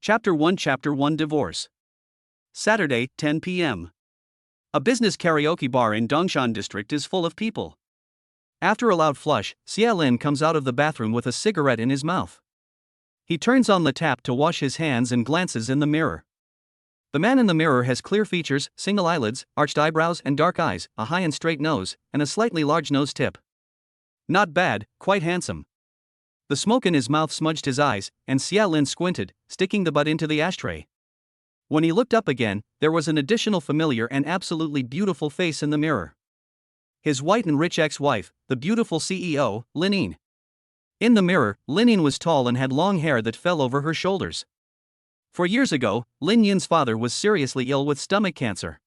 Chapter 1 Divorce. Saturday, 10 p.m. A business karaoke bar in Dongshan district is full of people. After a loud flush, Xia Lin comes out of the bathroom with a cigarette in his mouth. He turns on the tap to wash his hands and glances in the mirror. The man in the mirror has clear features, single eyelids, arched eyebrows and dark eyes, a high and straight nose, and a slightly large nose tip. Not bad, quite handsome. The smoke in his mouth smudged his eyes, and Xia Lin squinted, sticking the butt into the ashtray. When he looked up again, there was an additional familiar and absolutely beautiful face in the mirror. His white and rich ex-wife, the beautiful CEO, Lin Yin. In the mirror, Lin Yin was tall and had long hair that fell over her shoulders. 4 years ago, Lin Yin's father was seriously ill with stomach cancer.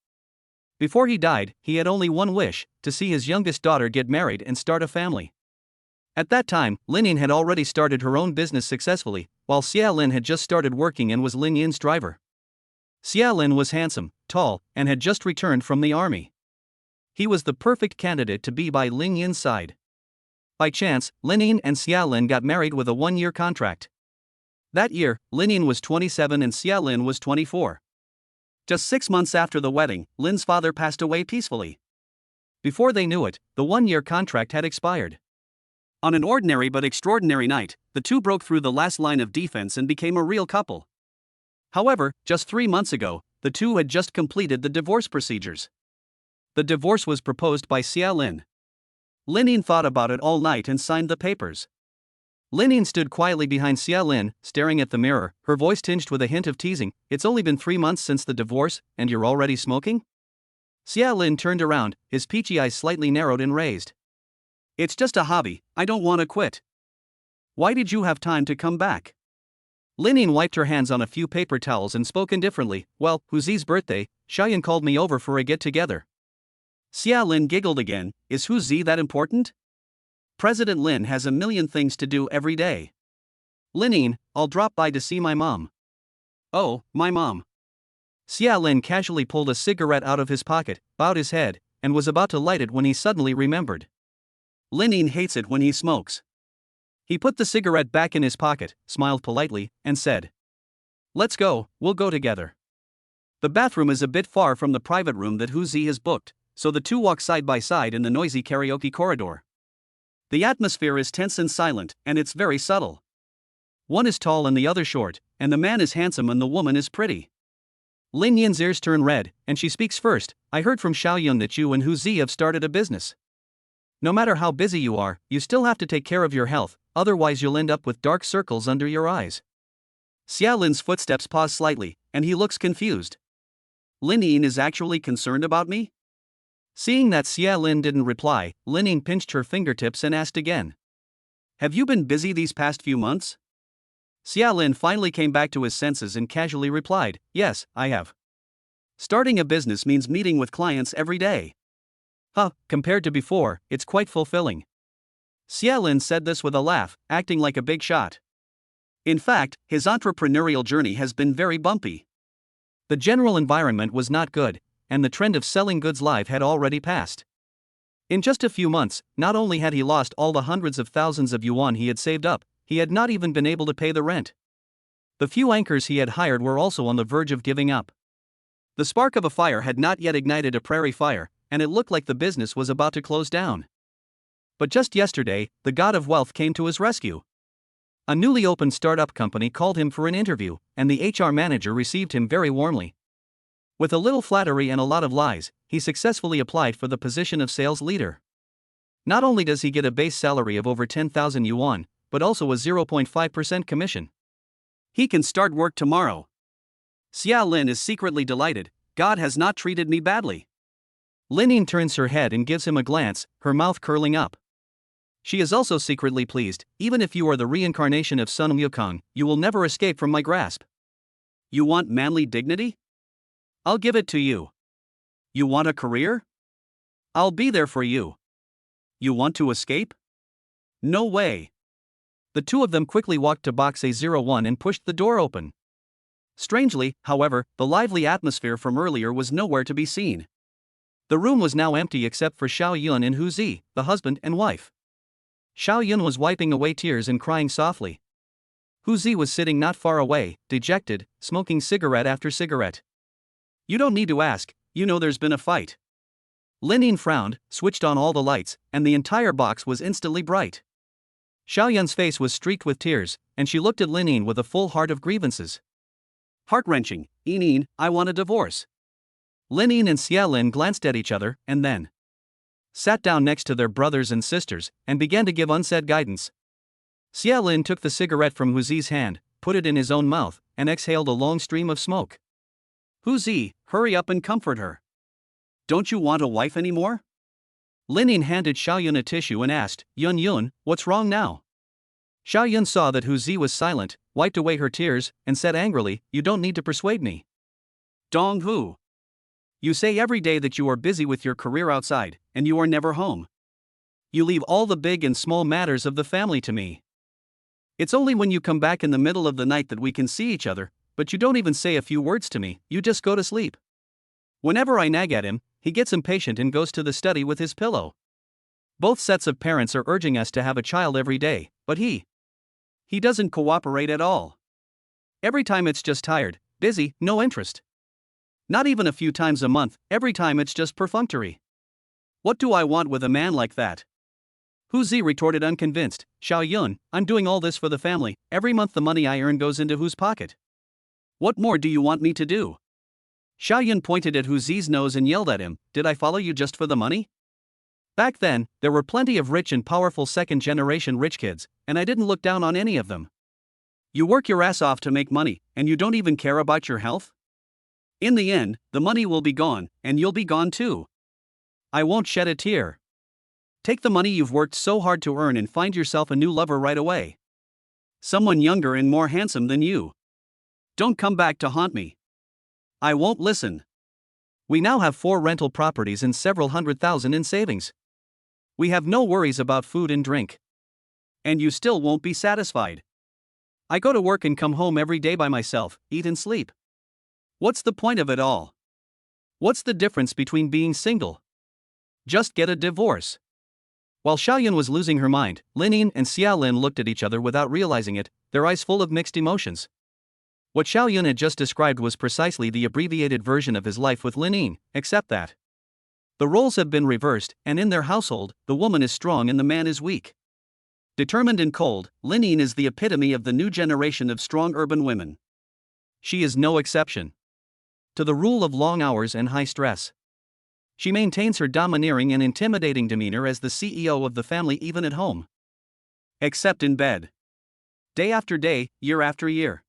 Before he died, he had only one wish, to see his youngest daughter get married and start a family. At that time, Lin Yin had already started her own business successfully, while Xia Lin had just started working and was Lin Yin's driver. Xia Lin was handsome, tall, and had just returned from the army. He was the perfect candidate to be by Lin Yin's side. By chance, Lin Yin and Xia Lin got married with a 1-year contract. That year, Lin Yin was 27 and Xia Lin was 24. Just 6 months after the wedding, Lin's father passed away peacefully. Before they knew it, the 1-year contract had expired. On an ordinary but extraordinary night, the two broke through the last line of defense and became a real couple. However, just 3 months ago, the two had just completed the divorce procedures. The divorce was proposed by Xia Lin. Lin Yin thought about it all night and signed the papers. Lin Yin stood quietly behind Xia Lin, staring at the mirror, her voice tinged with a hint of teasing. "It's only been 3 months since the divorce, and you're already smoking?" Xia Lin turned around, his peachy eyes slightly narrowed and raised. "It's just a hobby, I don't want to quit." "Why did you have time to come back?" Lin Yin wiped her hands on a few paper towels and spoke indifferently. "Well, Huzi's birthday, Xiaoyan called me over for a get-together." Xia Lin giggled again. "Is Huzi that important?" "President Lin has a million things to do every day." "Lin Yin, I'll drop by to see my mom." "Oh, my mom." Xia Lin casually pulled a cigarette out of his pocket, bowed his head, and was about to light it when he suddenly remembered. Lin Yin hates it when he smokes. He put the cigarette back in his pocket, smiled politely, and said, "Let's go, we'll go together." The bathroom is a bit far from the private room that Huzi has booked, so the two walk side by side in the noisy karaoke corridor. The atmosphere is tense and silent, and it's very subtle. One is tall and the other short, and the man is handsome and the woman is pretty. Lin Yin's ears turn red, and she speaks first. "I heard from Xiaoyun that you and Huzi have started a business. No matter how busy you are, you still have to take care of your health, otherwise you'll end up with dark circles under your eyes." Xia Lin's footsteps pause slightly, and he looks confused. "Lin Yin is actually concerned about me?" Seeing that Xia Lin didn't reply, Lin Yin pinched her fingertips and asked again. "Have you been busy these past few months?" Xia Lin finally came back to his senses and casually replied, "Yes, I have. Starting a business means meeting with clients every day. Compared to before, it's quite fulfilling." Xia Lin said this with a laugh, acting like a big shot. In fact, his entrepreneurial journey has been very bumpy. The general environment was not good, and the trend of selling goods live had already passed. In just a few months, not only had he lost all the hundreds of thousands of yuan he had saved up, he had not even been able to pay the rent. The few anchors he had hired were also on the verge of giving up. The spark of a fire had not yet ignited a prairie fire, and it looked like the business was about to close down. But just yesterday, the god of wealth came to his rescue. A newly opened startup company called him for an interview, and the HR manager received him very warmly. With a little flattery and a lot of lies, he successfully applied for the position of sales leader. Not only does he get a base salary of over 10,000 yuan, but also a 0.5% commission. He can start work tomorrow. Xia Lin is secretly delighted. God has not treated me badly. Lin Yin turns her head and gives him a glance, her mouth curling up. She is also secretly pleased. "Even if you are the reincarnation of Sun Wukong, you will never escape from my grasp." "You want manly dignity? I'll give it to you." "You want a career? I'll be there for you." "You want to escape? No way." The two of them quickly walked to box A01 and pushed the door open. Strangely, however, the lively atmosphere from earlier was nowhere to be seen. The room was now empty except for Xiaoyun and Huzi, the husband and wife. Xiaoyun was wiping away tears and crying softly. Hu Zi was sitting not far away, dejected, smoking cigarette after cigarette. You don't need to ask, you know there's been a fight. Lin Yin frowned, switched on all the lights, and the entire box was instantly bright. Xiaoyun's face was streaked with tears, and she looked at Lin Yin with a full heart of grievances. Heart-wrenching, Yin, I want a divorce. Lin Yin and Xia Lin glanced at each other, and then sat down next to their brothers and sisters, and began to give unsaid guidance. Xia Lin took the cigarette from Hu Zi's hand, put it in his own mouth, and exhaled a long stream of smoke. Hu Zi, hurry up and comfort her. Don't you want a wife anymore? Lin Yin handed Xiaoyun a tissue and asked, Yun, what's wrong now? Xiaoyun saw that Hu Zi was silent, wiped away her tears, and said angrily, You don't need to persuade me. Dong Hu. You say every day that you are busy with your career outside, and you are never home. You leave all the big and small matters of the family to me. It's only when you come back in the middle of the night that we can see each other, but you don't even say a few words to me, you just go to sleep. Whenever I nag at him, he gets impatient and goes to the study with his pillow. Both sets of parents are urging us to have a child every day, but he doesn't cooperate at all. Every time it's just tired, busy, no interest. Not even a few times a month, every time it's just perfunctory. What do I want with a man like that? Hu Zi retorted unconvinced, Xiaoyun, I'm doing all this for the family, every month the money I earn goes into whose pocket? What more do you want me to do? Xiaoyun pointed at Hu Zi's nose and yelled at him, Did I follow you just for the money? Back then, there were plenty of rich and powerful second-generation rich kids, and I didn't look down on any of them. You work your ass off to make money, and you don't even care about your health? In the end, the money will be gone, and you'll be gone too. I won't shed a tear. Take the money you've worked so hard to earn and find yourself a new lover right away. Someone younger and more handsome than you. Don't come back to haunt me. I won't listen. We now have 4 rental properties and several $100,000 in savings. We have no worries about food and drink. And you still won't be satisfied. I go to work and come home every day by myself, eat and sleep. What's the point of it all? What's the difference between being single? Just get a divorce. While Xiaoyun was losing her mind, Lin Yin and Xia Lin looked at each other without realizing it, their eyes full of mixed emotions. What Xiaoyun had just described was precisely the abbreviated version of his life with Lin Yin, except that the roles have been reversed, and in their household, the woman is strong and the man is weak. Determined and cold, Lin Yin is the epitome of the new generation of strong urban women. She is no exception to the rule of long hours and high stress. She maintains her domineering and intimidating demeanor as the CEO of the family even at home. Except in bed. Day after day, year after year.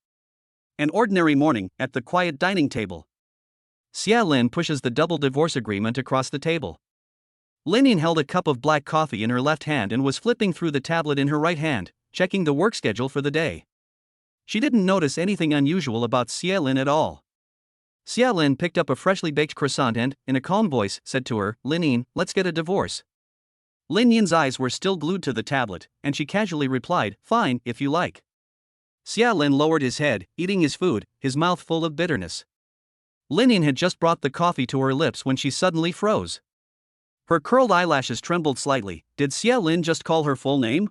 An ordinary morning, at the quiet dining table. Xia Lin pushes the double divorce agreement across the table. Lin Yin held a cup of black coffee in her left hand and was flipping through the tablet in her right hand, checking the work schedule for the day. She didn't notice anything unusual about Xia Lin at all. Xia Lin picked up a freshly baked croissant and, in a calm voice, said to her, Lin Yin, let's get a divorce. Lin Yin's eyes were still glued to the tablet, and she casually replied, Fine, if you like. Xia Lin lowered his head, eating his food, his mouth full of bitterness. Lin Yin had just brought the coffee to her lips when she suddenly froze. Her curled eyelashes trembled slightly. Did Xia Lin just call her full name?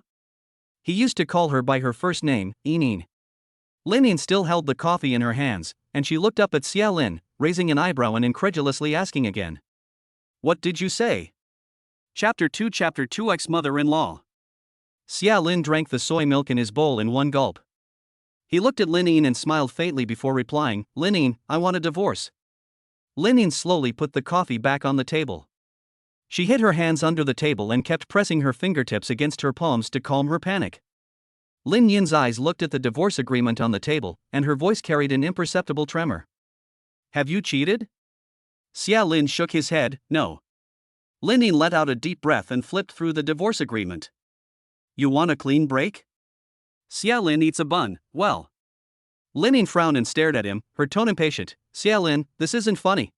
He used to call her by her first name, Yin. Lin Yin still held the coffee in her hands, and she looked up at Xia Lin, raising an eyebrow and incredulously asking again. What did you say? Chapter 2 Ex-Mother-in-Law. Xia Lin drank the soy milk in his bowl in one gulp. He looked at Lin Yin and smiled faintly before replying, Lin Yin, I want a divorce. Lin Yin slowly put the coffee back on the table. She hid her hands under the table and kept pressing her fingertips against her palms to calm her panic. Lin Yin's eyes looked at the divorce agreement on the table, and her voice carried an imperceptible tremor. Have you cheated? Xia Lin shook his head, no. Lin Yin let out a deep breath and flipped through the divorce agreement. You want a clean break? Xia Lin eats a bun, well. Lin Yin frowned and stared at him, her tone impatient. Xia Lin, this isn't funny.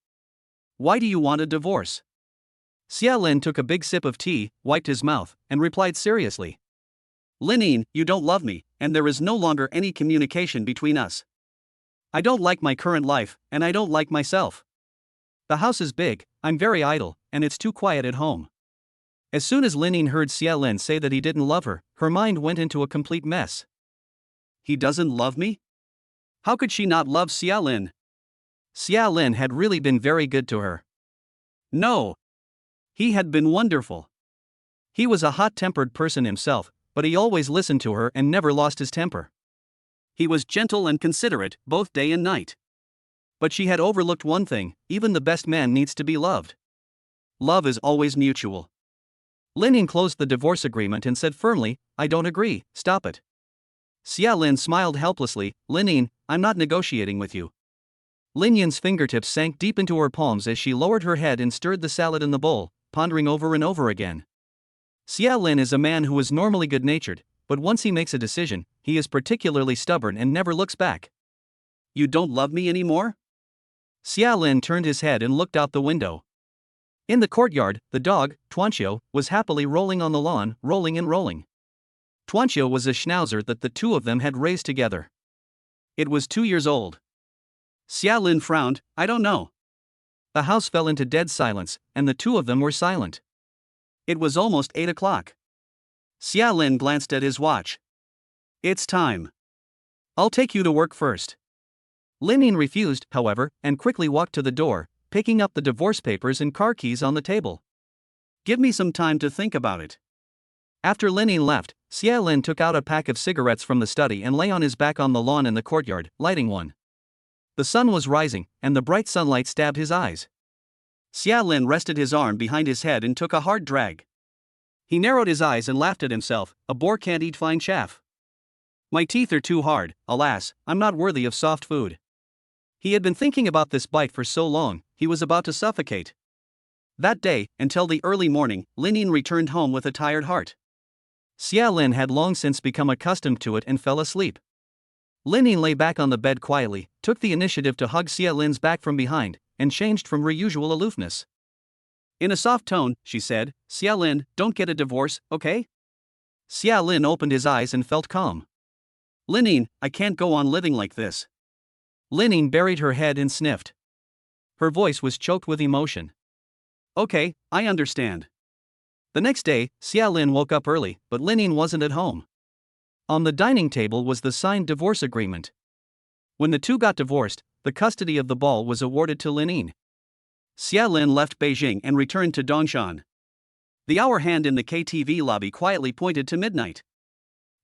Why do you want a divorce? Xia Lin took a big sip of tea, wiped his mouth, and replied seriously. Lin Yin, you don't love me, and there is no longer any communication between us. I don't like my current life, and I don't like myself. The house is big, I'm very idle, and it's too quiet at home. As soon as Lin Yin heard Xia Lin say that he didn't love her, her mind went into a complete mess. He doesn't love me? How could she not love Xia Lin? Xia Lin had really been very good to her. No. He had been wonderful. He was a hot-tempered person himself, but he always listened to her and never lost his temper. He was gentle and considerate, both day and night. But she had overlooked one thing: even the best man needs to be loved. Love is always mutual. Lin Ying closed the divorce agreement and said firmly, "I don't agree, stop it." Xia Lin smiled helplessly. "Lin Ying, I'm not negotiating with you." Lin Ying's fingertips sank deep into her palms as she lowered her head and stirred the salad in the bowl, pondering over and over again. Xia Lin is a man who is normally good-natured, but once he makes a decision, he is particularly stubborn and never looks back. "You don't love me anymore?" Xia Lin turned his head and looked out the window. In the courtyard, the dog, Tuanqiu, was happily rolling on the lawn, rolling and rolling. Tuanqiu was a schnauzer that the two of them had raised together. It was 2 years old. Xia Lin frowned. "I don't know." The house fell into dead silence, and the two of them were silent. It was almost 8 o'clock. Xia Lin glanced at his watch. "It's time. I'll take you to work first." Lin Ying refused, however, and quickly walked to the door, picking up the divorce papers and car keys on the table. "Give me some time to think about it." After Lin Ying left, Xia Lin took out a pack of cigarettes from the study and lay on his back on the lawn in the courtyard, lighting one. The sun was rising, and the bright sunlight stabbed his eyes. Xia Lin rested his arm behind his head and took a hard drag. He narrowed his eyes and laughed at himself. "A boar can't eat fine chaff. My teeth are too hard, alas, I'm not worthy of soft food." He had been thinking about this bite for so long, he was about to suffocate. That day, until the early morning, Lin Ying returned home with a tired heart. Xia Lin had long since become accustomed to it and fell asleep. Lin Ying lay back on the bed quietly, took the initiative to hug Xia Lin's back from behind, and changed from her usual aloofness. In a soft tone, she said, "Xia Lin, don't get a divorce, okay?" Xia Lin opened his eyes and felt calm. "Lin Ying, I can't go on living like this." Lin Ying buried her head and sniffed. Her voice was choked with emotion. "Okay, I understand." The next day, Xia Lin woke up early, but Lin Ying wasn't at home. On the dining table was the signed divorce agreement. When the two got divorced, the custody of the ball was awarded to Lin Ying. Xia Lin left Beijing and returned to Dongshan. The hour hand in the KTV lobby quietly pointed to midnight.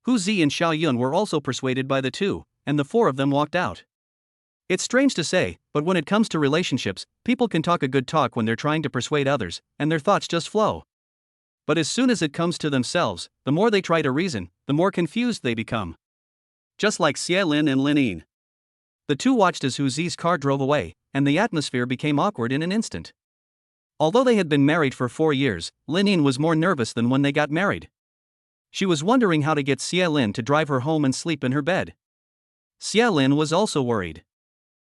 Hu Zi and Xiao Yun were also persuaded by the two, and the four of them walked out. It's strange to say, but when it comes to relationships, people can talk a good talk when they're trying to persuade others, and their thoughts just flow. But as soon as it comes to themselves, the more they try to reason, the more confused they become. Just like Xia Lin and Lin Ying. The two watched as Hu Zi's car drove away, and the atmosphere became awkward in an instant. Although they had been married for 4 years, Lin Ying was more nervous than when they got married. She was wondering how to get Xia Lin to drive her home and sleep in her bed. Xia Lin was also worried.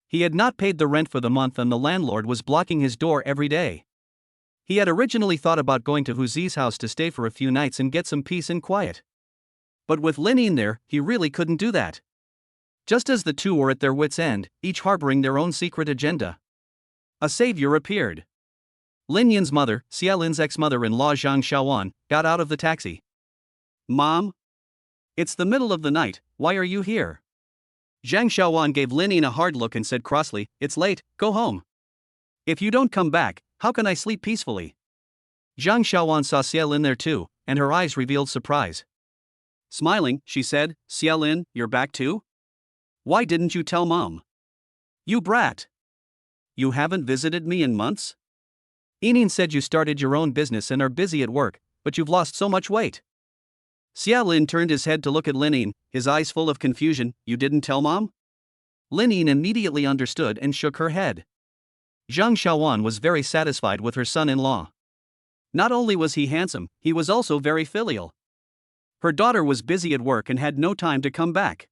He had not paid the rent for the month and the landlord was blocking his door every day. He had originally thought about going to Hu Zi's house to stay for a few nights and get some peace and quiet. But with Lin Ying there, he really couldn't do that. Just as the two were at their wits' end, each harboring their own secret agenda, a savior appeared. Lin Ying's mother, Xia Lin's ex-mother-in-law Zhang Xiaowan, got out of the taxi. "Mom? It's the middle of the night, why are you here?" Zhang Xiaowan gave Lin Ying a hard look and said crossly, "It's late, go home. If you don't come back, how can I sleep peacefully?" Zhang Xiaowan saw Xia Lin there too, and her eyes revealed surprise. Smiling, she said, "Xia Lin, you're back too? Why didn't you tell Mom? You brat. You haven't visited me in months? Yinyin said you started your own business and are busy at work, but you've lost so much weight." Xia Lin turned his head to look at Lin Ying, his eyes full of confusion. "You didn't tell Mom?" Lin Ying immediately understood and shook her head. Zhang Xiaowan was very satisfied with her son-in-law. Not only was he handsome, he was also very filial. Her daughter was busy at work and had no time to come back.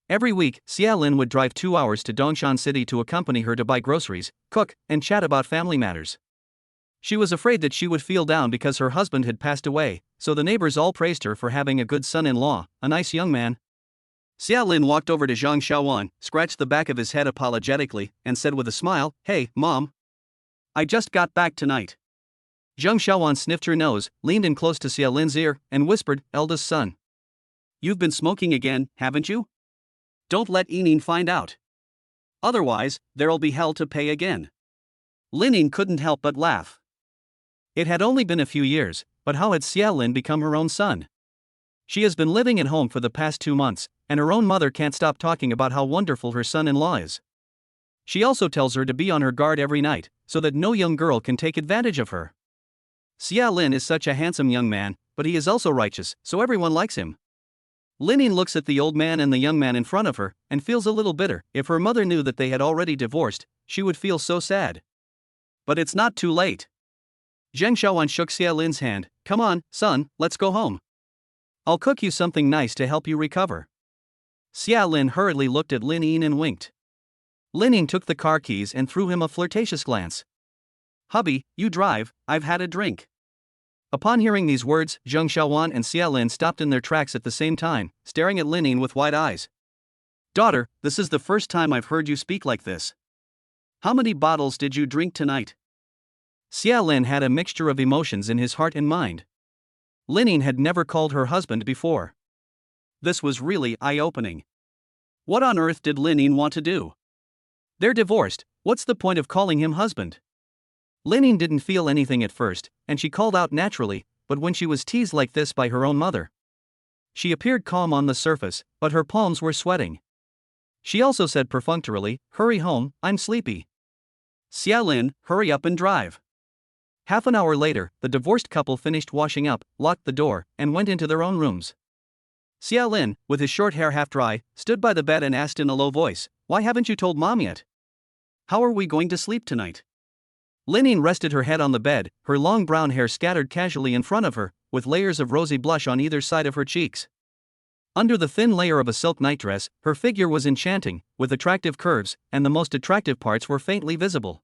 Every week, Xia Lin would drive 2 hours to Dongshan City to accompany her to buy groceries, cook, and chat about family matters. She was afraid that she would feel down because her husband had passed away, so the neighbors all praised her for having a good son-in-law, a nice young man. Xia Lin walked over to Zhang Xiaowan, scratched the back of his head apologetically, and said with a smile, "Hey, Mom. I just got back tonight." Zhang Xiaowan sniffed her nose, leaned in close to Xia Lin's ear, and whispered, "Eldest son. you've been smoking again, haven't you? Don't let Enine find out. Otherwise, there'll be hell to pay again. Linine couldn't help but laugh. It had only been a few years, but how had Xiaolin become her own son? She has been living at home for the past 2 months, and her own mother can't stop talking about how wonderful her son-in-law is. She also tells her to be on her guard every night, so that no young girl can take advantage of her. Xiaolin is such a handsome young man, but he is also righteous, so everyone likes him. Linine looks at the old man and the young man in front of her, and feels a little bitter. If her mother knew that they had already divorced, she would feel so sad. But it's not too late. Zheng Xiaowan shook Xiaolin's hand. Come on, son, let's go home. I'll cook you something nice to help you recover. Xiaolin hurriedly looked at Linine and winked. Linine took the car keys and threw him a flirtatious glance. Hubby, you drive, I've had a drink. Upon hearing these words, Zheng Xiaowan and Xiaolin stopped in their tracks at the same time, staring at Linine with wide eyes. Daughter, this is the first time I've heard you speak like this. How many bottles did you drink tonight? Xiaolin had a mixture of emotions in his heart and mind. Linine had never called her husband before. This was really eye-opening. What on earth did Linine want to do? They're divorced, what's the point of calling him husband? Linine didn't feel anything at first, and she called out naturally, but when she was teased like this by her own mother. She appeared calm on the surface, but her palms were sweating. She also said perfunctorily, hurry home, I'm sleepy. Xiaolin, hurry up and drive. Half an hour later, the divorced couple finished washing up, locked the door, and went into their own rooms. Xiaolin, with his short hair half dry, stood by the bed and asked in a low voice, why haven't you told Mom yet? How are we going to sleep tonight? Linine rested her head on the bed, her long brown hair scattered casually in front of her, with layers of rosy blush on either side of her cheeks. Under the thin layer of a silk nightdress, her figure was enchanting, with attractive curves, and the most attractive parts were faintly visible.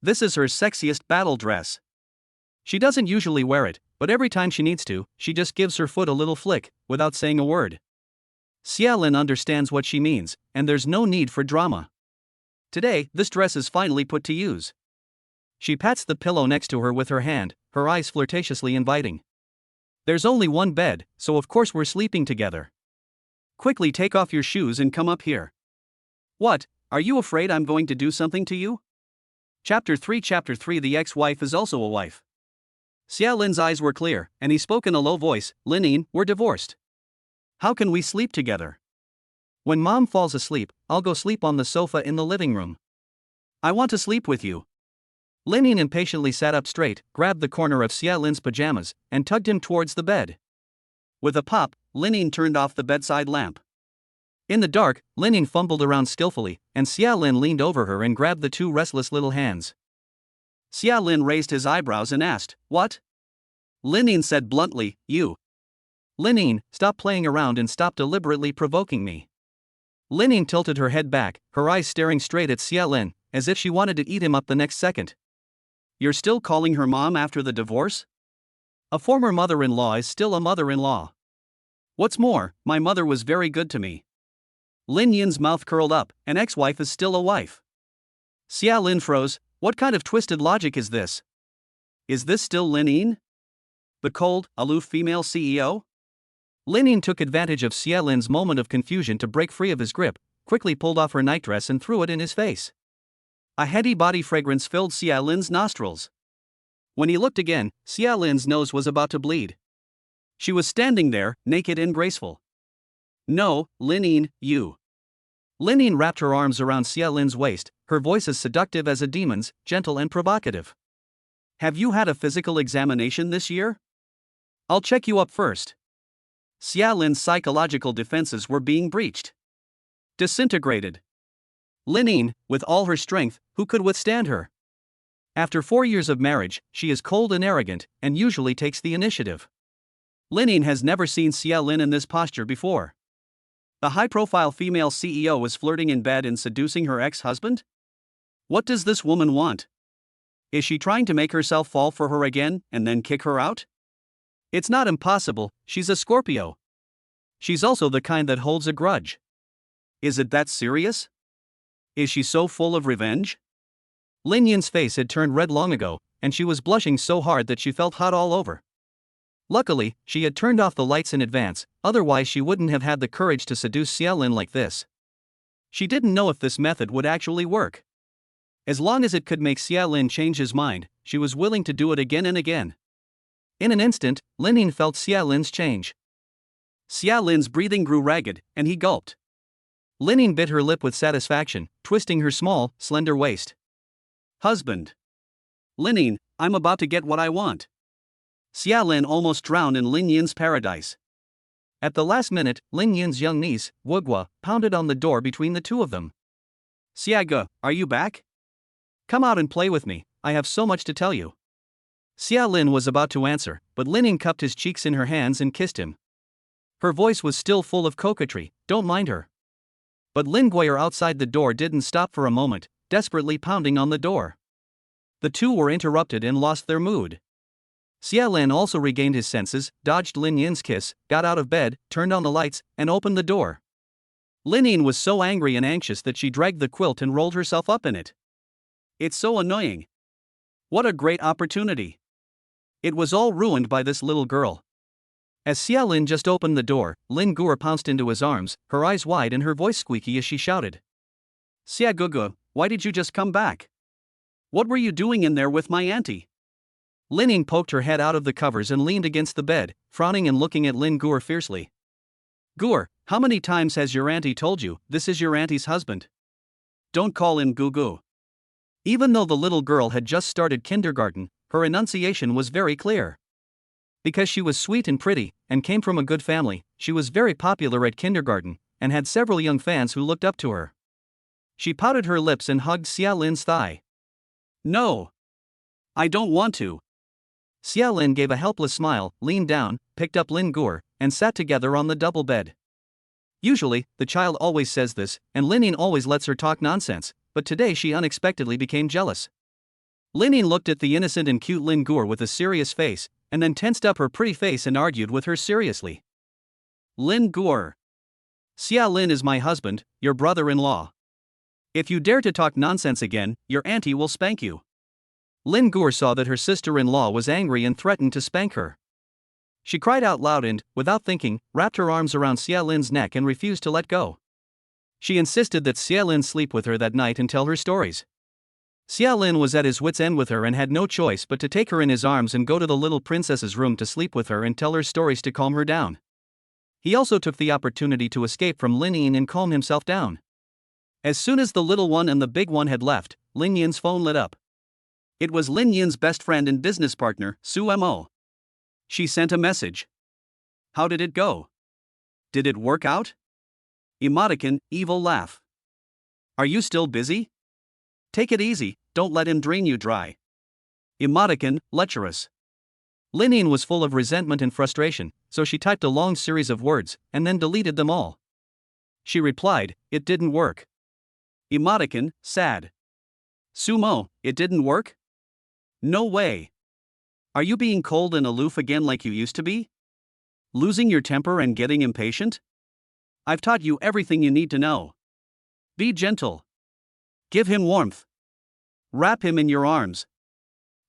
This is her sexiest battle dress. She doesn't usually wear it, but every time she needs to, she just gives her foot a little flick, without saying a word. Xiaolin understands what she means, and there's no need for drama. Today, this dress is finally put to use. She pats the pillow next to her with her hand, her eyes flirtatiously inviting. There's only one bed, so of course we're sleeping together. Quickly take off your shoes and come up here. What, are you afraid I'm going to do something to you? Chapter 3 The ex-wife is also a wife. Xiaolin's eyes were clear, and he spoke in a low voice, Linine, we're divorced. How can we sleep together? When Mom falls asleep, I'll go sleep on the sofa in the living room. I want to sleep with you. Linine impatiently sat up straight, grabbed the corner of Xiaolin's pajamas, and tugged him towards the bed. With a pop, Linine turned off the bedside lamp. In the dark, Linine fumbled around skillfully, and Xiaolin leaned over her and grabbed the two restless little hands. Xiaolin raised his eyebrows and asked, what? Linine said bluntly, you. Linine, stop playing around and stop deliberately provoking me. Linine tilted her head back, her eyes staring straight at Xiaolin, as if she wanted to eat him up the next second. You're still calling her mom after the divorce? A former mother-in-law is still a mother-in-law. What's more, my mother was very good to me. Lin Yin's mouth curled up, an ex-wife is still a wife. Xiaolin froze, what kind of twisted logic is this? Is this still Lin Yin? The cold, aloof female CEO? Lin Yin took advantage of Xiaolin's moment of confusion to break free of his grip, quickly pulled off her nightdress and threw it in his face. A heady body fragrance filled Xiaolin's nostrils. When he looked again, Xiaolin's nose was about to bleed. She was standing there, naked and graceful. No, Lin Yin, you. Lin Yin wrapped her arms around Xiaolin's waist, her voice as seductive as a demon's, gentle and provocative. Have you had a physical examination this year? I'll check you up first. Xiaolin's psychological defenses were being breached. Disintegrated. Lin Yin, with all her strength, who could withstand her? After 4 years of marriage, she is cold and arrogant, and usually takes the initiative. Lin Yin has never seen Xiaolin in this posture before. The high-profile female CEO is flirting in bed and seducing her ex-husband? What does this woman want? Is she trying to make herself fall for her again, and then kick her out? It's not impossible, she's a Scorpio. She's also the kind that holds a grudge. Is it that serious? Is she so full of revenge? Lin Yin's face had turned red long ago, and she was blushing so hard that she felt hot all over. Luckily, she had turned off the lights in advance, otherwise she wouldn't have had the courage to seduce Xia Lin like this. She didn't know if this method would actually work. As long as it could make Xia Lin change his mind, she was willing to do it again and again. In an instant, Lin Yin felt Xia Lin's change. Xia Lin's breathing grew ragged, and he gulped. Lin Yin bit her lip with satisfaction, twisting her small, slender waist. Husband. Lin Yin, I'm about to get what I want. Xia Lin almost drowned in Lin Yin's paradise. At the last minute, Lin Yin's young niece, Wu Gua, pounded on the door between the two of them. Xia Ge, are you back? Come out and play with me, I have so much to tell you. Xia Lin was about to answer, but Lin Yin cupped his cheeks in her hands and kissed him. Her voice was still full of coquetry, don't mind her. But Lin Guier outside the door didn't stop for a moment, desperately pounding on the door. The two were interrupted and lost their mood. Xia Lin also regained his senses, dodged Lin Yin's kiss, got out of bed, turned on the lights, and opened the door. Lin Yin was so angry and anxious that she dragged the quilt and rolled herself up in it. It's so annoying. What a great opportunity. It was all ruined by this little girl. As Xia Lin just opened the door, Lin Guer pounced into his arms, her eyes wide and her voice squeaky as she shouted. Xia Gugu, why did you just come back? What were you doing in there with my auntie? Lin Yin poked her head out of the covers and leaned against the bed, frowning and looking at Lin Guer fiercely. Guer, how many times has your auntie told you, this is your auntie's husband? Don't call him Gugu. Even though the little girl had just started kindergarten, her enunciation was very clear. Because she was sweet and pretty, and came from a good family, she was very popular at kindergarten, and had several young fans who looked up to her. She pouted her lips and hugged Xia Lin's thigh. No. I don't want to. Xia Lin gave a helpless smile, leaned down, picked up Lin Guer, and sat together on the double bed. Usually, the child always says this, and Lin Yin always lets her talk nonsense, but today she unexpectedly became jealous. Lin Yin looked at the innocent and cute Lin Guer with a serious face, and then tensed up her pretty face and argued with her seriously. Lin Guer. Xia Lin is my husband, your brother-in-law. If you dare to talk nonsense again, your auntie will spank you. Lin Guer saw that her sister-in-law was angry and threatened to spank her. She cried out loud and, without thinking, wrapped her arms around Xia Lin's neck and refused to let go. She insisted that Xia Lin sleep with her that night and tell her stories. Xia Lin was at his wits' end with her and had no choice but to take her in his arms and go to the little princess's room to sleep with her and tell her stories to calm her down. He also took the opportunity to escape from Lin Yin and calm himself down. As soon as the little one and the big one had left, Lin Yin's phone lit up. It was Lin Yin's best friend and business partner, Su Mo. She sent a message. How did it go? Did it work out? Emoticon, evil laugh. Are you still busy? Take it easy, don't let him drain you dry. Emoticon, lecherous. Lin Yin was full of resentment and frustration, so she typed a long series of words, and then deleted them all. She replied, it didn't work. Emoticon, sad. Sumo, it didn't work? No way. Are you being cold and aloof again like you used to be? Losing your temper and getting impatient? I've taught you everything you need to know. Be gentle. Give him warmth. Wrap him in your arms.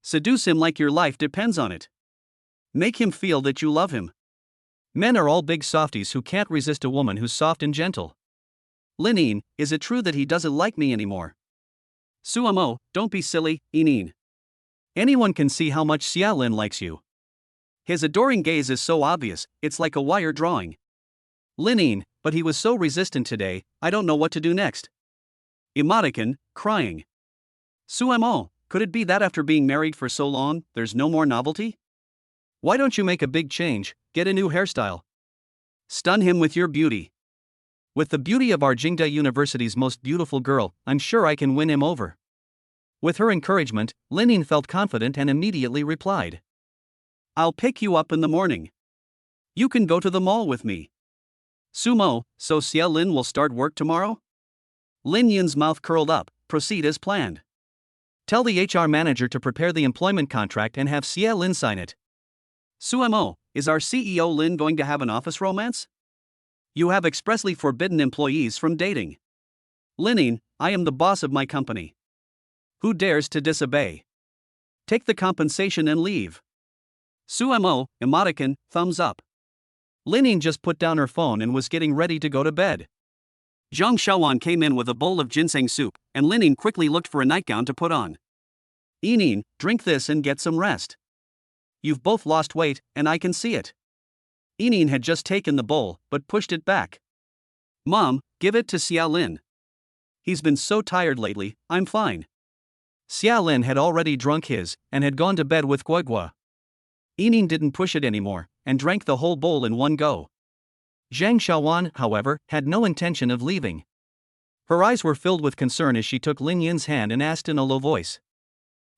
Seduce him like your life depends on it. Make him feel that you love him. Men are all big softies who can't resist a woman who's soft and gentle. Lin Yin, is it true that he doesn't like me anymore? Suamo, don't be silly, Yin. Anyone can see how much Xia Lin likes you. His adoring gaze is so obvious, it's like a wire drawing. Lin Yin, but he was so resistant today, I don't know what to do next. Emoticon, crying. Suamo, could it be that after being married for so long, there's no more novelty? Why don't you make a big change, get a new hairstyle? Stun him with your beauty. With the beauty of our Jingda University's most beautiful girl, I'm sure I can win him over. With her encouragement, Lin Yin felt confident and immediately replied. I'll pick you up in the morning. You can go to the mall with me. Sumo, so Xia Lin will start work tomorrow? Lin Yin's mouth curled up, proceed as planned. Tell the HR manager to prepare the employment contract and have Xia Lin sign it. Sumo, is our CEO Lin going to have an office romance? You have expressly forbidden employees from dating. Lin Yin, I am the boss of my company. Who dares to disobey? Take the compensation and leave. Sumo, emoticon, thumbs up. Lin Ying just put down her phone and was getting ready to go to bed. Zhang Xiaowan came in with a bowl of ginseng soup, and Lin Ying quickly looked for a nightgown to put on. Ying, drink this and get some rest. You've both lost weight, and I can see it. Ying had just taken the bowl, but pushed it back. Mom, give it to Xiaolin. He's been so tired lately, I'm fine. Xiaolin had already drunk his, and had gone to bed with Guogua. Ying didn't push it anymore, and drank the whole bowl in one go. Zhang Xiaowan, however, had no intention of leaving. Her eyes were filled with concern as she took Lin Yin's hand and asked in a low voice.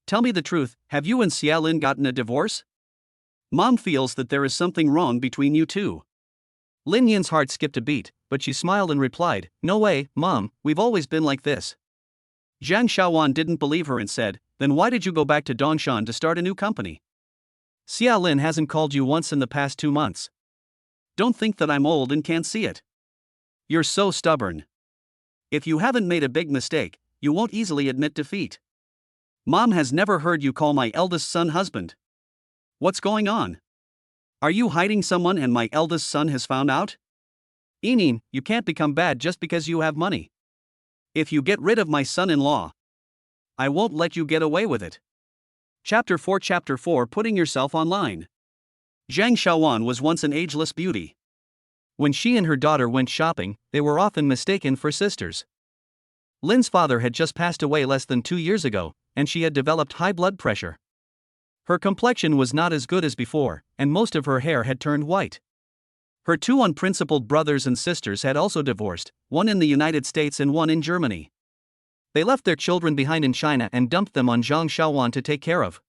Tell me the truth, have you and Xiaolin gotten a divorce? Mom feels that there is something wrong between you two. Lin Yin's heart skipped a beat, but she smiled and replied, No way, Mom, we've always been like this. Zhang Xiaowan didn't believe her and said, Then why did you go back to Dongshan to start a new company? Xiaolin hasn't called you once in the past 2 months. Don't think that I'm old and can't see it. You're so stubborn. If you haven't made a big mistake, you won't easily admit defeat. Mom has never heard you call my eldest son husband. What's going on? Are you hiding someone and my eldest son has found out? Ying, you can't become bad just because you have money. If you get rid of my son-in-law, I won't let you get away with it. Chapter 4 Putting Yourself Online. Zhang Xiaowan was once an ageless beauty. When she and her daughter went shopping, they were often mistaken for sisters. Lin's father had just passed away less than 2 years ago, and she had developed high blood pressure. Her complexion was not as good as before, and most of her hair had turned white. Her 2 unprincipled brothers and sisters had also divorced, one in the United States and one in Germany. They left their children behind in China and dumped them on Zhang Xiaowan to take care of.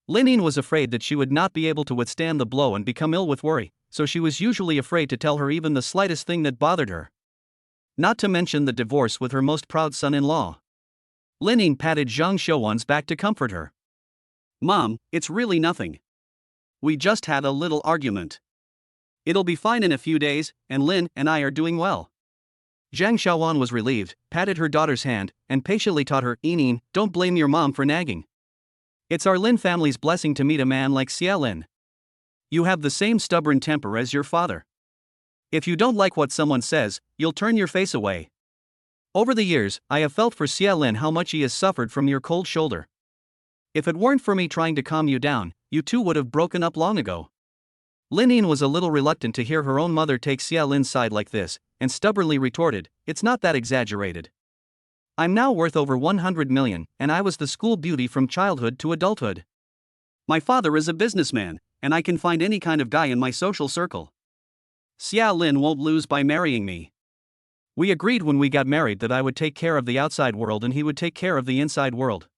Lin Ying was afraid that she would not be able to withstand the blow and become ill with worry, so she was usually afraid to tell her even the slightest thing that bothered her. Not to mention the divorce with her most proud son-in-law. Lin Ying patted Zhang Xiaowan's back to comfort her. Mom, it's really nothing. We just had a little argument. It'll be fine in a few days, and Lin and I are doing well. Zhang Xiaowan was relieved, patted her daughter's hand, and patiently taught her, Ying, don't blame your mom for nagging. It's our Lin family's blessing to meet a man like Xiaolin. You have the same stubborn temper as your father. If you don't like what someone says, you'll turn your face away. Over the years, I have felt for Xiaolin how much he has suffered from your cold shoulder. If it weren't for me trying to calm you down, you two would have broken up long ago. Lin Ying was a little reluctant to hear her own mother take Xiaolin's side like this, and stubbornly retorted, It's not that exaggerated. I'm now worth over 100 million, and I was the school beauty from childhood to adulthood. My father is a businessman, and I can find any kind of guy in my social circle. Xiaolin won't lose by marrying me. We agreed when we got married that I would take care of the outside world and he would take care of the inside world.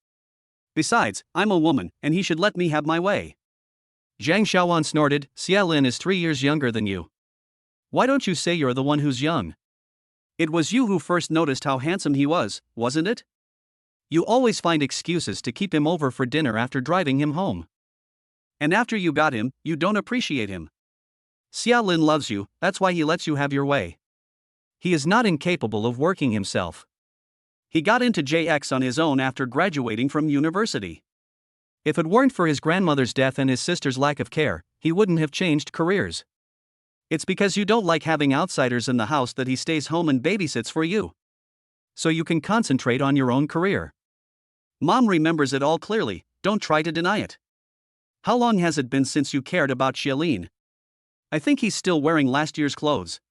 Besides, I'm a woman, and he should let me have my way. Zhang Xiaowan snorted, Xiaolin is 3 years younger than you. Why don't you say you're the one who's young? It was you who first noticed how handsome he was, wasn't it? You always find excuses to keep him over for dinner after driving him home. And after you got him, you don't appreciate him. Xiaolin loves you, that's why he lets you have your way. He is not incapable of working himself. He got into JX on his own after graduating from university. If it weren't for his grandmother's death and his sister's lack of care, he wouldn't have changed careers. It's because you don't like having outsiders in the house that he stays home and babysits for you. So you can concentrate on your own career. Mom remembers it all clearly, don't try to deny it. How long has it been since you cared about Xiaolin? I think he's still wearing last year's clothes.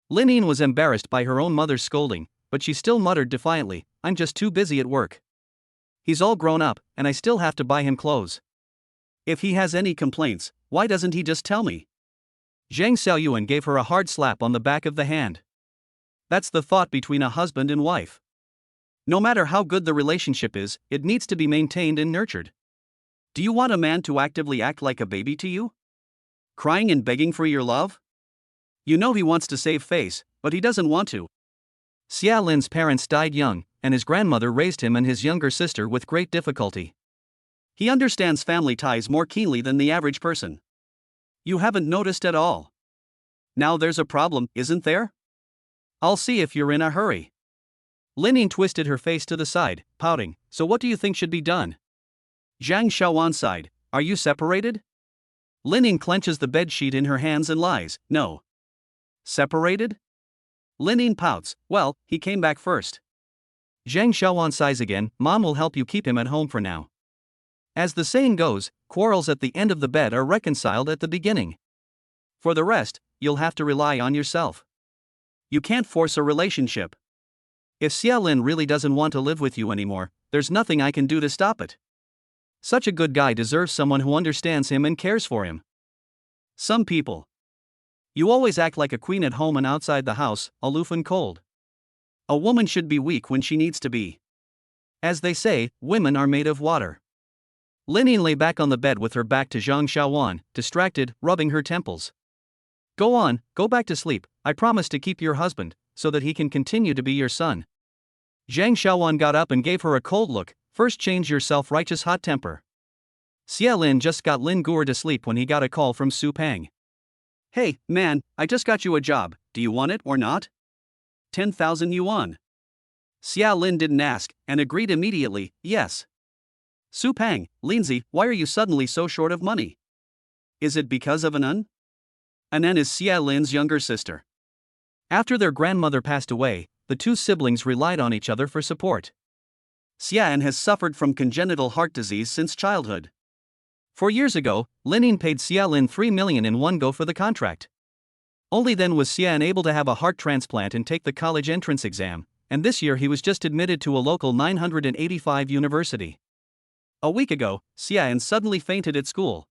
Lin Ying was embarrassed by her own mother's scolding, but she still muttered defiantly, I'm just too busy at work. He's all grown up, and I still have to buy him clothes. If he has any complaints, why doesn't he just tell me? Zhang Xiaoyuan gave her a hard slap on the back of the hand. That's the thought between a husband and wife. No matter how good the relationship is, it needs to be maintained and nurtured. Do you want a man to actively act like a baby to you? Crying and begging for your love? You know he wants to save face, but he doesn't want to. Xiaolin's parents died young, and his grandmother raised him and his younger sister with great difficulty. He understands family ties more keenly than the average person. You haven't noticed at all. Now there's a problem, isn't there? I'll see if you're in a hurry. Lin Ying twisted her face to the side, pouting, so what do you think should be done? Zhang Xiaowan sighed, are you separated? Lining clenches the bed sheet in her hands and lies. No. Separated? Lining pouts. Well, he came back first. Zhang Xiaowan sighs again. Mom will help you keep him at home for now. As the saying goes, quarrels at the end of the bed are reconciled at the beginning. For the rest, you'll have to rely on yourself. You can't force a relationship. If Xia Lin really doesn't want to live with you anymore, there's nothing I can do to stop it. Such a good guy deserves someone who understands him and cares for him. Some people. You always act like a queen at home and outside the house, aloof and cold. A woman should be weak when she needs to be. As they say, women are made of water. Lining lay back on the bed with her back to Zhang Xiaowan, distracted, rubbing her temples. Go on, go back to sleep. I promise to keep your husband, so that he can continue to be your son. Zhang Xiaowan got up and gave her a cold look. First change your self-righteous hot temper. Xia Lin just got Lin Guer to sleep when he got a call from Su Pang. Hey, man, I just got you a job, do you want it or not? 10,000 yuan. Xia Lin didn't ask, and agreed immediately, yes. Su Pang, Lindsay, why are you suddenly so short of money? Is it because of Anan? Anan is Xia Lin's younger sister. After their grandmother passed away, the two siblings relied on each other for support. Xian has suffered from congenital heart disease since childhood. 4 years ago, Lining paid Xia Lin 3 million in one go for the contract. Only then was Xian able to have a heart transplant and take the college entrance exam, and this year he was just admitted to a local 985 university. A week ago, Xian suddenly fainted at school.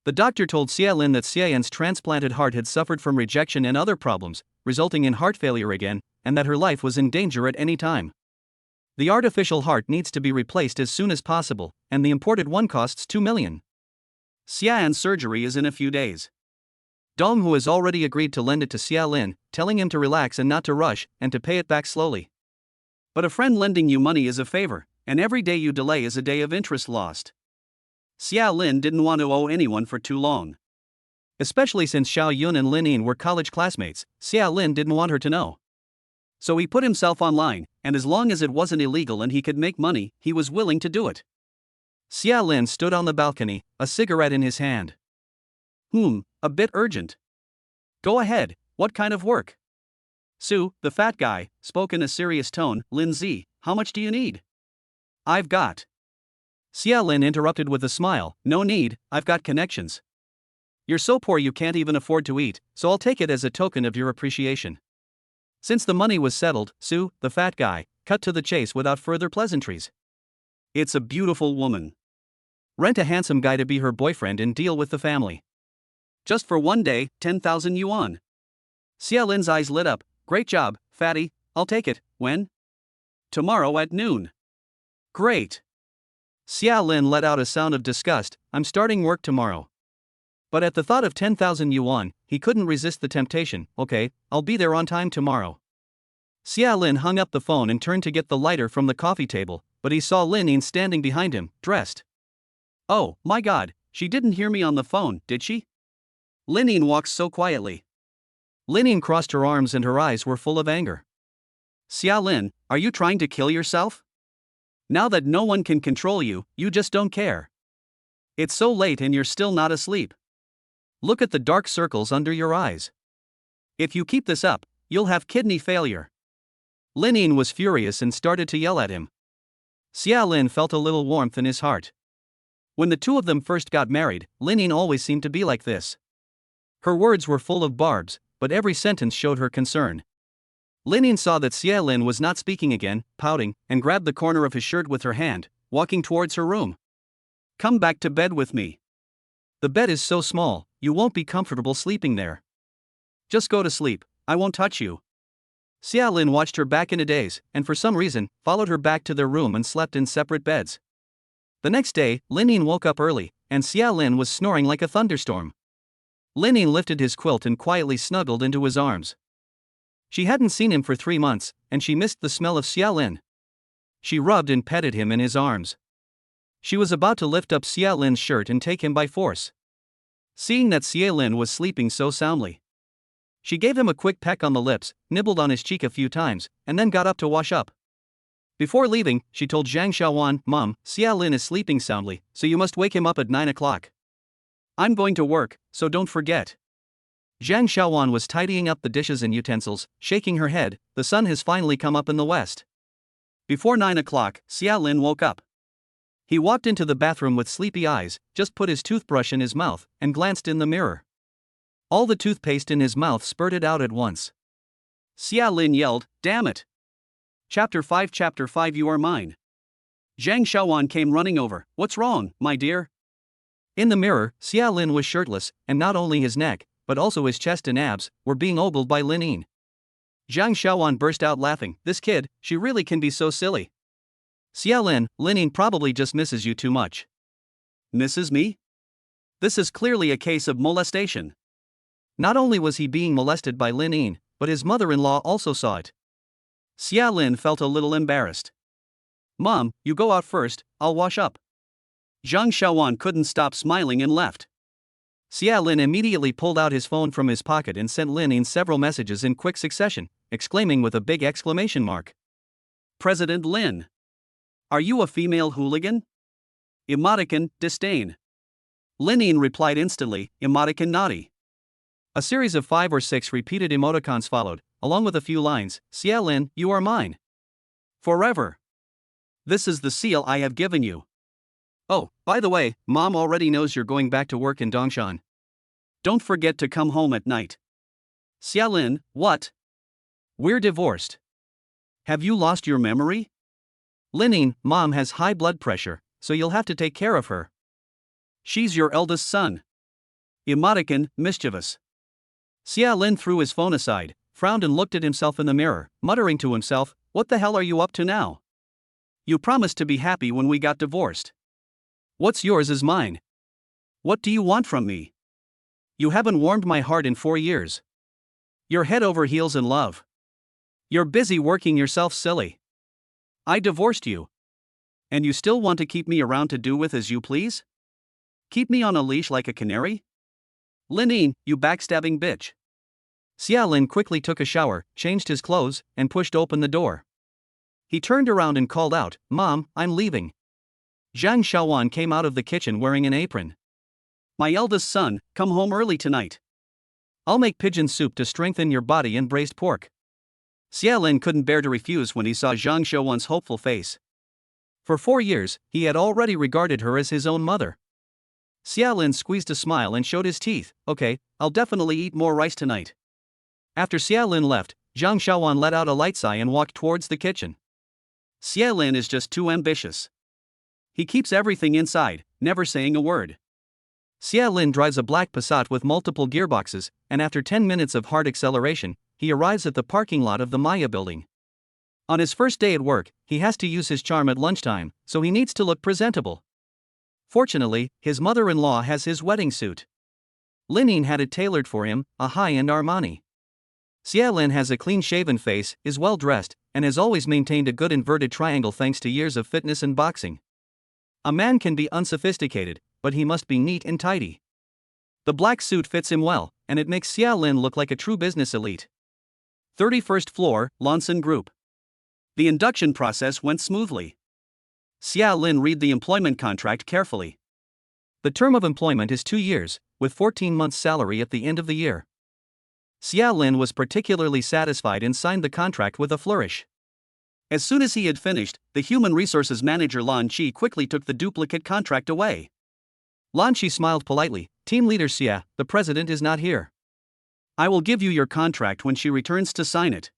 The doctor told Xia Lin that Xian's transplanted heart had suffered from rejection and other problems, resulting in heart failure again, and that her life was in danger at any time. The artificial heart needs to be replaced as soon as possible, and the imported one costs 2 million. Xian's surgery is in a few days. Dong Hu has already agreed to lend it to Xia Lin, telling him to relax and not to rush, and to pay it back slowly. But a friend lending you money is a favor, and every day you delay is a day of interest lost. Xia Lin didn't want to owe anyone for too long. Especially since Xiao Yun and Lin Yin were college classmates, Xia Lin didn't want her to know. So he put himself online, and as long as it wasn't illegal and he could make money, he was willing to do it. Xia Lin stood on the balcony, a cigarette in his hand. A bit urgent. Go ahead, what kind of work? Su, the fat guy, spoke in a serious tone. Lindsay, how much do you need? I've got. Xia Lin interrupted with a smile. No need, I've got connections. You're so poor you can't even afford to eat, so I'll take it as a token of your appreciation. Since the money was settled, Su, the fat guy, cut to the chase without further pleasantries. It's a beautiful woman. Rent a handsome guy to be her boyfriend and deal with the family. Just for one day, 10,000 yuan. Xia Lin's eyes lit up. Great job, fatty, I'll take it. When? Tomorrow at noon. Great. Xia Lin let out a sound of disgust. I'm starting work tomorrow. But at the thought of 10,000 yuan, he couldn't resist the temptation. Okay, I'll be there on time tomorrow. Xia Lin hung up the phone and turned to get the lighter from the coffee table, but he saw Lin Yin standing behind him, dressed. Oh, my God, she didn't hear me on the phone, did she? Lin Yin walks so quietly. Lin Yin crossed her arms and her eyes were full of anger. Xia Lin, are you trying to kill yourself? Now that no one can control you, you just don't care. It's so late and you're still not asleep. Look at the dark circles under your eyes. If you keep this up, you'll have kidney failure. Lin Yin was furious and started to yell at him. Xia Lin felt a little warmth in his heart. When the two of them first got married, Lin Yin always seemed to be like this. Her words were full of barbs, but every sentence showed her concern. Lin Yin saw that Xia Lin was not speaking again, pouting, and grabbed the corner of his shirt with her hand, walking towards her room. Come back to bed with me. The bed is so small, you won't be comfortable sleeping there. Just go to sleep, I won't touch you. Xia Lin watched her back in a daze, and for some reason, followed her back to their room and slept in separate beds. The next day, Lin Yin woke up early, and Xia Lin was snoring like a thunderstorm. Lin Yin lifted his quilt and quietly snuggled into his arms. She hadn't seen him for 3 months, and she missed the smell of Xia Lin. She rubbed and petted him in his arms. She was about to lift up Xia Lin's shirt and take him by force. Seeing that Xia Lin was sleeping so soundly, she gave him a quick peck on the lips, nibbled on his cheek a few times, and then got up to wash up. Before leaving, she told Zhang Xiaowan, Mom, Xia Lin is sleeping soundly, so you must wake him up at 9 o'clock. I'm going to work, so don't forget. Zhang Xiaowan was tidying up the dishes and utensils, shaking her head. The sun has finally come up in the west. Before 9 o'clock, Xia Lin woke up. He walked into the bathroom with sleepy eyes, just put his toothbrush in his mouth, and glanced in the mirror. All the toothpaste in his mouth spurted out at once. Xia Lin yelled, "Damn it! Chapter 5 You Are Mine." Zhang Xiaowan came running over. "What's wrong, my dear?" In the mirror, Xia Lin was shirtless, and not only his neck, but also his chest and abs, were being ogled by Lin Yin. Zhang Xiaowan burst out laughing. "This kid, she really can be so silly." "Xia Lin, Lin Yin probably just misses you too much." "Misses me?" This is clearly a case of molestation. Not only was he being molested by Lin Yin, but his mother-in-law also saw it. Xia Lin felt a little embarrassed. "Mom, you go out first, I'll wash up." Zhang Xiaowan couldn't stop smiling and left. Xia Lin immediately pulled out his phone from his pocket and sent Lin Yin several messages in quick succession, exclaiming with a big exclamation mark. "President Lin. Are you a female hooligan?" Emoticon, disdain. Lin Yin replied instantly, emoticon naughty. A series of 5 or 6 repeated emoticons followed, along with a few lines. "Xia Lin, you are mine. Forever. This is the seal I have given you. Oh, by the way, Mom already knows you're going back to work in Dongshan. Don't forget to come home at night." "Xia Lin, what? We're divorced. Have you lost your memory?" "Lin Yin, Mom has high blood pressure, so you'll have to take care of her. She's your eldest son." Emoticon, mischievous. Xia Lin threw his phone aside, frowned and looked at himself in the mirror, muttering to himself, "What the hell are you up to now? You promised to be happy when we got divorced. What's yours is mine. What do you want from me? You haven't warmed my heart in 4 years. You're head over heels in love. You're busy working yourself silly. I divorced you. And you still want to keep me around to do with as you please? Keep me on a leash like a canary? Lin Yin, you backstabbing bitch." Xia Lin quickly took a shower, changed his clothes, and pushed open the door. He turned around and called out, "Mom, I'm leaving." Zhang Xiaowan came out of the kitchen wearing an apron. "My eldest son, come home early tonight. I'll make pigeon soup to strengthen your body and braised pork." Xia Lin couldn't bear to refuse when he saw Zhang Xiaowan's hopeful face. For 4 years, he had already regarded her as his own mother. Xia Lin squeezed a smile and showed his teeth. "Okay, I'll definitely eat more rice tonight." After Xia Lin left, Zhang Xiaowan let out a light sigh and walked towards the kitchen. Xia Lin is just too ambitious. He keeps everything inside, never saying a word. Xia Lin drives a black Passat with multiple gearboxes, and after 10 minutes of hard acceleration, he arrives at the parking lot of the Maya building. On his first day at work, he has to use his charm at lunchtime, so he needs to look presentable. Fortunately, his mother-in-law has his wedding suit. Lin Yin had it tailored for him, a high-end Armani. Xia Lin has a clean-shaven face, is well-dressed, and has always maintained a good inverted triangle thanks to years of fitness and boxing. A man can be unsophisticated, but he must be neat and tidy. The black suit fits him well, and it makes Xia Lin look like a true business elite. 31st floor, Lonson Group. The induction process went smoothly. Xia Lin read the employment contract carefully. The term of employment is 2 years, with 14 months' salary at the end of the year. Xia Lin was particularly satisfied and signed the contract with a flourish. As soon as he had finished, the human resources manager Lan Qi quickly took the duplicate contract away. Lan Qi smiled politely. "Team leader Xia, the president is not here. I will give you your contract when she returns to sign it.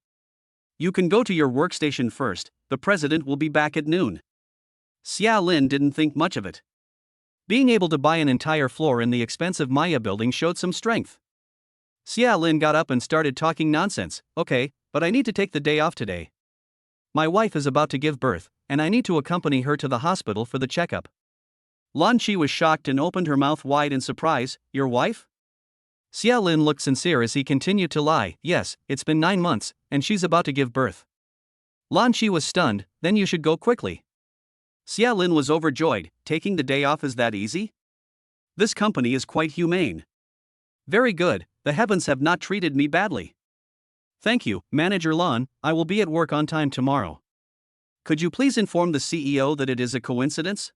You can go to your workstation first, the president will be back at noon." Xia Lin didn't think much of it. Being able to buy an entire floor in the expensive Maya building showed some strength. Xia Lin got up and started talking nonsense. "Okay, but I need to take the day off today. My wife is about to give birth, and I need to accompany her to the hospital for the checkup." Lan Qi was shocked and opened her mouth wide in surprise. "Your wife?" Xia Lin looked sincere as he continued to lie. "Yes, it's been 9 months, and she's about to give birth." Lan Qi was stunned. "Then you should go quickly." Xia Lin was overjoyed. Taking the day off is that easy? This company is quite humane. Very good, the heavens have not treated me badly. Thank you, Manager Lan, I will be at work on time tomorrow. Could you please inform the CEO that it is a coincidence?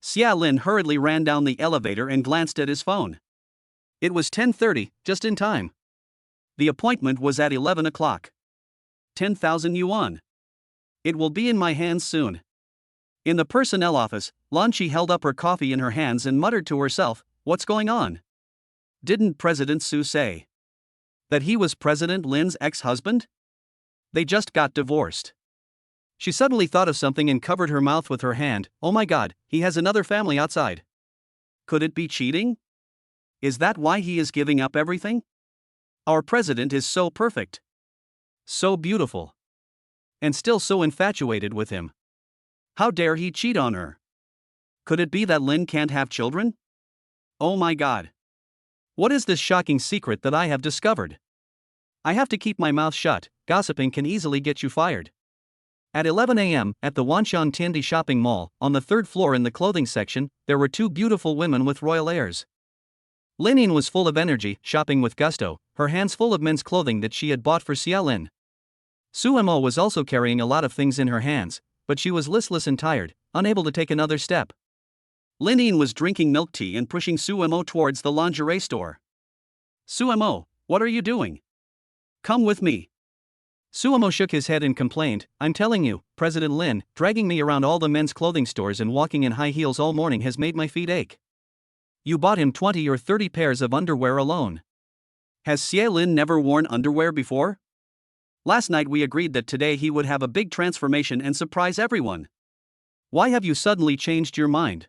Xia Lin hurriedly ran down the elevator and glanced at his phone. It was 10:30, just in time. The appointment was at 11 o'clock. 10,000 yuan. It will be in my hands soon. In the personnel office, Lan Qi held up her coffee in her hands and muttered to herself, "What's going on? Didn't President Su say that he was President Lin's ex-husband? They just got divorced." She suddenly thought of something and covered her mouth with her hand. "Oh my god, he has another family outside. Could it be cheating? Is that why he is giving up everything? Our president is so perfect, so beautiful, and still so infatuated with him. How dare he cheat on her? Could it be that Lin can't have children? Oh my god. What is this shocking secret that I have discovered? I have to keep my mouth shut. Gossiping can easily get you fired." At 11 a.m., at the Wanshan Tiandi shopping mall, on the third floor in the clothing section, there were two beautiful women with royal airs. Lin was full of energy, shopping with gusto, her hands full of men's clothing that she had bought for Xia Lin. Su Mo was also carrying a lot of things in her hands, but she was listless and tired, unable to take another step. Lin was drinking milk tea and pushing Su Mo towards the lingerie store. "Su Mo, what are you doing? Come with me." Su Mo shook his head and complained, "I'm telling you, President Lin, dragging me around all the men's clothing stores and walking in high heels all morning has made my feet ache. You bought him 20 or 30 pairs of underwear alone. Has Xia Lin never worn underwear before? Last night we agreed that today he would have a big transformation and surprise everyone. Why have you suddenly changed your mind?"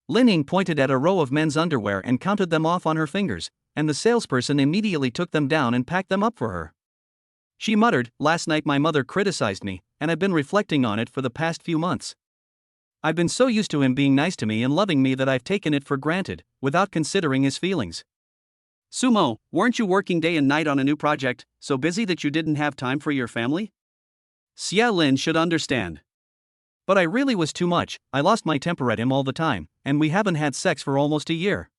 Lin pointed at a row of men's underwear and counted them off on her fingers, and the salesperson immediately took them down and packed them up for her. She muttered, "Last night my mother criticized me, and I've been reflecting on it for the past few months. I've been so used to him being nice to me and loving me that I've taken it for granted, without considering his feelings. Sumo, weren't you working day and night on a new project, so busy that you didn't have time for your family? Xia Lin should understand. But I really was too much. I lost my temper at him all the time, and we haven't had sex for almost a year.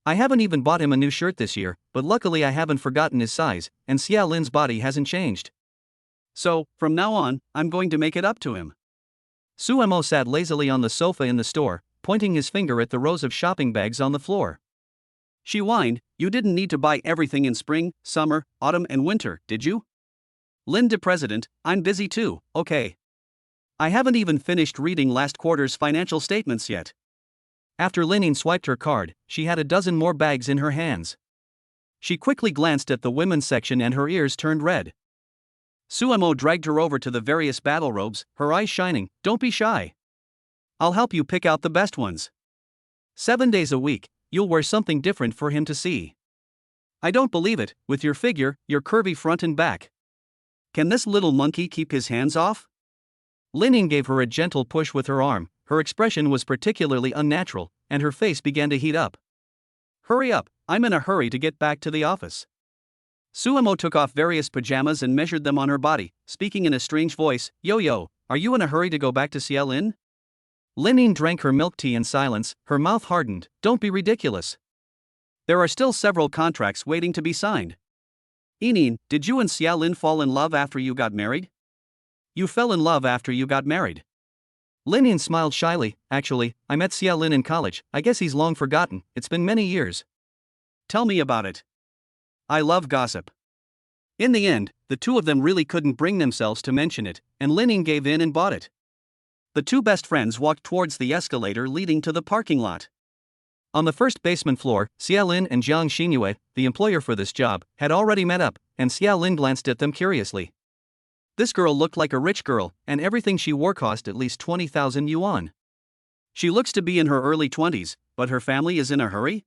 I haven't even bought him a new shirt this year, but luckily I haven't forgotten his size, and Xia Lin's body hasn't changed. So, from now on, I'm going to make it up to him." Su Mo sat lazily on the sofa in the store, pointing his finger at the rows of shopping bags on the floor. She whined, "You didn't need to buy everything in spring, summer, autumn and winter, did you? Linda President, I'm busy too, okay? I haven't even finished reading last quarter's financial statements yet." After Lin swiped her card, she had a dozen more bags in her hands. She quickly glanced at the women's section and her ears turned red. Suemo dragged her over to the various battle robes, her eyes shining. "Don't be shy. I'll help you pick out the best ones. 7 days a week, you'll wear something different for him to see. I don't believe it, with your figure, your curvy front and back. Can this little monkey keep his hands off?" Lin gave her a gentle push with her arm. Her expression was particularly unnatural, and her face began to heat up. "Hurry up, I'm in a hurry to get back to the office." Suemo took off various pajamas and measured them on her body, speaking in a strange voice. "Yo, are you in a hurry to go back to Xia Lin?" Lin drank her milk tea in silence, her mouth hardened. "Don't be ridiculous. There are still several contracts waiting to be signed. Inin, did you and Xia Lin fall in love after you got married?" "You fell in love after you got married." Lin smiled shyly. "Actually, I met Xia Lin in college. I guess he's long forgotten, it's been many years." "Tell me about it. I love gossip." In the end, the two of them really couldn't bring themselves to mention it, and Lin gave in and bought it. The two best friends walked towards the escalator leading to the parking lot. On the first basement floor, Xia Lin and Jiang Xinyue, the employer for this job, had already met up, and Xia Lin glanced at them curiously. This girl looked like a rich girl, and everything she wore cost at least 20,000 yuan. She looks to be in her early 20s, but her family is in a hurry?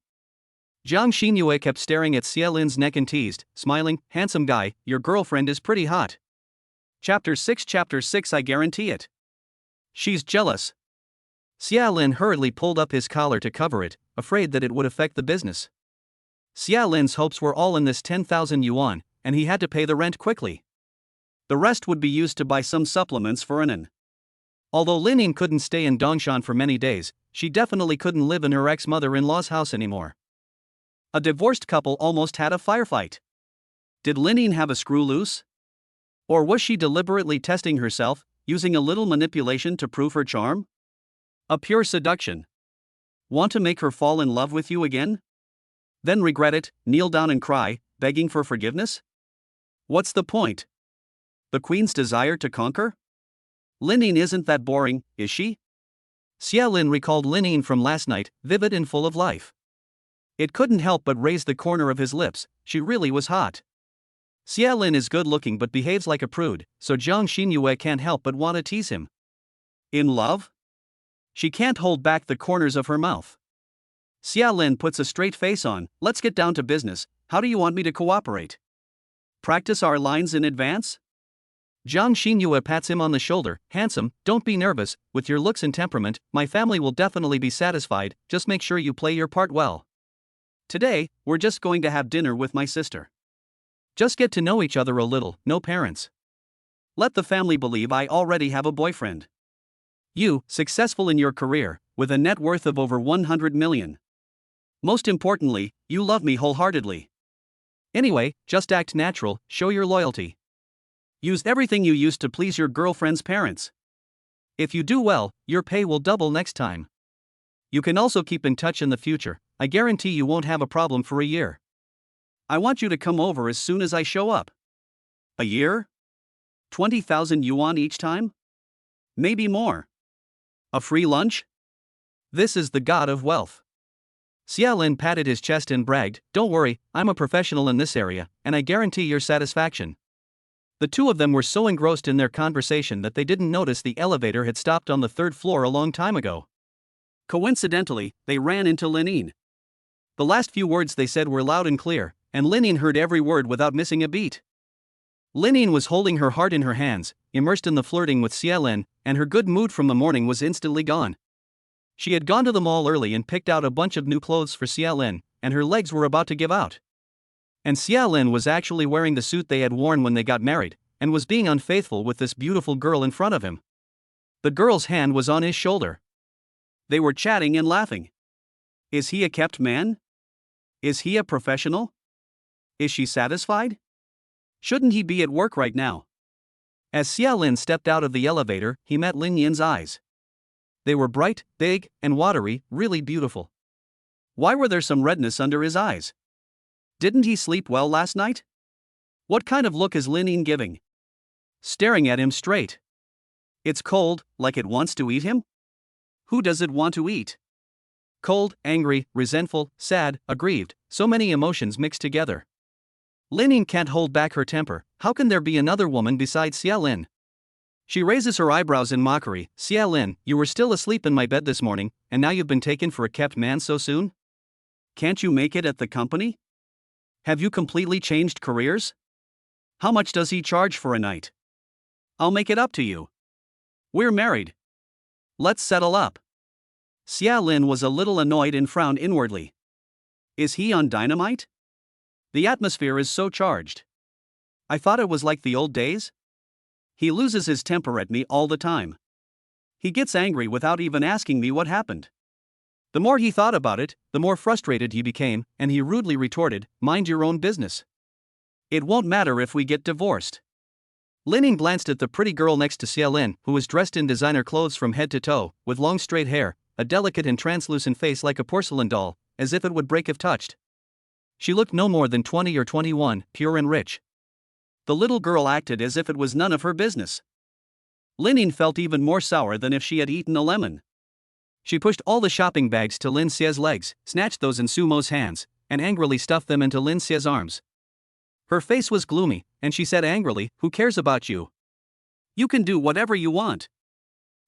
Jiang Xinyue kept staring at Xia Lin's neck and teased, smiling, "Handsome guy, your girlfriend is pretty hot." Chapter 6 I guarantee it. She's jealous. Xia Lin hurriedly pulled up his collar to cover it, afraid that it would affect the business. Xia Lin's hopes were all in this 10,000 yuan, and he had to pay the rent quickly. The rest would be used to buy some supplements for Anan. Although Lin couldn't stay in Dongshan for many days, she definitely couldn't live in her ex-mother-in-law's house anymore. A divorced couple almost had a firefight. Did Lin have a screw loose? Or was she deliberately testing herself, using a little manipulation to prove her charm? A pure seduction. Want to make her fall in love with you again? Then regret it, kneel down and cry, begging for forgiveness? What's the point? The queen's desire to conquer? Linine isn't that boring, is she? Xia Lin recalled Linine from last night, vivid and full of life. It couldn't help but raise the corner of his lips. She really was hot. Xia Lin is good looking but behaves like a prude, so Zhang Xinyue can't help but want to tease him. In love? She can't hold back the corners of her mouth. Xia Lin puts a straight face on. Let's get down to business. How do you want me to cooperate? Practice our lines in advance? Zhang Xinyue pats him on the shoulder. Handsome, don't be nervous. With your looks and temperament, my family will definitely be satisfied. Just make sure you play your part well. Today, we're just going to have dinner with my sister. Just get to know each other a little, no parents. Let the family believe I already have a boyfriend. You, successful in your career, with a net worth of over 100 million. Most importantly, you love me wholeheartedly. Anyway, just act natural, show your loyalty. Use everything you used to please your girlfriend's parents. If you do well, your pay will double next time. You can also keep in touch in the future. I guarantee you won't have a problem for a year. I want you to come over as soon as I show up. A year? 20,000 yuan each time? Maybe more. A free lunch? This is the god of wealth. Xia Lin patted his chest and bragged, "Don't worry, I'm a professional in this area, and I guarantee your satisfaction." The two of them were so engrossed in their conversation that they didn't notice the elevator had stopped on the third floor a long time ago. Coincidentally, they ran into Linine. The last few words they said were loud and clear, and Linine heard every word without missing a beat. Linine was holding her heart in her hands, immersed in the flirting with Xia Lin, and her good mood from the morning was instantly gone. She had gone to the mall early and picked out a bunch of new clothes for Xia Lin, and her legs were about to give out. And Xia Lin was actually wearing the suit they had worn when they got married, and was being unfaithful with this beautiful girl in front of him. The girl's hand was on his shoulder. They were chatting and laughing. Is he a kept man? Is he a professional? Is she satisfied? Shouldn't he be at work right now? As Xia Lin stepped out of the elevator, he met Lin Yin's eyes. They were bright, big, and watery, really beautiful. Why were there some redness under his eyes? Didn't he sleep well last night? What kind of look is Lin Yin giving? Staring at him straight. It's cold, like it wants to eat him? Who does it want to eat? Cold, angry, resentful, sad, aggrieved, so many emotions mixed together. Lin Yin can't hold back her temper. How can there be another woman besides Xia Lin? She raises her eyebrows in mockery. Xia Lin, you were still asleep in my bed this morning, and now you've been taken for a kept man so soon? Can't you make it at the company? Have you completely changed careers? How much does he charge for a night? I'll make it up to you. We're married. Let's settle up. Xia Lin was a little annoyed and frowned inwardly. Is he on dynamite? The atmosphere is so charged. I thought it was like the old days. He loses his temper at me all the time. He gets angry without even asking me what happened. The more he thought about it, the more frustrated he became, and he rudely retorted, "Mind your own business. It won't matter if we get divorced." Lin Yin glanced at the pretty girl next to Xia Lin, who was dressed in designer clothes from head to toe, with long straight hair, a delicate and translucent face like a porcelain doll, as if it would break if touched. She looked no more than 20 or 21, pure and rich. The little girl acted as if it was none of her business. Lin Yin felt even more sour than if she had eaten a lemon. She pushed all the shopping bags to Lin Xia's legs, snatched those in Sumo's hands, and angrily stuffed them into Lin Xia's arms. Her face was gloomy, and she said angrily, "Who cares about you? You can do whatever you want.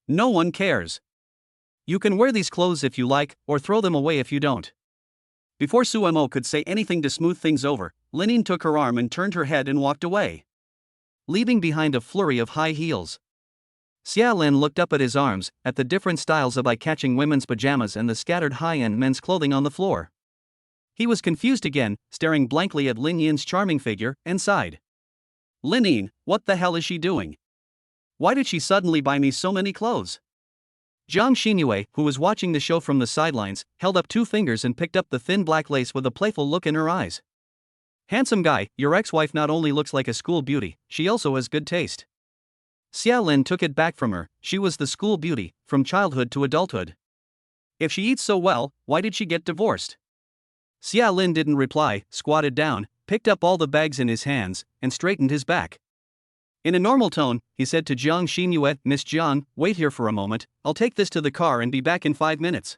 No one cares. You can wear these clothes if you like, or throw them away if you don't." Before Sumo could say anything to smooth things over, Lin Yin took her arm and turned her head and walked away, leaving behind a flurry of high heels. Xia Lin looked up at his arms, at the different styles of eye-catching women's pajamas and the scattered high-end men's clothing on the floor. He was confused again, staring blankly at Lin Yin's charming figure, and sighed. Lin Yin, what the hell is she doing? Why did she suddenly buy me so many clothes? Zhang Xinyue, who was watching the show from the sidelines, held up two fingers and picked up the thin black lace with a playful look in her eyes. Handsome guy, your ex-wife not only looks like a school beauty, she also has good taste. Xia Lin took it back from her. She was the school beauty, from childhood to adulthood. If she eats so well, why did she get divorced? Xia Lin didn't reply, squatted down, picked up all the bags in his hands, and straightened his back. In a normal tone, he said to Jiang Xinyue, Miss Jiang, wait here for a moment, I'll take this to the car and be back in 5 minutes.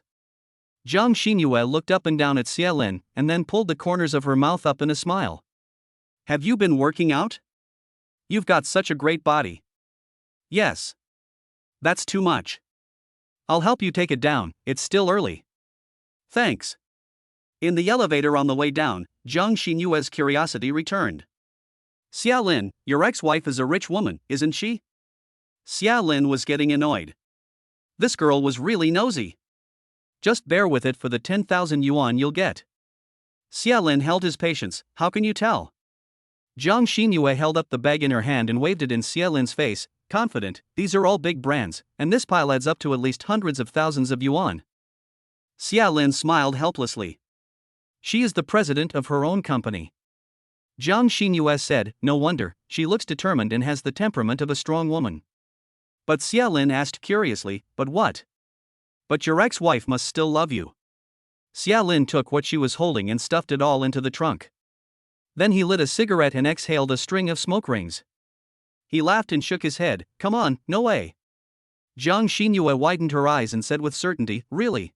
Jiang Xinyue looked up and down at Xia Lin, and then pulled the corners of her mouth up in a smile. Have you been working out? You've got such a great body. Yes. That's too much. I'll help you take it down, it's still early. Thanks. In the elevator on the way down, Jiang Xinyue's curiosity returned. Xia Lin, your ex-wife is a rich woman, isn't she? Xia Lin was getting annoyed. This girl was really nosy. Just bear with it for the 10,000 yuan you'll get. Xia Lin held his patience. How can you tell? Jiang Xinyue held up the bag in her hand and waved it in Xia Lin's face, confident, these are all big brands, and this pile adds up to at least hundreds of thousands of yuan. Xia Lin smiled helplessly. She is the president of her own company. Jiang Xinyue said, no wonder, she looks determined and has the temperament of a strong woman. But Xia Lin asked curiously, but what? But your ex-wife must still love you. Xia Lin took what she was holding and stuffed it all into the trunk. Then he lit a cigarette and exhaled a string of smoke rings. He laughed and shook his head, come on, no way. Jiang Xinyue widened her eyes and said with certainty, really?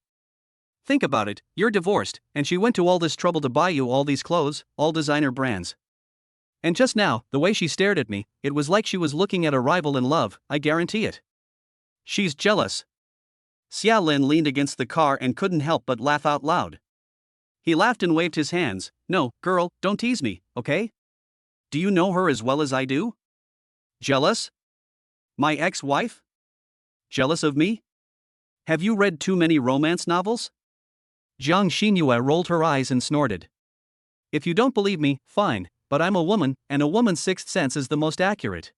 Think about it, you're divorced, and she went to all this trouble to buy you all these clothes, all designer brands. And just now, the way she stared at me, it was like she was looking at a rival in love, I guarantee it. She's jealous. Xia Lin leaned against the car and couldn't help but laugh out loud. He laughed and waved his hands, no, girl, don't tease me, okay? Do you know her as well as I do? Jealous? My ex-wife? Jealous of me? Have you read too many romance novels? Jiang Xinyue rolled her eyes and snorted. If you don't believe me, fine, but I'm a woman, and a woman's sixth sense is the most accurate.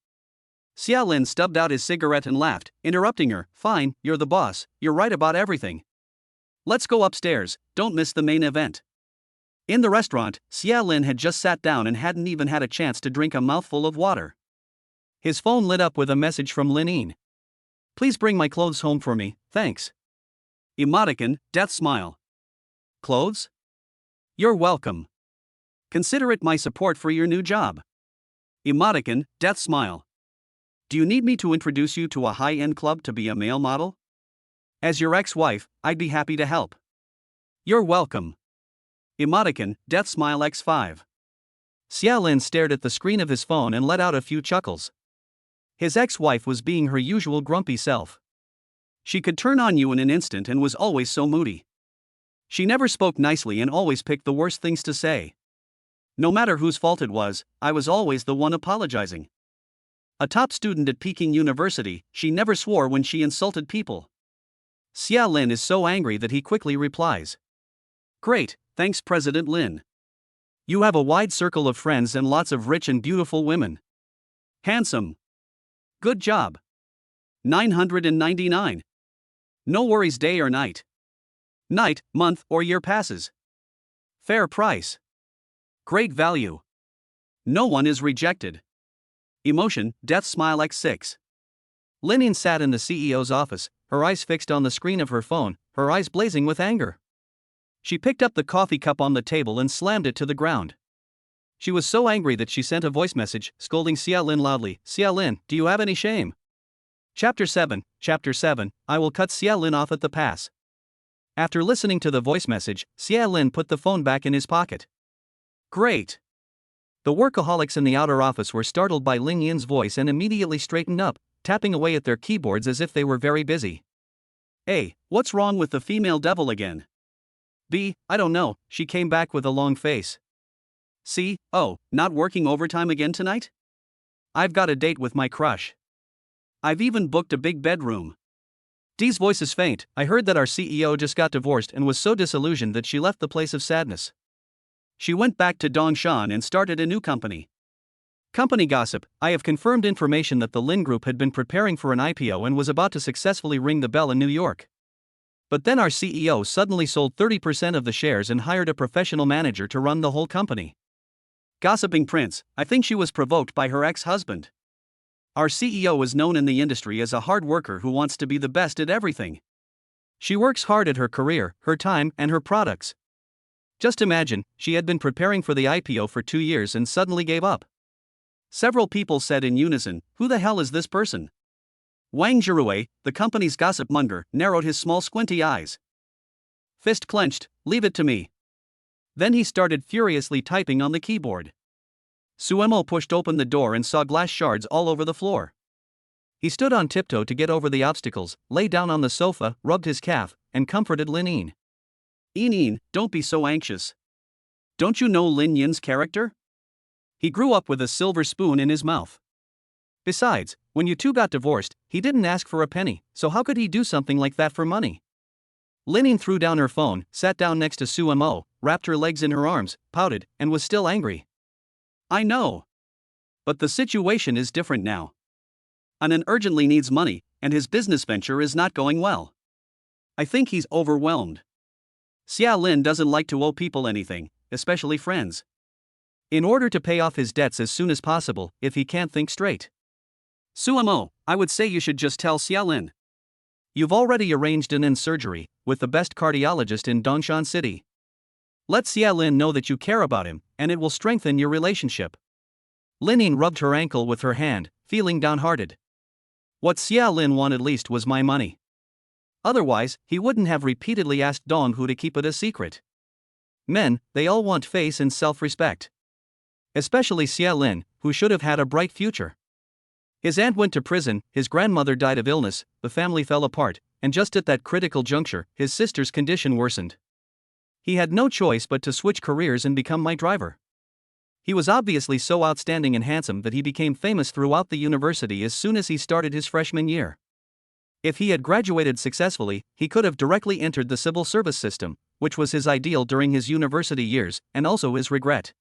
Xia Lin stubbed out his cigarette and laughed, interrupting her, fine, you're the boss, you're right about everything. Let's go upstairs, don't miss the main event. In the restaurant, Xia Lin had just sat down and hadn't even had a chance to drink a mouthful of water. His phone lit up with a message from Lin Yin. Please bring my clothes home for me, thanks. Emoticon, death smile. Clothes? You're welcome. Consider it my support for your new job. Emoticon, death smile. Do you need me to introduce you to a high-end club to be a male model? As your ex-wife, I'd be happy to help. You're welcome. Emoticon, death smile x5. Xia Lin stared at the screen of his phone and let out a few chuckles. His ex-wife was being her usual grumpy self. She could turn on you in an instant and was always so moody. She never spoke nicely and always picked the worst things to say. No matter whose fault it was, I was always the one apologizing. A top student at Peking University, she never swore when she insulted people. Xia Lin is so angry that he quickly replies. Great, thanks President Lin. You have a wide circle of friends and lots of rich and beautiful women. Handsome. Good job. 999. No worries day or night. Night, month, or year passes. Fair price. Great value. No one is rejected. Emotion, death smile x6. Lin Yin sat in the CEO's office, her eyes fixed on the screen of her phone, her eyes blazing with anger. She picked up the coffee cup on the table and slammed it to the ground. She was so angry that she sent a voice message, scolding Xia Lin loudly. Xia Lin, do you have any shame? Chapter 7, I will cut Xia Lin off at the pass. After listening to the voice message, Xia Lin put the phone back in his pocket. Great. The workaholics in the outer office were startled by Lin Yin's voice and immediately straightened up, tapping away at their keyboards as if they were very busy. A, what's wrong with the female devil again? B, I don't know, she came back with a long face. C, oh, not working overtime again tonight? I've got a date with my crush. I've even booked a big bedroom. D's voice is faint. I heard that our CEO just got divorced and was so disillusioned that she left the place of sadness. She went back to Dongshan and started a new company. Company gossip, I have confirmed information that the Lin Group had been preparing for an IPO and was about to successfully ring the bell in New York. But then our CEO suddenly sold 30% of the shares and hired a professional manager to run the whole company. Gossiping prince, I think she was provoked by her ex-husband. Our CEO is known in the industry as a hard worker who wants to be the best at everything. She works hard at her career, her time, and her products. Just imagine, she had been preparing for the IPO for 2 years and suddenly gave up. Several people said in unison, "Who the hell is this person?" Wang Zhirui, the company's gossip monger, narrowed his small squinty eyes. Fist clenched, "Leave it to me." Then he started furiously typing on the keyboard. Suemo pushed open the door and saw glass shards all over the floor. He stood on tiptoe to get over the obstacles, lay down on the sofa, rubbed his calf, and comforted Lin Yin. "Yin, don't be so anxious. Don't you know Lin Yin's character? He grew up with a silver spoon in his mouth. Besides, when you two got divorced, he didn't ask for a penny, so how could he do something like that for money?" Lin Yin threw down her phone, sat down next to Suemo, wrapped her legs in her arms, pouted, and was still angry. "I know. But the situation is different now. Anan urgently needs money, and his business venture is not going well. I think he's overwhelmed. Xia Lin doesn't like to owe people anything, especially friends. In order to pay off his debts as soon as possible, if he can't think straight. Suemo, I would say you should just tell Xia Lin. You've already arranged an in-surgery, with the best cardiologist in Dongshan City. Let Xia Lin know that you care about him, and it will strengthen your relationship." Lin Yin rubbed her ankle with her hand, feeling downhearted. What Xia Lin wanted least was my money. Otherwise, he wouldn't have repeatedly asked Donghu to keep it a secret. Men, they all want face and self-respect. Especially Xia Lin, who should have had a bright future. His aunt went to prison, his grandmother died of illness, the family fell apart, and just at that critical juncture, his sister's condition worsened. He had no choice but to switch careers and become my driver. He was obviously so outstanding and handsome that he became famous throughout the university as soon as he started his freshman year. If he had graduated successfully, he could have directly entered the civil service system, which was his ideal during his university years, and also his regret.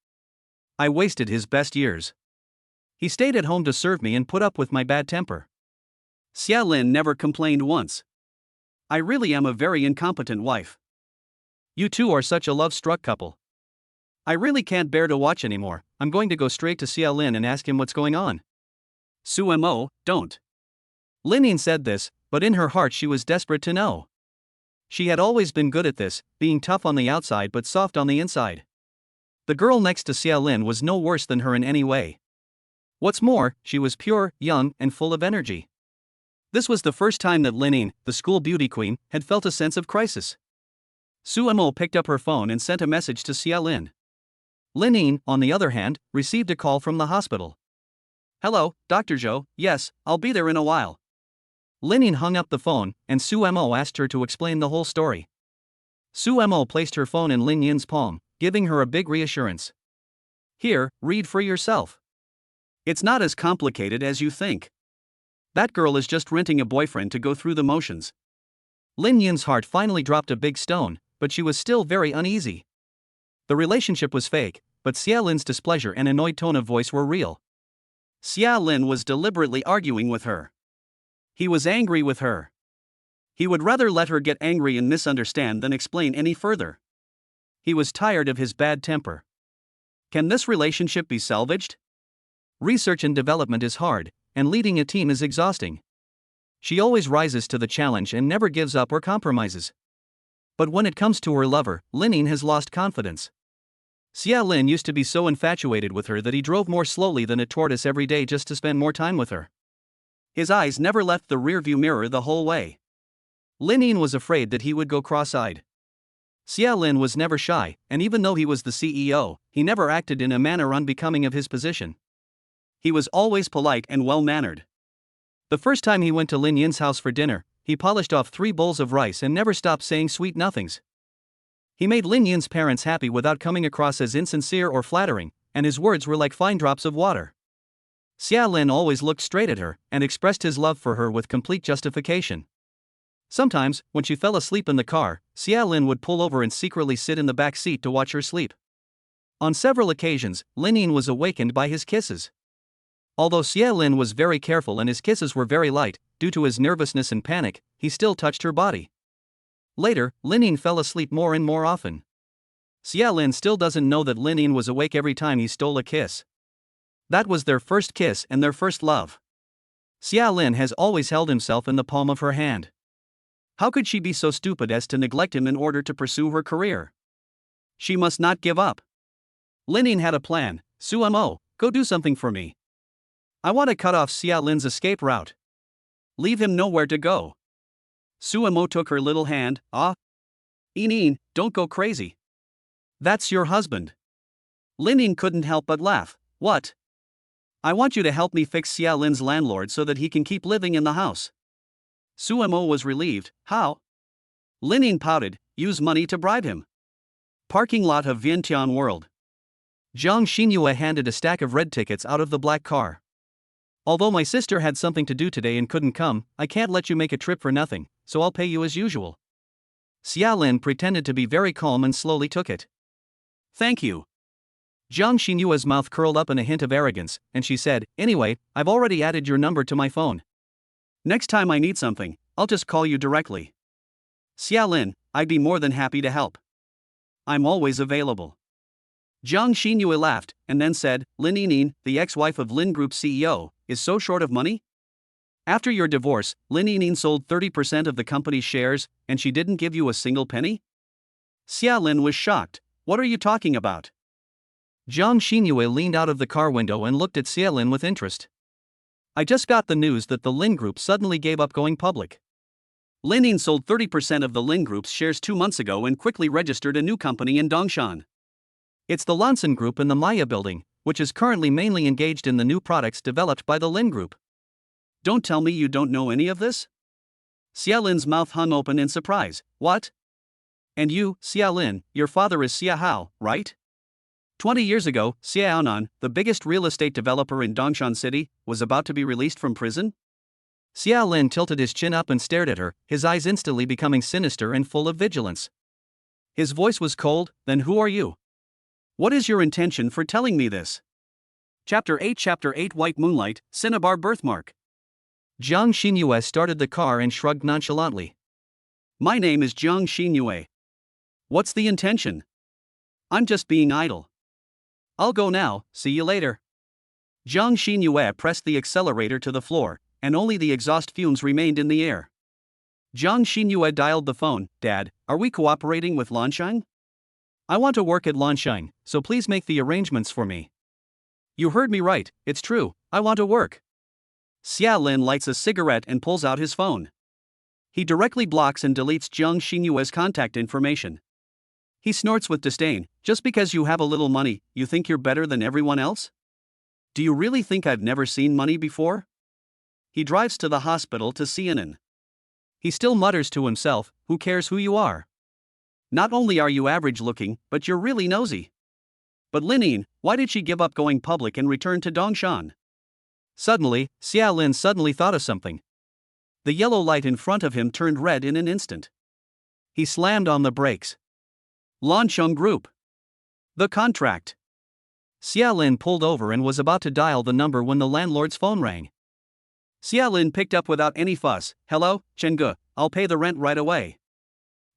I wasted his best years. He stayed at home to serve me and put up with my bad temper. Xia Lin never complained once. I really am a very incompetent wife. You two are such a love-struck couple. I really can't bear to watch anymore. I'm going to go straight to Xia Lin and ask him what's going on. Suemo, don't. Lin Yin said this, but in her heart she was desperate to know. She had always been good at this, being tough on the outside but soft on the inside. The girl next to Xia Lin was no worse than her in any way. What's more, she was pure, young, and full of energy. This was the first time that Lin Yin, the school beauty queen, had felt a sense of crisis. Suemo picked up her phone and sent a message to Xia Lin. Lin Yin, on the other hand, received a call from the hospital. "Hello, Dr. Zhou, yes, I'll be there in a while." Lin Yin hung up the phone, and Suemo asked her to explain the whole story. Suemo placed her phone in Lin Yin's palm, giving her a big reassurance. "Here, read for yourself. It's not as complicated as you think. That girl is just renting a boyfriend to go through the motions." Lin Yin's heart finally dropped a big stone, but she was still very uneasy. The relationship was fake, but Xia Lin's displeasure and annoyed tone of voice were real. Xia Lin was deliberately arguing with her. He was angry with her. He would rather let her get angry and misunderstand than explain any further. He was tired of his bad temper. Can this relationship be salvaged? Research and development is hard, and leading a team is exhausting. She always rises to the challenge and never gives up or compromises. But when it comes to her lover, Lin Yin has lost confidence. Xia Lin used to be so infatuated with her that he drove more slowly than a tortoise every day just to spend more time with her. His eyes never left the rearview mirror the whole way. Lin Yin was afraid that he would go cross-eyed. Xia Lin was never shy, and even though he was the CEO, he never acted in a manner unbecoming of his position. He was always polite and well-mannered. The first time he went to Lin Yin's house for dinner, he polished off 3 bowls of rice and never stopped saying sweet nothings. He made Lin Yin's parents happy without coming across as insincere or flattering, and his words were like fine drops of water. Xia Lin always looked straight at her and expressed his love for her with complete justification. Sometimes, when she fell asleep in the car, Xia Lin would pull over and secretly sit in the back seat to watch her sleep. On several occasions, Lin Yin was awakened by his kisses. Although Xia Lin was very careful and his kisses were very light, due to his nervousness and panic, he still touched her body. Later, Lin Yin fell asleep more and more often. Xia Lin still doesn't know that Lin Yin was awake every time he stole a kiss. That was their first kiss and their first love. Xia Lin has always held himself in the palm of her hand. How could she be so stupid as to neglect him in order to pursue her career? She must not give up. Lin had a plan. Sumo, go do something for me. I want to cut off Xia Lin's escape route. Leave him nowhere to go. Sumo took her little hand. Inin, don't go crazy. That's your husband. Lin couldn't help but laugh. What? I want you to help me fix Xia Lin's landlord so that he can keep living in the house. Sumo was relieved. How? Lin pouted. Use money to bribe him. Parking lot of Vientiane World. Zhang Xinyue handed a stack of red tickets out of the black car. Although my sister had something to do today and couldn't come, I can't let you make a trip for nothing, so I'll pay you as usual. Xia Lin pretended to be very calm and slowly took it. Thank you. Zhang Xinyue's mouth curled up in a hint of arrogance, and she said, Anyway, I've already added your number to my phone. Next time I need something, I'll just call you directly. Xia Lin, I'd be more than happy to help. I'm always available. Zhang Xinyue laughed, and then said, Lin Yinin, the ex-wife of Lin Group CEO, is so short of money? After your divorce, Lin Yinin sold 30% of the company's shares, and she didn't give you a single penny? Xia Lin was shocked. What are you talking about? Zhang Xinyue leaned out of the car window and looked at Xia Lin with interest. I just got the news that the Lin Group suddenly gave up going public. Lin Yinin sold 30% of the Lin Group's shares 2 months ago and quickly registered a new company in Dongshan. It's the Lanson Group in the Maya building, which is currently mainly engaged in the new products developed by the Lin Group. Don't tell me you don't know any of this? Xia Lin's mouth hung open in surprise. What? And you, Xia Lin, your father is Xia Hao, right? 20 years ago, Xia Aonan, the biggest real estate developer in Dongshan City, was about to be released from prison? Xia Lin tilted his chin up and stared at her, his eyes instantly becoming sinister and full of vigilance. His voice was cold. Then who are you? What is your intention for telling me this? Chapter 8 White Moonlight, Cinnabar Birthmark. Zhang Xinyue started the car and shrugged nonchalantly. My name is Zhang Xinyue. What's the intention? I'm just being idle. I'll go now, see you later. Zhang Xinyue pressed the accelerator to the floor, and only the exhaust fumes remained in the air. Zhang Xinyue dialed the phone. Dad, are we cooperating with Lanshine? I want to work at Lanshine, so please make the arrangements for me. You heard me right, it's true, I want to work. Xia Lin lights a cigarette and pulls out his phone. He directly blocks and deletes Zhang Xinyue's contact information. He snorts with disdain. Just because you have a little money, you think you're better than everyone else? Do you really think I've never seen money before? He drives to the hospital to see Inin. He still mutters to himself, who cares who you are? Not only are you average looking, but you're really nosy. But Lin, why did she give up going public and return to Dongshan? Suddenly, Xia Lin suddenly thought of something. The yellow light in front of him turned red in an instant. He slammed on the brakes. Lansheng Group. The contract. Xia Lin pulled over and was about to dial the number when the landlord's phone rang. Xia Lin picked up without any fuss. Hello, Chengge, I'll pay the rent right away.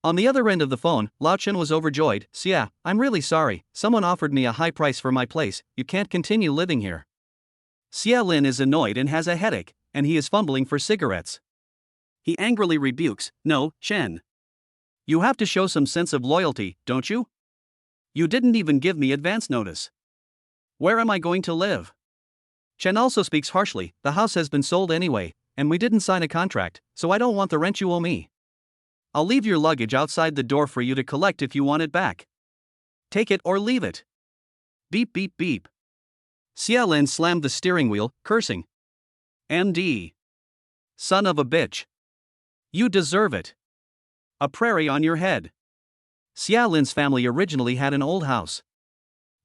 On the other end of the phone, Lao Chen was overjoyed. Xia, I'm really sorry, someone offered me a high price for my place, you can't continue living here. Xia Lin is annoyed and has a headache, and he is fumbling for cigarettes. He angrily rebukes, No, Chen. You have to show some sense of loyalty, don't you? You didn't even give me advance notice. Where am I going to live? Chen also speaks harshly. The house has been sold anyway, and we didn't sign a contract, so I don't want the rent you owe me. I'll leave your luggage outside the door for you to collect if you want it back. Take it or leave it. Beep beep beep. Xia Lin slammed the steering wheel, cursing. MD. Son of a bitch. You deserve it. A prairie on your head. Xia Lin's family originally had an old house.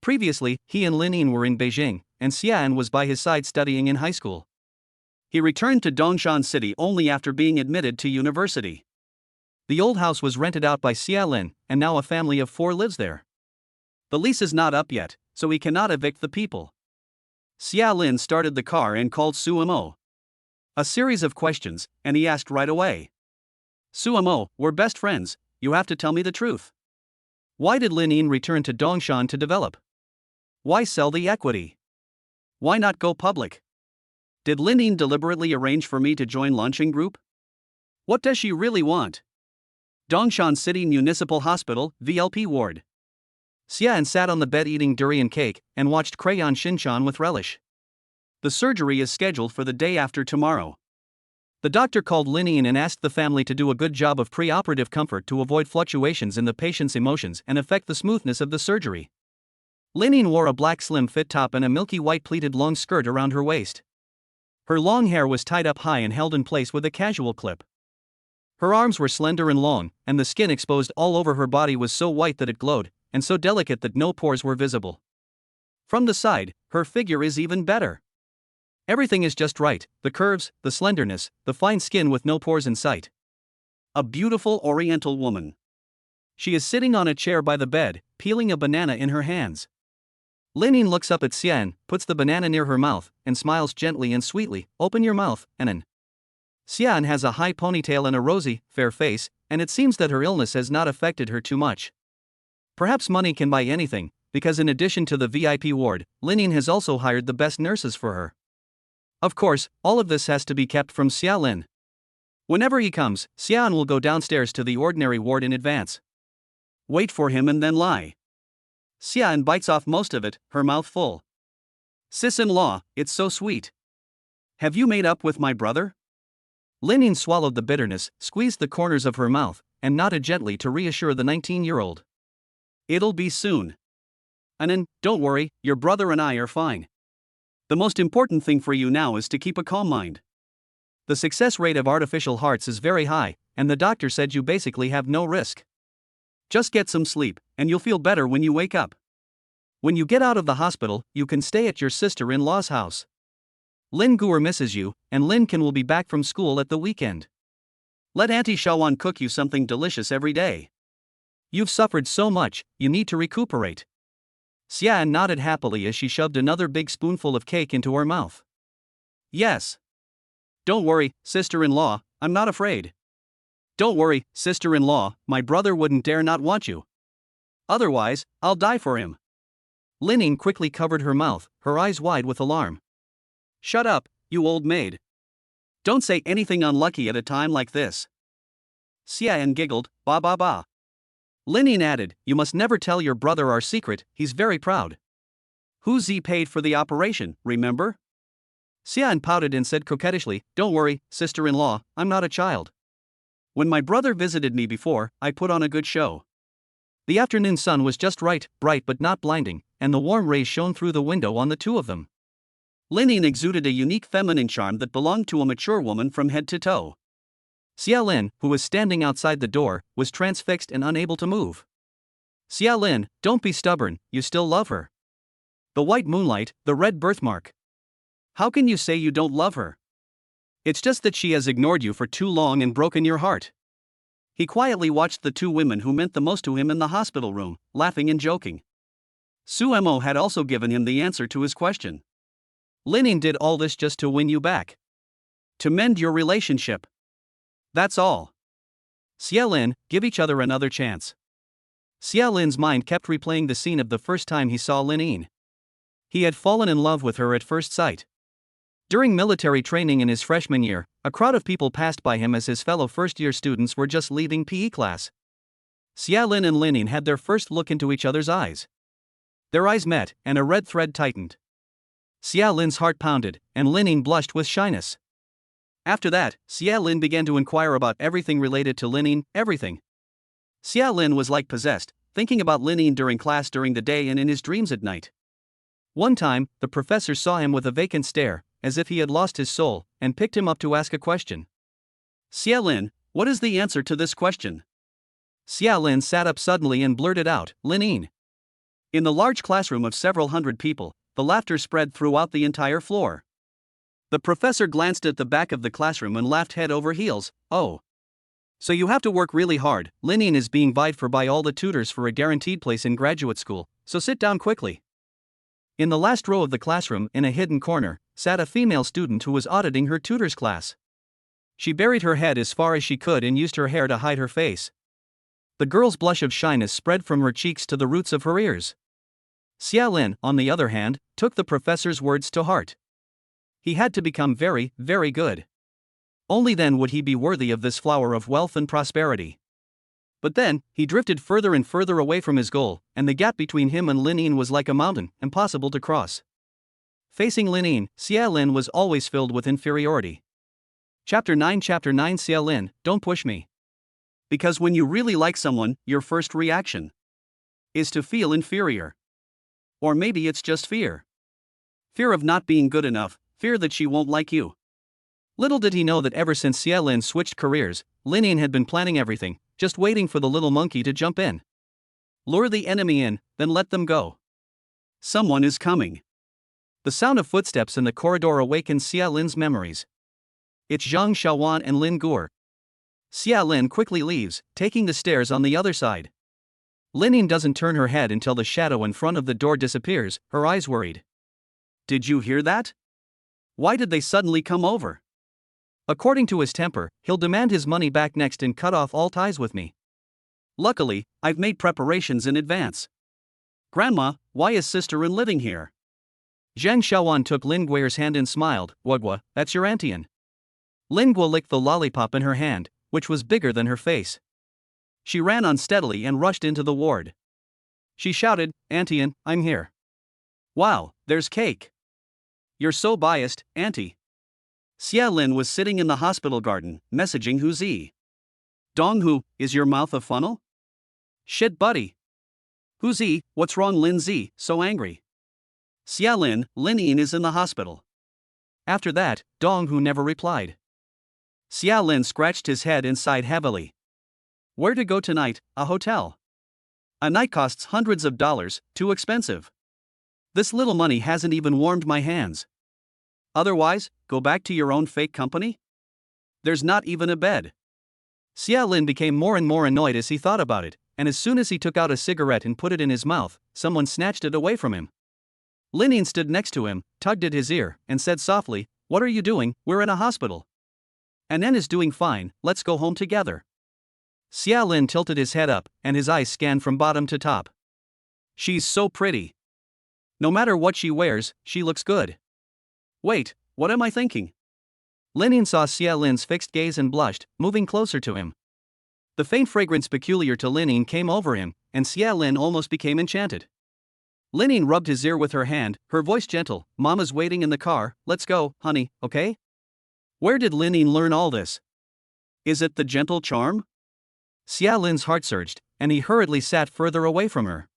Previously, he and Lin Yin were in Beijing, and Xian was by his side studying in high school. He returned to Dongshan City only after being admitted to university. The old house was rented out by Xia Lin, and now a family of 4 lives there. The lease is not up yet, so he cannot evict the people. Xia Lin started the car and called Sumo. A series of questions, and he asked right away. Sumo, we're best friends, you have to tell me the truth. Why did Lin Yin return to Dongshan to develop? Why sell the equity? Why not go public? Did Linine deliberately arrange for me to join lunching group? What does she really want? Dongshan City Municipal Hospital, VLP ward. Xian sat on the bed eating durian cake and watched Crayon Shinchan with relish. The surgery is scheduled for the day after tomorrow. The doctor called Linine and asked the family to do a good job of pre-operative comfort to avoid fluctuations in the patient's emotions and affect the smoothness of the surgery. Linine wore a black slim fit top and a milky white pleated long skirt around her waist. Her long hair was tied up high and held in place with a casual clip. Her arms were slender and long, and the skin exposed all over her body was so white that it glowed, and so delicate that no pores were visible. From the side, her figure is even better. Everything is just right, the curves, the slenderness, the fine skin with no pores in sight. A beautiful Oriental woman. She is sitting on a chair by the bed, peeling a banana in her hands. Linine looks up at Xian, puts the banana near her mouth, and smiles gently and sweetly. Open your mouth, Anan. Xian has a high ponytail and a rosy, fair face, and it seems that her illness has not affected her too much. Perhaps money can buy anything, because in addition to the VIP ward, Linine has also hired the best nurses for her. Of course, all of this has to be kept from Xiaolin. Whenever he comes, Xian will go downstairs to the ordinary ward in advance. Wait for him and then lie. Xian bites off most of it, her mouth full. Sis-in-law, it's so sweet. Have you made up with my brother? Linine swallowed the bitterness, squeezed the corners of her mouth, and nodded gently to reassure the 19-year-old. It'll be soon. Anan, don't worry, your brother and I are fine. The most important thing for you now is to keep a calm mind. The success rate of artificial hearts is very high, and the doctor said you basically have no risk. Just get some sleep, and you'll feel better when you wake up. When you get out of the hospital, you can stay at your sister-in-law's house. Lin Guer misses you, and Lin Can will be back from school at the weekend. Let Auntie Shawan cook you something delicious every day. You've suffered so much, you need to recuperate. Xian nodded happily as she shoved another big spoonful of cake into her mouth. Yes. Don't worry, sister-in-law, I'm not afraid. Don't worry, sister-in-law, my brother wouldn't dare not want you. Otherwise, I'll die for him. Linine quickly covered her mouth, her eyes wide with alarm. Shut up, you old maid. Don't say anything unlucky at a time like this. Xian giggled, ba ba ba. Linine added, you must never tell your brother our secret, he's very proud. Hu Zi paid for the operation, remember? Xian pouted and said coquettishly, don't worry, sister-in-law, I'm not a child. When my brother visited me before, I put on a good show. The afternoon sun was just right, bright but not blinding, and the warm rays shone through the window on the two of them. Linine exuded a unique feminine charm that belonged to a mature woman from head to toe. Xiaolin, who was standing outside the door, was transfixed and unable to move. Xiaolin, don't be stubborn, you still love her. The white moonlight, the red birthmark. How can you say you don't love her? It's just that she has ignored you for too long and broken your heart. He quietly watched the two women who meant the most to him in the hospital room, laughing and joking. Su Mo had also given him the answer to his question. Linine did all this just to win you back. To mend your relationship. That's all. Xiaolin, give each other another chance. Xiaolin's mind kept replaying the scene of the first time he saw Linine. He had fallen in love with her at first sight. During military training in his freshman year, a crowd of people passed by him as his fellow first-year students were just leaving PE class. Xiaolin and Linine had their first look into each other's eyes. Their eyes met, and a red thread tightened. Xiaolin's heart pounded, and Linine blushed with shyness. After that, Xiaolin began to inquire about everything related to Linine, everything. Xiaolin was like possessed, thinking about Linine during class during the day and in his dreams at night. One time, the professor saw him with a vacant stare, as if he had lost his soul, and picked him up to ask a question. Xiaolin, what is the answer to this question? Xiaolin sat up suddenly and blurted out, Linine. In the large classroom of several hundred people, the laughter spread throughout the entire floor. The professor glanced at the back of the classroom and laughed head over heels, oh. So you have to work really hard. Linine is being vied for by all the tutors for a guaranteed place in graduate school, so sit down quickly. In the last row of the classroom, in a hidden corner, sat a female student who was auditing her tutor's class. She buried her head as far as she could and used her hair to hide her face. The girl's blush of shyness spread from her cheeks to the roots of her ears. Xiaolin, on the other hand, took the professor's words to heart. He had to become very, very good. Only then would he be worthy of this flower of wealth and prosperity. But then, he drifted further and further away from his goal, and the gap between him and Lin Yin was like a mountain, impossible to cross. Facing Lin Yin, Xia Lin was always filled with inferiority. Chapter 9 Xia Lin, don't push me. Because when you really like someone, your first reaction is to feel inferior. Or maybe it's just fear. Fear of not being good enough, fear that she won't like you. Little did he know that ever since Xia Lin switched careers, Lin Yin had been planning everything, just waiting for the little monkey to jump in. Lure the enemy in, then let them go. Someone is coming. The sound of footsteps in the corridor awakens Xia Lin's memories. It's Zhang Xiaowan and Lin Gur. Xia Lin quickly leaves, taking the stairs on the other side. Lin Yin doesn't turn her head until the shadow in front of the door disappears, her eyes worried. Did you hear that? Why did they suddenly come over? According to his temper, he'll demand his money back next and cut off all ties with me. Luckily, I've made preparations in advance. Grandma, why is sister-in living here? Zhang Xiaowan took Lin Gui's hand and smiled. Wugwa, that's your auntie-in. Lin Gui licked the lollipop in her hand, which was bigger than her face. She ran unsteadily and rushed into the ward. She shouted, Auntie-in, I'm here. Wow, there's cake. You're so biased, Auntie. Xia Lin was sitting in the hospital garden, messaging Hu Zi. Dong Hu, is your mouth a funnel? Shit buddy. Hu Zi, what's wrong Lin Zi, so angry? Xia Lin, Lin Yin is in the hospital. After that, Dong Hu never replied. Xia Lin scratched his head and sighed heavily. Where to go tonight? A hotel. A night costs hundreds of dollars, too expensive. This little money hasn't even warmed my hands. Otherwise, go back to your own fake company? There's not even a bed. Xia Lin became more and more annoyed as he thought about it, and as soon as he took out a cigarette and put it in his mouth, someone snatched it away from him. Lin Yin stood next to him, tugged at his ear, and said softly, What are you doing? We're in a hospital. Anan is doing fine, let's go home together. Xia Lin tilted his head up, and his eyes scanned from bottom to top. She's so pretty. No matter what she wears, she looks good. Wait, what am I thinking? Lin Yin saw Xia Lin's fixed gaze and blushed, moving closer to him. The faint fragrance peculiar to Lin Yin came over him, and Xia Lin almost became enchanted. Lin Yin rubbed his ear with her hand, her voice gentle, Mama's waiting in the car, let's go, honey, okay? Where did Lin Yin learn all this? Is it the gentle charm? Xia Lin's heart surged, and he hurriedly sat further away from her.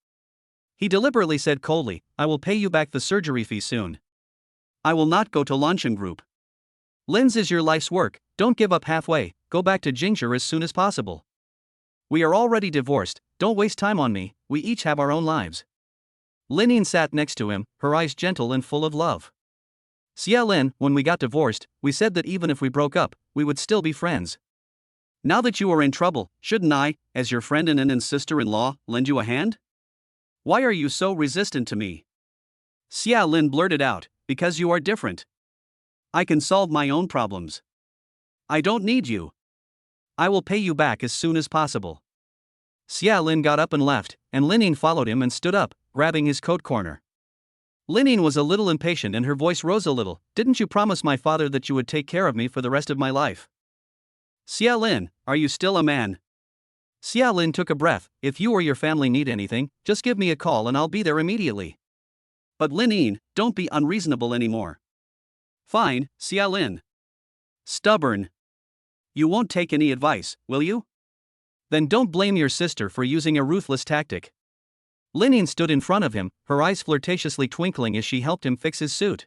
He deliberately said coldly, I will pay you back the surgery fee soon. I will not go to Lanshan Group. Lin's is your life's work, don't give up halfway, go back to Jingzhi as soon as possible. We are already divorced, don't waste time on me, we each have our own lives. Lin Yin sat next to him, her eyes gentle and full of love. Xia Lin, when we got divorced, we said that even if we broke up, we would still be friends. Now that you are in trouble, shouldn't I, as your friend and sister-in-law, lend you a hand? Why are you so resistant to me? Xia Lin blurted out, because you are different. I can solve my own problems. I don't need you. I will pay you back as soon as possible. Xia Lin got up and left, and Lin Yin followed him and stood up, grabbing his coat corner. Lin Yin was a little impatient and her voice rose a little. Didn't you promise my father that you would take care of me for the rest of my life? Xia Lin, are you still a man? Xia Lin took a breath. If you or your family need anything, just give me a call and I'll be there immediately. But Lin Yin, don't be unreasonable anymore. Fine, Xia Lin. Stubborn. You won't take any advice, will you? Then don't blame your sister for using a ruthless tactic. Lin Yin stood in front of him, her eyes flirtatiously twinkling as she helped him fix his suit.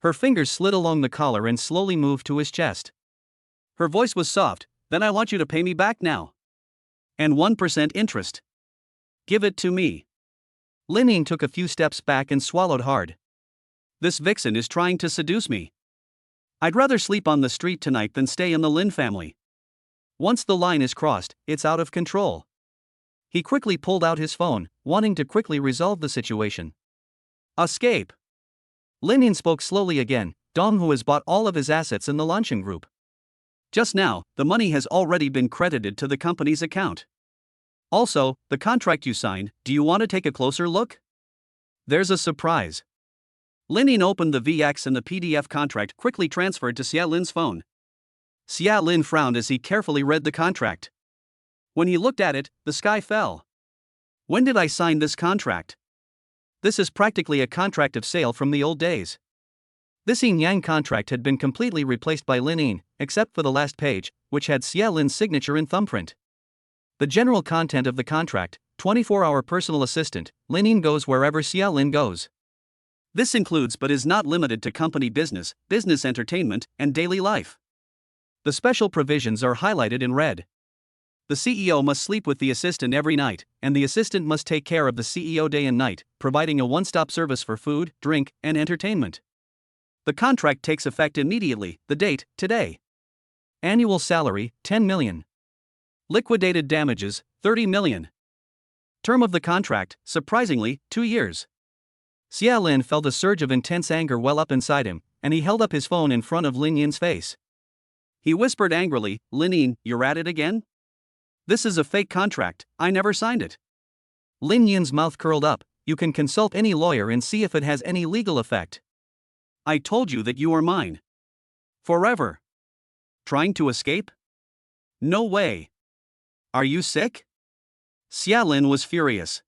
Her fingers slid along the collar and slowly moved to his chest. Her voice was soft. Then I want you to pay me back now. And 1% interest. Give it to me. Lin Yin took a few steps back and swallowed hard. This vixen is trying to seduce me. I'd rather sleep on the street tonight than stay in the Lin family. Once the line is crossed, it's out of control. He quickly pulled out his phone, wanting to quickly resolve the situation. Escape. Lin Yin spoke slowly again. Dong Hu has bought all of his assets in the Lanshan Group. Just now, the money has already been credited to the company's account. Also, the contract you signed, do you want to take a closer look? There's a surprise. Lin opened the VX and the PDF contract quickly transferred to Xia Lin's phone. Xia Lin frowned as he carefully read the contract. When he looked at it, the sky fell. When did I sign this contract? This is practically a contract of sale from the old days. This yin-yang contract had been completely replaced by Lin, except for the last page, which had Xia Lin's signature in thumbprint. The general content of the contract: 24-hour personal assistant, Lin goes wherever Xia Lin goes. This includes but is not limited to company business, business entertainment, and daily life. The special provisions are highlighted in red. The CEO must sleep with the assistant every night, and the assistant must take care of the CEO day and night, providing a one-stop service for food, drink, and entertainment. The contract takes effect immediately. The date: today. Annual salary: 10 million. Liquidated damages: 30 million. Term of the contract, surprisingly, 2 years. Xia Lin felt a surge of intense anger well up inside him, and he held up his phone in front of Lin Yin's face. He whispered angrily, "Lin Yin, you're at it again? This is a fake contract, I never signed it." Lin Yin's mouth curled up. "You can consult any lawyer and see if it has any legal effect. I told you that you are mine. Forever. Trying to escape? No way. Are you sick?" Xia Lin was furious.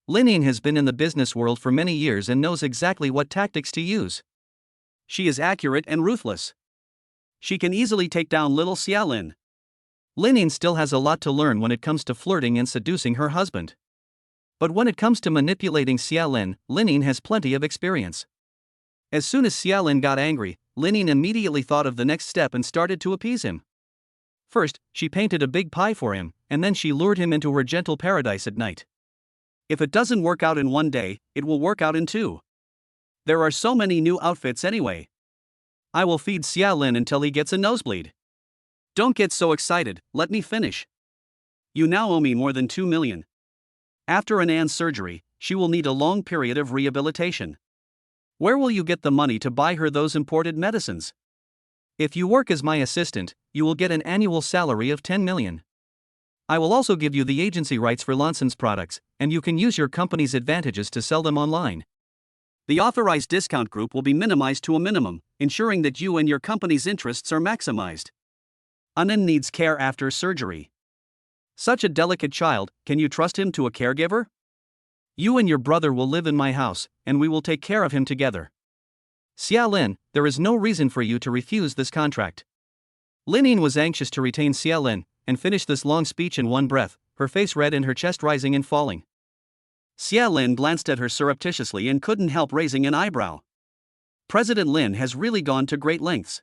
Lin Yin has been in the business world for many years and knows exactly what tactics to use. She is accurate and ruthless. She can easily take down little Xia Lin. Lin Yin still has a lot to learn when it comes to flirting and seducing her husband. But when it comes to manipulating Xia Lin, Lin Yin has plenty of experience. As soon as Xia Lin got angry, Lin Yin immediately thought of the next step and started to appease him. First, she painted a big pie for him, and then she lured him into her gentle paradise at night. If it doesn't work out in 1 day, it will work out in 2. There are so many new outfits anyway. I will feed Xia Lin until he gets a nosebleed. Don't get so excited, let me finish. You now owe me more than 2 million. After Ann's surgery, she will need a long period of rehabilitation. Where will you get the money to buy her those imported medicines? If you work as my assistant, you will get an annual salary of 10 million. I will also give you the agency rights for Lonson's products, and you can use your company's advantages to sell them online. The authorized discount group will be minimized to a minimum, ensuring that you and your company's interests are maximized. Ann needs care after surgery. Such a delicate child, can you trust him to a caregiver? You and your brother will live in my house, and we will take care of him together. Xia Lin, there is no reason for you to refuse this contract." Lin Yin was anxious to retain Xia Lin, and finished this long speech in one breath, her face red and her chest rising and falling. Xia Lin glanced at her surreptitiously and couldn't help raising an eyebrow. President Lin has really gone to great lengths.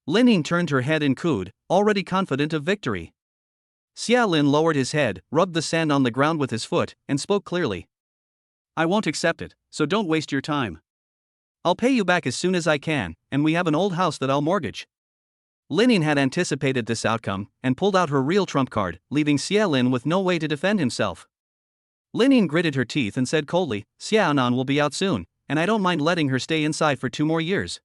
Lin Yin turned her head and cooed, already confident of victory. Xia Lin lowered his head, rubbed the sand on the ground with his foot, and spoke clearly. "I won't accept it, so don't waste your time. I'll pay you back as soon as I can, and we have an old house that I'll mortgage." Lin Yin had anticipated this outcome, and pulled out her real trump card, leaving Xia Lin with no way to defend himself. Lin Yin gritted her teeth and said coldly, "Xia Anan will be out soon, and I don't mind letting her stay inside for 2 more years.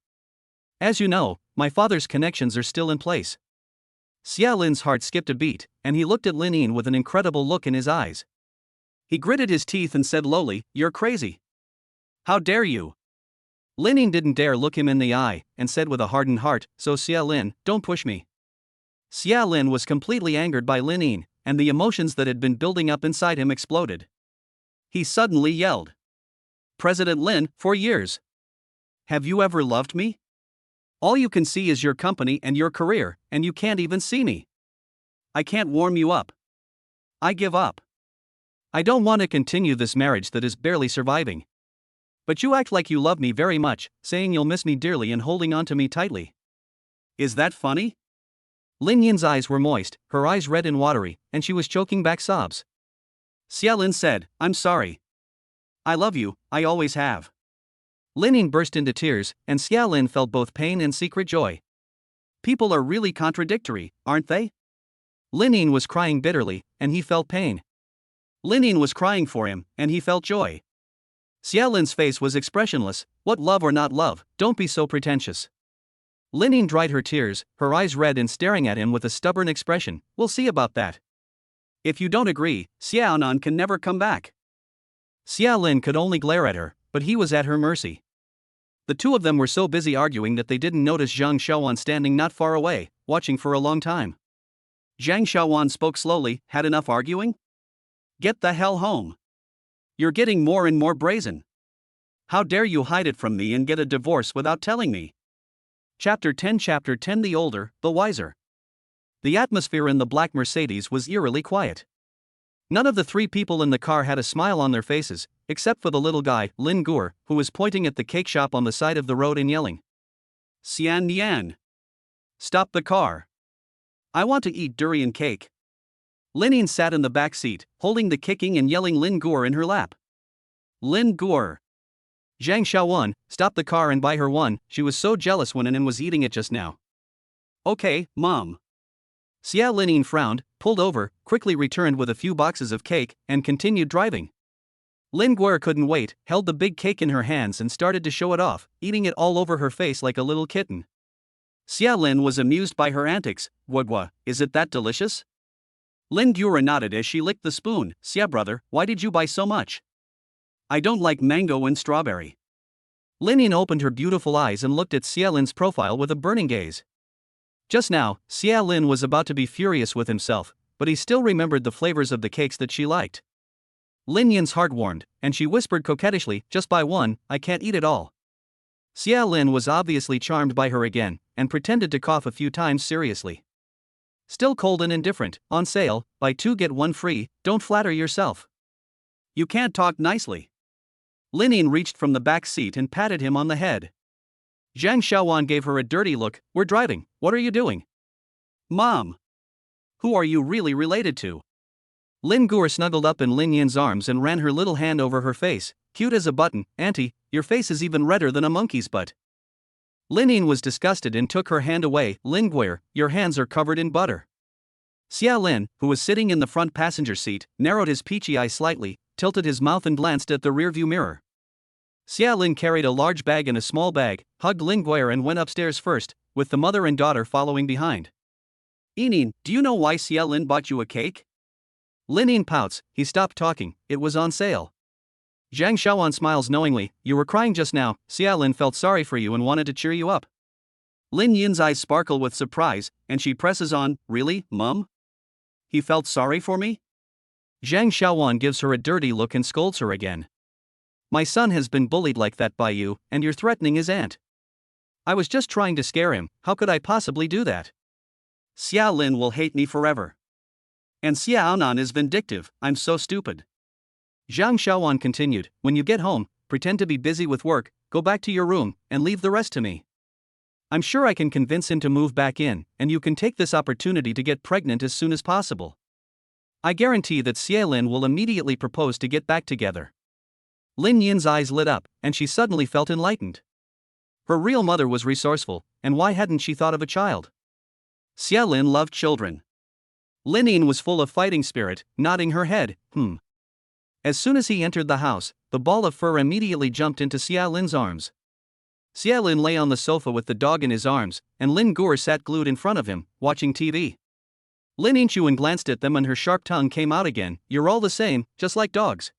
As you know, my father's connections are still in place." Xia Lin's heart skipped a beat, and he looked at Lin Yin with an incredible look in his eyes. He gritted his teeth and said lowly, "You're crazy. How dare you?" Lin Yin didn't dare look him in the eye, and said with a hardened heart, "So Xia Lin, don't push me." Xia Lin was completely angered by Lin Yin, and the emotions that had been building up inside him exploded. He suddenly yelled, "President Lin, for years. Have you ever loved me? All you can see is your company and your career, and you can't even see me. I can't warm you up. I give up. I don't want to continue this marriage that is barely surviving. But you act like you love me very much, saying you'll miss me dearly and holding on to me tightly. Is that funny?" Lin Yin's eyes were moist, her eyes red and watery, and she was choking back sobs. Xia Lin said, "I'm sorry. I love you, I always have." Lin Yin burst into tears, and Xia Lin felt both pain and secret joy. People are really contradictory, aren't they? Lin Yin was crying bitterly, and he felt pain. Lin Yin was crying for him, and he felt joy. Xia Lin's face was expressionless. What love or not love, don't be so pretentious. Lin Yin dried her tears, her eyes red and staring at him with a stubborn expression. "We'll see about that. If you don't agree, Xia Anan can never come back." Xia Lin could only glare at her, but he was at her mercy. The two of them were so busy arguing that they didn't notice Zhang Xiaowan standing not far away, watching for a long time. Zhang Xiaowan spoke slowly. Had enough arguing? Get the hell home. You're getting more and more brazen. How dare you hide it from me and get a divorce without telling me? Chapter 10 The older, the wiser. The atmosphere in the black Mercedes was eerily quiet. None of the three people in the car had a smile on their faces, except for the little guy, Lin Gur, who was pointing at the cake shop on the side of the road and yelling, "Xian Yan! Stop the car! I want to eat durian cake." Linin sat in the back seat, holding the kicking and yelling Lin Gur in her lap. Lin Gur! Zhang Xiaowan, stop the car and buy her one. She was so jealous when Anan was eating it just now. Okay, Mom. Xia Linin frowned, pulled over, quickly returned with a few boxes of cake, and continued driving. Lin Guer couldn't wait, held the big cake in her hands and started to show it off, eating it all over her face like a little kitten. Xia Lin was amused by her antics. "What, is it that delicious?" Lin Guer nodded as she licked the spoon. "Xia brother, why did you buy so much?" "I don't like mango and strawberry." Linin opened her beautiful eyes and looked at Xia Lin's profile with a burning gaze. Just now, Xia Lin was about to be furious with himself, but he still remembered the flavors of the cakes that she liked. Lin Yin's heart warmed, and she whispered coquettishly, "Just buy one, I can't eat it all." Xia Lin was obviously charmed by her again, and pretended to cough a few times seriously. Still cold and indifferent, on sale, buy two get one free, don't flatter yourself. You can't talk nicely. Lin Yin reached from the back seat and patted him on the head. Zhang Xiaowan gave her a dirty look. "We're driving, what are you doing?" "Mom! Who are you really related to?" Lin Gur snuggled up in Lin Yin's arms and ran her little hand over her face. "Cute as a button, Auntie, your face is even redder than a monkey's butt." Lin Yin was disgusted and took her hand away. "Lin Guer, your hands are covered in butter." Xia Lin, who was sitting in the front passenger seat, narrowed his peachy eyes slightly, tilted his mouth and glanced at the rearview mirror. Xia Lin carried a large bag and a small bag, hugged Lin Guer and went upstairs first, with the mother and daughter following behind. "Yinin, do you know why Xia Lin bought you a cake?" Lin Yin pouts. He stopped talking, it was on sale. Zhang Xiaowan smiles knowingly. "You were crying just now." Xia Lin felt sorry for you and wanted to cheer you up. Lin Yin's eyes sparkle with surprise, and she presses on. "Really, Mum? He felt sorry for me?" Zhang Xiaowan gives her a dirty look and scolds her again. "My son has been bullied like that by you, and you're threatening his aunt." "I was just trying to scare him, how could I possibly do that?" "Xia Lin will hate me forever. And Xia Anan is vindictive, I'm so stupid." Zhang Xiaowan continued. "When you get home, pretend to be busy with work, go back to your room, and leave the rest to me. I'm sure I can convince him to move back in, and you can take this opportunity to get pregnant as soon as possible. I guarantee that Xia Lin will immediately propose to get back together." Lin Yin's eyes lit up, and she suddenly felt enlightened. Her real mother was resourceful, and why hadn't she thought of a child? Xia Lin loved children. Lin Yin was full of fighting spirit, nodding her head. As soon as he entered the house, the ball of fur immediately jumped into Xia Lin's arms. Xia Lin lay on the sofa with the dog in his arms, and Lin Gur sat glued in front of him, watching TV. Lin Yinchuan glanced at them and her sharp tongue came out again. "You're all the same, just like dogs."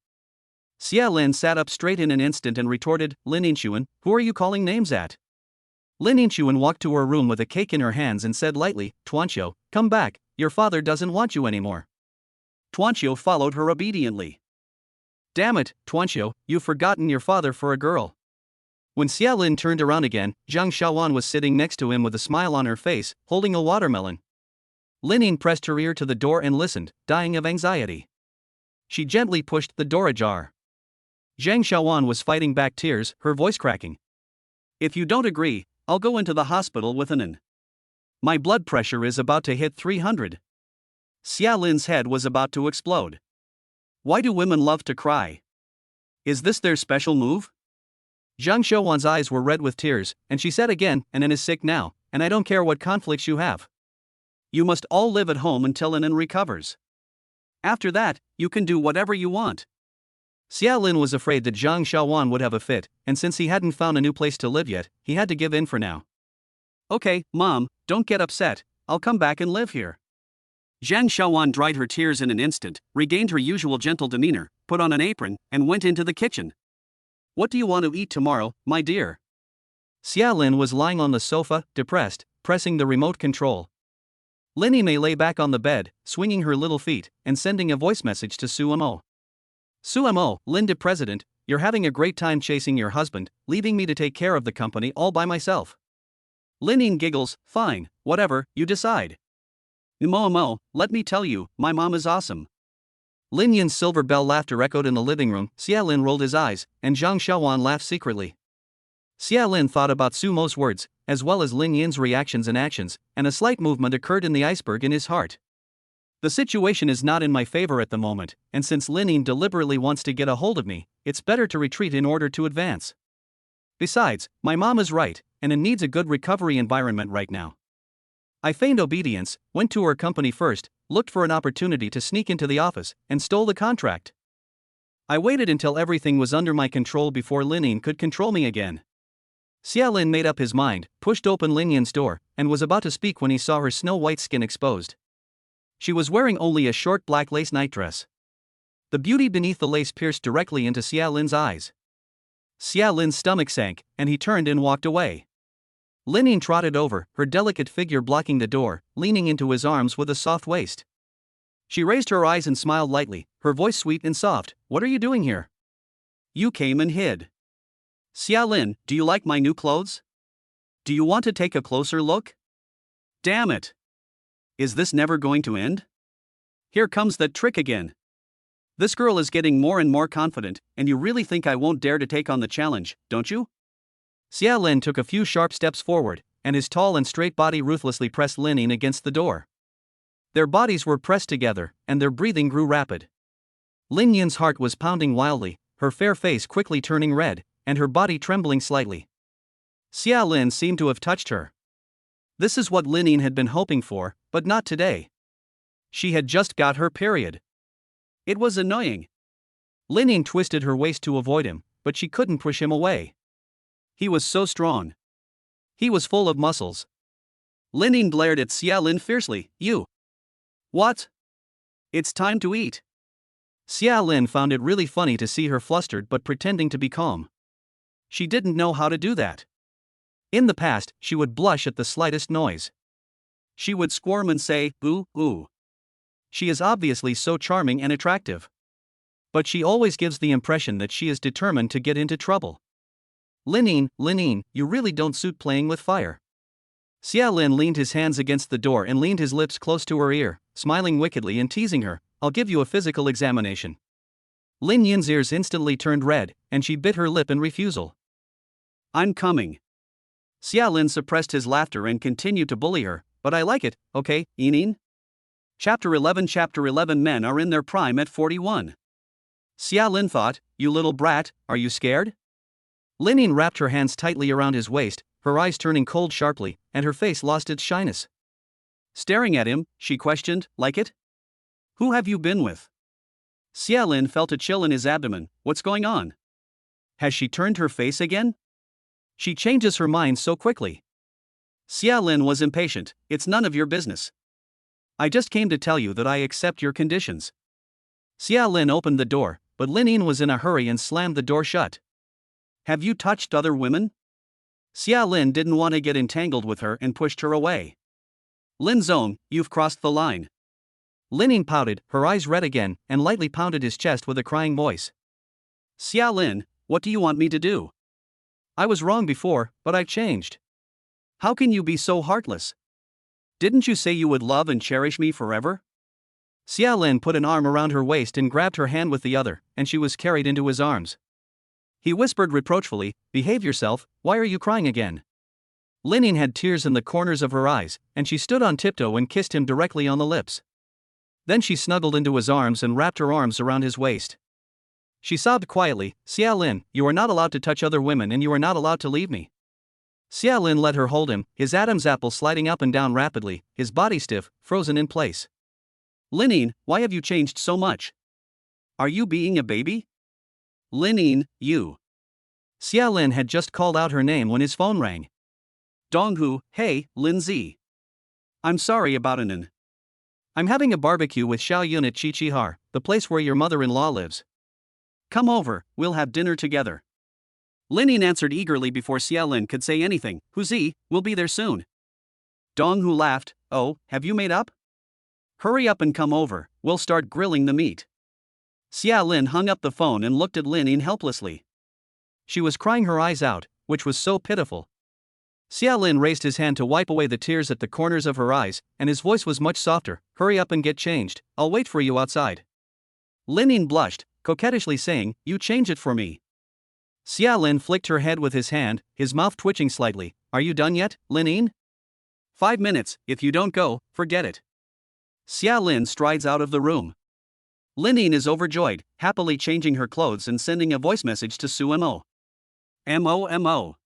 Xia Lin sat up straight in an instant and retorted, "Lin Yinchuan, who are you calling names at?" Lin Yinchuan walked to her room with a cake in her hands and said lightly, "Tuanqiu, come back, your father doesn't want you anymore." Tuanqiu followed her obediently. "Damn it, Tuanqiu, you've forgotten your father for a girl." When Xia Lin turned around again, Zhang Xiaowan was sitting next to him with a smile on her face, holding a watermelon. Lin Yin pressed her ear to the door and listened, dying of anxiety. She gently pushed the door ajar. Zhang Xiaowan was fighting back tears, her voice cracking. "If you don't agree, I'll go into the hospital with Anan. My blood pressure is about to hit 300. Xia Lin's head was about to explode. Why do women love to cry? Is this their special move? Zhang Xiaowan's eyes were red with tears, and she said again, "Anan is sick now, and I don't care what conflicts you have. You must all live at home until Anan recovers. After that, you can do whatever you want." Xia Lin was afraid that Zhang Xiaowan would have a fit, and since he hadn't found a new place to live yet, he had to give in for now. "Okay, Mom, don't get upset, I'll come back and live here." Zhang Xiaowan dried her tears in an instant, regained her usual gentle demeanor, put on an apron, and went into the kitchen. "What do you want to eat tomorrow, my dear?" Xia Lin was lying on the sofa, depressed, pressing the remote control. Lin Mei lay back on the bed, swinging her little feet, and sending a voice message to Su Mo. Su Mo, Linda President, you're having a great time chasing your husband, leaving me to take care of the company all by myself. Lin giggles, fine, whatever, you decide. Mo, let me tell you, my mom is awesome. Lin Yin's silver bell laughter echoed in the living room. Xia Lin rolled his eyes, and Zhang Xiaowan laughed secretly. Xia Lin thought about Su Mo's words, as well as Lin Yin's reactions and actions, and a slight movement occurred in the iceberg in his heart. The situation is not in my favor at the moment, and since Lin Yin deliberately wants to get a hold of me, it's better to retreat in order to advance. Besides, my mom is right, and it needs a good recovery environment right now. I feigned obedience, went to her company first, looked for an opportunity to sneak into the office, and stole the contract. I waited until everything was under my control before Lin Yin could control me again. Xia Lin made up his mind, pushed open Lin Yin's door, and was about to speak when he saw her snow-white skin exposed. She was wearing only a short black lace nightdress. The beauty beneath the lace pierced directly into Xia Lin's eyes. Xia Lin's stomach sank, and he turned and walked away. Lin Yin trotted over, her delicate figure blocking the door, leaning into his arms with a soft waist. She raised her eyes and smiled lightly, her voice sweet and soft. What are you doing here? You came and hid. Xia Lin, do you like my new clothes? Do you want to take a closer look? Damn it! Is this never going to end? Here comes that trick again. This girl is getting more and more confident, and you really think I won't dare to take on the challenge, don't you? Xia Lin took a few sharp steps forward, and his tall and straight body ruthlessly pressed Lin Yin against the door. Their bodies were pressed together, and their breathing grew rapid. Lin Yin's heart was pounding wildly, her fair face quickly turning red, and her body trembling slightly. Xia Lin seemed to have touched her. This is what Lin Yin had been hoping for, but not today. She had just got her period. It was annoying. Lin Yin twisted her waist to avoid him, but she couldn't push him away. He was so strong. He was full of muscles. Lin Yin glared at Xia Lin fiercely. You. What? It's time to eat. Xia Lin found it really funny to see her flustered but pretending to be calm. She didn't know how to do that. In the past, she would blush at the slightest noise. She would squirm and say, ooh, ooh. She is obviously so charming and attractive. But she always gives the impression that she is determined to get into trouble. Lin Yin, you really don't suit playing with fire. Xia Lin leaned his hands against the door and leaned his lips close to her ear, smiling wickedly and teasing her. I'll give you a physical examination. Lin Yin's ears instantly turned red, and she bit her lip in refusal. I'm coming. Xia Lin suppressed his laughter and continued to bully her, but I like it, okay, Yin? Chapter 11 Men are in their prime at 41. Xia Lin thought, you little brat, are you scared? Lin Yin wrapped her hands tightly around his waist, her eyes turning cold sharply, and her face lost its shyness. Staring at him, she questioned, like it? Who have you been with? Xia Lin felt a chill in his abdomen. What's going on? Has she turned her face again? She changes her mind so quickly. Xia Lin was impatient. It's none of your business. I just came to tell you that I accept your conditions. Xia Lin opened the door, but Lin Yin was in a hurry and slammed the door shut. Have you touched other women? Xia Lin didn't want to get entangled with her and pushed her away. Lin Zong, you've crossed the line. Lin Yin pouted, her eyes red again, and lightly pounded his chest with a crying voice. Xia Lin, what do you want me to do? I was wrong before, but I've changed. How can you be so heartless? Didn't you say you would love and cherish me forever? Xia Lin put an arm around her waist and grabbed her hand with the other, and she was carried into his arms. He whispered reproachfully, behave yourself, why are you crying again? Lin Yin had tears in the corners of her eyes, and she stood on tiptoe and kissed him directly on the lips. Then she snuggled into his arms and wrapped her arms around his waist. She sobbed quietly, Xia Lin, you are not allowed to touch other women and you are not allowed to leave me. Xia Lin let her hold him, his Adam's apple sliding up and down rapidly, his body stiff, frozen in place. Lin Yin, why have you changed so much? Are you being a baby? Lin Yin, you. Xia Lin had just called out her name when his phone rang. Donghu, hey, Lin Zi. I'm sorry about Anan. I'm having a barbecue with Xiao Yun at Qiqihar, the place where your mother-in-law lives. Come over, we'll have dinner together. Lin answered eagerly before Xia Lin could say anything. Huzi, we'll be there soon. Dong Hu laughed. Oh, have you made up? Hurry up and come over, we'll start grilling the meat. Xia Lin hung up the phone and looked at Lin helplessly. She was crying her eyes out, which was so pitiful. Xia Lin raised his hand to wipe away the tears at the corners of her eyes, and his voice was much softer. Hurry up and get changed, I'll wait for you outside. Lin blushed, coquettishly saying, you change it for me. Xia Lin flicked her head with his hand, his mouth twitching slightly. Are you done yet, Lin? 5 minutes, if you don't go, forget it. Xia Lin strides out of the room. Lin is overjoyed, happily changing her clothes and sending a voice message to Su Mo. Mo.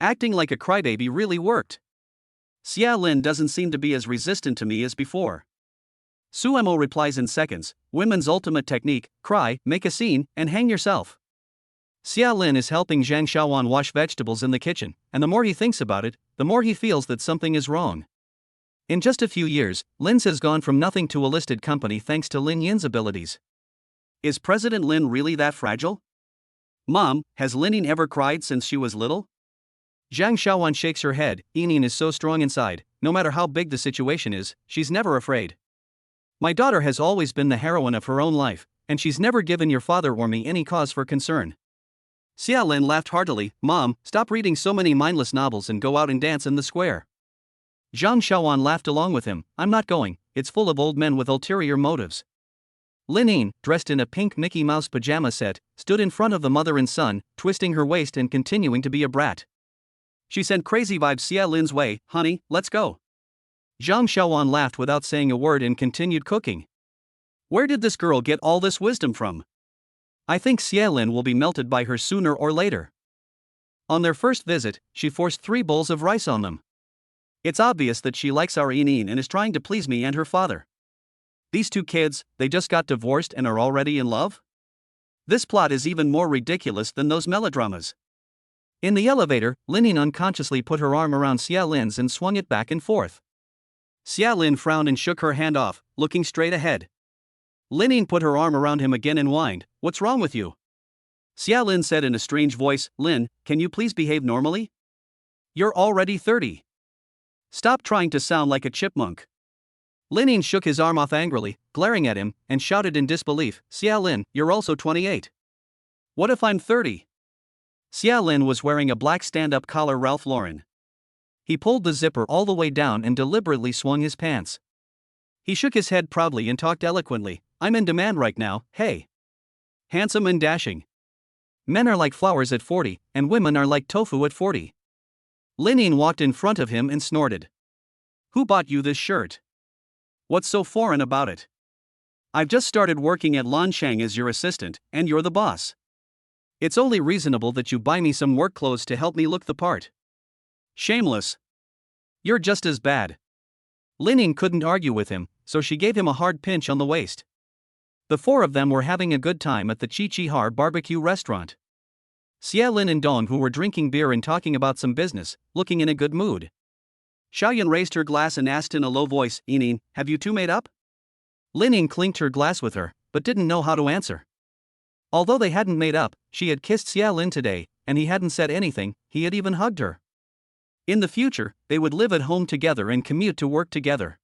Acting like a crybaby really worked. Xia Lin doesn't seem to be as resistant to me as before. Su Mo replies in seconds, women's ultimate technique, cry, make a scene, and hang yourself. Xia Lin is helping Zhang Xiaowan wash vegetables in the kitchen, and the more he thinks about it, the more he feels that something is wrong. In just a few years, Lin's has gone from nothing to a listed company thanks to Lin Yin's abilities. Is President Lin really that fragile? Mom, has Lin ever cried since she was little? Zhang Xiaowan shakes her head. Yinin is so strong inside, no matter how big the situation is, she's never afraid. My daughter has always been the heroine of her own life, and she's never given your father or me any cause for concern. Xia Lin laughed heartily. Mom, stop reading so many mindless novels and go out and dance in the square. Zhang Xiaowan laughed along with him. I'm not going, it's full of old men with ulterior motives. Lin, dressed in a pink Mickey Mouse pajama set, stood in front of the mother and son, twisting her waist and continuing to be a brat. She sent crazy vibes Xia Lin's way. Honey, let's go. Zhang Xiaowan laughed without saying a word and continued cooking. Where did this girl get all this wisdom from? I think Xia Lin will be melted by her sooner or later. On their first visit, she forced 3 bowls of rice on them. It's obvious that she likes our Yinin and is trying to please me and her father. These 2 kids, they just got divorced and are already in love? This plot is even more ridiculous than those melodramas. In the elevator, Lin unconsciously put her arm around Xia Lin's and swung it back and forth. Xia Lin frowned and shook her hand off, looking straight ahead. Lin put her arm around him again and whined, What's wrong with you? Xia Lin said in a strange voice, Lin, can you please behave normally? You're already 30. Stop trying to sound like a chipmunk. Lin shook his arm off angrily, glaring at him, and shouted in disbelief, Xia Lin, you're also 28. What if I'm 30? Xia Lin was wearing a black stand-up collar Ralph Lauren. He pulled the zipper all the way down and deliberately swung his pants. He shook his head proudly and talked eloquently, I'm in demand right now, hey. Handsome and dashing. Men are like flowers at 40, and women are like tofu at 40. Lin walked in front of him and snorted. Who bought you this shirt? What's so foreign about it? I've just started working at Lanshang as your assistant, and you're the boss. It's only reasonable that you buy me some work clothes to help me look the part. Shameless. You're just as bad. Lin couldn't argue with him, so she gave him a hard pinch on the waist. The 4 of them were having a good time at the Chi Har barbecue restaurant. Xia Lin and Dong, who were drinking beer and talking about some business, looking in a good mood. Xiaoyan raised her glass and asked in a low voice, Yinin, have you 2 made up? Lin clinked her glass with her, but didn't know how to answer. Although they hadn't made up, she had kissed Xia Lin today, and he hadn't said anything, he had even hugged her. In the future, they would live at home together and commute to work together.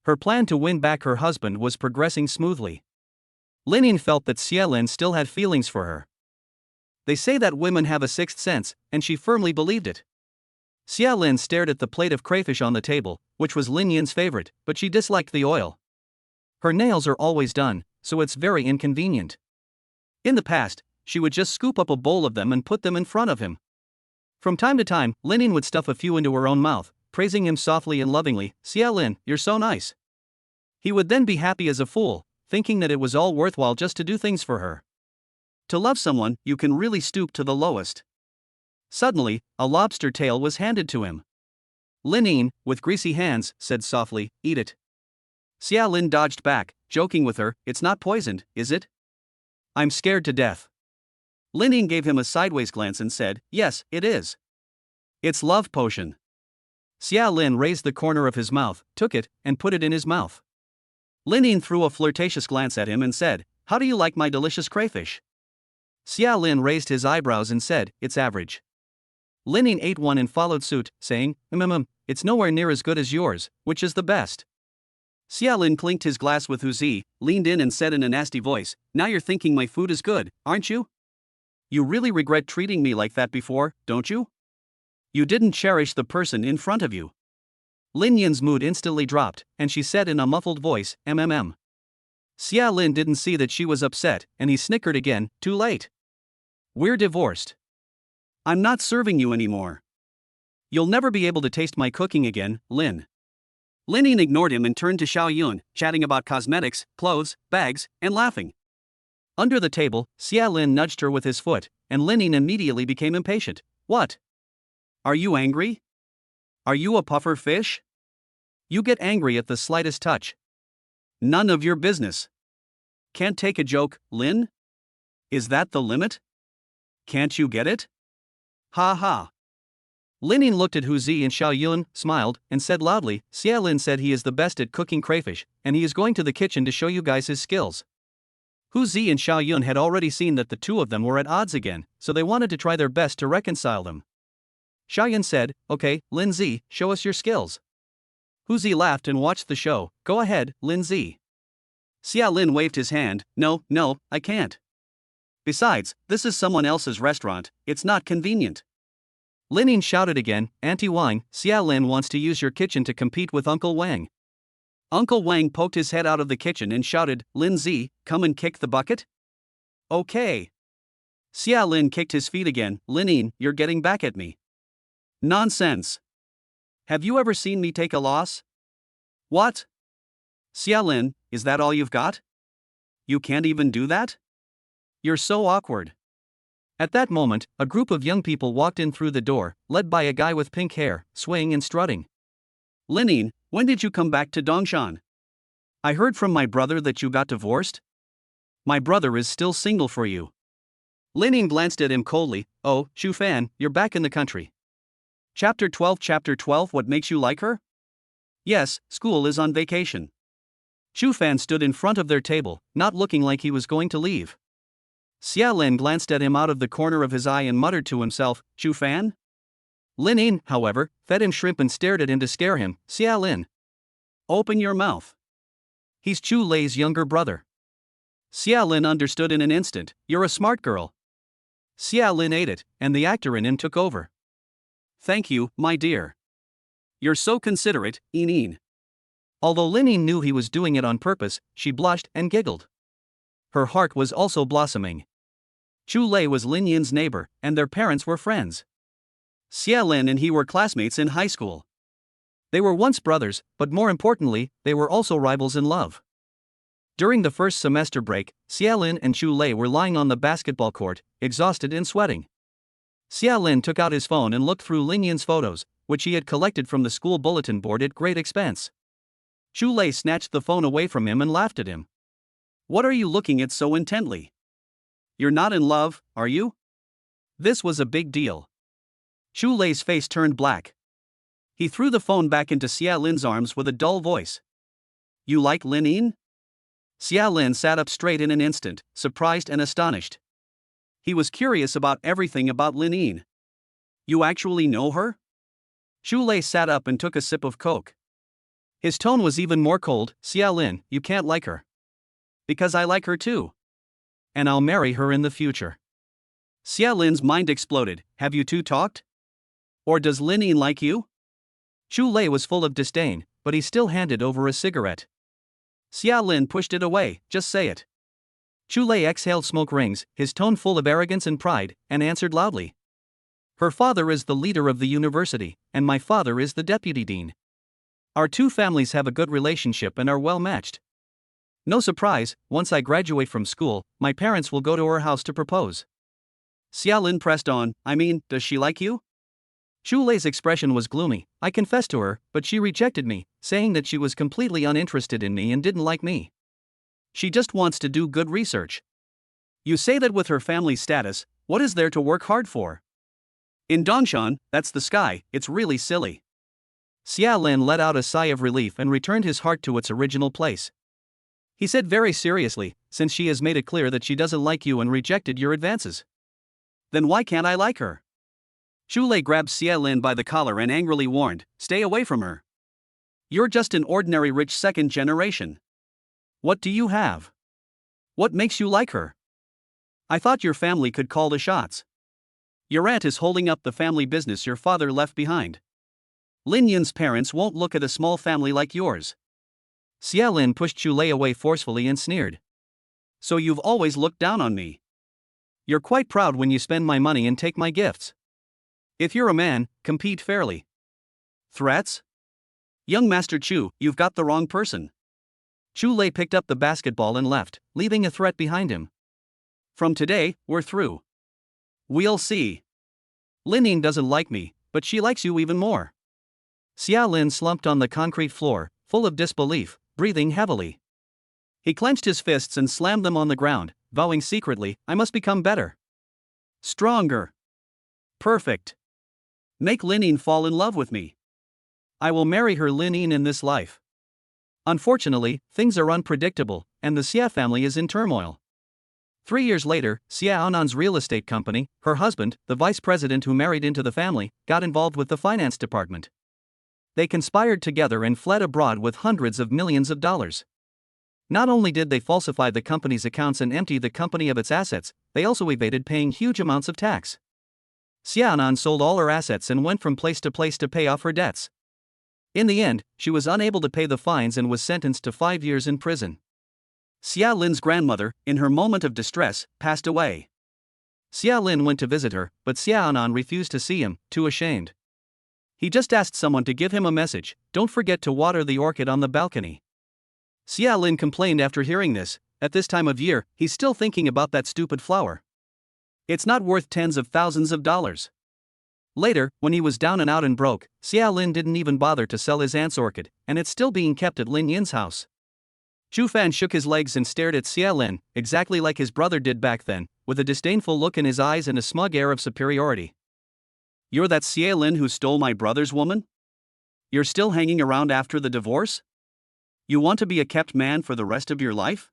Her plan to win back her husband was progressing smoothly. Lin felt that Xia Lin still had feelings for her. They say that women have a 6th sense, and she firmly believed it. Xia Lin stared at the plate of crayfish on the table, which was Lin Yin's favorite, but she disliked the oil. Her nails are always done, so it's very inconvenient. In the past, she would just scoop up a bowl of them and put them in front of him. From time to time, Lin would stuff a few into her own mouth, praising him softly and lovingly, Xia Lin, you're so nice. He would then be happy as a fool, thinking that it was all worthwhile just to do things for her. To love someone, you can really stoop to the lowest. Suddenly, a lobster tail was handed to him. Lin, with greasy hands, said softly, eat it. Xia Lin dodged back, joking with her, it's not poisoned, is it? I'm scared to death. Lin gave him a sideways glance and said, yes, it is. It's love potion. Xia Lin raised the corner of his mouth, took it, and put it in his mouth. Lin threw a flirtatious glance at him and said, how do you like my delicious crayfish? Xia Lin raised his eyebrows and said, "It's average." Lining ate one and followed suit, saying, "It's nowhere near as good as yours, which is the best?" Xia Lin clinked his glass with Huzi, leaned in and said in a nasty voice, "Now you're thinking my food is good, aren't you? You really regret treating me like that before, don't you? You didn't cherish the person in front of you." Lin Yin's mood instantly dropped, and she said in a muffled voice, "MMM." Xia Lin didn't see that she was upset, and he snickered again, "Too late. We're divorced. I'm not serving you anymore. You'll never be able to taste my cooking again, Lin." Lin Yin ignored him and turned to Xiao Yun, chatting about cosmetics, clothes, bags, and laughing. Under the table, Xia Lin nudged her with his foot, and Lin Yin immediately became impatient. "What? Are you angry? Are you a puffer fish? You get angry at the slightest touch. None of your business. Can't take a joke, Lin? Is that the limit? Can't you get it? Ha ha." Lin Yin looked at Huzi and Xiao Yun, smiled, and said loudly, "Xia Lin said he is the best at cooking crayfish, and he is going to the kitchen to show you guys his skills." Huzi and Xiao Yun had already seen that the two of them were at odds again, so they wanted to try their best to reconcile them. Xiao Yun said, "Okay, Lin Zi, show us your skills." Huzi laughed and watched the show. "Go ahead, Lin Zi." Xia Lin waved his hand, No, I can't. Besides, this is someone else's restaurant, it's not convenient." Lin Yin shouted again, "Anti-Wang, Xia Lin wants to use your kitchen to compete with Uncle Wang." Uncle Wang poked his head out of the kitchen and shouted, "Lin Zi, come and kick the bucket?" "Okay." Xia Lin kicked his feet again. "Lin Yin, you're getting back at me. Nonsense. Have you ever seen me take a loss? What? Xia Lin, is that all you've got? You can't even do that? You're so awkward." At that moment, a group of young people walked in through the door, led by a guy with pink hair, swaying and strutting. "Lin Yin, when did you come back to Dongshan? I heard from my brother that you got divorced. My brother is still single for you." Lin Yin glanced at him coldly. "Oh, Shu Fan, you're back in the country. Chapter 12 What makes you like her? Yes, school is on vacation." Shu Fan stood in front of their table, not looking like he was going to leave. Xia Lin glanced at him out of the corner of his eye and muttered to himself, "Shu Fan?" Lin Yin, however, fed him shrimp and stared at him to scare him. "Xia Lin, open your mouth. He's Chu Lei's younger brother." Xia Lin understood in an instant. "You're a smart girl." Xia Lin ate it, and the actor in him took over. "Thank you, my dear. You're so considerate, Yin." Although Lin Yin knew he was doing it on purpose, she blushed and giggled. Her heart was also blossoming. Chu Lei was Lin Yin's neighbor, and their parents were friends. Xia Lin and he were classmates in high school. They were once brothers, but more importantly, they were also rivals in love. During the first semester break, Xia Lin and Chu Lei were lying on the basketball court, exhausted and sweating. Xia Lin took out his phone and looked through Lin Yin's photos, which he had collected from the school bulletin board at great expense. Chu Lei snatched the phone away from him and laughed at him. "What are you looking at so intently? You're not in love, are you?" This was a big deal. Chu Lei's face turned black. He threw the phone back into Xia Lin's arms with a dull voice. "You like Lin Yin?" Xia Lin sat up straight in an instant, surprised and astonished. He was curious about everything about Lin Yin. "You actually know her?" Chu Lei sat up and took a sip of Coke. His tone was even more cold. "Xia Lin, you can't like her." "Because I like her too. And I'll marry her in the future." Xia Lin's mind exploded. "Have you two talked? Or does Lin Yin like you?" Chu Lei was full of disdain, but he still handed over a cigarette. Xia Lin pushed it away. "Just say it." Chu Lei exhaled smoke rings, his tone full of arrogance and pride, and answered loudly. "Her father is the leader of the university, and my father is the deputy dean. Our two families have a good relationship and are well matched. No surprise, once I graduate from school, my parents will go to her house to propose." Xia Lin pressed on. Does she like you?" Chu Lei's expression was gloomy. "I confessed to her, but she rejected me, saying that she was completely uninterested in me and didn't like me. She just wants to do good research." "You say that with her family status, what is there to work hard for? In Dongshan, that's the sky, it's really silly." Xia Lin let out a sigh of relief and returned his heart to its original place. He said very seriously, since she has made it clear that she doesn't like you and rejected your advances. Then why can't I like her? Chu Lei grabbed Xia Lin by the collar and angrily warned, "Stay away from her. You're just an ordinary rich second generation. What do you have? What makes you like her? I thought your family could call the shots. Your aunt is holding up the family business your father left behind. Lin Yun's parents won't look at a small family like yours." Xia Lin pushed Chu Lei away forcefully and sneered. "So you've always looked down on me. You're quite proud when you spend my money and take my gifts. If you're a man, compete fairly. Threats? Young Master Chu, you've got the wrong person." Chu Lei picked up the basketball and left, leaving a threat behind him. "From today, we're through. We'll see. Lin Ying doesn't like me, but she likes you even more." Xia Lin slumped on the concrete floor, full of disbelief, breathing heavily. He clenched his fists and slammed them on the ground, vowing secretly, "I must become better. Stronger. Perfect. Make Lin Ying fall in love with me. I will marry her Lin Ying in this life." Unfortunately, things are unpredictable, and the Xia family is in turmoil. 3 years later, Xia Anan's real estate company, her husband, the vice president who married into the family, got involved with the finance department. They conspired together and fled abroad with hundreds of millions of dollars. Not only did they falsify the company's accounts and empty the company of its assets, they also evaded paying huge amounts of tax. Xia Anan sold all her assets and went from place to place to pay off her debts. In the end, she was unable to pay the fines and was sentenced to 5 years in prison. Xia Lin's grandmother, in her moment of distress, passed away. Xia Lin went to visit her, but Xia Anan refused to see him, too ashamed. He just asked someone to give him a message, "Don't forget to water the orchid on the balcony." Xia Lin complained after hearing this, "At this time of year, he's still thinking about that stupid flower. It's not worth tens of thousands of dollars." Later, when he was down and out and broke, Xia Lin didn't even bother to sell his aunt's orchid, and it's still being kept at Lin Yin's house. Chu Fan shook his legs and stared at Xia Lin, exactly like his brother did back then, with a disdainful look in his eyes and a smug air of superiority. "You're that Xia Lin who stole my brother's woman? You're still hanging around after the divorce? You want to be a kept man for the rest of your life?"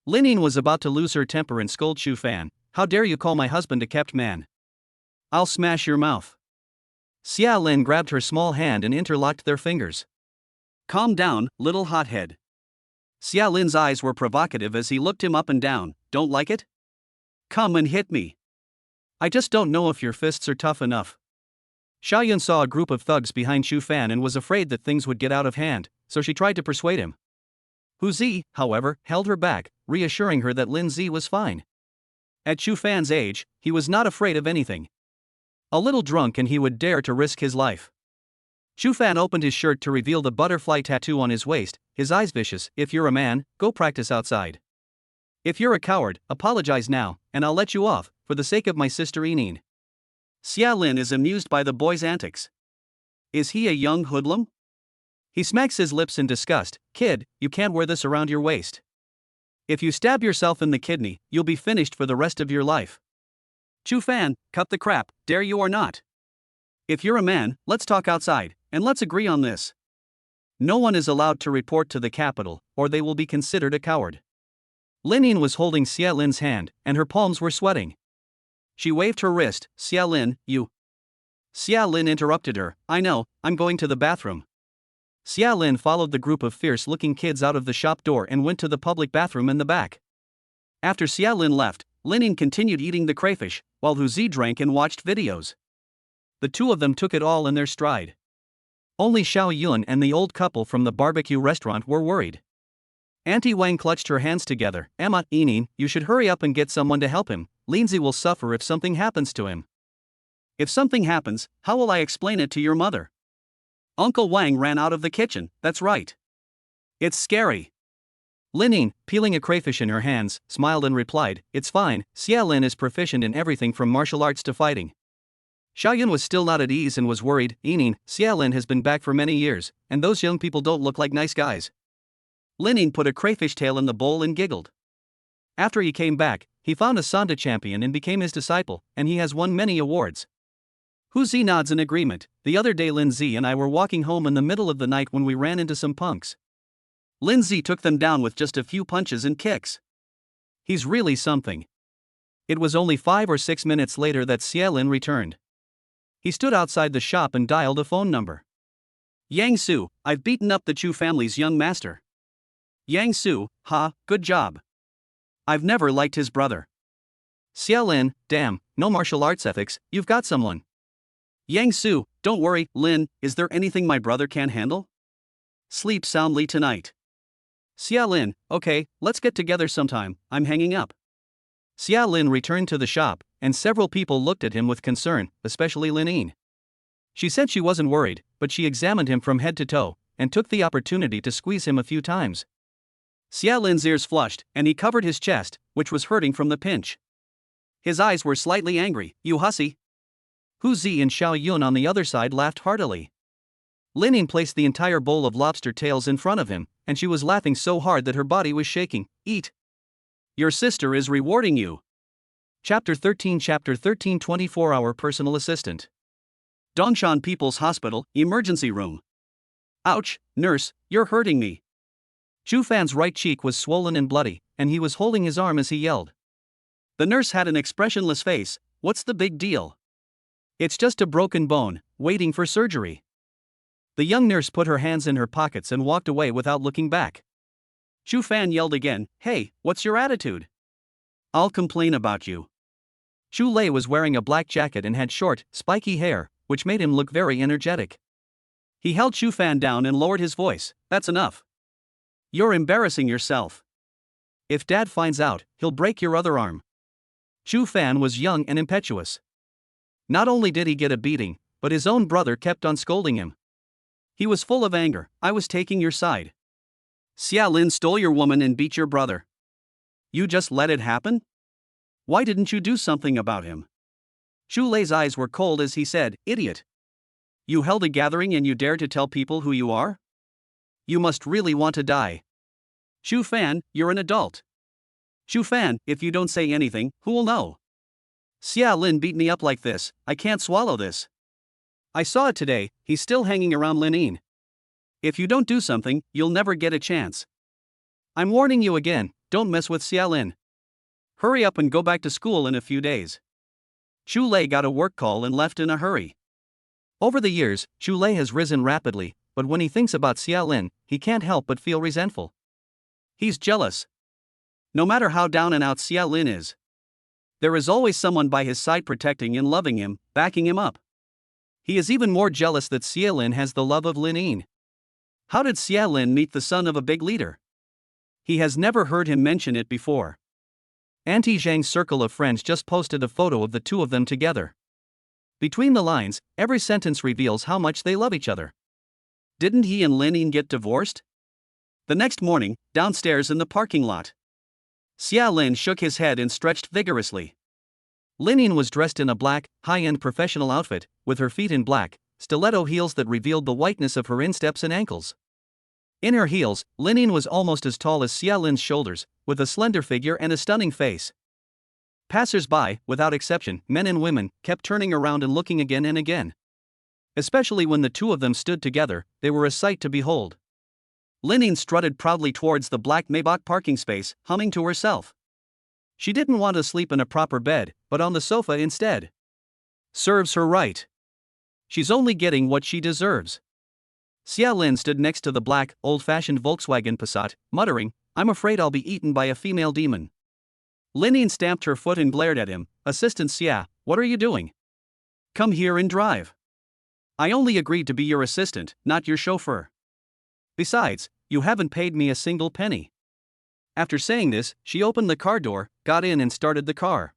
Lin Ying was about to lose her temper and scold Chu Fan, "How dare you call my husband a kept man? I'll smash your mouth." Xia Lin grabbed her small hand and interlocked their fingers. "Calm down, little hothead." Xia Lin's eyes were provocative as he looked him up and down. "Don't like it? Come and hit me. I just don't know if your fists are tough enough." Xiaoyun saw a group of thugs behind Chu Fan and was afraid that things would get out of hand, so she tried to persuade him. Hu Zi, however, held her back, reassuring her that Lin Zi was fine. At Chu Fan's age, he was not afraid of anything. A little drunk and he would dare to risk his life. Chu Fan opened his shirt to reveal the butterfly tattoo on his waist, his eyes vicious. "If you're a man, go practice outside. If you're a coward, apologize now, and I'll let you off, for the sake of my sister Yinyin." Xia Lin is amused by the boy's antics. Is he a young hoodlum? He smacks his lips in disgust. "Kid, you can't wear this around your waist. If you stab yourself in the kidney, you'll be finished for the rest of your life." "Chu Fan, cut the crap, dare you or not. If you're a man, let's talk outside, and let's agree on this. No one is allowed to report to the capital, or they will be considered a coward." Lin Ying was holding Xia Lin's hand, and her palms were sweating. She waved her wrist. "Xia Lin, you..." Xia Lin interrupted her. "I know, I'm going to the bathroom." Xia Lin followed the group of fierce-looking kids out of the shop door and went to the public bathroom in the back. After Xia Lin left, Lin Ying continued eating the crayfish, while Hu Zi drank and watched videos. The two of them took it all in their stride. Only Xiao Yun and the old couple from the barbecue restaurant were worried. Auntie Wang clutched her hands together. "Emma, Yinyin, you should hurry up and get someone to help him. Lindsay will suffer if something happens to him." "If something happens, how will I explain it to your mother?" Uncle Wang ran out of the kitchen. "That's right. It's scary." Lin Ying, peeling a crayfish in her hands, smiled and replied, "It's fine, Xia Lin is proficient in everything from martial arts to fighting." Xiaoyun was still not at ease and was worried. "Yinyin, Xia Lin has been back for many years, and those young people don't look like nice guys." Lin Ying put a crayfish tail in the bowl and giggled. After he came back, he found a Sanda champion and became his disciple, and he has won many awards. Hu Zi nods in agreement. "The other day Lin Zi and I were walking home in the middle of the night when we ran into some punks. Lin Zi took them down with just a few punches and kicks. He's really something. It was only 5 or 6 minutes later that Xia Lin returned. He stood outside the shop and dialed a phone number. Yang Su, I've beaten up the Chu family's young master. Yang Su, ha, good job. I've never liked his brother. Xia Lin, damn, no martial arts ethics, you've got someone. Yang Su, don't worry, Lin, is there anything my brother can't handle? Sleep soundly tonight. Xia Lin, okay, let's get together sometime, I'm hanging up. Xia Lin returned to the shop, and several people looked at him with concern, especially Lin Yin. She said she wasn't worried, but she examined him from head to toe, and took the opportunity to squeeze him a few times. Xia Lin's ears flushed, and he covered his chest, which was hurting from the pinch. His eyes were slightly angry. You hussy. Hu Zi and Xiao Yun on the other side laughed heartily. Lin Yin placed the entire bowl of lobster tails in front of him, and she was laughing so hard that her body was shaking. Eat. Your sister is rewarding you. Chapter 13 24-hour personal assistant. Dongshan People's Hospital, emergency room. Ouch, nurse, you're hurting me. Chu Fan's right cheek was swollen and bloody, and he was holding his arm as he yelled. The nurse had an expressionless face. What's the big deal? It's just a broken bone, waiting for surgery. The young nurse put her hands in her pockets and walked away without looking back. Chu Fan yelled again, hey, what's your attitude? I'll complain about you. Chu Lei was wearing a black jacket and had short, spiky hair, which made him look very energetic. He held Chu Fan down and lowered his voice. That's enough. You're embarrassing yourself. If Dad finds out, he'll break your other arm. Chu Fan was young and impetuous. Not only did he get a beating, but his own brother kept on scolding him. He was full of anger. I was taking your side. Xia Lin stole your woman and beat your brother. You just let it happen? Why didn't you do something about him? Chu Lei's eyes were cold as he said, idiot. You held a gathering and you dare to tell people who you are? You must really want to die. Chu Fan, you're an adult. Chu Fan, if you don't say anything, who'll know? Xia Lin beat me up like this, I can't swallow this. I saw it today, he's still hanging around Lin Yin. If you don't do something, you'll never get a chance. I'm warning you again, don't mess with Xia Lin. Hurry up and go back to school in a few days. Chu Lei got a work call and left in a hurry. Over the years, Chu Lei has risen rapidly, but when he thinks about Xia Lin, he can't help but feel resentful. He's jealous. No matter how down and out Xia Lin is, there is always someone by his side protecting and loving him, backing him up. He is even more jealous that Xia Lin has the love of Lin Yin. How did Xia Lin meet the son of a big leader? He has never heard him mention it before. Auntie Zhang's circle of friends just posted a photo of the two of them together. Between the lines, every sentence reveals how much they love each other. Didn't he and Lin Yin get divorced? The next morning, downstairs in the parking lot, Xia Lin shook his head and stretched vigorously. Lin Yin was dressed in a black, high-end professional outfit, with her feet in black, stiletto heels that revealed the whiteness of her insteps and ankles. In her heels, Lin Yin was almost as tall as Xia Lin's shoulders, with a slender figure and a stunning face. Passers-by, without exception, men and women, kept turning around and looking again and again. Especially when the two of them stood together, they were a sight to behold. Lin Yin strutted proudly towards the black Maybach parking space, humming to herself. She didn't want to sleep in a proper bed, but on the sofa instead. Serves her right. She's only getting what she deserves. Xia Lin stood next to the black, old-fashioned Volkswagen Passat, muttering, I'm afraid I'll be eaten by a female demon. Lin Yin stamped her foot and glared at him. Assistant Xia, what are you doing? Come here and drive. I only agreed to be your assistant, not your chauffeur. Besides, you haven't paid me a single penny. After saying this, she opened the car door, got in and started the car.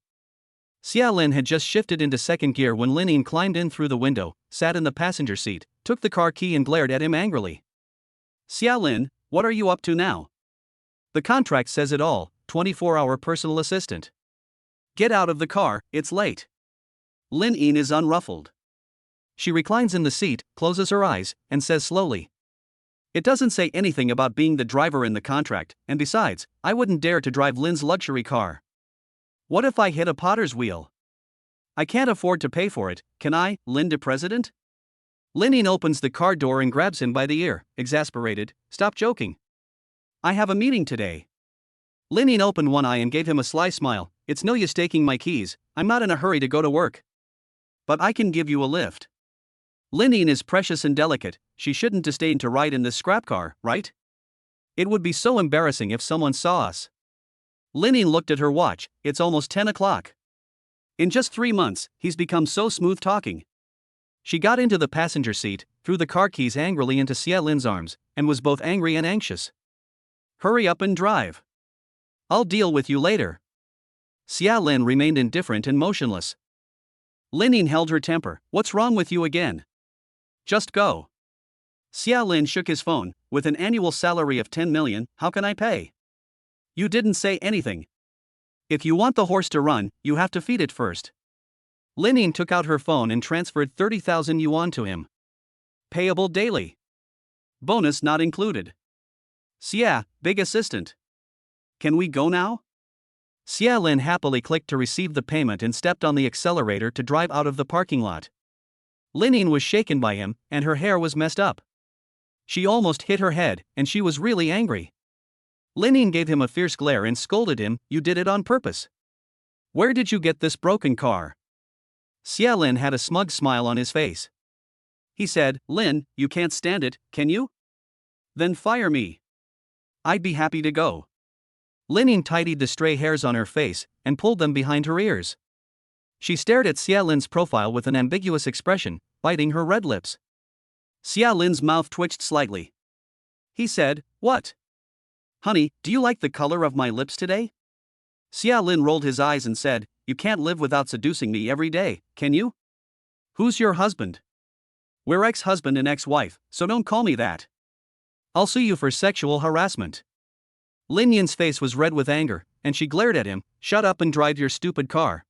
Xia Lin had just shifted into second gear when Lin Yin climbed in through the window, sat in the passenger seat, took the car key and glared at him angrily. Xia Lin, what are you up to now? The contract says it all, 24-hour personal assistant. Get out of the car, it's late. Lin Yin is unruffled. She reclines in the seat, closes her eyes, and says slowly. It doesn't say anything about being the driver in the contract, and besides, I wouldn't dare to drive Lin's luxury car. What if I hit a potter's wheel? I can't afford to pay for it, can I, Lin de President? Lin Yin opens the car door and grabs him by the ear, exasperated. Stop joking. I have a meeting today. Lin opened one eye and gave him a sly smile. It's no use taking my keys, I'm not in a hurry to go to work. But I can give you a lift. Lin is precious and delicate, she shouldn't disdain to ride in this scrap car, right? It would be so embarrassing if someone saw us. Lin looked at her watch, it's almost 10 o'clock. In just 3 months, he's become so smooth talking. She got into the passenger seat, threw the car keys angrily into Xia Lin's arms, and was both angry and anxious. Hurry up and drive. I'll deal with you later. Xia Lin remained indifferent and motionless. Lin held her temper. What's wrong with you again? Just go. Xia Lin shook his phone. With an annual salary of 10 million, how can I pay? You didn't say anything. If you want the horse to run, you have to feed it first. Lin took out her phone and transferred 30,000 yuan to him. Payable daily. Bonus not included. Xia, big assistant. Can we go now? Xia Lin happily clicked to receive the payment and stepped on the accelerator to drive out of the parking lot. Lin was shaken by him, and her hair was messed up. She almost hit her head, and she was really angry. Lin gave him a fierce glare and scolded him, you did it on purpose. Where did you get this broken car? Xia Lin had a smug smile on his face. He said, Lin, you can't stand it, can you? Then fire me. I'd be happy to go. Lin tidied the stray hairs on her face and pulled them behind her ears. She stared at Xia Lin's profile with an ambiguous expression, biting her red lips. Xia Lin's mouth twitched slightly. He said, what? Honey, do you like the color of my lips today? Xia Lin rolled his eyes and said, you can't live without seducing me every day, can you? Who's your husband? We're ex-husband and ex-wife, so don't call me that. I'll sue you for sexual harassment. Lin Yin's face was red with anger, and she glared at him, shut up and drive your stupid car.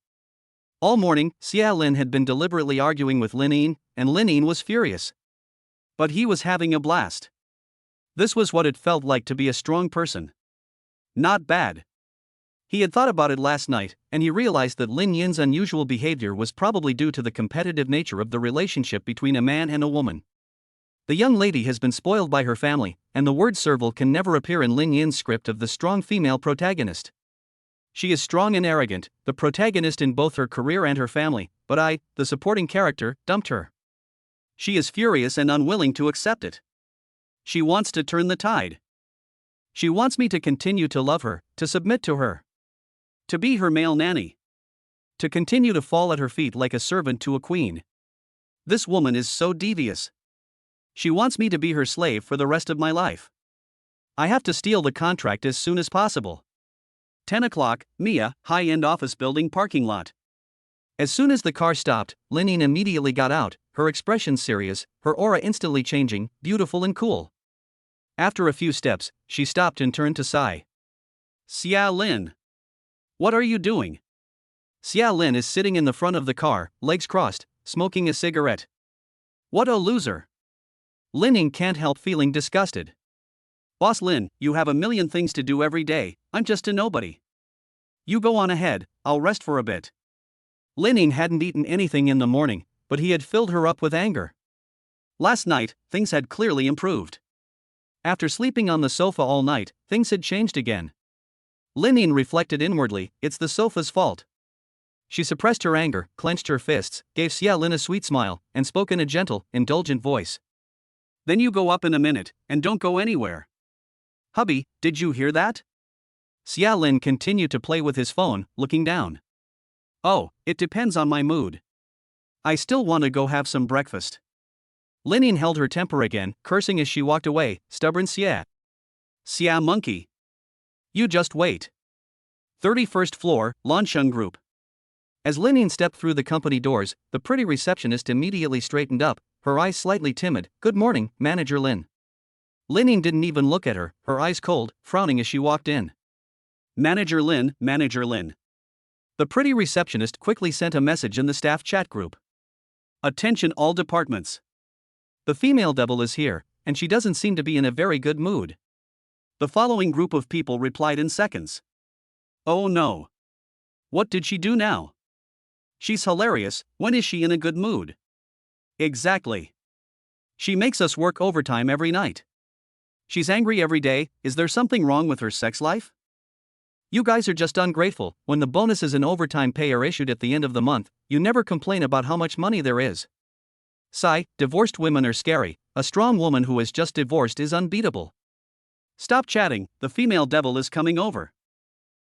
All morning, Xia Lin had been deliberately arguing with Lin Yin, and Lin Yin was furious. But he was having a blast. This was what it felt like to be a strong person. Not bad. He had thought about it last night, and he realized that Lin Yin's unusual behavior was probably due to the competitive nature of the relationship between a man and a woman. The young lady has been spoiled by her family, and the word serval can never appear in Lin Yin's script of the strong female protagonist. She is strong and arrogant, the protagonist in both her career and her family, but I, the supporting character, dumped her. She is furious and unwilling to accept it. She wants to turn the tide. She wants me to continue to love her, to submit to her. To be her male nanny. To continue to fall at her feet like a servant to a queen. This woman is so devious. She wants me to be her slave for the rest of my life. I have to steal the contract as soon as possible. 10 o'clock, Mia, high-end office building parking lot. As soon as the car stopped, Lin Yin immediately got out, her expression serious, her aura instantly changing, beautiful and cool. After a few steps, she stopped and turned to Sai. Xia Lin. What are you doing? Xia Lin is sitting in the front of the car, legs crossed, smoking a cigarette. What a loser. Lin can't help feeling disgusted. Boss Lin, you have a million things to do every day, I'm just a nobody. You go on ahead, I'll rest for a bit. Lin hadn't eaten anything in the morning, but he had filled her up with anger. Last night, things had clearly improved. After sleeping on the sofa all night, things had changed again. Lin reflected inwardly, it's the sofa's fault. She suppressed her anger, clenched her fists, gave Xia Lin a sweet smile, and spoke in a gentle, indulgent voice. Then you go up in a minute, and don't go anywhere. Hubby, did you hear that? Xia Lin continued to play with his phone, looking down. Oh, it depends on my mood. I still want to go have some breakfast. Lin held her temper again, cursing as she walked away, stubborn Xia. Xia monkey. You just wait. 31st floor, Lansheng Group. As Lin stepped through the company doors, the pretty receptionist immediately straightened up, her eyes slightly timid. Good morning, Manager Lin. Lin didn't even look at her eyes cold, frowning as she walked in. Manager Lin, Manager Lin. The pretty receptionist quickly sent a message in the staff chat group. Attention all departments. The female devil is here, and she doesn't seem to be in a very good mood. The following group of people replied in seconds. Oh no. What did she do now? She's hilarious, when is she in a good mood? Exactly. She makes us work overtime every night. She's angry every day, is there something wrong with her sex life? You guys are just ungrateful. When the bonuses and overtime pay are issued at the end of the month, you never complain about how much money there is. Sigh, divorced women are scary. A strong woman who is just divorced is unbeatable. Stop chatting, the female devil is coming over.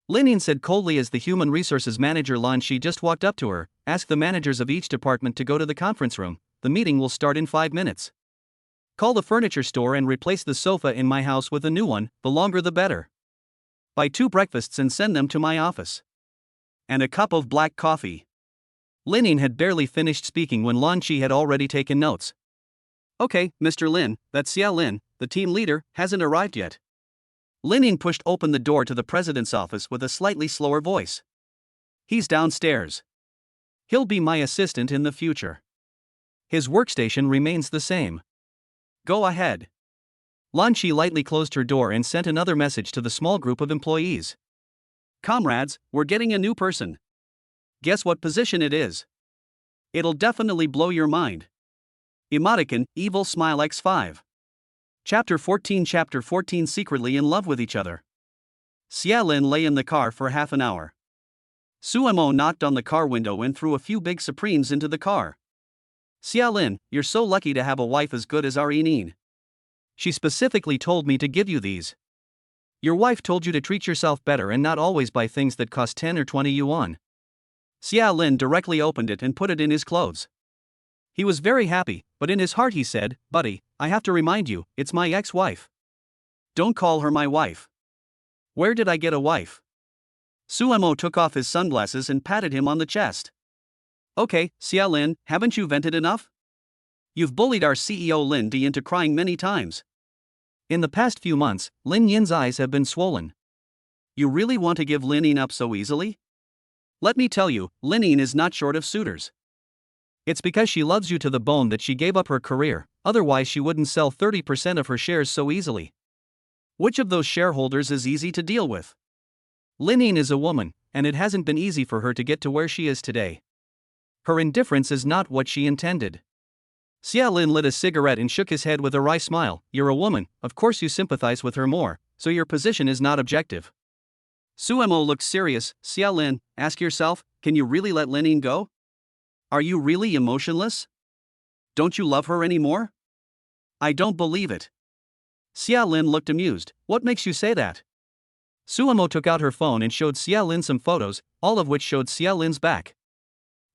Linin said coldly as the human resources manager Lan Shi just walked up to her. Ask the managers of each department to go to the conference room. The meeting will start in 5 minutes. Call the furniture store and replace the sofa in my house with a new one, the longer the better. Buy 2 breakfasts and send them to my office. And a cup of black coffee. Linin had barely finished speaking when Lan Shi had already taken notes. Okay, Mr. Lin, that Xia Lin, the team leader, hasn't arrived yet. Linin pushed open the door to the president's office with a slightly slower voice. He's downstairs. He'll be my assistant in the future. His workstation remains the same. Go ahead. Lan Shi lightly closed her door and sent another message to the small group of employees. Comrades, we're getting a new person. Guess what position it is? It'll definitely blow your mind. Emoticon, Evil Smile X5. Chapter 14 Secretly in love with each other. Xia Lin lay in the car for half an hour. Suemo knocked on the car window and threw a few big supremes into the car. Xia Lin, you're so lucky to have a wife as good as our Inin. She specifically told me to give you these. Your wife told you to treat yourself better and not always buy things that cost 10 or 20 yuan. Xia Lin directly opened it and put it in his clothes. He was very happy, but in his heart he said, Buddy, I have to remind you, it's my ex-wife. Don't call her my wife. Where did I get a wife? Suemo took off his sunglasses and patted him on the chest. Okay, Xia Lin, haven't you vented enough? You've bullied our CEO Lin Di into crying many times. In the past few months, Lin Yin's eyes have been swollen. You really want to give Lin Yin up so easily? Let me tell you, Lin Yin is not short of suitors. It's because she loves you to the bone that she gave up her career, otherwise she wouldn't sell 30% of her shares so easily. Which of those shareholders is easy to deal with? Lin Yin is a woman, and it hasn't been easy for her to get to where she is today. Her indifference is not what she intended. Xia Lin lit a cigarette and shook his head with a wry smile. You're a woman, of course you sympathize with her more, so your position is not objective. Suemo looked serious. Xia Lin, ask yourself, can you really let Lin Yin go? Are you really emotionless? Don't you love her anymore? I don't believe it. Xia Lin looked amused. What makes you say that? Suemo took out her phone and showed Xia Lin some photos, all of which showed Xia Lin's back.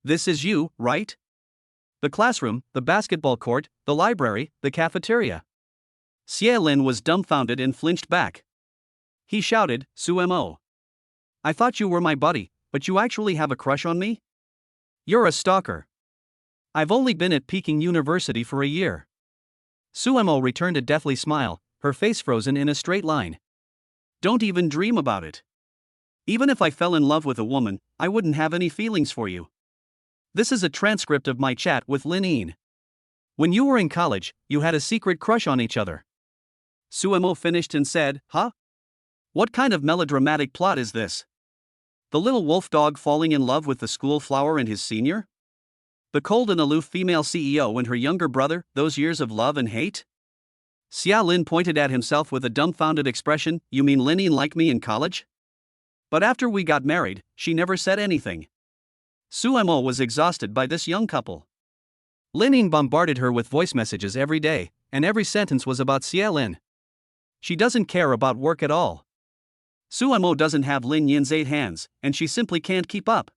This is you, right? The classroom, the basketball court, the library, the cafeteria. Xia Lin was dumbfounded and flinched back. He shouted, Suemo. I thought you were my buddy, but you actually have a crush on me? You're a stalker. I've only been at Peking University for a year. Suemo returned a deathly smile, her face frozen in a straight line. Don't even dream about it. Even if I fell in love with a woman, I wouldn't have any feelings for you. This is a transcript of my chat with Lin Yin. When you were in college, you had a secret crush on each other. Suemo finished and said, Huh? What kind of melodramatic plot is this? The little wolf dog falling in love with the school flower and his senior? The cold and aloof female CEO and her younger brother, those years of love and hate? Xia Lin pointed at himself with a dumbfounded expression. You mean Lin Yin liked me in college? But after we got married, she never said anything. Suemo was exhausted by this young couple. Lin Yin bombarded her with voice messages every day, and every sentence was about Xia Lin. She doesn't care about work at all. Suemo doesn't have Lin Yin's 8 hands, and she simply can't keep up.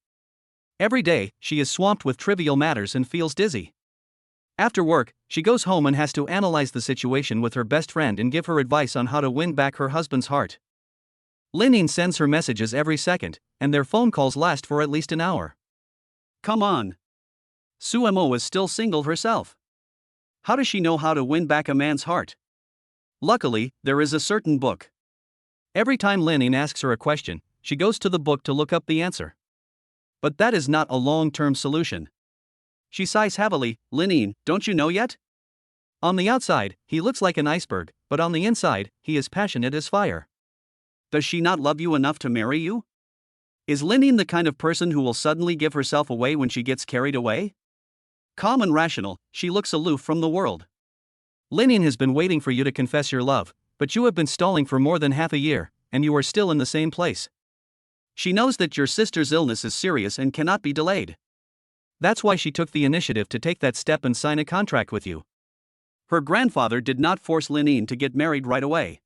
Every day, she is swamped with trivial matters and feels dizzy. After work, she goes home and has to analyze the situation with her best friend and give her advice on how to win back her husband's heart. Lin Yin sends her messages every second, and their phone calls last for at least an hour. Come on. Suemo is still single herself. How does she know how to win back a man's heart? Luckily, there is a certain book. Every time Lin Yin asks her a question, she goes to the book to look up the answer. But that is not a long-term solution. She sighs heavily. Lin Yin, don't you know yet? On the outside, he looks like an iceberg, but on the inside, he is passionate as fire. Does she not love you enough to marry you? Is Lin Yin the kind of person who will suddenly give herself away when she gets carried away? Calm and rational, she looks aloof from the world. Lin Yin has been waiting for you to confess your love, but you have been stalling for more than half a year, and you are still in the same place. She knows that your sister's illness is serious and cannot be delayed. That's why she took the initiative to take that step and sign a contract with you. Her grandfather did not force Linine to get married right away.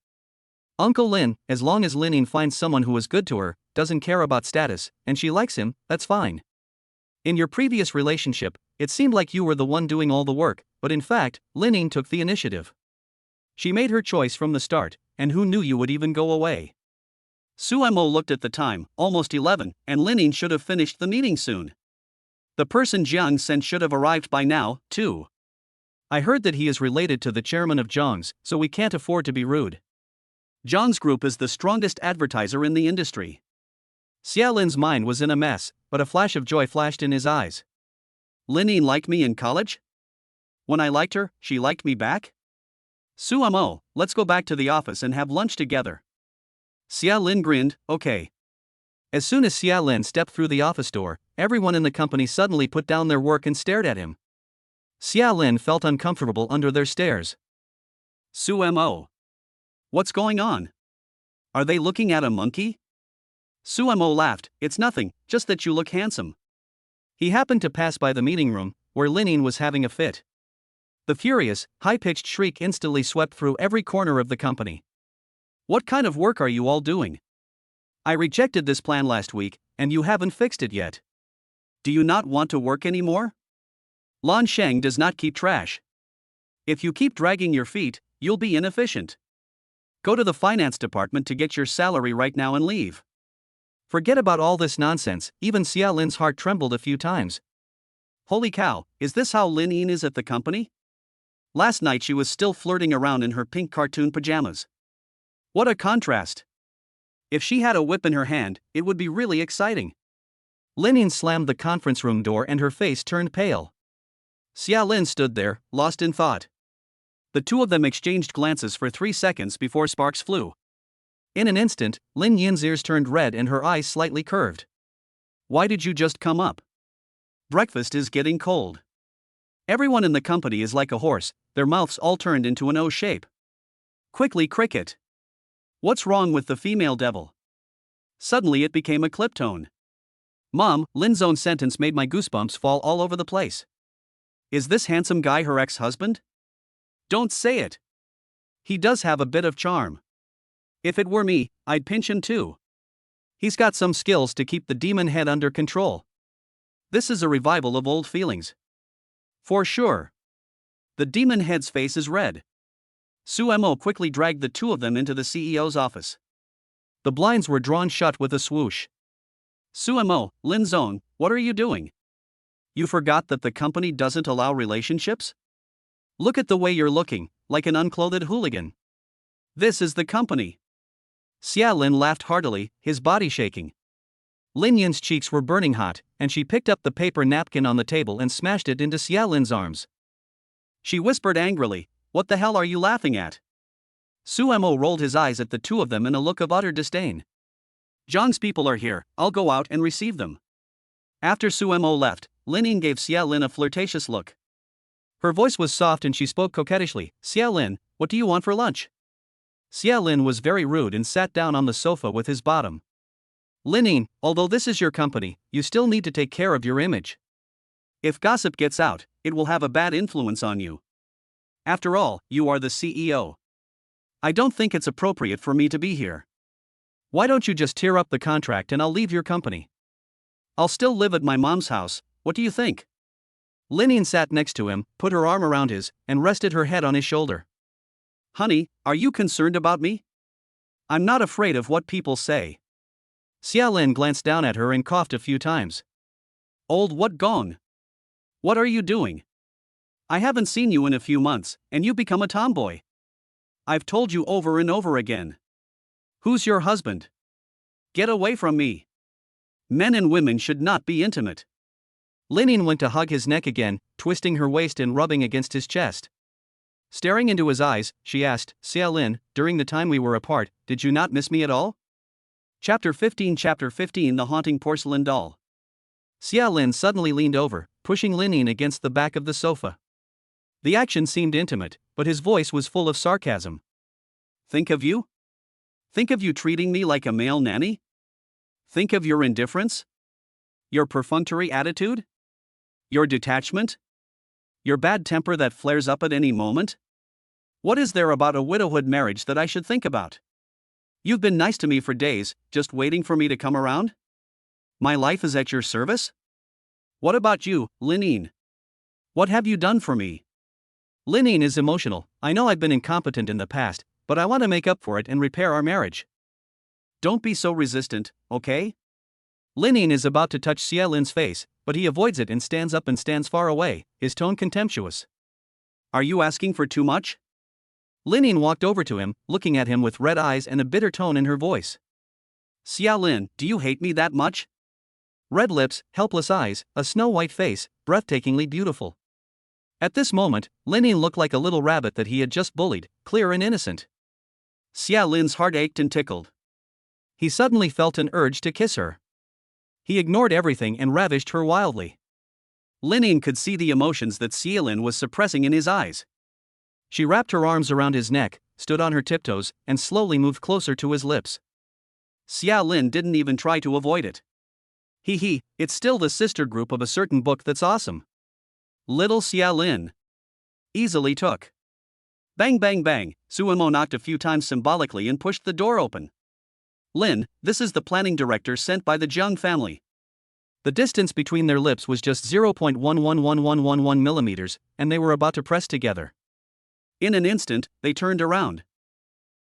Uncle Lin, as long as Linine finds someone who is good to her, doesn't care about status, and she likes him, that's fine. In your previous relationship, it seemed like you were the one doing all the work, but in fact, Linine took the initiative. She made her choice from the start, and who knew you would even go away? Suemo looked at the time, almost 11, and Linine should have finished the meeting soon. The person Jiang sent should have arrived by now, too. I heard that he is related to the chairman of Zhang's, so we can't afford to be rude. Zhang's group is the strongest advertiser in the industry. Xiaolin's mind was in a mess, but a flash of joy flashed in his eyes. Linine liked me in college? When I liked her, she liked me back? Suemo, let's go back to the office and have lunch together. Xiaolin grinned, okay. As soon as Xiaolin stepped through the office door, everyone in the company suddenly put down their work and stared at him. Xiaolin felt uncomfortable under their stares. Suemo. What's going on? Are they looking at a monkey? Suemo laughed, it's nothing, just that you look handsome. He happened to pass by the meeting room, where Linine was having a fit. The furious, high-pitched shriek instantly swept through every corner of the company. What kind of work are you all doing? I rejected this plan last week, and you haven't fixed it yet. Do you not want to work anymore? Lan Sheng does not keep trash. If you keep dragging your feet, you'll be inefficient. Go to the finance department to get your salary right now and leave. Forget about all this nonsense, even Xiaolin's heart trembled a few times. Holy cow, is this how Linine is at the company? Last night she was still flirting around in her pink cartoon pajamas. What a contrast. If she had a whip in her hand, it would be really exciting. Linine slammed the conference room door and her face turned pale. Xiaolin stood there, lost in thought. The two of them exchanged glances for 3 seconds before sparks flew. In an instant, Lin Yin's ears turned red and her eyes slightly curved. Why did you just come up? Breakfast is getting cold. Everyone in the company is like a horse, their mouths all turned into an O shape. Quickly, cricket. What's wrong with the female devil? Suddenly it became a clip tone. Mom, Lin's own sentence made my goosebumps fall all over the place. Is this handsome guy her ex-husband? Don't say it. He does have a bit of charm. If it were me, I'd pinch him too. He's got some skills to keep the demon head under control. This is a revival of old feelings. For sure. The demon head's face is red. Suemo quickly dragged the two of them into the CEO's office. The blinds were drawn shut with a swoosh. Suemo, Lin's own, what are you doing? You forgot that the company doesn't allow relationships? Look at the way you're looking, like an unclothed hooligan. This is the company. Xiaolin laughed heartily, his body shaking. Lin Yin's cheeks were burning hot, and she picked up the paper napkin on the table and smashed it into Xiaolin's arms. She whispered angrily, what the hell are you laughing at? Suemo rolled his eyes at the two of them in a look of utter disdain. Zhang's people are here, I'll go out and receive them. After Suemo left, Linine gave Xiaolin a flirtatious look. Her voice was soft and she spoke coquettishly, Xiaolin, what do you want for lunch? Xiaolin was very rude and sat down on the sofa with his bottom. Linine, although this is your company, you still need to take care of your image. If gossip gets out, it will have a bad influence on you. After all, you are the CEO. I don't think it's appropriate for me to be here. Why don't you just tear up the contract and I'll leave your company? I'll still live at my mom's house, what do you think? Linine sat next to him, put her arm around his, and rested her head on his shoulder. Honey, are you concerned about me? I'm not afraid of what people say. Xiaolin glanced down at her and coughed a few times. Old what gong? What are you doing? I haven't seen you in a few months, and you become a tomboy. I've told you over and over again. Who's your husband? Get away from me. Men and women should not be intimate. Linine went to hug his neck again, twisting her waist and rubbing against his chest. Staring into his eyes, she asked, Xiaolin, during the time we were apart, did you not miss me at all? Chapter 15 The Haunting Porcelain Doll. Xiaolin suddenly leaned over, pushing Linine against the back of the sofa. The action seemed intimate, but his voice was full of sarcasm. Think of you? Think of you treating me like a male nanny? Think of your indifference? Your perfunctory attitude? Your detachment? Your bad temper that flares up at any moment? What is there about a widowhood marriage that I should think about? You've been nice to me for days, just waiting for me to come around? My life is at your service? What about you, Linine? What have you done for me? Linine is emotional. I know I've been incompetent in the past, but I want to make up for it and repair our marriage. Don't be so resistant, okay? Linine is about to touch Xia Lin's face, but he avoids it and stands up and stands far away, his tone contemptuous. Are you asking for too much? Linine walked over to him, looking at him with red eyes and a bitter tone in her voice. Xia Lin, do you hate me that much? Red lips, helpless eyes, a snow-white face, breathtakingly beautiful. At this moment, Linine looked like a little rabbit that he had just bullied, clear and innocent. Xia Lin's heart ached and tickled. He suddenly felt an urge to kiss her. He ignored everything and ravished her wildly. Linine could see the emotions that Xia Lin was suppressing in his eyes. She wrapped her arms around his neck, stood on her tiptoes, and slowly moved closer to his lips. Xia Lin didn't even try to avoid it. It's still the sister group of a certain book that's awesome. Little Xia Lin easily took. Bang bang bang, Suemo knocked a few times symbolically and pushed the door open. Lin, this is the planning director sent by the Jiang family. The distance between their lips was just 0.111111 millimeters, and they were about to press together. In an instant, they turned around.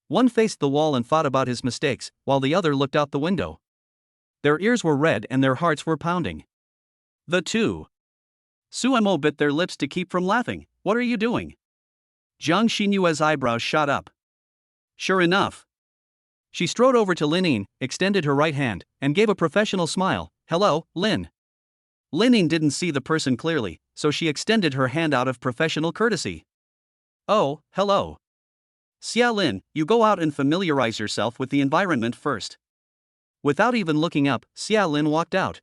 One faced the wall and thought about his mistakes, while the other looked out the window. Their ears were red and their hearts were pounding. The two. Suemo bit their lips to keep from laughing. What are you doing? Jiang Xinyue's eyebrows shot up. Sure enough. She strode over to Linine, extended her right hand, and gave a professional smile. Hello, Lin. Linine didn't see the person clearly, so she extended her hand out of professional courtesy. Oh, hello. Xia Lin, you go out and familiarize yourself with the environment first. Without even looking up, Xia Lin walked out.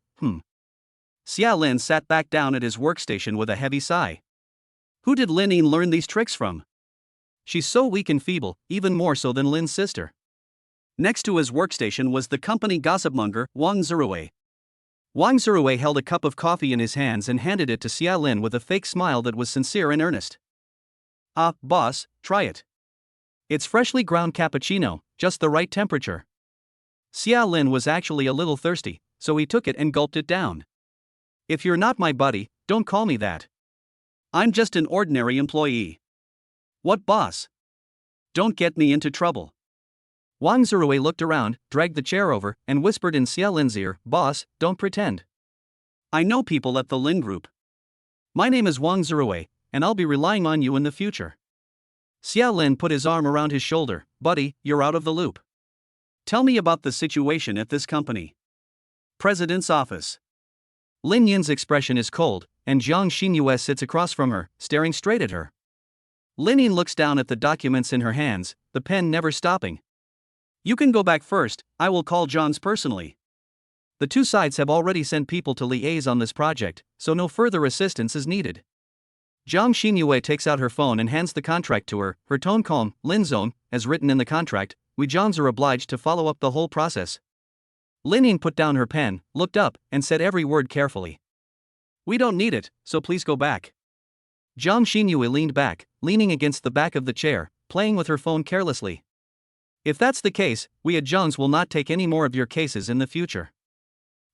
Xia Lin sat back down at his workstation with a heavy sigh. Who did Linine learn these tricks from? She's so weak and feeble, even more so than Lin's sister. Next to his workstation was the company gossipmonger, Wang Zirui. Wang Zirui held a cup of coffee in his hands and handed it to Xia Lin with a fake smile that was sincere and earnest. Boss, try it. It's freshly ground cappuccino, just the right temperature. Xia Lin was actually a little thirsty, so he took it and gulped it down. If you're not my buddy, don't call me that. I'm just an ordinary employee. What boss? Don't get me into trouble. Wang Zirui looked around, dragged the chair over, and whispered in Xia Lin's ear, Boss, don't pretend. I know people at the Lin Group. My name is Wang Zirui, and I'll be relying on you in the future. Xia Lin put his arm around his shoulder. Buddy, you're out of the loop. Tell me about the situation at this company. President's office. Lin Yin's expression is cold, and Jiang Xinyue sits across from her, staring straight at her. Lin Yin looks down at the documents in her hands, the pen never stopping. You can go back first, I will call Johns personally. The two sides have already sent people to liaise on this project, so no further assistance is needed. Jiang Xinyue takes out her phone and hands the contract to her, her tone calm. Lin Zone, as written in the contract, we Johns are obliged to follow up the whole process. Lin Yin put down her pen, looked up, and said every word carefully. We don't need it, so please go back. Jiang Xinyue leaned back, leaning against the back of the chair, playing with her phone carelessly. If that's the case, we at Johns will not take any more of your cases in the future.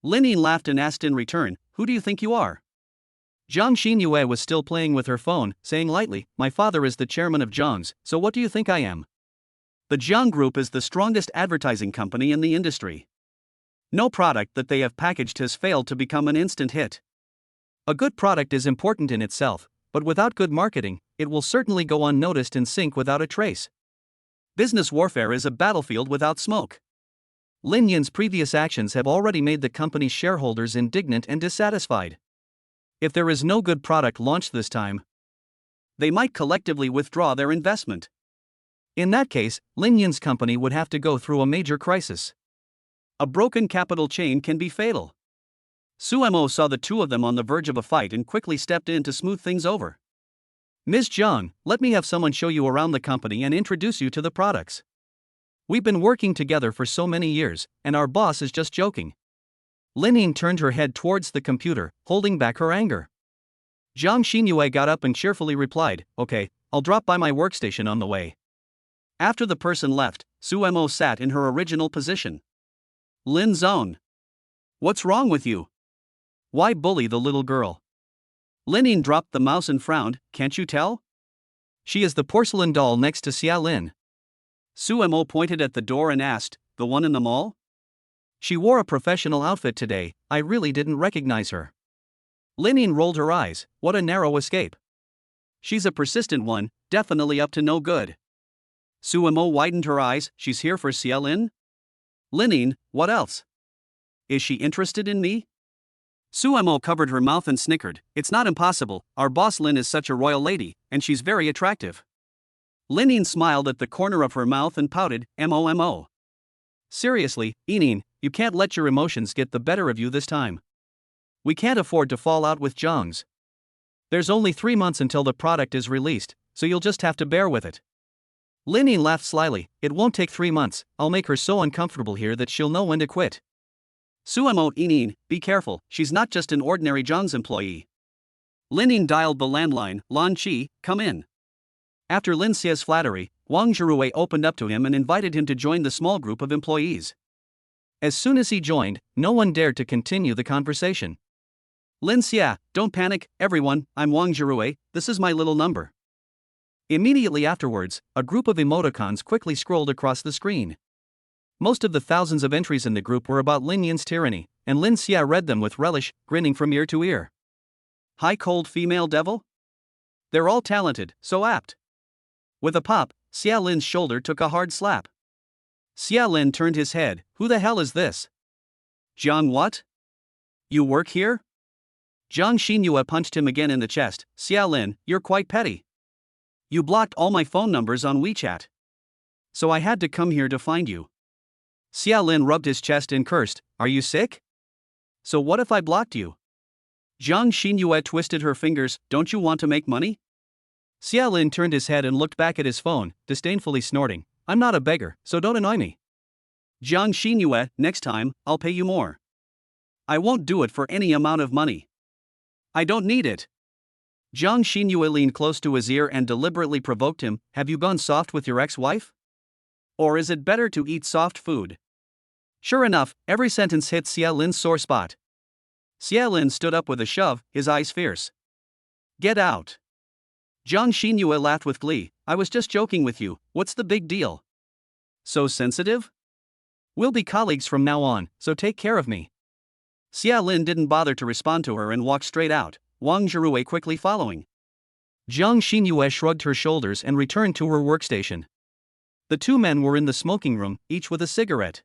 Lin Yin laughed and asked in return, who do you think you are? Jiang Xinyue was still playing with her phone, saying lightly, my father is the chairman of Johns, so what do you think I am? The Jiang Group is the strongest advertising company in the industry. No product that they have packaged has failed to become an instant hit. A good product is important in itself, but without good marketing, it will certainly go unnoticed and sink without a trace. Business warfare is a battlefield without smoke. Lin Yin's previous actions have already made the company's shareholders indignant and dissatisfied. If there is no good product launched this time, they might collectively withdraw their investment. In that case, Lin Yin's company would have to go through a major crisis. A broken capital chain can be fatal. Suemo saw the two of them on the verge of a fight and quickly stepped in to smooth things over. Ms. Jiang, let me have someone show you around the company and introduce you to the products. We've been working together for so many years, and our boss is just joking. Lin Yin turned her head towards the computer, holding back her anger. Zhang Xinyue got up and cheerfully replied, "Okay, I'll drop by my workstation on the way." After the person left, Su Mo sat in her original position. Lin Zone. What's wrong with you? Why bully the little girl? Lin Yin dropped the mouse and frowned, can't you tell? She is the porcelain doll next to Xia Lin. Su Mo pointed at the door and asked, the one in the mall? She wore a professional outfit today, I really didn't recognize her. Lin Yin rolled her eyes, what a narrow escape. She's a persistent one, definitely up to no good. Su Mo widened her eyes, she's here for Xia Lin? Lin Yin, what else? Is she interested in me? Su Mo covered her mouth and snickered, it's not impossible, our boss Lin is such a royal lady, and she's very attractive. Lin Yin smiled at the corner of her mouth and pouted, MOMO. Seriously, Yin, you can't let your emotions get the better of you this time. We can't afford to fall out with Zhang's. There's only 3 months until the product is released, so you'll just have to bear with it. Lin Yin laughed slyly, it won't take 3 months, I'll make her so uncomfortable here that she'll know when to quit. Su Mo, Yin, be careful, she's not just an ordinary Zhang's employee. Lin Yin dialed the landline, Lan Qi, come in. After Lin Xia's flattery, Wang Zhirui opened up to him and invited him to join the small group of employees. As soon as he joined, no one dared to continue the conversation. Lin Xia, don't panic, everyone, I'm Wang Zhirui, this is my little number. Immediately afterwards, a group of emoticons quickly scrolled across the screen. Most of the thousands of entries in the group were about Lin Yin's tyranny, and Lin Xia read them with relish, grinning from ear to ear. High cold female devil? They're all talented, so apt. With a pop, Xia Lin's shoulder took a hard slap. Xia Lin turned his head, who the hell is this? Zhang what? You work here? Zhang Xinyue punched him again in the chest, Xia Lin, you're quite petty. You blocked all my phone numbers on WeChat. So I had to come here to find you. Xia Lin rubbed his chest and cursed, are you sick? So what if I blocked you? Zhang Xinyue twisted her fingers, don't you want to make money? Xia Lin turned his head and looked back at his phone, disdainfully snorting, I'm not a beggar, so don't annoy me. Zhang Xinyue, next time, I'll pay you more. I won't do it for any amount of money. I don't need it. Zhang Xinyue leaned close to his ear and deliberately provoked him, have you gone soft with your ex-wife? Or is it better to eat soft food? Sure enough, every sentence hit Xia Lin's sore spot. Xia Lin stood up with a shove, his eyes fierce. Get out. Zhang Xinyue laughed with glee, I was just joking with you, what's the big deal? So sensitive? We'll be colleagues from now on, so take care of me. Xia Lin didn't bother to respond to her and walked straight out, Wang Zhirui quickly following. Zhang Xinyue shrugged her shoulders and returned to her workstation. The two men were in the smoking room, each with a cigarette.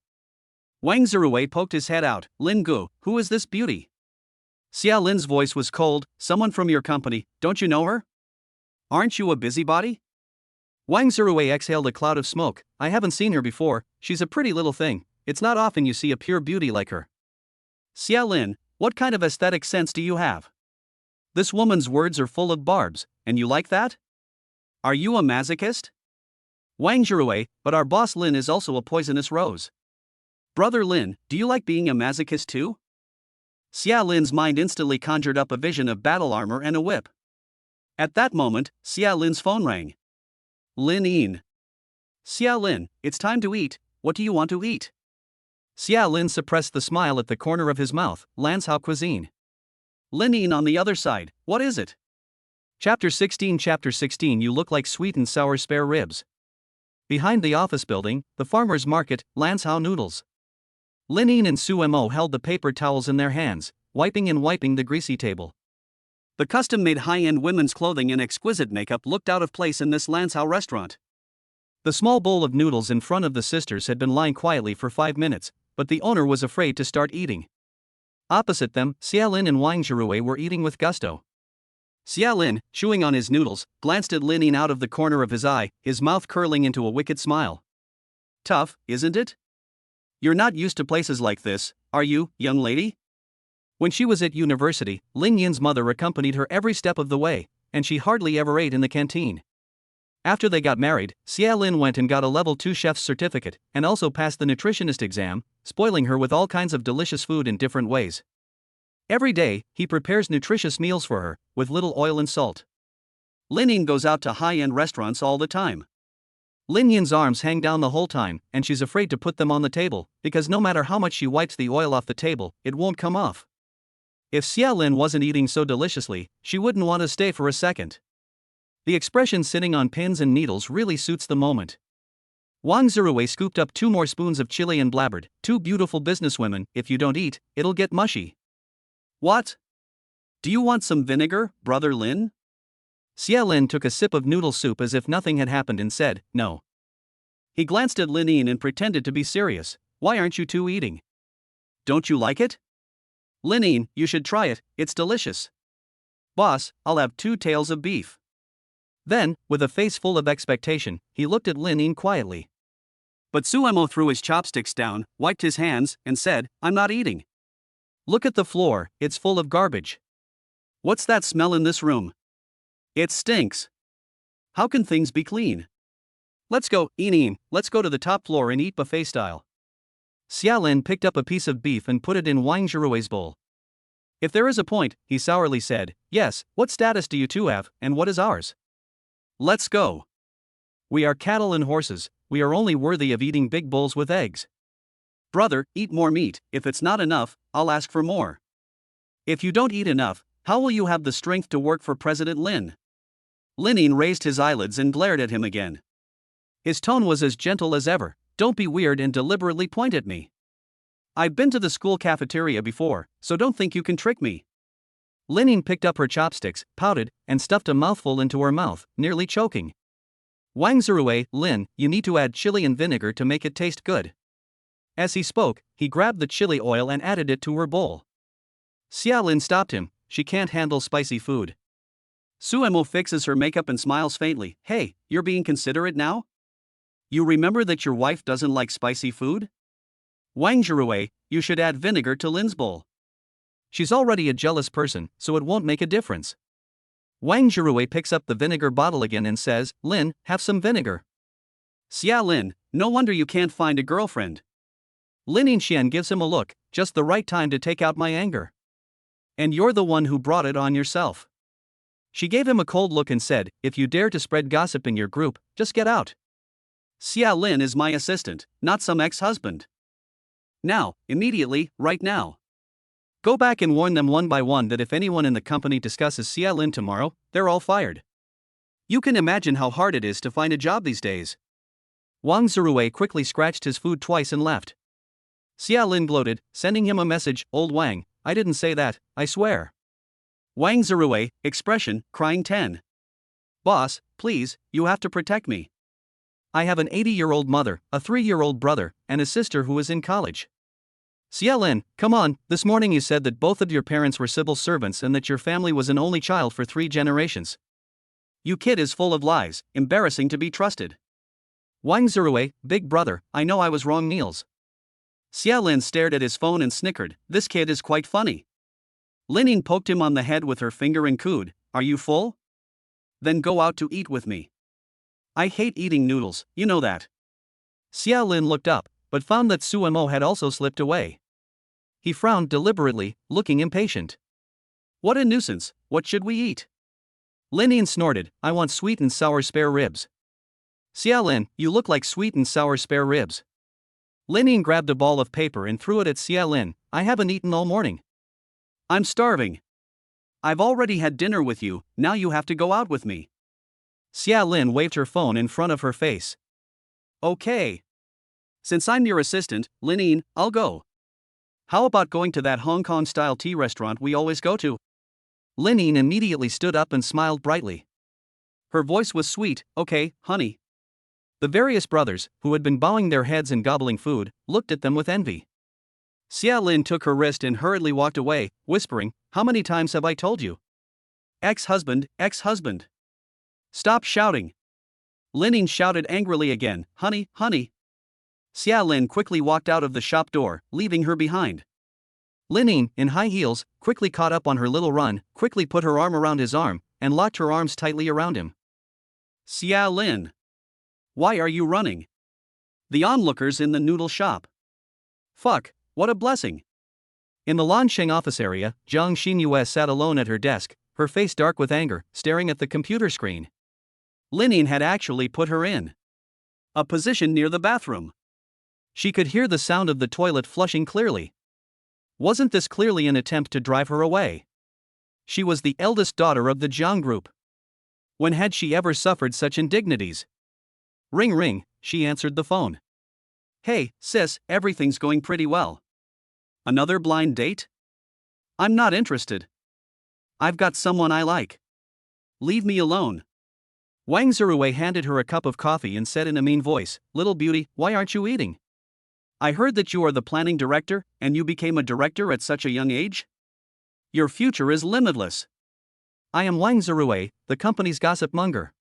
Wang Zhirui poked his head out, Lin Gu, who is this beauty? Xia Lin's voice was cold, someone from your company, don't you know her? Aren't you a busybody? Wang Zhirui exhaled a cloud of smoke, I haven't seen her before, she's a pretty little thing, it's not often you see a pure beauty like her. Xia Lin, what kind of aesthetic sense do you have? This woman's words are full of barbs, and you like that? Are you a masochist? Wang Zhirui, but our boss Lin is also a poisonous rose. Brother Lin, do you like being a masochist too? Xia Lin's mind instantly conjured up a vision of battle armor and a whip. At that moment, Xia Lin's phone rang. Lin Yin. Xia Lin, it's time to eat, what do you want to eat? Xia Lin suppressed the smile at the corner of his mouth, Lanzhao cuisine. Lin Yin on the other side, what is it? Chapter 16 You look like sweet and sour spare ribs. Behind the office building, the farmer's market, Lanzhao noodles. Lin Yin and Su Mo held the paper towels in their hands, wiping the greasy table. The custom-made high-end women's clothing and exquisite makeup looked out of place in this Lanzhao restaurant. The small bowl of noodles in front of the sisters had been lying quietly for 5 minutes, but the owner was afraid to start eating. Opposite them, Xia Lin and Wang Zhirui were eating with gusto. Xia Lin, chewing on his noodles, glanced at Lin Yin out of the corner of his eye, his mouth curling into a wicked smile. Tough, isn't it? You're not used to places like this, are you, young lady? When she was at university, Lin Yin's mother accompanied her every step of the way, and she hardly ever ate in the canteen. After they got married, Xia Lin went and got a level 2 chef's certificate, and also passed the nutritionist exam, spoiling her with all kinds of delicious food in different ways. Every day, he prepares nutritious meals for her, with little oil and salt. Lin Yin goes out to high-end restaurants all the time. Lin Yin's arms hang down the whole time, and she's afraid to put them on the table, because no matter how much she wipes the oil off the table, it won't come off. If Xia Lin wasn't eating so deliciously, she wouldn't want to stay for a second. The expression sitting on pins and needles really suits the moment. Wang Zirui scooped up 2 more spoons of chili and blabbered, "Two beautiful businesswomen, if you don't eat, it'll get mushy." "What? Do you want some vinegar, Brother Lin?" Xia Lin took a sip of noodle soup as if nothing had happened and said, "No." He glanced at Lin Yin and pretended to be serious. "Why aren't you two eating? Don't you like it?" "Lin Yin, you should try it, it's delicious." "Boss, I'll have 2 tails of beef." Then, with a face full of expectation, he looked at Lin Yin quietly. But Suemo threw his chopsticks down, wiped his hands, and said, "I'm not eating. Look at the floor, it's full of garbage. What's that smell in this room? It stinks. How can things be clean? Let's go, Yin, let's go to the top floor and eat buffet style." Xia Lin picked up a piece of beef and put it in Wang Zhirui's bowl. "If there is a point," he sourly said, "yes, what status do you two have, and what is ours? Let's go. We are cattle and horses, we are only worthy of eating big bowls with eggs. Brother, eat more meat, if it's not enough, I'll ask for more. If you don't eat enough, how will you have the strength to work for President Lin?" Lin Yin raised his eyelids and glared at him again. His tone was as gentle as ever. "Don't be weird and deliberately point at me. I've been to the school cafeteria before, so don't think you can trick me." Lin Yin picked up her chopsticks, pouted, and stuffed a mouthful into her mouth, nearly choking. Wang Zirui, "Lin, you need to add chili and vinegar to make it taste good." As he spoke, he grabbed the chili oil and added it to her bowl. Xia Lin stopped him. She can't handle spicy food. Suemo fixes her makeup and smiles faintly. "Hey, you're being considerate now? You remember that your wife doesn't like spicy food? Wang Zirui, you should add vinegar to Lin's bowl. She's already a jealous person, so it won't make a difference." Wang Zirui picks up the vinegar bottle again and says, "Lin, have some vinegar." "Xia Lin, no wonder you can't find a girlfriend." Lin Yinxian gives him a look, just the right time to take out my anger. "And you're the one who brought it on yourself." She gave him a cold look and said, "If you dare to spread gossip in your group, just get out. Xia Lin is my assistant, not some ex-husband. Now, immediately, right now. Go back and warn them one by one that if anyone in the company discusses Xia Lin tomorrow, they're all fired." You can imagine how hard it is to find a job these days. Wang Zirui quickly scratched his food twice and left. Xia Lin gloated, sending him a message, "Old Wang, I didn't say that, I swear." Wang Zirui, expression, crying 10. "Boss, please, you have to protect me. I have an 80-year-old mother, a 3-year-old brother, and a sister who is in college." Xia Lin, "Come on, this morning you said that both of your parents were civil servants and that your family was an only child for 3 generations. You kid is full of lies, embarrassing to be trusted." Wang Zirui, "Big brother, I know I was wrong, Niels." Xia Lin stared at his phone and snickered, "This kid is quite funny." Lin Yin poked him on the head with her finger and cooed, "Are you full? Then go out to eat with me. I hate eating noodles, you know that." Xia Lin looked up, but found that Suemo had also slipped away. He frowned deliberately, looking impatient. "What a nuisance, what should we eat?" Lin Yin snorted, "I want sweet and sour spare ribs." "Xia Lin, you look like sweet and sour spare ribs." Lin Yin grabbed a ball of paper and threw it at Xia Lin, "I haven't eaten all morning. I'm starving. I've already had dinner with you, now you have to go out with me." Xia Lin waved her phone in front of her face. "Okay. Since I'm your assistant, Lin Yin, I'll go. How about going to that Hong Kong-style tea restaurant we always go to?" Lin Yin immediately stood up and smiled brightly. Her voice was sweet, "Okay, honey." The various brothers, who had been bowing their heads and gobbling food, looked at them with envy. Xia Lin took her wrist and hurriedly walked away, whispering, "How many times have I told you? Ex-husband, ex-husband. Stop shouting." Lin Yin shouted angrily again, "Honey, honey." Xia Lin quickly walked out of the shop door, leaving her behind. Lin Yin, in high heels, quickly caught up on her little run, quickly put her arm around his arm, and locked her arms tightly around him. "Xia Lin. Why are you running? The onlookers in the noodle shop." Fuck, what a blessing. In the Lansheng office area, Jiang Xinyue sat alone at her desk, her face dark with anger, staring at the computer screen. Linin had actually put her in a position near the bathroom. She could hear the sound of the toilet flushing clearly. Wasn't this clearly an attempt to drive her away? She was the eldest daughter of the Jiang group. When had she ever suffered such indignities? Ring ring, she answered the phone. Hey, sis, everything's going pretty well. Another blind date? I'm not interested. I've got someone I like. Leave me alone. Wang Zirui handed her a cup of coffee and said in a mean voice, Little beauty, why aren't you eating? I heard that you are the planning director, and you became a director at such a young age? Your future is limitless. I am Wang Zirui, the company's gossip monger.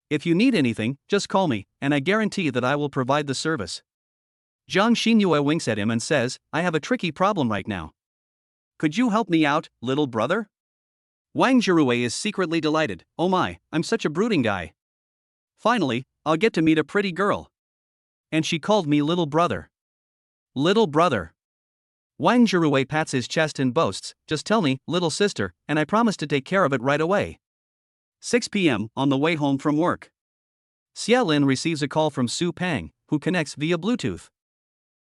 If you need anything, just call me, and I guarantee that I will provide the service. Jiang Xinyue winks at him and says, I have a tricky problem right now. Could you help me out, little brother? Wang Zirui is secretly delighted. Oh my, I'm such a brooding guy. Finally, I'll get to meet a pretty girl. And she called me little brother. Little brother. Wang Zirui pats his chest and boasts, just tell me, little sister, and I promise to take care of it right away. 6 p.m. on the way home from work. Xia Lin receives a call from Su Pang, who connects via Bluetooth.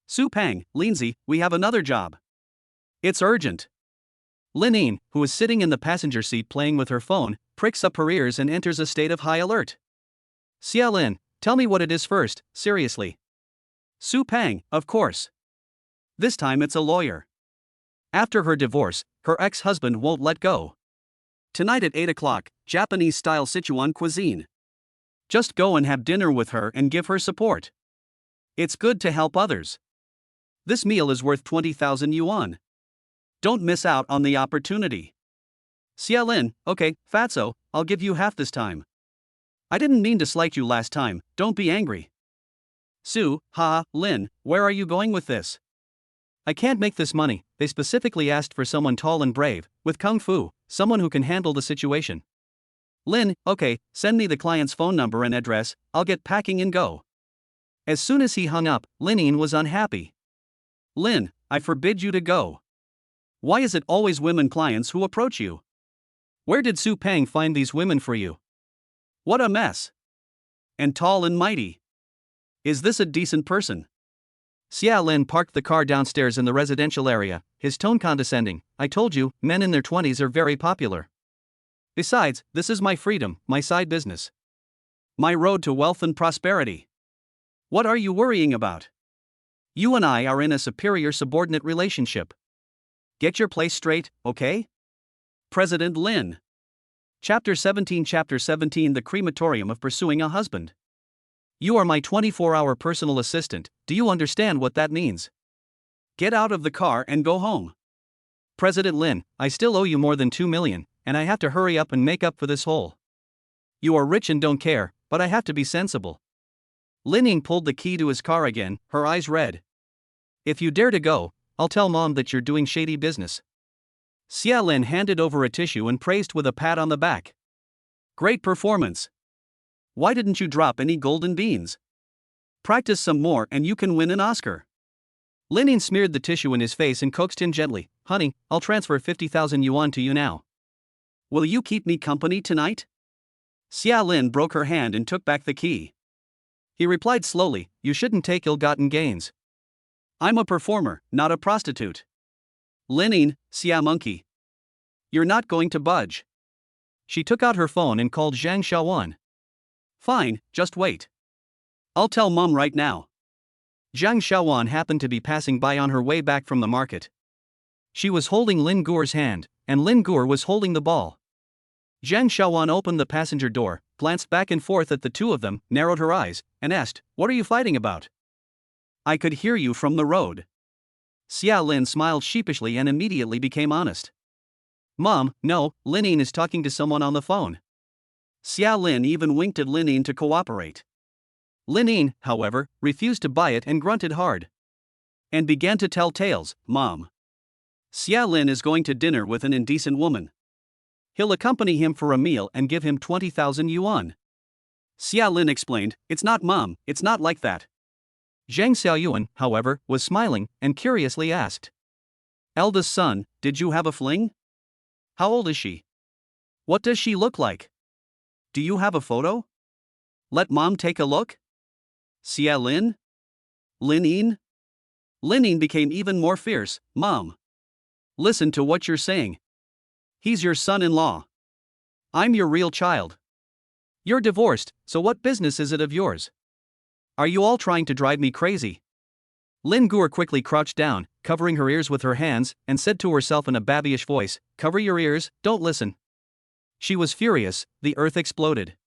Su Pang, Lindsay, we have another job. It's urgent. Linin, who is sitting in the passenger seat playing with her phone, pricks up her ears and enters a state of high alert. Xia Lin, tell me what it is first, seriously. Su Pang, of course. This time it's a lawyer. After her divorce, her ex-husband won't let go. Tonight at 8 o'clock, Japanese-style Sichuan cuisine. Just go and have dinner with her and give her support. It's good to help others. This meal is worth 20,000 yuan. Don't miss out on the opportunity. Xia Lin, okay, fatso, I'll give you half this time. I didn't mean to slight you last time, don't be angry. Su, Lin, where are you going with this? I can't make this money, they specifically asked for someone tall and brave, with kung fu, someone who can handle the situation. Lin, okay, send me the client's phone number and address, I'll get packing and go. As soon as he hung up, Linin was unhappy. Lin, I forbid you to go. Why is it always women clients who approach you? Where did Su Pang find these women for you? What a mess. And tall and mighty. Is this a decent person? Xia Lin parked the car downstairs in the residential area, his tone condescending. I told you, men in their 20s are very popular. Besides, this is my freedom, my side business. My road to wealth and prosperity. What are you worrying about? You and I are in a superior-subordinate relationship. Get your place straight, okay? President Lin. Chapter 17 The Crematorium of Pursuing a Husband. You are my 24-hour personal assistant, do you understand what that means? Get out of the car and go home. President Lin, I still owe you more than 2 million, and I have to hurry up and make up for this hole. You are rich and don't care, but I have to be sensible. Linin pulled the key to his car again, her eyes red. If you dare to go, I'll tell mom that you're doing shady business. Xia Lin handed over a tissue and praised with a pat on the back. Great performance. Why didn't you drop any golden beans? Practice some more and you can win an Oscar. Linin smeared the tissue in his face and coaxed him gently. Honey, I'll transfer 50,000 yuan to you now. Will you keep me company tonight? Xia Lin broke her hand and took back the key. He replied slowly, you shouldn't take ill-gotten gains. I'm a performer, not a prostitute. Linin, Xia monkey. You're not going to budge. She took out her phone and called Zhang Xiaowan. Fine, just wait. I'll tell mom right now. Zhang Xiaowan happened to be passing by on her way back from the market. She was holding Lin Guo's hand, and Lin Guo was holding the ball. Zhang Xiaowan opened the passenger door, glanced back and forth at the two of them, narrowed her eyes, and asked, What are you fighting about? I could hear you from the road. Xia Lin smiled sheepishly and immediately became honest. Mom, no, Linin is talking to someone on the phone. Xia Lin even winked at Linin to cooperate. Linin, however, refused to buy it and grunted hard. And began to tell tales. Mom. Xia Lin is going to dinner with an indecent woman. He'll accompany him for a meal and give him 20,000 yuan. Xia Lin explained, It's not mom, it's not like that. Zhang Xiaoyuan, however, was smiling and curiously asked. Eldest son, did you have a fling? How old is she? What does she look like? Do you have a photo? Let mom take a look? Xia Lin? Lin Yin? Lin Yin became even more fierce. Mom. Listen to what you're saying. He's your son-in-law. I'm your real child. You're divorced, so what business is it of yours? Are you all trying to drive me crazy? Lin Gur quickly crouched down, covering her ears with her hands, and said to herself in a babyish voice, "Cover your ears, don't listen." She was furious. The earth exploded.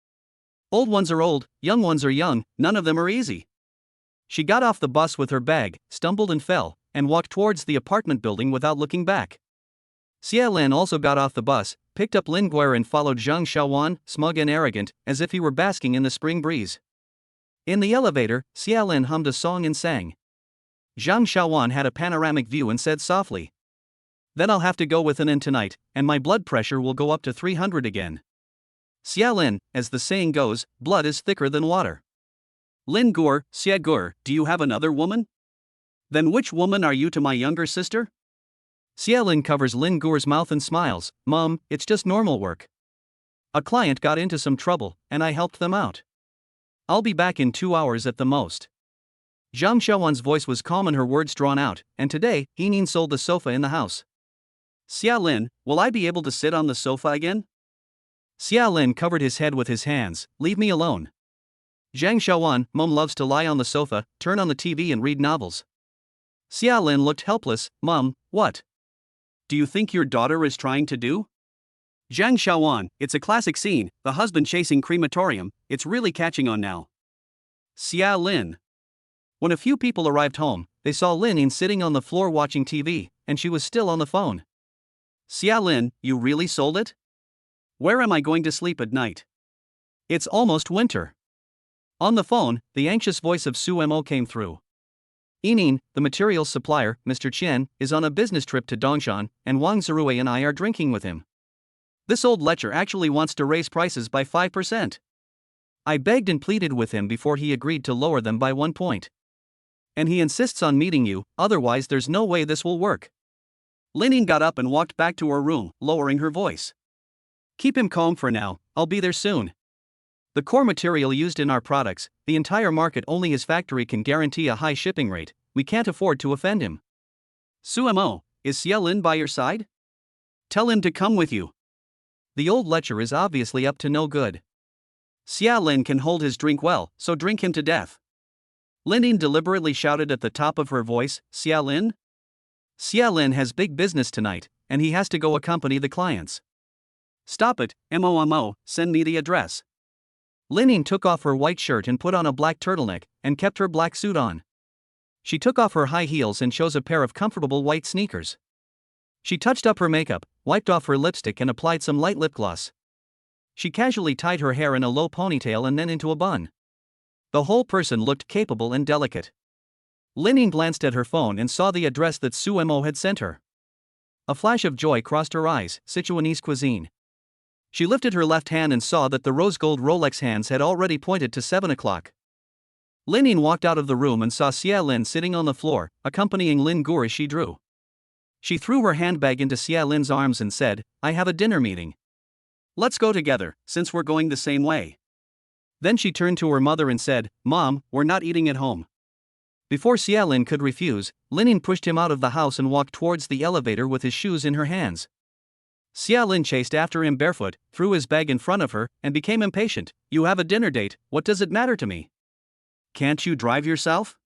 Old ones are old, young ones are young, none of them are easy. She got off the bus with her bag, stumbled and fell, and walked towards the apartment building without looking back. Xia Lin also got off the bus, picked up Lin Guer and followed Zhang Xiaowan, smug and arrogant, as if he were basking in the spring breeze. In the elevator, Xia Lin hummed a song and sang. Zhang Xiaowan had a panoramic view and said softly, "Then I'll have to go with an inn tonight, and my blood pressure will go up to 300 again." Xia Lin, as the saying goes, blood is thicker than water. Lin Gur, Xia Gur, do you have another woman? Then which woman are you to my younger sister? Xia Lin covers Lin Gur's mouth and smiles. Mom, it's just normal work. A client got into some trouble, and I helped them out. I'll be back in 2 hours at the most. Zhang Xiaowan's voice was calm and her words drawn out, and today, Henin sold the sofa in the house. Xia Lin, will I be able to sit on the sofa again? Xia Lin covered his head with his hands. Leave me alone. Zhang Xiaowan, Mom loves to lie on the sofa, turn on the TV and read novels. Xia Lin looked helpless. Mom, what do you think your daughter is trying to do? Zhang Xiaowan, it's a classic scene, the husband chasing crematorium, it's really catching on now. Xia Lin. When a few people arrived home, they saw Lin Yin sitting on the floor watching TV, and she was still on the phone. Xia Lin, you really sold it? Where am I going to sleep at night? It's almost winter. On the phone, the anxious voice of Su Mo came through. Yinin, the materials supplier, Mr. Qian, is on a business trip to Dongshan, and Wang Zirui and I are drinking with him. This old lecher actually wants to raise prices by 5%. I begged and pleaded with him before he agreed to lower them by 1 point. And he insists on meeting you, otherwise there's no way this will work. Linin got up and walked back to her room, lowering her voice. Keep him calm for now, I'll be there soon. The core material used in our products, the entire market only his factory can guarantee a high shipping rate, we can't afford to offend him. Sumo, is Xia Lin by your side? Tell him to come with you. The old lecher is obviously up to no good. Xia Lin can hold his drink well, so drink him to death. Linin deliberately shouted at the top of her voice, Xia Lin? Xia Lin has big business tonight, and he has to go accompany the clients. Stop it, Mo, send me the address. Linin took off her white shirt and put on a black turtleneck, and kept her black suit on. She took off her high heels and chose a pair of comfortable white sneakers. She touched up her makeup, wiped off her lipstick and applied some light lip gloss. She casually tied her hair in a low ponytail and then into a bun. The whole person looked capable and delicate. Linin glanced at her phone and saw the address that Sumo had sent her. A flash of joy crossed her eyes, Sichuanese cuisine. She lifted her left hand and saw that the rose-gold Rolex hands had already pointed to 7 o'clock. Linin walked out of the room and saw Xia Lin sitting on the floor, accompanying Lin Gur as she drew. She threw her handbag into Xia Lin's arms and said, I have a dinner meeting. Let's go together, since we're going the same way. Then she turned to her mother and said, Mom, we're not eating at home. Before Xia Lin could refuse, Linin pushed him out of the house and walked towards the elevator with his shoes in her hands. Xia Lin chased after him barefoot, threw his bag in front of her, and became impatient. You have a dinner date, what does it matter to me? Can't you drive yourself?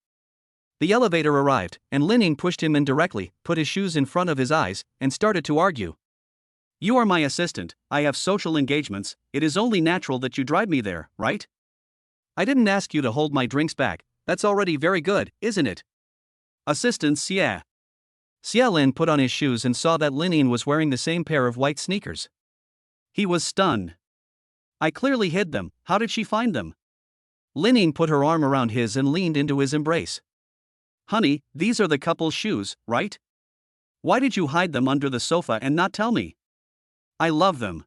The elevator arrived, and Linin pushed him in directly, put his shoes in front of his eyes, and started to argue. You are my assistant, I have social engagements, it is only natural that you drive me there, right? I didn't ask you to hold my drinks back, that's already very good, isn't it? Assistant Xia. Xia Lin put on his shoes and saw that Linin was wearing the same pair of white sneakers. He was stunned. I clearly hid them, how did she find them? Linin put her arm around his and leaned into his embrace. Honey, these are the couple's shoes, right? Why did you hide them under the sofa and not tell me? I love them.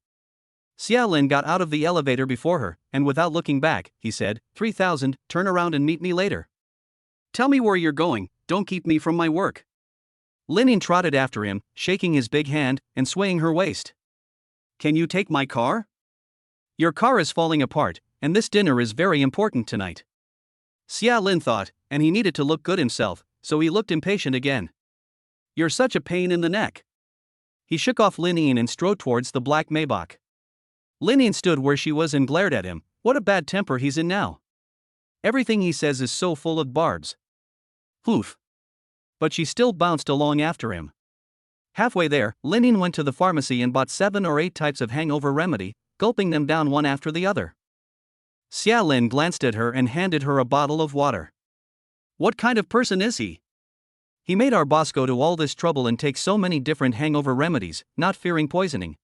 Xia Lin got out of the elevator before her, and without looking back, he said, 3,000, turn around and meet me later. Tell me where you're going, don't keep me from my work. Lin trotted after him, shaking his big hand and swaying her waist. Can you take my car? Your car is falling apart, and this dinner is very important tonight. Xia Lin thought, and he needed to look good himself, so he looked impatient again. You're such a pain in the neck. He shook off Lin and strode towards the black Maybach. Lin stood where she was and glared at him. What a bad temper he's in now. Everything he says is so full of barbs. Oof. But she still bounced along after him. Halfway there, Lin went to the pharmacy and bought 7 or 8 types of hangover remedy, gulping them down one after the other. Xia Lin glanced at her and handed her a bottle of water. What kind of person is he? He made our boss go to all this trouble and take so many different hangover remedies, not fearing poisoning.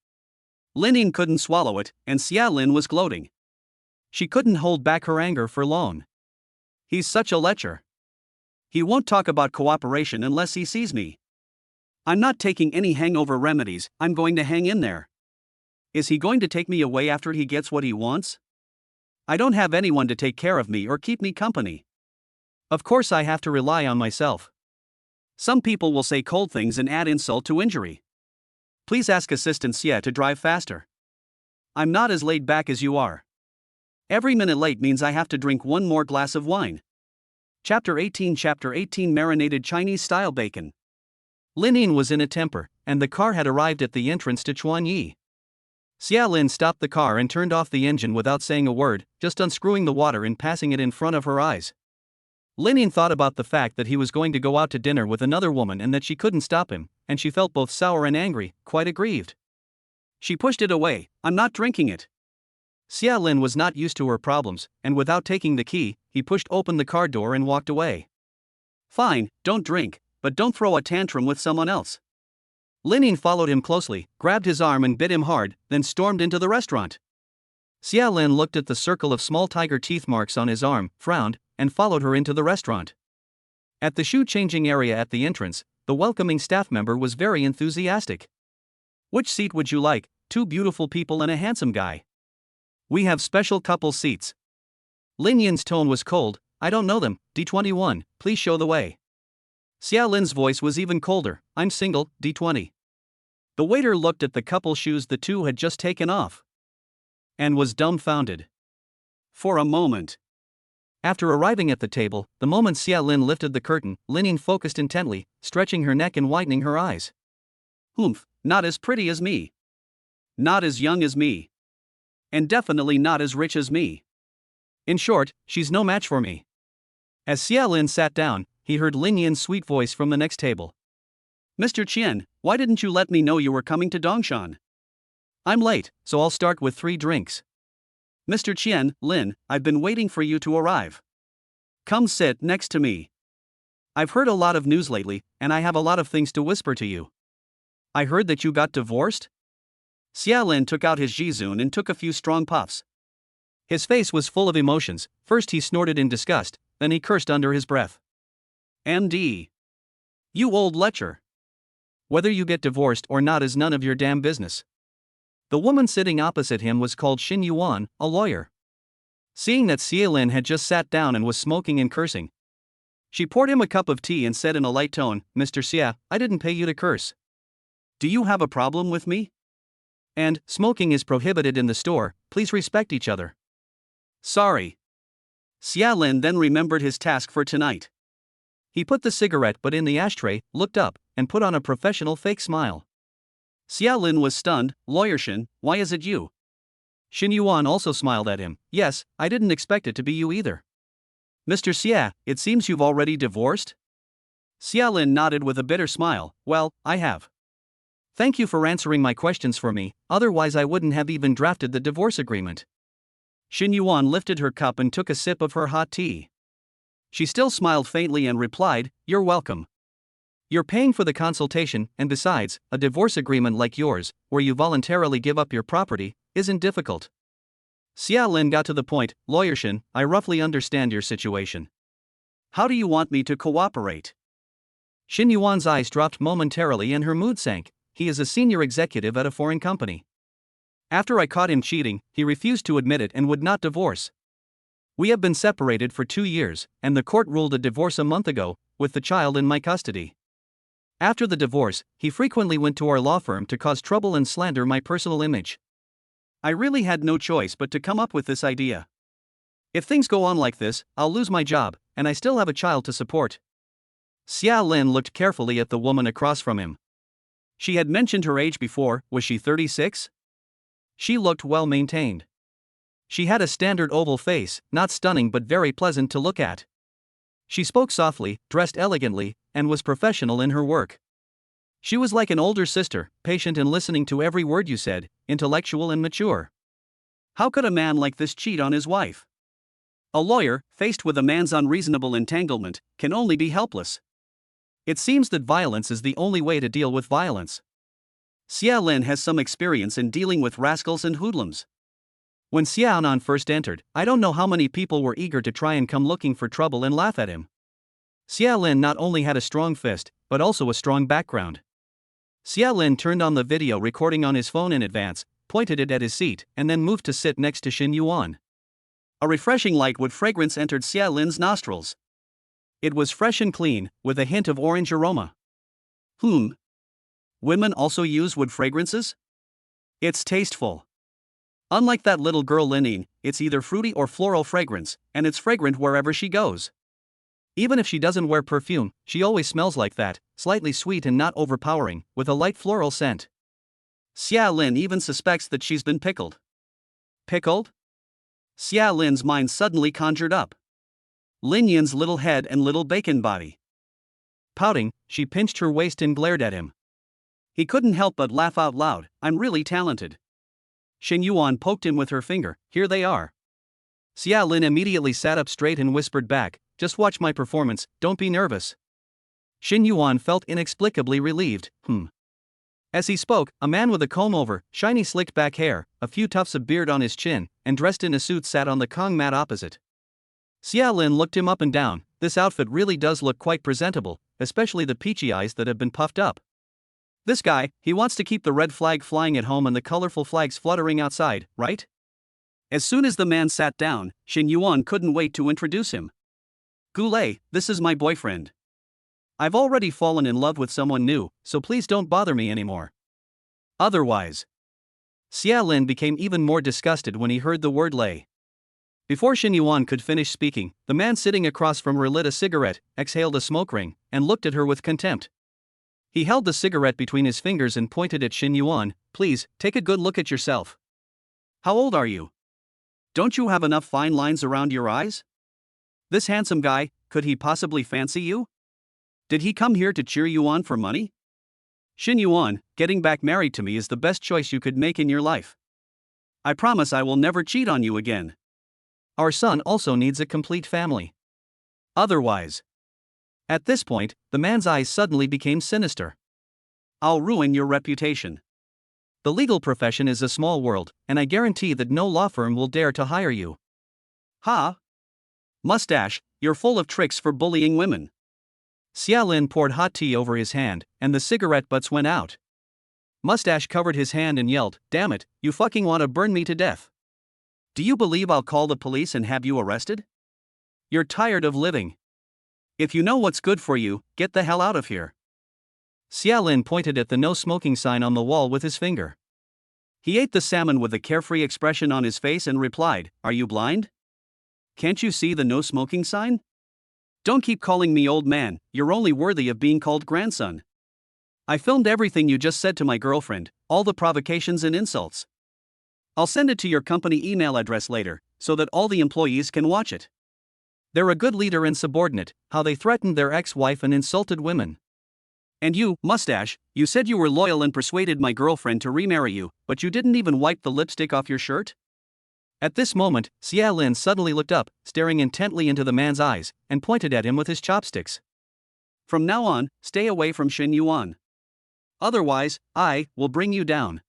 Lin couldn't swallow it, and Xia Lin was gloating. She couldn't hold back her anger for long. He's such a lecher. He won't talk about cooperation unless he sees me. I'm not taking any hangover remedies, I'm going to hang in there. Is he going to take me away after he gets what he wants? I don't have anyone to take care of me or keep me company. Of course I have to rely on myself. Some people will say cold things and add insult to injury. Please ask Assistant Xia to drive faster. I'm not as laid back as you are. Every minute late means I have to drink 1 more glass of wine. Chapter 18 Marinated Chinese-style bacon. Lin was in a temper, and the car had arrived at the entrance to Chuanyi. Xia Lin stopped the car and turned off the engine without saying a word, just unscrewing the water and passing it in front of her eyes. Lin thought about the fact that he was going to go out to dinner with another woman and that she couldn't stop him, and she felt both sour and angry, quite aggrieved. She pushed it away. I'm not drinking it. Xia Lin was not used to her problems, and without taking the key, he pushed open the car door and walked away. Fine, don't drink, but don't throw a tantrum with someone else. Lin followed him closely, grabbed his arm and bit him hard, then stormed into the restaurant. Xia Lin looked at the circle of small tiger teeth marks on his arm, frowned, and followed her into the restaurant. At the shoe-changing area at the entrance, the welcoming staff member was very enthusiastic. Which seat would you like? 2 beautiful people and a handsome guy. We have special couple seats. Lin Yin's tone was cold. I don't know them, D21, please show the way. Xia Lin's voice was even colder. I'm single, D20. The waiter looked at the couple shoes the two had just taken off. And was dumbfounded. For a moment. After arriving at the table, the moment Xia Lin lifted the curtain, Lin focused intently, stretching her neck and widening her eyes. Oomph, not as pretty as me. Not as young as me. And definitely not as rich as me. In short, she's no match for me. As Xia Lin sat down, he heard Lin Yin's sweet voice from the next table. Mr. Qian, why didn't you let me know you were coming to Dongshan? I'm late, so I'll start with 3 drinks. Mr. Qian, Lin, I've been waiting for you to arrive. Come sit next to me. I've heard a lot of news lately, and I have a lot of things to whisper to you. I heard that you got divorced? Xia Lin took out his Jizun and took a few strong puffs. His face was full of emotions. First he snorted in disgust, then he cursed under his breath. MD. You old lecher. Whether you get divorced or not is none of your damn business. The woman sitting opposite him was called Xin Yuan, a lawyer. Seeing that Xia Lin had just sat down and was smoking and cursing, she poured him a cup of tea and said in a light tone, Mr. Xia, I didn't pay you to curse. Do you have a problem with me? And, smoking is prohibited in the store, please respect each other. Sorry. Xia Lin then remembered his task for tonight. He put the cigarette butt in the ashtray, looked up, and put on a professional fake smile. Xia Lin was stunned. Lawyer Shin, why is it you? Xin Yuan also smiled at him. Yes, I didn't expect it to be you either. Mr. Xia, it seems you've already divorced? Xia Lin nodded with a bitter smile. Well, I have. Thank you for answering my questions for me, otherwise I wouldn't have even drafted the divorce agreement. Xin Yuan lifted her cup and took a sip of her hot tea. She still smiled faintly and replied, You're welcome. You're paying for the consultation, and besides, a divorce agreement like yours, where you voluntarily give up your property, isn't difficult. Xia Lin got to the point. Lawyer Shin, I roughly understand your situation. How do you want me to cooperate? Xin Yuan's eyes dropped momentarily and her mood sank. He is a senior executive at a foreign company. After I caught him cheating, he refused to admit it and would not divorce. We have been separated for 2 years, and the court ruled a divorce a month ago, with the child in my custody. After the divorce, he frequently went to our law firm to cause trouble and slander my personal image. I really had no choice but to come up with this idea. If things go on like this, I'll lose my job, and I still have a child to support. Xia Lin looked carefully at the woman across from him. She had mentioned her age before. Was she 36? She looked well maintained. She had a standard oval face, not stunning but very pleasant to look at. She spoke softly, dressed elegantly, and was professional in her work. She was like an older sister, patient and listening to every word you said, intellectual and mature. How could a man like this cheat on his wife? A lawyer, faced with a man's unreasonable entanglement, can only be helpless. It seems that violence is the only way to deal with violence. Xia Lin has some experience in dealing with rascals and hoodlums. When Xiaonan first entered, I don't know how many people were eager to try and come looking for trouble and laugh at him. Xia Lin not only had a strong fist, but also a strong background. Xia Lin turned on the video recording on his phone in advance, pointed it at his seat, and then moved to sit next to Xin Yuan. A refreshing light wood fragrance entered Xia Lin's nostrils. It was fresh and clean, with a hint of orange aroma. Women also use wood fragrances? It's tasteful. Unlike that little girl Linning, it's either fruity or floral fragrance, and it's fragrant wherever she goes. Even if she doesn't wear perfume, she always smells like that, slightly sweet and not overpowering, with a light floral scent. Xia Lin even suspects that she's been pickled. Pickled? Xia Lin's mind suddenly conjured up Lin Yin's little head and little bacon body. Pouting, she pinched her waist and glared at him. He couldn't help but laugh out loud. I'm really talented. Xin Yuan poked him with her finger. Here they are. Xia Lin immediately sat up straight and whispered back, just watch my performance, don't be nervous. Xin Yuan felt inexplicably relieved. As he spoke, a man with a comb-over, shiny slicked back hair, a few tufts of beard on his chin, and dressed in a suit sat on the Kong mat opposite. Xia Lin looked him up and down. This outfit really does look quite presentable, especially the peachy eyes that have been puffed up. This guy, he wants to keep the red flag flying at home and the colorful flags fluttering outside, right? As soon as the man sat down, Xin Yuan couldn't wait to introduce him. Goulet, this is my boyfriend. I've already fallen in love with someone new, so please don't bother me anymore. Otherwise. Xia Lin became even more disgusted when he heard the word lay. Before Xin Yuan could finish speaking, the man sitting across from her lit a cigarette, exhaled a smoke ring, and looked at her with contempt. He held the cigarette between his fingers and pointed at Xin Yuan. Please, take a good look at yourself. How old are you? Don't you have enough fine lines around your eyes? This handsome guy, could he possibly fancy you? Did he come here to cheer you on for money? Xin Yuan, getting back married to me is the best choice you could make in your life. I promise I will never cheat on you again. Our son also needs a complete family. Otherwise. At this point, the man's eyes suddenly became sinister. I'll ruin your reputation. The legal profession is a small world, and I guarantee that no law firm will dare to hire you. Ha! Mustache, you're full of tricks for bullying women. Xia Lin poured hot tea over his hand, and the cigarette butts went out. Mustache covered his hand and yelled, damn it, you fucking want to burn me to death. Do you believe I'll call the police and have you arrested? You're tired of living. If you know what's good for you, get the hell out of here. Xia Lin pointed at the no smoking sign on the wall with his finger. He ate the salmon with a carefree expression on his face and replied, are you blind? Can't you see the no smoking sign? Don't keep calling me old man, you're only worthy of being called grandson. I filmed everything you just said to my girlfriend, all the provocations and insults. I'll send it to your company email address later, so that all the employees can watch it. They're a good leader and subordinate, how they threatened their ex-wife and insulted women. And you, Mustache, you said you were loyal and persuaded my girlfriend to remarry you, but you didn't even wipe the lipstick off your shirt? At this moment, Xia Lin suddenly looked up, staring intently into the man's eyes, and pointed at him with his chopsticks. From now on, stay away from Xin Yuan. Otherwise, I will bring you down.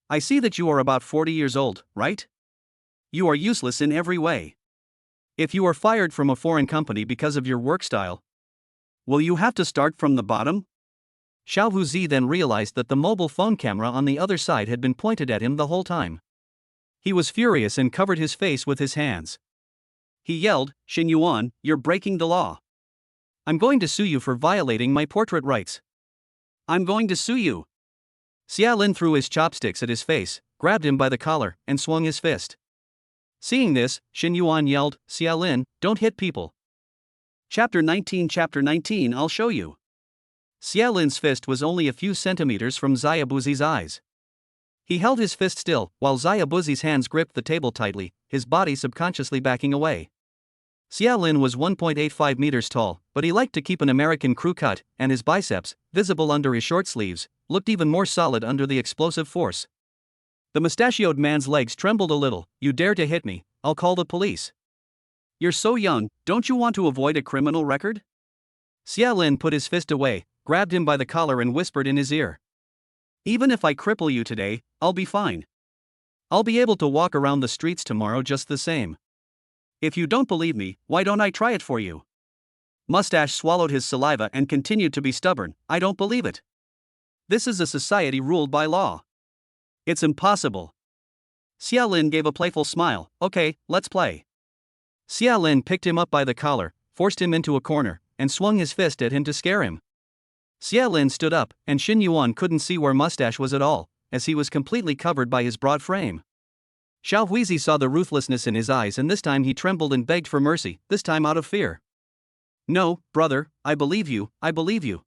I see that you are about 40 years old, right? You are useless in every way. If you are fired from a foreign company because of your work style, will you have to start from the bottom? Xiao Huzi then realized that the mobile phone camera on the other side had been pointed at him the whole time. He was furious and covered his face with his hands. He yelled, Xin Yuan, you're breaking the law. I'm going to sue you for violating my portrait rights. I'm going to sue you. Xia Lin threw his chopsticks at his face, grabbed him by the collar, and swung his fist. Seeing this, Xin Yuan yelled, Xia Lin, don't hit people. Chapter 19 I'll show you. Xia Lin's fist was only a few centimeters from Xiaobuzi's eyes. He held his fist still, while Xiaobuzi's hands gripped the table tightly, his body subconsciously backing away. Xia Lin was 1.85 meters tall, but he liked to keep an American crew cut, and his biceps, visible under his short sleeves, looked even more solid under the explosive force. The mustachioed man's legs trembled a little. You dare to hit me, I'll call the police. You're so young, don't you want to avoid a criminal record? Xia Lin put his fist away, grabbed him by the collar and whispered in his ear. Even if I cripple you today, I'll be fine. I'll be able to walk around the streets tomorrow just the same. If you don't believe me, why don't I try it for you? Mustache swallowed his saliva and continued to be stubborn. I don't believe it. This is a society ruled by law. It's impossible. Xia Lin gave a playful smile. Okay, let's play. Xia Lin picked him up by the collar, forced him into a corner, and swung his fist at him to scare him. Xia Lin stood up, and Xin Yuan couldn't see where Mustache was at all, as he was completely covered by his broad frame. Xiao Huizi saw the ruthlessness in his eyes, and this time he trembled and begged for mercy, this time out of fear. No, brother, I believe you, I believe you.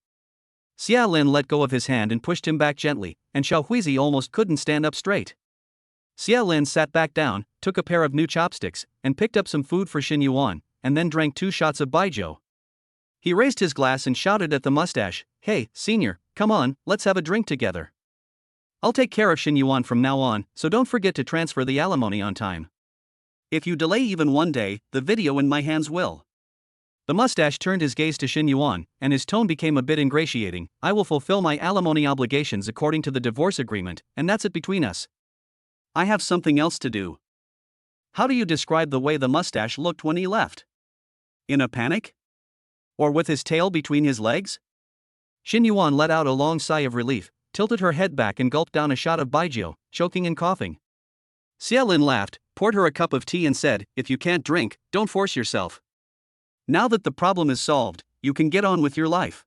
Xia Lin let go of his hand and pushed him back gently, and Xiao Huizi almost couldn't stand up straight. Xia Lin sat back down, took a pair of new chopsticks, and picked up some food for Xin Yuan, and then drank 2 shots of baijiu. He raised his glass and shouted at the mustache, Hey, senior, come on, let's have a drink together. I'll take care of Xin Yuan from now on, so don't forget to transfer the alimony on time. If you delay even one day, the video in my hands will. The mustache turned his gaze to Xin Yuan, and his tone became a bit ingratiating. I will fulfill my alimony obligations according to the divorce agreement, and that's it between us. I have something else to do. How do you describe the way the mustache looked when he left? In a panic? Or with his tail between his legs? Xin Yuan let out a long sigh of relief, tilted her head back and gulped down a shot of baijiu, choking and coughing. Xia Lin laughed, poured her a cup of tea and said, If you can't drink, don't force yourself. Now that the problem is solved, you can get on with your life.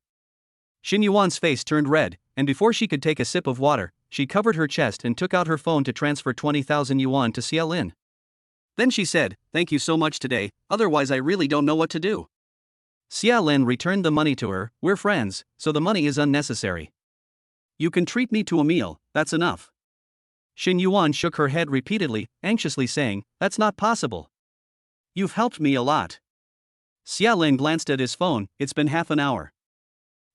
Xin Yuan's face turned red, and before she could take a sip of water, she covered her chest and took out her phone to transfer 20,000 yuan to Xia Lin. Then she said, Thank you so much today, otherwise I really don't know what to do. Xia Lin returned the money to her. We're friends, so the money is unnecessary. You can treat me to a meal, that's enough. Xin Yuan shook her head repeatedly, anxiously saying, That's not possible. You've helped me a lot. Xia Lin glanced at his phone. It's been half an hour.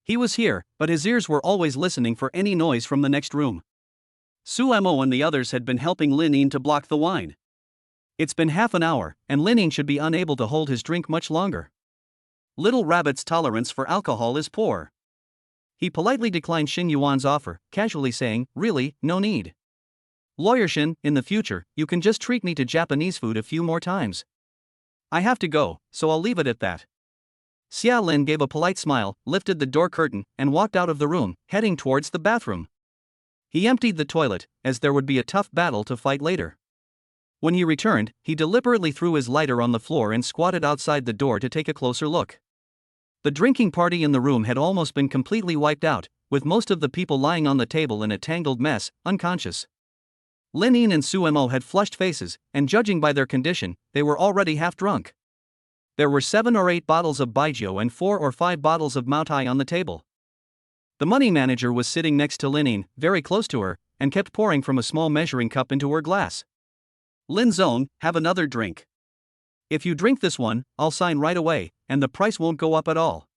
He was here, but his ears were always listening for any noise from the next room. Su Mo and the others had been helping Lin Yin to block the wine. It's been half an hour, and Lin Yin should be unable to hold his drink much longer. Little Rabbit's tolerance for alcohol is poor. He politely declined Xin Yuan's offer, casually saying, Really, no need. Lawyer Xin, in the future, you can just treat me to Japanese food a few more times. I have to go, so I'll leave it at that. Xia Lin gave a polite smile, lifted the door curtain, and walked out of the room, heading towards the bathroom. He emptied the toilet, as there would be a tough battle to fight later. When he returned, he deliberately threw his lighter on the floor and squatted outside the door to take a closer look. The drinking party in the room had almost been completely wiped out, with most of the people lying on the table in a tangled mess, unconscious. Lin Yin and Su Mo had flushed faces, and judging by their condition, they were already half drunk. There were 7 or 8 bottles of baijiu and 4 or 5 bottles of Maotai on the table. The money manager was sitting next to Lin Yin, very close to her, and kept pouring from a small measuring cup into her glass. Lin Zong, have another drink. If you drink this one, I'll sign right away, and the price won't go up at all.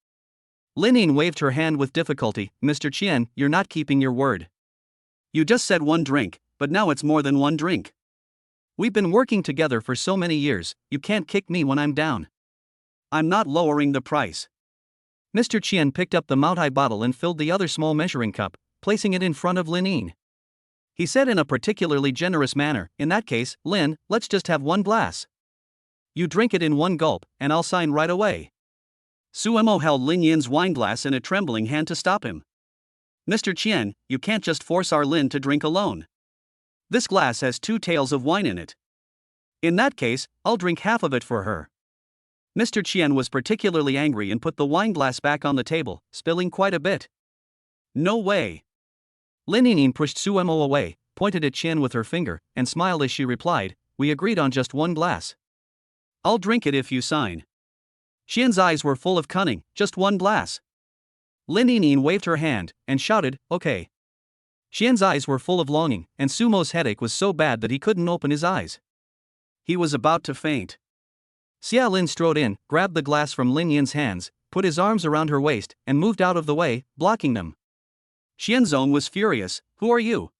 Lin Yin waved her hand with difficulty. Mr. Qian, you're not keeping your word. You just said 1 drink, but now it's more than 1 drink. We've been working together for so many years, you can't kick me when I'm down. I'm not lowering the price. Mr. Qian picked up the Maotai bottle and filled the other small measuring cup, placing it in front of Lin Yin. He said in a particularly generous manner, In that case, Lin, let's just have 1 glass. You drink it in 1 gulp, and I'll sign right away. Su Mo held Lin Yin's wineglass in a trembling hand to stop him. Mr. Qian, you can't just force our Lin to drink alone. This glass has 2 tails of wine in it. In that case, I'll drink half of it for her. Mr. Qian was particularly angry and put the wine glass back on the table, spilling quite a bit. No way. Lin Yinyin pushed Suemo away, pointed at Qian with her finger, and smiled as she replied, "We agreed on just one glass. I'll drink it if you sign." Qian's eyes were full of cunning. "Just one glass?" Lin Yinyin waved her hand, and shouted, "Okay." Qian's eyes were full of longing, and Sumo's headache was so bad that he couldn't open his eyes. He was about to faint. Xia Lin strode in, grabbed the glass from Lin Yin's hands, put his arms around her waist, and moved out of the way, blocking them. Xianzong was furious. "Who are you?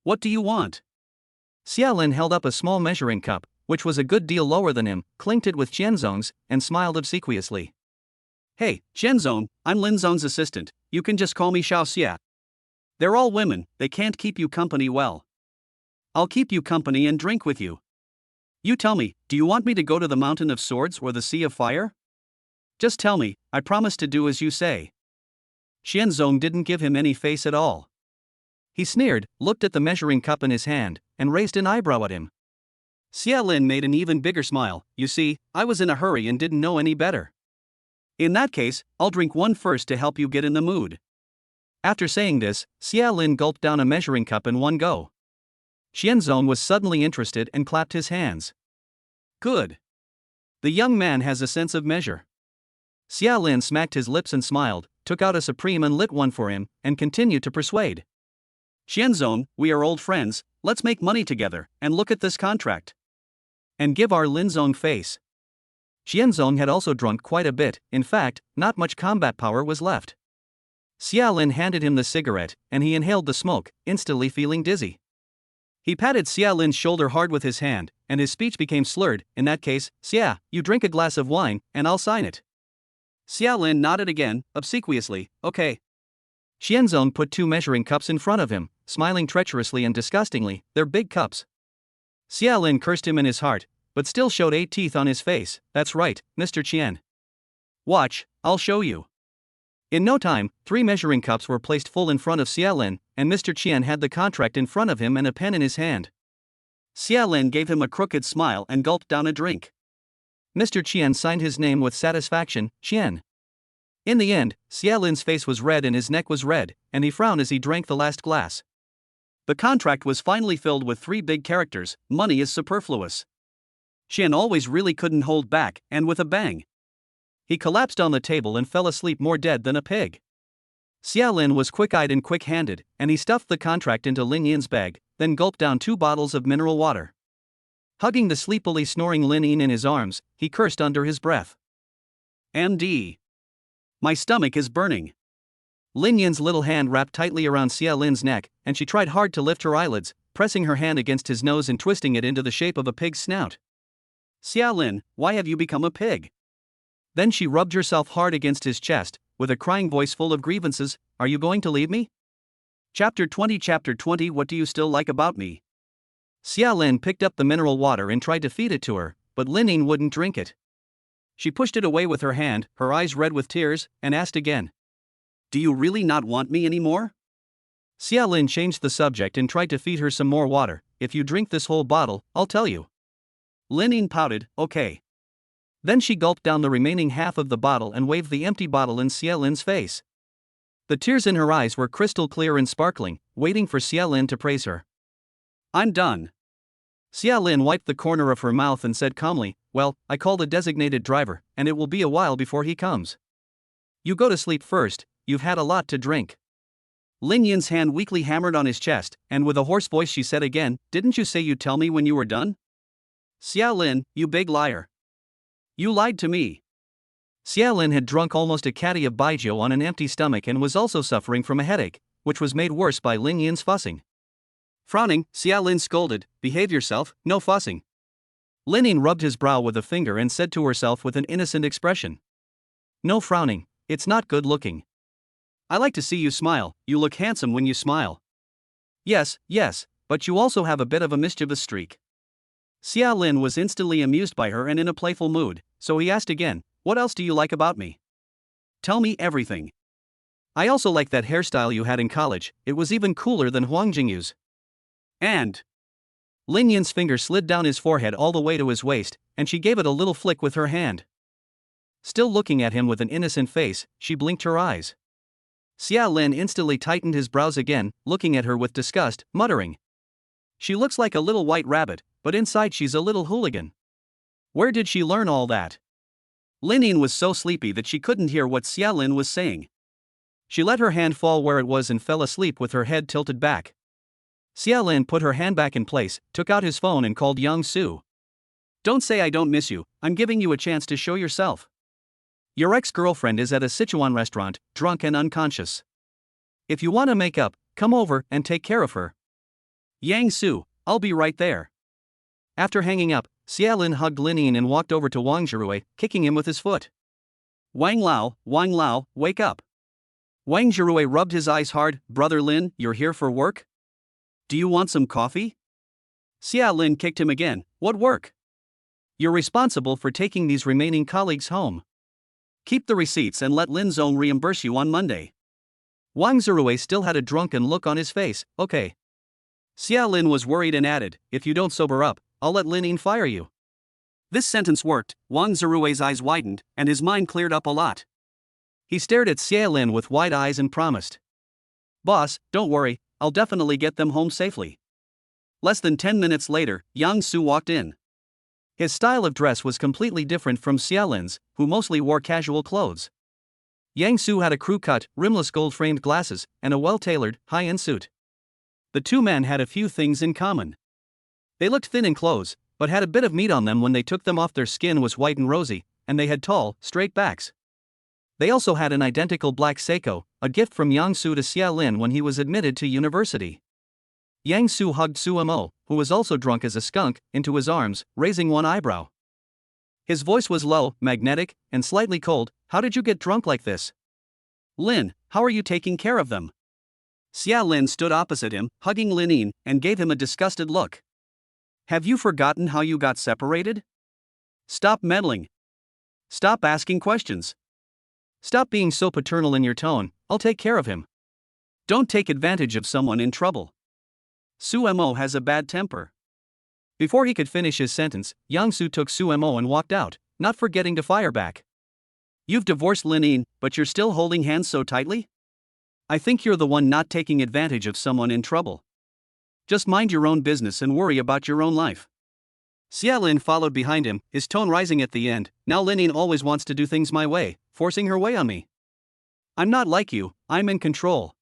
What do you want?" Xia Lin held up a small measuring cup, which was a good deal lower than him, clinked it with Qianzong's, and smiled obsequiously. "Hey, Qianzong, I'm Linzong's assistant, you can just call me Xiao Xia. They're all women, they can't keep you company well. I'll keep you company and drink with you. You tell me, do you want me to go to the Mountain of Swords or the Sea of Fire? Just tell me, I promise to do as you say." Xianzong didn't give him any face at all. He sneered, looked at the measuring cup in his hand, and raised an eyebrow at him. Xia Lin made an even bigger smile. "You see, I was in a hurry and didn't know any better. In that case, I'll drink one first to help you get in the mood." After saying this, Xia Lin gulped down a measuring cup in one go. Xianzong was suddenly interested and clapped his hands. "Good. The young man has a sense of measure." Xia Lin smacked his lips and smiled, took out a supreme and lit one for him, and continued to persuade. "Xianzong, we are old friends, let's make money together, and look at this contract. And give our Linzong face." Xianzong had also drunk quite a bit, in fact, not much combat power was left. Xia Lin handed him the cigarette, and he inhaled the smoke, instantly feeling dizzy. He patted Xia Lin's shoulder hard with his hand, and his speech became slurred. "In that case, Xia, you drink a glass of wine, and I'll sign it." Xia Lin nodded again, obsequiously, "Okay." Xianzong put 2 measuring cups in front of him, smiling treacherously and disgustingly. "They're big cups." Xia Lin cursed him in his heart, but still showed 8 teeth on his face. "That's right, Mr. Qian. Watch, I'll show you." In no time, 3 measuring cups were placed full in front of Xia Lin, and Mr. Qian had the contract in front of him and a pen in his hand. Xia Lin gave him a crooked smile and gulped down a drink. Mr. Qian signed his name with satisfaction, Qian. In the end, Xia Lin's face was red and his neck was red, and he frowned as he drank the last glass. The contract was finally filled with 3 big characters: "Money is superfluous." Qian always really couldn't hold back, and with a bang, he collapsed on the table and fell asleep more dead than a pig. Xia Lin was quick-eyed and quick-handed, and he stuffed the contract into Lin Yin's bag, then gulped down 2 bottles of mineral water. Hugging the sleepily snoring Lin Yin in his arms, he cursed under his breath. "MD. My stomach is burning." Lin Yin's little hand wrapped tightly around Xia Lin's neck, and she tried hard to lift her eyelids, pressing her hand against his nose and twisting it into the shape of a pig's snout. "Xia Lin, why have you become a pig?" Then she rubbed herself hard against his chest, with a crying voice full of grievances. "Are you going to leave me?" Chapter 20. What do you still like about me? Xia Lin picked up the mineral water and tried to feed it to her, but Lin Yin wouldn't drink it. She pushed it away with her hand, her eyes red with tears, and asked again, "Do you really not want me anymore?" Xia Lin changed the subject and tried to feed her some more water. "If you drink this whole bottle, I'll tell you." Lin Yin pouted, "Okay." Then she gulped down the remaining half of the bottle and waved the empty bottle in Xia Lin's face. The tears in her eyes were crystal clear and sparkling, waiting for Xia Lin to praise her. "I'm done." Xia Lin wiped the corner of her mouth and said calmly, "Well, I called a designated driver, and it will be a while before he comes. You go to sleep first, you've had a lot to drink." Lin Yin's hand weakly hammered on his chest, and with a hoarse voice she said again, "Didn't you say you'd tell me when you were done?" "Xia Lin, you big liar. You lied to me." Xia Lin had drunk almost a caddy of baijiu on an empty stomach and was also suffering from a headache, which was made worse by Lin Yin's fussing. Frowning, Xia Lin scolded, "Behave yourself, no fussing." Lin Yin rubbed his brow with a finger and said to herself with an innocent expression, "No frowning, it's not good looking. I like to see you smile, you look handsome when you smile." Yes, but you also have a bit of a mischievous streak." Xia Lin was instantly amused by her and in a playful mood, so he asked again, "What else do you like about me? Tell me everything. I also like that hairstyle you had in college, it was even cooler than Huang Jingyu's." And Lin Yin's finger slid down his forehead all the way to his waist, and she gave it a little flick with her hand. Still looking at him with an innocent face, she blinked her eyes. Xia Lin instantly tightened his brows again, looking at her with disgust, muttering. She looks like a little white rabbit, but inside she's a little hooligan. Where did she learn all that? Lin Yin was so sleepy that she couldn't hear what Xia Lin was saying. She let her hand fall where it was and fell asleep with her head tilted back. Xia Lin put her hand back in place, took out his phone and called Yang Su. Don't say I don't miss you, I'm giving you a chance to show yourself. Your ex-girlfriend is at a Sichuan restaurant, drunk and unconscious. If you want to make up, come over and take care of her. Yang Su, I'll be right there. After hanging up, Xia Lin hugged Lin Yin and walked over to Wang Zhirui, kicking him with his foot. Wang Lao, wake up. Wang Zhirui rubbed his eyes hard. Brother Lin, you're here for work? Do you want some coffee? Xia Lin kicked him again. What work? You're responsible for taking these remaining colleagues home. Keep the receipts and let Lin Zong reimburse you on Monday. Wang Zhirui still had a drunken look on his face. Okay. Xia Lin was worried and added, if you don't sober up, I'll let Lin Yin fire you. This sentence worked. Wang Zirui's eyes widened, and his mind cleared up a lot. He stared at Xia Lin with wide eyes and promised. Boss, don't worry, I'll definitely get them home safely. Less than 10 minutes later, Yang Su walked in. His style of dress was completely different from Xia Lin's, who mostly wore casual clothes. Yang Su had a crew-cut, rimless gold-framed glasses, and a well-tailored, high-end suit. The two men had a few things in common. They looked thin in clothes, but had a bit of meat on them. When they took them off, their skin was white and rosy, and they had tall, straight backs. They also had an identical black Seiko, a gift from Yang Su to Xia Lin when he was admitted to university. Yang Su hugged Su Mo, who was also drunk as a skunk, into his arms, raising one eyebrow. His voice was low, magnetic, and slightly cold. How did you get drunk like this? Lin, how are you taking care of them? Xia Lin stood opposite him, hugging Lin Yin, and gave him a disgusted look. Have you forgotten how you got separated? Stop meddling. Stop asking questions. Stop being so paternal in your tone. I'll take care of him. Don't take advantage of someone in trouble. Su Mo has a bad temper. Before he could finish his sentence, Yang Su took Su Mo and walked out, not forgetting to fire back. You've divorced Lin Yin, but you're still holding hands so tightly? I think you're the one not taking advantage of someone in trouble. Just mind your own business and worry about your own life. Xia Lin followed behind him, his tone rising at the end. Now Lin Yin always wants to do things my way, forcing her way on me. I'm not like you, I'm in control.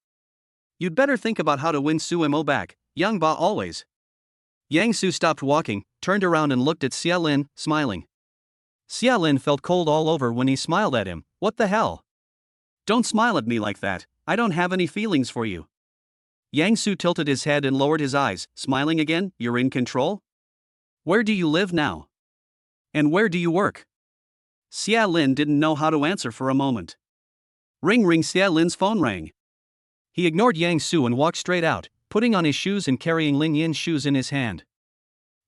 You'd better think about how to win Su Mo back, Yang Ba always. Yang Su stopped walking, turned around and looked at Xia Lin, smiling. Xia Lin felt cold all over when he smiled at him. What the hell? Don't smile at me like that, I don't have any feelings for you. Yang Su tilted his head and lowered his eyes, smiling again. You're in control? Where do you live now? And where do you work? Xia Lin didn't know how to answer for a moment. Ring. Xia Lin's phone rang. He ignored Yang Su and walked straight out, putting on his shoes and carrying Lin Yin's shoes in his hand.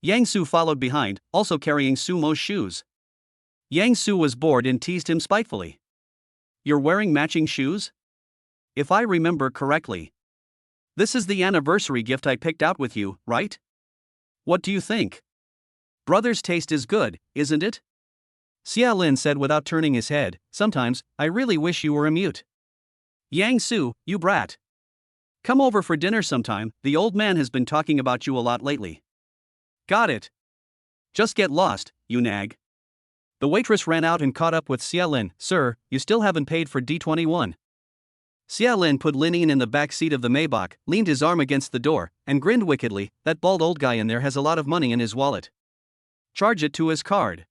Yang Su followed behind, also carrying Su Mo's shoes. Yang Su was bored and teased him spitefully. You're wearing matching shoes? If I remember correctly. This is the anniversary gift I picked out with you, right? What do you think? Brother's taste is good, isn't it? Xia Lin said without turning his head. Sometimes, I really wish you were a mute. Yang Su, you brat. Come over for dinner sometime, the old man has been talking about you a lot lately. Got it. Just get lost, you nag. The waitress ran out and caught up with Xia Lin. Sir, you still haven't paid for D21. Xia Lin put Lin Yin in the back seat of the Maybach, leaned his arm against the door, and grinned wickedly. That bald old guy in there has a lot of money in his wallet. Charge it to his card.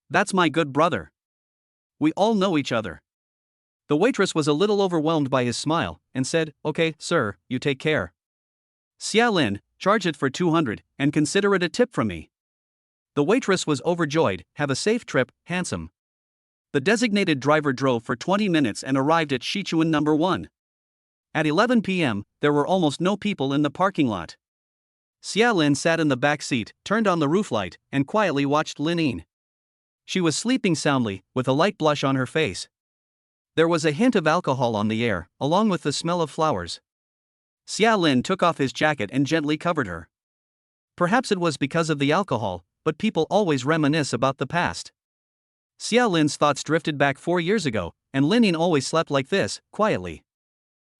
That's my good brother. We all know each other. The waitress was a little overwhelmed by his smile, and said, Okay, sir, you take care. Xia Lin, charge it for 200, and consider it a tip from me. The waitress was overjoyed. Have a safe trip, handsome. The designated driver drove for 20 minutes and arrived at Sichuan number 1. At 11 p.m., there were almost no people in the parking lot. Xia Lin sat in the back seat, turned on the roof light, and quietly watched Lin Yin. She was sleeping soundly, with a light blush on her face. There was a hint of alcohol on the air, along with the smell of flowers. Xia Lin took off his jacket and gently covered her. Perhaps it was because of the alcohol, but people always reminisce about the past. Xia Lin's thoughts drifted back 4 years ago, and Lin always slept like this, quietly.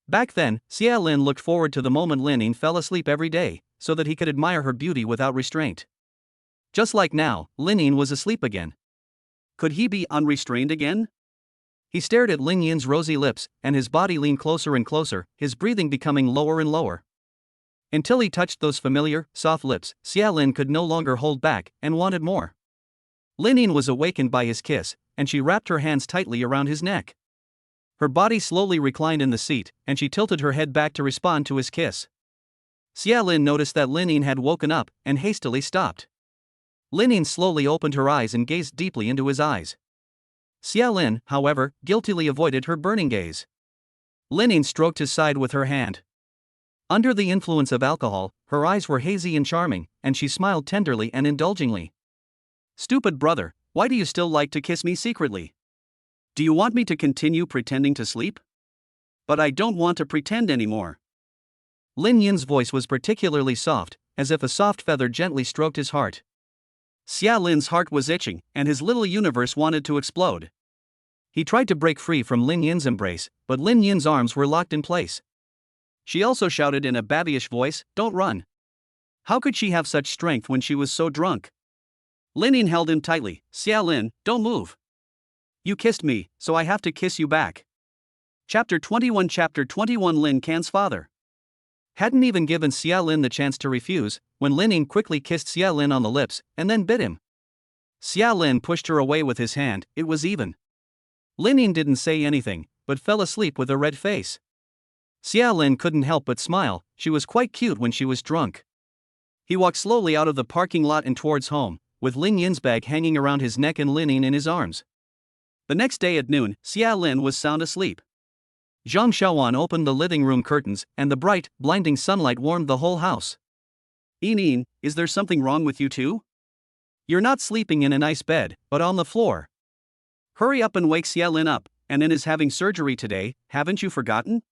Back then, Xia Lin looked forward to the moment Lin fell asleep every day, so that he could admire her beauty without restraint. Just like now, Lin was asleep again. Could he be unrestrained again? He stared at Lin Yin's rosy lips, and his body leaned closer and closer, his breathing becoming lower and lower. Until he touched those familiar, soft lips, Xia Lin could no longer hold back, and wanted more. Lin was awakened by his kiss, and she wrapped her hands tightly around his neck. Her body slowly reclined in the seat, and she tilted her head back to respond to his kiss. Xia Lin noticed that Lin had woken up, and hastily stopped. Lin slowly opened her eyes and gazed deeply into his eyes. Xia Lin, however, guiltily avoided her burning gaze. Lin stroked his side with her hand. Under the influence of alcohol, her eyes were hazy and charming, and she smiled tenderly and indulgingly. "Stupid brother, why do you still like to kiss me secretly? Do you want me to continue pretending to sleep? But I don't want to pretend anymore." Lin Yin's voice was particularly soft, as if a soft feather gently stroked his heart. Xia Lin's heart was itching, and his little universe wanted to explode. He tried to break free from Lin Yin's embrace, but Lin Yin's arms were locked in place. She also shouted in a babyish voice, "Don't run." How could she have such strength when she was so drunk? Lin held him tightly. "Xia Lin, don't move. You kissed me, so I have to kiss you back." Chapter 21 Lin Can's father hadn't even given Xia Lin the chance to refuse, when Lin quickly kissed Xia Lin on the lips, and then bit him. Xia Lin pushed her away with his hand. It was even. Lin didn't say anything, but fell asleep with a red face. Xia Lin couldn't help but smile, she was quite cute when she was drunk. He walked slowly out of the parking lot and towards home, with Lin Yin's bag hanging around his neck and Lin in his arms. The next day at noon, Xia Lin was sound asleep. Zhang Xiaowan opened the living room curtains, and the bright, blinding sunlight warmed the whole house. "Yin, is there something wrong with you too? You're not sleeping in a nice bed, but on the floor. Hurry up and wake Xia Lin up, and is having surgery today, haven't you forgotten?"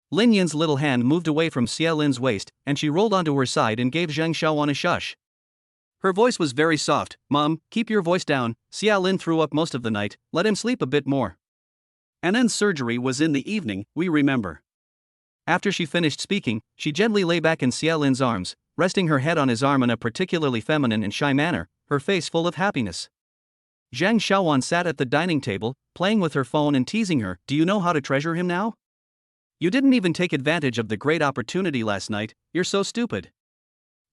Lin Yin's little hand moved away from Xia Lin's waist, and she rolled onto her side and gave Zhang Xiaowan a shush. Her voice was very soft. "Mom, keep your voice down. Xia Lin threw up most of the night, let him sleep a bit more. Annen's surgery was in the evening, we remember." After she finished speaking, she gently lay back in Xia Lin's arms, resting her head on his arm in a particularly feminine and shy manner, her face full of happiness. Zhang Xiaowan sat at the dining table, playing with her phone and teasing her. "Do you know how to treasure him now? You didn't even take advantage of the great opportunity last night, you're so stupid.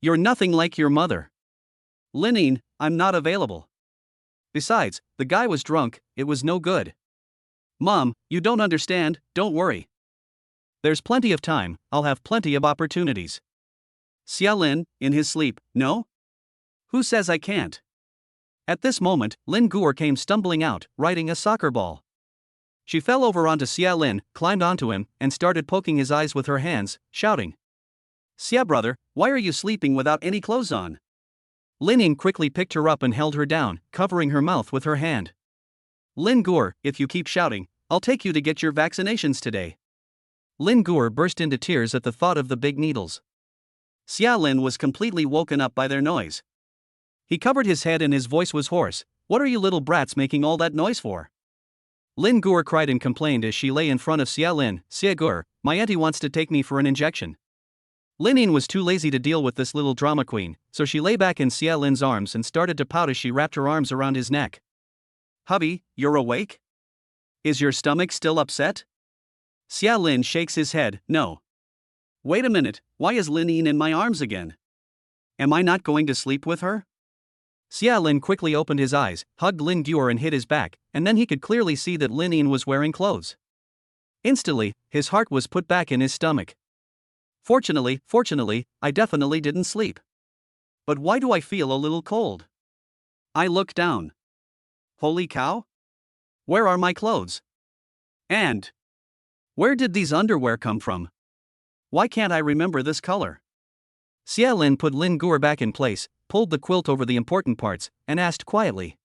You're nothing like your mother." "Lin, I'm not available. Besides, the guy was drunk, it was no good." "Mom, you don't understand, don't worry. There's plenty of time, I'll have plenty of opportunities." "Xia Lin, in his sleep, no? Who says I can't?" At this moment, Lin Guor came stumbling out, riding a soccer ball. She fell over onto Xia Lin, climbed onto him, and started poking his eyes with her hands, shouting, "Xia brother, why are you sleeping without any clothes on?" Lin quickly picked her up and held her down, covering her mouth with her hand. "Lin Guor, if you keep shouting, I'll take you to get your vaccinations today." Lin Guor burst into tears at the thought of the big needles. Xia Lin was completely woken up by their noise. He covered his head and his voice was hoarse. "What are you little brats making all that noise for?" Lin Guor cried and complained as she lay in front of Xia Lin. "Xia Guor, my auntie wants to take me for an injection." Lin was too lazy to deal with this little drama queen, so she lay back in Xia Lin's arms and started to pout as she wrapped her arms around his neck. "Hubby, you're awake? Is your stomach still upset?" Xia Lin shakes his head. "No. Wait a minute, why is Lin in my arms again? Am I not going to sleep with her?" Xia Lin quickly opened his eyes, hugged Lin Guor and hit his back, and then he could clearly see that Lin was wearing clothes. Instantly, his heart was put back in his stomach. Fortunately, I definitely didn't sleep. But why do I feel a little cold?" I look down. Holy cow! Where are my clothes? And where did these underwear come from? Why can't I remember this color? Xia Lin put Lin Guor back in place, pulled the quilt over the important parts, and asked quietly,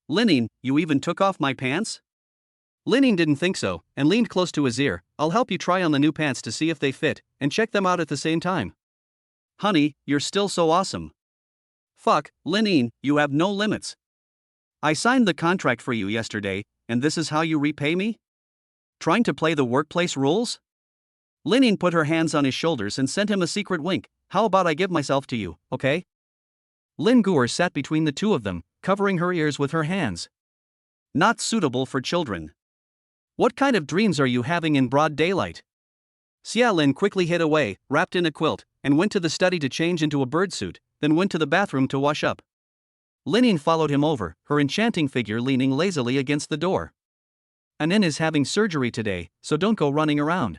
"Lin, you even took off my pants?" Lin didn't think so, and leaned close to his ear. "I'll help you try on the new pants to see if they fit, and check them out at the same time." "Honey, you're still so awesome." "Fuck, Lin, you have no limits." I signed the contract for you yesterday, and this is how you repay me? Trying to play the workplace rules? Lin put her hands on his shoulders and sent him a secret wink. How about I give myself to you, okay? Lin Guer sat between the two of them, covering her ears with her hands. Not suitable for children. What kind of dreams are you having in broad daylight? Xia Lin quickly hid away, wrapped in a quilt, and went to the study to change into a bird suit, then went to the bathroom to wash up. Lin followed him over, her enchanting figure leaning lazily against the door. Anin is having surgery today, so don't go running around.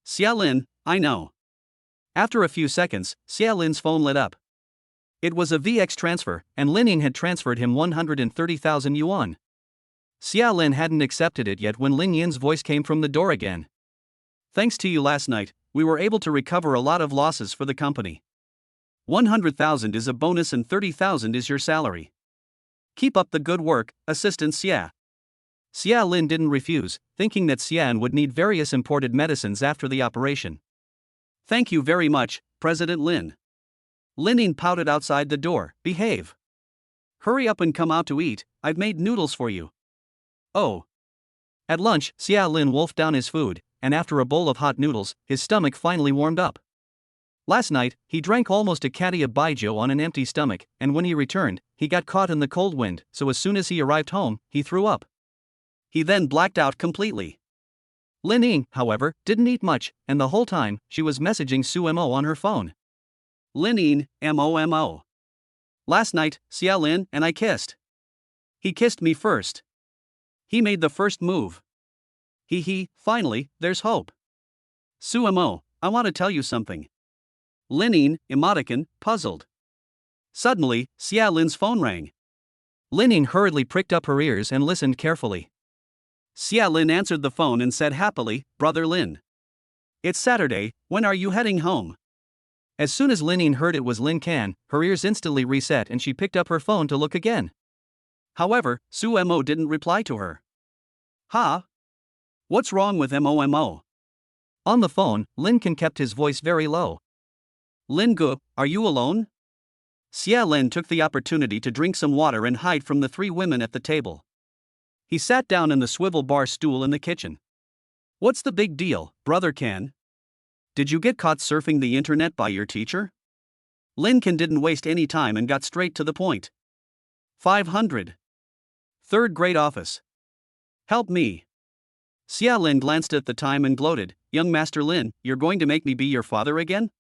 Xia Lin, I know. After a few seconds, Xia Lin's phone lit up. It was a VX transfer, and Lin had transferred him 130,000 yuan. Xia Lin hadn't accepted it yet when Lin Yin's voice came from the door again. Thanks to you last night, we were able to recover a lot of losses for the company. 100,000 is a bonus and 30,000 is your salary. Keep up the good work, Assistant Xia. Xia Lin didn't refuse, thinking that Xian would need various imported medicines after the operation. Thank you very much, President Lin. Lin pouted outside the door. Behave. Hurry up and come out to eat, I've made noodles for you. Oh. At lunch, Xia Lin wolfed down his food, and after a bowl of hot noodles, his stomach finally warmed up. Last night, he drank almost a caddy of baijiu on an empty stomach, and when he returned, he got caught in the cold wind, so as soon as he arrived home, he threw up. He then blacked out completely. Lin Ying, however, didn't eat much, and the whole time, she was messaging Su Mo on her phone. Lin Ying, Mo. Last night, Xia Lin and I kissed. He kissed me first. He made the first move. Finally, there's hope. Su Mo, I want to tell you something. Lin Ying, emoticon, puzzled. Suddenly, Xia Lin's phone rang. Lin Ying hurriedly pricked up her ears and listened carefully. Xia Lin answered the phone and said happily, Brother Lin. It's Saturday, when are you heading home? As soon as Lin Ying heard it was Lin Can, her ears instantly reset and she picked up her phone to look again. However, Su Mo didn't reply to her. Ha? What's wrong with Mo? On the phone, Lin Can kept his voice very low. Lin Gu, are you alone? Xia Lin took the opportunity to drink some water and hide from the three women at the table. He sat down in the swivel bar stool in the kitchen. What's the big deal, Brother Can? Did you get caught surfing the internet by your teacher? Lin Can didn't waste any time and got straight to the point. 500. Third grade office. Help me. Xia Lin glanced at the time and gloated, Young Master Lin, you're going to make me be your father again?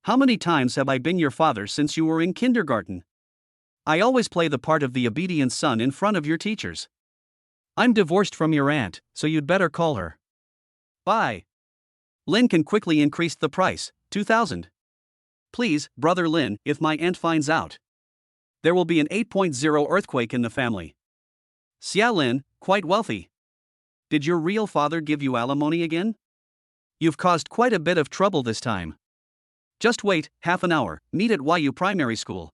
How many times have I been your father since you were in kindergarten? I always play the part of the obedient son in front of your teachers. I'm divorced from your aunt, so you'd better call her. Bye. Lin Can quickly increased the price, 2,000. Please, Brother Lin, if my aunt finds out. There will be an 8.0 earthquake in the family. Xia Lin, quite wealthy. Did your real father give you alimony again? You've caused quite a bit of trouble this time. Just wait, half an hour, meet at YU Primary School.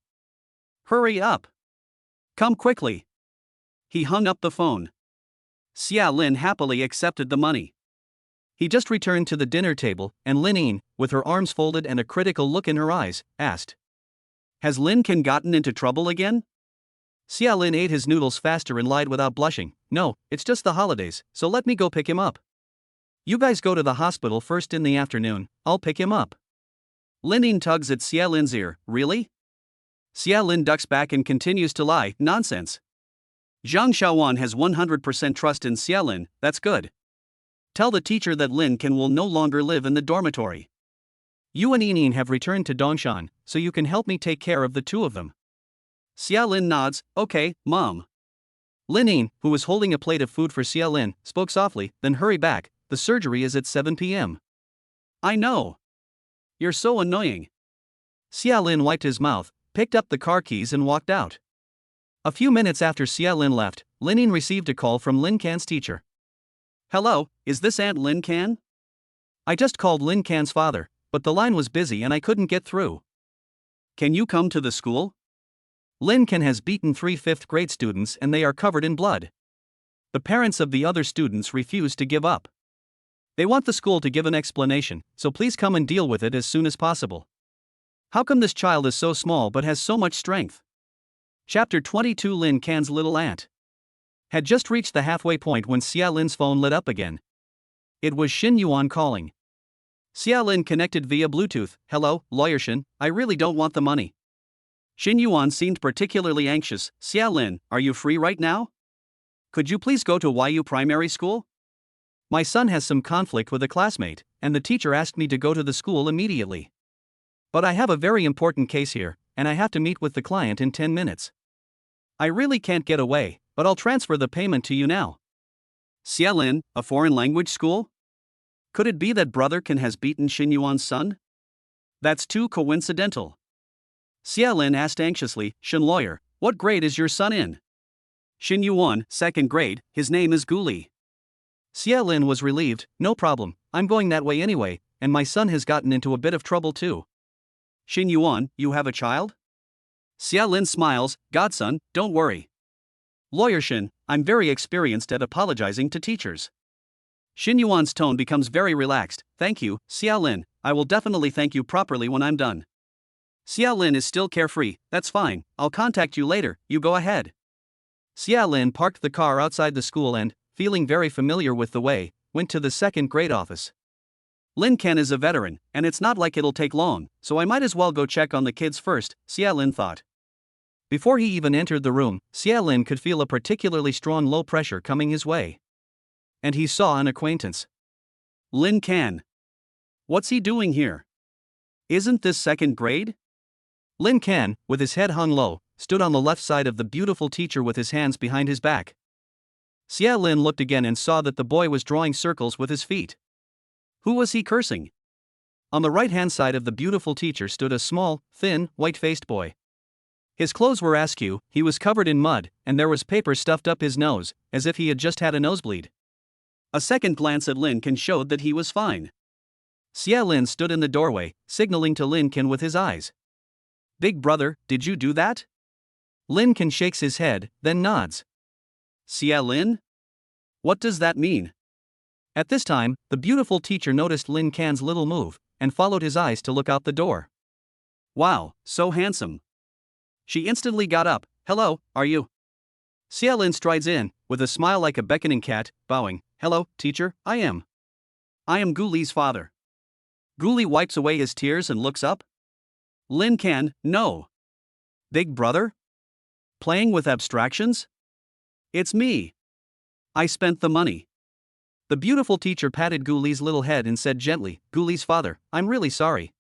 Hurry up. Come quickly. He hung up the phone. Xia Lin happily accepted the money. He just returned to the dinner table, and Lin Ying, with her arms folded and a critical look in her eyes, asked, Has Lin Can gotten into trouble again? Xia Lin ate his noodles faster and lied without blushing, No, it's just the holidays, so let me go pick him up. You guys go to the hospital first in the afternoon, I'll pick him up. Lin Ying tugs at Xia Lin's ear, Really? Xia Lin ducks back and continues to lie, Nonsense. Zhang Xiaowan has 100% trust in Xia Lin, that's good. Tell the teacher that Lin Can will no longer live in the dormitory. You and Ying have returned to Dongshan, so you can help me take care of the two of them. Xia Lin nods, Okay, Mom. Lin Ying, who was holding a plate of food for Xia Lin, spoke softly, Then hurry back, the surgery is at 7 p.m. I know. You're so annoying. Xia Lin wiped his mouth, picked up the car keys and walked out. A few minutes after Xia Lin left, Lin Ying received a call from Lin Can's teacher. Hello, is this Aunt Lin Can? I just called Lin Can's father, but the line was busy and I couldn't get through. Can you come to the school? Lin Can has beaten 3 fifth grade students and they are covered in blood. The parents of the other students refuse to give up. They want the school to give an explanation, so please come and deal with it as soon as possible. How come this child is so small but has so much strength? Chapter 22 Lin Can's Little Aunt had just reached the halfway point when Xia Lin's phone lit up again. It was Xin Yuan calling. Xia Lin connected via Bluetooth. Hello, Lawyer Xin, I really don't want the money. Xin Yuan seemed particularly anxious. Xia Lin, are you free right now? Could you please go to YU Primary School? My son has some conflict with a classmate, and the teacher asked me to go to the school immediately. But I have a very important case here, and I have to meet with the client in 10 minutes. I really can't get away, but I'll transfer the payment to you now. Xia Lin, a foreign language school? Could it be that Brother Can has beaten Xin Yuan's son? That's too coincidental. Xia Lin asked anxiously, Xin Lawyer, what grade is your son in? Xin Yuan, second grade, his name is Guli. Xia Lin was relieved. No problem, I'm going that way anyway, and my son has gotten into a bit of trouble too. Xin Yuan, you have a child? Xia Lin smiles, Godson, don't worry. Lawyer Xin, I'm very experienced at apologizing to teachers. Xin Yuan's tone becomes very relaxed. Thank you, Xia Lin, I will definitely thank you properly when I'm done. Xia Lin is still carefree. That's fine, I'll contact you later, you go ahead. Xia Lin parked the car outside the school and, feeling very familiar with the way, went to the second grade office. Lin Can is a veteran, and it's not like it'll take long, so I might as well go check on the kids first, Xia Lin thought. Before he even entered the room, Xia Lin could feel a particularly strong low pressure coming his way. And he saw an acquaintance. Lin Can. What's he doing here? Isn't this second grade? Lin Can, with his head hung low, stood on the left side of the beautiful teacher with his hands behind his back. Xia Lin looked again and saw that the boy was drawing circles with his feet. Who was he cursing? On the right-hand side of the beautiful teacher stood a small, thin, white-faced boy. His clothes were askew, he was covered in mud, and there was paper stuffed up his nose, as if he had just had a nosebleed. A second glance at Lin Can showed that he was fine. Xia Lin stood in the doorway, signaling to Lin Can with his eyes. Big brother, did you do that? Lin Can shakes his head, then nods. Xia Lin? What does that mean? At this time, the beautiful teacher noticed Lin Can's little move, and followed his eyes to look out the door. Wow, so handsome. She instantly got up. Hello, are you? Xia Lin strides in, with a smile like a beckoning cat, bowing. Hello, teacher, I am Guli's father. Guli wipes away his tears and looks up. Lin Can, no. Big brother? Playing with abstractions? It's me. I spent the money. The beautiful teacher patted Guli's little head and said gently, Guli's father, I'm really sorry.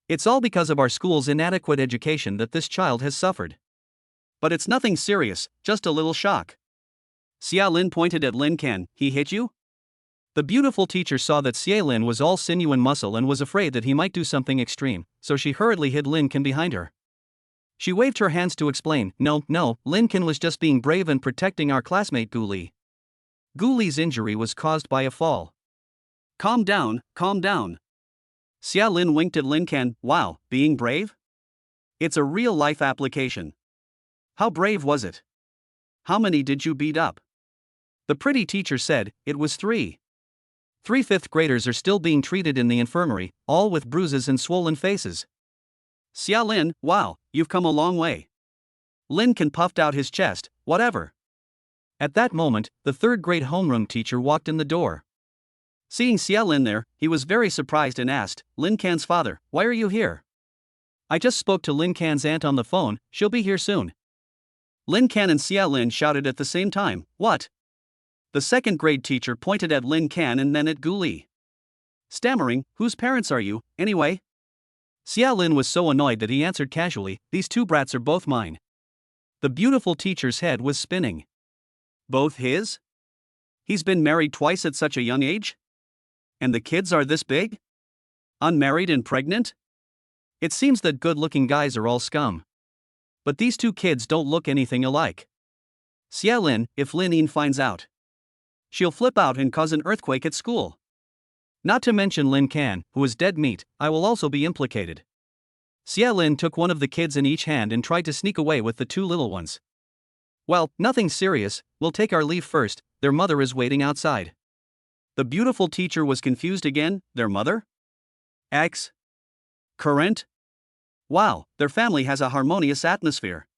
It's all because of our school's inadequate education that this child has suffered. But it's nothing serious, just a little shock. Xia Lin pointed at Lin Can, he hit you? The beautiful teacher saw that Xia Lin was all sinew and muscle and was afraid that he might do something extreme, so she hurriedly hid Lin Can behind her. She waved her hands to explain, no, Lin Can was just being brave and protecting our classmate Guli. Guli's injury was caused by a fall. Calm down, calm down. Xia Lin winked at Lin Can, wow, being brave? It's a real-life application. How brave was it? How many did you beat up? The pretty teacher said, it was 3. 3 fifth graders are still being treated in the infirmary, all with bruises and swollen faces. Xia Lin, wow, you've come a long way. Lin Can puffed out his chest, whatever. At that moment, the third-grade homeroom teacher walked in the door. Seeing Xia Lin there, he was very surprised and asked, Lin Can's father, why are you here? I just spoke to Lin Can's aunt on the phone, she'll be here soon. Lin Can and Xia Lin shouted at the same time, what? The second-grade teacher pointed at Lin Can and then at Guli. Stammering, whose parents are you, anyway? Xia Lin was so annoyed that he answered casually, these 2 brats are both mine. The beautiful teacher's head was spinning. Both his? He's been married twice at such a young age? And the kids are this big? Unmarried and pregnant? It seems that good-looking guys are all scum. But these 2 kids don't look anything alike. Xia Lin, if Lin Yin finds out, she'll flip out and cause an earthquake at school. Not to mention Lin Can, who is dead meat, I will also be implicated. Xia Lin took one of the kids in each hand and tried to sneak away with the 2 little ones. Well, nothing serious, we'll take our leave first, their mother is waiting outside. The beautiful teacher was confused again, their mother? Current? Wow, their family has a harmonious atmosphere.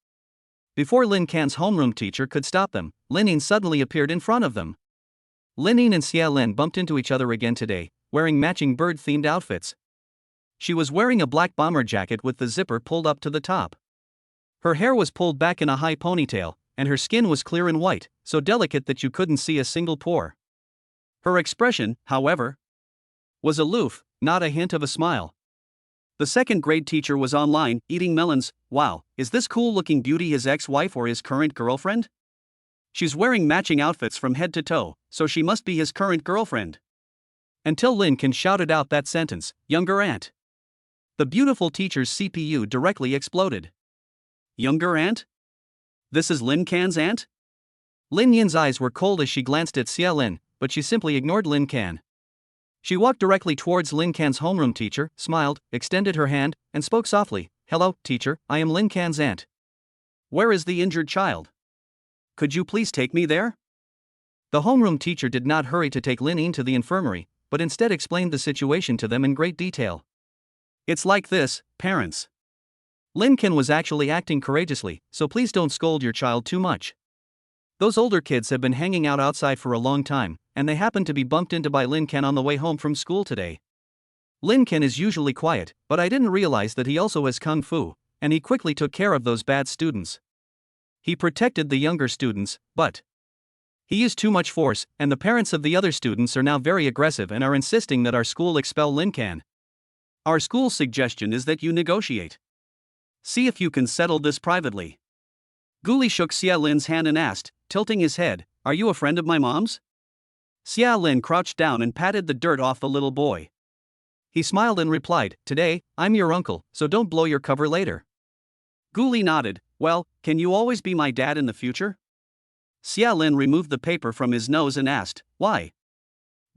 Before Lin Can's homeroom teacher could stop them, Lin Yin suddenly appeared in front of them. Lin Yin and Xia Lin bumped into each other again today, wearing matching bird-themed outfits. She was wearing a black bomber jacket with the zipper pulled up to the top. Her hair was pulled back in a high ponytail, and her skin was clear and white, so delicate that you couldn't see a single pore. Her expression, however, was aloof, not a hint of a smile. The second-grade teacher was online, eating melons. Wow, is this cool-looking beauty his ex-wife or his current girlfriend? She's wearing matching outfits from head to toe, so she must be his current girlfriend. Until Lin Can shouted out that sentence, "Younger aunt." The beautiful teacher's CPU directly exploded. Younger aunt? This is Lin Can's aunt? Lin Yin's eyes were cold as she glanced at Xia Lin, but she simply ignored Lin Can. She walked directly towards Lin Can's homeroom teacher, smiled, extended her hand, and spoke softly, "Hello, teacher, I am Lin Can's aunt. Where is the injured child? Could you please take me there?" The homeroom teacher did not hurry to take Lin Yin to the infirmary, but instead explained the situation to them in great detail. "It's like this, parents. Lin Can was actually acting courageously, so please don't scold your child too much. Those older kids have been hanging out outside for a long time, and they happened to be bumped into by Lin Can on the way home from school today. Lin Can is usually quiet, but I didn't realize that he also has kung fu, and he quickly took care of those bad students. He protected the younger students, but he used too much force, and the parents of the other students are now very aggressive and are insisting that our school expel Lin Can. Our school's suggestion is that you negotiate. See if you can settle this privately." Guli shook Xia Lin's hand and asked, tilting his head, "Are you a friend of my mom's?" Xia Lin crouched down and patted the dirt off the little boy. He smiled and replied, "Today, I'm your uncle, so don't blow your cover later." Guli nodded, "Well, can you always be my dad in the future?" Xia Lin removed the paper from his nose and asked, "Why?"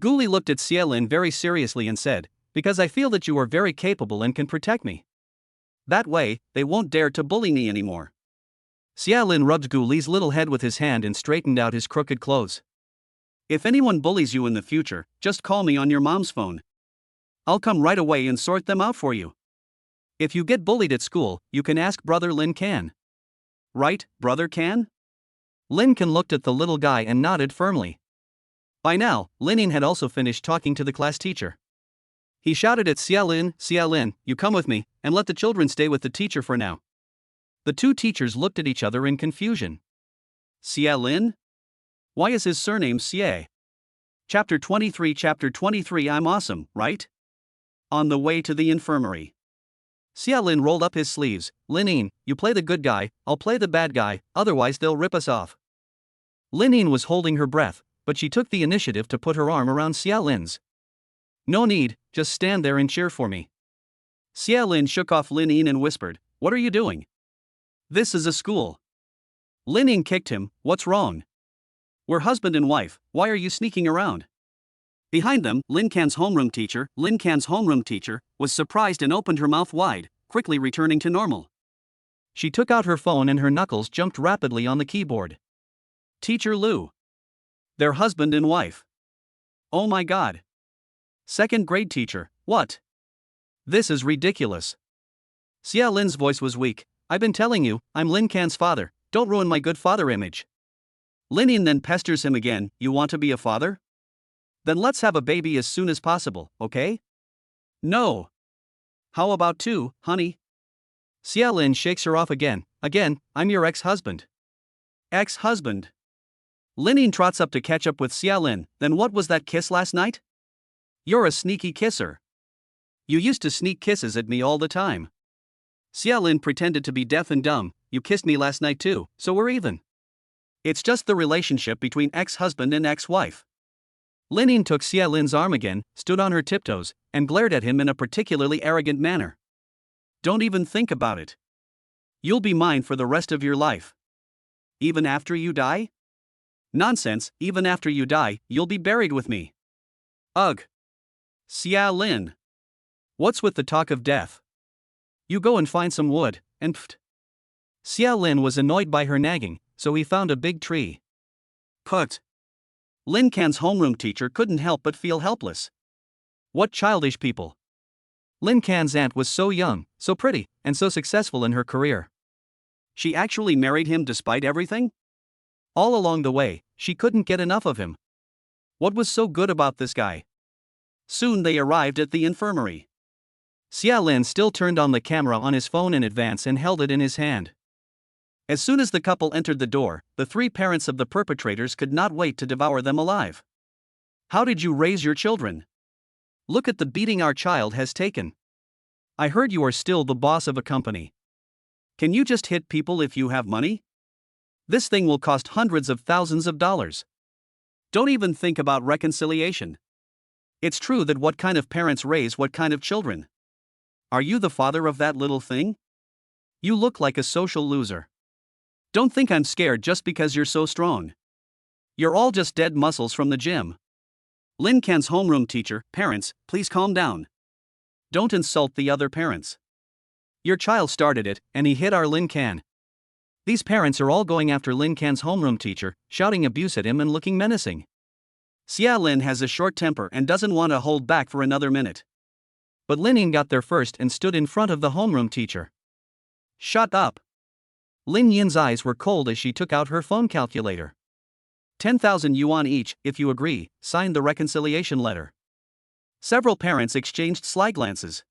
Guli looked at Xia Lin very seriously and said, "Because I feel that you are very capable and can protect me. That way, they won't dare to bully me anymore." Xia Lin rubbed Guli's little head with his hand and straightened out his crooked clothes. "If anyone bullies you in the future, just call me on your mom's phone. I'll come right away and sort them out for you. If you get bullied at school, you can ask brother Lin Can." "Right, brother Can?" Lin Can looked at the little guy and nodded firmly. By now, Lin Yin had also finished talking to the class teacher. He shouted at "Xia Lin, you come with me, and let the children stay with the teacher for now." The two teachers looked at each other in confusion. Xia Lin? Why is his surname Xie? Chapter 23 I'm awesome, right? On the way to the infirmary. Xia Lin rolled up his sleeves. "Lin Yin, you play the good guy, I'll play the bad guy, otherwise they'll rip us off." Lin Yin was holding her breath, but she took the initiative to put her arm around Xia Lin's. "No need, just stand there and cheer for me." Xia Lin shook off Lin Yin and whispered, "What are you doing? This is a school." Lin Yin kicked him, "What's wrong? We're husband and wife, why are you sneaking around?" Behind them, Lin Can's homeroom teacher, was surprised and opened her mouth wide, quickly returning to normal. She took out her phone and her knuckles jumped rapidly on the keyboard. Teacher Lu. They're husband and wife. Oh my god. Second grade teacher, what? This is ridiculous. Xia Lin's voice was weak. "I've been telling you, I'm Lin Can's father, don't ruin my good father image." Lin Yin then pesters him again, "You want to be a father? Then let's have a baby as soon as possible, okay?" "No. How about two, honey?" Xia Lin shakes her off again, "I'm your ex-husband." Ex-husband? Lin Yin trots up to catch up with Xia Lin, "Then what was that kiss last night? You're a sneaky kisser. You used to sneak kisses at me all the time." Xia Lin pretended to be deaf and dumb, "You kissed me last night too, so we're even. It's just the relationship between ex-husband and ex-wife." Lin Yin took Xia Lin's arm again, stood on her tiptoes, and glared at him in a particularly arrogant manner. "Don't even think about it. You'll be mine for the rest of your life. Even after you die? Nonsense, even after you die, you'll be buried with me." Ugh. Xia Lin. What's with the talk of death? You go and find some wood, and pfft. Xia Lin was annoyed by her nagging, so he found a big tree. Put. Lin Can's homeroom teacher couldn't help but feel helpless. What childish people. Lin Can's aunt was so young, so pretty, and so successful in her career. She actually married him despite everything? All along the way, she couldn't get enough of him. What was so good about this guy? Soon they arrived at the infirmary. Xia Lin still turned on the camera on his phone in advance and held it in his hand. As soon as the couple entered the door, the three parents of the perpetrators could not wait to devour them alive. How did you raise your children? Look at the beating our child has taken. I heard you are still the boss of a company. Can you just hit people if you have money? This thing will cost hundreds of thousands of dollars. Don't even think about reconciliation. It's true that what kind of parents raise what kind of children. Are you the father of that little thing? You look like a social loser. Don't think I'm scared just because you're so strong. You're all just dead muscles from the gym. Lin Can's homeroom teacher, parents, please calm down. Don't insult the other parents. Your child started it, and he hit our Lin Can. These parents are all going after Lin Can's homeroom teacher, shouting abuse at him and looking menacing. Xia Lin has a short temper and doesn't want to hold back for another minute. But Lin Yin got there first and stood in front of the homeroom teacher. Shut up. Lin Yin's eyes were cold as she took out her phone calculator. 10,000 yuan each, if you agree, signed the reconciliation letter. Several parents exchanged sly glances.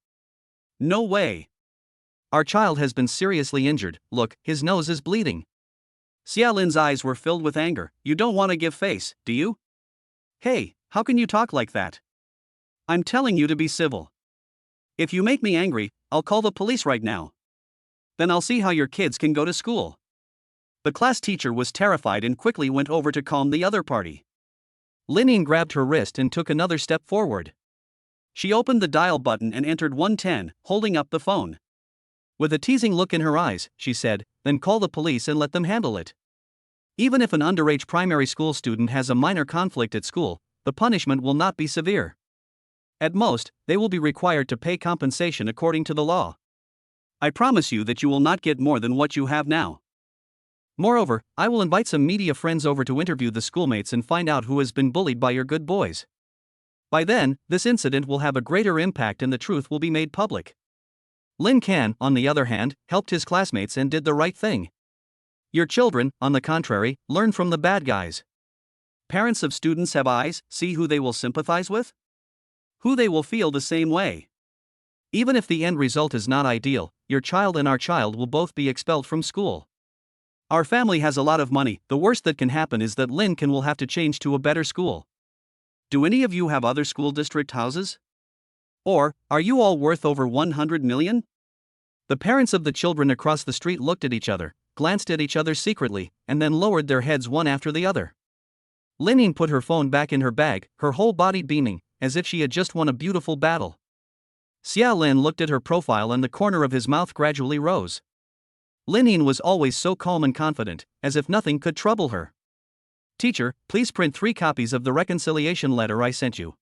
No way. Our child has been seriously injured, look, his nose is bleeding. Xia Lin's eyes were filled with anger. You don't want to give face, do you? Hey, how can you talk like that? I'm telling you to be civil. If you make me angry, I'll call the police right now. Then I'll see how your kids can go to school. The class teacher was terrified and quickly went over to calm the other party. Lin Yin grabbed her wrist and took another step forward. She opened the dial button and entered 110, holding up the phone. With a teasing look in her eyes, she said, then call the police and let them handle it. Even if an underage primary school student has a minor conflict at school, the punishment will not be severe. At most, they will be required to pay compensation according to the law. I promise you that you will not get more than what you have now. Moreover, I will invite some media friends over to interview the schoolmates and find out who has been bullied by your good boys. By then, this incident will have a greater impact and the truth will be made public. Lin Can, on the other hand, helped his classmates and did the right thing. Your children, on the contrary, learn from the bad guys. Parents of students have eyes, see who they will sympathize with? Who they will feel the same way. Even if the end result is not ideal, your child and our child will both be expelled from school. Our family has a lot of money, the worst that can happen is that Lin Can will have to change to a better school. Do any of you have other school district houses? Or, are you all worth over 100 million? The parents of the children across the street looked at each other, glanced at each other secretly, and then lowered their heads one after the other. Lin Yin put her phone back in her bag, her whole body beaming, as if she had just won a beautiful battle. Xia Lin looked at her profile and the corner of his mouth gradually rose. Lin Yin was always so calm and confident, as if nothing could trouble her. Teacher, please print 3 copies of the reconciliation letter I sent you.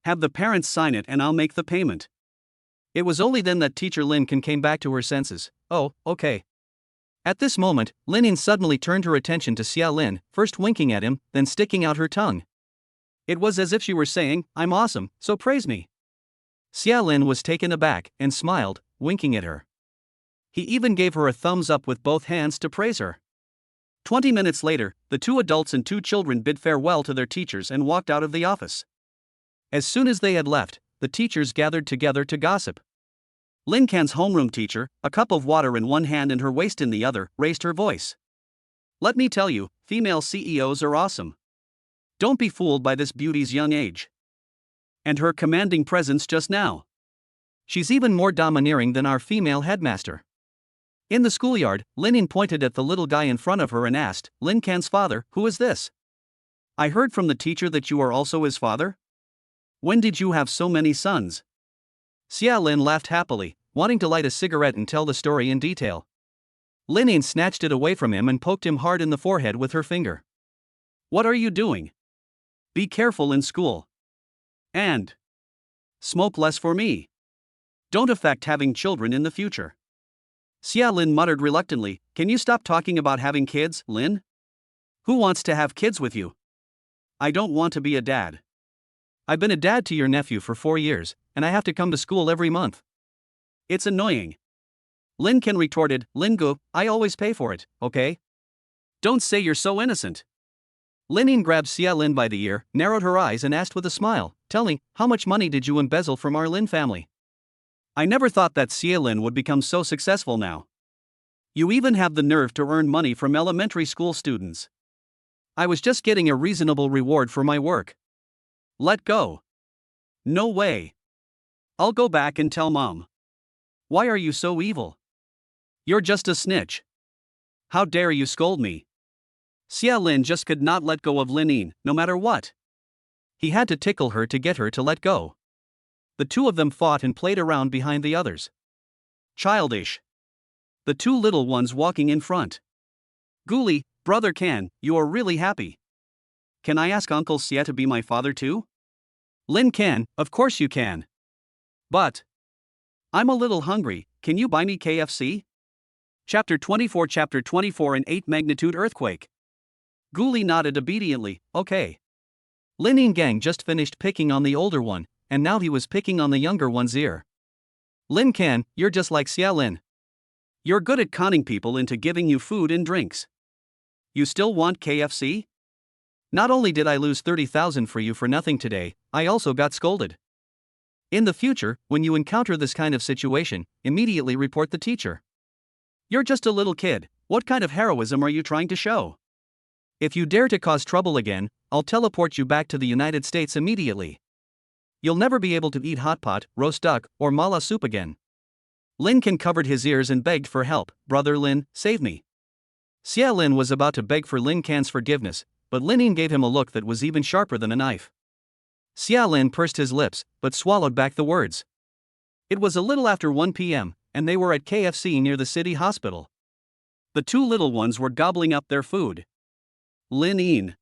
Have the parents sign it and I'll make the payment. It was only then that Teacher Lin Can came back to her senses. Oh, okay. At this moment, Lin Yin suddenly turned her attention to Xia Lin, first winking at him, then sticking out her tongue. It was as if she were saying, I'm awesome, so praise me. Xia Lin was taken aback, and smiled, winking at her. He even gave her a thumbs up with both hands to praise her. 20 minutes later, the 2 adults and 2 children bid farewell to their teachers and walked out of the office. As soon as they had left, the teachers gathered together to gossip. Lin Can's homeroom teacher, a cup of water in one hand and her waist in the other, raised her voice. Let me tell you, female CEOs are awesome. Don't be fooled by this beauty's young age. And her commanding presence just now. She's even more domineering than our female headmaster. In the schoolyard, Lin Yin pointed at the little guy in front of her and asked, Lin Can's father, who is this? I heard from the teacher that you are also his father? When did you have so many sons? Xia Lin laughed happily, wanting to light a cigarette and tell the story in detail. Lin Yin snatched it away from him and poked him hard in the forehead with her finger. What are you doing? Be careful in school. And smoke less for me. Don't affect having children in the future. Xia Lin muttered reluctantly, Can you stop talking about having kids, Lin? Who wants to have kids with you? I don't want to be a dad. I've been a dad to your nephew for 4 years, and I have to come to school every month. It's annoying. Lin Ken retorted, Lin Gu, I always pay for it, okay? Don't say you're so innocent. Lin Yin grabbed Xia Lin by the ear, narrowed her eyes and asked with a smile, tell me, how much money did you embezzle from our Lin family? I never thought that Xia Lin would become so successful now. You even have the nerve to earn money from elementary school students. I was just getting a reasonable reward for my work. Let go. No way. I'll go back and tell Mom. Why are you so evil? You're just a snitch. How dare you scold me? Xia Lin just could not let go of Lin Yin, no matter what. He had to tickle her to get her to let go. The two of them fought and played around behind the others. Childish. The two little ones walking in front. Guli, Brother Can, you are really happy. Can I ask Uncle Xia to be my father too? Lin Can, of course you can. But I'm a little hungry, can you buy me KFC? Chapter 24 an 8 magnitude earthquake. Guli nodded obediently, okay. Lin Yin Gang just finished picking on the older one, and now he was picking on the younger one's ear. Lin Can, you're just like Xia Lin. You're good at conning people into giving you food and drinks. You still want KFC? Not only did I lose 30,000 for you for nothing today, I also got scolded. In the future, when you encounter this kind of situation, immediately report the teacher. You're just a little kid, what kind of heroism are you trying to show? If you dare to cause trouble again, I'll teleport you back to the United States immediately. You'll never be able to eat hot pot, roast duck, or mala soup again. Lin Ken covered his ears and begged for help, Brother Lin, save me. Xia Lin was about to beg for Lin Can's forgiveness, but Lin Yin gave him a look that was even sharper than a knife. Xia Lin pursed his lips, but swallowed back the words. It was a little after 1 p.m., and they were at KFC near the city hospital. The two little ones were gobbling up their food. Lin Yin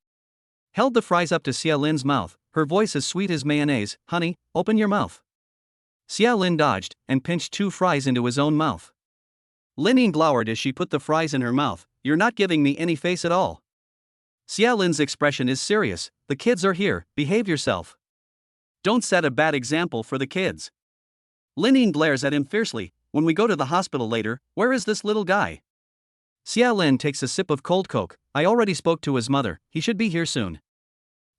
held the fries up to Xia Lin's mouth, her voice as sweet as mayonnaise, honey, open your mouth. Xia Lin dodged, and pinched 2 fries into his own mouth. Lin Yin glowered as she put the fries in her mouth, you're not giving me any face at all. Xia Lin's expression is serious, the kids are here, behave yourself. Don't set a bad example for the kids. Lin Yin glares at him fiercely, when we go to the hospital later, where is this little guy? Xia Lin takes a sip of cold Coke, I already spoke to his mother, he should be here soon.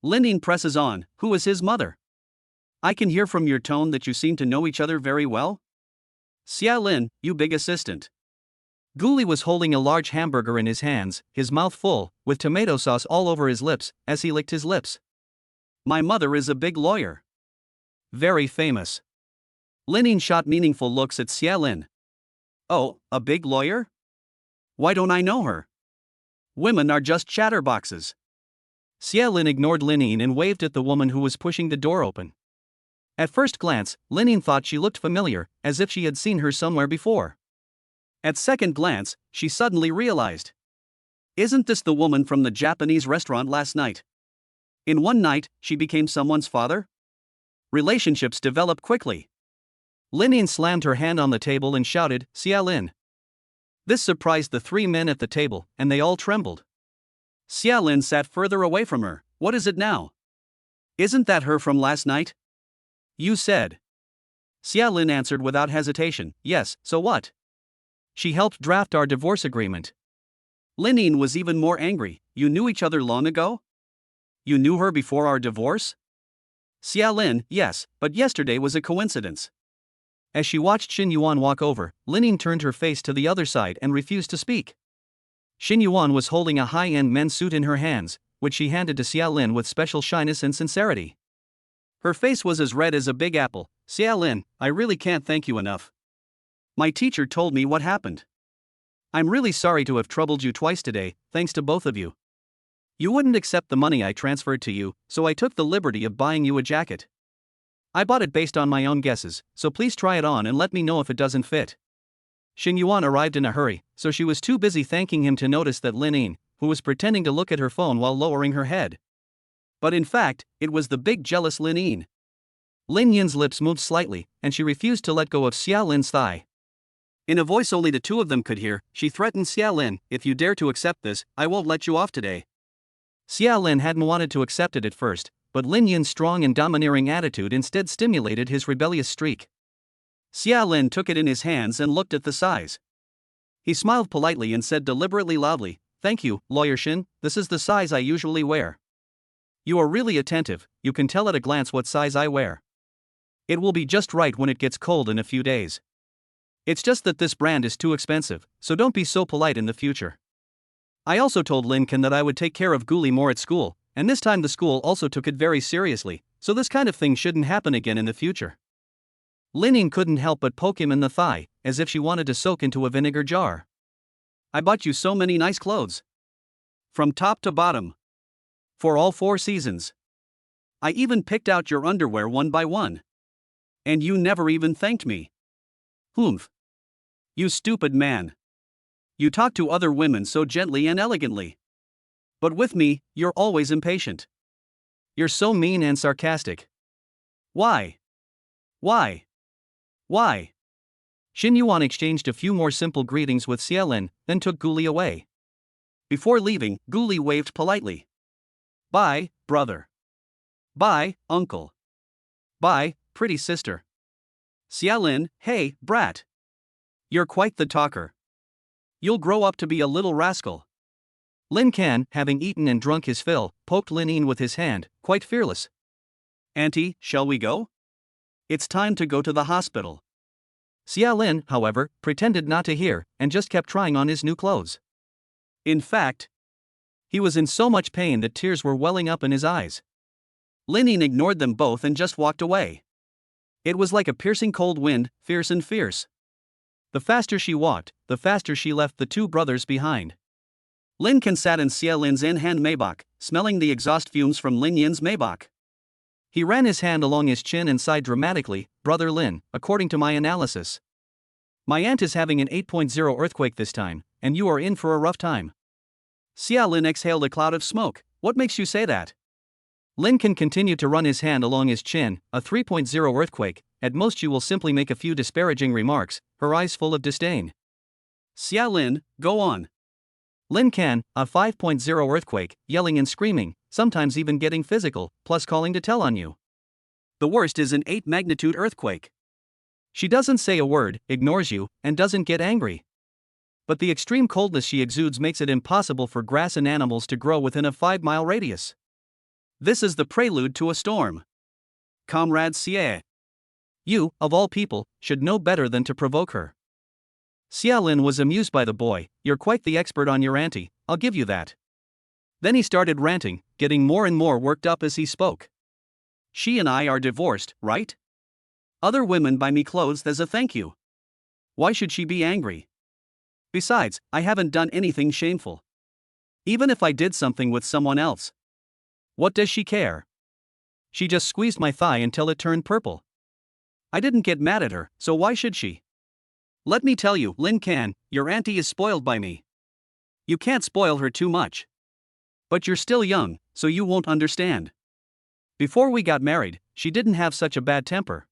Lin Yin presses on, who is his mother? I can hear from your tone that you seem to know each other very well. Xia Lin, you big assistant. Guli was holding a large hamburger in his hands, his mouth full, with tomato sauce all over his lips, as he licked his lips. My mother is a big lawyer. Very famous. Lin Yin shot meaningful looks at Xia Lin. Oh, a big lawyer? Why don't I know her? Women are just chatterboxes. Xia Lin ignored Lin Yin and waved at the woman who was pushing the door open. At first glance, Lin Yin thought she looked familiar, as if she had seen her somewhere before. At second glance, she suddenly realized. Isn't this the woman from the Japanese restaurant last night? In one night, she became someone's father? Relationships develop quickly. Lin Yin slammed her hand on the table and shouted, Xia Lin. This surprised the 3 men at the table, and they all trembled. Xia Lin sat further away from her. What is it now? Isn't that her from last night? You said. Xia Lin answered without hesitation, yes, so what? She helped draft our divorce agreement. Lin Yin was even more angry, you knew each other long ago? You knew her before our divorce? Xia Lin, yes, but yesterday was a coincidence. As she watched Xin Yuan walk over, Lin Yin turned her face to the other side and refused to speak. Xin Yuan was holding a high-end men's suit in her hands, which she handed to Xia Lin with special shyness and sincerity. Her face was as red as a big apple. Xia Lin, I really can't thank you enough. My teacher told me what happened. I'm really sorry to have troubled you twice today, thanks to both of you. You wouldn't accept the money I transferred to you, so I took the liberty of buying you a jacket. I bought it based on my own guesses, so please try it on and let me know if it doesn't fit. Xin Yuan arrived in a hurry, so she was too busy thanking him to notice that Lin Yin, who was pretending to look at her phone while lowering her head. But in fact, it was the big jealous Lin Yin. Lin Yin's lips moved slightly, and she refused to let go of Xia Lin's thigh. In a voice only the two of them could hear, she threatened Xia Lin, if you dare to accept this, I won't let you off today. Xia Lin hadn't wanted to accept it at first, but Lin Yin's strong and domineering attitude instead stimulated his rebellious streak. Xia Lin took it in his hands and looked at the size. He smiled politely and said deliberately loudly, "Thank you, Lawyer Shin, this is the size I usually wear." "You are really attentive, you can tell at a glance what size I wear. It will be just right when it gets cold in a few days. It's just that this brand is too expensive, so don't be so polite in the future." I also told Lin Kan that I would take care of Guli more at school, and this time the school also took it very seriously, so this kind of thing shouldn't happen again in the future. Lin couldn't help but poke him in the thigh, as if she wanted to soak into a vinegar jar. "I bought you so many nice clothes. From top to bottom. For all 4 seasons. I even picked out your underwear one by one. And you never even thanked me. Humph. You stupid man. You talk to other women so gently and elegantly. But with me, you're always impatient. You're so mean and sarcastic. Why? Why? Why?" Shin Yuan exchanged a few more simple greetings with Xia Lin, then took Guli away. Before leaving, Guli waved politely. "Bye, brother. Bye, uncle. Bye, pretty sister. Xia Lin, hey, brat. You're quite the talker. You'll grow up to be a little rascal." Lin Kan, having eaten and drunk his fill, poked Lin Yin with his hand, quite fearless. "Auntie, shall we go? It's time to go to the hospital." Xia Lin, however, pretended not to hear, and just kept trying on his new clothes. In fact, he was in so much pain that tears were welling up in his eyes. Lin Yin ignored them both and just walked away. It was like a piercing cold wind, fierce and fierce. The faster she walked, the faster she left the 2 brothers behind. Lin Kan sat in Xia Lin's in-hand Maybach, smelling the exhaust fumes from Lin Yin's Maybach. He ran his hand along his chin and sighed dramatically, "Brother Lin, according to my analysis, my aunt is having an 8.0 earthquake this time, and you are in for a rough time." Xia Lin exhaled a cloud of smoke. "What makes you say that?" Lin Kan continued to run his hand along his chin. "A 3.0 earthquake, at most you will simply make a few disparaging remarks," her eyes full of disdain. "Xia Lin, go on." Lin Kan, "A 5.0 earthquake, yelling and screaming, sometimes even getting physical, plus calling to tell on you. The worst is an 8 magnitude earthquake. She doesn't say a word, ignores you, and doesn't get angry. But the extreme coldness she exudes makes it impossible for grass and animals to grow within a 5-mile radius. This is the prelude to a storm. Comrade Xie. You, of all people, should know better than to provoke her." Xia Lin was amused by the boy. "You're quite the expert on your auntie, I'll give you that." Then he started ranting, getting more and more worked up as he spoke. "She and I are divorced, right? Other women buy me clothes as a thank you. Why should she be angry? Besides, I haven't done anything shameful. Even if I did something with someone else. What does she care? She just squeezed my thigh until it turned purple. I didn't get mad at her, so why should she? Let me tell you, Lin Kan, your auntie is spoiled by me. You can't spoil her too much. But you're still young, so you won't understand. Before we got married, she didn't have such a bad temper.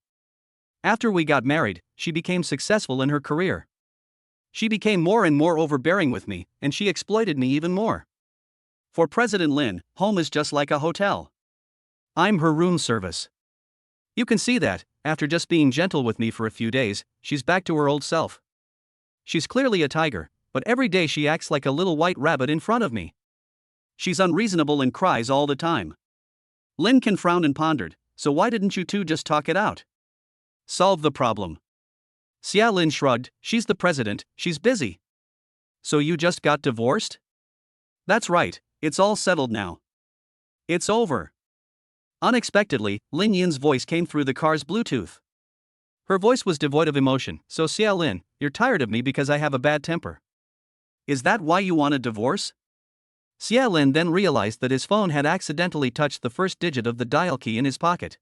After we got married, she became successful in her career. She became more and more overbearing with me, and she exploited me even more. For President Lin, home is just like a hotel. I'm her room service. You can see that, after just being gentle with me for a few days, she's back to her old self. She's clearly a tiger, but every day she acts like a little white rabbit in front of me. She's unreasonable and cries all the time." Lin Kan frowned and pondered. "So why didn't you 2 just talk it out? Solve the problem." Xia Lin shrugged. "She's the president, she's busy." "So you just got divorced?" "That's right, it's all settled now. It's over." Unexpectedly, Lin Yin's voice came through the car's Bluetooth. Her voice was devoid of emotion. "So Xia Lin, you're tired of me because I have a bad temper. Is that why you want a divorce?" Xia Lin then realized that his phone had accidentally touched the first digit of the dial key in his pocket.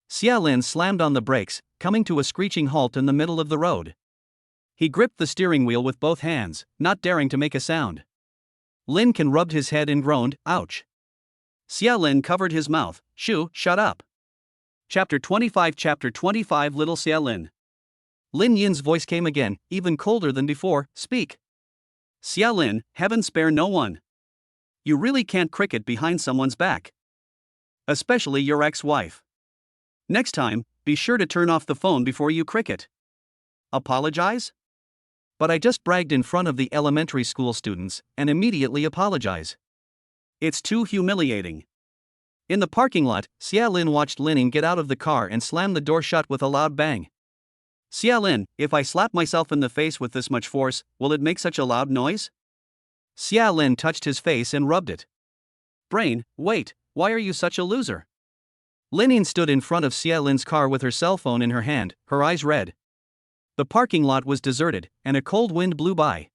Xia Lin slammed on the brakes, coming to a screeching halt in the middle of the road. He gripped the steering wheel with both hands, not daring to make a sound. Lin Kan rubbed his head and groaned, "Ouch." Xia Lin covered his mouth. "Shoo, shut up." Chapter 25 Little Xia Lin. Lin Yin's voice came again, even colder than before. "Speak." "Xia Lin, heaven spare no one. You really can't cricket behind someone's back. Especially your ex-wife. Next time, be sure to turn off the phone before you cricket. Apologize? but I just bragged in front of the elementary school students and immediately apologize. It's too humiliating. In the parking lot, Xia Lin watched Lining get out of the car and slam the door shut with a loud bang. Xia Lin, if I slap myself in the face with this much force, will it make such a loud noise? Xia Lin touched his face and rubbed it. Brain, wait, why are you such a loser? Lining stood in front of Xia Lin's car with her cell phone in her hand, her eyes red. The parking lot was deserted, and a cold wind blew by.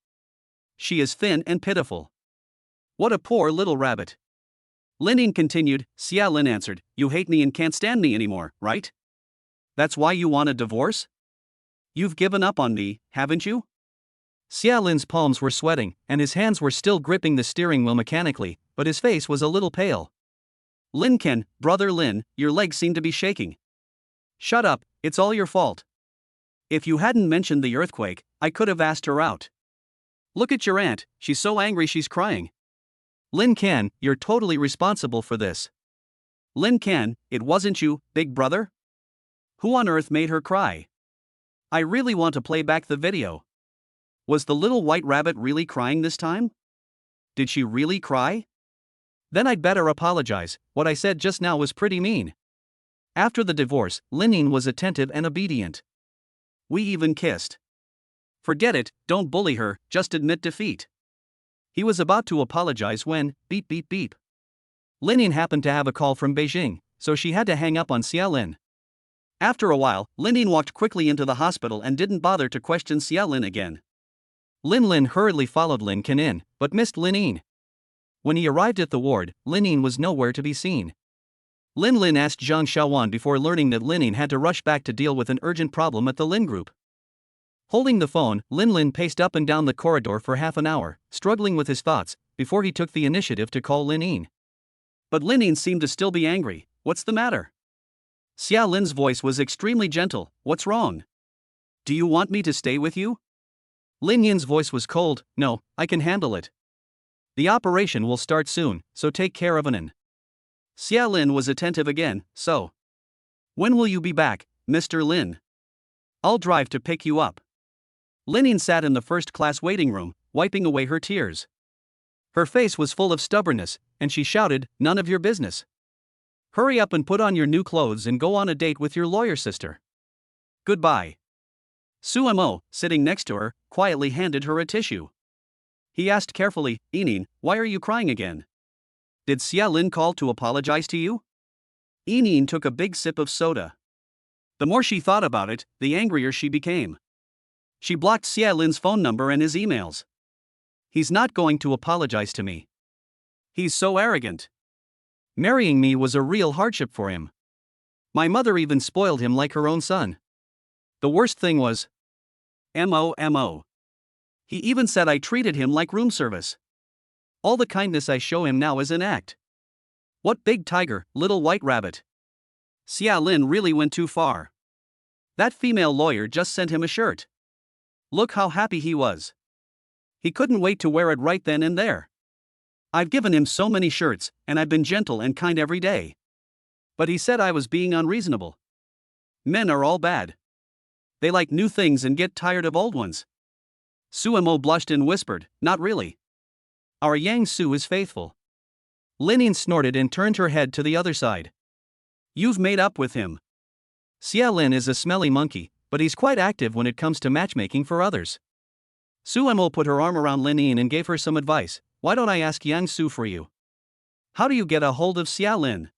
She is thin and pitiful. What a poor little rabbit. Lining continued. Xia Lin answered, you hate me and can't stand me anymore, right? That's why you want a divorce? You've given up on me, haven't you? Xia Lin's palms were sweating, and his hands were still gripping the steering wheel mechanically, but his face was a little pale. Lin Ken, brother Lin, your legs seem to be shaking. Shut up, it's all your fault. If you hadn't mentioned the earthquake, I could have asked her out. Look at your aunt, she's so angry she's crying. Lin Ken, you're totally responsible for this. Lin Ken, it wasn't you, big brother? Who on earth made her cry? I really want to play back the video. Was the little white rabbit really crying this time? Did she really cry? Then I'd better apologize, what I said just now was pretty mean. After the divorce, Lining was attentive and obedient. We even kissed. Forget it, don't bully her, just admit defeat. He was about to apologize when, beep beep beep. Lining happened to have a call from Beijing, so she had to hang up on Xia Lin. After a while, Lining walked quickly into the hospital and didn't bother to question Xia Lin again. Lin hurriedly followed Lin Ken in, but missed Lining. When he arrived at the ward, Lining was nowhere to be seen. Lin asked Zhang Xiaowan before learning that Lining had to rush back to deal with an urgent problem at the Lin Group. Holding the phone, Lin paced up and down the corridor for half an hour, struggling with his thoughts, before he took the initiative to call Lining. But Lining seemed to still be angry. What's the matter? Xia Lin's voice was extremely gentle. What's wrong? Do you want me to stay with you? Lin Yin's voice was cold. No, I can handle it. The operation will start soon, so take care of Anan. Xia Lin was attentive again. So, when will you be back, Mr. Lin? I'll drive to pick you up. Lining sat in the first-class waiting room, wiping away her tears. Her face was full of stubbornness, and she shouted, none of your business. Hurry up and put on your new clothes and go on a date with your lawyer sister. Goodbye. Su Mo, sitting next to her, quietly handed her a tissue. He asked carefully, Enin, why are you crying again? Did Xia Lin call to apologize to you? Enin took a big sip of soda. The more she thought about it, the angrier she became. She blocked Xia Lin's phone number and his emails. He's not going to apologize to me. He's so arrogant. Marrying me was a real hardship for him. My mother even spoiled him like her own son. The worst thing was MO. He even said I treated him like room service. All the kindness I show him now is an act. What big tiger, little white rabbit. Xia Lin really went too far. That female lawyer just sent him a shirt. Look how happy he was. He couldn't wait to wear it right then and there. I've given him so many shirts, and I've been gentle and kind every day. But he said I was being unreasonable. Men are all bad. They like new things and get tired of old ones. Suemo blushed and whispered, not really. Our Yang Su is faithful. Lining snorted and turned her head to the other side. You've made up with him. Xia Lin is a smelly monkey, but he's quite active when it comes to matchmaking for others. Suemo put her arm around Lin Yin and gave her some advice. Why don't I ask Yang Su for you? How do you get a hold of Xia Lin?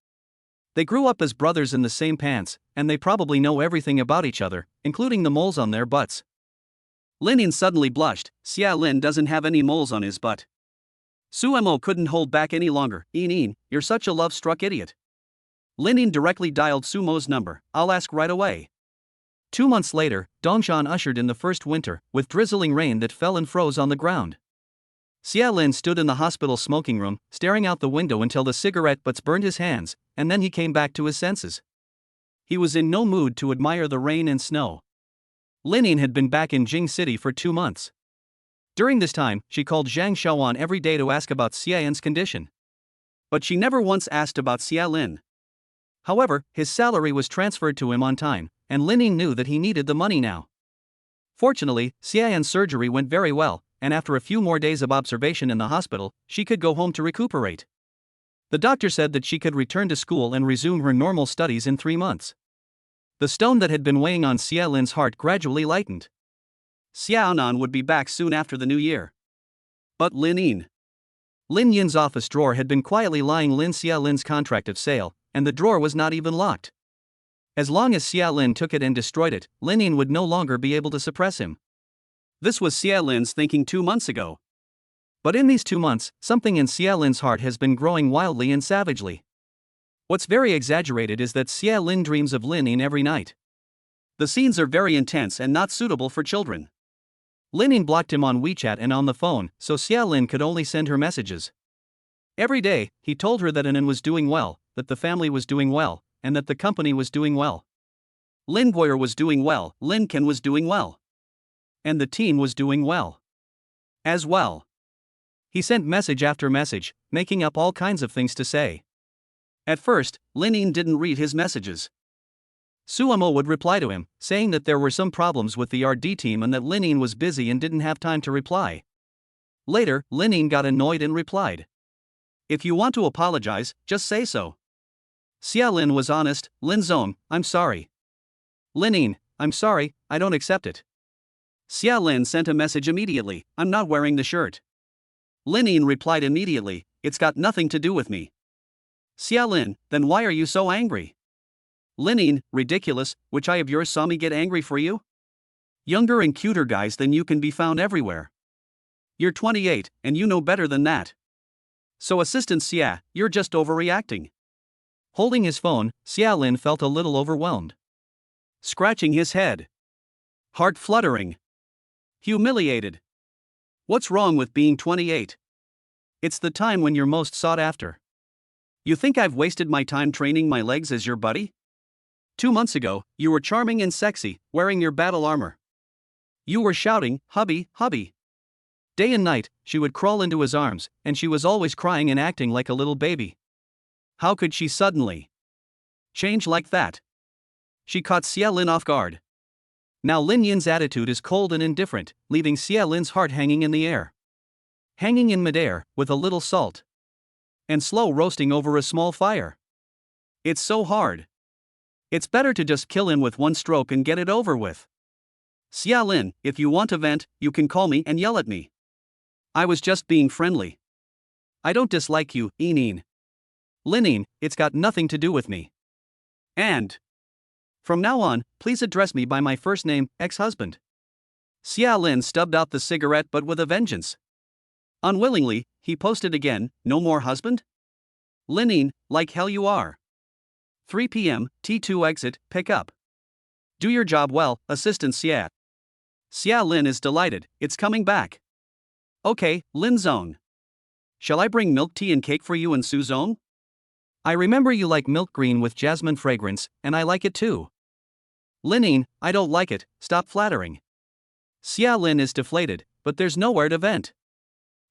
They grew up as brothers in the same pants, and they probably know everything about each other, including the moles on their butts. Lin Yin suddenly blushed. Xia Lin doesn't have any moles on his butt. Suemo couldn't hold back any longer. Yin, you're such a love-struck idiot. Lin Yin directly dialed Sumo's number. I'll ask right away. 2 months later, Dongshan ushered in the first winter, with drizzling rain that fell and froze on the ground. Xia Lin stood in the hospital smoking room, staring out the window until the cigarette butts burned his hands, and then he came back to his senses. He was in no mood to admire the rain and snow. Lin Yin had been back in Jing City for 2 months. During this time, she called Zhang Xiaowan every day to ask about Xia Yin's condition. But she never once asked about Xia Lin. However, his salary was transferred to him on time, and Lin Yin knew that he needed the money now. Fortunately, Xiaoyan's surgery went very well, and after a few more days of observation in the hospital, she could go home to recuperate. The doctor said that she could return to school and resume her normal studies in 3 months. The stone that had been weighing on Xia Lin's heart gradually lightened. Xiaonan would be back soon after the new year. But Lin Yin's office drawer had been quietly lying Xia Lin's contract of sale, and the drawer was not even locked. As long as Xia Lin took it and destroyed it, Lin Yin would no longer be able to suppress him. This was Xia Lin's thinking 2 months ago. But in these 2 months, something in Xia Lin's heart has been growing wildly and savagely. What's very exaggerated is that Xia Lin dreams of Lin Yin every night. The scenes are very intense and not suitable for children. Lin Yin blocked him on WeChat and on the phone, so Xia Lin could only send her messages. Every day, he told her that Anan was doing well, that the family was doing well, and that the company was doing well. Lin Boyer was doing well, Lin Ken was doing well. And the team was doing well. As well. He sent message after message, making up all kinds of things to say. At first, Lin Yin didn't read his messages. Suamo would reply to him, saying that there were some problems with the RD team and that Lin Yin was busy and didn't have time to reply. Later, Lin Yin got annoyed and replied, "If you want to apologize, just say so." Xia Lin was honest. "Lin Zong, I'm sorry." "Lin Yin, I'm sorry, I don't accept it." Xia Lin sent a message immediately, "I'm not wearing the shirt." Lin Yin replied immediately, "It's got nothing to do with me." Xia Lin, "Then why are you so angry?" Lin Yin, "Ridiculous, which eye of yours saw me get angry for you? Younger and cuter guys than you can be found everywhere. You're 28, and you know better than that. So Assistant Xia, you're just overreacting." Holding his phone, Xia Lin felt a little overwhelmed. Scratching his head. Heart fluttering. Humiliated. What's wrong with being 28? It's the time when you're most sought after. You think I've wasted my time training my legs as your buddy? 2 months ago, you were charming and sexy, wearing your battle armor. You were shouting, "Hubby, hubby." Day and night, she would crawl into his arms, and she was always crying and acting like a little baby. How could she suddenly change like that? She caught Xia Lin off guard. Now Lin Yin's attitude is cold and indifferent, leaving Xia Lin's heart hanging in the air. Hanging in midair, with a little salt. And slow roasting over a small fire. It's so hard. It's better to just kill him with one stroke and get it over with. Xia Lin, if you want to vent, you can call me and yell at me. I was just being friendly. I don't dislike you, Yin. Lin Yin, it's got nothing to do with me. And from now on, please address me by my first name, ex-husband. Xia Lin stubbed out the cigarette but with a vengeance. Unwillingly, he posted again, "No more husband? Lin Yin, like hell you are. 3 p.m., T2 exit, pick up. Do your job well, Assistant Xia." Xia Lin is delighted, it's coming back. Okay, Lin Zong. Shall I bring milk tea and cake for you and Su Zong? I remember you like milk green with jasmine fragrance, and I like it too. Lin Yin, I don't like it, stop flattering. Xia Lin is deflated, but there's nowhere to vent.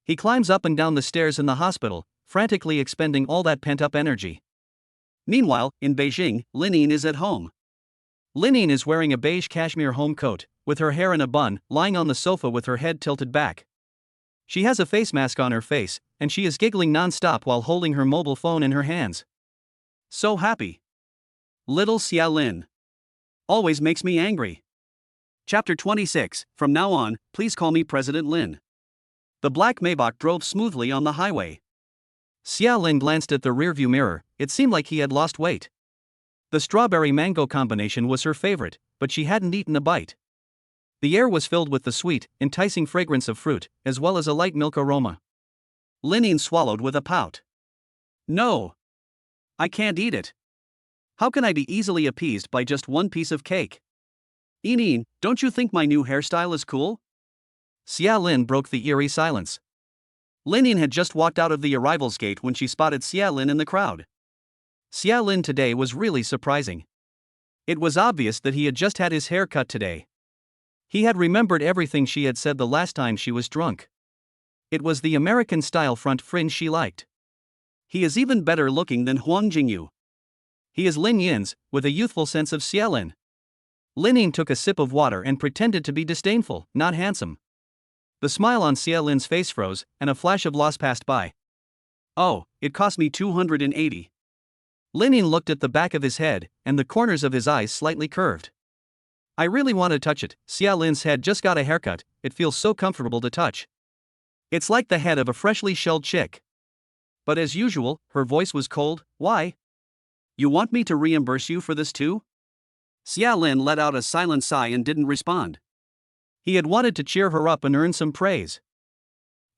He climbs up and down the stairs in the hospital, frantically expending all that pent-up energy. Meanwhile, in Beijing, Lin Yin is at home. Lin Yin is wearing a beige cashmere home coat, with her hair in a bun, lying on the sofa with her head tilted back. She has a face mask on her face, and she is giggling non-stop while holding her mobile phone in her hands. So happy. Little Xia Lin. Always makes me angry. Chapter 26, From now on, please call me President Lin. The black Maybach drove smoothly on the highway. Xia Lin glanced at the rearview mirror, it seemed like he had lost weight. The strawberry-mango combination was her favorite, but she hadn't eaten a bite. The air was filled with the sweet, enticing fragrance of fruit, as well as a light milk aroma. Lin Yin swallowed with a pout. No. I can't eat it. How can I be easily appeased by just one piece of cake? Yin, don't you think my new hairstyle is cool? Xia Lin broke the eerie silence. Lin Yin had just walked out of the arrivals gate when she spotted Xia Lin in the crowd. Xia Lin today was really surprising. It was obvious that he had just had his hair cut today. He had remembered everything she had said the last time she was drunk. It was the American-style front fringe she liked. He is even better looking than Huang Jingyu. He is Lin Yin's, with a youthful sense of Xia Lin. Lin took a sip of water and pretended to be disdainful, not handsome. The smile on Xia Lin's face froze, and a flash of loss passed by. Oh, it cost me 280. Lin looked at the back of his head, and the corners of his eyes slightly curved. I really want to touch it. Xia Lin's head just got a haircut, it feels so comfortable to touch. It's like the head of a freshly shelled chick. But as usual, her voice was cold. Why? You want me to reimburse you for this too? Xia Lin let out a silent sigh and didn't respond. He had wanted to cheer her up and earn some praise.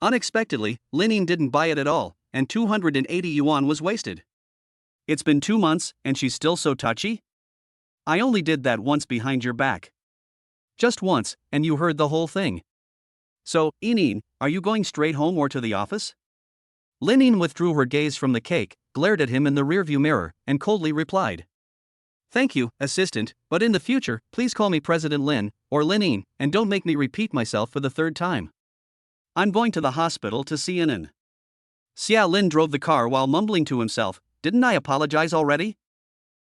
Unexpectedly, Lin didn't buy it at all, and 280 yuan was wasted. It's been 2 months, and she's still so touchy? I only did that once behind your back. Just once, and you heard the whole thing. So, Inin, are you going straight home or to the office? Lin withdrew her gaze from the cake, glared at him in the rearview mirror, and coldly replied. Thank you, assistant, but in the future, please call me President Lin, or Lin, and don't make me repeat myself for the 3rd time. I'm going to the hospital to see Inin. Xia Lin drove the car while mumbling to himself, didn't I apologize already?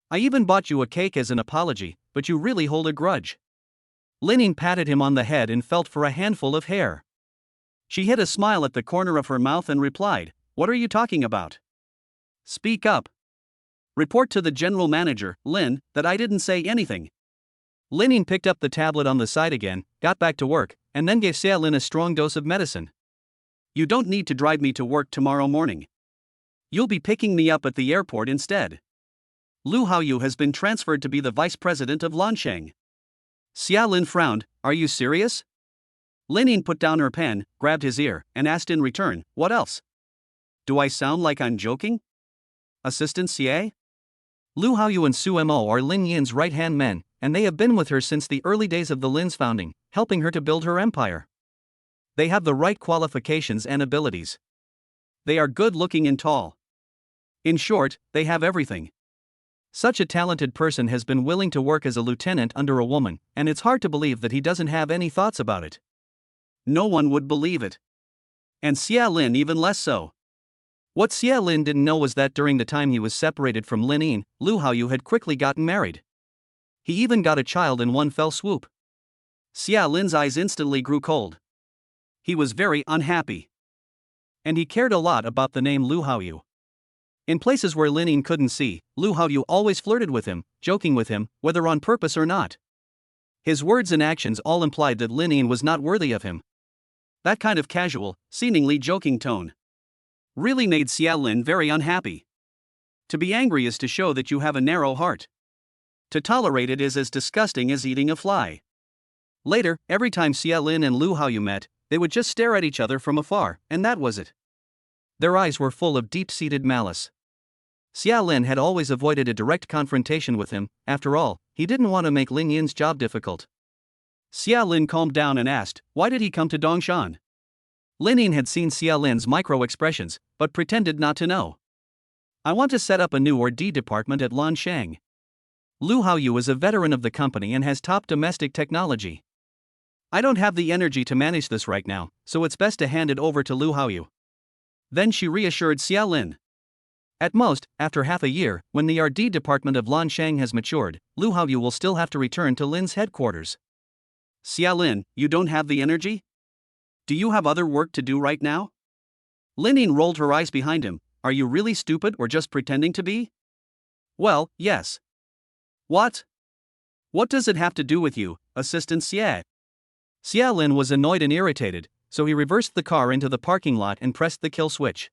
I even bought you a cake as an apology, but you really hold a grudge. Lin patted him on the head and felt for a handful of hair. She hid a smile at the corner of her mouth and replied, What are you talking about? Speak up. Report to the general manager, Lin, that I didn't say anything. Lin picked up the tablet on the side again, got back to work, and then gave Xia Lin a strong dose of medicine. You don't need to drive me to work tomorrow morning. You'll be picking me up at the airport instead. Lu Haoyu has been transferred to be the vice president of Lansheng. Xia Lin frowned. Are you serious? Lin put down her pen, grabbed his ear, and asked in return, What else? Do I sound like I'm joking? Assistant Xie? Lu Haoyu and Su Mo are Lin Yin's right-hand men, and they have been with her since the early days of the Lin's founding, helping her to build her empire. They have the right qualifications and abilities. They are good-looking and tall. In short, they have everything. Such a talented person has been willing to work as a lieutenant under a woman, and it's hard to believe that he doesn't have any thoughts about it. No one would believe it. And Xia Lin even less so. What Xia Lin didn't know was that during the time he was separated from Lin Yin, Lu Haoyu had quickly gotten married. He even got a child in one fell swoop. Xia Lin's eyes instantly grew cold. He was very unhappy. And he cared a lot about the name Lu Haoyu. In places where Lin Yin couldn't see, Lu Haoyu always flirted with him, joking with him, whether on purpose or not. His words and actions all implied that Lin Yin was not worthy of him. That kind of casual, seemingly joking tone really made Xia Lin very unhappy. To be angry is to show that you have a narrow heart. To tolerate it is as disgusting as eating a fly. Later, every time Xia Lin and Lu Haoyu met, they would just stare at each other from afar, and that was it. Their eyes were full of deep-seated malice. Xia Lin had always avoided a direct confrontation with him. After all, he didn't want to make Lin Yin's job difficult. Xia Lin calmed down and asked, Why did he come to Dongshan? Lin Yin had seen Xia Lin's micro-expressions, but pretended not to know. I want to set up a new R&D department at Lansheng. Lu Haoyu is a veteran of the company and has top domestic technology. I don't have the energy to manage this right now, so it's best to hand it over to Lu Haoyu. Then she reassured Xia Lin. At most, after half a year, when the R&D department of Lansheng has matured, Lu Haoyu will still have to return to Lin's headquarters. Xia Lin, you don't have the energy? Do you have other work to do right now? Lin Yin rolled her eyes behind him. Are you really stupid or just pretending to be? Well, yes. What? What does it have to do with you, Assistant Xie? Xia Lin was annoyed and irritated, so he reversed the car into the parking lot and pressed the kill switch.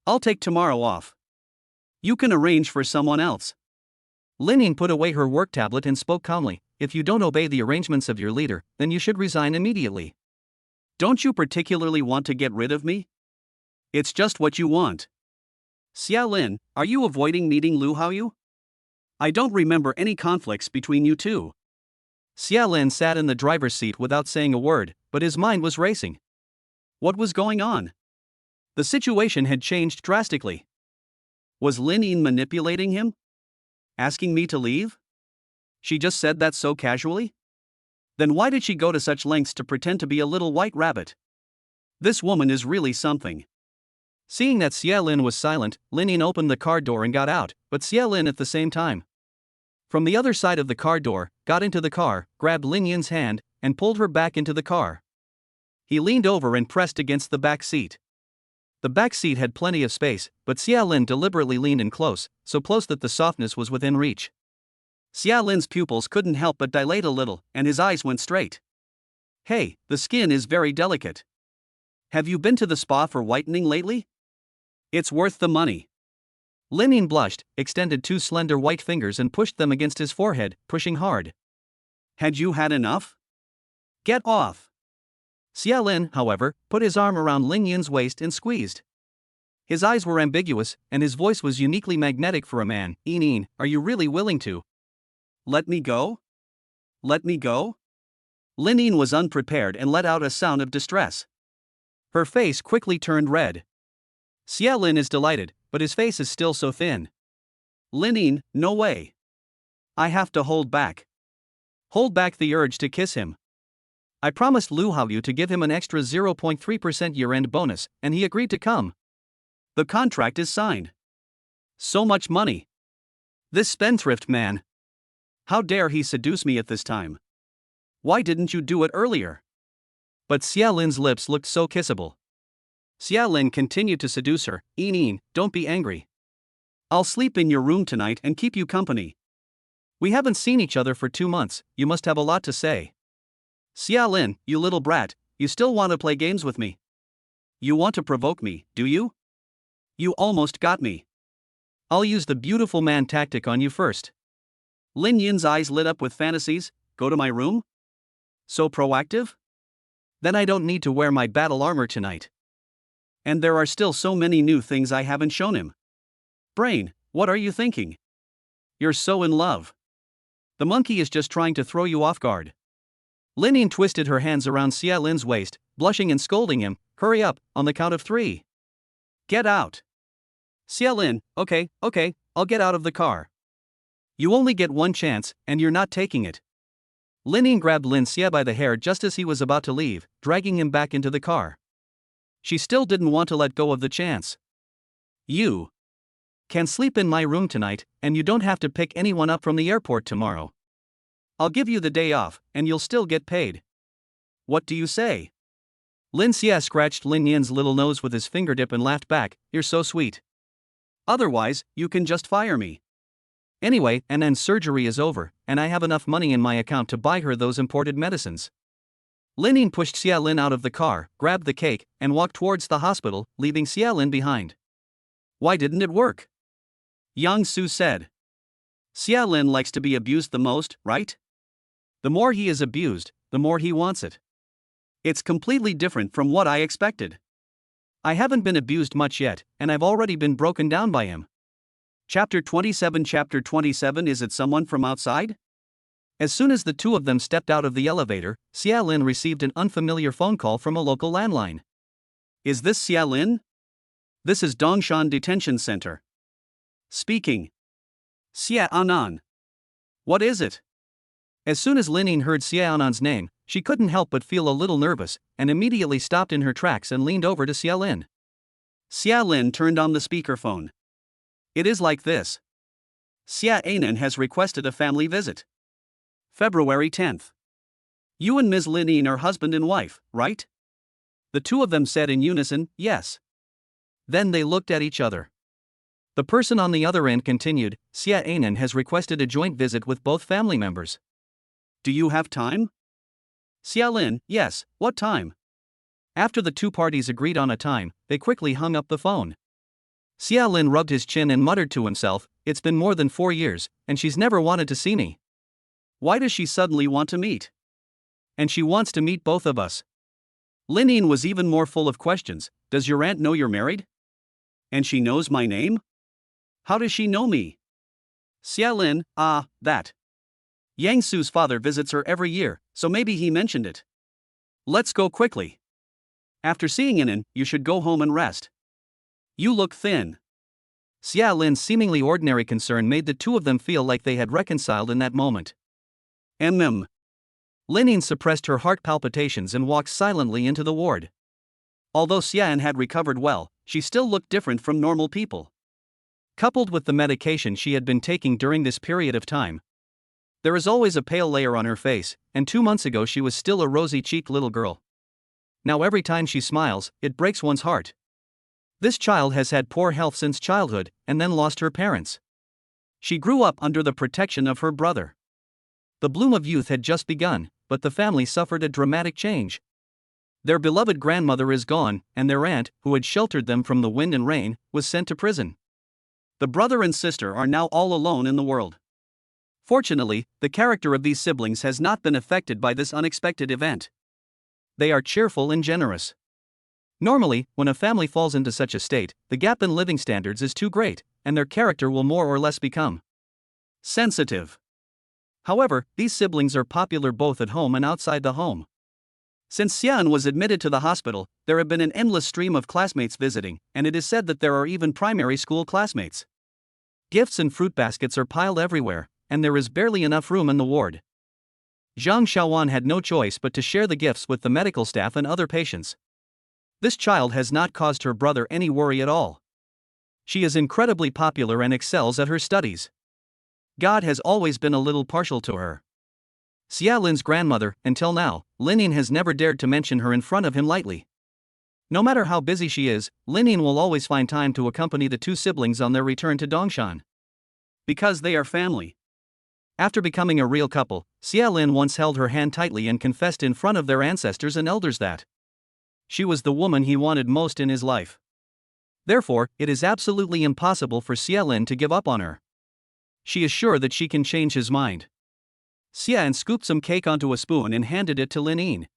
I'll take tomorrow off. You can arrange for someone else. Lin Yin put away her work tablet and spoke calmly. If you don't obey the arrangements of your leader, then you should resign immediately. Don't you particularly want to get rid of me? It's just what you want. Xia Lin, are you avoiding meeting Lu Haoyu? I don't remember any conflicts between you two. Xia Lin sat in the driver's seat without saying a word, but his mind was racing. What was going on? The situation had changed drastically. Was Lin Yin manipulating him? Asking me to leave? She just said that so casually? Then why did she go to such lengths to pretend to be a little white rabbit? This woman is really something. Seeing that Xia Lin was silent, Lin Yin opened the car door and got out, but Xia Lin at the same time. From the other side of the car door, got into the car, grabbed Lin Yin's hand, and pulled her back into the car. He leaned over and pressed against the back seat. The back seat had plenty of space, but Xia Lin deliberately leaned in close, so close that the softness was within reach. Xia Lin's pupils couldn't help but dilate a little, and his eyes went straight. Hey, the skin is very delicate. Have you been to the spa for whitening lately? It's worth the money. Lin Yin blushed, extended two slender white fingers and pushed them against his forehead, pushing hard. Had you had enough? Get off. Xia Lin, however, put his arm around Lin Yin's waist and squeezed. His eyes were ambiguous, and his voice was uniquely magnetic for a man. Yin, are you really willing to? Let me go? Let me go? Lin Yin was unprepared and let out a sound of distress. Her face quickly turned red. Xia Lin is delighted, but his face is still so thin. Lin Yin, no way. I have to hold back. Hold back the urge to kiss him. I promised Lu Haoyu to give him an extra 0.3% year-end bonus, and he agreed to come. The contract is signed. So much money. This spendthrift man. How dare he seduce me at this time? Why didn't you do it earlier? But Xia Lin's lips looked so kissable. Xia Lin continued to seduce her. Yin, don't be angry. I'll sleep in your room tonight and keep you company. We haven't seen each other for 2 months, you must have a lot to say. Xia Lin, you little brat, you still want to play games with me? You want to provoke me, do you? You almost got me. I'll use the beautiful man tactic on you first. Lin Yin's eyes lit up with fantasies. Go to my room? So proactive? Then I don't need to wear my battle armor tonight. And there are still so many new things I haven't shown him. Brain, what are you thinking? You're so in love. The monkey is just trying to throw you off guard. Lin Yin twisted her hands around Xia Lin's waist, blushing and scolding him. Hurry up, on the count of 3. Get out. Xia Lin, okay, I'll get out of the car. You only get one chance, and you're not taking it. Lin Yin grabbed Lin Xia by the hair just as he was about to leave, dragging him back into the car. She still didn't want to let go of the chance. You can sleep in my room tonight, and you don't have to pick anyone up from the airport tomorrow. I'll give you the day off, and you'll still get paid. What do you say? Lin Xia scratched Lin Yin's little nose with his fingertip and laughed back. You're so sweet. Otherwise, you can just fire me. Anyway, and then surgery is over, and I have enough money in my account to buy her those imported medicines. Lin Yin pushed Xia Lin out of the car, grabbed the cake, and walked towards the hospital, leaving Xia Lin behind. Why didn't it work? Yang Su said. Xia Lin likes to be abused the most, right? The more he is abused, the more he wants it. It's completely different from what I expected. I haven't been abused much yet, and I've already been broken down by him. Chapter 27. Chapter 27. Is it someone from outside? As soon as the two of them stepped out of the elevator, Xia Lin received an unfamiliar phone call from a local landline. Is this Xia Lin? This is Dongshan Detention Center. Speaking. Xia Anan. What is it? As soon as Lin Yin heard Xia Anan's name, she couldn't help but feel a little nervous, and immediately stopped in her tracks and leaned over to Xia Lin. Xia Lin turned on the speakerphone. It is like this. Xia Anan has requested a family visit. February 10th. You and Ms. Lin Yin are husband and wife, right? The two of them said in unison, yes. Then they looked at each other. The person on the other end continued, Xia Anan has requested a joint visit with both family members. Do you have time? Xia Lin, yes, what time? After the two parties agreed on a time, they quickly hung up the phone. Xia Lin rubbed his chin and muttered to himself, it's been more than 4 years, and she's never wanted to see me. Why does she suddenly want to meet? And she wants to meet both of us. Lin Yin was even more full of questions. Does your aunt know you're married? And she knows my name? How does she know me? Xia Lin, that. Yang Su's father visits her every year, so maybe he mentioned it. Let's go quickly. After seeing Anan, you should go home and rest. You look thin. Xia Lin's seemingly ordinary concern made the two of them feel like they had reconciled in that moment. Lin Yin suppressed her heart palpitations and walked silently into the ward. Although Xian had recovered well, she still looked different from normal people. Coupled with the medication she had been taking during this period of time, There is always a pale layer on her face, and 2 months ago she was still a rosy-cheeked little girl. Now every time she smiles, it breaks one's heart. This child has had poor health since childhood, and then lost her parents. She grew up under the protection of her brother. The bloom of youth had just begun, but the family suffered a dramatic change. Their beloved grandmother is gone, and their aunt, who had sheltered them from the wind and rain, was sent to prison. The brother and sister are now all alone in the world. Fortunately, the character of these siblings has not been affected by this unexpected event. They are cheerful and generous. Normally, when a family falls into such a state, the gap in living standards is too great, and their character will more or less become sensitive. However, these siblings are popular both at home and outside the home. Since Xian was admitted to the hospital, there have been an endless stream of classmates visiting, and it is said that there are even primary school classmates. Gifts and fruit baskets are piled everywhere, and there is barely enough room in the ward. Zhang Xiaowan had no choice but to share the gifts with the medical staff and other patients. This child has not caused her brother any worry at all. She is incredibly popular and excels at her studies. God has always been a little partial to her. Xia Lin's grandmother, until now, Linin has never dared to mention her in front of him lightly. No matter how busy she is, Linin will always find time to accompany the two siblings on their return to Dongshan. Because they are family. After becoming a real couple, Xia Lin once held her hand tightly and confessed in front of their ancestors and elders that she was the woman he wanted most in his life. Therefore, it is absolutely impossible for Xia Lin to give up on her. She is sure that she can change his mind. Xian scooped some cake onto a spoon and handed it to Linin.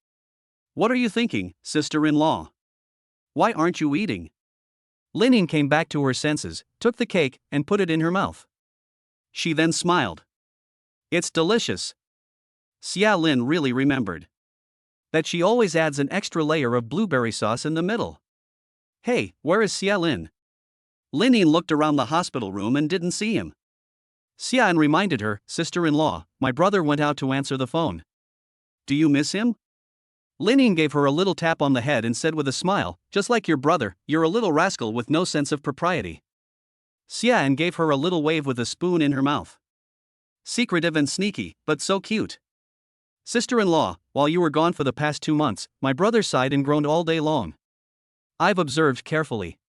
"What are you thinking, sister-in-law? Why aren't you eating?" Linin came back to her senses, took the cake, and put it in her mouth. She then smiled. "It's delicious." Xia Lin really remembered that she always adds an extra layer of blueberry sauce in the middle. "Hey, where is Xia Lin?" Linin looked around the hospital room and didn't see him. Xian reminded her, "Sister-in-law, my brother went out to answer the phone. Do you miss him?" Linin gave her a little tap on the head and said with a smile, "Just like your brother, you're a little rascal with no sense of propriety." Xian gave her a little wave with a spoon in her mouth. "Secretive and sneaky, but so cute. Sister-in-law, while you were gone for the past 2 months, my brother sighed and groaned all day long. I've observed carefully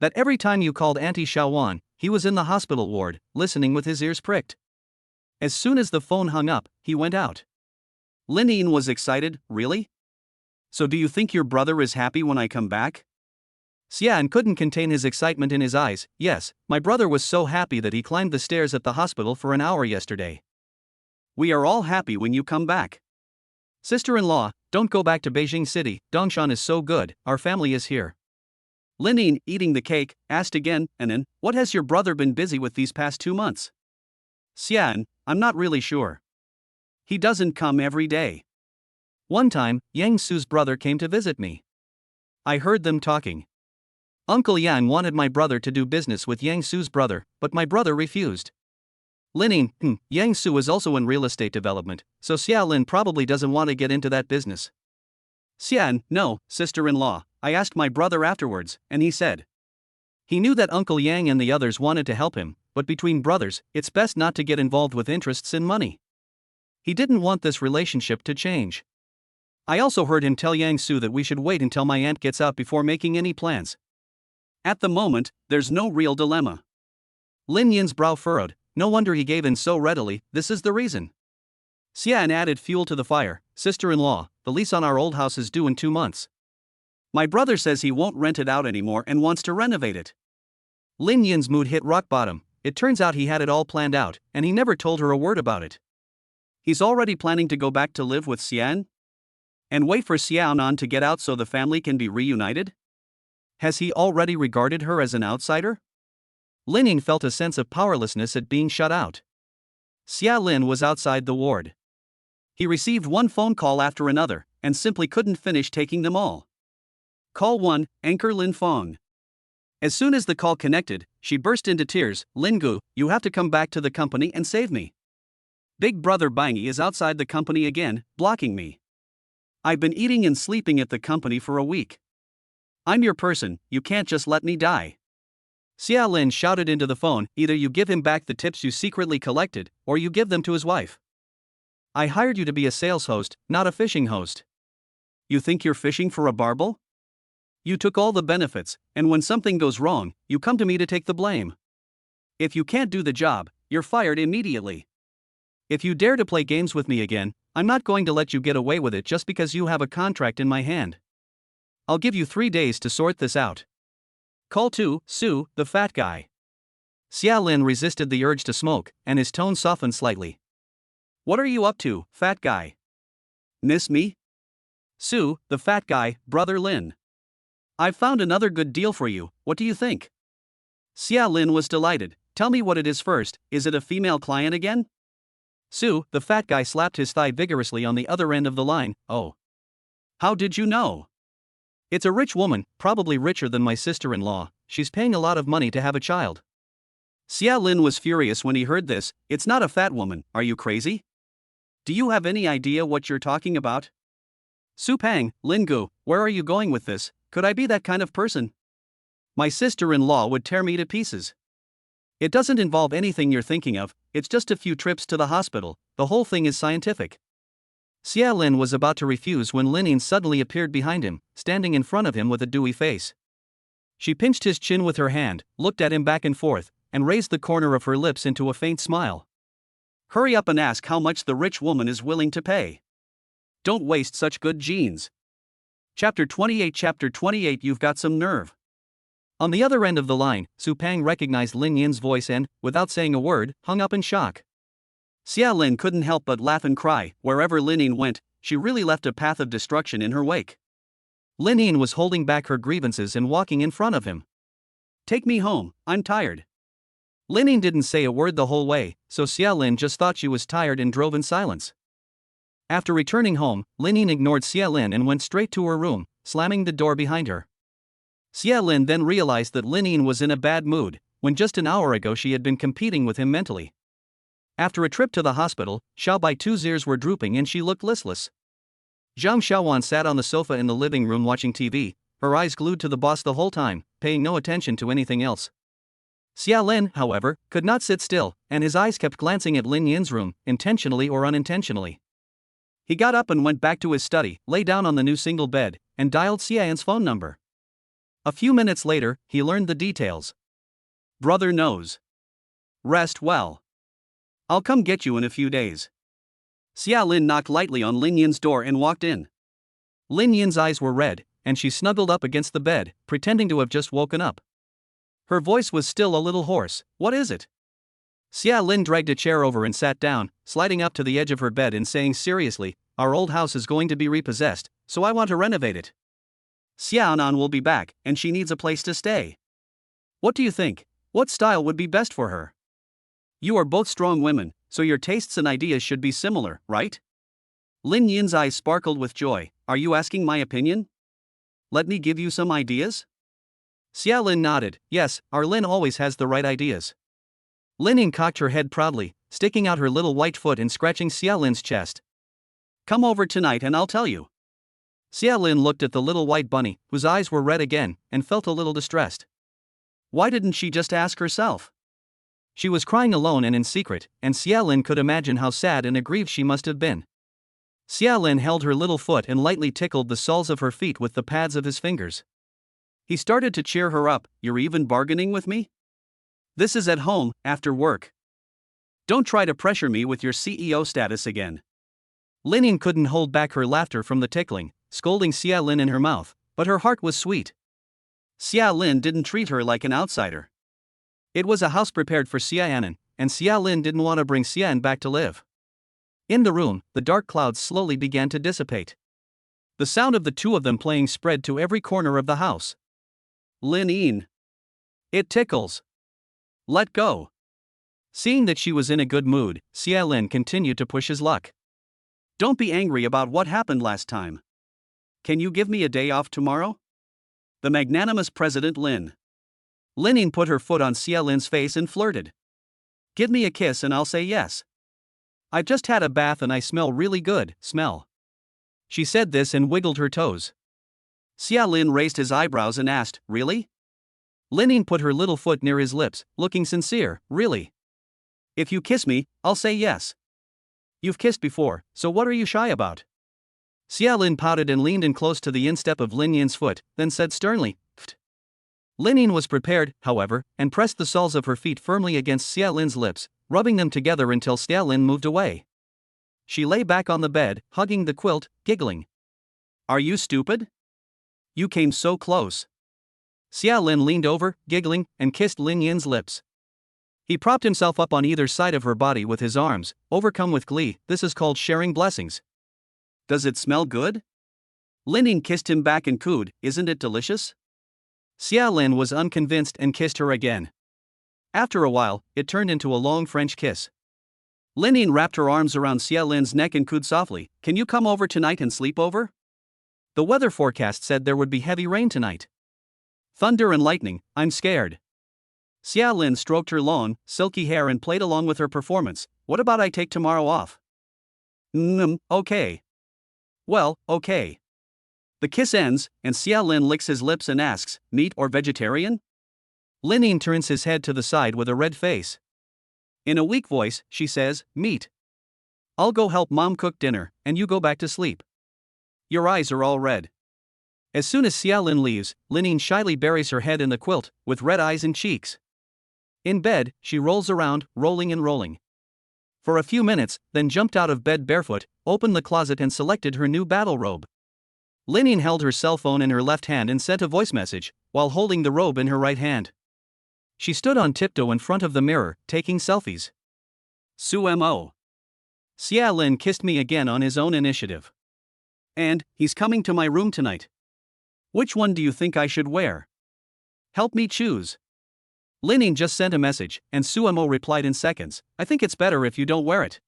that every time you called Auntie Xiaowan, he was in the hospital ward, listening with his ears pricked. As soon as the phone hung up, he went out." Linin was excited. "Really? So do you think your brother is happy when I come back?" Xian couldn't contain his excitement in his eyes. "Yes, my brother was so happy that he climbed the stairs at the hospital for an hour yesterday. We are all happy when you come back. Sister-in-law, don't go back to Beijing City, Dongshan is so good, our family is here." Linin, eating the cake, asked again, "And then, what has your brother been busy with these past 2 months?" "Xian, I'm not really sure. He doesn't come every day. One time, Yang Su's brother came to visit me. I heard them talking. Uncle Yang wanted my brother to do business with Yang Su's brother, but my brother refused." Linin, Yang Su is also in real estate development, so Xia Lin probably doesn't want to get into that business. Xian, "No, sister-in-law, I asked my brother afterwards, and he said he knew that Uncle Yang and the others wanted to help him, but between brothers, it's best not to get involved with interests in money. He didn't want this relationship to change. I also heard him tell Yang Su that we should wait until my aunt gets out before making any plans. At the moment, there's no real dilemma." Lin Yin's brow furrowed. No wonder he gave in so readily, this is the reason. Xian added fuel to the fire. "Sister-in-law, the lease on our old house is due in 2 months. My brother says he won't rent it out anymore and wants to renovate it." Lin Yin's mood hit rock bottom. It turns out he had it all planned out, and he never told her a word about it. He's already planning to go back to live with Xian? And wait for Xiaonan to get out so the family can be reunited? Has he already regarded her as an outsider? Linin felt a sense of powerlessness at being shut out. Xia Lin was outside the ward. He received one phone call after another, and simply couldn't finish taking them all. Call 1, Anchor Lin Fong. As soon as the call connected, she burst into tears. "Lin Gu, you have to come back to the company and save me. Big brother Bangi is outside the company again, blocking me. I've been eating and sleeping at the company for a week. I'm your person, you can't just let me die." Xia Lin shouted into the phone, either you give him back the tips you secretly collected, or you give them to his wife. I hired you to be a sales host, not a fishing host. You think you're fishing for a barbel? You took all the benefits, and when something goes wrong, you come to me to take the blame. If you can't do the job, you're fired immediately. If you dare to play games with me again, I'm not going to let you get away with it just because you have a contract in my hand. I'll give you 3 days to sort this out. Call 2, Sue, the fat guy. Xia Lin resisted the urge to smoke, and his tone softened slightly. What are you up to, fat guy? Miss me? Sue, the fat guy, brother Lin. I've found another good deal for you, what do you think? Xia Lin was delighted. Tell me what it is first, is it a female client again? Sue, the fat guy slapped his thigh vigorously on the other end of the line. Oh. How did you know? It's a rich woman, probably richer than my sister-in-law. She's paying a lot of money to have a child. Xia Lin was furious when he heard this. It's not a fat woman, are you crazy? Do you have any idea what you're talking about? Su Pang, Lin Gu, where are you going with this? Could I be that kind of person? My sister-in-law would tear me to pieces. It doesn't involve anything you're thinking of, it's just a few trips to the hospital, the whole thing is scientific. Xia Lin was about to refuse when Lin suddenly appeared behind him, standing in front of him with a dewy face. She pinched his chin with her hand, looked at him back and forth, and raised the corner of her lips into a faint smile. Hurry up and ask how much the rich woman is willing to pay. Don't waste such good genes. Chapter 28 You've got some nerve. On the other end of the line, Su Pang recognized Lin Yin's voice and, without saying a word, hung up in shock. Xia Lin couldn't help but laugh and cry. Wherever Lin Yin went, she really left a path of destruction in her wake. Lin Yin was holding back her grievances and walking in front of him. Take me home, I'm tired. Lin Yin didn't say a word the whole way, so Xia Lin just thought she was tired and drove in silence. After returning home, Lin Yin ignored Xia Lin and went straight to her room, slamming the door behind her. Xia Lin then realized that Lin Yin was in a bad mood, when just an hour ago she had been competing with him mentally. After a trip to the hospital, Xiao Baitu's ears were drooping and she looked listless. Zhang Xiaowan sat on the sofa in the living room watching TV, her eyes glued to the boss the whole time, paying no attention to anything else. Xia Lin, however, could not sit still, and his eyes kept glancing at Lin Yin's room, intentionally or unintentionally. He got up and went back to his study, lay down on the new single bed, and dialed Xia Yan's phone number. A few minutes later, he learned the details. Brother knows. Rest well. I'll come get you in a few days. Xia Lin knocked lightly on Lin Yin's door and walked in. Lin Yin's eyes were red, and she snuggled up against the bed, pretending to have just woken up. Her voice was still a little hoarse. What is it? Xia Lin dragged a chair over and sat down, sliding up to the edge of her bed and saying seriously, our old house is going to be repossessed, so I want to renovate it. Xiaonan will be back, and she needs a place to stay. What do you think? What style would be best for her? You are both strong women, so your tastes and ideas should be similar, right? Lin Yin's eyes sparkled with joy. Are you asking my opinion? Let me give you some ideas? Xia Lin nodded. Yes, our Lin always has the right ideas. Lin Yin cocked her head proudly, sticking out her little white foot and scratching Xia Lin's chest. Come over tonight and I'll tell you. Xia Lin looked at the little white bunny, whose eyes were red again, and felt a little distressed. Why didn't she just ask herself? She was crying alone and in secret, and Xia Lin could imagine how sad and aggrieved she must have been. Xia Lin held her little foot and lightly tickled the soles of her feet with the pads of his fingers. He started to cheer her up. You're even bargaining with me? This is at home, after work. Don't try to pressure me with your CEO status again. Lin Yin couldn't hold back her laughter from the tickling, scolding Xia Lin in her mouth, but her heart was sweet. Xia Lin didn't treat her like an outsider. It was a house prepared for Xia Yanan, and Xia Lin didn't want to bring Xia Yan back to live. In the room, the dark clouds slowly began to dissipate. The sound of the two of them playing spread to every corner of the house. Lin Yin. It tickles. Let go. Seeing that she was in a good mood, Xia Lin continued to push his luck. Don't be angry about what happened last time. Can you give me a day off tomorrow? The magnanimous President Lin. Lin Yin put her foot on Xia Lin's face and flirted. Give me a kiss and I'll say yes. I've just had a bath and I smell really good, smell. She said this and wiggled her toes. Xia Lin raised his eyebrows and asked, really? Linning put her little foot near his lips, looking sincere. Really? If you kiss me, I'll say yes. You've kissed before, so what are you shy about? Xia Lin pouted and leaned in close to the instep of Lin Yin's foot, then said sternly, "Pft." Lin Yin was prepared, however, and pressed the soles of her feet firmly against Xia Lin's lips, rubbing them together until Xia Lin moved away. She lay back on the bed, hugging the quilt, giggling. Are you stupid? You came so close. Xia Lin leaned over, giggling, and kissed Lin Yin's lips. He propped himself up on either side of her body with his arms, overcome with glee. This is called sharing blessings. Does it smell good? Lin Yin kissed him back and cooed, isn't it delicious? Xia Lin was unconvinced and kissed her again. After a while, it turned into a long French kiss. Lin Yin wrapped her arms around Xia Lin's neck and cooed softly, can you come over tonight and sleep over? The weather forecast said there would be heavy rain tonight. Thunder and lightning, I'm scared. Xia Lin stroked her long, silky hair and played along with her performance. What about I take tomorrow off? Okay. Well, okay. The kiss ends, and Xia Lin licks his lips and asks, meat or vegetarian? Lin Yin turns his head to the side with a red face. In a weak voice, she says, meat. I'll go help Mom cook dinner, and you go back to sleep. Your eyes are all red. As soon as Xia Lin leaves, Lin Yin shyly buries her head in the quilt, with red eyes and cheeks. In bed, she rolls around, rolling and rolling. For a few minutes, then jumped out of bed barefoot, opened the closet and selected her new battle robe. Lin Yin held her cell phone in her left hand and sent a voice message, while holding the robe in her right hand. She stood on tiptoe in front of the mirror, taking selfies. Sumo. Xia Lin kissed me again on his own initiative. And, he's coming to my room tonight. Which one do you think I should wear? Help me choose. Lin Yin just sent a message, and Sumo replied in seconds, I think it's better if you don't wear it.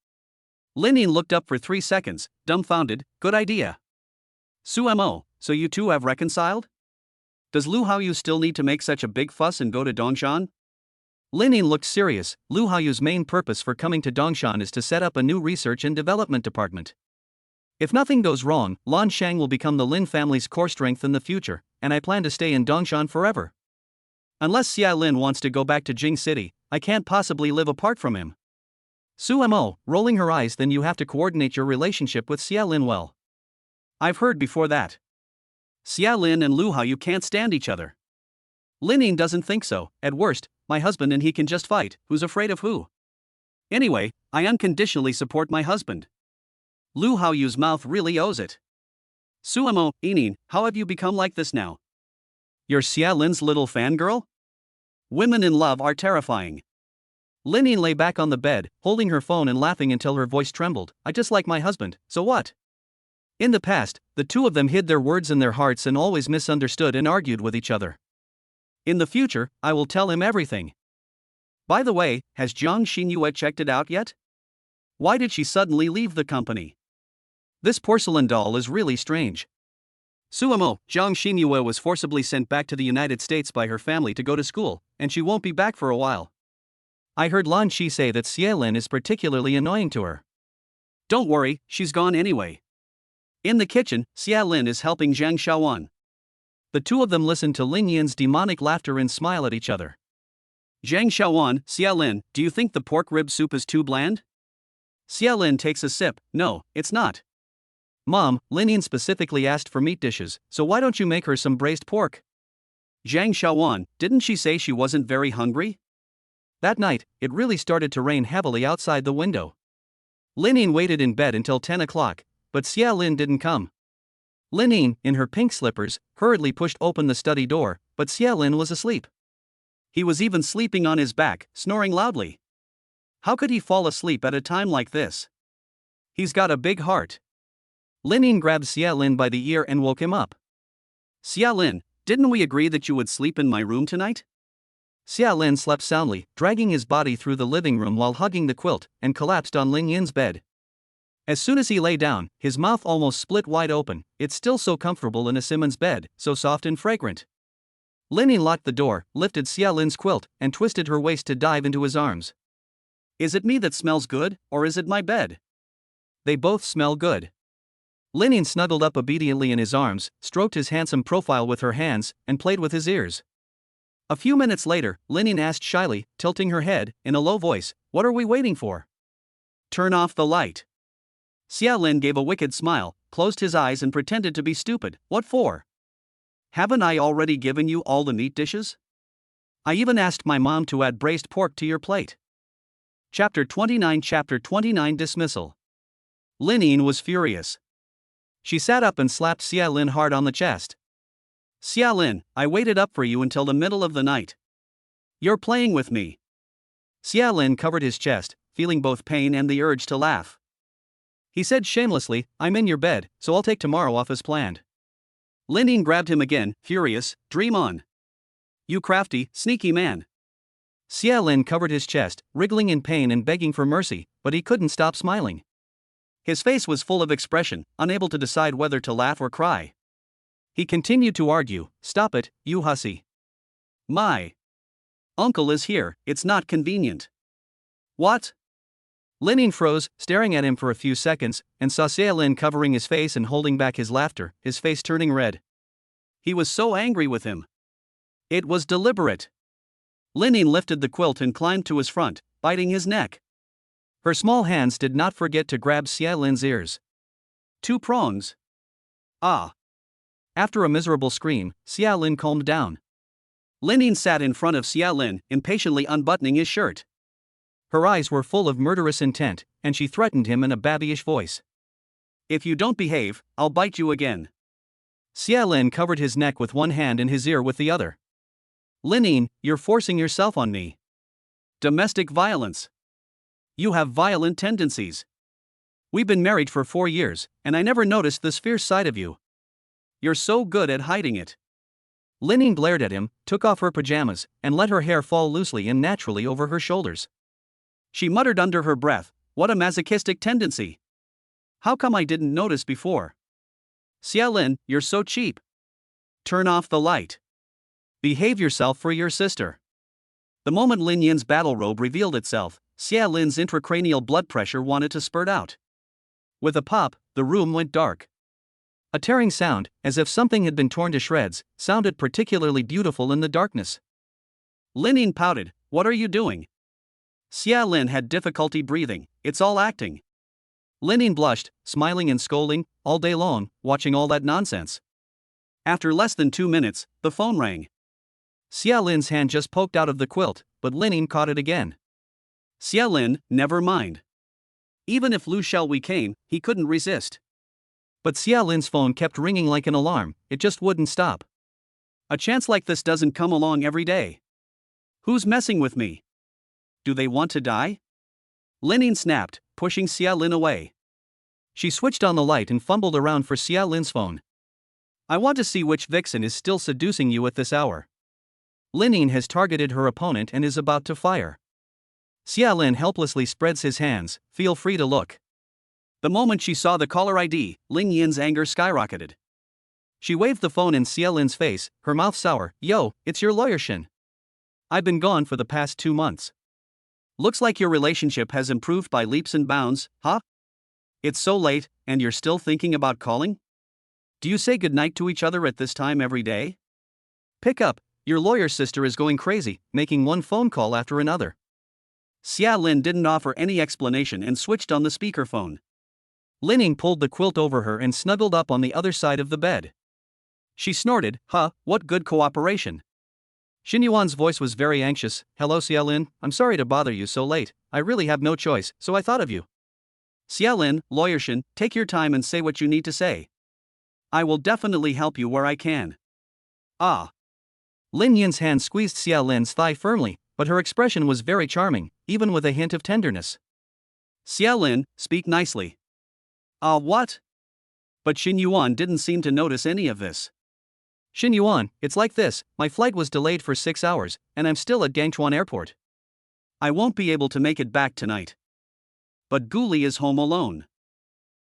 Lin Yin looked up for 3 seconds, dumbfounded, good idea. Sumo, so you two have reconciled? Does Lu Haoyu still need to make such a big fuss and go to Dongshan? Lin Yin looked serious. Lu Haoyu's main purpose for coming to Dongshan is to set up a new research and development department. If nothing goes wrong, Lan Shang will become the Lin family's core strength in the future, and I plan to stay in Dongshan forever. Unless Xia Lin wants to go back to Jing City, I can't possibly live apart from him. Sumo, rolling her eyes, then you have to coordinate your relationship with Xia Lin well. I've heard before that. Xia Lin and Lu Haoyu can't stand each other. Lin Yin doesn't think so. At worst, my husband and he can just fight, who's afraid of who? Anyway, I unconditionally support my husband. Lu Haoyu's mouth really owes it. Sumo, Inin, how have you become like this now? You're Xia Lin's little fangirl? Women in love are terrifying. Lin Yin lay back on the bed, holding her phone and laughing until her voice trembled. I just like my husband, so what? In the past, the two of them hid their words in their hearts and always misunderstood and argued with each other. In the future, I will tell him everything. By the way, has Jiang Xinyue checked it out yet? Why did she suddenly leave the company? This porcelain doll is really strange. Sumo, Jiang Xinyue was forcibly sent back to the United States by her family to go to school, and she won't be back for a while. I heard Lan Shi say that Xia Lin is particularly annoying to her. Don't worry, she's gone anyway. In the kitchen, Xia Lin is helping Zhang Xiaowan. The two of them listen to Lin Yin's demonic laughter and smile at each other. Zhang Xiaowan, Xia Lin, do you think the pork rib soup is too bland? Xia Lin takes a sip. No, it's not. Mom, Lin Yin specifically asked for meat dishes, so why don't you make her some braised pork? Zhang Xiaowan, didn't she say she wasn't very hungry? That night, it really started to rain heavily outside the window. Lin Yin waited in bed until 10 o'clock, but Xia Lin didn't come. Lin Yin, in her pink slippers, hurriedly pushed open the study door, but Xia Lin was asleep. He was even sleeping on his back, snoring loudly. How could he fall asleep at a time like this? He's got a big heart. Lin Yin grabbed Xia Lin by the ear and woke him up. Xia Lin, didn't we agree that you would sleep in my room tonight? Xia Lin slept soundly, dragging his body through the living room while hugging the quilt, and collapsed on Lin Yin's bed. As soon as he lay down, his mouth almost split wide open. It's still so comfortable in a Simmons bed, so soft and fragrant. Lin Yin locked the door, lifted Xia Lin's quilt, and twisted her waist to dive into his arms. Is it me that smells good, or is it my bed? They both smell good. Lin Yin snuggled up obediently in his arms, stroked his handsome profile with her hands, and played with his ears. A few minutes later, Linian asked shyly, tilting her head, in a low voice, "What are we waiting for?" "Turn off the light." Xia Lin gave a wicked smile, closed his eyes and pretended to be stupid. "What for? Haven't I already given you all the meat dishes? I even asked my mom to add braised pork to your plate." Chapter 29 Dismissal. Linian was furious. She sat up and slapped Xia Lin hard on the chest. "Xia Lin, I waited up for you until the middle of the night. You're playing with me." Xia Lin covered his chest, feeling both pain and the urge to laugh. He said shamelessly, "I'm in your bed, so I'll take tomorrow off as planned." Linian grabbed him again, furious. "Dream on. You crafty, sneaky man." Xia Lin covered his chest, wriggling in pain and begging for mercy, but he couldn't stop smiling. His face was full of expression, unable to decide whether to laugh or cry. He continued to argue, "Stop it, you hussy. My uncle is here, it's not convenient." "What?" Linian froze, staring at him for a few seconds, and saw Xia Lin covering his face and holding back his laughter, his face turning red. He was so angry with him. It was deliberate. Linian lifted the quilt and climbed to his front, biting his neck. Her small hands did not forget to grab Xia Lin's ears. "Two prongs. Ah." After a miserable scream, Xia Lin calmed down. Linian sat in front of Xia Lin, impatiently unbuttoning his shirt. Her eyes were full of murderous intent, and she threatened him in a babyish voice. "If you don't behave, I'll bite you again." Xia Lin covered his neck with one hand and his ear with the other. "Linian, you're forcing yourself on me. Domestic violence. You have violent tendencies. We've been married for 4 years, and I never noticed this fierce side of you. You're so good at hiding it." Linian glared at him, took off her pajamas, and let her hair fall loosely and naturally over her shoulders. She muttered under her breath, "What a masochistic tendency. How come I didn't notice before? Xia Lin, you're so cheap. Turn off the light. Behave yourself for your sister." The moment Linian's battle robe revealed itself, Xia Lin's intracranial blood pressure wanted to spurt out. With a pop, the room went dark. A tearing sound, as if something had been torn to shreds, sounded particularly beautiful in the darkness. Linian pouted, "What are you doing?" Xia Lin had difficulty breathing. "It's all acting." Linian blushed, smiling and scolding, all day long, watching all that nonsense. After less than 2 minutes, the phone rang. Xia Lin's hand just poked out of the quilt, but Linian caught it again. "Xia Lin, never mind." Even if Lu Xiaowei came, he couldn't resist. But Xia Lin's phone kept ringing like an alarm, it just wouldn't stop. "A chance like this doesn't come along every day. Who's messing with me? Do they want to die?" Linian snapped, pushing Xia Lin away. She switched on the light and fumbled around for Xia Lin's phone. "I want to see which vixen is still seducing you at this hour. Linian has targeted her opponent and is about to fire." Xia Lin helplessly spreads his hands, "Feel free to look." The moment she saw the caller ID, Linian's anger skyrocketed. She waved the phone in Xia Lin's face, her mouth sour. "Yo, it's your lawyer Shin. I've been gone for the past 2 months. Looks like your relationship has improved by leaps and bounds, huh? It's so late, and you're still thinking about calling? Do you say goodnight to each other at this time every day? Pick up, your lawyer's sister is going crazy, making one phone call after another." Xia Lin didn't offer any explanation and switched on the speakerphone. Linian pulled the quilt over her and snuggled up on the other side of the bed. She snorted, "Huh, what good cooperation." Xin Yuan's voice was very anxious. "Hello Xia Lin, I'm sorry to bother you so late, I really have no choice, so I thought of you." "Xia Lin, lawyer Xin, take your time and say what you need to say. I will definitely help you where I can." "Ah." Linian's hand squeezed Xia Lin's thigh firmly, but her expression was very charming, even with a hint of tenderness. "Xia Lin, speak nicely." What?" But Xin Yuan didn't seem to notice any of this. "Xin Yuan, it's like this, my flight was delayed for 6 hours, and I'm still at Gangchuan Airport. I won't be able to make it back tonight. But Guli is home alone.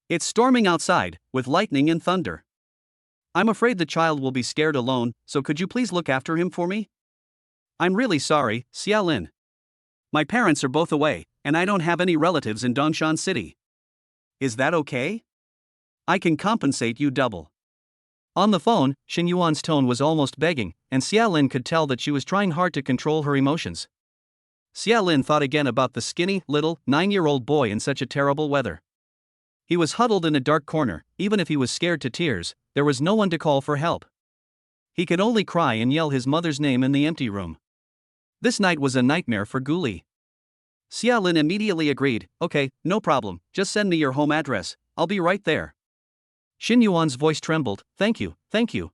It's storming outside, with lightning and thunder. I'm afraid the child will be scared alone, so could you please look after him for me? I'm really sorry, Xia Lin. My parents are both away, and I don't have any relatives in Dongshan City. Is that okay? I can compensate you double." On the phone, Xin Yuan's tone was almost begging, and Xia Lin could tell that she was trying hard to control her emotions. Xia Lin thought again about the skinny, little, 9-year-old boy in such a terrible weather. He was huddled in a dark corner. Even if he was scared to tears, there was no one to call for help. He could only cry and yell his mother's name in the empty room. This night was a nightmare for Gu Li. Xia Lin immediately agreed. Okay, no problem, just send me your home address, I'll be right there. Xin Yuan's voice trembled. Thank you, thank you.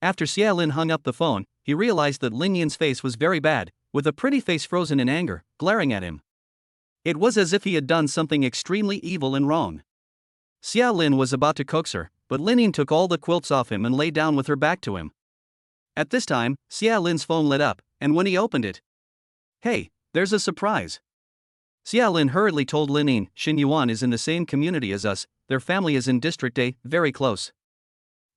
After Xia Lin hung up the phone, he realized that Lin Yin's face was very bad, with a pretty face frozen in anger, glaring at him. It was as if he had done something extremely evil and wrong. Xia Lin was about to coax her, but Lin Yin took all the quilts off him and lay down with her back to him. At this time, Xia Lin's phone lit up, and when he opened it, "Hey, there's a surprise." Xia Lin hurriedly told Lin Yin, Xin Yuan is in the same community as us, their family is in District A, very close.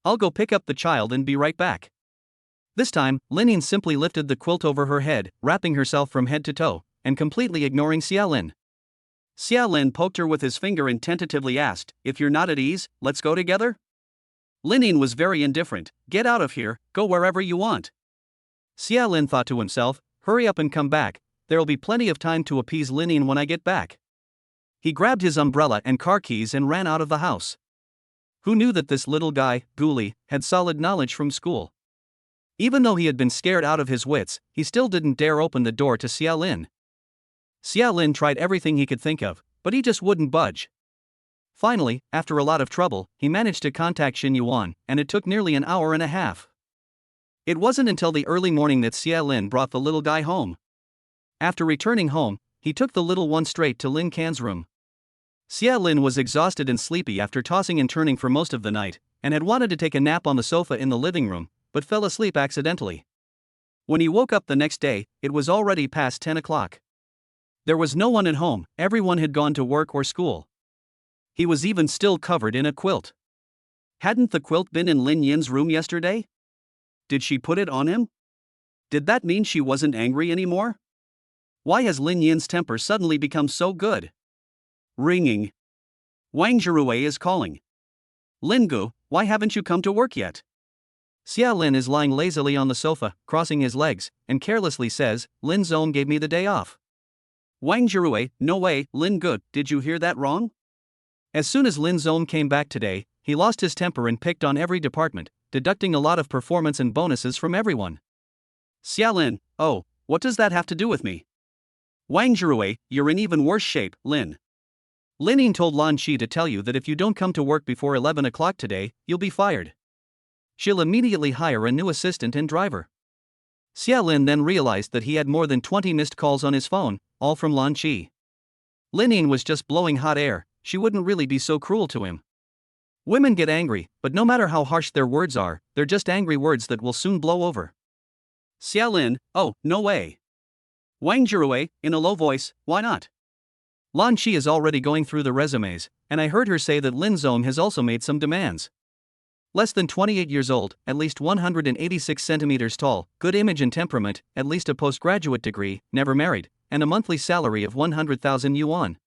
I'll go pick up the child and be right back. This time, Lin Yin simply lifted the quilt over her head, wrapping herself from head to toe, and completely ignoring Xia Lin. Xia Lin poked her with his finger and tentatively asked, "If you're not at ease, let's go together?" Lin Yin was very indifferent. "Get out of here, go wherever you want." Xia Lin thought to himself, "Hurry up and come back, there'll be plenty of time to appease Lin Yin when I get back." He grabbed his umbrella and car keys and ran out of the house. Who knew that this little guy, Gu Li, had solid knowledge from school? Even though he had been scared out of his wits, he still didn't dare open the door to Xia Lin. Xia Lin tried everything he could think of, but he just wouldn't budge. Finally, after a lot of trouble, he managed to contact Xin Yuan, and it took nearly an hour and a half. It wasn't until the early morning that Xia Lin brought the little guy home. After returning home, he took the little one straight to Lin Can's room. Xia Lin was exhausted and sleepy after tossing and turning for most of the night, and had wanted to take a nap on the sofa in the living room, but fell asleep accidentally. When he woke up the next day, it was already past 10 o'clock. There was no one at home, everyone had gone to work or school. He was even still covered in a quilt. Hadn't the quilt been in Lin Yin's room yesterday? Did she put it on him? Did that mean she wasn't angry anymore? Why has Lin Yin's temper suddenly become so good? Ringing. Wang Zhirui is calling. "Lin Gu, why haven't you come to work yet?" Xia Lin is lying lazily on the sofa, crossing his legs, and carelessly says, "Lin Zong gave me the day off." Wang Zhirui, "No way, Lin Gu, did you hear that wrong?" As soon as Lin Zong came back today, he lost his temper and picked on every department, deducting a lot of performance and bonuses from everyone. Xia Lin, "Oh, what does that have to do with me?" Wang Zhirui, "You're in even worse shape, Lin. Lin Yin told Lan Qi to tell you that if you don't come to work before 11 o'clock today, you'll be fired. She'll immediately hire a new assistant and driver." Xia Lin then realized that he had more than 20 missed calls on his phone, all from Lan Qi. Lin Yin was just blowing hot air, she wouldn't really be so cruel to him. Women get angry, but no matter how harsh their words are, they're just angry words that will soon blow over. Xia Lin, "Oh, no way." Wang Zhirui, in a low voice, "Why not? Lan Qi is already going through the resumes, and I heard her say that Lin Zong has also made some demands. Less than 28 years old, at least 186 centimeters tall, good image and temperament, at least a postgraduate degree, never married, and a monthly salary of 100,000 yuan.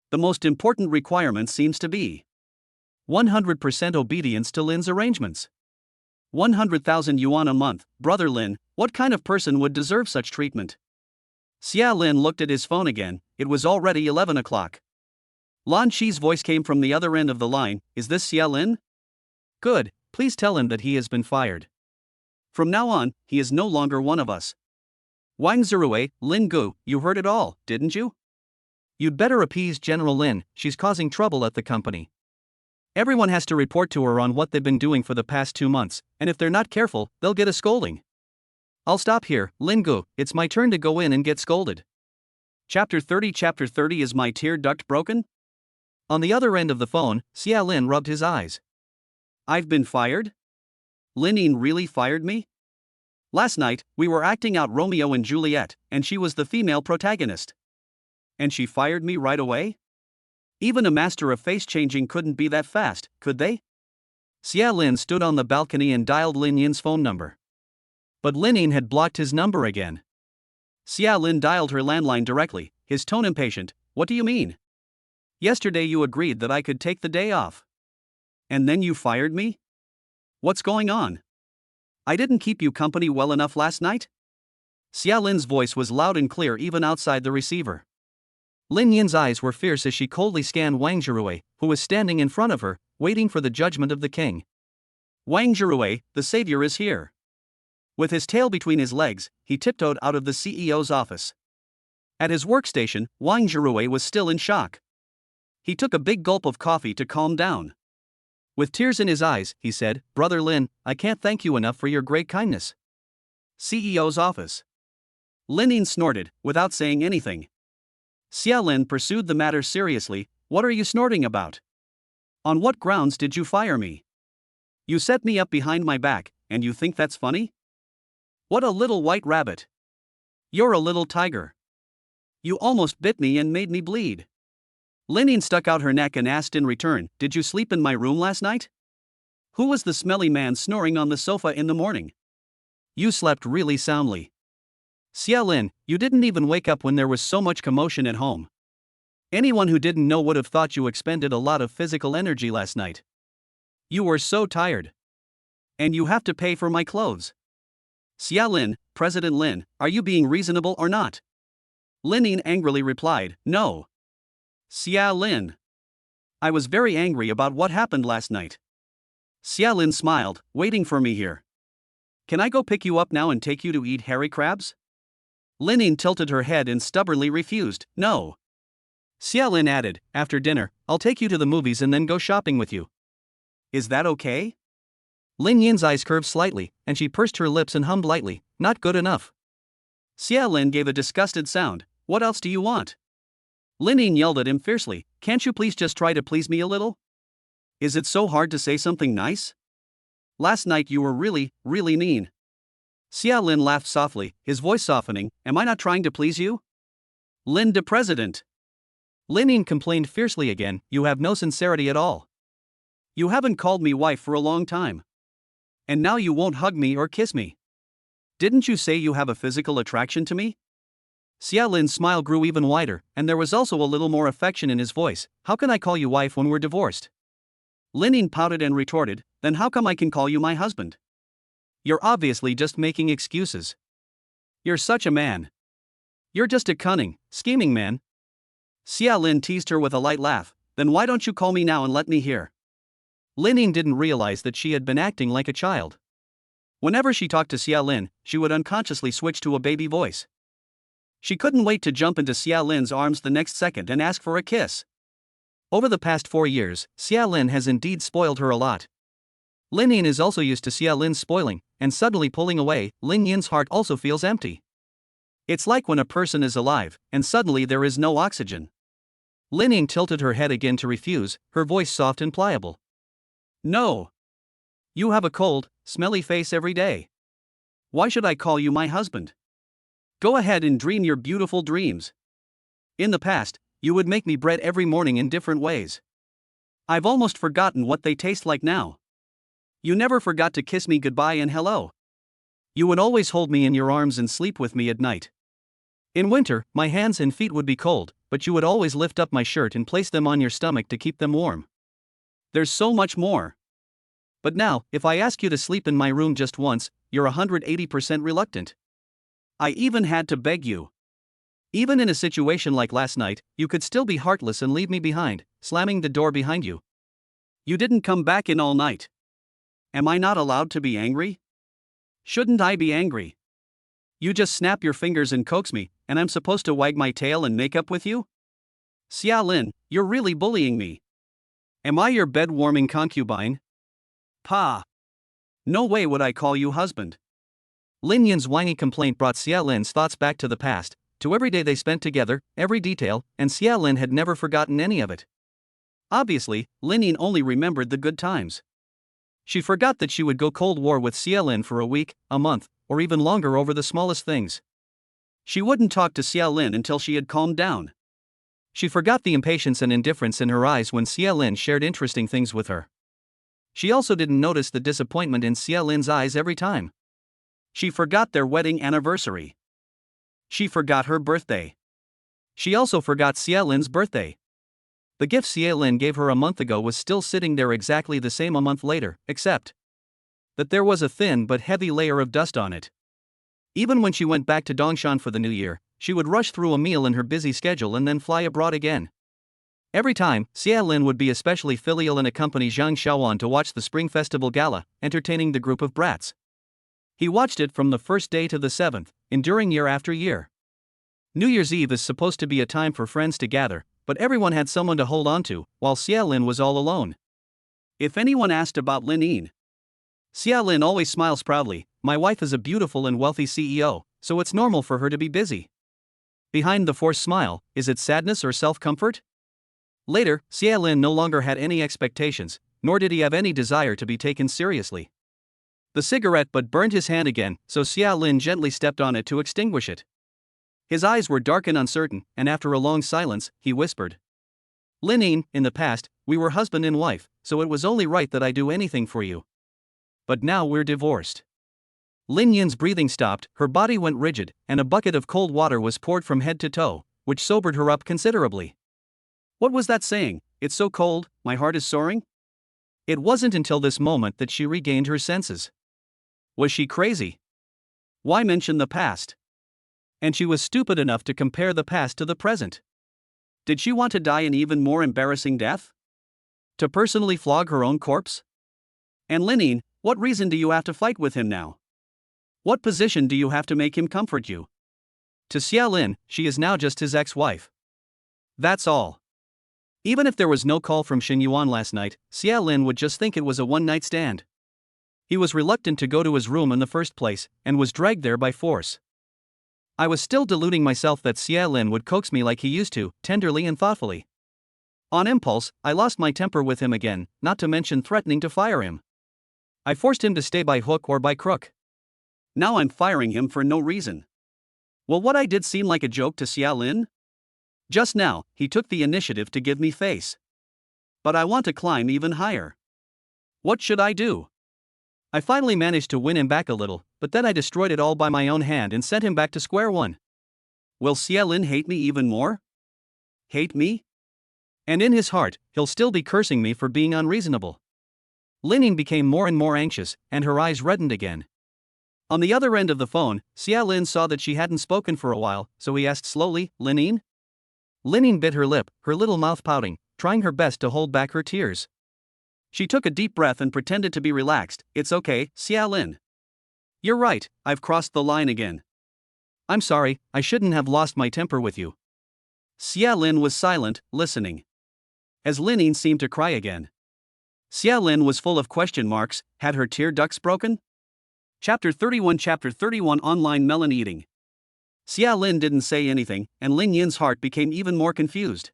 The most important requirement seems to be 100% obedience to Lin's arrangements. 100,000 yuan a month, brother Lin, what kind of person would deserve such treatment?" Xia Lin looked at his phone again, it was already 11 o'clock. Lan Qi's voice came from the other end of the line, "Is this Xia Lin?" "Good, please tell him that he has been fired. From now on, he is no longer one of us." Wang Zhirui, "Lin Gu, you heard it all, didn't you? You'd better appease General Lin, she's causing trouble at the company. Everyone has to report to her on what they've been doing for the past 2 months, and if they're not careful, they'll get a scolding. I'll stop here, Lin Gu, it's my turn to go in and get scolded." Chapter 30. Is my tear duct broken? On the other end of the phone, Xia Lin rubbed his eyes. "I've been fired? Lin Yin really fired me? Last night, we were acting out Romeo and Juliet, and she was the female protagonist. And she fired me right away? Even a master of face changing couldn't be that fast, could they?" Xia Lin stood on the balcony and dialed Lin Yin's phone number. But Lin Yin had blocked his number again. Xia Lin dialed her landline directly, his tone impatient. "What do you mean? Yesterday you agreed that I could take the day off. And then you fired me? What's going on? I didn't keep you company well enough last night? Xia Lin's voice was loud and clear even outside the receiver. Lin Yin's eyes were fierce as she coldly scanned Wang Zhirui, who was standing in front of her, waiting for the judgment of the king. Wang Zhirui, the savior is here. With his tail between his legs, he tiptoed out of the CEO's office. At his workstation, Wang Zhirui was still in shock. He took a big gulp of coffee to calm down. With tears in his eyes, he said, "Brother Lin, I can't thank you enough for your great kindness." CEO's office. Lin Yin snorted, without saying anything. Xia Lin pursued the matter seriously. "What are you snorting about? On what grounds did you fire me? You set me up behind my back, and you think that's funny? What a little white rabbit. You're a little tiger. You almost bit me and made me bleed." Lin Yin stuck out her neck and asked in return, "Did you sleep in my room last night? Who was the smelly man snoring on the sofa in the morning? You slept really soundly. Xia Lin, you didn't even wake up when there was so much commotion at home. Anyone who didn't know would have thought you expended a lot of physical energy last night. You were so tired. And you have to pay for my clothes." "Xia Lin, President Lin, are you being reasonable or not?" Lin Yin angrily replied, "No. Xia Lin. I was very angry about what happened last night." Xia Lin smiled, "Waiting for me here. Can I go pick you up now and take you to eat hairy crabs?" Lin Yin tilted her head and stubbornly refused, "No." Xia Lin added, "After dinner, I'll take you to the movies and then go shopping with you. Is that okay?" Lin Yin's eyes curved slightly, and she pursed her lips and hummed lightly, "Not good enough." Xia Lin gave a disgusted sound. "What else do you want?" Lin Yin yelled at him fiercely, "Can't you please just try to please me a little? Is it so hard to say something nice? Last night you were really, really mean." Xia Lin laughed softly, his voice softening, "Am I not trying to please you? Lin de President." Lin Yin complained fiercely again, "You have no sincerity at all. You haven't called me wife for a long time. And now you won't hug me or kiss me. Didn't you say you have a physical attraction to me?" Xia Lin's smile grew even wider, and there was also a little more affection in his voice. "How can I call you wife when we're divorced?" Lin Yin pouted and retorted, "Then how come I can call you my husband? You're obviously just making excuses. You're such a man. You're just a cunning, scheming man." Xia Lin teased her with a light laugh, "Then why don't you call me now and let me hear?" Lin Yin didn't realize that she had been acting like a child. Whenever she talked to Xia Lin, she would unconsciously switch to a baby voice. She couldn't wait to jump into Xia Lin's arms the next second and ask for a kiss. Over the past 4 years, Xia Lin has indeed spoiled her a lot. Lin Yin is also used to Xia Lin's spoiling, and suddenly pulling away, Lin Yin's heart also feels empty. It's like when a person is alive, and suddenly there is no oxygen. Lin Yin tilted her head again to refuse, her voice soft and pliable. "No. You have a cold, smelly face every day. Why should I call you my husband? Go ahead and dream your beautiful dreams. In the past, you would make me bread every morning in different ways. I've almost forgotten what they taste like now. You never forgot to kiss me goodbye and hello. You would always hold me in your arms and sleep with me at night. In winter, my hands and feet would be cold, but you would always lift up my shirt and place them on your stomach to keep them warm. There's so much more. But now, if I ask you to sleep in my room just once, you're 180% reluctant. I even had to beg you. Even in a situation like last night, you could still be heartless and leave me behind, slamming the door behind you. You didn't come back in all night. Am I not allowed to be angry? Shouldn't I be angry? You just snap your fingers and coax me, and I'm supposed to wag my tail and make up with you? Xia Lin, you're really bullying me. Am I your bed-warming concubine? Pa! No way would I call you husband." Lin Yin's whiny complaint brought Xia Lin's thoughts back to the past, to every day they spent together, every detail, and Xia Lin had never forgotten any of it. Obviously, Lin Yin only remembered the good times. She forgot that she would go Cold War with Xia Lin for a week, a month, or even longer over the smallest things. She wouldn't talk to Xia Lin until she had calmed down. She forgot the impatience and indifference in her eyes when Xia Lin shared interesting things with her. She also didn't notice the disappointment in Xia Lin's eyes every time. She forgot their wedding anniversary. She forgot her birthday. She also forgot Xia Lin's birthday. The gift Xia Lin gave her a month ago was still sitting there exactly the same a month later, except that there was a thin but heavy layer of dust on it. Even when she went back to Dongshan for the new year, she would rush through a meal in her busy schedule and then fly abroad again. Every time, Xia Lin would be especially filial and accompany Zhang Xiaowan to watch the Spring Festival Gala, entertaining the group of brats. He watched it from the first day to the 7th, enduring year after year. New Year's Eve is supposed to be a time for friends to gather, but everyone had someone to hold on to, while Xia Lin was all alone. If anyone asked about Lin Yin, Xia Lin always smiles proudly. My wife is a beautiful and wealthy CEO, so it's normal for her to be busy. Behind the forced smile, is it sadness or self-comfort? Later, Xia Lin no longer had any expectations, nor did he have any desire to be taken seriously. The cigarette butt burned his hand again, so Xia Lin gently stepped on it to extinguish it. His eyes were dark and uncertain, and after a long silence, he whispered. Lin Yin, in the past, we were husband and wife, so it was only right that I do anything for you. But now we're divorced. Lin Yin's breathing stopped, her body went rigid, and a bucket of cold water was poured from head to toe, which sobered her up considerably. What was that saying? It's so cold, my heart is soaring? It wasn't until this moment that she regained her senses. Was she crazy? Why mention the past? And she was stupid enough to compare the past to the present. Did she want to die an even more embarrassing death? To personally flog her own corpse? And Lin Yin, what reason do you have to fight with him now? What position do you have to make him comfort you? To Xia Lin, she is now just his ex-wife. That's all. Even if there was no call from Xin Yuan last night, Xia Lin would just think it was a one-night stand. He was reluctant to go to his room in the first place, and was dragged there by force. I was still deluding myself that Xia Lin would coax me like he used to, tenderly and thoughtfully. On impulse, I lost my temper with him again, not to mention threatening to fire him. I forced him to stay by hook or by crook. Now I'm firing him for no reason. Will what I did seem like a joke to Xia Lin? Just now, he took the initiative to give me face. But I want to climb even higher. What should I do? I finally managed to win him back a little, but then I destroyed it all by my own hand and sent him back to square one. Will Xia Lin hate me even more? Hate me? And in his heart, he'll still be cursing me for being unreasonable. Lin Yin became more and more anxious, and her eyes reddened again. On the other end of the phone, Xia Lin saw that she hadn't spoken for a while, so he asked slowly, Lin Yin? Lin Yin bit her lip, her little mouth pouting, trying her best to hold back her tears. She took a deep breath and pretended to be relaxed. It's okay, Xia Lin. You're right, I've crossed the line again. I'm sorry, I shouldn't have lost my temper with you. Xia Lin was silent, listening. As Lin Yin seemed to cry again. Xia Lin was full of question marks. Had her tear ducts broken? Chapter 31 Online Melon Eating. Xia Lin didn't say anything, and Lin Yin's heart became even more confused.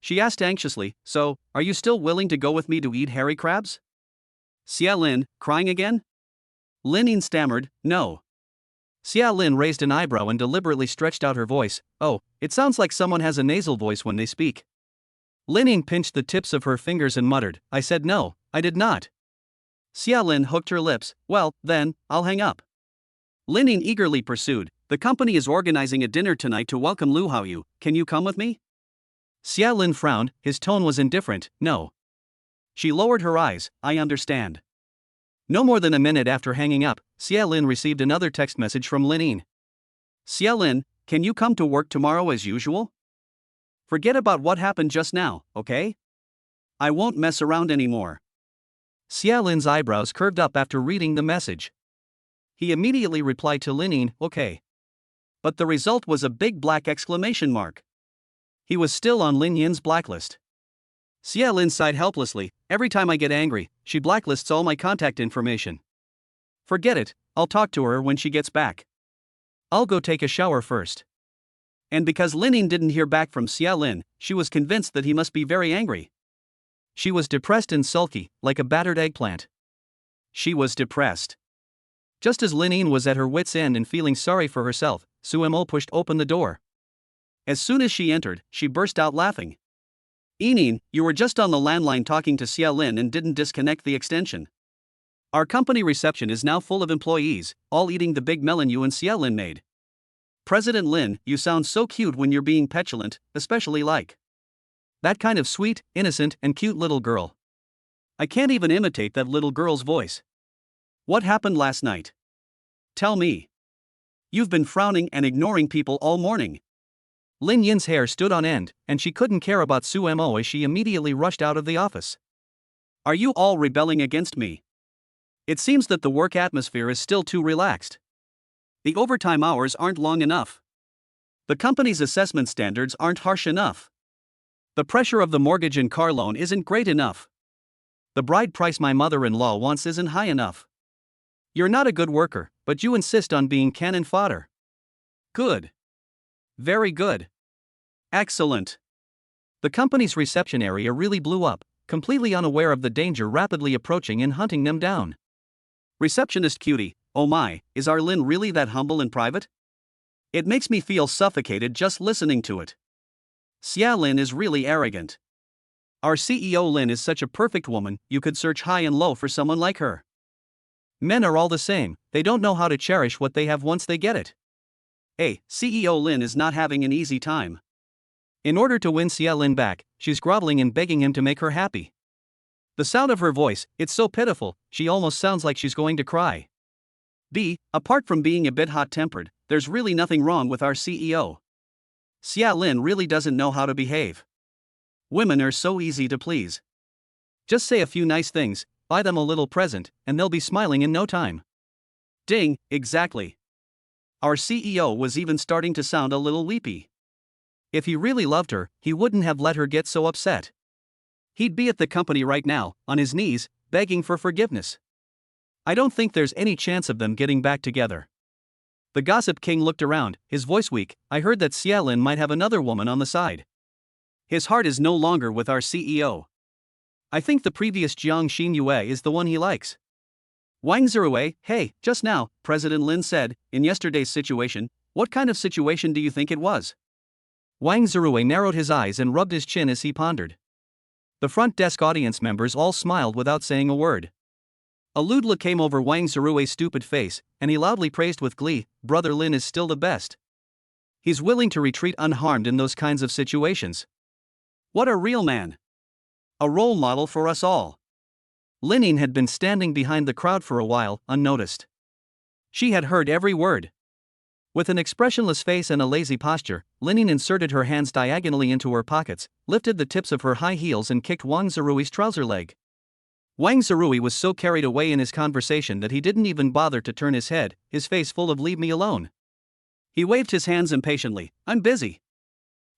She asked anxiously, so, are you still willing to go with me to eat hairy crabs? Xia Lin, crying again? Lin Yin stammered, no. Xia Lin raised an eyebrow and deliberately stretched out her voice. Oh, it sounds like someone has a nasal voice when they speak. Lin Yin pinched the tips of her fingers and muttered, I said no, I did not. Xia Lin hooked her lips. Well, then, I'll hang up. Lin Yin eagerly pursued, the company is organizing a dinner tonight to welcome Lu Haoyu, can you come with me? Xia Lin frowned, his tone was indifferent, no. She lowered her eyes, I understand. No more than a minute after hanging up, Xia Lin received another text message from Lin Yin. Xia Lin, can you come to work tomorrow as usual? Forget about what happened just now, okay? I won't mess around anymore. Xia Lin's eyebrows curved up after reading the message. He immediately replied to Lin Yin, okay. But the result was a big black exclamation mark. He was still on Lin Yin's blacklist. Xia Lin sighed helplessly. Every time I get angry, she blacklists all my contact information. Forget it, I'll talk to her when she gets back. I'll go take a shower first. And because Lin Yin didn't hear back from Xia Lin, she was convinced that he must be very angry. She was depressed and sulky, like a battered eggplant. She was depressed. Just as Lin Yin was at her wit's end and feeling sorry for herself, Su Mo pushed open the door. As soon as she entered, she burst out laughing. Yin, you were just on the landline talking to Xia Lin and didn't disconnect the extension. Our company reception is now full of employees, all eating the big melon you and Xia Lin made. President Lin, you sound so cute when you're being petulant, especially like that kind of sweet, innocent, and cute little girl. I can't even imitate that little girl's voice. What happened last night? Tell me. You've been frowning and ignoring people all morning. Lin Yin's hair stood on end, and she couldn't care about Su Mo as she immediately rushed out of the office. Are you all rebelling against me? It seems that the work atmosphere is still too relaxed. The overtime hours aren't long enough. The company's assessment standards aren't harsh enough. The pressure of the mortgage and car loan isn't great enough. The bride price my mother-in-law wants isn't high enough. You're not a good worker, but you insist on being cannon fodder. Good. Very good. Excellent. The company's reception area really blew up, completely unaware of the danger rapidly approaching and hunting them down. Receptionist cutie, oh my, is our Lin really that humble in private? It makes me feel suffocated just listening to it. Xia Lin is really arrogant. Our CEO Lin is such a perfect woman, you could search high and low for someone like her. Men are all the same, they don't know how to cherish what they have once they get it. Hey, CEO Lin is not having an easy time. In order to win Xia Lin back, she's groveling and begging him to make her happy. The sound of her voice, it's so pitiful, she almost sounds like she's going to cry. Apart from being a bit hot-tempered, there's really nothing wrong with our CEO. Xia Lin really doesn't know how to behave. Women are so easy to please. Just say a few nice things, buy them a little present, and they'll be smiling in no time. Ding, exactly. Our CEO was even starting to sound a little weepy. If he really loved her, he wouldn't have let her get so upset. He'd be at the company right now, on his knees, begging for forgiveness. I don't think there's any chance of them getting back together. The Gossip King looked around, his voice weak. I heard that Xia Lin might have another woman on the side. His heart is no longer with our CEO. I think the previous Jiang Xinyue is the one he likes. Wang Zirui, hey, just now, President Lin said, in yesterday's situation, what kind of situation do you think it was? Wang Zirui narrowed his eyes and rubbed his chin as he pondered. The front desk audience members all smiled without saying a word. A ludla came over Wang Zirui's stupid face, and he loudly praised with glee, Brother Lin is still the best. He's willing to retreat unharmed in those kinds of situations. What a real man. A role model for us all. Lin Yin had been standing behind the crowd for a while, unnoticed. She had heard every word. With an expressionless face and a lazy posture, Lin Yin inserted her hands diagonally into her pockets, lifted the tips of her high heels and kicked Wang Zirui's trouser leg. Wang Zirui was so carried away in his conversation that he didn't even bother to turn his head, his face full of leave me alone. He waved his hands impatiently, I'm busy.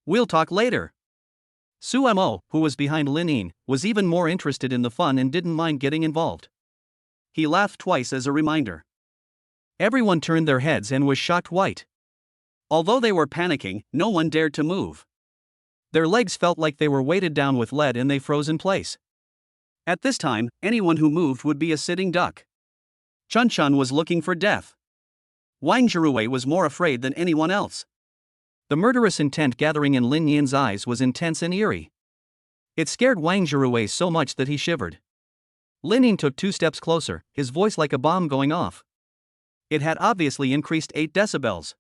We'll talk later. Su Mo, who was behind Lin Yin, was even more interested in the fun and didn't mind getting involved. He laughed twice as a reminder. Everyone turned their heads and was shocked white. Although they were panicking, no one dared to move. Their legs felt like they were weighted down with lead and they froze in place. At this time, anyone who moved would be a sitting duck. Chun Chun was looking for death. Wang Zirui was more afraid than anyone else. The murderous intent gathering in Lin Yin's eyes was intense and eerie. It scared Wang Zirui so much that he shivered. Lin Yin took 2 steps closer, his voice like a bomb going off. It had obviously increased 8 decibels.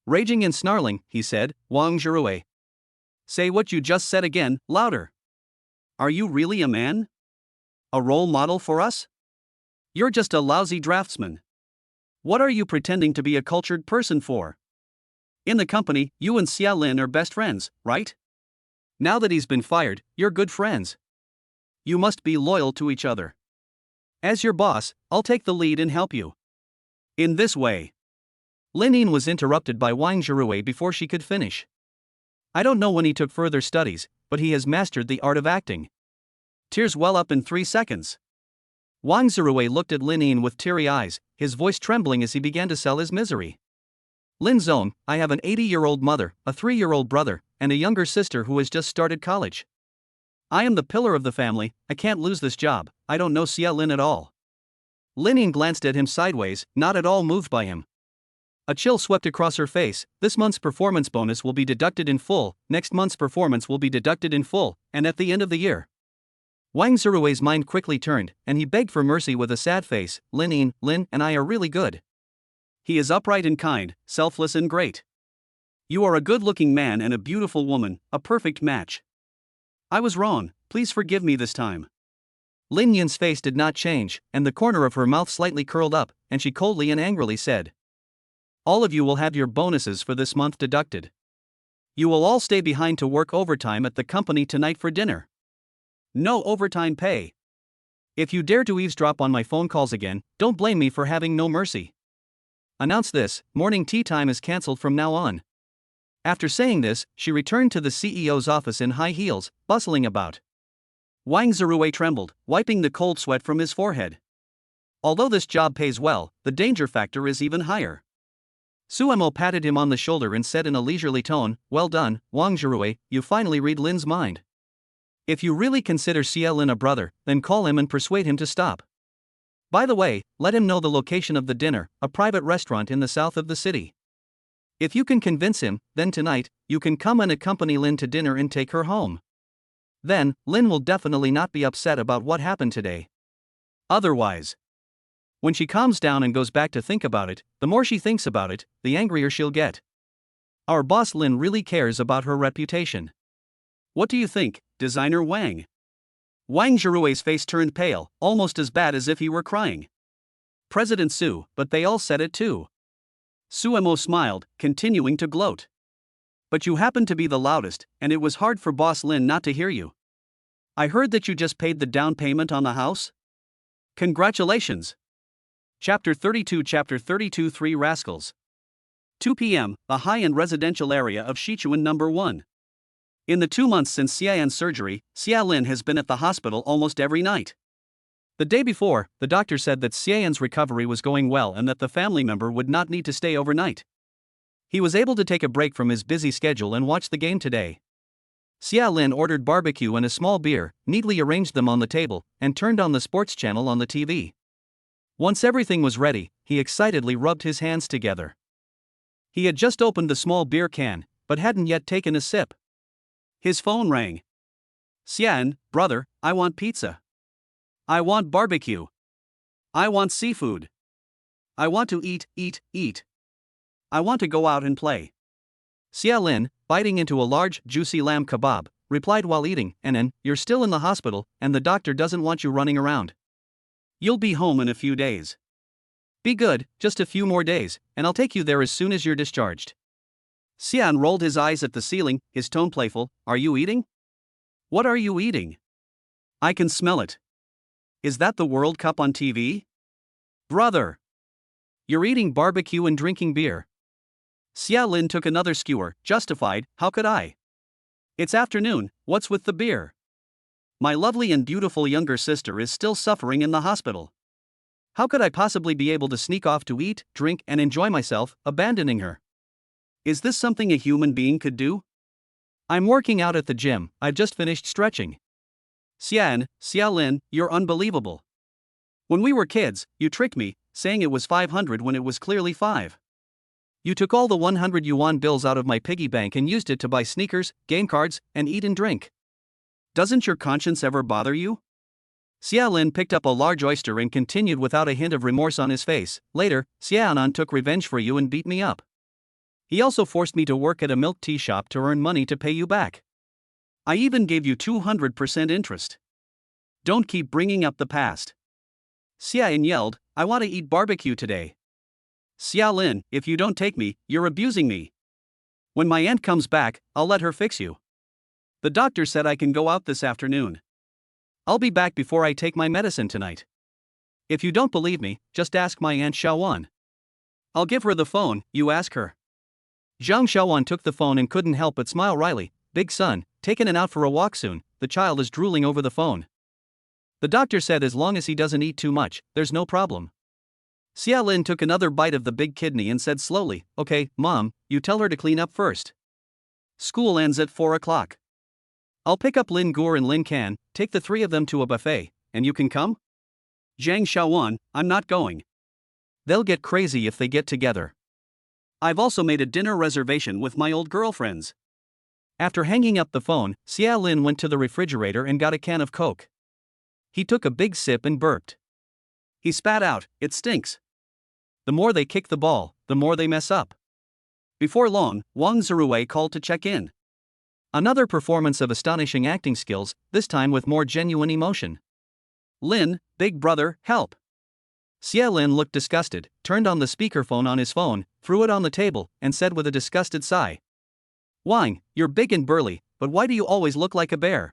Raging and snarling, he said, Wang Zirui. Say what you just said again, louder. Are you really a man? A role model for us? You're just a lousy draftsman. What are you pretending to be a cultured person for? In the company, you and Xia Lin are best friends, right? Now that he's been fired, you're good friends. You must be loyal to each other. As your boss, I'll take the lead and help you. In this way. Lin Yin was interrupted by Wang Zirui before she could finish. I don't know when he took further studies, but he has mastered the art of acting. Tears well up in 3 seconds. Wang Zirui looked at Lin Yin with teary eyes, his voice trembling as he began to sell his misery. Lin Zone, I have an 80-year-old mother, a 3-year-old brother, and a younger sister who has just started college. I am the pillar of the family, I can't lose this job, I don't know Xia Lin at all. Lin Yin glanced at him sideways, not at all moved by him. A chill swept across her face. This month's performance bonus will be deducted in full, next month's performance will be deducted in full, and at the end of the year. Wang Zirui's mind quickly turned, and he begged for mercy with a sad face. Lin Yin, Lin and I are really good. He is upright and kind, selfless and great. You are a good-looking man and a beautiful woman, a perfect match. I was wrong, please forgive me this time. Lin Yin's face did not change, and the corner of her mouth slightly curled up, and she coldly and angrily said, "All of you will have your bonuses for this month deducted. You will all stay behind to work overtime at the company tonight for dinner. No overtime pay. If you dare to eavesdrop on my phone calls again, don't blame me for having no mercy. Announce this, morning tea time is cancelled from now on." After saying this, she returned to the CEO's office in high heels, bustling about. Wang Zirui trembled, wiping the cold sweat from his forehead. Although this job pays well, the danger factor is even higher. Suemo patted him on the shoulder and said in a leisurely tone, "Well done, Wang Zirui, you finally read Lin's mind. If you really consider Xia Lin a brother, then call him and persuade him to stop. By the way, let him know the location of the dinner, a private restaurant in the south of the city. If you can convince him, then tonight, you can come and accompany Lin to dinner and take her home. Then, Lin will definitely not be upset about what happened today. Otherwise, when she calms down and goes back to think about it, the more she thinks about it, the angrier she'll get. Our boss Lin really cares about her reputation. What do you think, designer Wang?" Wang Zirui's face turned pale, almost as bad as if he were crying. President Su, but they all said it too. Suemo smiled, continuing to gloat. "But you happen to be the loudest, and it was hard for Boss Lin not to hear you. I heard that you just paid the down payment on the house? Congratulations." Chapter 32 Three Rascals. 2 p.m., the high-end residential area of Sichuan No. 1. In the 2 months since Xiayan's surgery, Xia Lin has been at the hospital almost every night. The day before, the doctor said that Xiayan's recovery was going well and that the family member would not need to stay overnight. He was able to take a break from his busy schedule and watch the game today. Xia Lin ordered barbecue and a small beer, neatly arranged them on the table, and turned on the sports channel on the TV. Once everything was ready, he excitedly rubbed his hands together. He had just opened the small beer can, but hadn't yet taken a sip. His phone rang. "Xian, brother, I want pizza. I want barbecue. I want seafood. I want to eat. I want to go out and play." Xia Lin, biting into a large, juicy lamb kebab, replied while eating, "And you're still in the hospital, and the doctor doesn't want you running around. You'll be home in a few days. Be good, just a few more days, and I'll take you there as soon as you're discharged." Xian rolled his eyes at the ceiling, his tone playful. "Are you eating? What are you eating? I can smell it. Is that the World Cup on TV? Brother! You're eating barbecue and drinking beer." Xia Lin took another skewer, justified, "How could I? It's afternoon, what's with the beer? My lovely and beautiful younger sister is still suffering in the hospital. How could I possibly be able to sneak off to eat, drink, and enjoy myself, abandoning her? Is this something a human being could do? I'm working out at the gym, I've just finished stretching." Xia Lin, you're unbelievable. When we were kids, you tricked me, saying it was 500 when it was clearly 5. You took all the 100 yuan bills out of my piggy bank and used it to buy sneakers, game cards, and eat and drink. Doesn't your conscience ever bother you?" Xia Lin picked up a large oyster and continued without a hint of remorse on his face. "Later, Xiaonan took revenge for you and beat me up. He also forced me to work at a milk tea shop to earn money to pay you back. I even gave you 200% interest. Don't keep bringing up the past." Xiayan yelled, "I want to eat barbecue today. Xia Lin, if you don't take me, you're abusing me. When my aunt comes back, I'll let her fix you. The doctor said I can go out this afternoon. I'll be back before I take my medicine tonight. If you don't believe me, just ask my Aunt Xiaowan. I'll give her the phone, you ask her." Zhang Xiaowan took the phone and couldn't help but smile wryly. "Big son, taking it out for a walk soon, the child is drooling over the phone. The doctor said as long as he doesn't eat too much, there's no problem." Xia Lin took another bite of the big kidney and said slowly, "Okay, Mom, you tell her to clean up first. School ends at 4 o'clock. I'll pick up Lin Gur and Lin Can, take the 3 of them to a buffet, and you can come?" "Zhang Xiaowan, I'm not going. They'll get crazy if they get together. I've also made a dinner reservation with my old girlfriends." After hanging up the phone, Xia Lin went to the refrigerator and got a can of Coke. He took a big sip and burped. He spat out, "It stinks." The more they kick the ball, the more they mess up. Before long, Wang Zirui called to check in. Another performance of astonishing acting skills, this time with more genuine emotion. Lin, big brother, help. Xia Lin looked disgusted, turned on the speakerphone on his phone, threw it on the table, and said with a disgusted sigh, Wang, you're big and burly, but why do you always look like a bear?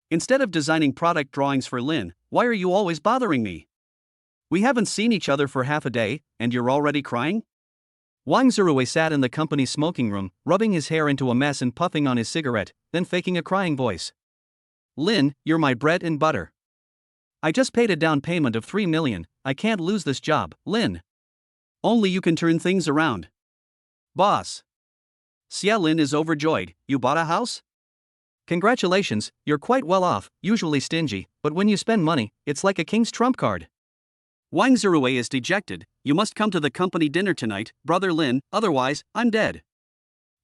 Instead of designing product drawings for Lin, why are you always bothering me? We haven't seen each other for half a day, and you're already crying? Wang Zirui sat in the company's smoking room, rubbing his hair into a mess and puffing on his cigarette, then faking a crying voice. Lin, you're my bread and butter. I just paid a down payment of 3 million, I can't lose this job, Lin. Only you can turn things around. Boss. Xia Lin is overjoyed, you bought a house? Congratulations, you're quite well off, usually stingy, but when you spend money, it's like a king's trump card. Wang Zirui is dejected, you must come to the company dinner tonight, brother Lin, otherwise, I'm dead.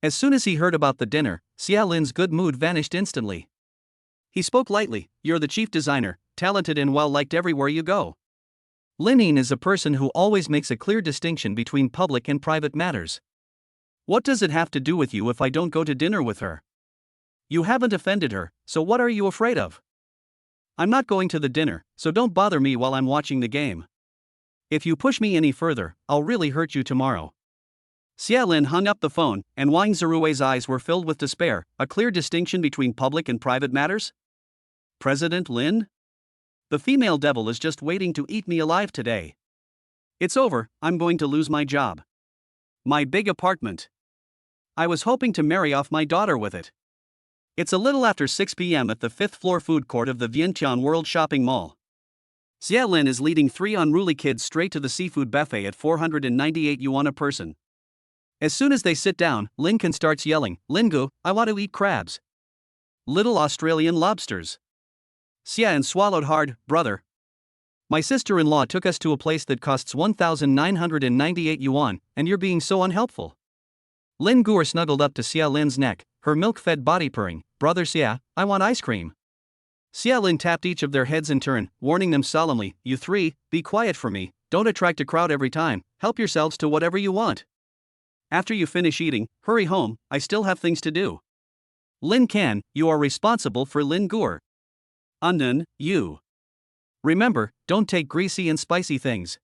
As soon as he heard about the dinner, Xia Lin's good mood vanished instantly. He spoke lightly, you're the chief designer, talented and well-liked everywhere you go. Lin Yin is a person who always makes a clear distinction between public and private matters. What does it have to do with you if I don't go to dinner with her? You haven't offended her, so what are you afraid of? I'm not going to the dinner, so don't bother me while I'm watching the game. If you push me any further, I'll really hurt you tomorrow. Xia Lin hung up the phone, and Wang Zirui's eyes were filled with despair. A clear distinction between public and private matters? President Lin? The female devil is just waiting to eat me alive today. It's over, I'm going to lose my job. My big apartment. I was hoping to marry off my daughter with it. It's a little after 6 p.m. at the 5th floor food court of the Vientiane World Shopping Mall. Xia Lin is leading 3 unruly kids straight to the seafood buffet at 498 yuan a person. As soon as they sit down, Lin Kan starts yelling, Lingu, I want to eat crabs. Little Australian lobsters. Xian swallowed hard, brother. My sister-in-law took us to a place that costs 1,998 yuan, and you're being so unhelpful. Lin Guer snuggled up to Xia Lin's neck, her milk-fed body purring, brother Xia, I want ice cream. Xia Lin tapped each of their heads in turn, warning them solemnly, you 3, be quiet for me, don't attract a crowd every time, help yourselves to whatever you want. After you finish eating, hurry home, I still have things to do. Lin Kan, you are responsible for Lin Guer. Unknown, you. Remember, don't take greasy and spicy things.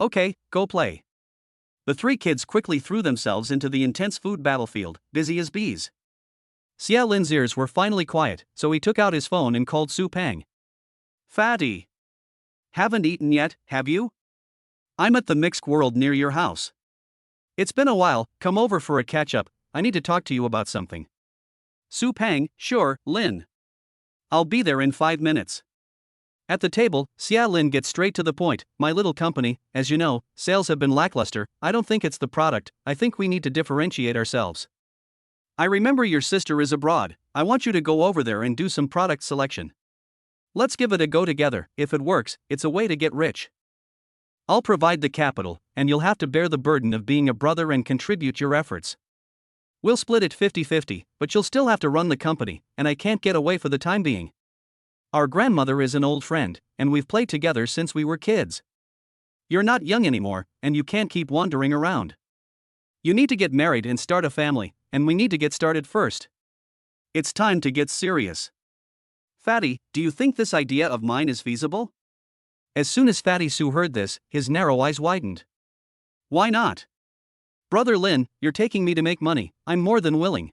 Okay, go play. The 3 kids quickly threw themselves into the intense food battlefield, busy as bees. Xia Lin's ears were finally quiet, so he took out his phone and called Su Pang. Fatty. Haven't eaten yet, have you? I'm at the Mixed World near your house. It's been a while, come over for a catch-up, I need to talk to you about something. Su Pang, sure, Lin. I'll be there in 5 minutes. At the table, Xia Lin gets straight to the point, my little company, as you know, sales have been lackluster, I don't think it's the product, I think we need to differentiate ourselves. I remember your sister is abroad, I want you to go over there and do some product selection. Let's give it a go together, if it works, it's a way to get rich. I'll provide the capital, and you'll have to bear the burden of being a brother and contribute your efforts. We'll split it 50-50, but you'll still have to run the company, and I can't get away for the time being. Our grandmother is an old friend, and we've played together since we were kids. You're not young anymore, and you can't keep wandering around. You need to get married and start a family, and we need to get started first. It's time to get serious. Fatty, do you think this idea of mine is feasible? As soon as Fatty Su heard this, his narrow eyes widened. Why not? Brother Lin, you're taking me to make money, I'm more than willing.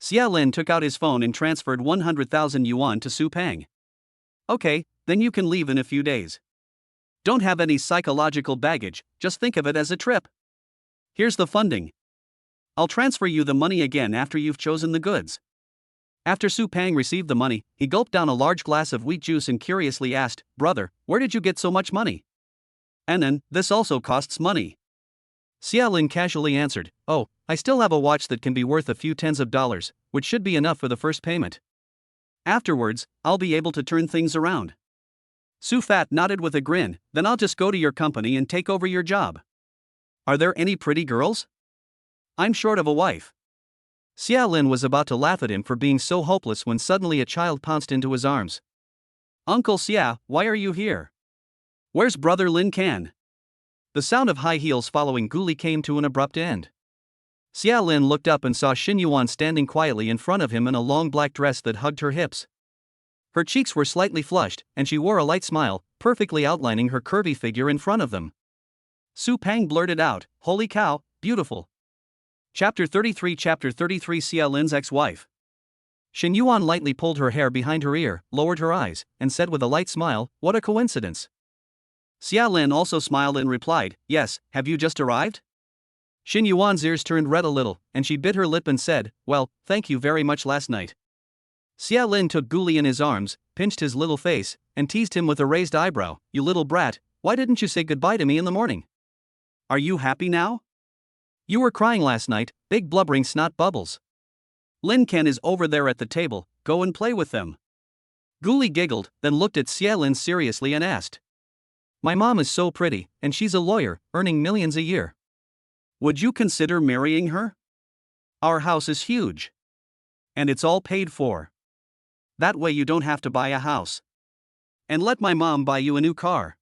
Xia Lin took out his phone and transferred 100,000 yuan to Su Pang. Okay, then you can leave in a few days. Don't have any psychological baggage, just think of it as a trip. Here's the funding. I'll transfer you the money again after you've chosen the goods. After Su Pang received the money, he gulped down a large glass of wheat juice and curiously asked, Brother, where did you get so much money? Anan, this also costs money. Xia Lin casually answered, Oh, I still have a watch that can be worth a few tens of dollars, which should be enough for the first payment. Afterwards, I'll be able to turn things around. Su Fat nodded with a grin, then I'll just go to your company and take over your job. Are there any pretty girls? I'm short of a wife. Xia Lin was about to laugh at him for being so hopeless when suddenly a child pounced into his arms. Uncle Xia, why are you here? Where's brother Lin Kan? The sound of high heels following Guli came to an abrupt end. Xia Lin looked up and saw Xin Yuan standing quietly in front of him in a long black dress that hugged her hips. Her cheeks were slightly flushed, and she wore a light smile, perfectly outlining her curvy figure in front of them. Su Pang blurted out, "Holy cow, beautiful." Chapter 33 Xia Lin's ex-wife. Shin Yuan lightly pulled her hair behind her ear, lowered her eyes, and said with a light smile, "What a coincidence." Xia Lin also smiled and replied, "Yes, have you just arrived?" Shin Yuan's ears turned red a little, and she bit her lip and said, "Well, thank you very much last night." Xia Lin took Guli in his arms, pinched his little face, and teased him with a raised eyebrow, "You little brat, why didn't you say goodbye to me in the morning? Are you happy now? You were crying last night, big blubbering snot bubbles. Lin Ken is over there at the table, go and play with them." Guli giggled, then looked at Xia Lin seriously and asked, "My mom is so pretty, and she's a lawyer, earning millions a year. Would you consider marrying her? Our house is huge. And it's all paid for. That way you don't have to buy a house. And let my mom buy you a new car.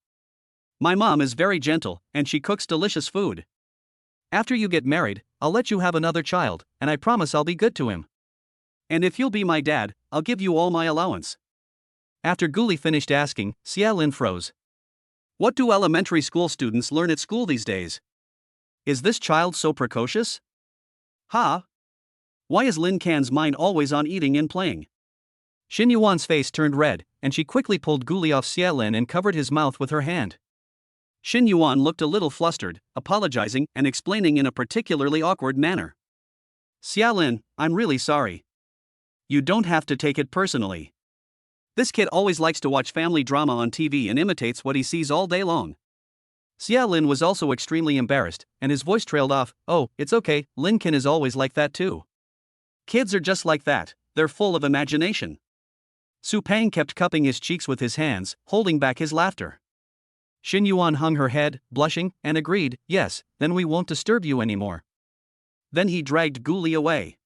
My mom is very gentle, and she cooks delicious food. After you get married, I'll let you have another child, and I promise I'll be good to him. And if you'll be my dad, I'll give you all my allowance." After Guli finished asking, Xia Lin froze. What do elementary school students learn at school these days? Is this child so precocious? Ha! Why is Lin Can's mind always on eating and playing? Shin Yuan's face turned red, and she quickly pulled Guli off Xia Lin and covered his mouth with her hand. Shin Yuan looked a little flustered, apologizing and explaining in a particularly awkward manner. "Xia Lin, I'm really sorry. You don't have to take it personally. This kid always likes to watch family drama on TV and imitates what he sees all day long." Xia Lin was also extremely embarrassed, and his voice trailed off, "Oh, it's okay, Lin Ken is always like that too. Kids are just like that, they're full of imagination." Su Pang kept cupping his cheeks with his hands, holding back his laughter. Shin Yuan hung her head, blushing, and agreed, "Yes, then we won't disturb you anymore." Then he dragged Guli away.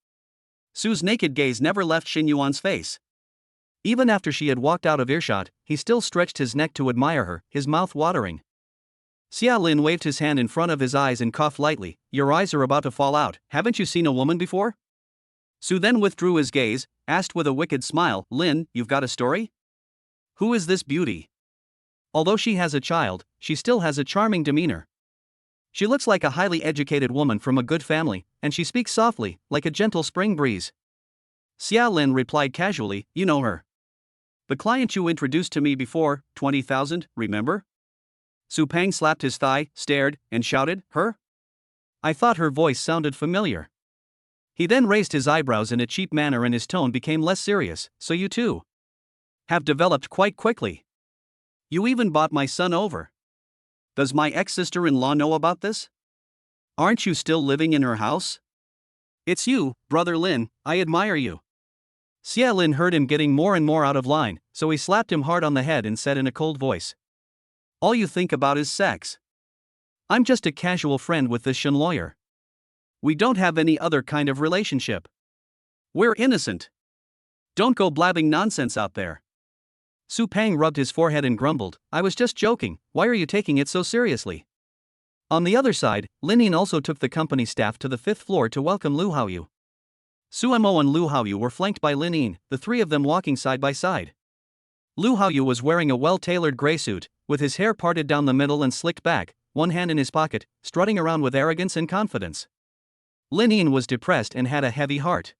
Su's naked gaze never left Shin Yuan's face. Even after she had walked out of earshot, he still stretched his neck to admire her, his mouth watering. Xia Lin waved his hand in front of his eyes and coughed lightly, "Your eyes are about to fall out, haven't you seen a woman before?" Su then withdrew his gaze, asked with a wicked smile, "Lin, you've got a story? Who is this beauty? Although she has a child, she still has a charming demeanor. She looks like a highly educated woman from a good family, and she speaks softly, like a gentle spring breeze." Xia Lin replied casually, "You know her. The client you introduced to me before, 20,000, remember?" Su Pang slapped his thigh, stared, and shouted, "Her? I thought her voice sounded familiar." He then raised his eyebrows in a cheap manner and his tone became less serious, "So you too have developed quite quickly. You even bought my son over. Does my ex-sister-in-law know about this? Aren't you still living in her house? It's you, brother Lin, I admire you." Xia Lin heard him getting more and more out of line, so he slapped him hard on the head and said in a cold voice, "All you think about is sex. I'm just a casual friend with this Shin lawyer. We don't have any other kind of relationship. We're innocent. Don't go blabbing nonsense out there." Su Pang rubbed his forehead and grumbled, "I was just joking, why are you taking it so seriously?" On the other side, Lin Yin also took the company staff to the 5th floor to welcome Lu Haoyu. Su Mo and Lu Haoyu were flanked by Lin Yin, the three of them walking side by side. Lu Haoyu was wearing a well-tailored gray suit, with his hair parted down the middle and slicked back, one hand in his pocket, strutting around with arrogance and confidence. Lin Yin was depressed and had a heavy heart.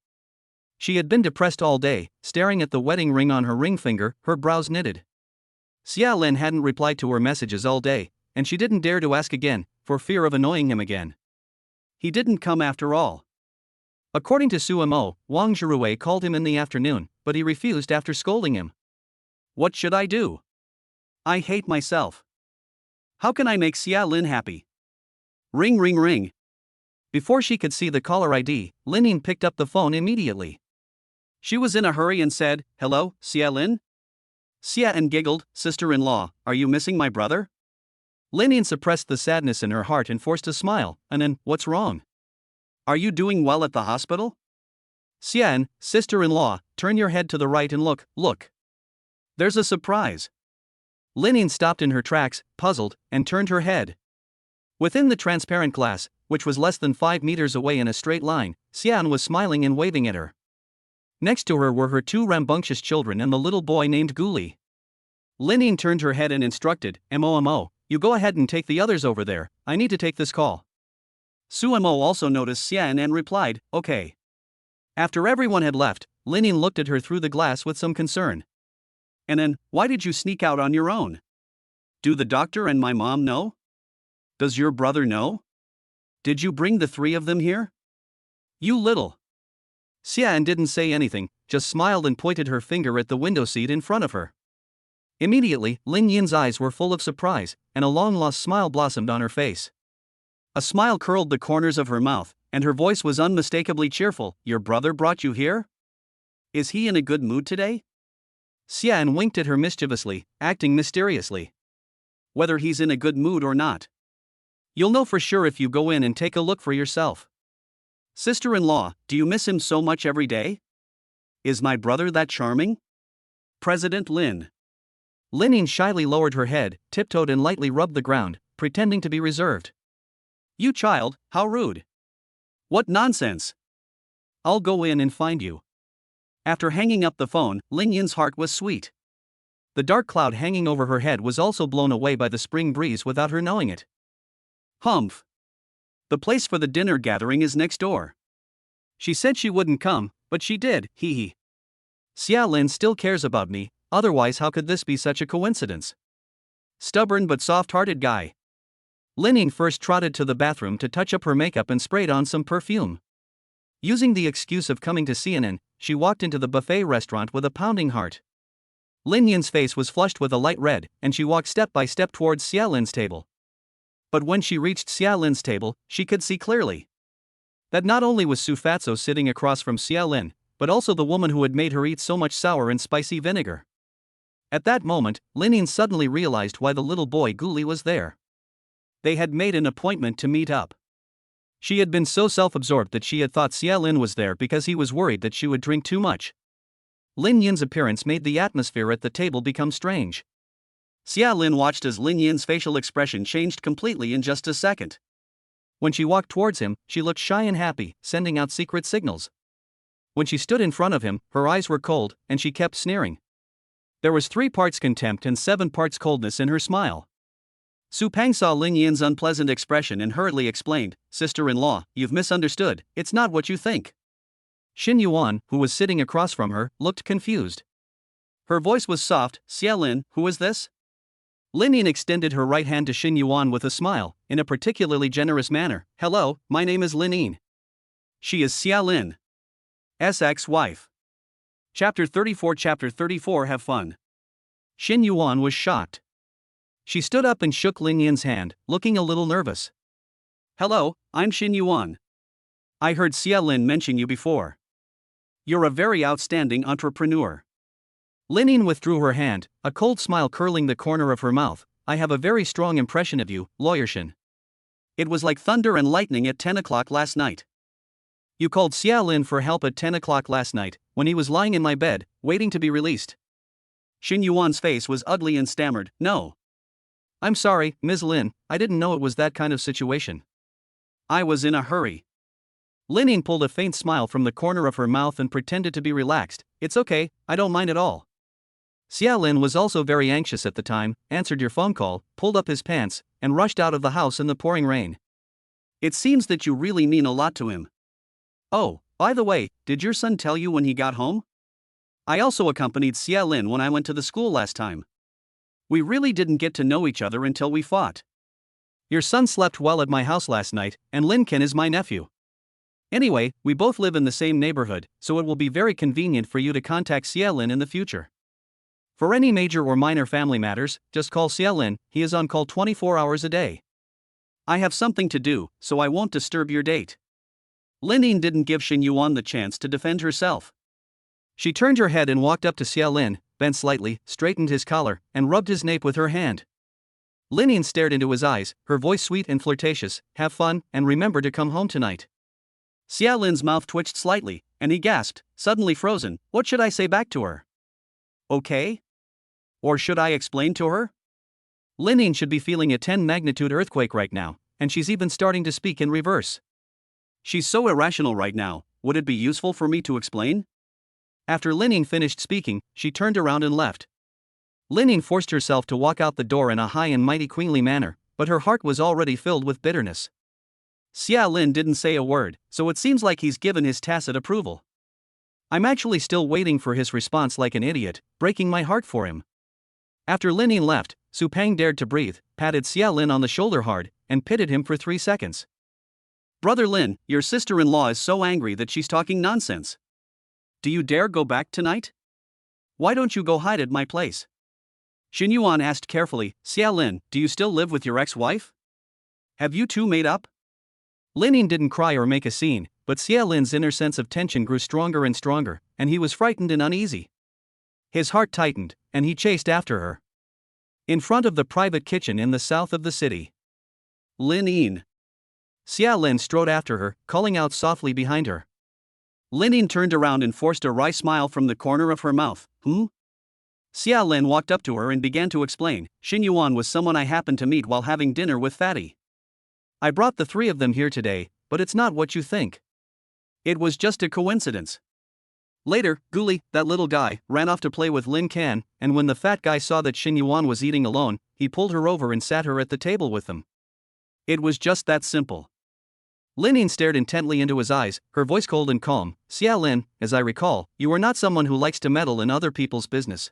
She had been depressed all day, staring at the wedding ring on her ring finger, her brows knitted. Xia Lin hadn't replied to her messages all day, and she didn't dare to ask again, for fear of annoying him again. He didn't come after all. According to Su Mo, Wang Zhirui called him in the afternoon, but he refused after scolding him. "What should I do? I hate myself. How can I make Xia Lin happy?" Ring ring ring. Before she could see the caller ID, Lin Yin picked up the phone immediately. She was in a hurry and said, "Hello, Xia Lin?" Xia Lin giggled, "Sister-in-law, are you missing my brother?" Lin Yin suppressed the sadness in her heart and forced a smile, and then, "What's wrong? Are you doing well at the hospital?" "Xia Lin, sister-in-law, turn your head to the right and look. There's a surprise." Lin Yin stopped in her tracks, puzzled, and turned her head. Within the transparent glass, which was less than 5 meters away in a straight line, Xia Lin was smiling and waving at her. Next to her were her two rambunctious children and the little boy named Guli. Linine turned her head and instructed, "Mo, you go ahead and take the others over there, I need to take this call." Sumo also noticed Xian and replied, "Okay." After everyone had left, Linine looked at her through the glass with some concern. "And then, why did you sneak out on your own? Do the doctor and my mom know? Does your brother know? Did you bring the three of them here? You little..." Xian didn't say anything, just smiled and pointed her finger at the window seat in front of her. Immediately, Lin Yin's eyes were full of surprise, and a long-lost smile blossomed on her face. A smile curled the corners of her mouth, and her voice was unmistakably cheerful. "Your brother brought you here? Is he in a good mood today?" Xian winked at her mischievously, acting mysteriously. "Whether he's in a good mood or not, you'll know for sure if you go in and take a look for yourself. Sister-in-law, do you miss him so much every day? Is my brother that charming? President Lin." Linine shyly lowered her head, tiptoed and lightly rubbed the ground, pretending to be reserved. "You child, how rude. What nonsense. I'll go in and find you." After hanging up the phone, Lin Yin's heart was sweet. The dark cloud hanging over her head was also blown away by the spring breeze without her knowing it. "Humph. The place for the dinner gathering is next door. She said she wouldn't come, but she did, hee hee. Xia Lin still cares about me, otherwise how could this be such a coincidence? Stubborn but soft-hearted guy." Linine first trotted to the bathroom to touch up her makeup and sprayed on some perfume. Using the excuse of coming to CNN, she walked into the buffet restaurant with a pounding heart. Lin Yin's face was flushed with a light red, and she walked step by step towards Xia Lin's table. But when she reached Xia Lin's table, she could see clearly that not only was Su Fatso sitting across from Xia Lin, but also the woman who had made her eat so much sour and spicy vinegar. At that moment, Linine suddenly realized why the little boy Guli was there. They had made an appointment to meet up. She had been so self-absorbed that she had thought Xia Lin was there because he was worried that she would drink too much. Lin Yin's appearance made the atmosphere at the table become strange. Xia Lin watched as Lin Yin's facial expression changed completely in just a second. When she walked towards him, she looked shy and happy, sending out secret signals. When she stood in front of him, her eyes were cold, and she kept sneering. There was 3 parts contempt and 7 parts coldness in her smile. Su Pang saw Lin Yin's unpleasant expression and hurriedly explained, "Sister-in-law, you've misunderstood, it's not what you think." Xin Yuan, who was sitting across from her, looked confused. Her voice was soft. "Xia Lin, who is this?" Lin Yin extended her right hand to Xin Yuan with a smile, in a particularly generous manner. "Hello, my name is Lin Yin. She is Xia Lin's ex-wife." Chapter 34 Have fun. Xin Yuan was shocked. She stood up and shook Lin Yin's hand, looking a little nervous. "Hello, I'm Xin Yuan. I heard Xia Lin mention you before. You're a very outstanding entrepreneur." Lin Yin withdrew her hand, a cold smile curling the corner of her mouth. "I have a very strong impression of you, Lawyer Xin. It was like thunder and lightning at 10 o'clock last night. You called Xia Lin for help at 10 o'clock last night, when he was lying in my bed, waiting to be released." Xin Yuan's face was ugly and stammered, "No. I'm sorry, Ms. Lin, I didn't know it was that kind of situation. I was in a hurry." Lin Yin pulled a faint smile from the corner of her mouth and pretended to be relaxed. "It's okay, I don't mind at all. Xia Lin was also very anxious at the time, answered your phone call, pulled up his pants, and rushed out of the house in the pouring rain. It seems that you really mean a lot to him. Oh, by the way, did your son tell you when he got home? I also accompanied Xia Lin when I went to the school last time. We really didn't get to know each other until we fought. Your son slept well at my house last night, and Lin Ken is my nephew. Anyway, we both live in the same neighborhood, so it will be very convenient for you to contact Xia Lin in the future. For any major or minor family matters, just call Xia Lin, he is on call 24 hours a day. I have something to do, so I won't disturb your date." Lin Yin didn't give Xin Yuan the chance to defend herself. She turned her head and walked up to Xia Lin, bent slightly, straightened his collar, and rubbed his nape with her hand. Lin Yin stared into his eyes, her voice sweet and flirtatious. "Have fun, and remember to come home tonight." Xia Lin's mouth twitched slightly, and he gasped, suddenly frozen. What should I say back to her? Okay? Or should I explain to her? Lin Yin should be feeling a 10-magnitude earthquake right now, and she's even starting to speak in reverse. She's so irrational right now. Would it be useful for me to explain? After Lin Ying finished speaking, she turned around and left. Lin Ying forced herself to walk out the door in a high and mighty queenly manner, but her heart was already filled with bitterness. Xia Lin didn't say a word, so it seems like he's given his tacit approval. I'm actually still waiting for his response like an idiot, breaking my heart for him. After Lin Ying left, Su Peng dared to breathe, patted Xia Lin on the shoulder hard, and pitted him for 3 seconds. Brother Lin, your sister-in-law is so angry that she's talking nonsense. Do you dare go back tonight? Why don't you go hide at my place? Xin Yuan asked carefully. Xia Lin, do you still live with your ex-wife? Have you two made up? Lin Ying didn't cry or make a scene, but Xia Lin's inner sense of tension grew stronger and stronger, and he was frightened and uneasy. His heart tightened, and he chased after her. In front of the private kitchen in the south of the city. Lin Ying. Xia Lin strode after her, calling out softly behind her. Lin Ying turned around and forced a wry smile from the corner of her mouth. Xia Lin walked up to her and began to explain. Xin Yuan was someone I happened to meet while having dinner with Fatty. I brought the 3 of them here today, but it's not what you think. It was just a coincidence. Later, Guli, that little guy, ran off to play with Lin Can, and when the fat guy saw that Xin Yuan was eating alone, he pulled her over and sat her at the table with them. It was just that simple. Lin Ying stared intently into his eyes, her voice cold and calm. Xia Lin, as I recall, you are not someone who likes to meddle in other people's business.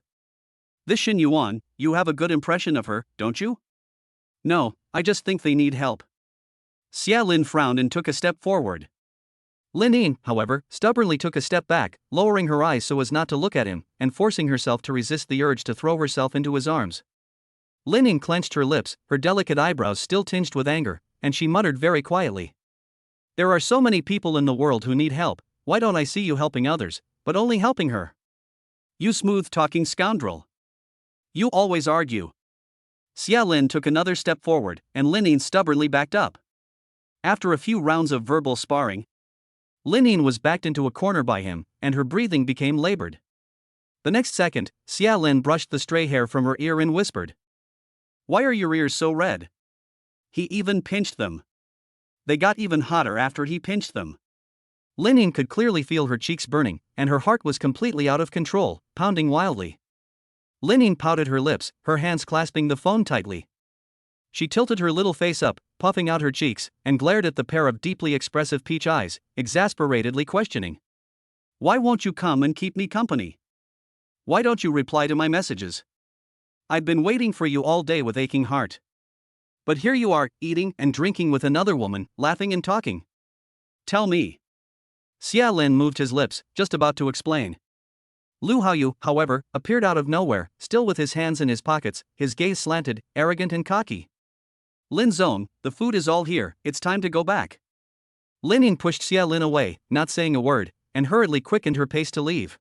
This Xin Yuan, you have a good impression of her, don't you? No, I just think they need help. Xia Lin frowned and took a step forward. Lin Ying, however, stubbornly took a step back, lowering her eyes so as not to look at him, and forcing herself to resist the urge to throw herself into his arms. Lin Ying clenched her lips, her delicate eyebrows still tinged with anger, and she muttered very quietly. There are so many people in the world who need help, why don't I see you helping others, but only helping her? You smooth-talking scoundrel. You always argue. Xia Lin took another step forward, and Lin Ying stubbornly backed up. After a few rounds of verbal sparring, Lin Ying was backed into a corner by him, and her breathing became labored. The next second, Xia Lin brushed the stray hair from her ear and whispered. Why are your ears so red? He even pinched them. They got even hotter after he pinched them. Lin Ying could clearly feel her cheeks burning, and her heart was completely out of control, pounding wildly. Lin Ying pouted her lips, her hands clasping the phone tightly. She tilted her little face up, puffing out her cheeks, and glared at the pair of deeply expressive peach eyes, exasperatedly questioning. Why won't you come and keep me company? Why don't you reply to my messages? I've been waiting for you all day with aching heart. But here you are, eating and drinking with another woman, laughing and talking. Tell me. Xia Lin moved his lips, just about to explain. Lu Haoyu, however, appeared out of nowhere, still with his hands in his pockets, his gaze slanted, arrogant and cocky. Lin Zong, the food is all here, it's time to go back. Lin Ying pushed Xia Lin away, not saying a word, and hurriedly quickened her pace to leave.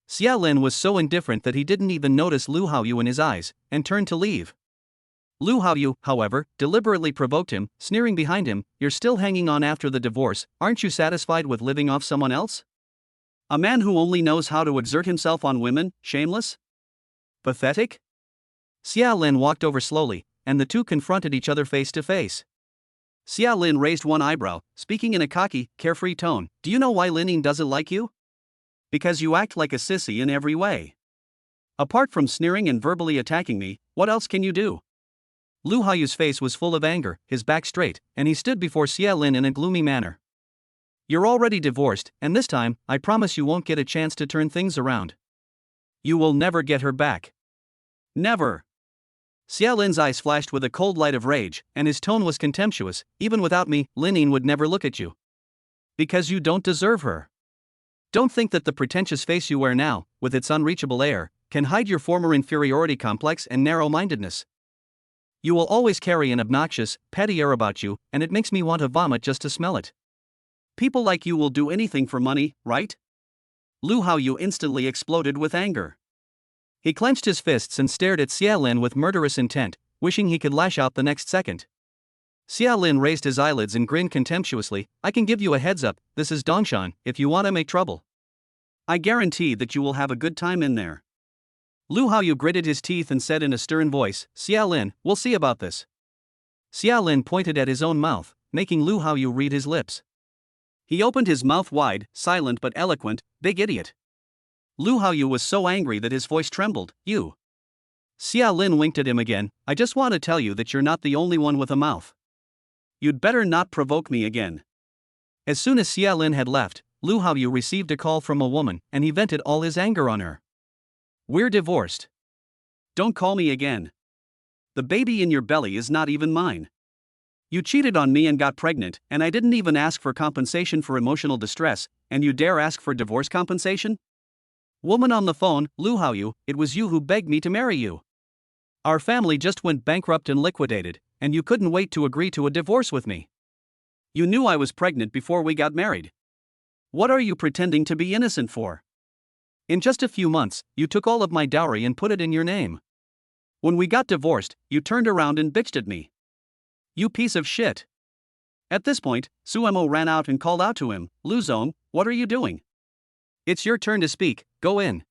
Xia Lin was so indifferent that he didn't even notice Lu Haoyu in his eyes, and turned to leave. Lu Haoyu, however, deliberately provoked him, sneering behind him, You're still hanging on after the divorce, aren't you satisfied with living off someone else? A man who only knows how to exert himself on women, shameless? Pathetic? Xia Lin walked over slowly, and the two confronted each other face to face. Xia Lin raised one eyebrow, speaking in a cocky, carefree tone. Do you know why Lin Ying doesn't like you? Because you act like a sissy in every way. Apart from sneering and verbally attacking me, what else can you do? Lu Haoyu's face was full of anger, his back straight, and he stood before Xia Lin in a gloomy manner. You're already divorced, and this time, I promise you won't get a chance to turn things around. You will never get her back. Never. Xia Lin's eyes flashed with a cold light of rage, and his tone was contemptuous. Even without me, Lin Ying would never look at you. Because you don't deserve her. Don't think that the pretentious face you wear now, with its unreachable air, can hide your former inferiority complex and narrow-mindedness. You will always carry an obnoxious, petty air about you, and it makes me want to vomit just to smell it. People like you will do anything for money, right? Lu Haoyu instantly exploded with anger. He clenched his fists and stared at Xia Lin with murderous intent, wishing he could lash out the next second. Xia Lin raised his eyelids and grinned contemptuously. I can give you a heads up, this is Dongshan, if you want to make trouble. I guarantee that you will have a good time in there. Lu Haoyu gritted his teeth and said in a stern voice, Xia Lin, we'll see about this. Xia Lin pointed at his own mouth, making Lu Haoyu read his lips. He opened his mouth wide, silent but eloquent. Big idiot. Lu Haoyu was so angry that his voice trembled. You. Xia Lin winked at him again. I just want to tell you that you're not the only one with a mouth. You'd better not provoke me again. As soon as Xia Lin had left, Lu Haoyu received a call from a woman, and he vented all his anger on her. We're divorced. Don't call me again. The baby in your belly is not even mine. You cheated on me and got pregnant, and I didn't even ask for compensation for emotional distress, and you dare ask for divorce compensation? Woman on the phone, Lu Haoyu, it was you who begged me to marry you. Our family just went bankrupt and liquidated, and you couldn't wait to agree to a divorce with me. You knew I was pregnant before we got married. What are you pretending to be innocent for? In just a few months, you took all of my dowry and put it in your name. When we got divorced, you turned around and bitched at me. You piece of shit. At this point, Suemo ran out and called out to him, Lu Zong, what are you doing? It's your turn to speak, go in.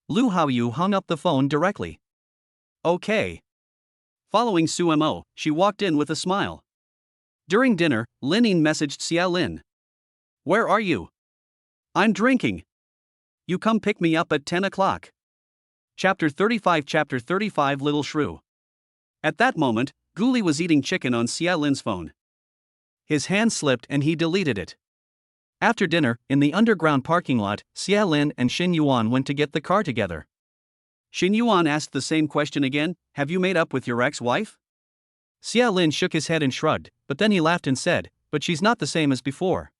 Lu Haoyu hung up the phone directly. Okay. Following Suemo, she walked in with a smile. During dinner, Lin messaged Xia Lin. Where are you? I'm drinking. You come pick me up at 10 o'clock. Chapter 35 Little Shrew. At that moment, Guli was eating chicken on Xia Lin's phone. His hand slipped and he deleted it. After dinner, in the underground parking lot, Xia Lin and Xin Yuan went to get the car together. Xin Yuan asked the same question again, have you made up with your ex-wife? Xia Lin shook his head and shrugged, but then he laughed and said, but she's not the same as before.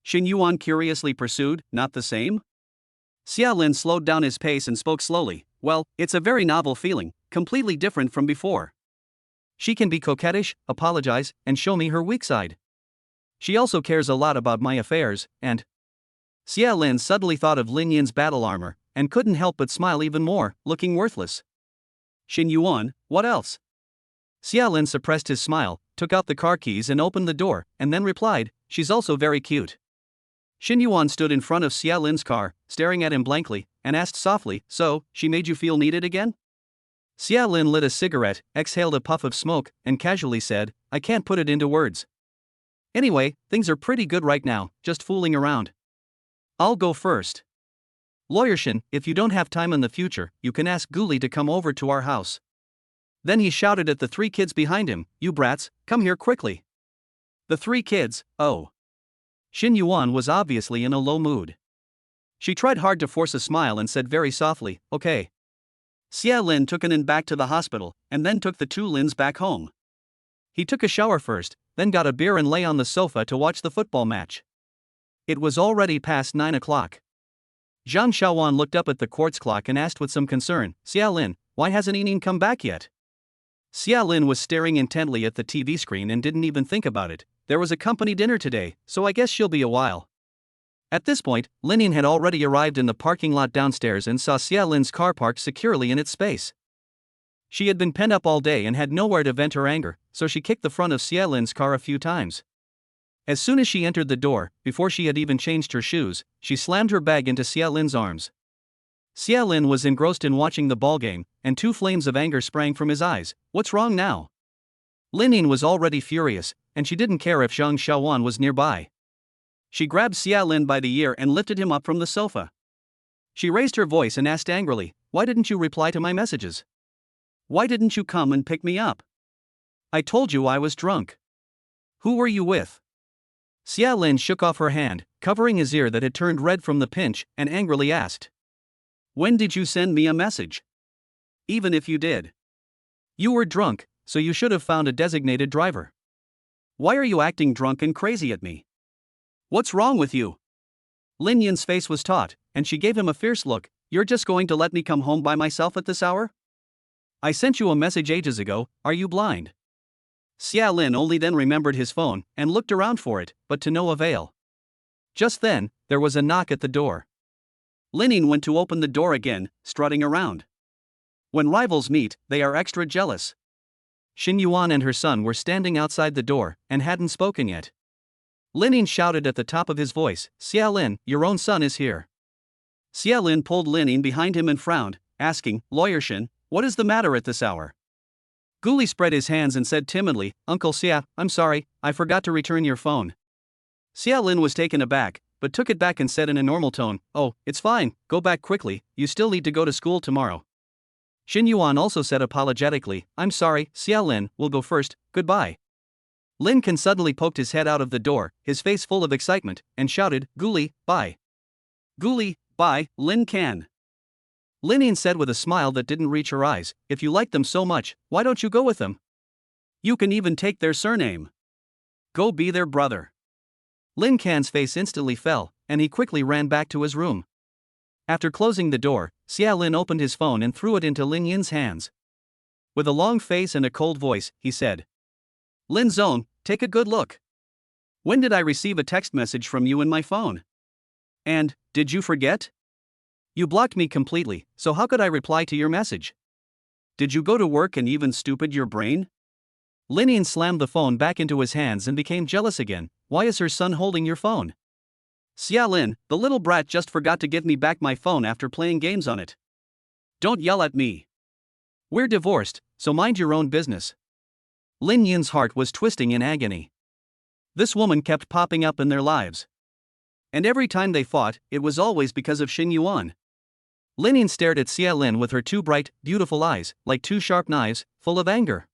Xin Yuan curiously pursued, not the same? Xia Lin slowed down his pace and spoke slowly, well, it's a very novel feeling, completely different from before. She can be coquettish, apologize, and show me her weak side. She also cares a lot about my affairs, and… Xia Lin suddenly thought of Lin Yin's battle armor, and couldn't help but smile even more, looking worthless. Xin Yuan, what else? Xia Lin suppressed his smile, took out the car keys and opened the door, and then replied, she's also very cute. Xin Yuan stood in front of Xia Lin's car, staring at him blankly, and asked softly, so, she made you feel needed again? Xia Lin lit a cigarette, exhaled a puff of smoke, and casually said, I can't put it into words. Anyway, things are pretty good right now, just fooling around. I'll go first. Lawyer Shin, if you don't have time in the future, you can ask Guli to come over to our house. Then he shouted at the three kids behind him, you brats, come here quickly. The three kids, oh. Xin Yuan was obviously in a low mood. She tried hard to force a smile and said very softly, okay. Xia Lin took Lin back to the hospital, and then took the two Lins back home. He took a shower first, then got a beer and lay on the sofa to watch the football match. It was already past 9 o'clock. Zhang Xiaowan looked up at the quartz clock and asked with some concern, Xia Lin, why hasn't Yin come back yet? Xia Lin was staring intently at the TV screen and didn't even think about it. There was a company dinner today, so I guess she'll be a while. At this point, Lin Yin had already arrived in the parking lot downstairs and saw Xia Lin's car parked securely in its space. She had been pent up all day and had nowhere to vent her anger, so she kicked the front of Xia Lin's car a few times. As soon as she entered the door, before she had even changed her shoes, she slammed her bag into Xia Lin's arms. Xia Lin was engrossed in watching the ballgame, and two flames of anger sprang from his eyes. What's wrong now? Lin Yin was already furious, and she didn't care if Zhang Xiaowan was nearby. She grabbed Xia Lin by the ear and lifted him up from the sofa. She raised her voice and asked angrily, why didn't you reply to my messages? Why didn't you come and pick me up? I told you I was drunk. Who were you with? Xia Lin shook off her hand, covering his ear that had turned red from the pinch, and angrily asked. When did you send me a message? Even if you did. You were drunk, so you should have found a designated driver. Why are you acting drunk and crazy at me? What's wrong with you? Lin Yin's face was taut, and she gave him a fierce look. You're just going to let me come home by myself at this hour? I sent you a message ages ago, are you blind? Xia Lin only then remembered his phone and looked around for it, but to no avail. Just then, there was a knock at the door. Lin Yin went to open the door again, strutting around. When rivals meet, they are extra jealous. Xin Yuan and her son were standing outside the door and hadn't spoken yet. Lin Yin shouted at the top of his voice, Xia Lin, your own son is here. Xia Lin pulled Lin Yin behind him and frowned, asking, Lawyer Shin, what is the matter at this hour? Guli spread his hands and said timidly, Uncle Xia, I'm sorry, I forgot to return your phone. Xia Lin was taken aback, but took it back and said in a normal tone, "Oh, it's fine, go back quickly, you still need to go to school tomorrow." Xin Yuan also said apologetically, "I'm sorry, Xia Lin, we'll go first, goodbye." Lin Kan suddenly poked his head out of the door, his face full of excitement, and shouted, "Guli, bye." "Guli, bye, Lin Kan." Linian said with a smile that didn't reach her eyes, "If you like them so much, why don't you go with them? You can even take their surname. Go be their brother." Lin Kan's face instantly fell, and he quickly ran back to his room. After closing the door, Xia Lin opened his phone and threw it into Lin Yin's hands. With a long face and a cold voice, he said, "Lin Zone, take a good look. When did I receive a text message from you in my phone? And, did you forget? You blocked me completely, so how could I reply to your message? Did you go to work and even stupid your brain?" Linian slammed the phone back into his hands and became jealous again. "Why is her son holding your phone? Xia Lin, the little brat just forgot to give me back my phone after playing games on it. Don't yell at me. We're divorced, so mind your own business." Lin Yin's heart was twisting in agony. This woman kept popping up in their lives. And every time they fought, it was always because of Xin Yuan. Linian stared at Xia Lin with her two bright, beautiful eyes, like two sharp knives, full of anger.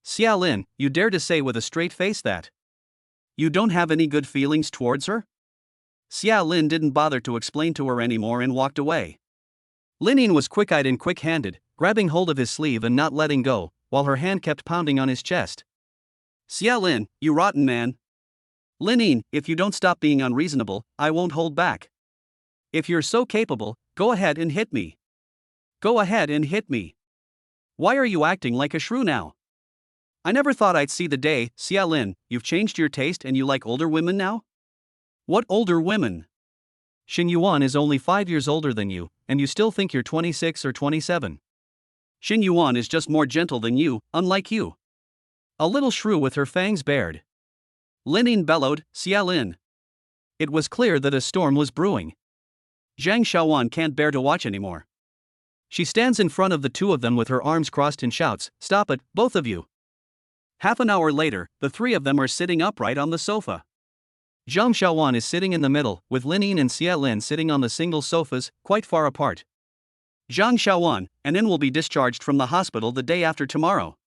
"Xia Lin, you dare to say with a straight face that you don't have any good feelings towards her?" Xia Lin didn't bother to explain to her anymore and walked away. Linian was quick-eyed and quick-handed, grabbing hold of his sleeve and not letting go, while her hand kept pounding on his chest. "Xia Lin, you rotten man. Linian, if you don't stop being unreasonable, I won't hold back. If you're so capable, go ahead and hit me. Go ahead and hit me. Why are you acting like a shrew now? I never thought I'd see the day, Xia Lin, you've changed your taste and you like older women now? What older women? Xin Yuan is only 5 years older than you, and you still think you're 26 or 27. Xin Yuan is just more gentle than you, unlike you. A little shrew with her fangs bared." Linian bellowed, "Xia Lin." It was clear that a storm was brewing. Zhang Xiaowan can't bear to watch anymore. She stands in front of the two of them with her arms crossed and shouts, "Stop it, both of you." Half an hour later, the three of them are sitting upright on the sofa. Zhang Xiaowan is sitting in the middle, with Linian and Xia Lin sitting on the single sofas, quite far apart. "Zhang Xiaowan, Anin will be discharged from the hospital the day after tomorrow.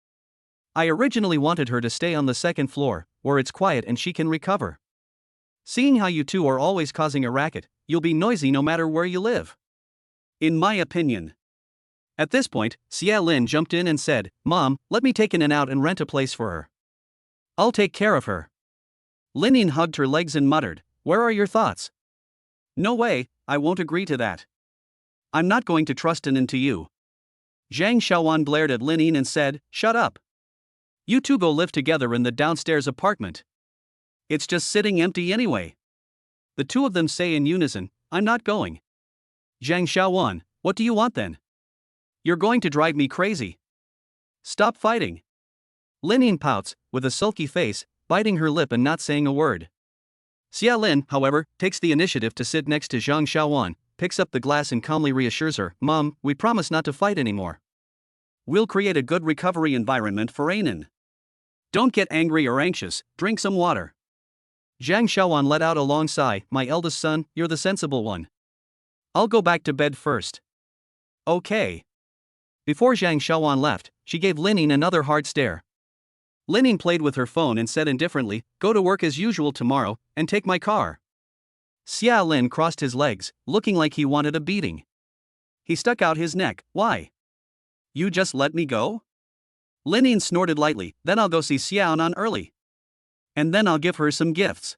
I originally wanted her to stay on the second floor, where it's quiet and she can recover. Seeing how you two are always causing a racket, you'll be noisy no matter where you live. In my opinion." At this point, Xia Lin jumped in and said, "Mom, let me take Anin out and rent a place for her. I'll take care of her." Linian hugged her legs and muttered, "Where are your thoughts? No way, I won't agree to that. I'm not going to trust Anin to you." Zhang Xiaowan glared at Linian and said, "Shut up. You two go live together in the downstairs apartment. It's just sitting empty anyway." The two of them say in unison, "I'm not going." Zhang Xiaowan, "What do you want then? You're going to drive me crazy. Stop fighting." Linian pouts, with a sulky face, biting her lip and not saying a word. Xia Lin, however, takes the initiative to sit next to Zhang Xiaowan, picks up the glass and calmly reassures her, "Mom, we promise not to fight anymore. We'll create a good recovery environment for Anin. Don't get angry or anxious, drink some water." Zhang Xiaowan let out a long sigh, "My eldest son, you're the sensible one. I'll go back to bed first." "Okay." Before Zhang Xiaowan left, she gave Linian another hard stare. Linian played with her phone and said indifferently, "Go to work as usual tomorrow, and take my car." Xia Lin crossed his legs, looking like he wanted a beating. He stuck out his neck, "Why? You just let me go?" Linian snorted lightly, "Then I'll go see Xiaonan early. And then I'll give her some gifts."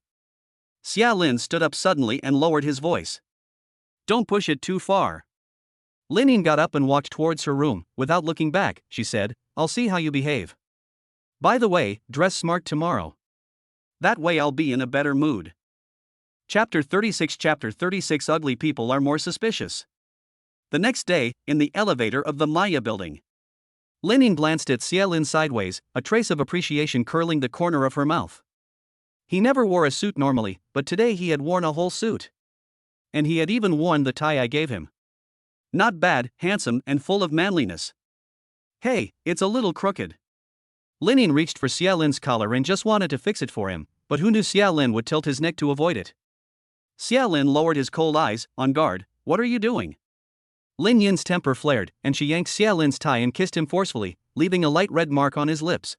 Xia Lin stood up suddenly and lowered his voice. "Don't push it too far." Linian got up and walked towards her room. "Without looking back," she said, "I'll see how you behave. By the way, dress smart tomorrow. That way I'll be in a better mood." Chapter 36 Ugly people are more suspicious. The next day, in the elevator of the Maya building, Linian glanced at Xia Lin sideways, a trace of appreciation curling the corner of her mouth. He never wore a suit normally, but today he had worn a whole suit. And he had even worn the tie I gave him. Not bad, handsome and full of manliness. Hey, it's a little crooked. Linian reached for Xia Lin's collar and just wanted to fix it for him, but who knew Xia Lin would tilt his neck to avoid it. Xia Lin lowered his cold eyes, on guard. What are you doing? Lin Yin's temper flared, and she yanked Xia Lin's tie and kissed him forcefully, leaving a light red mark on his lips.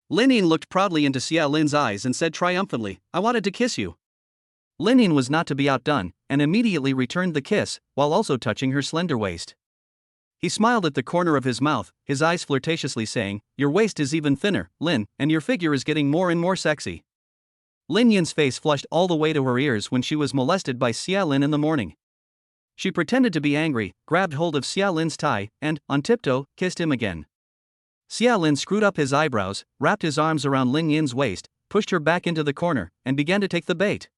Lin Yin looked proudly into Xia Lin's eyes and said triumphantly, I wanted to kiss you. Lin Yin was not to be outdone, and immediately returned the kiss, while also touching her slender waist. He smiled at the corner of his mouth, his eyes flirtatiously saying, Your waist is even thinner, Lin, and your figure is getting more and more sexy. Lin Yin's face flushed all the way to her ears when she was molested by Xia Lin in the morning. She pretended to be angry, grabbed hold of Xia Lin's tie, and, on tiptoe, kissed him again. Xia Lin screwed up his eyebrows, wrapped his arms around Lin Yin's waist, pushed her back into the corner, and began to take the bait.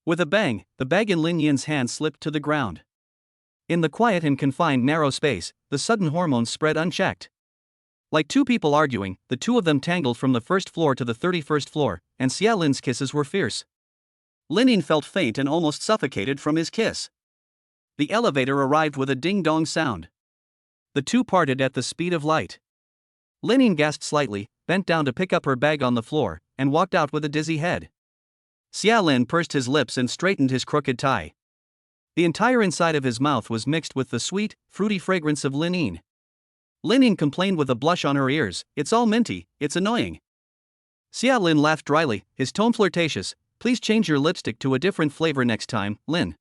With a bang, the bag in Lin Yin's hand slipped to the ground. In the quiet and confined narrow space, the sudden hormones spread unchecked. Like two people arguing, the two of them tangled from the first floor to the 31st floor, and Xia Lin's kisses were fierce. Lin Yin felt faint and almost suffocated from his kiss. The elevator arrived with a ding-dong sound. The two parted at the speed of light. Lin Yin gasped slightly, bent down to pick up her bag on the floor, and walked out with a dizzy head. Xia Lin pursed his lips and straightened his crooked tie. The entire inside of his mouth was mixed with the sweet, fruity fragrance of Lin Yin. Lin Yin complained with a blush on her ears, It's all minty, it's annoying. Xia Lin laughed dryly, his tone flirtatious, Please change your lipstick to a different flavor next time, Lin.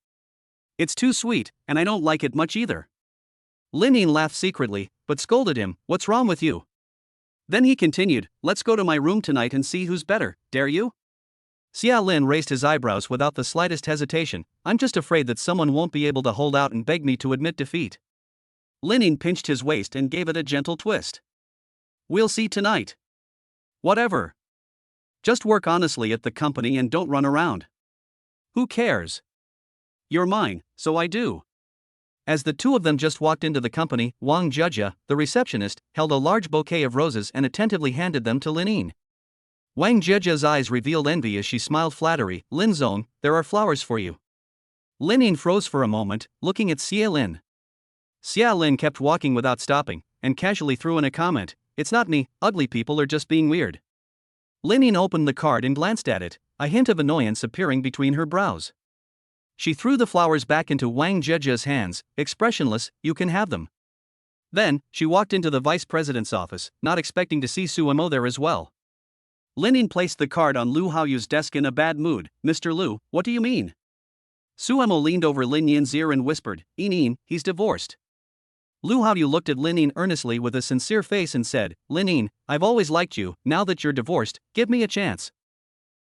It's too sweet, and I don't like it much either. Lin Yin laughed secretly, but scolded him, What's wrong with you? Then he continued, Let's go to my room tonight and see who's better, dare you? Xia Lin raised his eyebrows without the slightest hesitation, I'm just afraid that someone won't be able to hold out and beg me to admit defeat. Lin Yin pinched his waist and gave it a gentle twist. We'll see tonight. Whatever. Just work honestly at the company and don't run around. Who cares? You're mine, so I do. As the two of them just walked into the company, Wang Jia, the receptionist, held a large bouquet of roses and attentively handed them to Lin Yin. Wang Jia's eyes revealed envy as she smiled flattery, Lin Zong, there are flowers for you. Lin Yin froze for a moment, looking at Xia Lin. Xia Lin kept walking without stopping, and casually threw in a comment, It's not me, ugly people are just being weird. Lin Yin opened the card and glanced at it, a hint of annoyance appearing between her brows. She threw the flowers back into Wang Jia's hands, expressionless, You can have them. Then, she walked into the vice president's office, not expecting to see Su Mo there as well. Lin Yin placed the card on Lu Haoyu's desk in a bad mood, Mr. Lu, what do you mean? Su Mo leaned over Lin Yin's ear and whispered, Yin, he's divorced. Lu Haoyu looked at Lin Yin earnestly with a sincere face and said, Lin Yin, I've always liked you, now that you're divorced, give me a chance.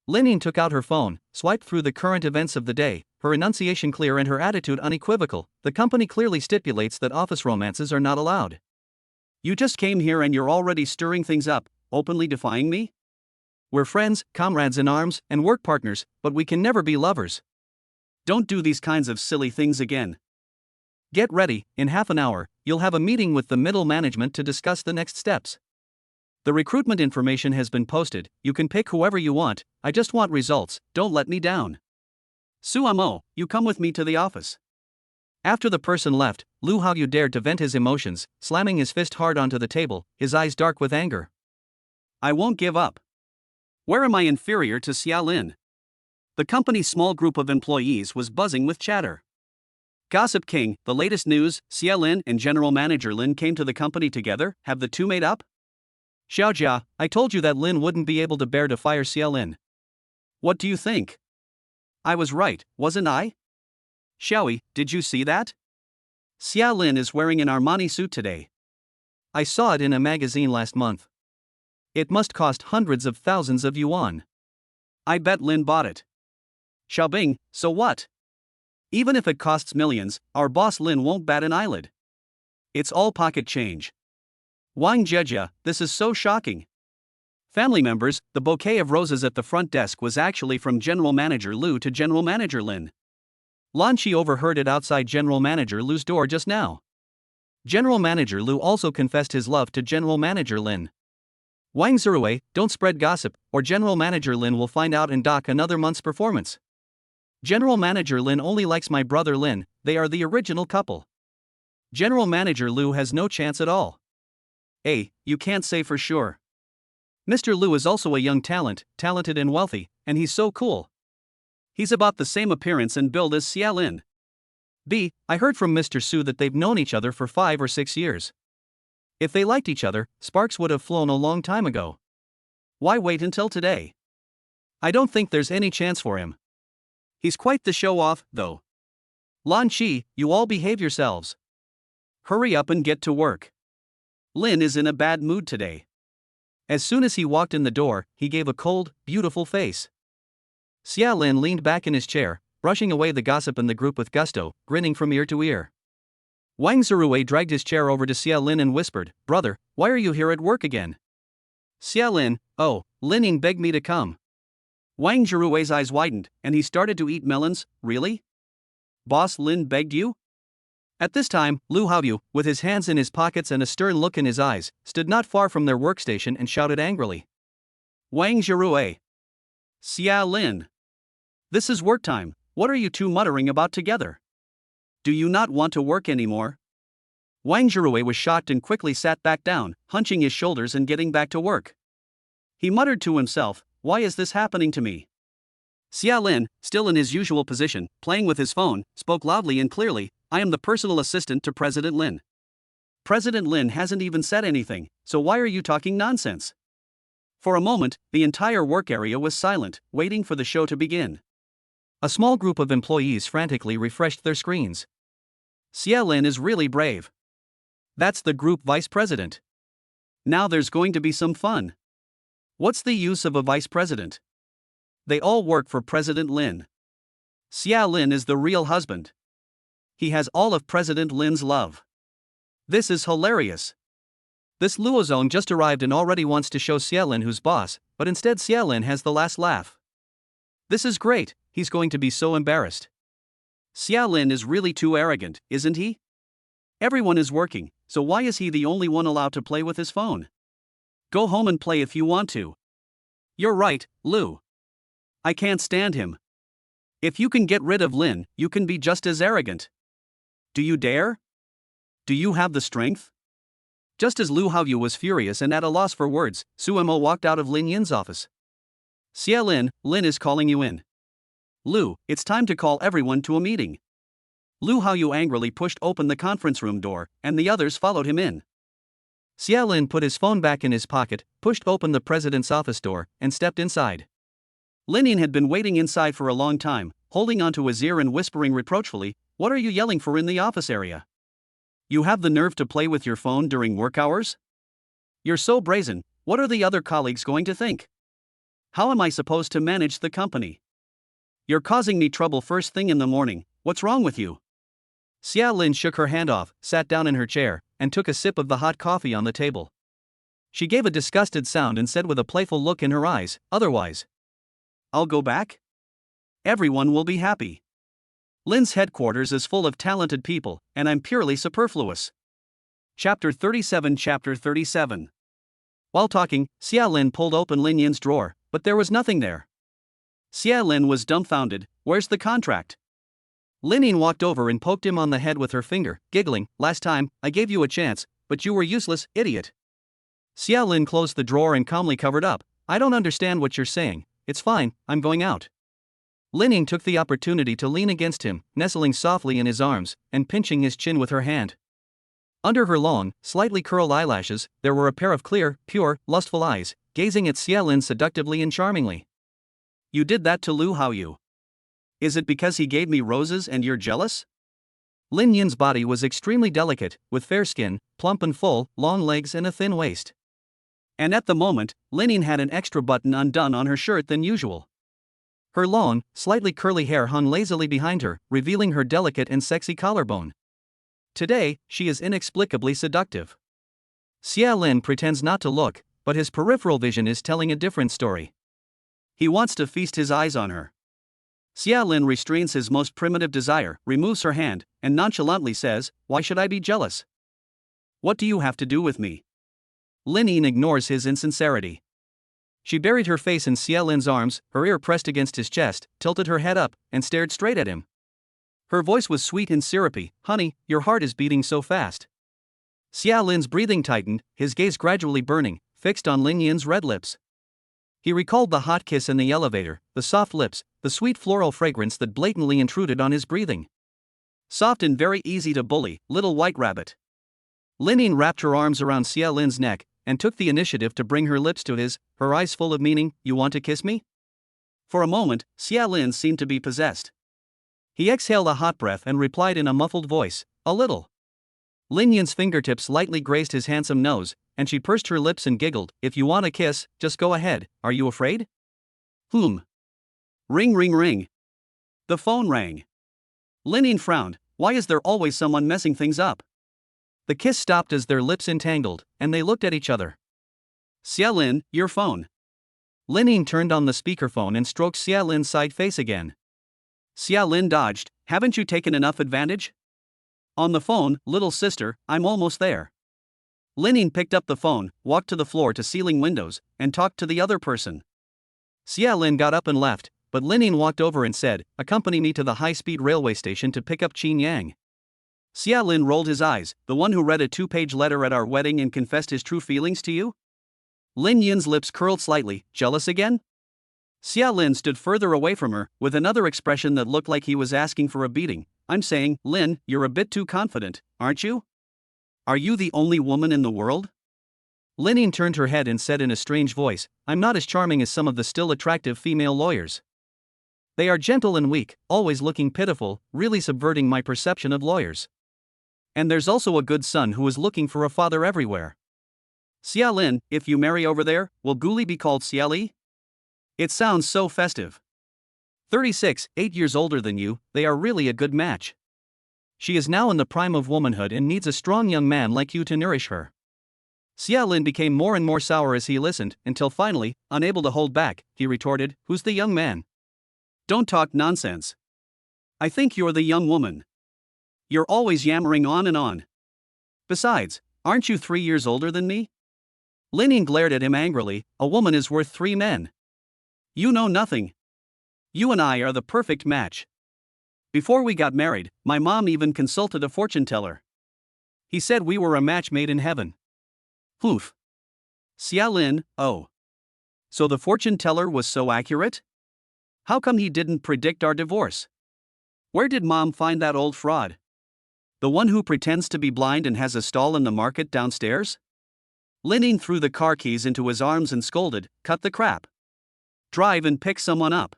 Lin Yin took out her phone, swiped through the current events of the day, her enunciation clear and her attitude unequivocal. The company clearly stipulates that office romances are not allowed. You just came here and you're already stirring things up, openly defying me? We're friends, comrades in arms, and work partners, but we can never be lovers. Don't do these kinds of silly things again. Get ready, in half an hour, you'll have a meeting with the middle management to discuss the next steps. The recruitment information has been posted, you can pick whoever you want, I just want results, don't let me down. Su Mo, you come with me to the office. After the person left, Lu Haoyu dared to vent his emotions, slamming his fist hard onto the table, his eyes dark with anger. I won't give up. Where am I inferior to Xia Lin? The company's small group of employees was buzzing with chatter. Gossip King, the latest news, Xia Lin and General Manager Lin came to the company together, have the two made up? Xiaojia, I told you that Lin wouldn't be able to bear to fire Xia Lin. What do you think? I was right, wasn't I? Xiaoyi, did you see that? Xia Lin is wearing an Armani suit today. I saw it in a magazine last month. It must cost hundreds of thousands of yuan. I bet Lin bought it. Xiaobing, so what? Even if it costs millions, our boss Lin won't bat an eyelid. It's all pocket change. Wang Jia, this is so shocking. Family members, the bouquet of roses at the front desk was actually from General Manager Lu to General Manager Lin. Lan Qi overheard it outside General Manager Lu's door just now. General Manager Lu also confessed his love to General Manager Lin. Wang Zirui, don't spread gossip, or General Manager Lin will find out and dock another month's performance. General Manager Lin only likes my brother Lin, they are the original couple. General Manager Lu has no chance at all. You can't say for sure. Mr. Lu is also a young talent, talented and wealthy, and he's so cool. He's about the same appearance and build as Xia Lin. B. I heard from Mr. Su that they've known each other for 5 or 6 years. If they liked each other, sparks would have flown a long time ago. Why wait until today? I don't think there's any chance for him. He's quite the show-off, though. Lan Qi, you all behave yourselves. Hurry up and get to work. Lin is in a bad mood today. As soon as he walked in the door, he gave a cold, beautiful face. Xia Lin leaned back in his chair, brushing away the gossip in the group with gusto, grinning from ear to ear. Wang Zirui dragged his chair over to Xia Lin and whispered, "Brother, why are you here at work again?" Xia Lin, "Oh, Lin Ying begged me to come." Wang Zirui's eyes widened, and he started to eat melons. Really? Boss Lin begged you? At this time, Lu Haoyu, with his hands in his pockets and a stern look in his eyes, stood not far from their workstation and shouted angrily. Wang Zirui. Xia Lin. This is work time, what are you two muttering about together? Do you not want to work anymore? Wang Zirui was shocked and quickly sat back down, hunching his shoulders and getting back to work. He muttered to himself, why is this happening to me? Xia Lin, still in his usual position, playing with his phone, spoke loudly and clearly, I am the personal assistant to President Lin. President Lin hasn't even said anything, so why are you talking nonsense? For a moment, the entire work area was silent, waiting for the show to begin. A small group of employees frantically refreshed their screens. Xia Lin is really brave. That's the group vice president. Now there's going to be some fun. What's the use of a vice president? They all work for President Lin. Xia Lin is the real husband. He has all of President Lin's love. This is hilarious. This Luozong just arrived and already wants to show Xia Lin who's boss, but instead Xia Lin has the last laugh. This is great, he's going to be so embarrassed. Xia Lin is really too arrogant, isn't he? Everyone is working, so why is he the only one allowed to play with his phone? Go home and play if you want to. You're right, Lu. I can't stand him. If you can get rid of Lin, you can be just as arrogant. Do you dare? Do you have the strength? Just as Lu Haoyu was furious and at a loss for words, Su Mo walked out of Lin Yin's office. Xia Lin, Lin is calling you in. Lu, it's time to call everyone to a meeting. Lu Haoyu angrily pushed open the conference room door, and the others followed him in. Xia Lin put his phone back in his pocket, pushed open the president's office door, and stepped inside. Lin Yin had been waiting inside for a long time, holding onto his ear and whispering reproachfully, "What are you yelling for in the office area? You have the nerve to play with your phone during work hours? You're so brazen, what are the other colleagues going to think? How am I supposed to manage the company? You're causing me trouble first thing in the morning, what's wrong with you?" Xia Lin shook her hand off, sat down in her chair, and took a sip of the hot coffee on the table. She gave a disgusted sound and said with a playful look in her eyes, "Otherwise, I'll go back? Everyone will be happy. Lin's headquarters is full of talented people, and I'm purely superfluous." Chapter 37. While talking, Xia Lin pulled open Lin Yin's drawer, but there was nothing there. Xia Lin was dumbfounded. Where's the contract? Lin Yin walked over and poked him on the head with her finger, giggling, "Last time, I gave you a chance, but you were useless, idiot." Xia Lin closed the drawer and calmly covered up. "I don't understand what you're saying, it's fine, I'm going out." Lin Yin took the opportunity to lean against him, nestling softly in his arms, and pinching his chin with her hand. Under her long, slightly curled eyelashes, there were a pair of clear, pure, lustful eyes, gazing at Xia Lin seductively and charmingly. "You did that to Lu Haoyu. Is it because he gave me roses and you're jealous?" Lin Yin's body was extremely delicate, with fair skin, plump and full, long legs and a thin waist. And at the moment, Lin Yin had an extra button undone on her shirt than usual. Her long, slightly curly hair hung lazily behind her, revealing her delicate and sexy collarbone. Today, she is inexplicably seductive. Xia Lin pretends not to look, but his peripheral vision is telling a different story. He wants to feast his eyes on her. Xia Lin restrains his most primitive desire, removes her hand, and nonchalantly says, "Why should I be jealous? What do you have to do with me?" Lin Yin ignores his insincerity. She buried her face in Xia Lin's arms, her ear pressed against his chest, tilted her head up, and stared straight at him. Her voice was sweet and syrupy. "Honey, your heart is beating so fast." Xia Lin's breathing tightened, his gaze gradually burning, fixed on Lin Yin's red lips. He recalled the hot kiss in the elevator, the soft lips, the sweet floral fragrance that blatantly intruded on his breathing. Soft and very easy to bully, little white rabbit. Lin wrapped her arms around Xia Lin's neck and took the initiative to bring her lips to his, her eyes full of meaning. You want to kiss me? For a moment, Xia Lin seemed to be possessed. He exhaled a hot breath and replied in a muffled voice, a little. Lin Yin's fingertips lightly grazed his handsome nose, and she pursed her lips and giggled. If you want a kiss, just go ahead. Are you afraid? Ring ring ring. The phone rang. Lin Yin frowned. Why is there always someone messing things up? The kiss stopped as their lips entangled, and they looked at each other. Xia Lin, your phone. Lin Yin turned on the speakerphone and stroked Xia Lin's side face again. Xia Lin dodged. Haven't you taken enough advantage? On the phone, little sister, I'm almost there. Lin Yin picked up the phone, walked to the floor-to-ceiling windows, and talked to the other person. Xia Lin got up and left, but Lin Yin walked over and said, accompany me to the high-speed railway station to pick up Qin Yang. Xia Lin rolled his eyes. The one who read a 2-page letter at our wedding and confessed his true feelings to you? Lin Yin's lips curled slightly. Jealous again? Xia Lin stood further away from her, with another expression that looked like he was asking for a beating. I'm saying, Lin, you're a bit too confident, aren't you? Are you the only woman in the world? Lin Yin turned her head and said in a strange voice, I'm not as charming as some of the still attractive female lawyers. They are gentle and weak, always looking pitiful, really subverting my perception of lawyers. And there's also a good son who is looking for a father everywhere. Xia Lin, if you marry over there, will Guli be called Xia Li? It sounds so festive. 36, 8 years older than you, they are really a good match. She is now in the prime of womanhood and needs a strong young man like you to nourish her. Xia Lin became more and more sour as he listened, until finally, unable to hold back, he retorted, Who's the young man? Don't talk nonsense. I think you're the young woman. You're always yammering on and on. Besides, aren't you 3 years older than me? Lin Yin glared at him angrily. A woman is worth 3 men. You know nothing. You and I are the perfect match. Before we got married, my mom even consulted a fortune teller. He said we were a match made in heaven. Poof. Xia Lin, oh. So the fortune teller was so accurate? How come he didn't predict our divorce? Where did mom find that old fraud? The one who pretends to be blind and has a stall in the market downstairs? Lin Yin threw the car keys into his arms and scolded, cut the crap. Drive and pick someone up.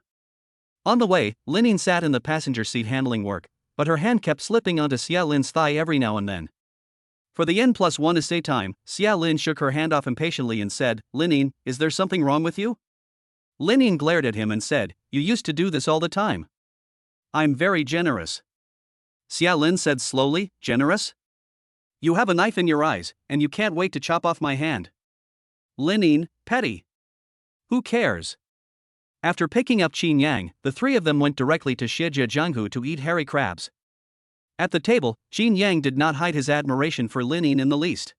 On the way, Lin Yin sat in the passenger seat handling work, but her hand kept slipping onto Xia Lin's thigh every now and then. For the N+1 essay time, Xia Lin shook her hand off impatiently and said, Lin Yin, is there something wrong with you? Lin Yin glared at him and said, You used to do this all the time. I'm very generous. Xia Lin said slowly, Generous? You have a knife in your eyes, and you can't wait to chop off my hand. Lin Yin, petty. Who cares? After picking up Qin Yang, the 3 of them went directly to Shijiazhanghu to eat hairy crabs. At the table, Qin Yang did not hide his admiration for Lin Yin in the least.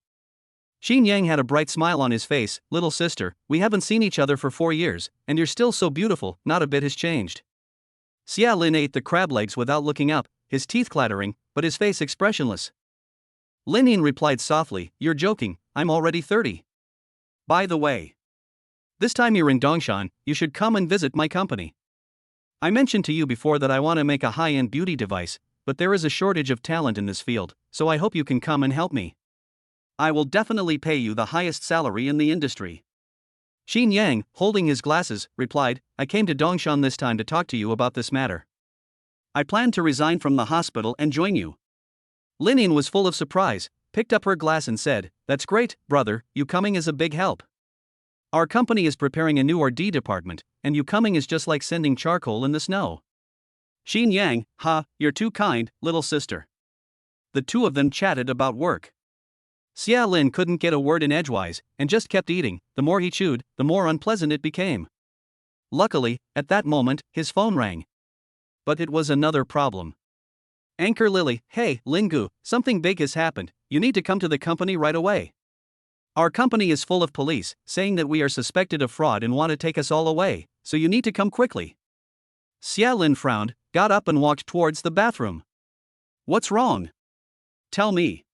Qin Yang had a bright smile on his face. Little sister, we haven't seen each other for 4 years, and you're still so beautiful, not a bit has changed. Xia Lin ate the crab legs without looking up, his teeth clattering, but his face expressionless. Lin Yin replied softly, You're joking, I'm already 30. By the way, this time you're in Dongshan, you should come and visit my company. I mentioned to you before that I want to make a high-end beauty device, but there is a shortage of talent in this field, so I hope you can come and help me. I will definitely pay you the highest salary in the industry. Qin Yang, holding his glasses, replied, I came to Dongshan this time to talk to you about this matter. I plan to resign from the hospital and join you. Lin Yin was full of surprise, picked up her glass and said, That's great, brother, you coming is a big help. Our company is preparing a new R&D department, and you coming is just like sending charcoal in the snow. Qin Yang, you're too kind, little sister. The 2 of them chatted about work. Xia Lin couldn't get a word in edgewise, and just kept eating. The more he chewed, the more unpleasant it became. Luckily, at that moment, his phone rang. But it was another problem. Anchor Lily, hey, Lingu, something big has happened, you need to come to the company right away. Our company is full of police, saying that we are suspected of fraud and want to take us all away, so you need to come quickly. Xia Lin frowned, got up and walked towards the bathroom. What's wrong? Tell me.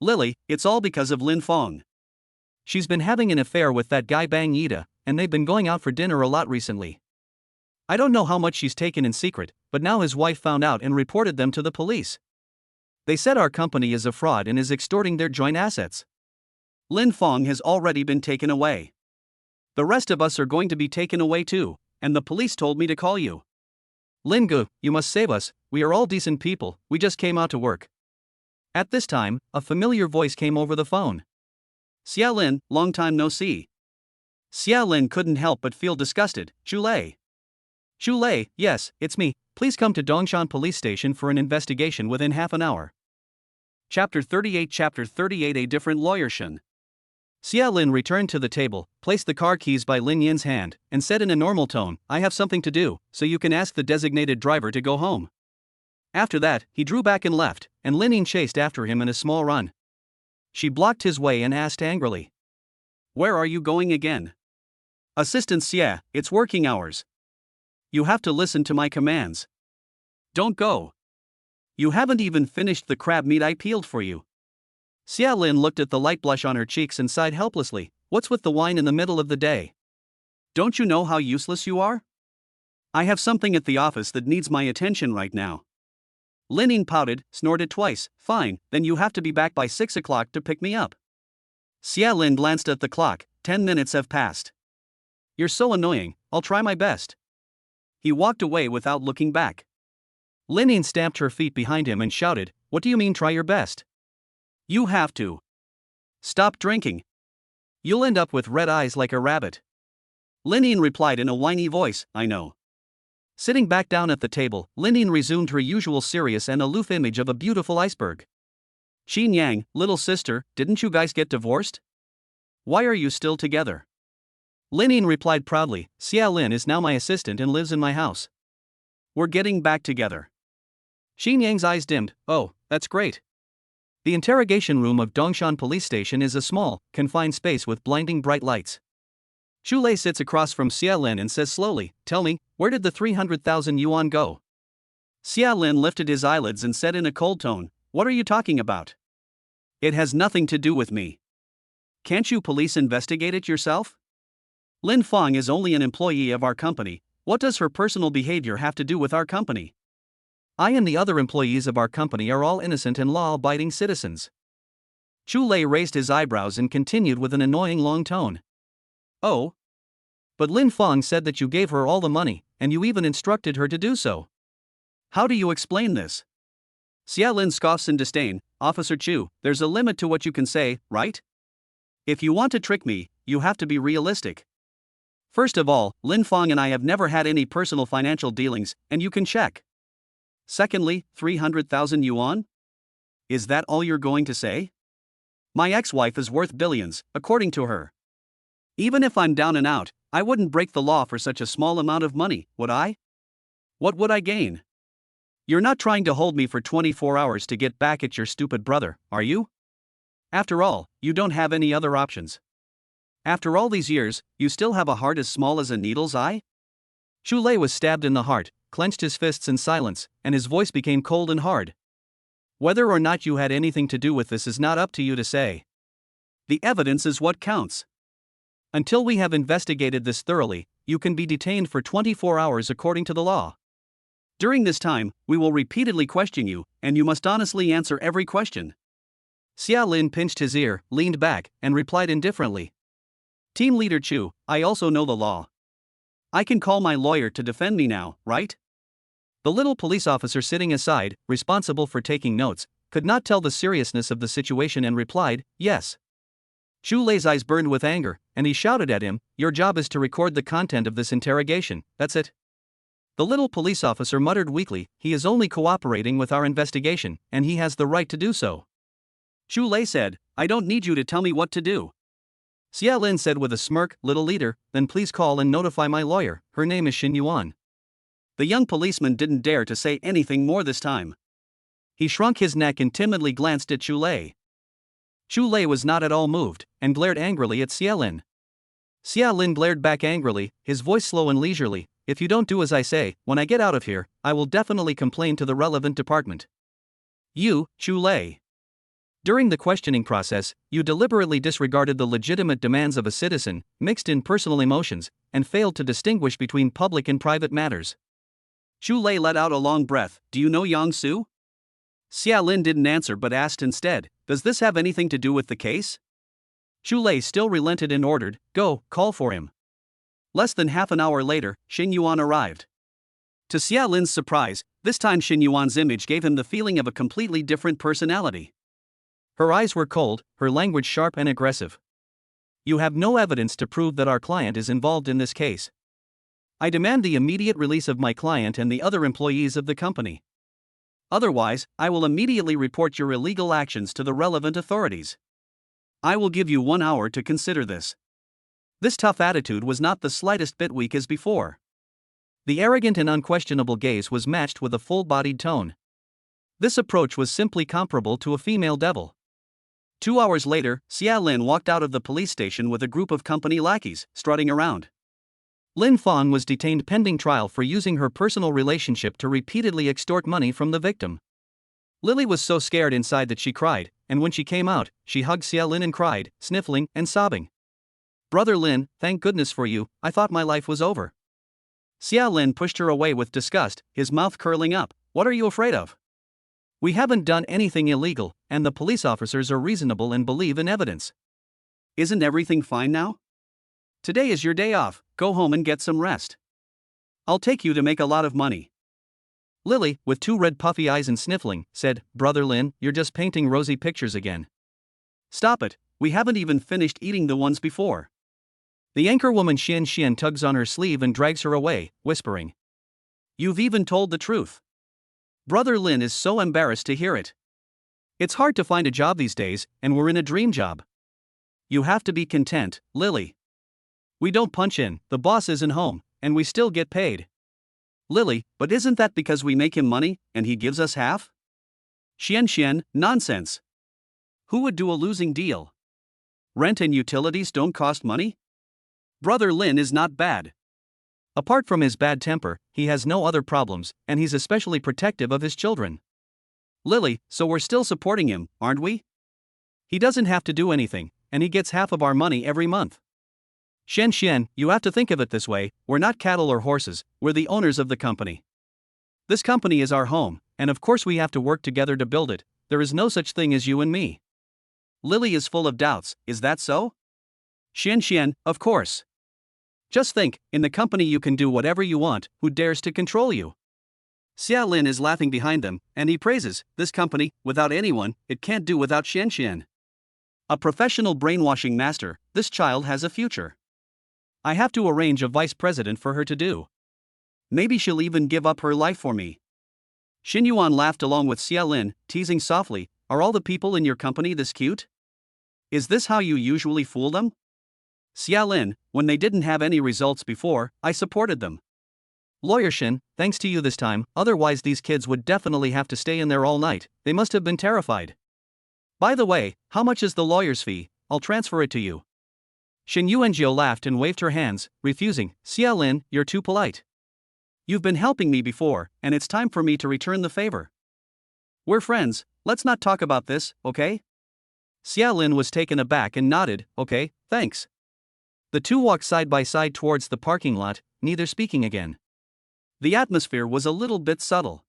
Lily, it's all because of Lin Fong. She's been having an affair with that guy Bang Yida, and they've been going out for dinner a lot recently. I don't know how much she's taken in secret, but now his wife found out and reported them to the police. They said our company is a fraud and is extorting their joint assets. Lin Fong has already been taken away. The rest of us are going to be taken away too, and the police told me to call you. Lin Gu, you must save us, we are all decent people, we just came out to work. At this time, a familiar voice came over the phone. Xia Lin, long time no see. Xia Lin couldn't help but feel disgusted. Zhu Lei. Zhu Lei, yes, it's me, please come to Dongshan Police Station for an investigation within half an hour. Chapter 38 A different lawyer Shen. Xia Lin returned to the table, placed the car keys by Lin Yin's hand, and said in a normal tone, I have something to do, so you can ask the designated driver to go home. After that, he drew back and left, and Lin Yin chased after him in a small run. She blocked his way and asked angrily. Where are you going again? Assistant Xia, it's working hours. You have to listen to my commands. Don't go. You haven't even finished the crab meat I peeled for you. Xia Lin looked at the light blush on her cheeks and sighed helplessly. What's with the wine in the middle of the day? Don't you know how useless you are? I have something at the office that needs my attention right now. Lin Yin pouted, snorted twice. Fine, then you have to be back by 6 o'clock to pick me up. Xia Lin glanced at the clock. 10 minutes have passed. You're so annoying, I'll try my best. He walked away without looking back. Lin Yin stamped her feet behind him and shouted, What do you mean try your best? You have to. Stop drinking. You'll end up with red eyes like a rabbit. Lin Yin replied in a whiny voice, I know. Sitting back down at the table, Lin Yin resumed her usual serious and aloof image of a beautiful iceberg. Xin Yang, little sister, didn't you guys get divorced? Why are you still together? Lin Yin replied proudly, Xia Lin is now my assistant and lives in my house. We're getting back together. Xin Yang's eyes dimmed. Oh, that's great. The interrogation room of Dongshan Police Station is a small, confined space with blinding bright lights. Zhu Lei sits across from Xia Lin and says slowly, Tell me, where did the 300,000 yuan go? Xia Lin lifted his eyelids and said in a cold tone, What are you talking about? It has nothing to do with me. Can't you police investigate it yourself? Lin Fong is only an employee of our company. What does her personal behavior have to do with our company? I and the other employees of our company are all innocent and law-abiding citizens. Zhu Lei raised his eyebrows and continued with an annoying long tone. Oh? But Lin Fong said that you gave her all the money, and you even instructed her to do so. How do you explain this? Xia Lin scoffs in disdain. Officer Chu, there's a limit to what you can say, right? If you want to trick me, you have to be realistic. First of all, Lin Fong and I have never had any personal financial dealings, and you can check. Secondly, 300,000 yuan? Is that all you're going to say? My ex-wife is worth billions, according to her. Even if I'm down and out, I wouldn't break the law for such a small amount of money, would I? What would I gain? You're not trying to hold me for 24 hours to get back at your stupid brother, are you? After all, you don't have any other options. After all these years, you still have a heart as small as a needle's eye? Zhu Lei was stabbed in the heart, clenched his fists in silence, and his voice became cold and hard. Whether or not you had anything to do with this is not up to you to say. The evidence is what counts. Until we have investigated this thoroughly, you can be detained for 24 hours according to the law. During this time, we will repeatedly question you, and you must honestly answer every question. Xia Lin pinched his ear, leaned back, and replied indifferently. Team Leader Chu, I also know the law. I can call my lawyer to defend me now, right? The little police officer sitting aside, responsible for taking notes, could not tell the seriousness of the situation and replied, Yes. Zhu Lei's eyes burned with anger, and he shouted at him, Your job is to record the content of this interrogation, that's it. The little police officer muttered weakly, He is only cooperating with our investigation, and he has the right to do so. Zhu Lei said, I don't need you to tell me what to do. Xia Lin said with a smirk, Little leader, then please call and notify my lawyer, her name is Xin Yuan. The young policeman didn't dare to say anything more this time. He shrunk his neck and timidly glanced at Zhu Lei. Zhu Lei was not at all moved, and glared angrily at Xia Lin. Xia Lin glared back angrily, his voice slow and leisurely, If you don't do as I say, when I get out of here, I will definitely complain to the relevant department. You, Zhu Lei. During the questioning process, you deliberately disregarded the legitimate demands of a citizen, mixed in personal emotions, and failed to distinguish between public and private matters. Xu Lei let out a long breath. Do you know Yang Su? Xia Lin didn't answer but asked instead, does this have anything to do with the case? Xu Lei still relented and ordered, go, call for him. Less than half an hour later, Xin Yuan arrived. To Xia Lin's surprise, this time Xin Yuan's image gave him the feeling of a completely different personality. Her eyes were cold, her language sharp and aggressive. You have no evidence to prove that our client is involved in this case. I demand the immediate release of my client and the other employees of the company. Otherwise, I will immediately report your illegal actions to the relevant authorities. I will give you 1 hour to consider this. This tough attitude was not the slightest bit weak as before. The arrogant and unquestionable gaze was matched with a full-bodied tone. This approach was simply comparable to a female devil. 2 hours later, Xia Lin walked out of the police station with a group of company lackeys, strutting around. Lin Fang was detained pending trial for using her personal relationship to repeatedly extort money from the victim. Lily was so scared inside that she cried, and when she came out, she hugged Xia Lin and cried, sniffling and sobbing. Brother Lin, thank goodness for you, I thought my life was over. Xia Lin pushed her away with disgust, his mouth curling up. What are you afraid of? We haven't done anything illegal, and the police officers are reasonable and believe in evidence. Isn't everything fine now? Today is your day off, go home and get some rest. I'll take you to make a lot of money. Lily, with 2 red puffy eyes and sniffling, said, Brother Lin, you're just painting rosy pictures again. Stop it, we haven't even finished eating the ones before. The anchorwoman Xian tugs on her sleeve and drags her away, whispering. You've even told the truth. Brother Lin is so embarrassed to hear it. It's hard to find a job these days, and we're in a dream job. You have to be content, Lily. We don't punch in, the boss isn't home, and we still get paid. Lily, but isn't that because we make him money, and he gives us half? Xian, nonsense. Who would do a losing deal? Rent and utilities don't cost money? Brother Lin is not bad. Apart from his bad temper, he has no other problems, and he's especially protective of his children. Lily, so we're still supporting him, aren't we? He doesn't have to do anything, and he gets half of our money every month. Xian, you have to think of it this way, we're not cattle or horses, we're the owners of the company. This company is our home, and of course we have to work together to build it, there is no such thing as you and me. Lily is full of doubts, is that so? Xian, of course. Just think, in the company you can do whatever you want, who dares to control you? Xia Lin is laughing behind them, and he praises, this company, without anyone, it can't do without Xian. A professional brainwashing master, this child has a future. I have to arrange a vice president for her to do. Maybe she'll even give up her life for me. Xin Yuan laughed along with Xia Lin, teasing softly, are all the people in your company this cute? Is this how you usually fool them? Xia Lin, when they didn't have any results before, I supported them. Lawyer Xin, thanks to you this time, otherwise these kids would definitely have to stay in there all night, they must have been terrified. By the way, how much is the lawyer's fee? I'll transfer it to you. Xin Yuanjiu laughed and waved her hands, refusing. Xia Lin, you're too polite. You've been helping me before, and it's time for me to return the favor. We're friends, let's not talk about this, okay? Xia Lin was taken aback and nodded, okay, thanks. The two walked side by side towards the parking lot, neither speaking again. The atmosphere was a little bit subtle.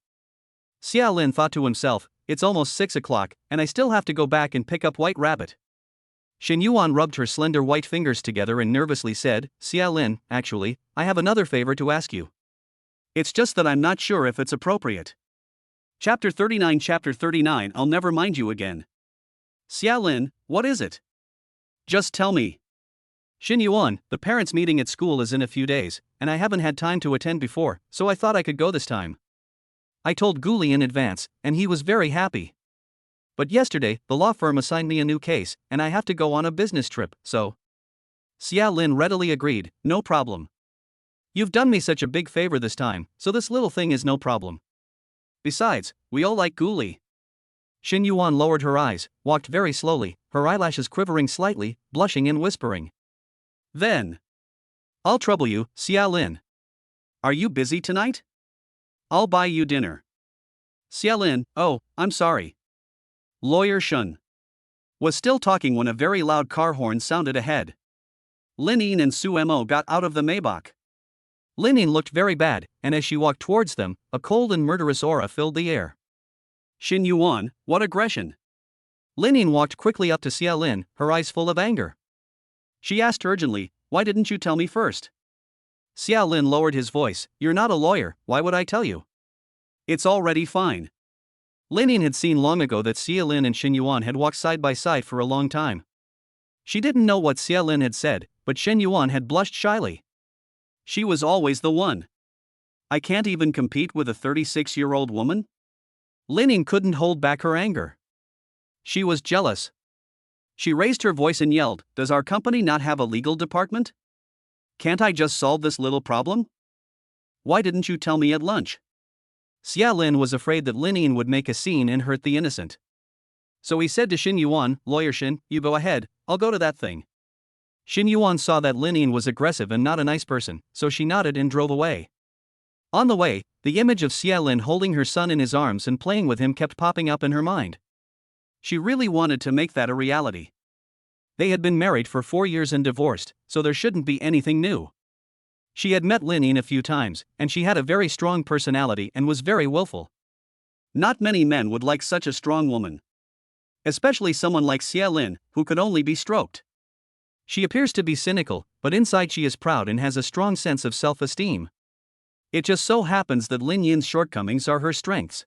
Xia Lin thought to himself, it's almost 6 o'clock, and I still have to go back and pick up White Rabbit. Xin Yuan rubbed her slender white fingers together and nervously said, Xia Lin, actually, I have another favor to ask you. It's just that I'm not sure if it's appropriate. Chapter 39 I'll never mind you again. Xia Lin, what is it? Just tell me. Xin Yuan, the parents' meeting at school is in a few days, and I haven't had time to attend before, so I thought I could go this time. I told Guli in advance, and he was very happy. But yesterday, the law firm assigned me a new case, and I have to go on a business trip, so. Xia Lin readily agreed, no problem. You've done me such a big favor this time, so this little thing is no problem. Besides, we all like Guli. Xin Yuan lowered her eyes, walked very slowly, her eyelashes quivering slightly, blushing and whispering. Then. I'll trouble you, Xia Lin. Are you busy tonight? I'll buy you dinner. Xia Lin, oh, I'm sorry. Lawyer Shun. Was still talking when a very loud car horn sounded ahead. Lin Yin and Su Mo got out of the Maybach. Lin Yin looked very bad, and as she walked towards them, a cold and murderous aura filled the air. Xin Yuan, what aggression! Lin Yin walked quickly up to Xia Lin, her eyes full of anger. She asked urgently, why didn't you tell me first? Xia Lin lowered his voice, you're not a lawyer, why would I tell you? It's already fine. Lin Yin had seen long ago that Xia Lin and Xin Yuan had walked side by side for a long time. She didn't know what Xia Lin had said, but Xin Yuan had blushed shyly. She was always the one. I can't even compete with a 36-year-old woman? Lin Yin couldn't hold back her anger. She was jealous. She raised her voice and yelled, does our company not have a legal department? Can't I just solve this little problem? Why didn't you tell me at lunch? Xia Lin was afraid that Lin Yin would make a scene and hurt the innocent. So he said to Xin Yuan, Lawyer Xin, you go ahead, I'll go to that thing. Xin Yuan saw that Lin Yin was aggressive and not a nice person, so she nodded and drove away. On the way, the image of Xia Lin holding her son in his arms and playing with him kept popping up in her mind. She really wanted to make that a reality. They had been married for 4 years and divorced, so there shouldn't be anything new. She had met Lin Yin a few times, and she had a very strong personality and was very willful. Not many men would like such a strong woman. Especially someone like Xia Lin, who could only be stroked. She appears to be cynical, but inside she is proud and has a strong sense of self-esteem. It just so happens that Lin Yin's shortcomings are her strengths.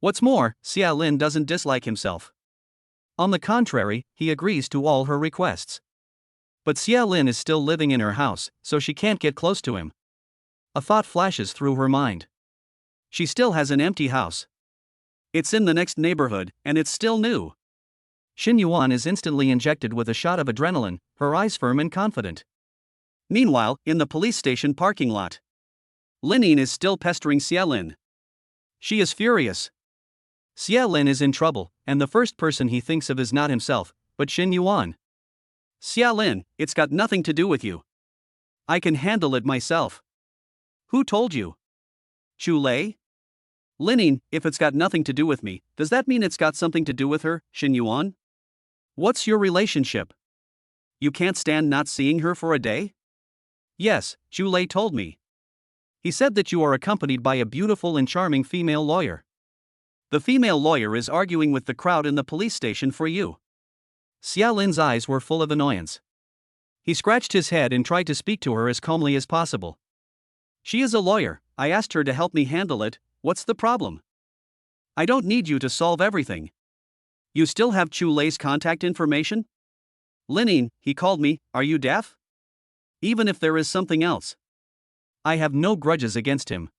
What's more, Xia Lin doesn't dislike himself. On the contrary, he agrees to all her requests. But Xia Lin is still living in her house, so she can't get close to him. A thought flashes through her mind. She still has an empty house. It's in the next neighborhood, and it's still new. Xin Yuan is instantly injected with a shot of adrenaline, her eyes firm and confident. Meanwhile, in the police station parking lot, Lin Yin is still pestering Xia Lin. She is furious. Xia Lin is in trouble, and the first person he thinks of is not himself, but Xin Yuan. Xia Lin, it's got nothing to do with you. I can handle it myself. Who told you? Chu Lei? Lin Yin, if it's got nothing to do with me, does that mean it's got something to do with her, Xin Yuan? What's your relationship? You can't stand not seeing her for a day? Yes, Chu Lei told me. He said that you are accompanied by a beautiful and charming female lawyer. The female lawyer is arguing with the crowd in the police station for you. Xia Lin's eyes were full of annoyance. He scratched his head and tried to speak to her as calmly as possible. She is a lawyer, I asked her to help me handle it, what's the problem? I don't need you to solve everything. You still have Chu Lei's contact information? Lin Yin, he called me, are you deaf? Even if there is something else. I have no grudges against him.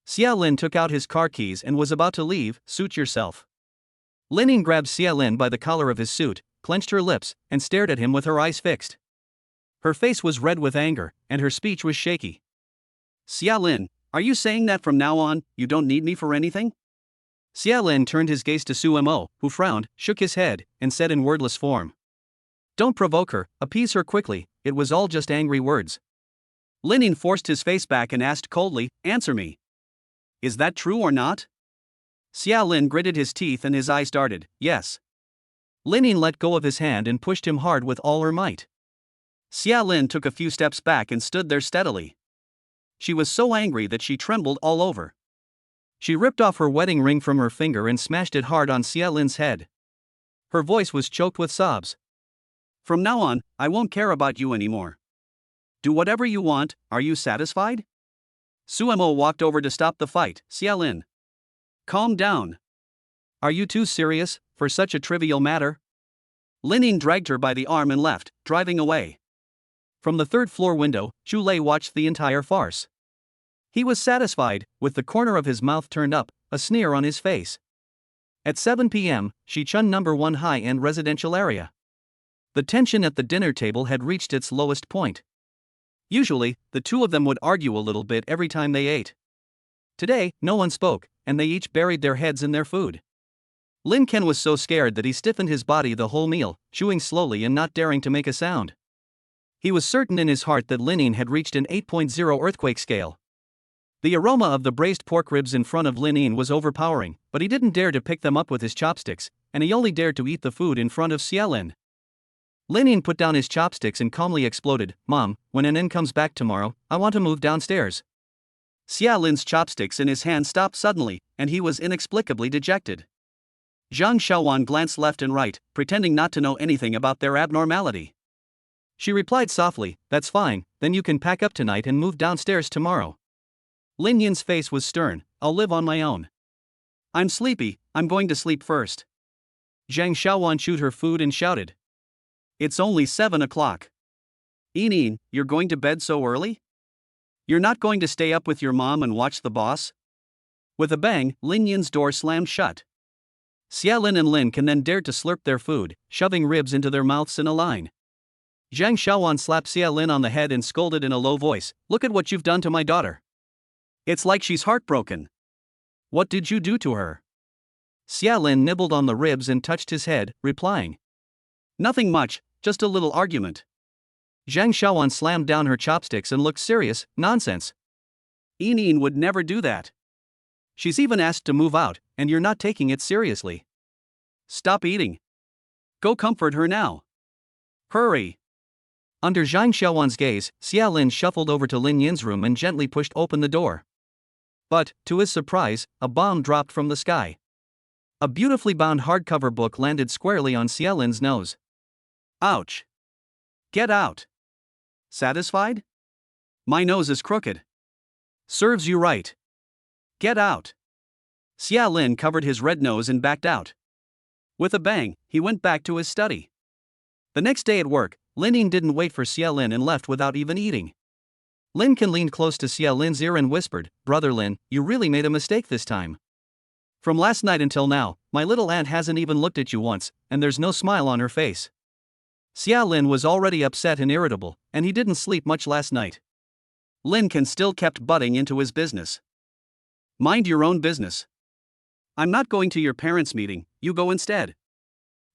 Xia Lin took out his car keys and was about to leave, suit yourself. Lin Yin grabbed Xia Lin by the collar of his suit, clenched her lips, and stared at him with her eyes fixed. Her face was red with anger, and her speech was shaky. Xia Lin, are you saying that from now on, you don't need me for anything? Xia Lin turned his gaze to Su Mo, who frowned, shook his head, and said in wordless form. Don't provoke her, appease her quickly, it was all just angry words. Lin Yin forced his face back and asked coldly, answer me. Is that true or not? Xia Lin gritted his teeth and his eyes darted, yes. Lin Yin let go of his hand and pushed him hard with all her might. Xia Lin took a few steps back and stood there steadily. She was so angry that she trembled all over. She ripped off her wedding ring from her finger and smashed it hard on Xia Lin's head. Her voice was choked with sobs. From now on, I won't care about you anymore. Do whatever you want, are you satisfied? Su Mo walked over to stop the fight, Xia Lin. Calm down. Are you too serious, for such a trivial matter? Lin Yin dragged her by the arm and left, driving away. From the third-floor window, Chu Lei watched the entire farce. He was satisfied, with the corner of his mouth turned up, a sneer on his face. At 7 p.m., Shichun No. 1 high-end residential area. The tension at the dinner table had reached its lowest point. Usually, the two of them would argue a little bit every time they ate. Today, no one spoke, and they each buried their heads in their food. Lin Ken was so scared that he stiffened his body the whole meal, chewing slowly and not daring to make a sound. He was certain in his heart that Lin Yin had reached an 8.0 earthquake scale. The aroma of the braised pork ribs in front of Lin Yin was overpowering, but he didn't dare to pick them up with his chopsticks, and he only dared to eat the food in front of Xia Lin. Lin Yin put down his chopsticks and calmly exploded, "Mom, when Nen comes back tomorrow, I want to move downstairs." Xia Lin's chopsticks in his hand stopped suddenly, and he was inexplicably dejected. Zhang Xiaowan glanced left and right, pretending not to know anything about their abnormality. She replied softly, "That's fine, then you can pack up tonight and move downstairs tomorrow." Lin Yin's face was stern, "I'll live on my own." "I'm sleepy, I'm going to sleep first." Zhang Xiaowan chewed her food and shouted. "It's only 7 o'clock. Yin, you're going to bed so early? You're not going to stay up with your mom and watch the boss?" With a bang, Lin Yin's door slammed shut. Xia Lin and Lin Can then dared to slurp their food, shoving ribs into their mouths in a line. Zhang Xiaowan slapped Xia Lin on the head and scolded in a low voice, "Look at what you've done to my daughter. It's like she's heartbroken. What did you do to her?" Xia Lin nibbled on the ribs and touched his head, replying, "Nothing much, just a little argument." Zhang Xiaowan slammed down her chopsticks and looked serious, "Nonsense. Yin would never do that. She's even asked to move out, and you're not taking it seriously. Stop eating. Go comfort her now. Hurry." Under Zhang Xiaowan's gaze, Xia Lin shuffled over to Lin Yin's room and gently pushed open the door. But, to his surprise, a bomb dropped from the sky. A beautifully bound hardcover book landed squarely on Xia Lin's nose. "Ouch. Get out. Satisfied? My nose is crooked. Serves you right. Get out." Xia Lin covered his red nose and backed out. With a bang, he went back to his study. The next day at work, Lin Yin didn't wait for Xia Lin and left without even eating. Lin Can leaned close to Xia Lin's ear and whispered, "Brother Lin, you really made a mistake this time. From last night until now, my little aunt hasn't even looked at you once, and there's no smile on her face." Xia Lin was already upset and irritable, and he didn't sleep much last night. Lin Can still kept butting into his business. "Mind your own business. I'm not going to your parents' meeting, you go instead."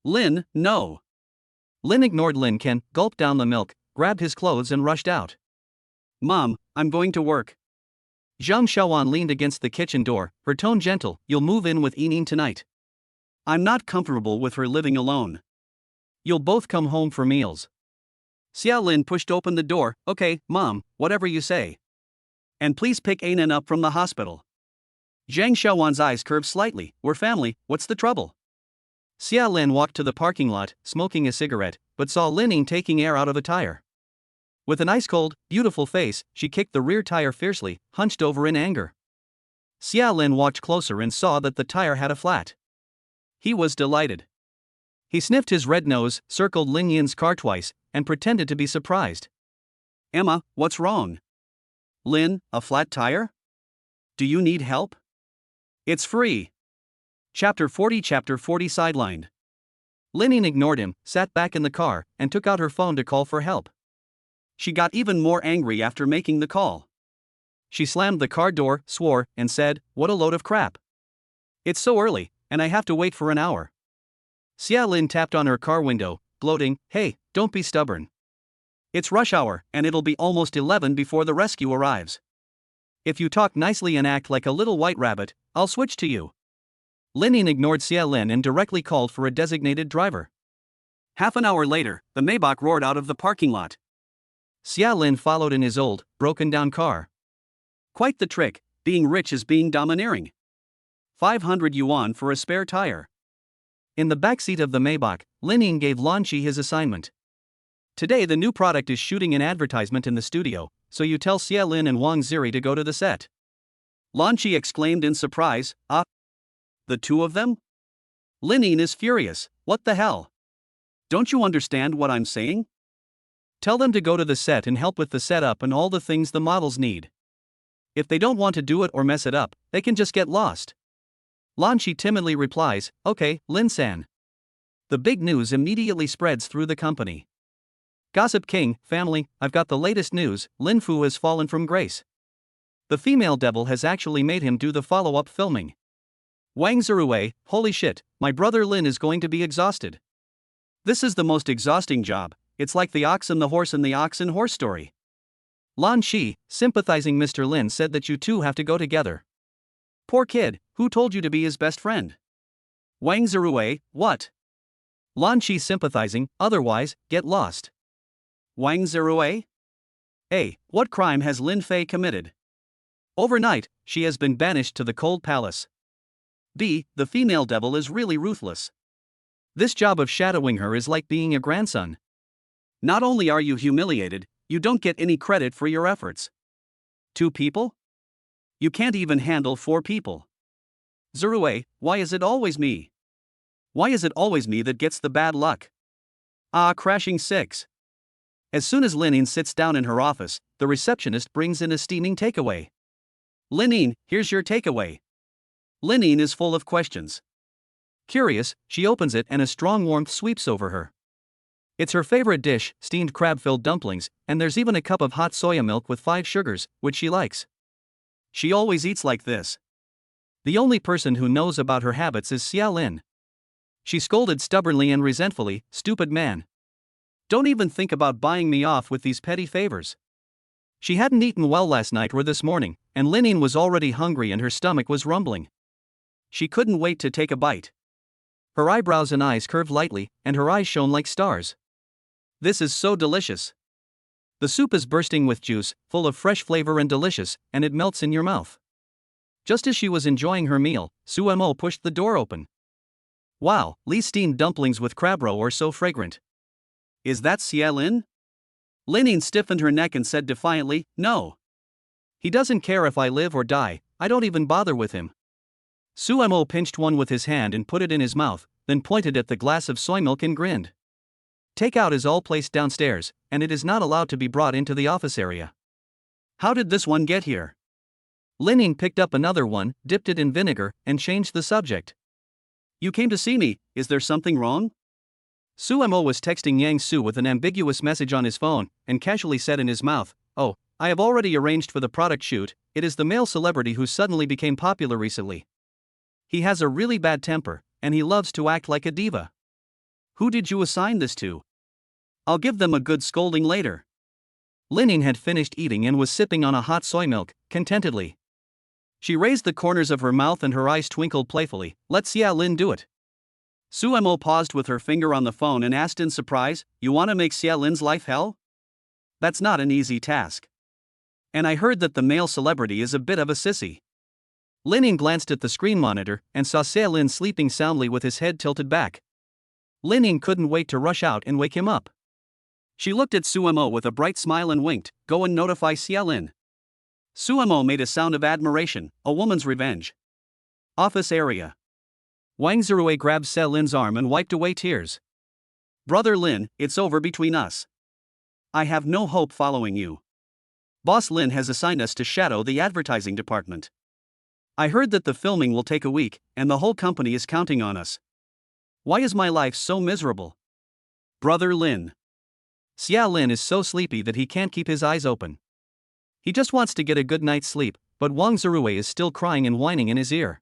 "Lin, no." Lin ignored Lin Can, gulped down the milk, grabbed his clothes and rushed out. "Mom, I'm going to work." Zhang Xiaowan leaned against the kitchen door, her tone gentle, "You'll move in with Yin tonight. I'm not comfortable with her living alone. You'll both come home for meals." Xia Lin pushed open the door, "Okay, Mom, whatever you say. And please pick Anan up from the hospital." Zhang Xiaowan's eyes curved slightly, "We're family, what's the trouble?" Xia Lin walked to the parking lot, smoking a cigarette, but saw Lin Yin taking air out of a tire. With an ice-cold, beautiful face, she kicked the rear tire fiercely, hunched over in anger. Xia Lin walked closer and saw that the tire had a flat. He was delighted. He sniffed his red nose, circled Lin Yin's car twice, and pretended to be surprised. "Emma, what's wrong?" "Lin, a flat tire? Do you need help? It's free." Chapter 40 sidelined. Lin Yin ignored him, sat back in the car, and took out her phone to call for help. She got even more angry after making the call. She slammed the car door, swore, and said, "What a load of crap. It's so early, and I have to wait for an hour." Xia Lin tapped on her car window, gloating, "Hey, don't be stubborn. It's rush hour, and it'll be almost 11 before the rescue arrives. If you talk nicely and act like a little white rabbit, I'll switch to you." Lin Yin ignored Xia Lin and directly called for a designated driver. Half an hour later, the Maybach roared out of the parking lot. Xia Lin followed in his old, broken-down car. Quite the trick, being rich is being domineering. 500 yuan for a spare tire. In the backseat of the Maybach, Lin Yin gave Lan Qi his assignment. "Today the new product is shooting an advertisement in the studio, so you tell Xia Lin and Wang Ziri to go to the set." Lan Qi exclaimed in surprise, "Ah? The two of them?" Lin Yin is furious, "What the hell? Don't you understand what I'm saying? Tell them to go to the set and help with the setup and all the things the models need. If they don't want to do it or mess it up, they can just get lost." Lan Qi timidly replies, "Okay, Lin-san." The big news immediately spreads through the company. "Gossip King, family, I've got the latest news, Lin Fu has fallen from grace. The female devil has actually made him do the follow-up filming. Wang Zirui, holy shit, my brother Lin is going to be exhausted. This is the most exhausting job, it's like the ox and the horse in the ox and horse story." Lan Qi, sympathizing Mr. Lin, said that you two have to go together. "Poor kid, who told you to be his best friend?" Wang Zirui, what? Lan Qi sympathizing, otherwise, get lost. Wang Zirui? A. What crime has Lin Fei committed? Overnight, she has been banished to the cold palace. B. The female devil is really ruthless. This job of shadowing her is like being a grandson. Not only are you humiliated, you don't get any credit for your efforts. 2 people? You can't even handle 4 people. Zirui, why is it always me? Why is it always me that gets the bad luck? Crashing 6. As soon as Linin sits down in her office, the receptionist brings in a steaming takeaway. Linin, here's your takeaway. Linin is full of questions. Curious, she opens it and a strong warmth sweeps over her. It's her favorite dish, steamed crab-filled dumplings, and there's even a cup of hot soya milk with 5 sugars, which she likes. She always eats like this. The only person who knows about her habits is Xia Lin. She scolded stubbornly and resentfully, "Stupid man. Don't even think about buying me off with these petty favors." She hadn't eaten well last night or this morning, and Linin was already hungry and her stomach was rumbling. She couldn't wait to take a bite. Her eyebrows and eyes curved lightly, and her eyes shone like stars. This is so delicious. The soup is bursting with juice, full of fresh flavor and delicious, and it melts in your mouth. Just as she was enjoying her meal, Su Mo pushed the door open. Wow, Li's steamed dumplings with crab roe are so fragrant. Is that Xia Lin? Linin stiffened her neck and said defiantly, "No. He doesn't care if I live or die, I don't even bother with him." Su Mo pinched one with his hand and put it in his mouth, then pointed at the glass of soy milk and grinned. Takeout is all placed downstairs, and it is not allowed to be brought into the office area. How did this one get here? Linin picked up another one, dipped it in vinegar, and changed the subject. You came to see me, is there something wrong? Su Mo was texting Yang Su with an ambiguous message on his phone, and casually said in his mouth, "Oh, I have already arranged for the product shoot, it is the male celebrity who suddenly became popular recently. He has a really bad temper, and he loves to act like a diva. Who did you assign this to? I'll give them a good scolding later." Linin had finished eating and was sipping on a hot soy milk, contentedly. She raised the corners of her mouth and her eyes twinkled playfully. "Let Xia Lin do it." Su Mo paused with her finger on the phone and asked in surprise, "You want to make Xia Lin's life hell? That's not an easy task. And I heard that the male celebrity is a bit of a sissy." Linin glanced at the screen monitor and saw Xia Lin sleeping soundly with his head tilted back. Linin couldn't wait to rush out and wake him up. She looked at Su Mo with a bright smile and winked, "Go and notify Xia Lin." Su Mo made a sound of admiration, a woman's revenge. Office area. Wang Zirui grabbed Xia Lin's arm and wiped away tears. "Brother Lin, it's over between us. I have no hope following you. Boss Lin has assigned us to shadow the advertising department. I heard that the filming will take a week, and the whole company is counting on us. Why is my life so miserable? Brother Lin." Xia Lin is so sleepy that he can't keep his eyes open. He just wants to get a good night's sleep, but Wang Zirui is still crying and whining in his ear.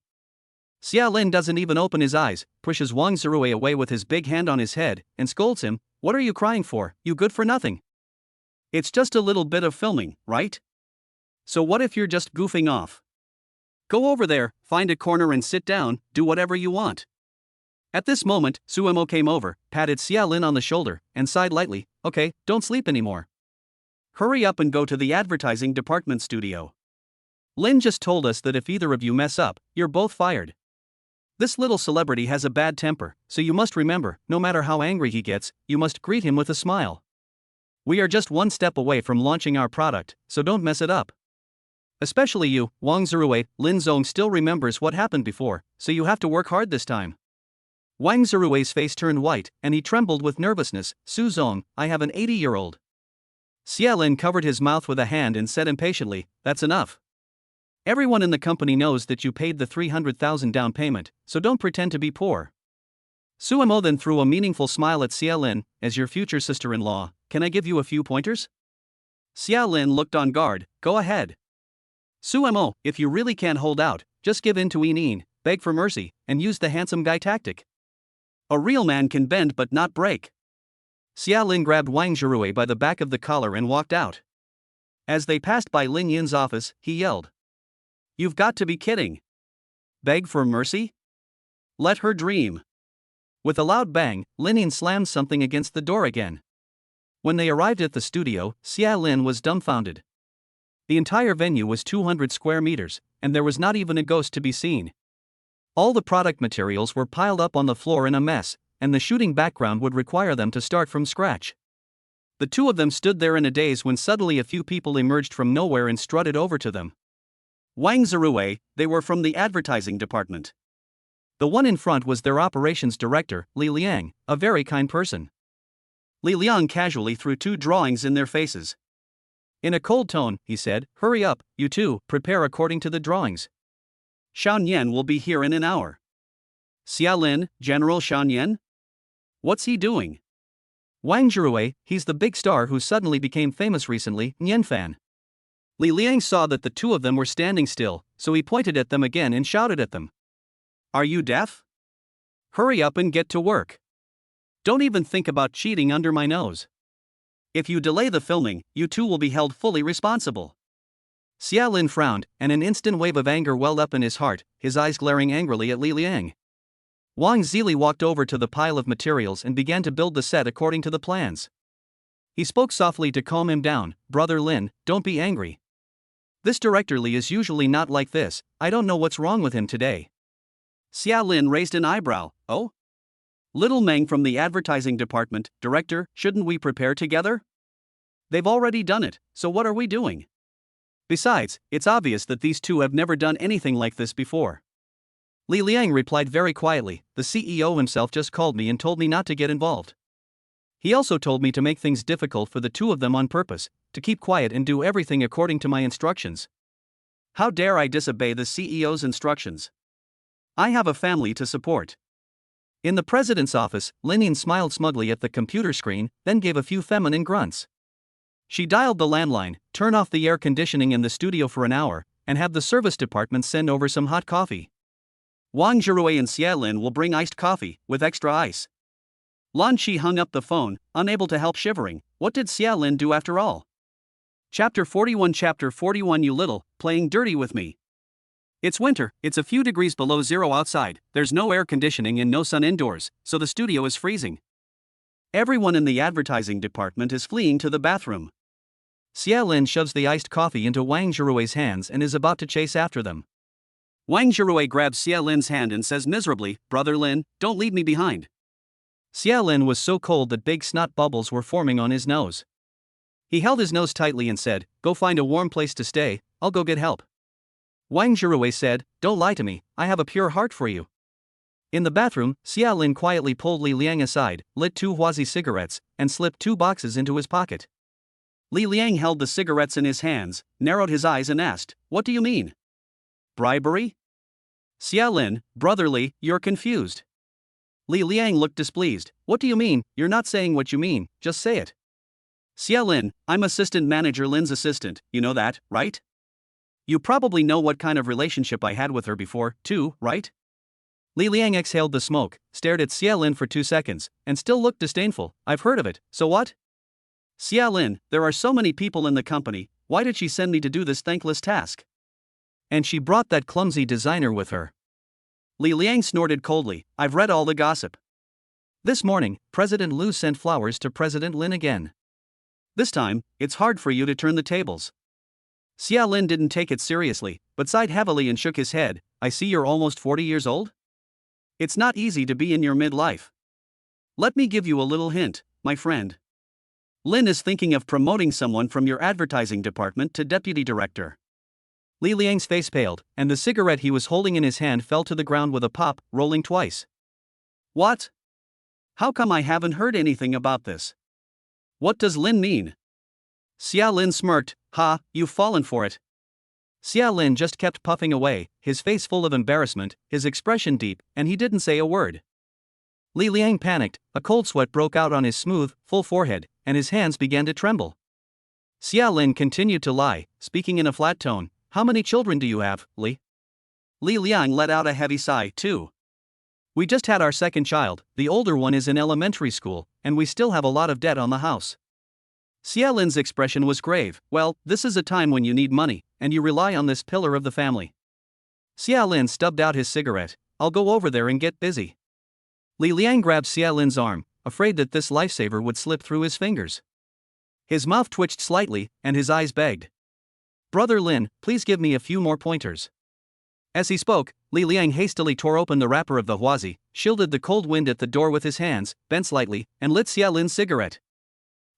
Xia Lin doesn't even open his eyes, pushes Wang Zirui away with his big hand on his head, and scolds him, "What are you crying for, you good for nothing? It's just a little bit of filming, right? So what if you're just goofing off? Go over there, find a corner and sit down, do whatever you want." At this moment, Su Mo came over, patted Xia Lin on the shoulder, and sighed lightly, "Okay, don't sleep anymore. Hurry up and go to the advertising department studio. Lin just told us that if either of you mess up, you're both fired. This little celebrity has a bad temper, so you must remember, no matter how angry he gets, you must greet him with a smile. We are just one step away from launching our product, so don't mess it up. Especially you, Wang Zirui, Lin Zong still remembers what happened before, so you have to work hard this time." Wang Zirui's face turned white, and he trembled with nervousness. "Su Zong, I have an 80-year-old. Xia Lin covered his mouth with a hand and said impatiently, "That's enough. Everyone in the company knows that you paid the 300,000 down payment, so don't pretend to be poor." Su Mo then threw a meaningful smile at Xia Lin. "As your future sister-in-law, can I give you a few pointers?" Xia Lin looked on guard. "Go ahead." "Su Mo, if you really can't hold out, just give in to Yin, beg for mercy, and use the handsome guy tactic. A real man can bend but not break." Xia Lin grabbed Wang Zirui by the back of the collar and walked out. As they passed by Lin Yin's office, he yelled, "You've got to be kidding. Beg for mercy? Let her dream. With a loud bang, Lin slammed something against the door again. When they arrived at the studio, Xia Lin was dumbfounded. The entire venue was 200 square meters, and there was not even a ghost to be seen. All the product materials were piled up on the floor in a mess, and the shooting background would require them to start from scratch. The two of them stood there in a daze when suddenly a few people emerged from nowhere and strutted over to them. Wang Zirui, they were from the advertising department. The one in front was their operations director, Li Liang, a very kind person. Li Liang casually threw 2 drawings in their faces. In a cold tone, he said, "Hurry up, you two, prepare according to the drawings. Xiao Nian will be here in an hour." Xia Lin, General Xiao Nian? What's he doing? Wang Zirui, he's the big star who suddenly became famous recently, Nian Fan. Li Liang saw that the two of them were standing still, so he pointed at them again and shouted at them. Are you deaf? Hurry up and get to work. Don't even think about cheating under my nose. If you delay the filming, you two will be held fully responsible. Xia Lin frowned, and an instant wave of anger welled up in his heart, his eyes glaring angrily at Li Liang. Wang Zili walked over to the pile of materials and began to build the set according to the plans. He spoke softly to calm him down. Brother Lin, don't be angry. This director Li is usually not like this, I don't know what's wrong with him today. Xia Lin raised an eyebrow. Oh? Little Meng from the advertising department, director, shouldn't we prepare together? They've already done it, so what are we doing? Besides, it's obvious that these two have never done anything like this before. Li Liang replied very quietly, the CEO himself just called me and told me not to get involved. He also told me to make things difficult for the two of them on purpose, to keep quiet and do everything according to my instructions. How dare I disobey the CEO's instructions? I have a family to support. In the president's office, Lin smiled smugly at the computer screen, then gave a few feminine grunts. She dialed the landline, turn off the air conditioning in the studio for an hour, and have the service department send over some hot coffee. Wang Zirui and Xia Lin will bring iced coffee, with extra ice. Lan Qi hung up the phone, unable to help shivering. What did Xia Lin do after all? Chapter 41 You little, playing dirty with me. It's winter, it's a few degrees below zero outside, there's no air conditioning and no sun indoors, so the studio is freezing. Everyone in the advertising department is fleeing to the bathroom. Xia Lin shoves the iced coffee into Wang Zirui's hands and is about to chase after them. Wang Zirui grabs Xia Lin's hand and says miserably, Brother Lin, don't leave me behind. Xia Lin was so cold that big snot bubbles were forming on his nose. He held his nose tightly and said, Go find a warm place to stay, I'll go get help. Wang Zirui said, Don't lie to me, I have a pure heart for you. In the bathroom, Xia Lin quietly pulled Li Liang aside, lit 2 Huazi cigarettes, and slipped 2 boxes into his pocket. Li Liang held the cigarettes in his hands, narrowed his eyes and asked, What do you mean? Bribery? Xia Lin, Brother Li, you're confused. Li Liang looked displeased. What do you mean? You're not saying what you mean, just say it. Xia Lin, I'm assistant manager Lin's assistant, you know that, right? You probably know what kind of relationship I had with her before, too, right? Li Liang exhaled the smoke, stared at Xia Lin for 2 seconds, and still looked disdainful. I've heard of it, so what? Xia Lin, there are so many people in the company, why did she send me to do this thankless task? And she brought that clumsy designer with her. Li Liang snorted coldly, I've read all the gossip. This morning, President Liu sent flowers to President Lin again. This time, it's hard for you to turn the tables. Xia Lin didn't take it seriously, but sighed heavily and shook his head. I see you're almost 40 years old? It's not easy to be in your midlife. Let me give you a little hint, my friend. Lin is thinking of promoting someone from your advertising department to deputy director. Li Liang's face paled, and the cigarette he was holding in his hand fell to the ground with a pop, rolling twice. What? How come I haven't heard anything about this? What does Lin mean? Xia Lin smirked, Ha, you've fallen for it. Xia Lin just kept puffing away, his face full of embarrassment, his expression deep, and he didn't say a word. Li Liang panicked, a cold sweat broke out on his smooth, full forehead, and his hands began to tremble. Xia Lin continued to lie, speaking in a flat tone. How many children do you have, Li? Li Liang let out a heavy sigh, too. We just had our second child, the older one is in elementary school, and we still have a lot of debt on the house. Xia Lin's expression was grave. Well, this is a time when you need money, and you rely on this pillar of the family. Xia Lin stubbed out his cigarette. I'll go over there and get busy. Li Liang grabbed Xia Lin's arm, afraid that this lifesaver would slip through his fingers. His mouth twitched slightly, and his eyes begged. Brother Lin, please give me a few more pointers. As he spoke, Li Liang hastily tore open the wrapper of the huazi, shielded the cold wind at the door with his hands, bent slightly, and lit Xia Lin's cigarette.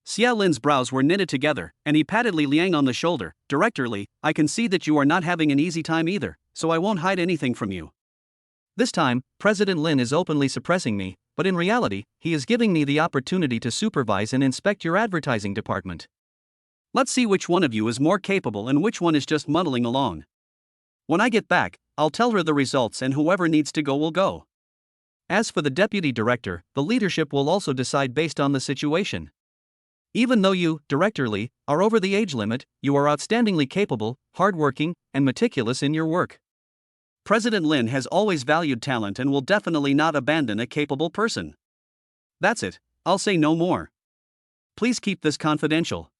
Xia Lin's brows were knitted together, and he patted Li Liang on the shoulder. Director Li, I can see that you are not having an easy time either, so I won't hide anything from you. This time, President Lin is openly suppressing me, but in reality, he is giving me the opportunity to supervise and inspect your advertising department. Let's see which one of you is more capable and which one is just muddling along. When I get back, I'll tell her the results and whoever needs to go will go. As for the deputy director, the leadership will also decide based on the situation. Even though you, Director Li, are over the age limit, you are outstandingly capable, hardworking, and meticulous in your work. President Lin has always valued talent and will definitely not abandon a capable person. That's it, I'll say no more. Please keep this confidential.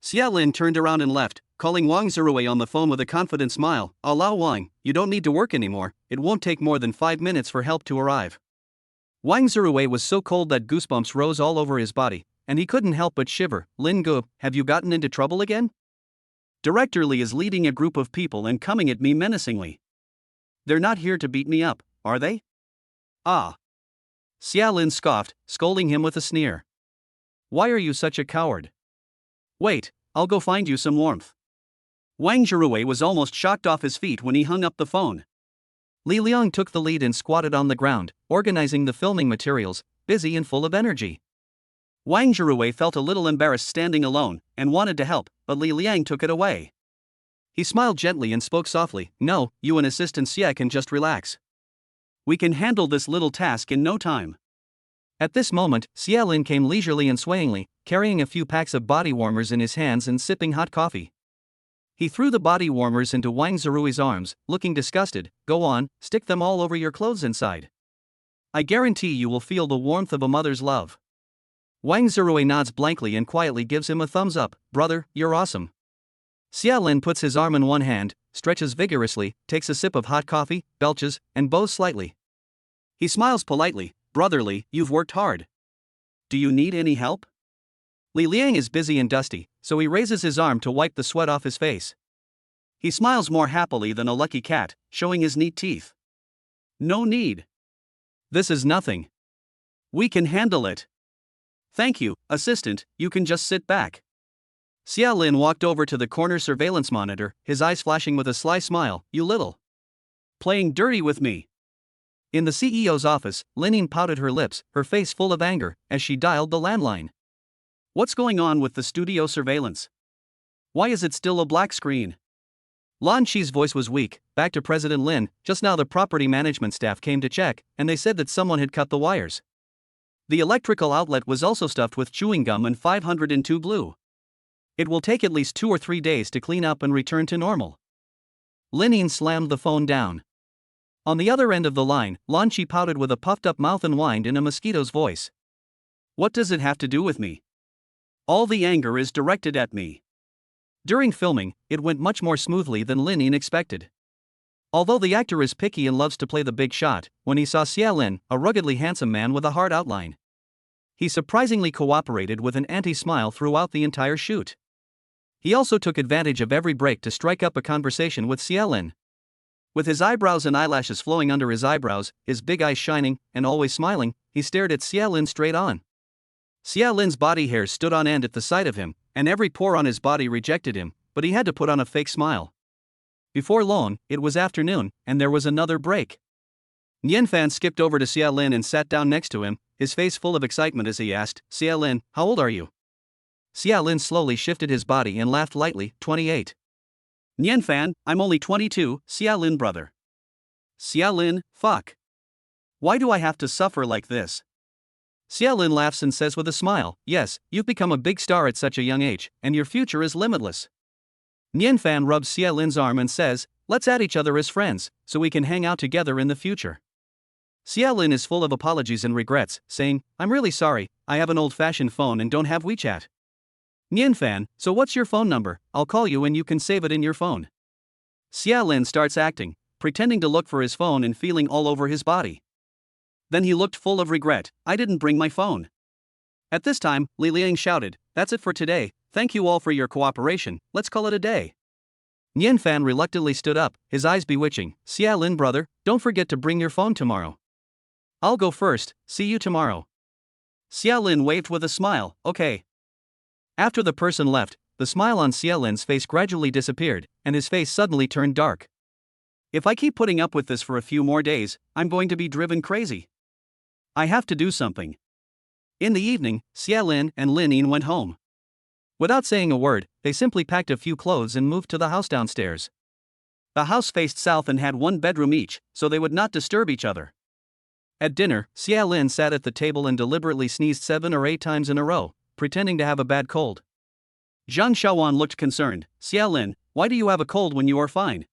Xia Lin turned around and left, calling Wang Zirui on the phone with a confident smile. Allow Wang, you don't need to work anymore, it won't take more than 5 minutes for help to arrive. Wang Zirui was so cold that goosebumps rose all over his body, and he couldn't help but shiver. Lin Gu, have you gotten into trouble again? Director Li is leading a group of people and coming at me menacingly. They're not here to beat me up, are they? Ah. Xia Lin scoffed, scolding him with a sneer. Why are you such a coward? Wait, I'll go find you some warmth. Wang Zirui was almost shocked off his feet when he hung up the phone. Li Liang took the lead and squatted on the ground, organizing the filming materials, busy and full of energy. Wang Zirui felt a little embarrassed standing alone, and wanted to help, but Li Liang took it away. He smiled gently and spoke softly. No, you and Assistant Xie can just relax. We can handle this little task in no time. At this moment, Xia Lin came leisurely and swayingly, carrying a few packs of body warmers in his hands and sipping hot coffee. He threw the body warmers into Wang Zirui's arms, looking disgusted. Go on, stick them all over your clothes inside. I guarantee you will feel the warmth of a mother's love. Wang Zirui nods blankly and quietly gives him a thumbs up. Brother, you're awesome. Xia Lin puts his arm in one hand, stretches vigorously, takes a sip of hot coffee, belches, and bows slightly. He smiles politely. Brotherly, you've worked hard. Do you need any help? Li Liang is busy and dusty, so he raises his arm to wipe the sweat off his face. He smiles more happily than a lucky cat, showing his neat teeth. No need. This is nothing. We can handle it. Thank you, assistant, you can just sit back. Xia Lin walked over to the corner surveillance monitor, his eyes flashing with a sly smile. You little. Playing dirty with me. In the CEO's office, Lin pouted her lips, her face full of anger, as she dialed the landline. What's going on with the studio surveillance? Why is it still a black screen? Lan Qi's voice was weak. Back to President Lin, just now the property management staff came to check, and they said that someone had cut the wires. The electrical outlet was also stuffed with chewing gum and 502 glue. It will take at least 2 or 3 days to clean up and return to normal. Lin slammed the phone down. On the other end of the line, Lan Qi pouted with a puffed-up mouth and whined in a mosquito's voice. What does it have to do with me? All the anger is directed at me. During filming, it went much more smoothly than Lin expected. Although the actor is picky and loves to play the big shot, when he saw Xia Lin, a ruggedly handsome man with a hard outline, he surprisingly cooperated with an anti-smile throughout the entire shoot. He also took advantage of every break to strike up a conversation with Xia Lin. With his eyebrows and eyelashes flowing under his eyebrows, his big eyes shining, and always smiling, he stared at Xia Lin straight on. Xia Lin's body hairs stood on end at the sight of him, and every pore on his body rejected him, but he had to put on a fake smile. Before long, it was afternoon, and there was another break. Nianfan skipped over to Xia Lin and sat down next to him, his face full of excitement as he asked, Xia Lin, how old are you? Xia Lin slowly shifted his body and laughed lightly, 28. Nianfan, I'm only 22, Xia Lin brother. Xia Lin, fuck. Why do I have to suffer like this? Xia Lin laughs and says with a smile, yes, you've become a big star at such a young age, and your future is limitless. Nianfan rubs Xia Lin's arm and says, let's add each other as friends, so we can hang out together in the future. Xia Lin is full of apologies and regrets, saying, I'm really sorry, I have an old-fashioned phone and don't have WeChat. Nianfan, so what's your phone number? I'll call you and you can save it in your phone. Xia Lin starts acting. pretending to look for his phone and feeling all over his body. Then he looked full of regret. I didn't bring my phone. At this time, Li Liang shouted, "That's it for today, thank you all for your cooperation, let's call it a day." Nian Fan reluctantly stood up, his eyes bewitching. "Xia Lin brother, don't forget to bring your phone tomorrow." "I'll go first, see you tomorrow." Xia Lin waved with a smile, "Okay." After the person left, the smile on Xia Lin's face gradually disappeared, and his face suddenly turned dark. If I keep putting up with this for a few more days, I'm going to be driven crazy. I have to do something. In the evening, Xia Lin and Lin Yin went home. Without saying a word, they simply packed a few clothes and moved to the house downstairs. The house faced south and had one bedroom each, so they would not disturb each other. At dinner, Xia Lin sat at the table and deliberately sneezed 7 or 8 times in a row, pretending to have a bad cold. Zhang Xiaowan looked concerned. "Xia Lin, why do you have a cold when you are fine?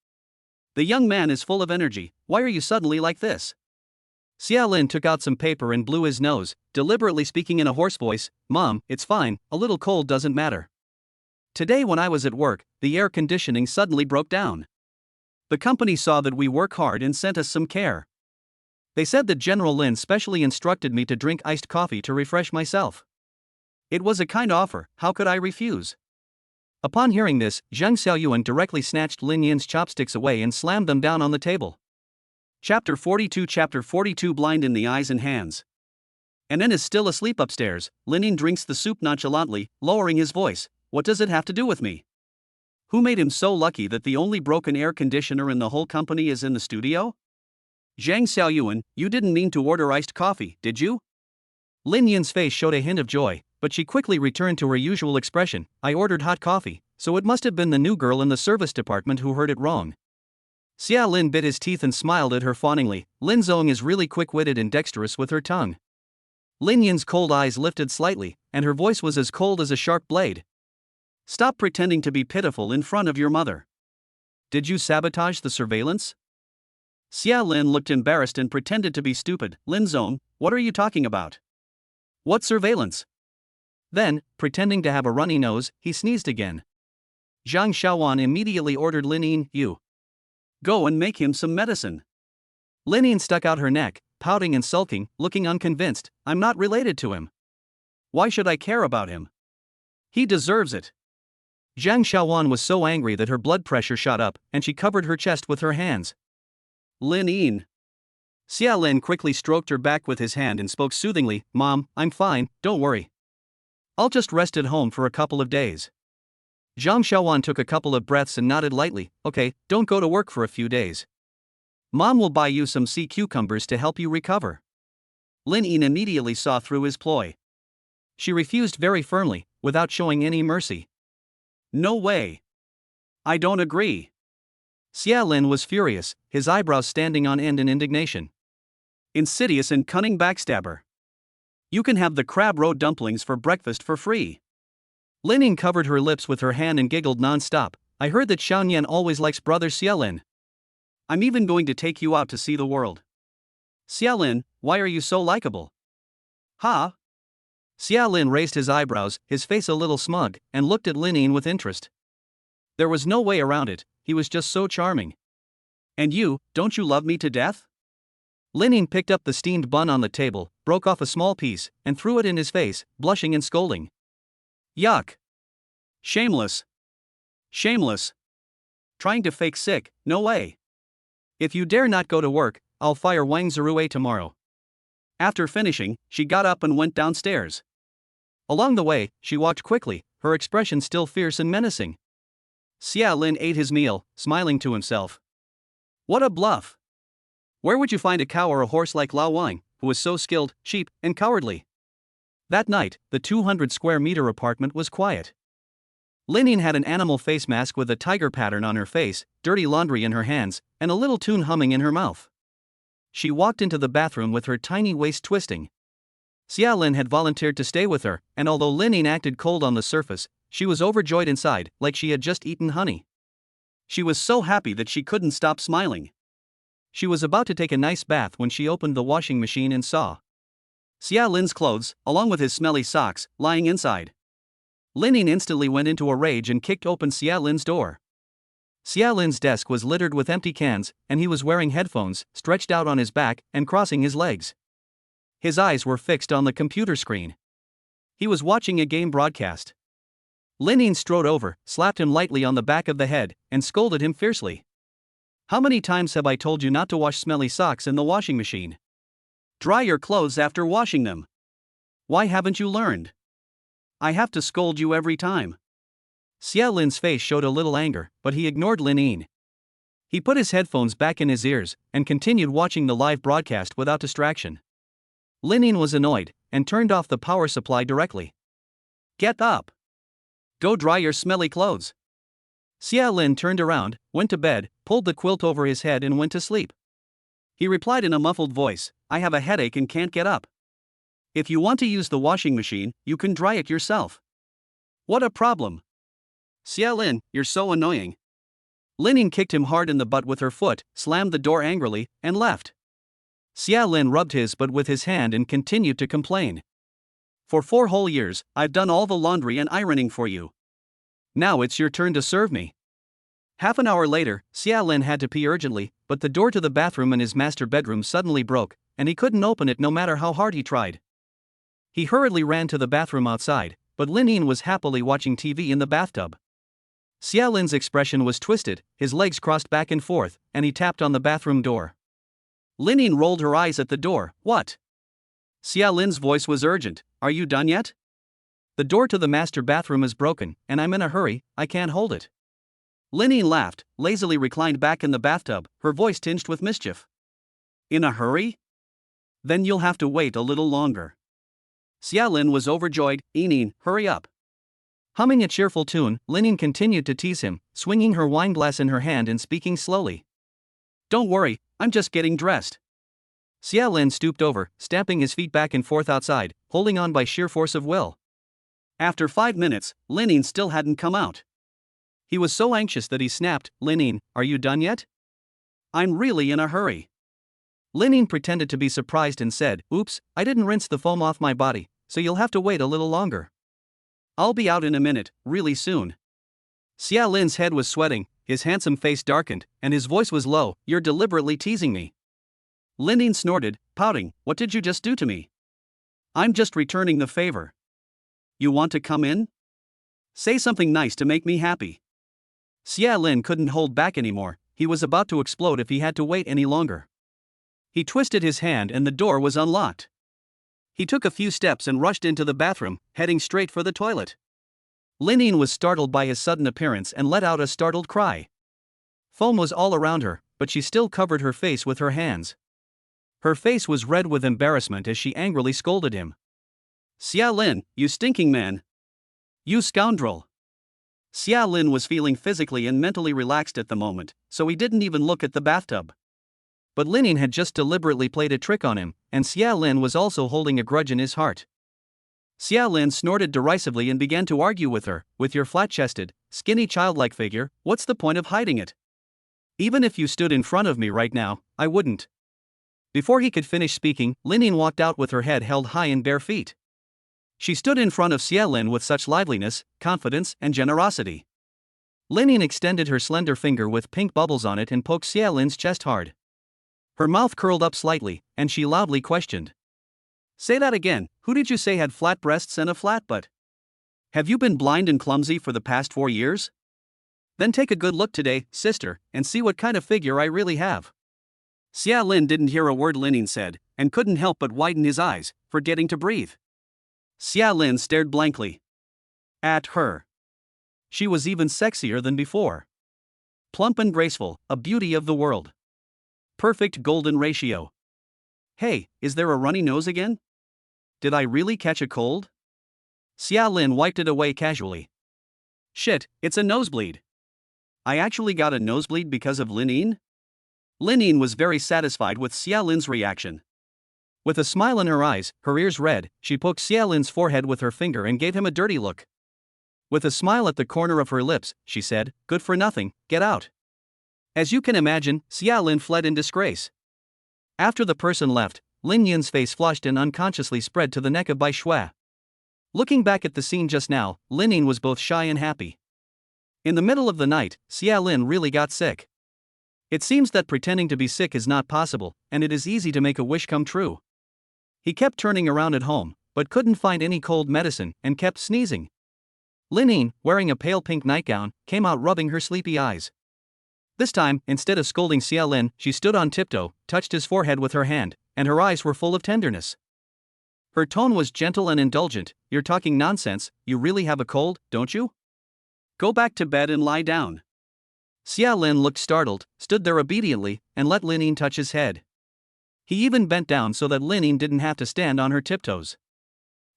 The young man is full of energy, why are you suddenly like this?" Xia Lin took out some paper and blew his nose, deliberately speaking in a hoarse voice. "Mom, it's fine, a little cold doesn't matter. Today when I was at work, the air conditioning suddenly broke down. The company saw that we work hard and sent us some care. They said that General Lin specially instructed me to drink iced coffee to refresh myself. It was a kind offer, how could I refuse?" Upon hearing this, Zhang Xiaoyuan directly snatched Lin Yin's chopsticks away and slammed them down on the table. Chapter 42 Blind in the Eyes and Hands. Nen is still asleep upstairs. Lin Yin drinks the soup nonchalantly, lowering his voice. "What does it have to do with me? Who made him so lucky that the only broken air conditioner in the whole company is in the studio? Zhang Xiaoyuan, you didn't mean to order iced coffee, did you?" Lin Yin's face showed a hint of joy, but she quickly returned to her usual expression. "I ordered hot coffee, so it must have been the new girl in the service department who heard it wrong." Xia Lin bit his teeth and smiled at her fawningly. Lin Zong is really quick-witted and dexterous with her tongue. Lin Yin's cold eyes lifted slightly, and her voice was as cold as a sharp blade. "Stop pretending to be pitiful in front of your mother. Did you sabotage the surveillance?" Xia Lin looked embarrassed and pretended to be stupid. "Lin Zong, what are you talking about? What surveillance?" Then, pretending to have a runny nose, he sneezed again. Zhang Xiaowan immediately ordered Lin Yin, "You go and make him some medicine." Lin Yin stuck out her neck, pouting and sulking, looking unconvinced. "I'm not related to him. Why should I care about him? He deserves it." Zhang Xiaowan was so angry that her blood pressure shot up, and she covered her chest with her hands. "Lin Yin." Xia Lin quickly stroked her back with his hand and spoke soothingly. "Mom, I'm fine, don't worry. I'll just rest at home for a couple of days." Zhang Xiaowan took a couple of breaths and nodded lightly. "Okay, don't go to work for a few days. Mom will buy you some sea cucumbers to help you recover." Lin Yin immediately saw through his ploy. She refused very firmly, without showing any mercy. "No way. I don't agree." Xia Lin was furious, his eyebrows standing on end in indignation. "Insidious and cunning backstabber. You can have the crab roe dumplings for breakfast for free." Lin Yin covered her lips with her hand and giggled non-stop. "I heard that Xiaonian always likes brother Xia Lin. I'm even going to take you out to see the world. Xia Lin, why are you so likable?" "Ha?" Xia Lin raised his eyebrows, his face a little smug, and looked at Lin Yin with interest. There was no way around it, he was just so charming. "And you, don't you love me to death?" Lin Yin picked up the steamed bun on the table, broke off a small piece, and threw it in his face, blushing and scolding. "Yuck. Shameless. Shameless. Trying to fake sick, no way. If you dare not go to work, I'll fire Wang Zirue tomorrow." After finishing, she got up and went downstairs. Along the way, she walked quickly, her expression still fierce and menacing. Xia Lin ate his meal, smiling to himself. What a bluff! Where would you find a cow or a horse like Lao Wang, who was so skilled, cheap, and cowardly? That night, the 200 square meter apartment was quiet. Lin Yin had an animal face mask with a tiger pattern on her face, dirty laundry in her hands, and a little tune humming in her mouth. She walked into the bathroom with her tiny waist twisting. Xia Lin had volunteered to stay with her, and although Lin Yin acted cold on the surface, she was overjoyed inside, like she had just eaten honey. She was so happy that she couldn't stop smiling. She was about to take a nice bath when she opened the washing machine and saw Xia Lin's clothes, along with his smelly socks, lying inside. Lin Yin instantly went into a rage and kicked open Xia Lin's door. Xia Lin's desk was littered with empty cans, and he was wearing headphones, stretched out on his back, and crossing his legs. His eyes were fixed on the computer screen. He was watching a game broadcast. Lin strode over, slapped him lightly on the back of the head, and scolded him fiercely. How many times have I told you not to wash smelly socks in the washing machine? Dry your clothes after washing them. Why haven't you learned? I have to scold you every time. Xia Lin's face showed a little anger, but he ignored Lin. He put his headphones back in his ears, and continued watching the live broadcast without distraction. Lin was annoyed, and turned off the power supply directly. Get up! Go dry your smelly clothes. Xia Lin turned around, went to bed, pulled the quilt over his head and went to sleep. He replied in a muffled voice, I have a headache and can't get up. If you want to use the washing machine, you can dry it yourself. What a problem. Xia Lin, you're so annoying. Lin kicked him hard in the butt with her foot, slammed the door angrily, and left. Xia Lin rubbed his butt with his hand and continued to complain. For 4 whole years, I've done all the laundry and ironing for you. Now it's your turn to serve me. Half an hour later, Xia Lin had to pee urgently, but the door to the bathroom in his master bedroom suddenly broke, and he couldn't open it no matter how hard he tried. He hurriedly ran to the bathroom outside, but Lin was happily watching TV in the bathtub. Xia Lin's expression was twisted, his legs crossed back and forth, and he tapped on the bathroom door. Lin rolled her eyes at the door. What? Xia Lin's voice was urgent. Are you done yet? The door to the master bathroom is broken, and I'm in a hurry, I can't hold it. Lin laughed, lazily reclined back in the bathtub, her voice tinged with mischief. In a hurry? Then you'll have to wait a little longer. Xia Lin was overjoyed. Inin, hurry up. Humming a cheerful tune, Lin continued to tease him, swinging her wine glass in her hand and speaking slowly. Don't worry, I'm just getting dressed. Xia Lin stooped over, stamping his feet back and forth outside, holding on by sheer force of will. After 5 minutes, Lin still hadn't come out. He was so anxious that he snapped, Lin, are you done yet? I'm really in a hurry. Lin pretended to be surprised and said, Oops, I didn't rinse the foam off my body, so you'll have to wait a little longer. I'll be out in a minute, really soon. Xia Lin's head was sweating, his handsome face darkened, and his voice was low, You're deliberately teasing me. Lin snorted, pouting, What did you just do to me? I'm just returning the favor. You want to come in? Say something nice to make me happy. Xia Lin couldn't hold back anymore, he was about to explode if he had to wait any longer. He twisted his hand and the door was unlocked. He took a few steps and rushed into the bathroom, heading straight for the toilet. Lin was startled by his sudden appearance and let out a startled cry. Foam was all around her, but she still covered her face with her hands. Her face was red with embarrassment as she angrily scolded him. Xia Lin, you stinking man. You scoundrel. Xia Lin was feeling physically and mentally relaxed at the moment, so he didn't even look at the bathtub. But Lin had just deliberately played a trick on him, and Xia Lin was also holding a grudge in his heart. Xia Lin snorted derisively and began to argue with her, With your flat-chested, skinny childlike figure, what's the point of hiding it? Even if you stood in front of me right now, I wouldn't. Before he could finish speaking, Lin walked out with her head held high and bare feet. She stood in front of Xia Lin with such liveliness, confidence, and generosity. Lin extended her slender finger with pink bubbles on it and poked Xia Lin's chest hard. Her mouth curled up slightly, and she loudly questioned. Say that again, who did you say had flat breasts and a flat butt? Have you been blind and clumsy for the past 4 years? Then take a good look today, sister, and see what kind of figure I really have. Xia Lin didn't hear a word Lin said, and couldn't help but widen his eyes, forgetting to breathe. Xia Lin stared blankly at her. She was even sexier than before. Plump and graceful, a beauty of the world. Perfect golden ratio. Hey, is there a runny nose again? Did I really catch a cold? Xia Lin wiped it away casually. Shit, it's a nosebleed. I actually got a nosebleed because of Lin? Lin was very satisfied with Xia Lin's reaction. With a smile in her eyes, her ears red, she poked Xia Lin's forehead with her finger and gave him a dirty look. With a smile at the corner of her lips, she said, Good for nothing, get out. As you can imagine, Xia Lin fled in disgrace. After the person left, Lin Yun's face flushed and unconsciously spread to the neck of Bai Shui. Looking back at the scene just now, Lin was both shy and happy. In the middle of the night, Xia Lin really got sick. It seems that pretending to be sick is not possible, and it is easy to make a wish come true. He kept turning around at home, but couldn't find any cold medicine, and kept sneezing. Lin, wearing a pale pink nightgown, came out rubbing her sleepy eyes. This time, instead of scolding Xia Lin, she stood on tiptoe, touched his forehead with her hand, and her eyes were full of tenderness. Her tone was gentle and indulgent. "You're talking nonsense, you really have a cold, don't you? Go back to bed and lie down." Xia Lin looked startled, stood there obediently, and let Lin touch his head. He even bent down so that Lin didn't have to stand on her tiptoes.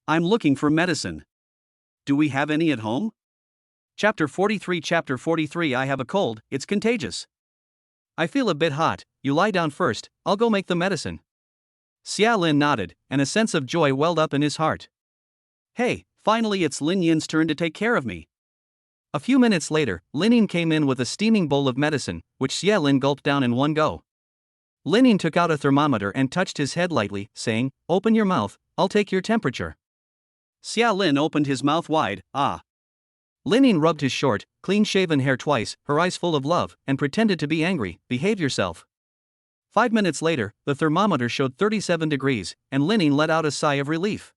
"I'm looking for medicine. Do we have any at home?" Chapter 43 I have a cold, it's contagious. I feel a bit hot, you lie down first, I'll go make the medicine. Xia Lin nodded, and a sense of joy welled up in his heart. Hey, finally it's Lin Yin's turn to take care of me. A few minutes later, Lin Yin came in with a steaming bowl of medicine, which Xia Lin gulped down in one go. Lin Yin took out a thermometer and touched his head lightly, saying, "Open your mouth, I'll take your temperature." Xia Lin opened his mouth wide. Ah. Lin Yin rubbed his short, clean-shaven hair twice, her eyes full of love, and pretended to be angry. "Behave yourself." 5 minutes later, the thermometer showed 37 degrees, and Lin Yin let out a sigh of relief.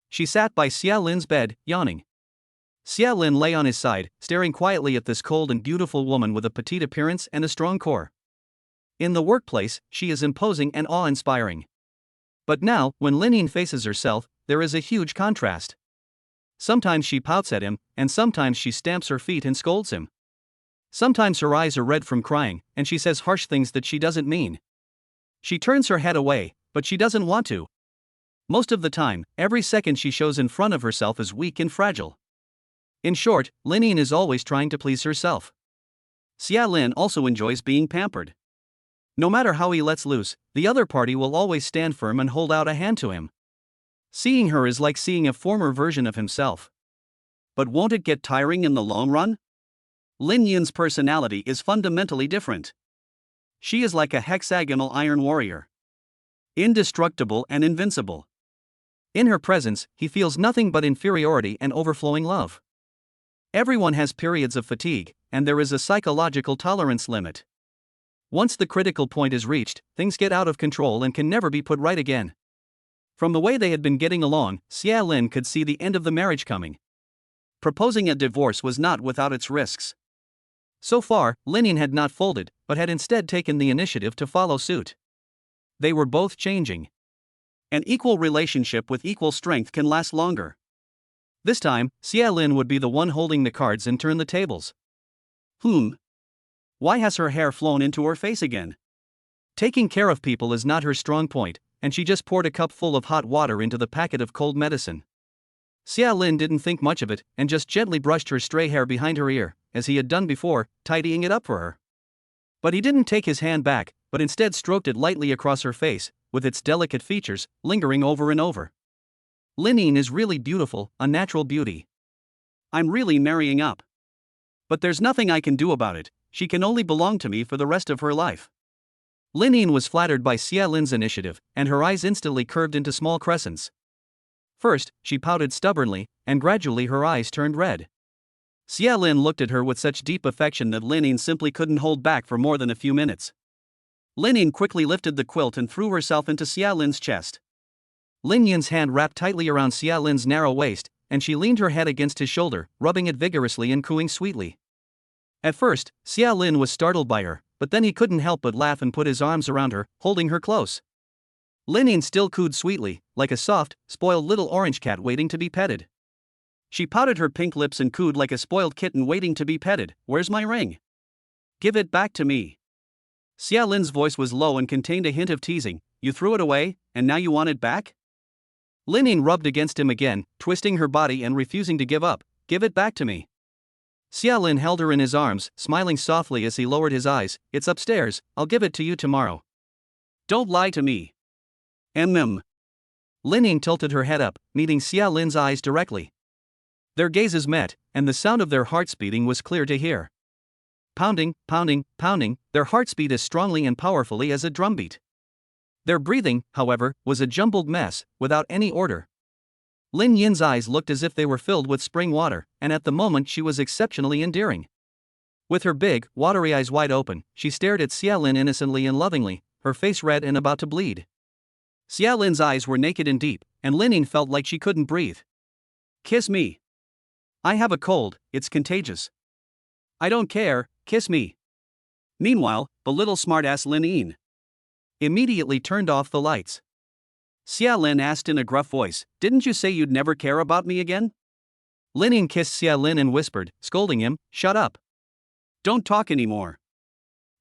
She sat by Xia Lin's bed, yawning. Xia Lin lay on his side, staring quietly at this cold and beautiful woman with a petite appearance and a strong core. In the workplace, she is imposing and awe-inspiring. But now, when Lin Yin faces herself, there is a huge contrast. Sometimes she pouts at him, and sometimes she stamps her feet and scolds him. Sometimes her eyes are red from crying, and she says harsh things that she doesn't mean. She turns her head away, but she doesn't want to. Most of the time, every second she shows in front of herself is weak and fragile. In short, Lin Yin is always trying to please herself. Xia Lin also enjoys being pampered. No matter how he lets loose, the other party will always stand firm and hold out a hand to him. Seeing her is like seeing a former version of himself. But won't it get tiring in the long run? Lin Yin's personality is fundamentally different. She is like a hexagonal iron warrior. Indestructible and invincible. In her presence, he feels nothing but inferiority and overflowing love. Everyone has periods of fatigue, and there is a psychological tolerance limit. Once the critical point is reached, things get out of control and can never be put right again. From the way they had been getting along, Xia Lin could see the end of the marriage coming. Proposing a divorce was not without its risks. So far, Lin Yin had not folded, but had instead taken the initiative to follow suit. They were both changing. An equal relationship with equal strength can last longer. This time, Xia Lin would be the one holding the cards and turn the tables. Why has her hair flown into her face again? Taking care of people is not her strong point, and she just poured a cup full of hot water into the packet of cold medicine. Xia Lin didn't think much of it, and just gently brushed her stray hair behind her ear, as he had done before, tidying it up for her. But he didn't take his hand back, but instead stroked it lightly across her face, with its delicate features, lingering over and over. Lin Yin is really beautiful, a natural beauty. I'm really marrying up. But there's nothing I can do about it, she can only belong to me for the rest of her life. Lin Yin was flattered by Xia Lin's initiative, and her eyes instantly curved into small crescents. First, she pouted stubbornly, and gradually her eyes turned red. Xia Lin looked at her with such deep affection that Lin Yin simply couldn't hold back for more than a few minutes. Lin Yin quickly lifted the quilt and threw herself into Xia Lin's chest. Lin Yin's hand wrapped tightly around Xia Lin's narrow waist, and she leaned her head against his shoulder, rubbing it vigorously and cooing sweetly. At first, Xia Lin was startled by her, but then he couldn't help but laugh and put his arms around her, holding her close. Lin Yin still cooed sweetly, like a soft, spoiled little orange cat waiting to be petted. She pouted her pink lips and cooed like a spoiled kitten waiting to be petted. Where's my ring? Give it back to me. Xia Lin's voice was low and contained a hint of teasing. You threw it away, and now you want it back? Lin Yin rubbed against him again, twisting her body and refusing to give up. Give it back to me. Xia Lin held her in his arms, smiling softly as he lowered his eyes. It's upstairs, I'll give it to you tomorrow. Don't lie to me. Lin Yin tilted her head up, meeting Xia Lin's eyes directly. Their gazes met, and the sound of their hearts beating was clear to hear. Pounding, pounding, pounding, their hearts beat as strongly and powerfully as a drumbeat. Their breathing, however, was a jumbled mess, without any order. Lin Yin's eyes looked as if they were filled with spring water, and at the moment she was exceptionally endearing. With her big, watery eyes wide open, she stared at Xia Lin innocently and lovingly, her face red and about to bleed. Xia Lin's eyes were naked and deep, and Lin Yin felt like she couldn't breathe. "Kiss me. I have a cold, it's contagious." "I don't care, kiss me." Meanwhile, the little smartass Lin Yin immediately turned off the lights. Xia Lin asked in a gruff voice, "Didn't you say you'd never care about me again?" Lin Yin kissed Xia Lin and whispered, scolding him, "Shut up. Don't talk anymore."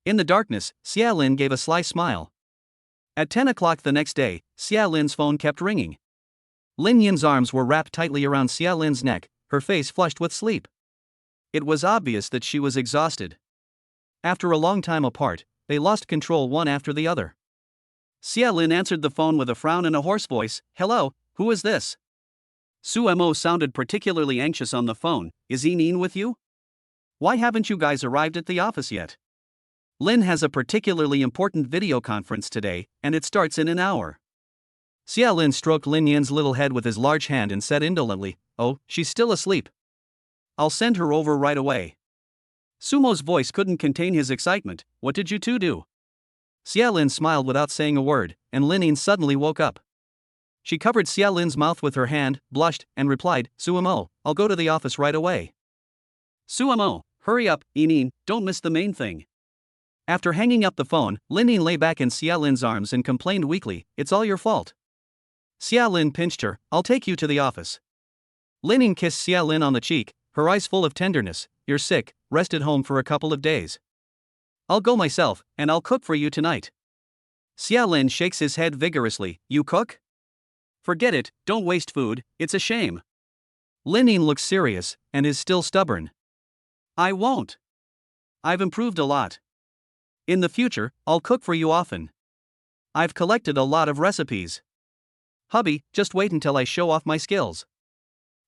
In the darkness, Xia Lin gave a sly smile. At 10 o'clock the next day, Xia Lin's phone kept ringing. Lin Yin's arms were wrapped tightly around Xia Lin's neck, her face flushed with sleep. It was obvious that she was exhausted. After a long time apart, they lost control one after the other. Xia Lin answered the phone with a frown and a hoarse voice, "Hello, who is this?" Su Mo sounded particularly anxious on the phone, "Is Yin with you? Why haven't you guys arrived at the office yet? Lin has a particularly important video conference today, and it starts in an hour." Xia Lin stroked Lin Yin's little head with his large hand and said indolently, "Oh, she's still asleep. I'll send her over right away." Sumo's voice couldn't contain his excitement. "What did you two do?" Xia Lin smiled without saying a word, and Lin Yin suddenly woke up. She covered Xia Lin's mouth with her hand, blushed, and replied, "Sumo, I'll go to the office right away." "Sumo, hurry up, Yin, don't miss the main thing." After hanging up the phone, Lin Yin lay back in Xia Lin's arms and complained weakly, "It's all your fault." Xia Lin pinched her, "I'll take you to the office." Lin Yin kissed Xia Lin on the cheek, her eyes full of tenderness, "You're sick, rest at home for a couple of days. I'll go myself, and I'll cook for you tonight." Xia Lin shakes his head vigorously, "You cook? Forget it, don't waste food, it's a shame." Lin Yin looks serious, and is still stubborn. "I won't. I've improved a lot. In the future, I'll cook for you often. I've collected a lot of recipes. Hubby, just wait until I show off my skills."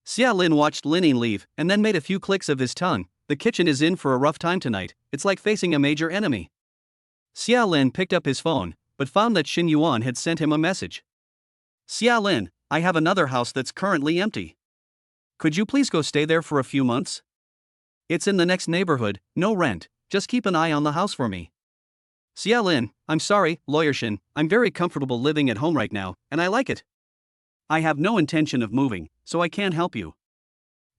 Xia Lin watched Lin Yin leave, and then made a few clicks of his tongue. "The kitchen is in for a rough time tonight, it's like facing a major enemy." Xia Lin picked up his phone, but found that Xin Yuan had sent him a message. "Xia Lin, I have another house that's currently empty. Could you please go stay there for a few months? It's in the next neighborhood, no rent, just keep an eye on the house for me." "Xia Lin, I'm sorry, Lawyer Xin, I'm very comfortable living at home right now, and I like it. I have no intention of moving, so I can't help you."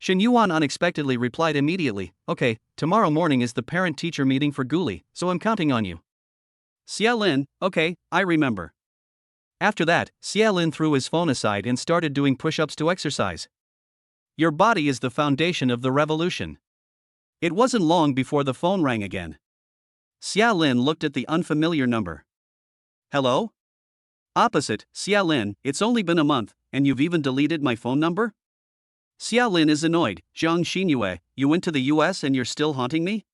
Xin Yuan unexpectedly replied immediately, "Okay, tomorrow morning is the parent-teacher meeting for Guli, so I'm counting on you." Xia Lin, "Okay, I remember." After that, Xia Lin threw his phone aside and started doing push-ups to exercise. Your body is the foundation of the revolution. It wasn't long before the phone rang again. Xia Lin looked at the unfamiliar number. "Hello? Opposite, Xia Lin, it's only been a month, and you've even deleted my phone number?" Xia Lin is annoyed. "Zhang Xinyue, you went to the US and you're still haunting me?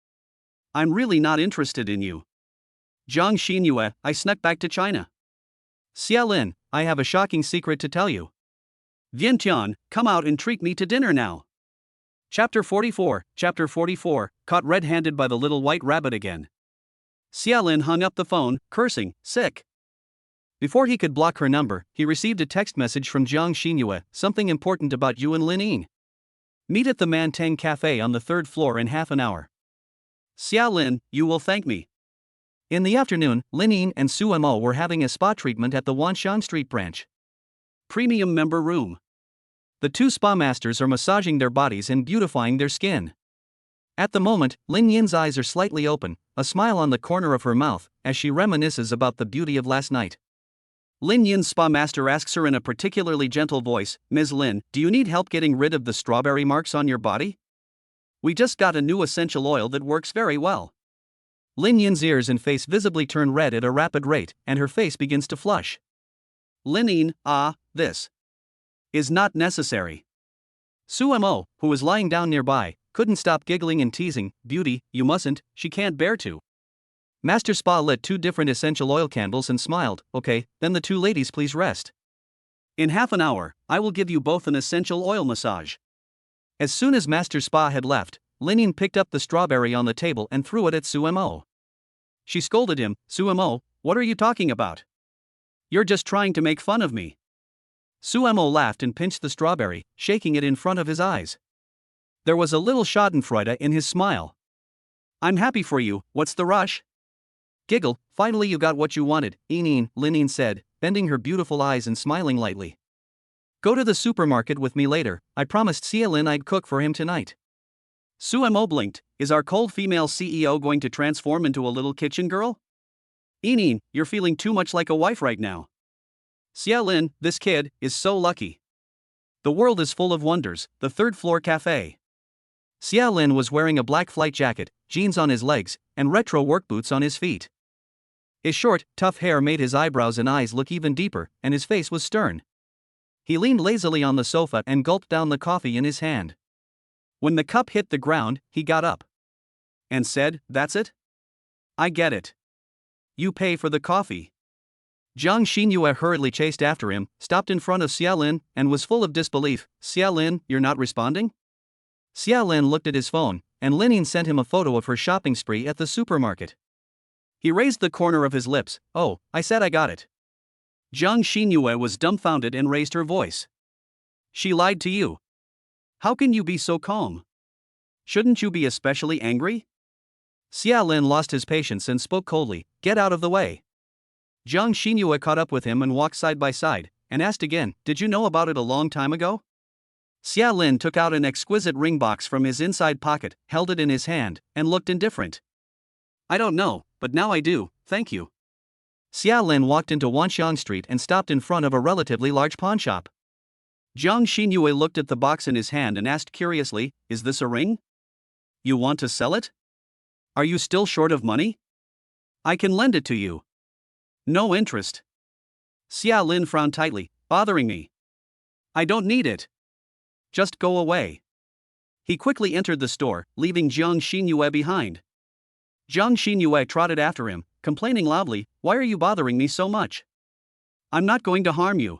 I'm really not interested in you." "Zhang Xinyue, I snuck back to China." Xia Lin, I have a shocking secret to tell you. Vientian, come out and treat me to dinner now. Chapter 44, caught red-handed by the little white rabbit again. Xia Lin hung up the phone, cursing, "Sick." Before he could block her number, he received a text message from Zhang Xinyue, "Something important about you and Lin Yin. Meet at the Mantang Cafe on the 3rd floor in half an hour." "Xia Lin, you will thank me." In the afternoon, Lin Yin and Su Mo were having a spa treatment at the Wanshan Street branch. Premium member room. The two spa masters are massaging their bodies and beautifying their skin. At the moment, Lin Yin's eyes are slightly open, a smile on the corner of her mouth, as she reminisces about the beauty of last night. Lin Yin's spa master asks her in a particularly gentle voice, "Ms. Lin, do you need help getting rid of the strawberry marks on your body? We just got a new essential oil that works very well." Lin Yin's ears and face visibly turn red at a rapid rate, and her face begins to flush. Lin Yin, this is not necessary. Su Mo, who was lying down nearby, couldn't stop giggling and teasing, "Beauty, you mustn't, she can't bear to." Master Spa lit 2 different essential oil candles and smiled, "Okay, then the 2 ladies please rest. In half an hour, I will give you both an essential oil massage." As soon as Master Spa had left, Lin Yin picked up the strawberry on the table and threw it at Su Mo. She scolded him, "Su Mo, what are you talking about? You're just trying to make fun of me." Suemo laughed and pinched the strawberry, shaking it in front of his eyes. There was a little schadenfreude in his smile. I'm happy for you, what's the rush? Giggle, finally you got what you wanted, Linin said, bending her beautiful eyes and smiling lightly. Go to the supermarket with me later, I promised Xiaolin I'd cook for him tonight. Suemo blinked, is our cold female CEO going to transform into a little kitchen girl? You're feeling too much like a wife right now. Xiaolin, this kid, is so lucky. The world is full of wonders, the third-floor cafe. Xiaolin was wearing a black flight jacket, jeans on his legs, and retro work boots on his feet. His short, tough hair made his eyebrows and eyes look even deeper, and his face was stern. He leaned lazily on the sofa and gulped down the coffee in his hand. When the cup hit the ground, he got up and said, "That's it? I get it. You pay for the coffee." Jiang Xinyue hurriedly chased after him, stopped in front of Xiaolin, and was full of disbelief. Xiaolin, you're not responding? Xiaolin looked at his phone, and Linin sent him a photo of her shopping spree at the supermarket. He raised the corner of his lips. Oh, I said I got it. Jiang Xinyue was dumbfounded and raised her voice. She lied to you. How can you be so calm? Shouldn't you be especially angry? Xiaolin lost his patience and spoke coldly, get out of the way. Jiang Xinyue caught up with him and walked side by side, and asked again, did you know about it a long time ago? Xiaolin took out an exquisite ring box from his inside pocket, held it in his hand, and looked indifferent. I don't know, but now I do, thank you. Xiaolin walked into Wanxiang Street and stopped in front of a relatively large pawnshop. Jiang Xinyue looked at the box in his hand and asked curiously, is this a ring? You want to sell it? Are you still short of money? I can lend it to you. No interest. Xiaolin frowned tightly, bothering me. I don't need it. Just go away. He quickly entered the store, leaving Jiang Xinyue behind. Jiang Xinyue trotted after him, complaining loudly, why are you bothering me so much? I'm not going to harm you.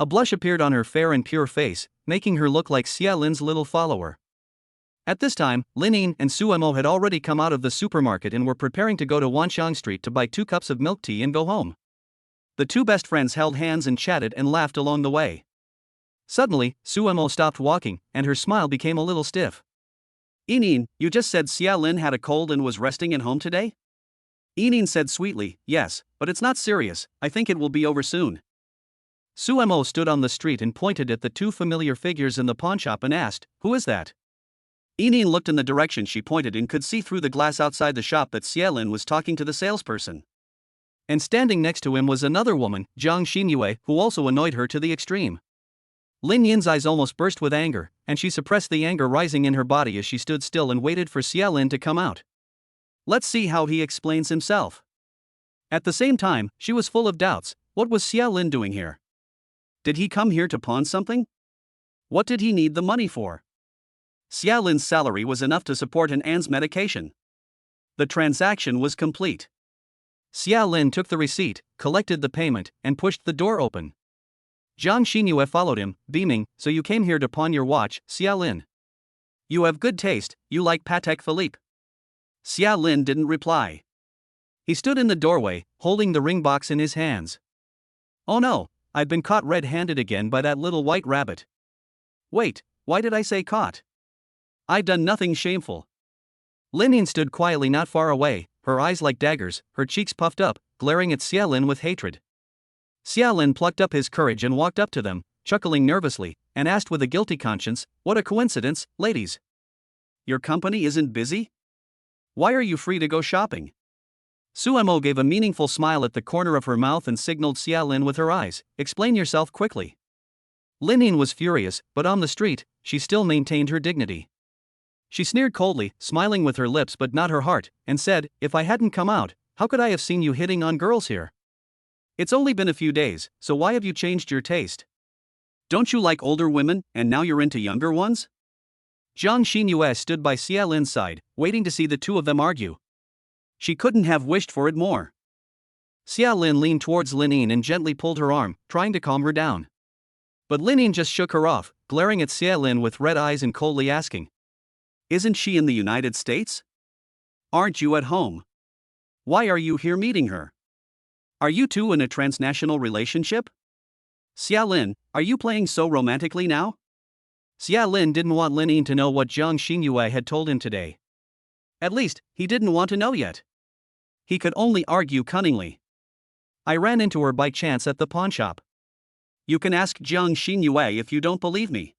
A blush appeared on her fair and pure face, making her look like Xiaolin's little follower. At this time, Linin and Suemo had already come out of the supermarket and were preparing to go to Wanxiang Street to buy 2 cups of milk tea and go home. The two best friends held hands and chatted and laughed along the way. Suddenly, Suemo stopped walking, and her smile became a little stiff. You just said Xiaolin had a cold and was resting at home today? Enin said sweetly, yes, but it's not serious, I think it will be over soon. Suemo stood on the street and pointed at the 2 familiar figures in the pawnshop and asked, who is that? Enin looked in the direction she pointed and could see through the glass outside the shop that Xiaolin was talking to the salesperson. And standing next to him was another woman, Jiang Xinyue, who also annoyed her to the extreme. Lin Yin's eyes almost burst with anger, and she suppressed the anger rising in her body as she stood still and waited for Xiaolin to come out. Let's see how he explains himself. At the same time, she was full of doubts. What was Xiaolin doing here? Did he come here to pawn something? What did he need the money for? Xiaolin's salary was enough to support An's medication. The transaction was complete. Xiaolin took the receipt, collected the payment, and pushed the door open. Jiang Xinyue followed him, beaming, so you came here to pawn your watch, Xiaolin. You have good taste, you like Patek Philippe. Xiaolin didn't reply. He stood in the doorway, holding the ring box in his hands. Oh no, I've been caught red-handed again by that little white rabbit. Wait, why did I say caught? I've done nothing shameful. Linin stood quietly not far away, her eyes like daggers, her cheeks puffed up, glaring at Xiaolin with hatred. Xiaolin plucked up his courage and walked up to them, chuckling nervously, and asked with a guilty conscience, what a coincidence, ladies. Your company isn't busy? Why are you free to go shopping? Suemo gave a meaningful smile at the corner of her mouth and signaled Xiaolin with her eyes, explain yourself quickly. Linin was furious, but on the street, she still maintained her dignity. She sneered coldly, smiling with her lips but not her heart, and said, if I hadn't come out, how could I have seen you hitting on girls here? It's only been a few days, so why have you changed your taste? Don't you like older women, and now you're into younger ones? Jiang Xinyue stood by Xiaolin's side, waiting to see the two of them argue. She couldn't have wished for it more. Xiaolin leaned towards Linin and gently pulled her arm, trying to calm her down. But Linin just shook her off, glaring at Xiaolin with red eyes and coldly asking, isn't she in the United States? Aren't you at home? Why are you here meeting her? Are you two in a transnational relationship? Xia Lin, are you playing so romantically now? Xia Lin didn't want Lin Yin to know what Zhang Xinyue had told him today. At least, he didn't want to know yet. He could only argue cunningly. I ran into her by chance at the pawn shop. You can ask Zhang Xinyue if you don't believe me.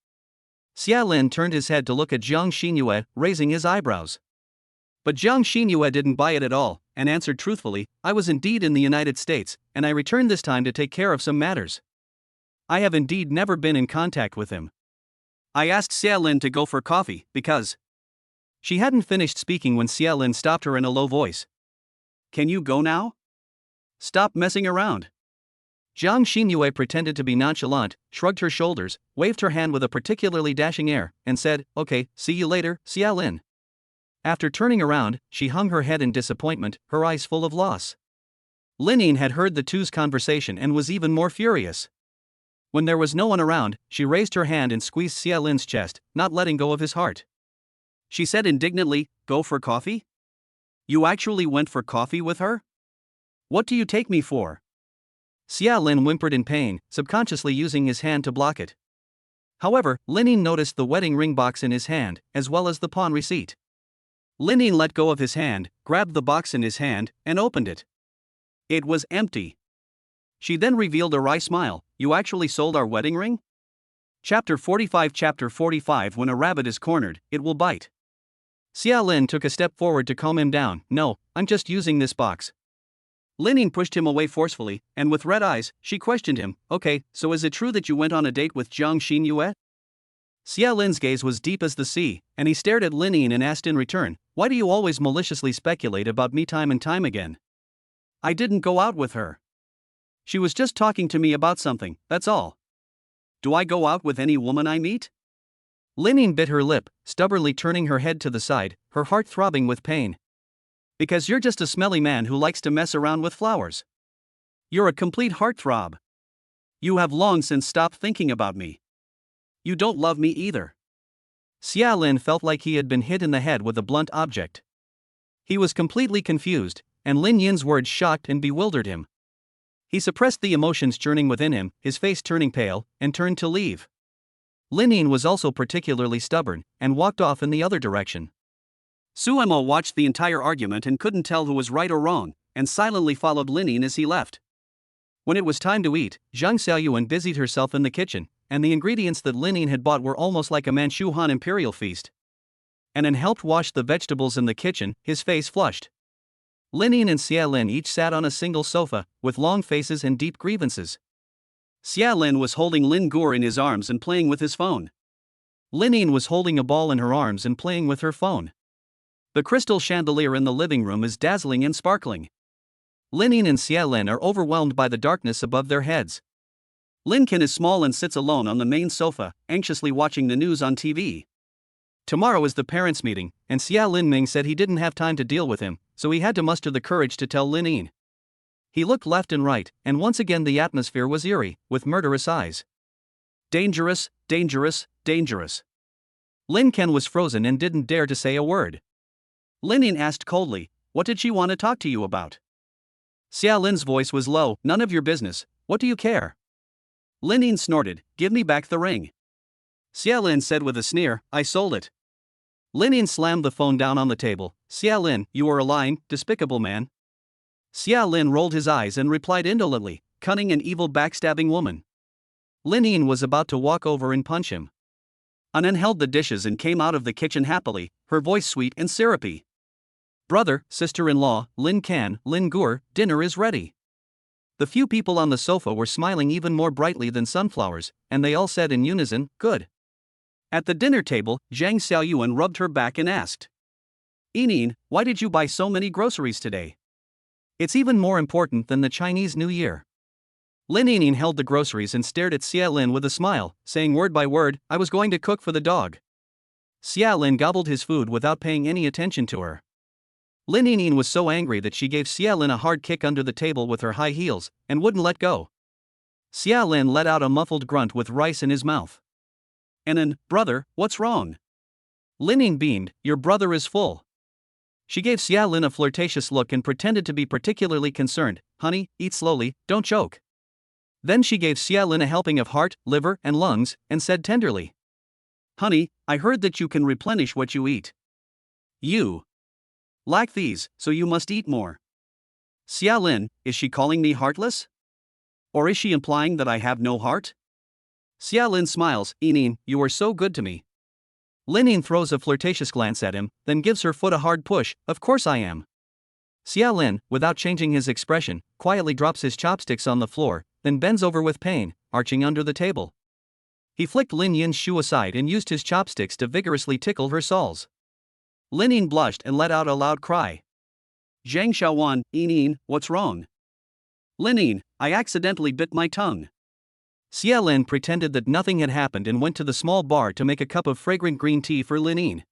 Xia Lin turned his head to look at Zhang Xinyue, raising his eyebrows. But Zhang Xinyue didn't buy it at all, and answered truthfully, I was indeed in the United States, and I returned this time to take care of some matters. I have indeed never been in contact with him. I asked Xia Lin to go for coffee, because... She hadn't finished speaking when Xia Lin stopped her in a low voice. Can you go now? Stop messing around. Zhang Xinyue pretended to be nonchalant, shrugged her shoulders, waved her hand with a particularly dashing air, and said, Okay, see you later, Xia Lin. After turning around, she hung her head in disappointment, her eyes full of loss. Lin Yin had heard the two's conversation and was even more furious. When there was no one around, she raised her hand and squeezed Xia Lin's chest, not letting go of his heart. She said indignantly, Go for coffee? You actually went for coffee with her? What do you take me for? Xia Lin whimpered in pain, subconsciously using his hand to block it. However, Lin Yin noticed the wedding ring box in his hand, as well as the pawn receipt. Lin Yin let go of his hand, grabbed the box in his hand, and opened it. It was empty. She then revealed a wry smile. You actually sold our wedding ring? Chapter 45. When a rabbit is cornered, it will bite. Xia Lin took a step forward to calm him down. No, I'm just using this box. Lin Yin pushed him away forcefully, and with red eyes, she questioned him. Okay, so is it true that you went on a date with Zhang Xinyue? Xia Lin's gaze was deep as the sea, and he stared at Lin Yin and asked in return, Why do you always maliciously speculate about me time and time again? I didn't go out with her. She was just talking to me about something, that's all. Do I go out with any woman I meet? Lin Yin bit her lip, stubbornly turning her head to the side, her heart throbbing with pain. Because you're just a smelly man who likes to mess around with flowers. You're a complete heartthrob. You have long since stopped thinking about me. You don't love me either. Xia Lin felt like he had been hit in the head with a blunt object. He was completely confused, and Lin Yin's words shocked and bewildered him. He suppressed the emotions churning within him, his face turning pale, and turned to leave. Lin Yin was also particularly stubborn, and walked off in the other direction. Suemo watched the entire argument and couldn't tell who was right or wrong, and silently followed Lin Yin as he left. When it was time to eat, Zhang Xiaoyuan busied herself in the kitchen, and the ingredients that Lin Yin had bought were almost like a Manchu Han imperial feast. Anan helped wash the vegetables in the kitchen, his face flushed. Lin Yin and Xia Lin each sat on a single sofa, with long faces and deep grievances. Xia Lin was holding Lin Gur in his arms and playing with his phone. Lin Yin was holding a ball in her arms and playing with her phone. The crystal chandelier in the living room is dazzling and sparkling. Lin Yin and Xia Lin are overwhelmed by the darkness above their heads. Lin Kin is small and sits alone on the main sofa, anxiously watching the news on TV. Tomorrow is the parents' meeting, and Xia Lin Ming said he didn't have time to deal with him, so he had to muster the courage to tell Lin Yin. He looked left and right, and once again the atmosphere was eerie, with murderous eyes. Dangerous, dangerous, dangerous. Lin Ken was frozen and didn't dare to say a word. Lin Yin asked coldly, What did she want to talk to you about? Xia Lin's voice was low, None of your business, what do you care? Lin Yin snorted, Give me back the ring. Xia Lin said with a sneer, I sold it. Lin Yin slammed the phone down on the table. Xia Lin, you are a lying, despicable man. Xia Lin rolled his eyes and replied indolently, Cunning and evil backstabbing woman. Lin Yin was about to walk over and punch him. Anan held the dishes and came out of the kitchen happily, her voice sweet and syrupy. Brother, sister-in-law, Lin Can, Lin Gur, dinner is ready. The few people on the sofa were smiling even more brightly than sunflowers, and they all said in unison, Good. At the dinner table, Zhang Xiaoyuan rubbed her back and asked, Inin, why did you buy so many groceries today? It's even more important than the Chinese New Year. Lin Inin held the groceries and stared at Xia Lin with a smile, saying word by word, I was going to cook for the dog. Xia Lin gobbled his food without paying any attention to her. Lin Inin was so angry that she gave Xia Lin a hard kick under the table with her high heels, and wouldn't let go. Xia Lin let out a muffled grunt with rice in his mouth. Anan, brother, what's wrong? Lin Yin beamed, Your brother is full. She gave Xia Lin a flirtatious look and pretended to be particularly concerned. Honey, eat slowly, don't choke. Then she gave Xia Lin a helping of heart, liver, and lungs, and said tenderly, "Honey, I heard that you can replenish what you eat. You lack these, so you must eat more." Xia Lin, is she calling me heartless? Or is she implying that I have no heart? Xia Lin smiles, "Yining, you are so good to me." Lining throws a flirtatious glance at him, then gives her foot a hard push. "Of course I am." Xia Lin, without changing his expression, quietly drops his chopsticks on the floor, then bends over with pain, arching under the table. He flicked Lin Yin's shoe aside and used his chopsticks to vigorously tickle her soles. Lin Yin blushed and let out a loud cry. "Zhang Xiaowan, Yining, what's wrong?" "Lin Yin, I accidentally bit my tongue." Xia Lin pretended that nothing had happened and went to the small bar to make a cup of fragrant green tea for Lin Yin.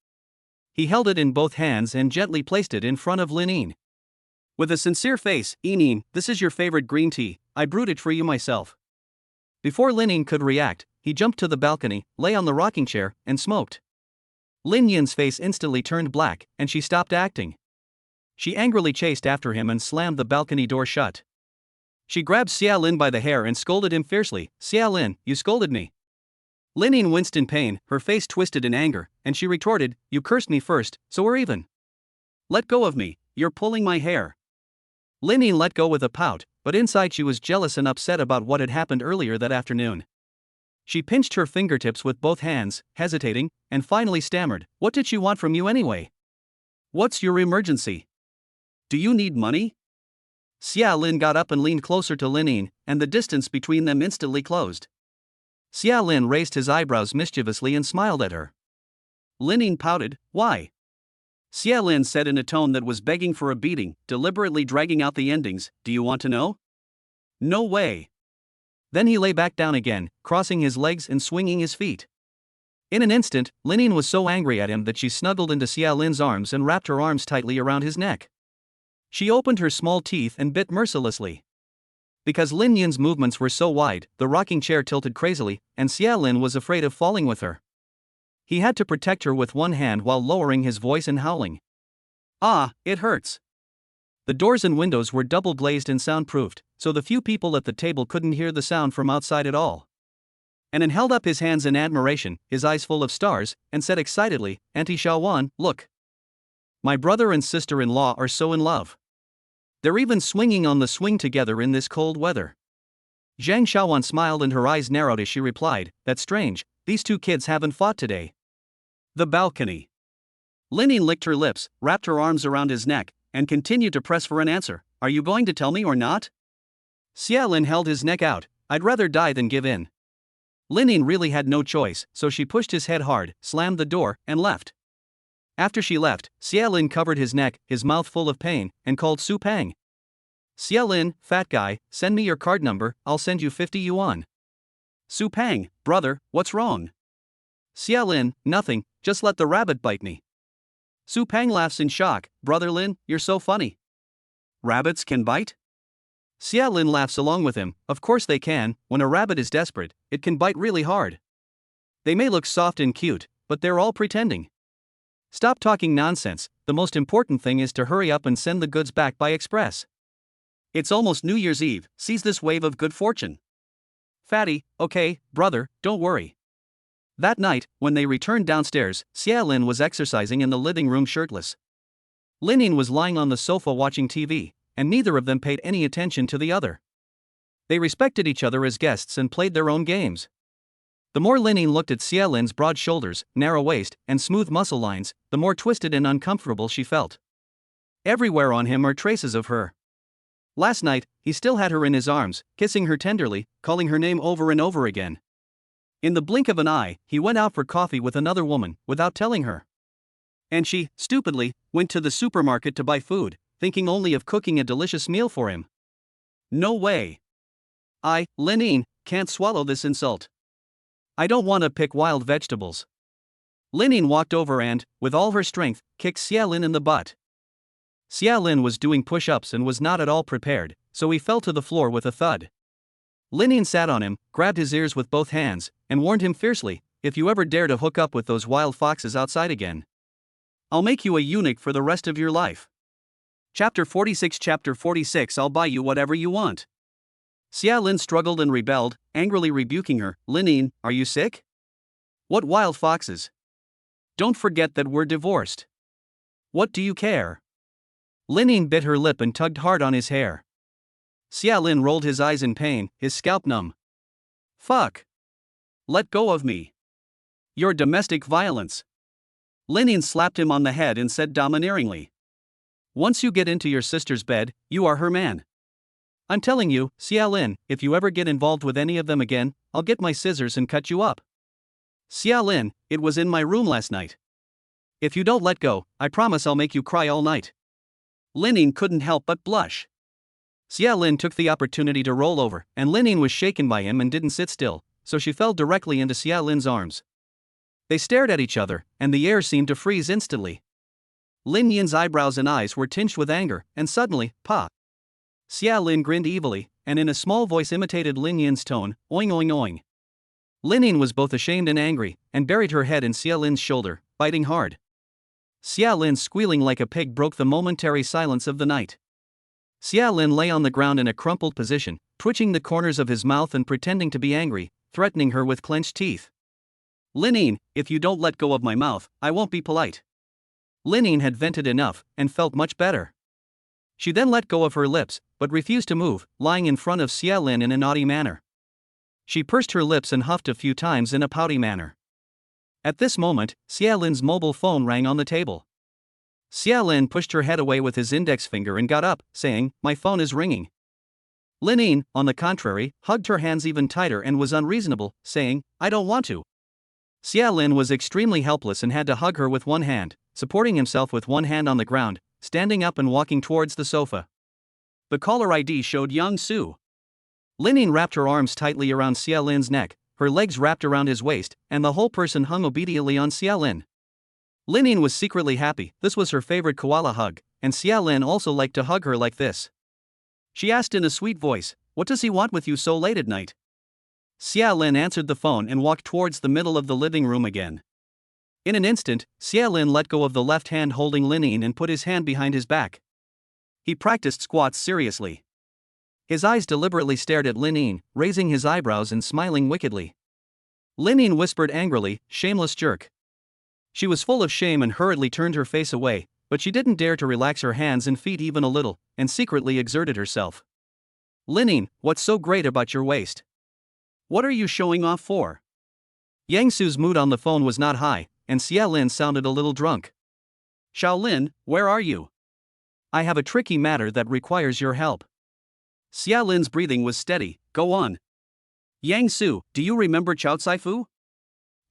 He held it in both hands and gently placed it in front of Lin Yin. With a sincere face, "Yining, this is your favorite green tea, I brewed it for you myself." Before Lin Yin could react, he jumped to the balcony, lay on the rocking chair, and smoked. Lin Yin's face instantly turned black, and she stopped acting. She angrily chased after him and slammed the balcony door shut. She grabbed Xia Lin by the hair and scolded him fiercely. "Xia Lin, you scolded me." Lin Yin winced in pain, her face twisted in anger, and she retorted, "You cursed me first, so we're even. Let go of me, you're pulling my hair." Lin Yin let go with a pout, but inside she was jealous and upset about what had happened earlier that afternoon. She pinched her fingertips with both hands, hesitating, and finally stammered, "What did she want from you anyway? What's your emergency? Do you need money?" Xia Lin got up and leaned closer to Lin Yin, and the distance between them instantly closed. Xia Lin raised his eyebrows mischievously and smiled at her. Lin Yin pouted, "Why?" Xia Lin said in a tone that was begging for a beating, deliberately dragging out the endings, "Do you want to know?" "No way." Then he lay back down again, crossing his legs and swinging his feet. In an instant, Lin Yin was so angry at him that she snuggled into Xia Lin's arms and wrapped her arms tightly around his neck. She opened her small teeth and bit mercilessly. Because Lin Yin's movements were so wide, the rocking chair tilted crazily, and Xia Lin was afraid of falling with her. He had to protect her with one hand while lowering his voice and howling. "Ah, it hurts." The doors and windows were double glazed and soundproofed, so the few people at the table couldn't hear the sound from outside at all. Anan held up his hands in admiration, his eyes full of stars, and said excitedly, "Auntie Xiaowan, look. My brother and sister-in-law are so in love. They're even swinging on the swing together in this cold weather." Zhang Xiaowan smiled and her eyes narrowed as she replied, "That's strange, these two kids haven't fought today." The balcony. Lin Yin licked her lips, wrapped her arms around his neck, and continued to press for an answer. "Are you going to tell me or not?" Xia Lin held his neck out. "I'd rather die than give in." Lin Yin really had no choice, so she pushed his head hard, slammed the door, and left. After she left, Xia Lin covered his neck, his mouth full of pain, and called Su Pang. "Xia Lin, fat guy, send me your card number, I'll send you 50 yuan. Su Pang, brother, what's wrong? Xia Lin, nothing, just let the rabbit bite me. Su Pang laughs in shock. "Brother Lin, you're so funny. Rabbits can bite?" Xia Lin laughs along with him. "Of course they can, when a rabbit is desperate, it can bite really hard. They may look soft and cute, but they're all pretending. Stop talking nonsense, the most important thing is to hurry up and send the goods back by express. It's almost New Year's Eve, seize this wave of good fortune." "Fatty, okay, brother, don't worry." That night, when they returned downstairs, Xia Lin was exercising in the living room shirtless. Lin Yin was lying on the sofa watching TV, and neither of them paid any attention to the other. They respected each other as guests and played their own games. The more Lin Yin looked at Xia Lin's broad shoulders, narrow waist, and smooth muscle lines, the more twisted and uncomfortable she felt. Everywhere on him are traces of her. Last night, he still had her in his arms, kissing her tenderly, calling her name over and over again. In the blink of an eye, he went out for coffee with another woman, without telling her. And she, stupidly, went to the supermarket to buy food, thinking only of cooking a delicious meal for him. No way. Lin Yin, can't swallow this insult. I don't want to pick wild vegetables. Lin Yin walked over and, with all her strength, kicked Xia Lin in the butt. Xia Lin was doing push-ups and was not at all prepared, so he fell to the floor with a thud. Lin Yin sat on him, grabbed his ears with both hands, and warned him fiercely, "If you ever dare to hook up with those wild foxes outside again, I'll make you a eunuch for the rest of your life." Chapter 46 I'll buy you whatever you want. Xia Lin struggled and rebelled, angrily rebuking her. Linine, are you sick? What wild foxes? Don't forget that we're divorced. What do you care? Linine bit her lip and tugged hard on his hair. Xia Lin rolled his eyes in pain, his scalp numb. Fuck. Let go of me. You're domestic violence. Linine slapped him on the head and said domineeringly. Once you get into your sister's bed, you are her man. I'm telling you, Xia Lin, if you ever get involved with any of them again, I'll get my scissors and cut you up. Xia Lin, it was in my room last night. If you don't let go, I promise I'll make you cry all night. Linine couldn't help but blush. Xia Lin took the opportunity to roll over, and Linine was shaken by him and didn't sit still, so she fell directly into Xia Lin's arms. They stared at each other, and the air seemed to freeze instantly. Lin Yin's eyebrows and eyes were tinged with anger, and suddenly, pa! Xia Lin grinned evilly, and in a small voice imitated Lin Yin's tone, oing oing oing. Linine was both ashamed and angry, and buried her head in Xia Lin's shoulder, biting hard. Xia Lin squealing like a pig broke the momentary silence of the night. Xia Lin lay on the ground in a crumpled position, twitching the corners of his mouth and pretending to be angry, threatening her with clenched teeth. Linine, if you don't let go of my mouth, I won't be polite. Linine had vented enough, and felt much better. She then let go of her lips, but refused to move, lying in front of Xia Lin in a naughty manner. She pursed her lips and huffed a few times in a pouty manner. At this moment, Xia Lin's mobile phone rang on the table. Xia Lin pushed her head away with his index finger and got up, saying, "My phone is ringing." Linine, on the contrary, hugged her hands even tighter and was unreasonable, saying, "I don't want to." Xia Lin was extremely helpless and had to hug her with one hand, supporting himself with one hand on the ground, standing up and walking towards the sofa. The caller ID showed Yang Su. Linine wrapped her arms tightly around Xia Lin's neck, her legs wrapped around his waist, and the whole person hung obediently on Xia Lin. Linine was secretly happy, this was her favorite koala hug, and Xia Lin also liked to hug her like this. She asked in a sweet voice, "What does he want with you so late at night?" Xia Lin answered the phone and walked towards the middle of the living room again. In an instant, Xia Lin let go of the left hand holding Linine and put his hand behind his back. He practiced squats seriously. His eyes deliberately stared at Linine, raising his eyebrows and smiling wickedly. Linine whispered angrily, "Shameless jerk." She was full of shame and hurriedly turned her face away, but she didn't dare to relax her hands and feet even a little, and secretly exerted herself. "Linine, what's so great about your waist? What are you showing off for?" Yang Su's mood on the phone was not high, and Xia Lin sounded a little drunk. "Shaolin, where are you? I have a tricky matter that requires your help." Xia Lin's breathing was steady. "Go on." "Yang Su, do you remember Chaocaifu?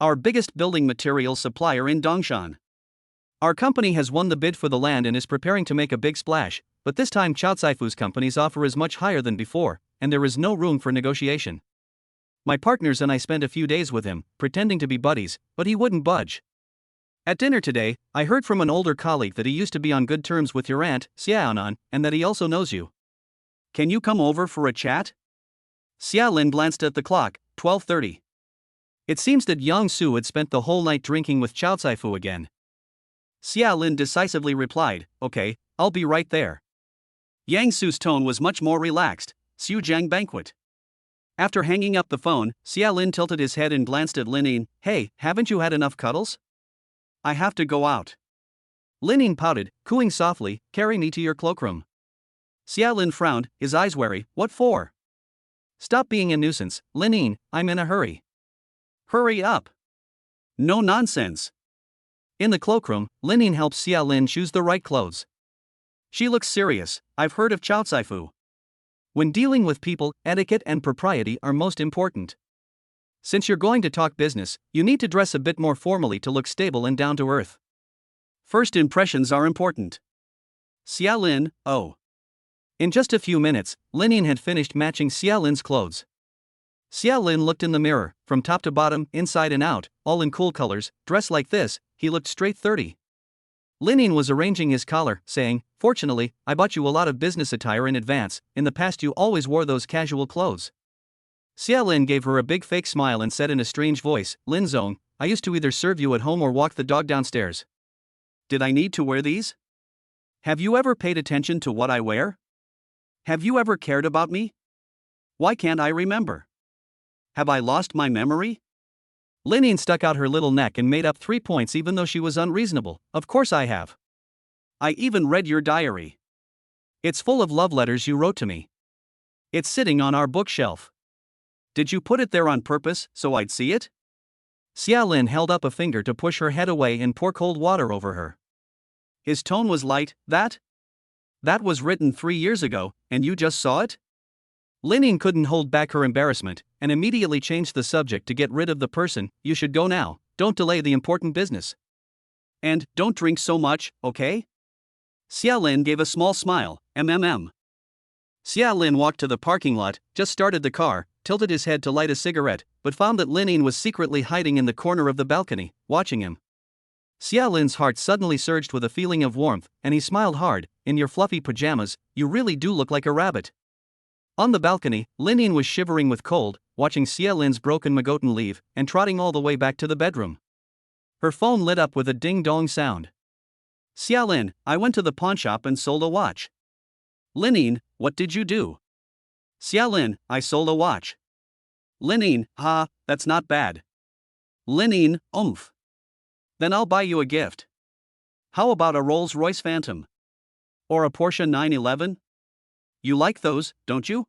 Our biggest building materials supplier in Dongshan. Our company has won the bid for the land and is preparing to make a big splash, but this time Chaocaifu's company's offer is much higher than before, and there is no room for negotiation. My partners and I spent a few days with him, pretending to be buddies, but he wouldn't budge. At dinner today, I heard from an older colleague that he used to be on good terms with your aunt, Xiaonan, and that he also knows you. Can you come over for a chat?" Xia Lin glanced at the clock, 12:30. It seems that Yang Su had spent the whole night drinking with Chaocaifu again. Xia Lin decisively replied, "Okay, I'll be right there." Yang Su's tone was much more relaxed. "Sujiang Banquet." After hanging up the phone, Xia Lin tilted his head and glanced at Linine. "Hey, haven't you had enough cuddles? I have to go out." Linine pouted, cooing softly, "Carry me to your cloakroom." Xia Lin frowned, his eyes wary. "What for?" "Stop being a nuisance, Linine, I'm in a hurry." "Hurry up." "No nonsense." In the cloakroom, Linine helped Xia Lin choose the right clothes. "She looks serious, I've heard of Chaocaifu. When dealing with people, etiquette and propriety are most important. Since you're going to talk business, you need to dress a bit more formally to look stable and down to earth. First impressions are important." Xia Lin, oh. In just a few minutes, Linine had finished matching Xia Lin's clothes. Xia Lin looked in the mirror, from top to bottom, inside and out, all in cool colors. Dressed like this, he looked straight 30. Linine was arranging his collar, saying, "Fortunately, I bought you a lot of business attire in advance, in the past you always wore those casual clothes." Xia Lin gave her a big fake smile and said in a strange voice, "Lin Zong, I used to either serve you at home or walk the dog downstairs. Did I need to wear these? Have you ever paid attention to what I wear? Have you ever cared about me?" Why can't I remember? Have I lost my memory? Linian stuck out her little neck and made up 3 points even though she was unreasonable. Of course I have. I even read your diary. It's full of love letters you wrote to me. It's sitting on our bookshelf. Did you put it there on purpose, so I'd see it? Xia Lin held up a finger to push her head away and pour cold water over her. His tone was light. That was written 3 years ago, and you just saw it? Linian couldn't hold back her embarrassment, and immediately changed the subject to get rid of the person. You should go now, don't delay the important business. And, don't drink so much, okay? Xia Lin gave a small smile, Xia Lin walked to the parking lot, just started the car, tilted his head to light a cigarette, but found that Linian was secretly hiding in the corner of the balcony, watching him. Xia Lin's heart suddenly surged with a feeling of warmth, and he smiled hard. In your fluffy pajamas, you really do look like a rabbit. On the balcony, Linian was shivering with cold, watching Xia Lin's broken Magotan leave, and trotting all the way back to the bedroom. Her phone lit up with a ding-dong sound. Xia Lin, I went to the pawnshop and sold a watch. Linian, what did you do? Xia Lin, I sold a watch. Linian, that's not bad. Linian, oomph. Then I'll buy you a gift. How about a Rolls-Royce Phantom? Or a Porsche 911? You like those, don't you?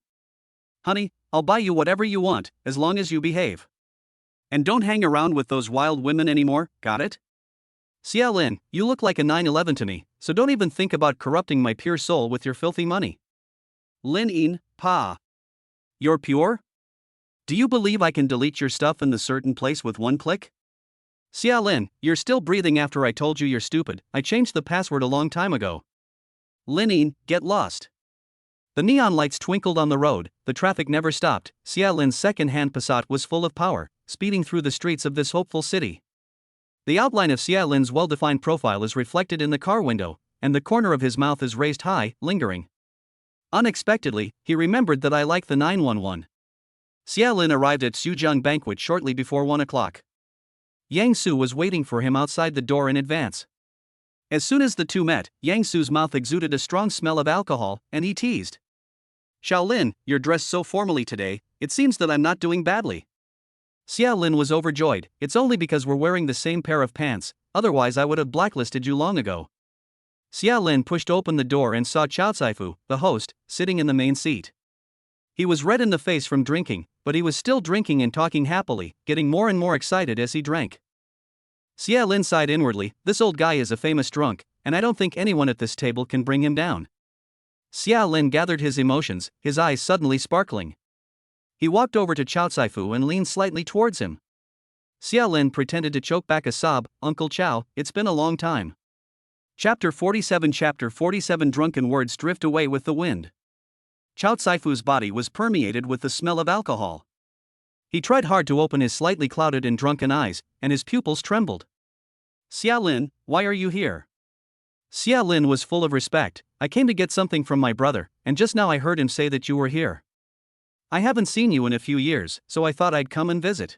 Honey, I'll buy you whatever you want, as long as you behave. And don't hang around with those wild women anymore, got it? Xia Lin, you look like a 911 to me, so don't even think about corrupting my pure soul with your filthy money. Linian, pa. You're pure? Do you believe I can delete your stuff in the certain place with one click? Xia Lin, you're still breathing after I told you you're stupid. I changed the password a long time ago. Linian, get lost. The neon lights twinkled on the road, the traffic never stopped. Xia Lin's second-hand Passat was full of power, speeding through the streets of this hopeful city. The outline of Xia Lin's well-defined profile is reflected in the car window, and the corner of his mouth is raised high, lingering. Unexpectedly, he remembered that I like the 911. Xia Lin arrived at Suzhong Banquet shortly before 1 o'clock. Yang Su was waiting for him outside the door in advance. As soon as the two met, Yang Su's mouth exuded a strong smell of alcohol, and he teased. Xiao Lin, you're dressed so formally today, it seems that I'm not doing badly. Xia Lin was overjoyed. It's only because we're wearing the same pair of pants, otherwise I would have blacklisted you long ago. Xia Lin pushed open the door and saw Chao Caifu, the host, sitting in the main seat. He was red in the face from drinking, but he was still drinking and talking happily, getting more and more excited as he drank. Xia Lin sighed inwardly. This old guy is a famous drunk, and I don't think anyone at this table can bring him down. Xia Lin gathered his emotions, his eyes suddenly sparkling. He walked over to Chao Caifu and leaned slightly towards him. Xia Lin pretended to choke back a sob. Uncle Chao, it's been a long time. Chapter 47 Drunken words drift away with the wind. Chao Caifu's body was permeated with the smell of alcohol. He tried hard to open his slightly clouded and drunken eyes, and his pupils trembled. Xia Lin, why are you here? Xia Lin was full of respect. I came to get something from my brother, and just now I heard him say that you were here. I haven't seen you in a few years, so I thought I'd come and visit.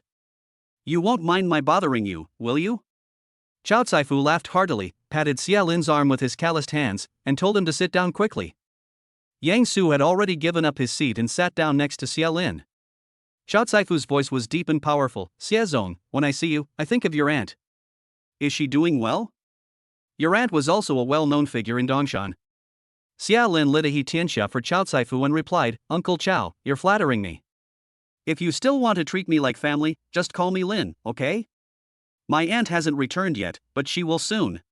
You won't mind my bothering you, will you? Chao Caifu laughed heartily, patted Xia Lin's arm with his calloused hands, and told him to sit down quickly. Yang Su had already given up his seat and sat down next to Xia Lin. Chao Caifu's voice was deep and powerful. Xia Zong, when I see you, I think of your aunt. Is she doing well? Your aunt was also a well-known figure in Dongshan. Xia Lin lit a Tianxia for Chao Caifu and replied, Uncle Chao, you're flattering me. If you still want to treat me like family, just call me Lin, okay? My aunt hasn't returned yet, but she will soon.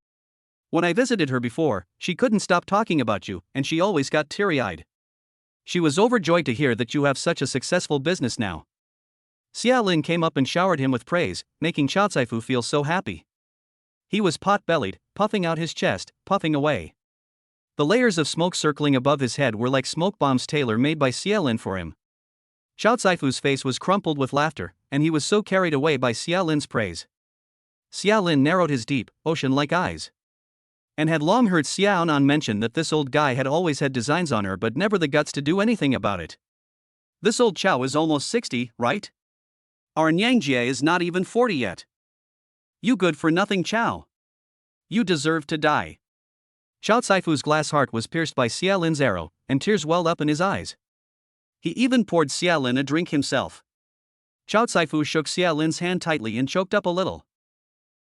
When I visited her before, she couldn't stop talking about you, and she always got teary-eyed. She was overjoyed to hear that you have such a successful business now. Xia Lin came up and showered him with praise, making Chao Caifu feel so happy. He was pot-bellied, puffing out his chest, puffing away. The layers of smoke circling above his head were like smoke bombs tailor-made by Xia Lin for him. Chao Caifu's face was crumpled with laughter, and he was so carried away by Xia Lin's praise. Xia Lin narrowed his deep, ocean-like eyes. And had long heard Xiao Nan mention that this old guy had always had designs on her but never the guts to do anything about it. This old Chao is almost 60, right? Our Nyangjie is not even 40 yet. You good for nothing Chao. You deserve to die. Chao Caifu's glass heart was pierced by Xia Lin's arrow, and tears welled up in his eyes. He even poured Xia Lin a drink himself. Chow Cai-fu shook Xia Lin's hand tightly and choked up a little.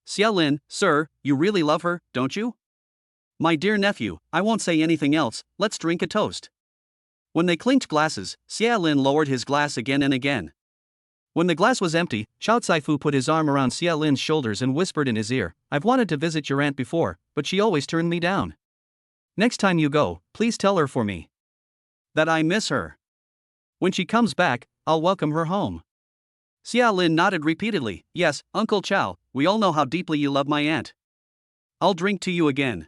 Xia Lin, sir, you really love her, don't you? My dear nephew, I won't say anything else, let's drink a toast. When they clinked glasses, Xia Lin lowered his glass again and again. When the glass was empty, Chow Cai-fu put his arm around Xia Lin's shoulders and whispered in his ear, I've wanted to visit your aunt before, but she always turned me down. Next time you go, please tell her for me that I miss her. When she comes back, I'll welcome her home. Xia Lin nodded repeatedly, yes, Uncle Chow, we all know how deeply you love my aunt. I'll drink to you again.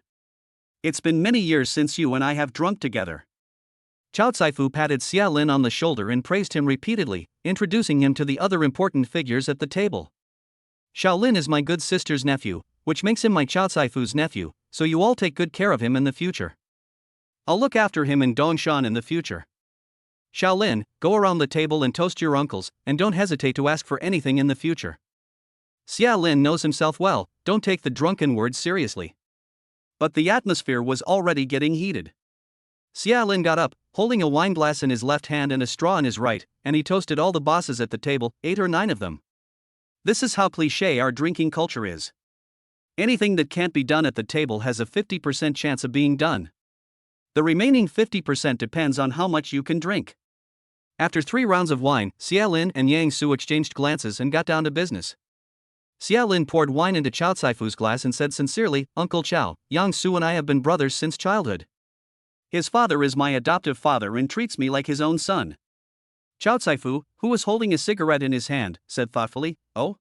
It's been many years since you and I have drunk together. Chow Cai-fu patted Xia Lin on the shoulder and praised him repeatedly, introducing him to the other important figures at the table. Xiao Lin is my good sister's nephew, which makes him my Chow Cai-fu's nephew, so you all take good care of him in the future. I'll look after him in Dongshan in the future. Xiao Lin, go around the table and toast your uncles, and don't hesitate to ask for anything in the future. Xia Lin knows himself well, don't take the drunken words seriously. But the atmosphere was already getting heated. Xia Lin got up, holding a wine glass in his left hand and a straw in his right, and he toasted all the bosses at the table, 8 or 9 of them. This is how cliché our drinking culture is. Anything that can't be done at the table has a 50% chance of being done. The remaining 50% depends on how much you can drink. After 3 rounds of wine, Xia Lin and Yang Su exchanged glances and got down to business. Xia Lin poured wine into Chow Cai-fu's glass and said sincerely, Uncle Chow, Yang Su and I have been brothers since childhood. His father is my adoptive father and treats me like his own son. Chow Cai-fu, who was holding a cigarette in his hand, said thoughtfully, oh?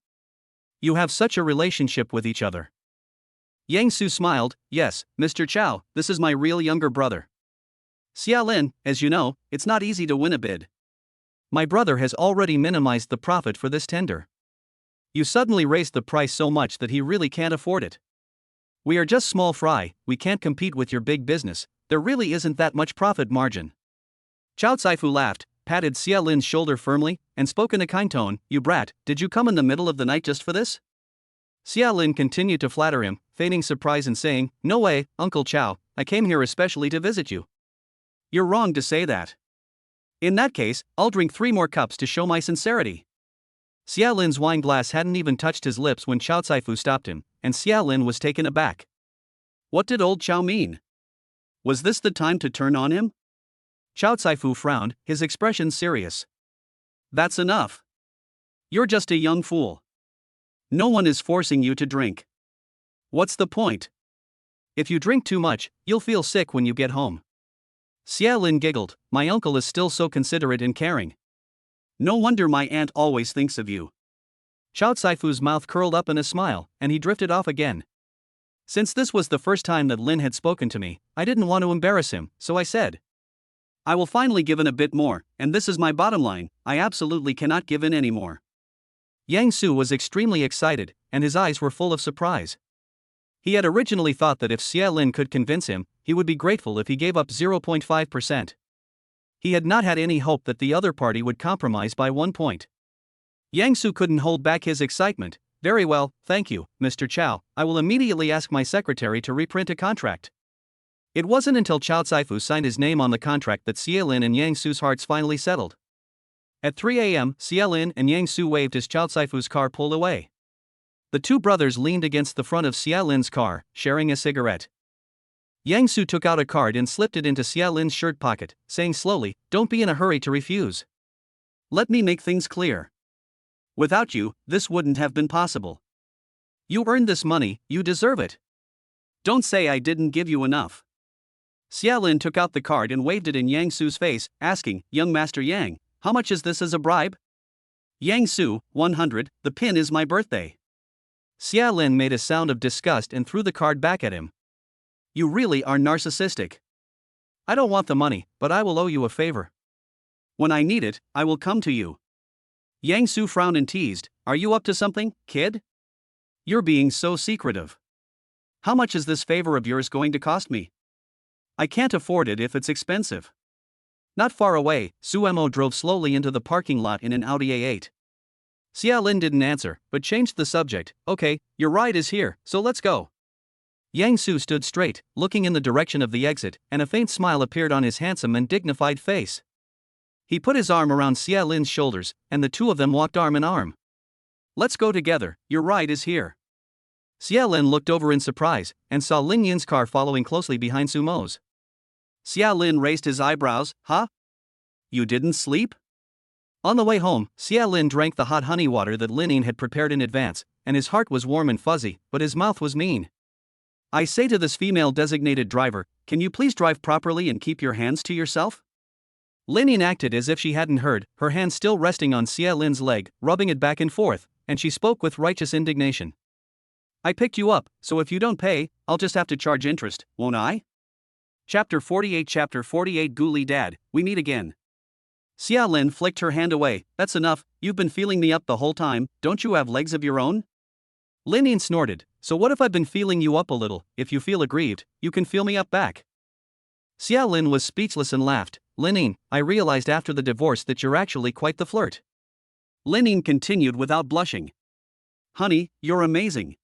You have such a relationship with each other. Yang Su smiled, yes, Mr. Chow, this is my real younger brother. Xia Lin, as you know, it's not easy to win a bid. My brother has already minimized the profit for this tender. You suddenly raised the price so much that he really can't afford it. We are just small fry, we can't compete with your big business, there really isn't that much profit margin. Chow Cai-fu laughed, patted Xia Lin's shoulder firmly, and spoke in a kind tone, you brat, did you come in the middle of the night just for this? Xia Lin continued to flatter him, feigning surprise and saying, no way, Uncle Chow, I came here especially to visit you. You're wrong to say that. In that case, I'll drink 3 more cups to show my sincerity. Xia Lin's wine glass hadn't even touched his lips when Chow Cai-fu stopped him, and Xia Lin was taken aback. What did old Chow mean? Was this the time to turn on him? Chow Cai-fu frowned, his expression serious. That's enough. You're just a young fool. No one is forcing you to drink. What's the point? If you drink too much, you'll feel sick when you get home. Xia Lin giggled, my uncle is still so considerate and caring. No wonder my aunt always thinks of you. Chow Cai-fu's mouth curled up in a smile, and he drifted off again. Since this was the first time that Lin had spoken to me, I didn't want to embarrass him, so I said, I will finally give in a bit more, and this is my bottom line, I absolutely cannot give in anymore. Yang Su was extremely excited, and his eyes were full of surprise. He had originally thought that if Xia Lin could convince him, he would be grateful if he gave up 0.5%. He had not had any hope that the other party would compromise by 1 point. Yang Su couldn't hold back his excitement. Very well, thank you, Mr. Chow, I will immediately ask my secretary to reprint a contract. It wasn't until Chow Cai-fu signed his name on the contract that Xia Lin and Yang Su's hearts finally settled. At 3 a.m., Xia Lin and Yang Su waved as Chow Cai-fu's car pulled away. The 2 brothers leaned against the front of Xia Lin's car, sharing a cigarette. Yang Su took out a card and slipped it into Xia Lin's shirt pocket, saying slowly, don't be in a hurry to refuse. Let me make things clear. Without you, this wouldn't have been possible. You earned this money, you deserve it. Don't say I didn't give you enough. Xia Lin took out the card and waved it in Yang Su's face, asking, young Master Yang, how much is this as a bribe? Yang Su, 100, the pin is my birthday. Xia Lin made a sound of disgust and threw the card back at him. You really are narcissistic. I don't want the money, but I will owe you a favor. When I need it, I will come to you. Yang Su frowned and teased, are you up to something, kid? You're being so secretive. How much is this favor of yours going to cost me? I can't afford it if it's expensive. Not far away, Suemo drove slowly into the parking lot in an Audi A8. Xia Lin didn't answer, but changed the subject. Okay, your ride is here, so let's go. Yang Su stood straight, looking in the direction of the exit, and a faint smile appeared on his handsome and dignified face. He put his arm around Xia Lin's shoulders, and the two of them walked arm in arm. Let's go together, your ride is here. Xia Lin looked over in surprise, and saw Ling Yin's car following closely behind Sumo's. Xia Lin raised his eyebrows. Huh? You didn't sleep? On the way home, Xia Lin drank the hot honey water that Lin Yin had prepared in advance, and his heart was warm and fuzzy, but his mouth was mean. I say to this female designated driver, can you please drive properly and keep your hands to yourself? Lin Yin acted as if she hadn't heard, her hand still resting on Xia Lin's leg, rubbing it back and forth, and she spoke with righteous indignation. I picked you up, so if you don't pay, I'll just have to charge interest, won't I? Chapter 48 Gu Li Dad, we meet again. Xia Lin flicked her hand away. That's enough, you've been feeling me up the whole time, don't you have legs of your own? Lin Yin snorted. So what if I've been feeling you up a little? If you feel aggrieved, you can feel me up back. Xia Lin was speechless and laughed. Lin Yin, I realized after the divorce that you're actually quite the flirt. Lin Yin continued without blushing. Honey, you're amazing.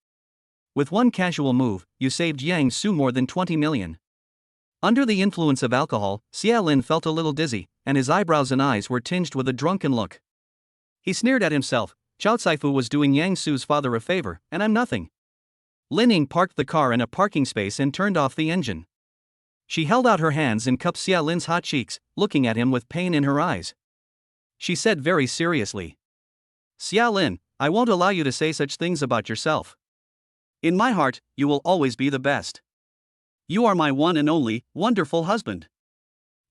With one casual move, you saved Yang Su more than 20 million. Under the influence of alcohol, Xia Lin felt a little dizzy, and his eyebrows and eyes were tinged with a drunken look. He sneered at himself. Chao Caifu was doing Yang Su's father a favor, and I'm nothing. Lin Yin parked the car in a parking space and turned off the engine. She held out her hands and cupped Xia Lin's hot cheeks, looking at him with pain in her eyes. She said very seriously, Xia Lin, I won't allow you to say such things about yourself. In my heart, you will always be the best. You are my one and only, wonderful husband.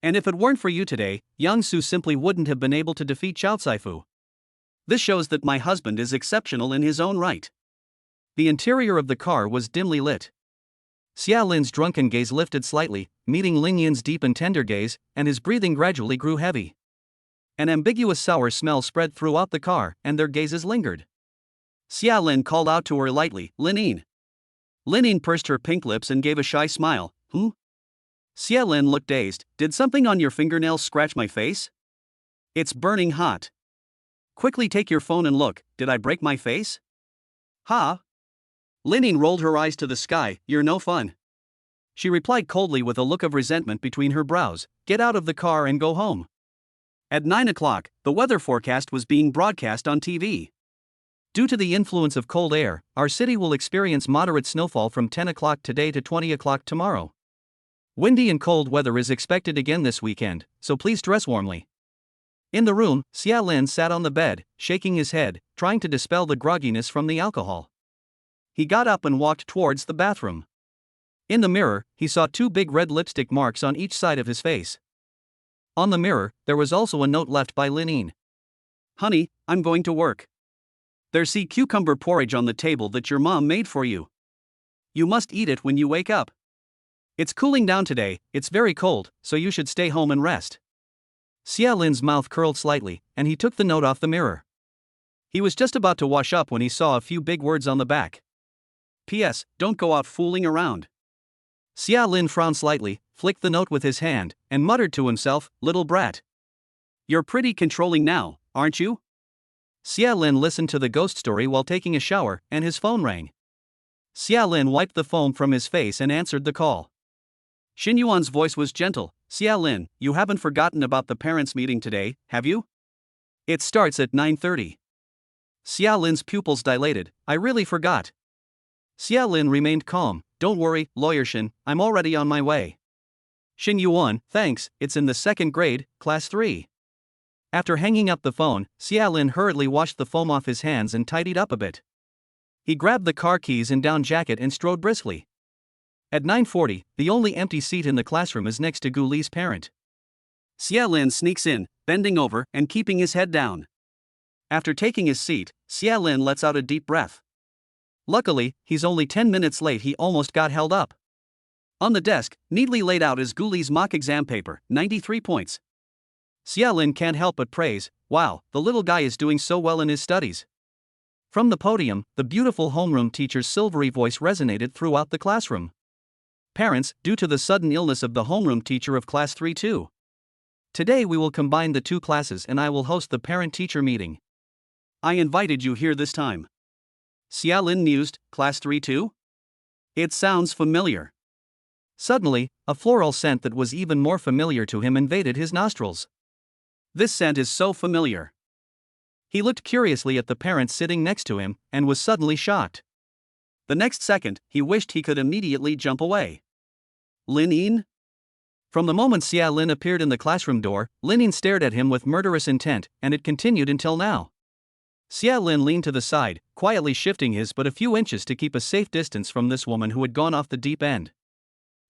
And if it weren't for you today, Yang Su simply wouldn't have been able to defeat Chao Caifu. This shows that my husband is exceptional in his own right. The interior of the car was dimly lit. Xia Lin's drunken gaze lifted slightly, meeting Ling Yin's deep and tender gaze, and his breathing gradually grew heavy. An ambiguous sour smell spread throughout the car, and their gazes lingered. Xia Lin called out to her lightly, Lin Yin. Lin Yin pursed her pink lips and gave a shy smile. Xia Lin looked dazed. Did something on your fingernails scratch my face? It's burning hot. Quickly take your phone and look, did I break my face? Ha! Lin Yin rolled her eyes to the sky, you're no fun. She replied coldly with a look of resentment between her brows, get out of the car and go home. At 9 o'clock, the weather forecast was being broadcast on TV. Due to the influence of cold air, our city will experience moderate snowfall from 10 o'clock today to 20 o'clock tomorrow. Windy and cold weather is expected again this weekend, so please dress warmly. In the room, Xia Lin sat on the bed, shaking his head, trying to dispel the grogginess from the alcohol. He got up and walked towards the bathroom. In the mirror, he saw two big red lipstick marks on each side of his face. On the mirror, there was also a note left by Lin Yin. Honey, I'm going to work. There's sea cucumber porridge on the table that your mom made for you. You must eat it when you wake up. It's cooling down today, it's very cold, so you should stay home and rest. Xia Lin's mouth curled slightly, and he took the note off the mirror. He was just about to wash up when he saw a few big words on the back. P.S. Don't go out fooling around. Xia Lin frowned slightly, flicked the note with his hand, and muttered to himself, little brat. You're pretty controlling now, aren't you? Xia Lin listened to the ghost story while taking a shower, and his phone rang. Xia Lin wiped the foam from his face and answered the call. Xin Yuan's voice was gentle. Xia Lin, you haven't forgotten about the parents' meeting today, have you? It starts at 9:30. Xia Lin's pupils dilated. I really forgot. Xia Lin remained calm. Don't worry, Lawyer Xin, I'm already on my way. Xin Yuan, thanks, it's in the second grade, class 3. After hanging up the phone, Xia Lin hurriedly washed the foam off his hands and tidied up a bit. He grabbed the car keys and down jacket and strode briskly. At 9:40, the only empty seat in the classroom is next to Gu Li's parent. Xia Lin sneaks in, bending over and keeping his head down. After taking his seat, Xia Lin lets out a deep breath. Luckily, he's only 10 minutes late. He almost got held up. On the desk, neatly laid out is Gu Li's mock exam paper, 93 points. Xia Lin can't help but praise, wow, the little guy is doing so well in his studies. From the podium, the beautiful homeroom teacher's silvery voice resonated throughout the classroom. Parents, due to the sudden illness of the homeroom teacher of class 3-2. Today we will combine the two classes and I will host the parent-teacher meeting. I invited you here this time. Xia Lin mused, class 3-2? It sounds familiar. Suddenly, a floral scent that was even more familiar to him invaded his nostrils. This scent is so familiar. He looked curiously at the parent sitting next to him and was suddenly shocked. The next second, he wished he could immediately jump away. Lin Yin? From the moment Xia Lin appeared in the classroom door, Lin Yin stared at him with murderous intent, and it continued until now. Xia Lin leaned to the side, quietly shifting his but a few inches to keep a safe distance from this woman who had gone off the deep end.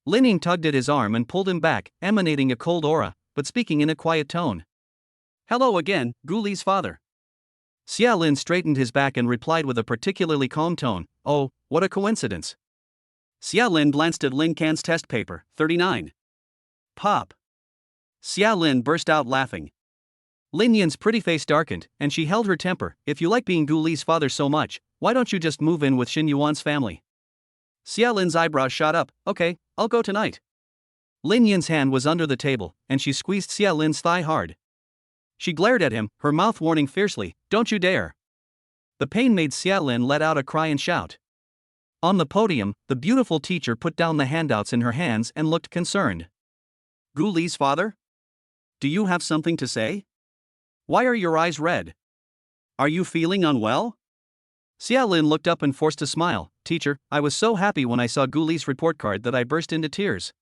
Lin Yin tugged at his arm and pulled him back, emanating a cold aura, but speaking in a quiet tone. Hello again, Gu Li's father. Xia Lin straightened his back and replied with a particularly calm tone, Oh, what a coincidence. Xia Lin glanced at Lin Can's test paper, 39. Pop. Xia Lin burst out laughing. Lin Yin's pretty face darkened, and she held her temper. If you like being Gu Li's father so much, why don't you just move in with Xin Yuan's family? Xia Lin's eyebrows shot up. Okay, I'll go tonight. Lin Yin's hand was under the table, and she squeezed Xia Lin's thigh hard. She glared at him, her mouth warning fiercely, Don't you dare. The pain made Xia Lin let out a cry and shout. On the podium, the beautiful teacher put down the handouts in her hands and looked concerned. Gu Li's father? Do you have something to say? Why are your eyes red? Are you feeling unwell? Xia Lin looked up and forced a smile. Teacher, I was so happy when I saw Gu Li's report card that I burst into tears.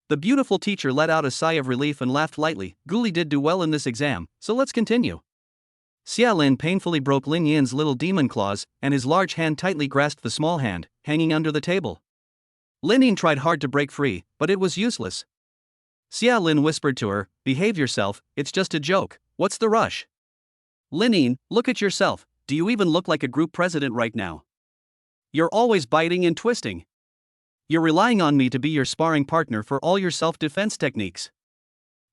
The beautiful teacher let out a sigh of relief and laughed lightly. Gu Li did do well in this exam, so let's continue. Xia Lin painfully broke Lin Yin's little demon claws, and his large hand tightly grasped the small hand, hanging under the table. Lin Yin tried hard to break free, but it was useless. Xia Lin whispered to her, Behave yourself, it's just a joke, what's the rush? Lin Yin, look at yourself, do you even look like a group president right now? You're always biting and twisting. You're relying on me to be your sparring partner for all your self-defense techniques.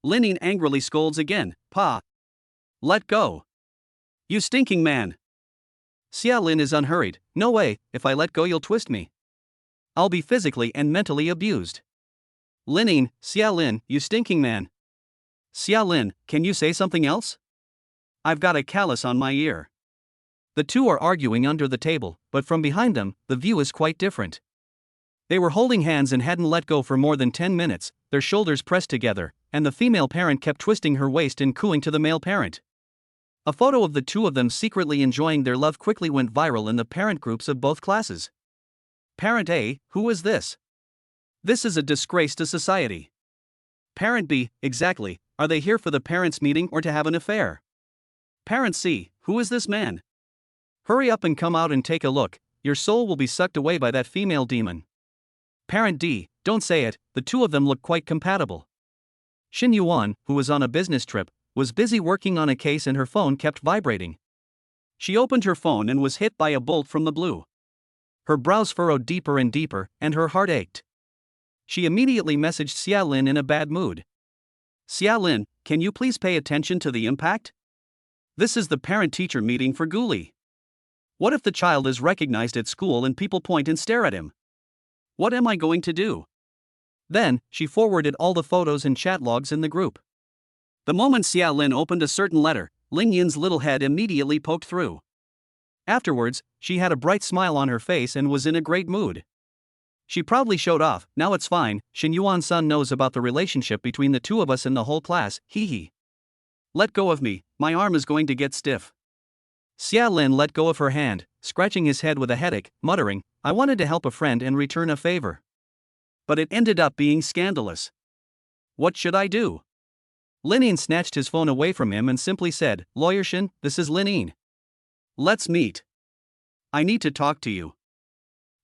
Lin Yin angrily scolds again, Pa. Let go. You stinking man. Xia Lin is unhurried. No way, if I let go you'll twist me. I'll be physically and mentally abused. Lin Yin, Xia Lin, you stinking man. Xia Lin, can you say something else? I've got a callus on my ear. The two are arguing under the table, but from behind them, the view is quite different. They were holding hands and hadn't let go for more than 10 minutes, their shoulders pressed together, and the female parent kept twisting her waist and cooing to the male parent. A photo of the two of them secretly enjoying their love quickly went viral in the parent groups of both classes. Parent A, who is this? This is a disgrace to society. Parent B, exactly, are they here for the parents' meeting or to have an affair? Parent C, who is this man? Hurry up and come out and take a look, your soul will be sucked away by that female demon. Parent D, don't say it, the two of them look quite compatible. Xin Yuan, who was on a business trip, was busy working on a case and her phone kept vibrating. She opened her phone and was hit by a bolt from the blue. Her brows furrowed deeper and deeper, and her heart ached. She immediately messaged Xia Lin in a bad mood. Xia Lin, can you please pay attention to the impact? This is the parent-teacher meeting for Gu Li. What if the child is recognized at school and people point and stare at him? What am I going to do? Then, she forwarded all the photos and chat logs in the group. The moment Xia Lin opened a certain letter, Lin Yin's little head immediately poked through. Afterwards, she had a bright smile on her face and was in a great mood. She proudly showed off, now it's fine, Xin Yuan's son knows about the relationship between the two of us and the whole class, hee hee. Let go of me, my arm is going to get stiff. Xia Lin let go of her hand, scratching his head with a headache, muttering, I wanted to help a friend and return a favor. But it ended up being scandalous. What should I do? Lin Yin snatched his phone away from him and simply said, Lawyer Shin, this is Lin Yin. Let's meet. I need to talk to you.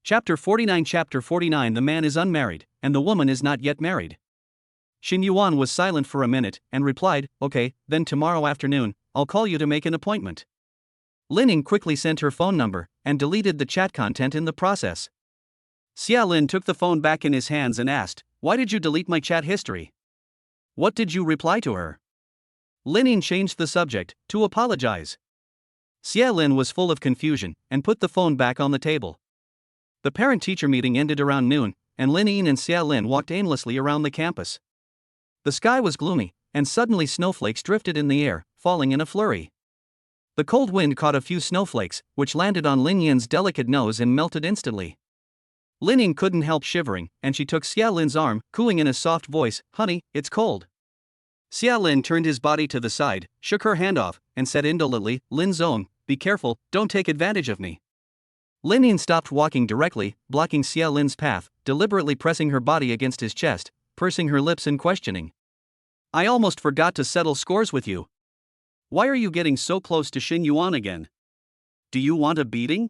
Chapter 49 The man is unmarried, and the woman is not yet married. Xin Yuan was silent for a minute, and replied, Okay, then tomorrow afternoon, I'll call you to make an appointment. Lin Yin quickly sent her phone number, and deleted the chat content in the process. Xia Lin took the phone back in his hands and asked, Why did you delete my chat history? What did you reply to her? Lin Yin changed the subject, to apologize. Xia Lin was full of confusion, and put the phone back on the table. The parent-teacher meeting ended around noon, and Lin Yin and Xia Lin walked aimlessly around the campus. The sky was gloomy, and suddenly snowflakes drifted in the air, falling in a flurry. The cold wind caught a few snowflakes, which landed on Lin Yin's delicate nose and melted instantly. Lin Yin couldn't help shivering, and she took Xia Lin's arm, cooing in a soft voice, Honey, it's cold. Xia Lin turned his body to the side, shook her hand off, and said indolently, Lin Zong, be careful, don't take advantage of me. Lin Yin stopped walking directly, blocking Xia Lin's path, deliberately pressing her body against his chest, pursing her lips in questioning. I almost forgot to settle scores with you. Why are you getting so close to Xin Yuan again? Do you want a beating?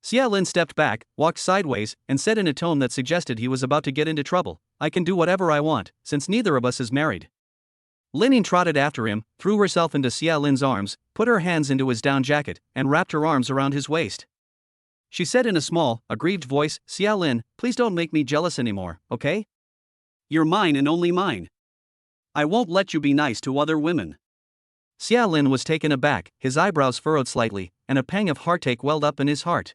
Xia Lin stepped back, walked sideways, and said in a tone that suggested he was about to get into trouble, I can do whatever I want, since neither of us is married. Lin Yin trotted after him, threw herself into Xia Lin's arms, put her hands into his down jacket, and wrapped her arms around his waist. She said in a small, aggrieved voice, Xia Lin, please don't make me jealous anymore, okay? You're mine and only mine. I won't let you be nice to other women. Xia Lin was taken aback, his eyebrows furrowed slightly, and a pang of heartache welled up in his heart.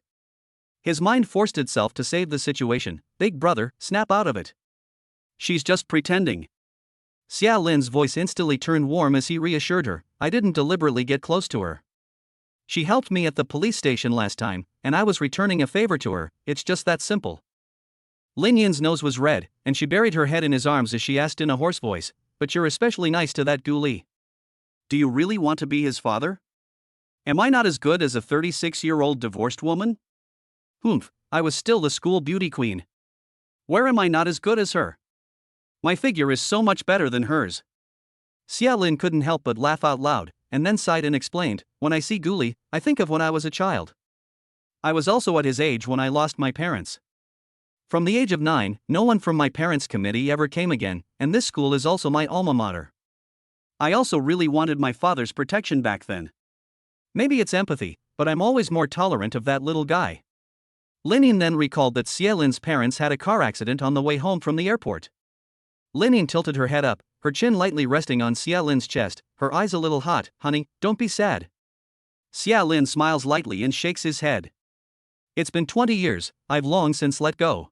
His mind forced itself to save the situation. Big brother, snap out of it. She's just pretending. Xia Lin's voice instantly turned warm as he reassured her, I didn't deliberately get close to her. She helped me at the police station last time, and I was returning a favor to her, it's just that simple. Lin Yin's nose was red, and she buried her head in his arms as she asked in a hoarse voice, but you're especially nice to that Gu Li. Do you really want to be his father? Am I not as good as a 36-year-old divorced woman? Humph, I was still the school beauty queen. Where am I not as good as her? My figure is so much better than hers. Xia Lin couldn't help but laugh out loud, and then sighed and explained, when I see Gu Li, I think of when I was a child. I was also at his age when I lost my parents. From the age of 9, no one from my parents' committee ever came again, and this school is also my alma mater. I also really wanted my father's protection back then. Maybe it's empathy, but I'm always more tolerant of that little guy. Lin Yin then recalled that Xia Lin's parents had a car accident on the way home from the airport. Lin Yin tilted her head up, her chin lightly resting on Xia Lin's chest, her eyes a little hot. Honey, don't be sad. Xia Lin smiles lightly and shakes his head. It's been 20 years, I've long since let go.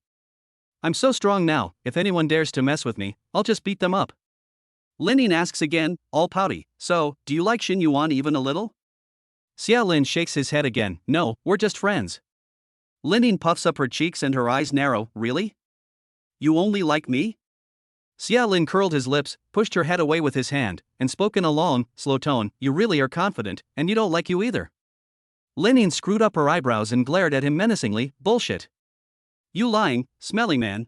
I'm so strong now, if anyone dares to mess with me, I'll just beat them up. Lin Yin asks again, all pouty, so, do you like Xin Yuan even a little? Xia Lin shakes his head again, no, we're just friends. Lin Yin puffs up her cheeks and her eyes narrow, really? You only like me? Xia Lin curled his lips, pushed her head away with his hand, and spoke in a long, slow tone, you really are confident, and you don't like you either. Lin Yin screwed up her eyebrows and glared at him menacingly, bullshit. You lying, smelly man.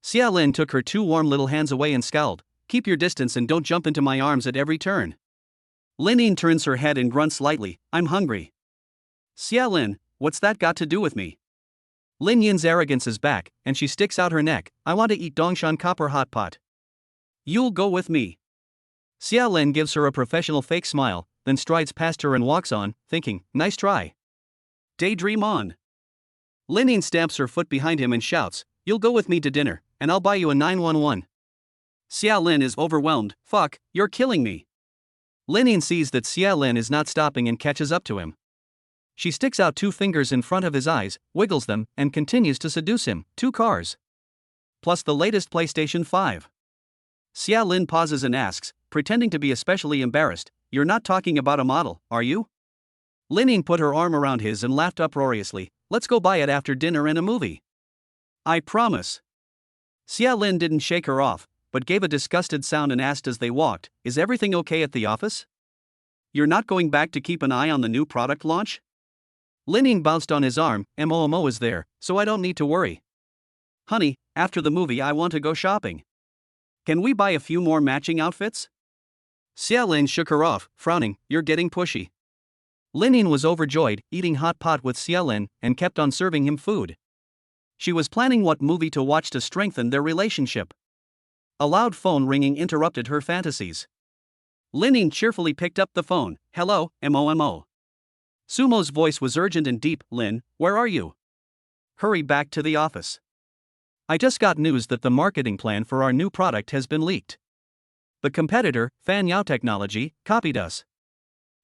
Xia Lin took her two warm little hands away and scowled, keep your distance and don't jump into my arms at every turn. Lin Yin turns her head and grunts lightly, I'm hungry. Xia Lin, what's that got to do with me? Lin Yin's arrogance is back, and she sticks out her neck, I want to eat Dongshan copper hot pot. You'll go with me. Xia Lin gives her a professional fake smile, then strides past her and walks on, thinking, nice try. Daydream on. Lin Yin stamps her foot behind him and shouts, you'll go with me to dinner, and I'll buy you a 911. Xia Lin is overwhelmed, fuck, you're killing me. Lin Yin sees that Xia Lin is not stopping and catches up to him. She sticks out two fingers in front of his eyes, wiggles them, and continues to seduce him, 2 cars. Plus the latest PlayStation 5. Xia Lin pauses and asks, pretending to be especially embarrassed, you're not talking about a model, are you? Lin Yin put her arm around his and laughed uproariously, let's go buy it after dinner and a movie. I promise. Xia Lin didn't shake her off, but gave a disgusted sound and asked as they walked, is everything okay at the office? You're not going back to keep an eye on the new product launch? Lin Yin bounced on his arm, Momo is there, so I don't need to worry. Honey, after the movie I want to go shopping. Can we buy a few more matching outfits? Xia Lin shook her off, frowning, you're getting pushy. Lin Yin was overjoyed, eating hot pot with Xia Lin, and kept on serving him food. She was planning what movie to watch to strengthen their relationship. A loud phone ringing interrupted her fantasies. Lin Yin cheerfully picked up the phone, hello, Momo. Sumo's voice was urgent and deep, Lin, where are you? Hurry back to the office. I just got news that the marketing plan for our new product has been leaked. The competitor, Fan Yao Technology, copied us.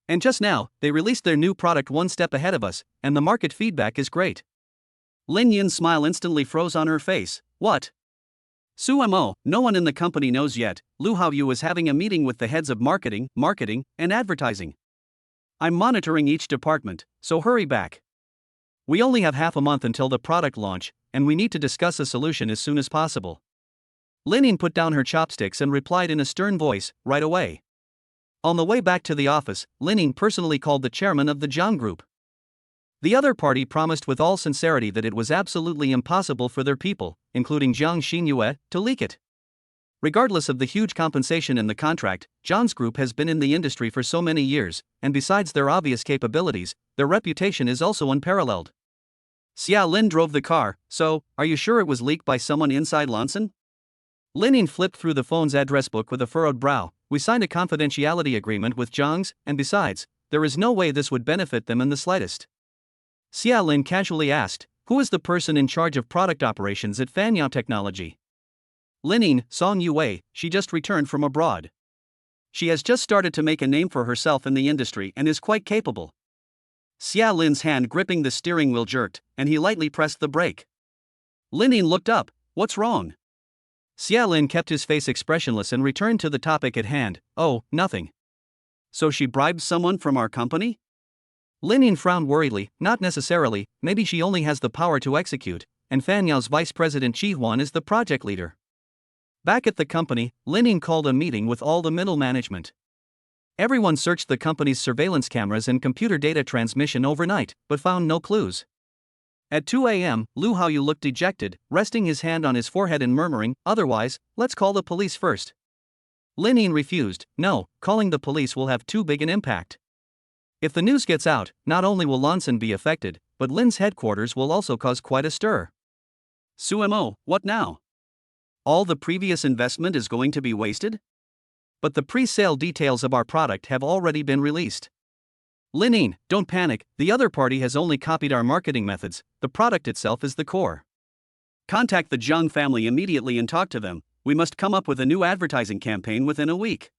And just now, they released their new product one step ahead of us, and the market feedback is great. Lin Yin's smile instantly froze on her face, what? Sumo, no one in the company knows yet, Lu Haoyu is having a meeting with the heads of marketing, and advertising. I'm monitoring each department, so hurry back. We only have half a month until the product launch, and we need to discuss a solution as soon as possible. Lin Ying put down her chopsticks and replied in a stern voice, right away. On the way back to the office, Lin Ying personally called the chairman of the Jiang Group. The other party promised with all sincerity that it was absolutely impossible for their people, including Jiang Xinyue, to leak it. Regardless of the huge compensation in the contract, Jiang's group has been in the industry for so many years, and besides their obvious capabilities, their reputation is also unparalleled. Xia Lin drove the car, so, are you sure it was leaked by someone inside Lonson? Lin Ying flipped through the phone's address book with a furrowed brow. We signed a confidentiality agreement with Jiang's, and besides, there is no way this would benefit them in the slightest. Xia Lin casually asked, who is the person in charge of product operations at Fanyao Technology? Lin Ying, Song Yue, she just returned from abroad. She has just started to make a name for herself in the industry and is quite capable. Xia Lin's hand gripping the steering wheel jerked, and he lightly pressed the brake. Lin Ying looked up. What's wrong? Xia Lin kept his face expressionless and returned to the topic at hand. Oh, nothing. So she bribed someone from our company? Lin Ying frowned worriedly. Not necessarily, maybe she only has the power to execute, and Fanyao's vice president Qi Huan is the project leader. Back at the company, Lin Ying called a meeting with all the middle management. Everyone searched the company's surveillance cameras and computer data transmission overnight, but found no clues. At 2 a.m., Lu Haoyu looked dejected, resting his hand on his forehead and murmuring, otherwise, let's call the police first. Lin Ying refused. No, calling the police will have too big an impact. If the news gets out, not only will Lonson be affected, but Lin's headquarters will also cause quite a stir. Sumo, what now? All the previous investment is going to be wasted? But the pre-sale details of our product have already been released. Lin Ying, don't panic, the other party has only copied our marketing methods, the product itself is the core. Contact the Jiang family immediately and talk to them. We must come up with a new advertising campaign within a week.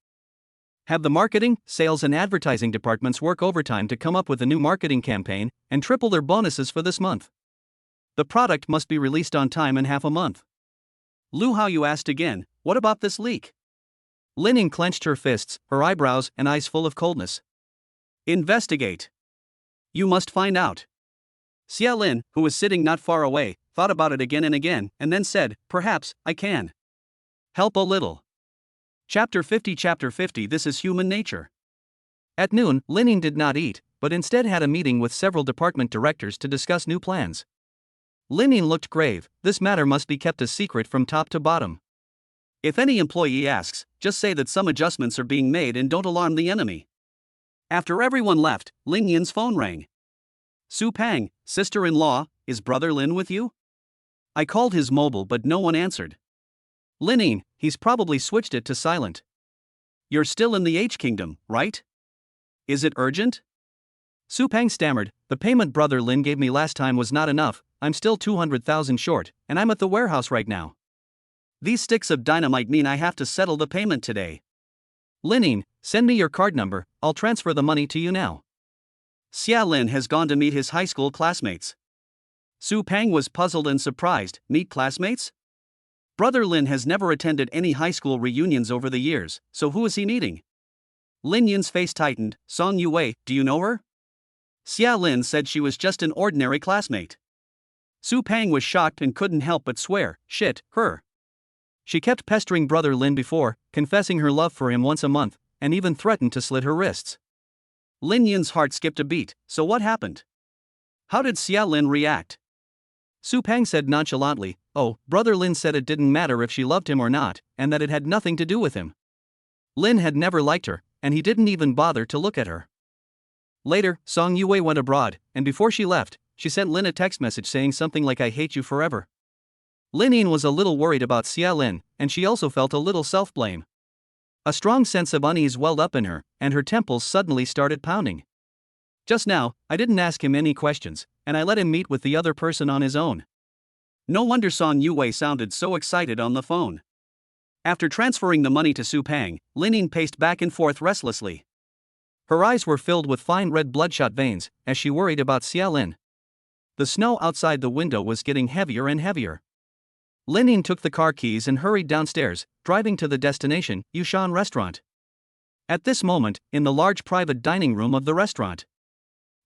Have the marketing, sales and advertising departments work overtime to come up with a new marketing campaign, and triple their bonuses for this month. The product must be released on time in half a month. Lu Haoyu asked again, what about this leak? Lin Ying clenched her fists, her eyebrows and eyes full of coldness. Investigate. You must find out. Xia Lin, who was sitting not far away, thought about it again and then said, perhaps, I can help a little. Chapter 50. This is human nature. At noon, Lin Ying did not eat, but instead had a meeting with several department directors to discuss new plans. Lin Ying looked grave. This matter must be kept a secret from top to bottom. If any employee asks, just say that some adjustments are being made and don't alarm the enemy. After everyone left, Lin Yin's phone rang. Su Pang, sister-in-law, is brother Lin with you? I called his mobile but no one answered. Lin Ying, he's probably switched it to silent. You're still in the H Kingdom, right? Is it urgent? Su Pang stammered, the payment brother Lin gave me last time was not enough, I'm still 200,000 short, and I'm at the warehouse right now. These sticks of dynamite mean I have to settle the payment today. Lin Ying, send me your card number, I'll transfer the money to you now. Xia Lin has gone to meet his high school classmates. Su Pang was puzzled and surprised, meet classmates? Brother Lin has never attended any high school reunions over the years, so who is he meeting? Lin Yin's face tightened. Song Yue, do you know her? Xia Lin said she was just an ordinary classmate. Su Pang was shocked and couldn't help but swear, shit, her. She kept pestering brother Lin before, confessing her love for him once a month, and even threatened to slit her wrists. Lin Yin's heart skipped a beat. So what happened? How did Xia Lin react? Su Pang said nonchalantly, oh, brother Lin said it didn't matter if she loved him or not, and that it had nothing to do with him. Lin had never liked her, and he didn't even bother to look at her. Later, Song Yue went abroad, and before she left, she sent Lin a text message saying something like I hate you forever. Lin Ying was a little worried about Xia Lin, and she also felt a little self-blame. A strong sense of unease welled up in her, and her temples suddenly started pounding. Just now, I didn't ask him any questions, and I let him meet with the other person on his own. No wonder Song Yue sounded so excited on the phone. After transferring the money to Su Pang, Lin Ying paced back and forth restlessly. Her eyes were filled with fine red bloodshot veins, as she worried about Xia Lin. The snow outside the window was getting heavier and heavier. Lin Ying took the car keys and hurried downstairs, driving to the destination, Yushan Restaurant. At this moment, in the large private dining room of the restaurant,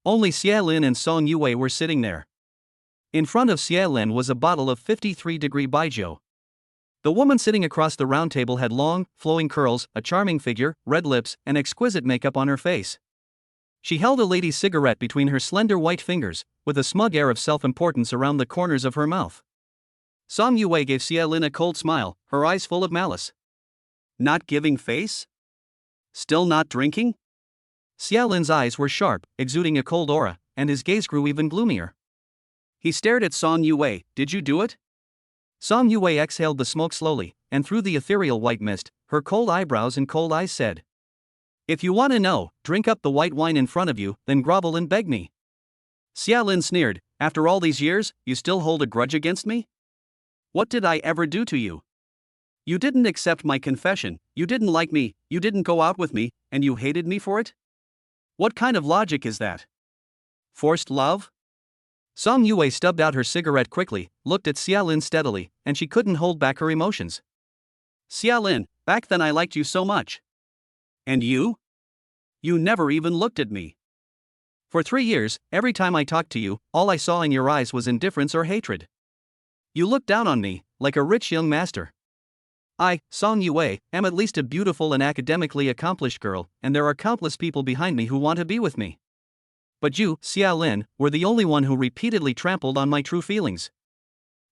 only Xia Lin and Song Yue were sitting there. In front of Xia Lin was a bottle of 53-degree baijiu. The woman sitting across the round table had long, flowing curls, a charming figure, red lips, and exquisite makeup on her face. She held a lady's cigarette between her slender white fingers, with a smug air of self-importance around the corners of her mouth. Song Yue gave Xia Lin a cold smile, her eyes full of malice. Not giving face? Still not drinking? Xia Lin's eyes were sharp, exuding a cold aura, and his gaze grew even gloomier. He stared at Song Yue. Did you do it? Song Yue exhaled the smoke slowly, and through the ethereal white mist, her cold eyebrows and cold eyes said, If you want to know, drink up the white wine in front of you, then grovel and beg me. Xia Lin sneered, After all these years, you still hold a grudge against me? What did I ever do to you? You didn't accept my confession, you didn't like me, you didn't go out with me, and you hated me for it? What kind of logic is that? Forced love? Song Yue stubbed out her cigarette quickly, looked at Xia Lin steadily, and she couldn't hold back her emotions. Xia Lin, back then I liked you so much. And you? You never even looked at me. For 3 years, every time I talked to you, all I saw in your eyes was indifference or hatred. You looked down on me, like a rich young master. I, Song Yue, am at least a beautiful and academically accomplished girl, and there are countless people behind me who want to be with me. But you, Xia Lin, were the only one who repeatedly trampled on my true feelings.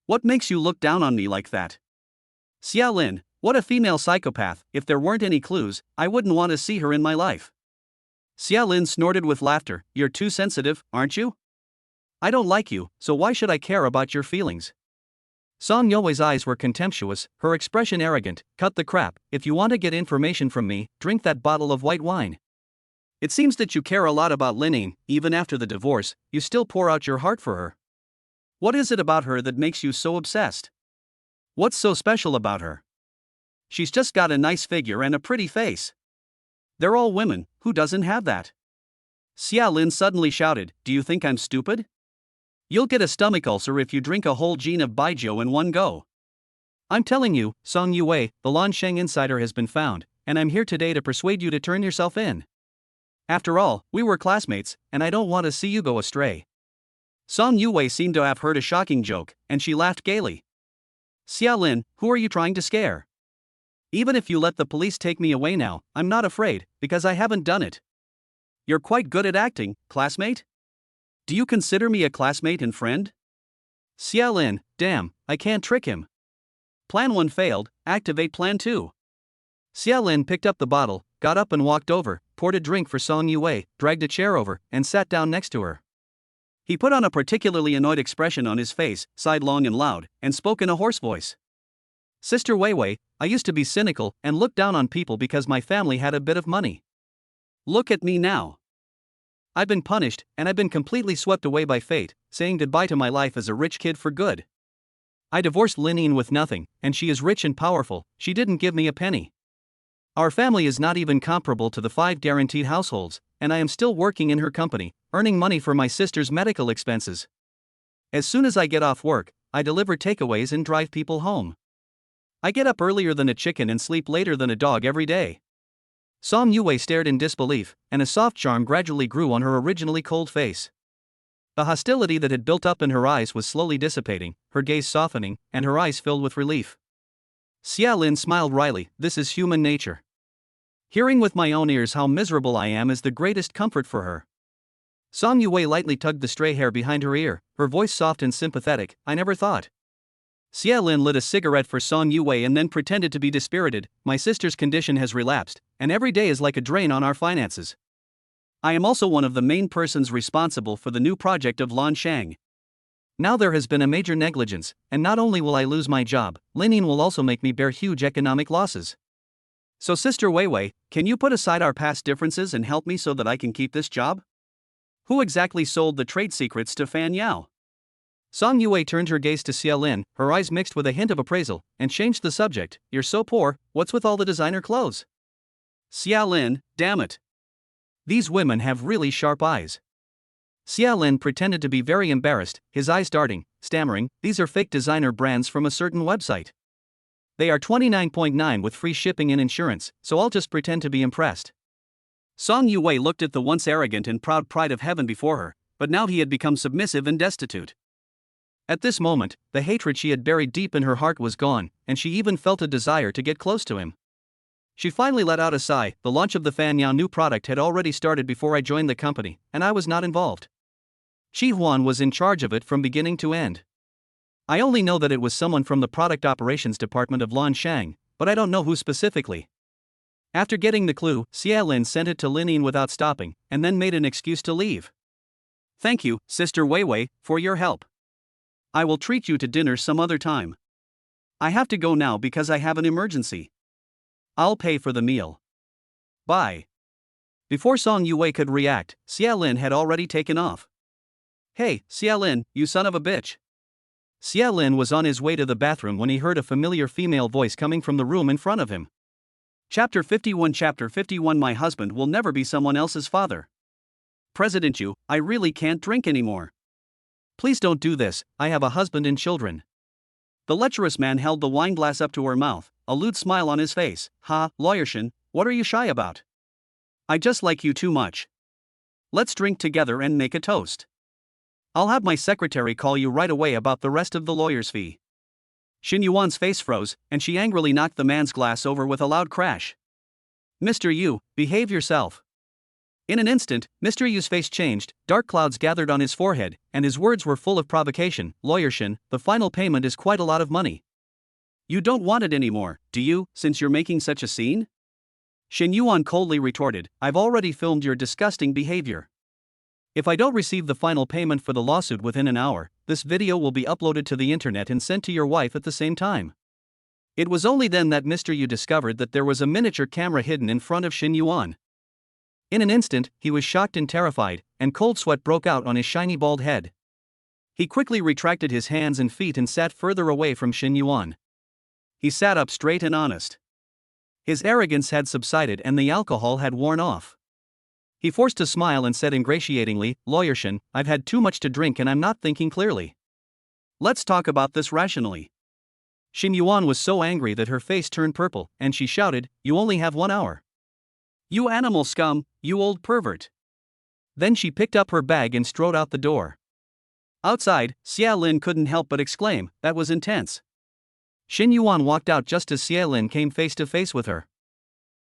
What makes you look down on me like that? Xia Lin, what a female psychopath. If there weren't any clues, I wouldn't want to see her in my life. Xia Lin snorted with laughter. You're too sensitive, aren't you? I don't like you, so why should I care about your feelings? Song Yue's eyes were contemptuous, her expression arrogant. Cut the crap. If you want to get information from me, drink that bottle of white wine. It seems that you care a lot about Lin. Even after the divorce, you still pour out your heart for her. What is it about her that makes you so obsessed? What's so special about her? She's just got a nice figure and a pretty face. They're all women, who doesn't have that? Xia Lin suddenly shouted, Do you think I'm stupid? You'll get a stomach ulcer if you drink a whole gene of baijiu in one go. I'm telling you, Song Yue, the Lansheng insider has been found, and I'm here today to persuade you to turn yourself in. After all, we were classmates, and I don't want to see you go astray. Song Yue seemed to have heard a shocking joke, and she laughed gaily. Xia Lin, who are you trying to scare? Even if you let the police take me away now, I'm not afraid, because I haven't done it. You're quite good at acting, classmate? Do you consider me a classmate and friend? Xia Lin, damn, I can't trick him. Plan 1 failed, activate Plan 2. Xia Lin picked up the bottle, got up and walked over, poured a drink for Song Yue, dragged a chair over, and sat down next to her. He put on a particularly annoyed expression on his face, sighed long and loud, and spoke in a hoarse voice. Sister Weiwei, I used to be cynical and look down on people because my family had a bit of money. Look at me now. I've been punished, and I've been completely swept away by fate, saying goodbye to my life as a rich kid for good. I divorced Lin with nothing, and she is rich and powerful. She didn't give me a penny. Our family is not even comparable to the 5 guaranteed households, and I am still working in her company, earning money for my sister's medical expenses. As soon as I get off work, I deliver takeaways and drive people home. I get up earlier than a chicken and sleep later than a dog every day. Song Yue stared in disbelief, and a soft charm gradually grew on her originally cold face. The hostility that had built up in her eyes was slowly dissipating, her gaze softening, and her eyes filled with relief. Xia Lin smiled wryly. This is human nature. Hearing with my own ears how miserable I am is the greatest comfort for her. Song Yue lightly tugged the stray hair behind her ear, her voice soft and sympathetic. I never thought. Xia Lin lit a cigarette for Song Yue and then pretended to be dispirited. My sister's condition has relapsed, and every day is like a drain on our finances. I am also one of the main persons responsible for the new project of Lan Shang. Now there has been a major negligence, and not only will I lose my job, Lin will also make me bear huge economic losses. So Sister Weiwei, can you put aside our past differences and help me so that I can keep this job? Who exactly sold the trade secrets to Fan Yao? Song Yue turned her gaze to Xia Lin, her eyes mixed with a hint of appraisal, and changed the subject. You're so poor, what's with all the designer clothes? Xia Lin, damn it. These women have really sharp eyes. Xia Lin pretended to be very embarrassed, his eyes darting, stammering, these are fake designer brands from a certain website. They are $29.9 with free shipping and insurance, so I'll just pretend to be impressed. Song Yue looked at the once arrogant and proud pride of heaven before her, but now he had become submissive and destitute. At this moment, the hatred she had buried deep in her heart was gone, and she even felt a desire to get close to him. She finally let out a sigh. The launch of the Fan Yao new product had already started before I joined the company, and I was not involved. Chi Huan was in charge of it from beginning to end. I only know that it was someone from the product operations department of Lanshang, but I don't know who specifically. After getting the clue, Xia Lin sent it to Lin Yin without stopping, and then made an excuse to leave. Thank you, Sister Weiwei, for your help. I will treat you to dinner some other time. I have to go now because I have an emergency. I'll pay for the meal. Bye. Before Song Yue could react, Xia Lin had already taken off. Hey, Xia Lin, you son of a bitch. Xia Lin was on his way to the bathroom when he heard a familiar female voice coming from the room in front of him. Chapter 51 My husband will never be someone else's father. President Yu, I really can't drink anymore. Please don't do this, I have a husband and children. The lecherous man held the wine glass up to her mouth, a lewd smile on his face. Ha, Lawyer Shen, what are you shy about? I just like you too much. Let's drink together and make a toast. I'll have my secretary call you right away about the rest of the lawyer's fee. Xin Yuan's face froze, and she angrily knocked the man's glass over with a loud crash. Mr. Yu, behave yourself. In an instant, Mr. Yu's face changed, dark clouds gathered on his forehead, and his words were full of provocation. Lawyer Shen, the final payment is quite a lot of money. You don't want it anymore, do you, since you're making such a scene? Xin Yuan coldly retorted, I've already filmed your disgusting behavior. If I don't receive the final payment for the lawsuit within an hour, this video will be uploaded to the internet and sent to your wife at the same time. It was only then that Mr. Yu discovered that there was a miniature camera hidden in front of Xin Yuan. In an instant, he was shocked and terrified, and cold sweat broke out on his shiny bald head. He quickly retracted his hands and feet and sat further away from Xin Yuan. He sat up straight and honest. His arrogance had subsided and the alcohol had worn off. He forced a smile and said ingratiatingly, Lawyer Shen, I've had too much to drink and I'm not thinking clearly. Let's talk about this rationally. Xin Yuan was so angry that her face turned purple, and she shouted, You only have 1 hour. You animal scum, you old pervert. Then she picked up her bag and strode out the door. Outside, Xia Lin couldn't help but exclaim, that was intense. Xin Yuan walked out just as Xia Lin came face to face with her.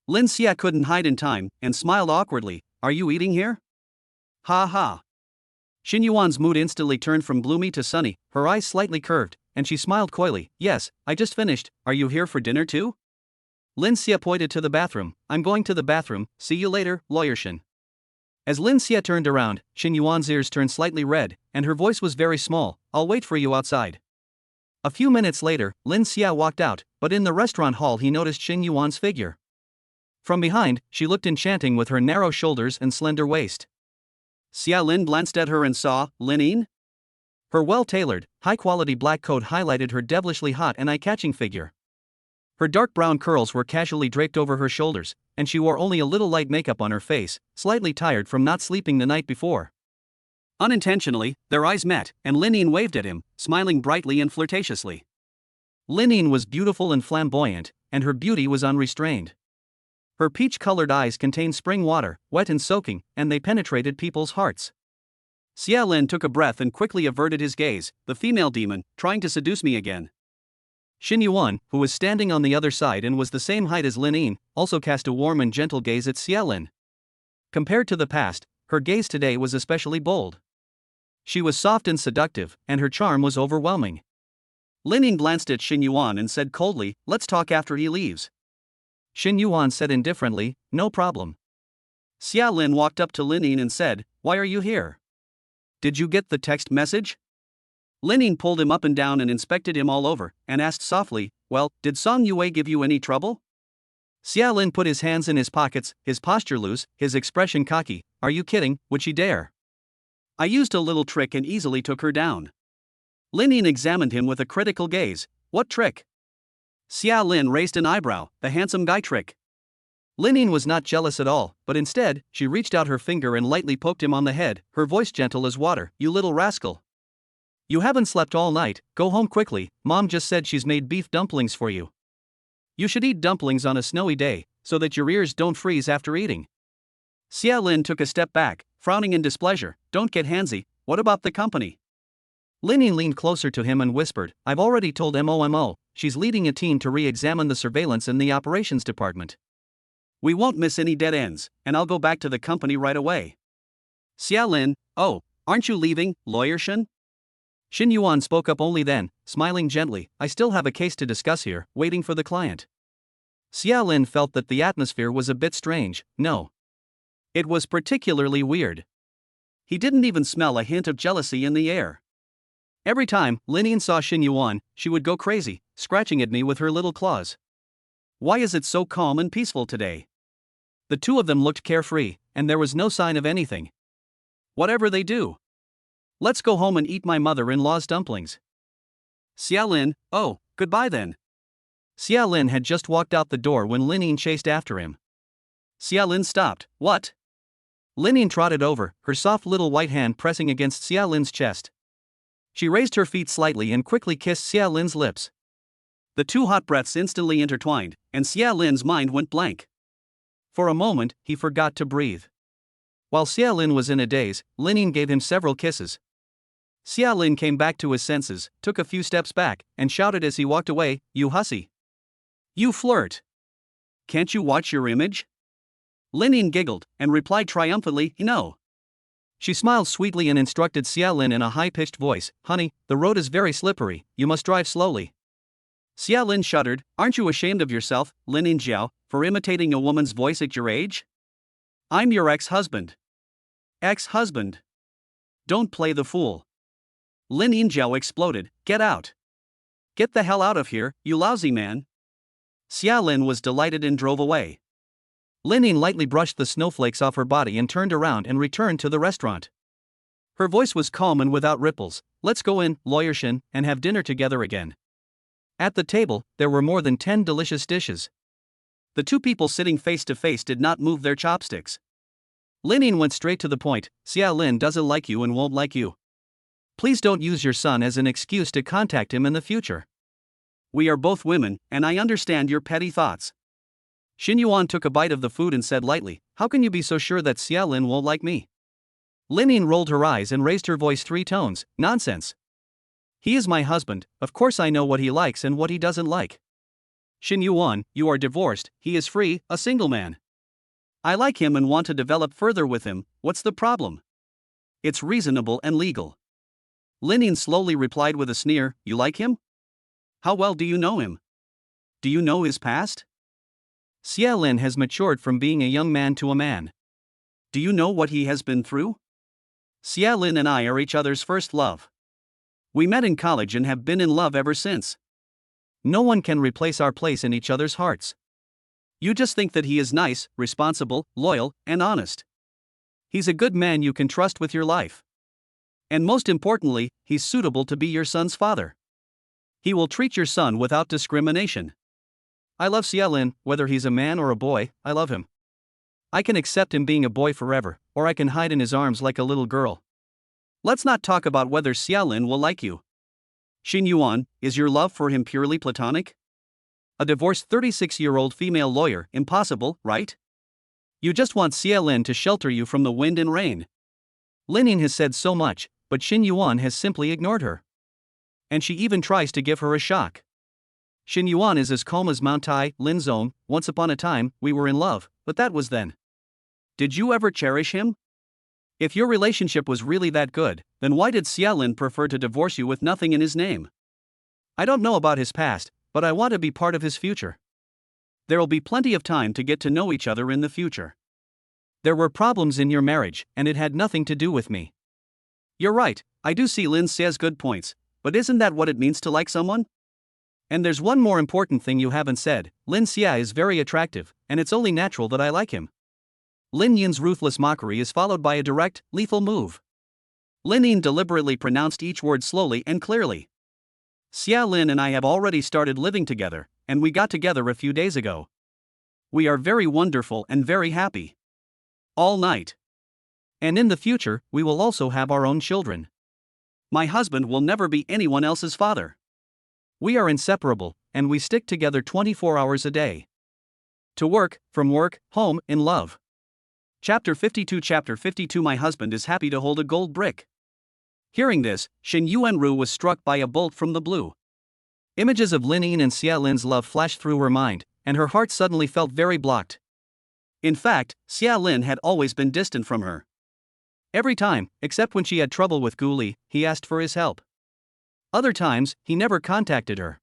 Lin Xia couldn't hide in time, and smiled awkwardly, Are you eating here? Ha ha. Xin Yuan's mood instantly turned from gloomy to sunny, her eyes slightly curved, and she smiled coyly, Yes, I just finished, are you here for dinner too? Lin Xia pointed to the bathroom, I'm going to the bathroom, see you later, Lawyer Shen. As Lin Xia turned around, Xin Yuan's ears turned slightly red, and her voice was very small, I'll wait for you outside. A few minutes later, Lin Xia walked out, but in the restaurant hall he noticed Xin Yuan's figure. From behind, she looked enchanting with her narrow shoulders and slender waist. Xia Lin glanced at her and saw, Lin Yin? Her well-tailored, high-quality black coat highlighted her devilishly hot and eye-catching figure. Her dark brown curls were casually draped over her shoulders, and she wore only a little light makeup on her face, slightly tired from not sleeping the night before. Unintentionally, their eyes met, and Lin Yin waved at him, smiling brightly and flirtatiously. Lin Yin was beautiful and flamboyant, and her beauty was unrestrained. Her peach-colored eyes contained spring water, wet and soaking, and they penetrated people's hearts. Xia Lin took a breath and quickly averted his gaze, the female demon, trying to seduce me again. Xin Yuan, who was standing on the other side and was the same height as Lin Yin, also cast a warm and gentle gaze at Xia Lin. Compared to the past, her gaze today was especially bold. She was soft and seductive, and her charm was overwhelming. Lin Yin glanced at Xin Yuan and said coldly, Let's talk after he leaves. Xin Yuan said indifferently, No problem. Xia Lin walked up to Lin Yin and said, Why are you here? Did you get the text message? Lin Yin pulled him up and down and inspected him all over, and asked softly, Well, did Song Yue give you any trouble? Xia Lin put his hands in his pockets, his posture loose, his expression cocky. Are you kidding, would she dare? I used a little trick and easily took her down. Lin Yin examined him with a critical gaze. What trick? Xia Lin raised an eyebrow, the handsome guy trick. Lin Yin was not jealous at all, but instead, she reached out her finger and lightly poked him on the head, her voice gentle as water, You little rascal. You haven't slept all night, go home quickly, Mom just said she's made beef dumplings for you. You should eat dumplings on a snowy day, so that your ears don't freeze after eating. Xia Lin took a step back, frowning in displeasure, Don't get handsy, what about the company? Linian leaned closer to him and whispered, I've already told Momo, she's leading a team to re-examine the surveillance in the operations department. We won't miss any dead ends, and I'll go back to the company right away. Xia Lin, oh, aren't you leaving, Lawyer Shen? Xin Yuan spoke up only then, smiling gently, I still have a case to discuss here, waiting for the client. Xia Lin felt that the atmosphere was a bit strange, no. It was particularly weird. He didn't even smell a hint of jealousy in the air. Every time Linian saw Xin Yuan, she would go crazy, scratching at me with her little claws. Why is it so calm and peaceful today? The two of them looked carefree, and there was no sign of anything. Whatever they do. Let's go home and eat my mother-in-law's dumplings. Xia Lin, oh, goodbye then. Xia Lin had just walked out the door when Linian chased after him. Xia Lin stopped, what? Linian trotted over, her soft little white hand pressing against Xia Lin's chest. She raised her feet slightly and quickly kissed Xia Lin's lips. The two hot breaths instantly intertwined, and Xia Lin's mind went blank. For a moment, he forgot to breathe. While Xia Lin was in a daze, Linian gave him several kisses. Xia Lin came back to his senses, took a few steps back, and shouted as he walked away, You hussy! You flirt! Can't you watch your image? Linian giggled, and replied triumphantly, No. She smiled sweetly and instructed Xia Lin in a high-pitched voice, Honey, the road is very slippery, you must drive slowly. Xia Lin shuddered, Aren't you ashamed of yourself, Linian Jiao, for imitating a woman's voice at your age? I'm your ex-husband. Ex-husband. Don't play the fool. Linian Jiao exploded, Get out. Get the hell out of here, you lousy man. Xia Lin was delighted and drove away. Linian lightly brushed the snowflakes off her body and turned around and returned to the restaurant. Her voice was calm and without ripples, Let's go in, Lawyer Shen, and have dinner together again. At the table, there were more than 10 delicious dishes. The two people sitting face to face did not move their chopsticks. Linian went straight to the point, Xia Lin doesn't like you and won't like you. Please don't use your son as an excuse to contact him in the future. We are both women, and I understand your petty thoughts. Xin Yuan took a bite of the food and said lightly, How can you be so sure that Xia Lin won't like me? Linian rolled her eyes and raised her voice 3 tones, Nonsense. He is my husband, of course I know what he likes and what he doesn't like. Xin Yuan, you are divorced, he is free, a single man. I like him and want to develop further with him, what's the problem? It's reasonable and legal. Linian slowly replied with a sneer, You like him? How well do you know him? Do you know his past? Xia Lin has matured from being a young man to a man. Do you know what he has been through? Xia Lin and I are each other's first love. We met in college and have been in love ever since. No one can replace our place in each other's hearts. You just think that he is nice, responsible, loyal, and honest. He's a good man you can trust with your life. And most importantly, he's suitable to be your son's father. He will treat your son without discrimination. I love Xia Lin, whether he's a man or a boy, I love him. I can accept him being a boy forever, or I can hide in his arms like a little girl. Let's not talk about whether Xia Lin will like you. Xin Yuan, is your love for him purely platonic? A divorced 36-year-old female lawyer, impossible, right? You just want Xia Lin to shelter you from the wind and rain. Linian has said so much, but Xin Yuan has simply ignored her. And she even tries to give her a shock. Xin Yuan is as calm as Mount Tai, Lin Zong, once upon a time, we were in love, but that was then. Did you ever cherish him? If your relationship was really that good, then why did Xia Lin prefer to divorce you with nothing in his name? I don't know about his past, but I want to be part of his future. There'll be plenty of time to get to know each other in the future. There were problems in your marriage, and it had nothing to do with me. You're right, I do see Lin Xia's good points, but isn't that what it means to like someone? And there's one more important thing you haven't said, Lin Xia is very attractive, and it's only natural that I like him. Lin Yin's ruthless mockery is followed by a direct, lethal move. Lin Yin deliberately pronounced each word slowly and clearly. Xia Lin and I have already started living together, and we got together a few days ago. We are very wonderful and very happy. All night. And in the future, we will also have our own children. My husband will never be anyone else's father. We are inseparable, and we stick together 24 hours a day. To work, from work, home, in love. Chapter 52 My husband is happy to hold a gold brick. Hearing this, Shin Yuanru was struck by a bolt from the blue. Images of Lin Yin and Xia Lin's love flashed through her mind, and her heart suddenly felt very blocked. In fact, Xia Lin had always been distant from her. Every time, except when she had trouble with Gu Li, he asked for his help. Other times, he never contacted her.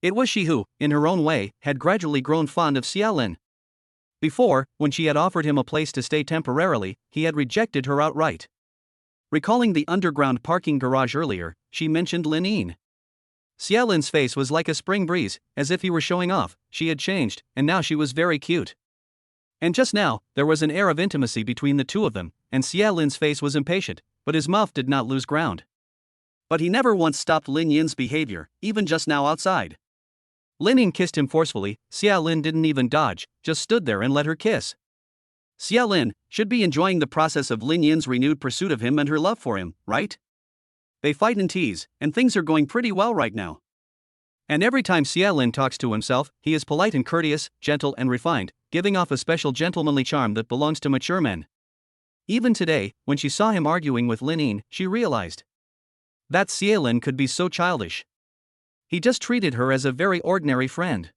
It was she who, in her own way, had gradually grown fond of Xia Lin. Before, when she had offered him a place to stay temporarily, he had rejected her outright. Recalling the underground parking garage earlier, she mentioned Lin Yin. Xia Lin's face was like a spring breeze, as if he were showing off. She had changed, and now she was very cute. And just now, there was an air of intimacy between the two of them, and Xia Lin's face was impatient, but his mouth did not lose ground. But he never once stopped Lin Yin's behavior, even just now outside. Lin Yin kissed him forcefully. Xia Lin didn't even dodge, just stood there and let her kiss. Xia Lin should be enjoying the process of Lin Yin's renewed pursuit of him and her love for him, right? They fight and tease, and things are going pretty well right now. And every time Xia Lin talks to himself, he is polite and courteous, gentle and refined, giving off a special gentlemanly charm that belongs to mature men. Even today, when she saw him arguing with Lin Yin, she realized that Xia Lin could be so childish. He just treated her as a very ordinary friend.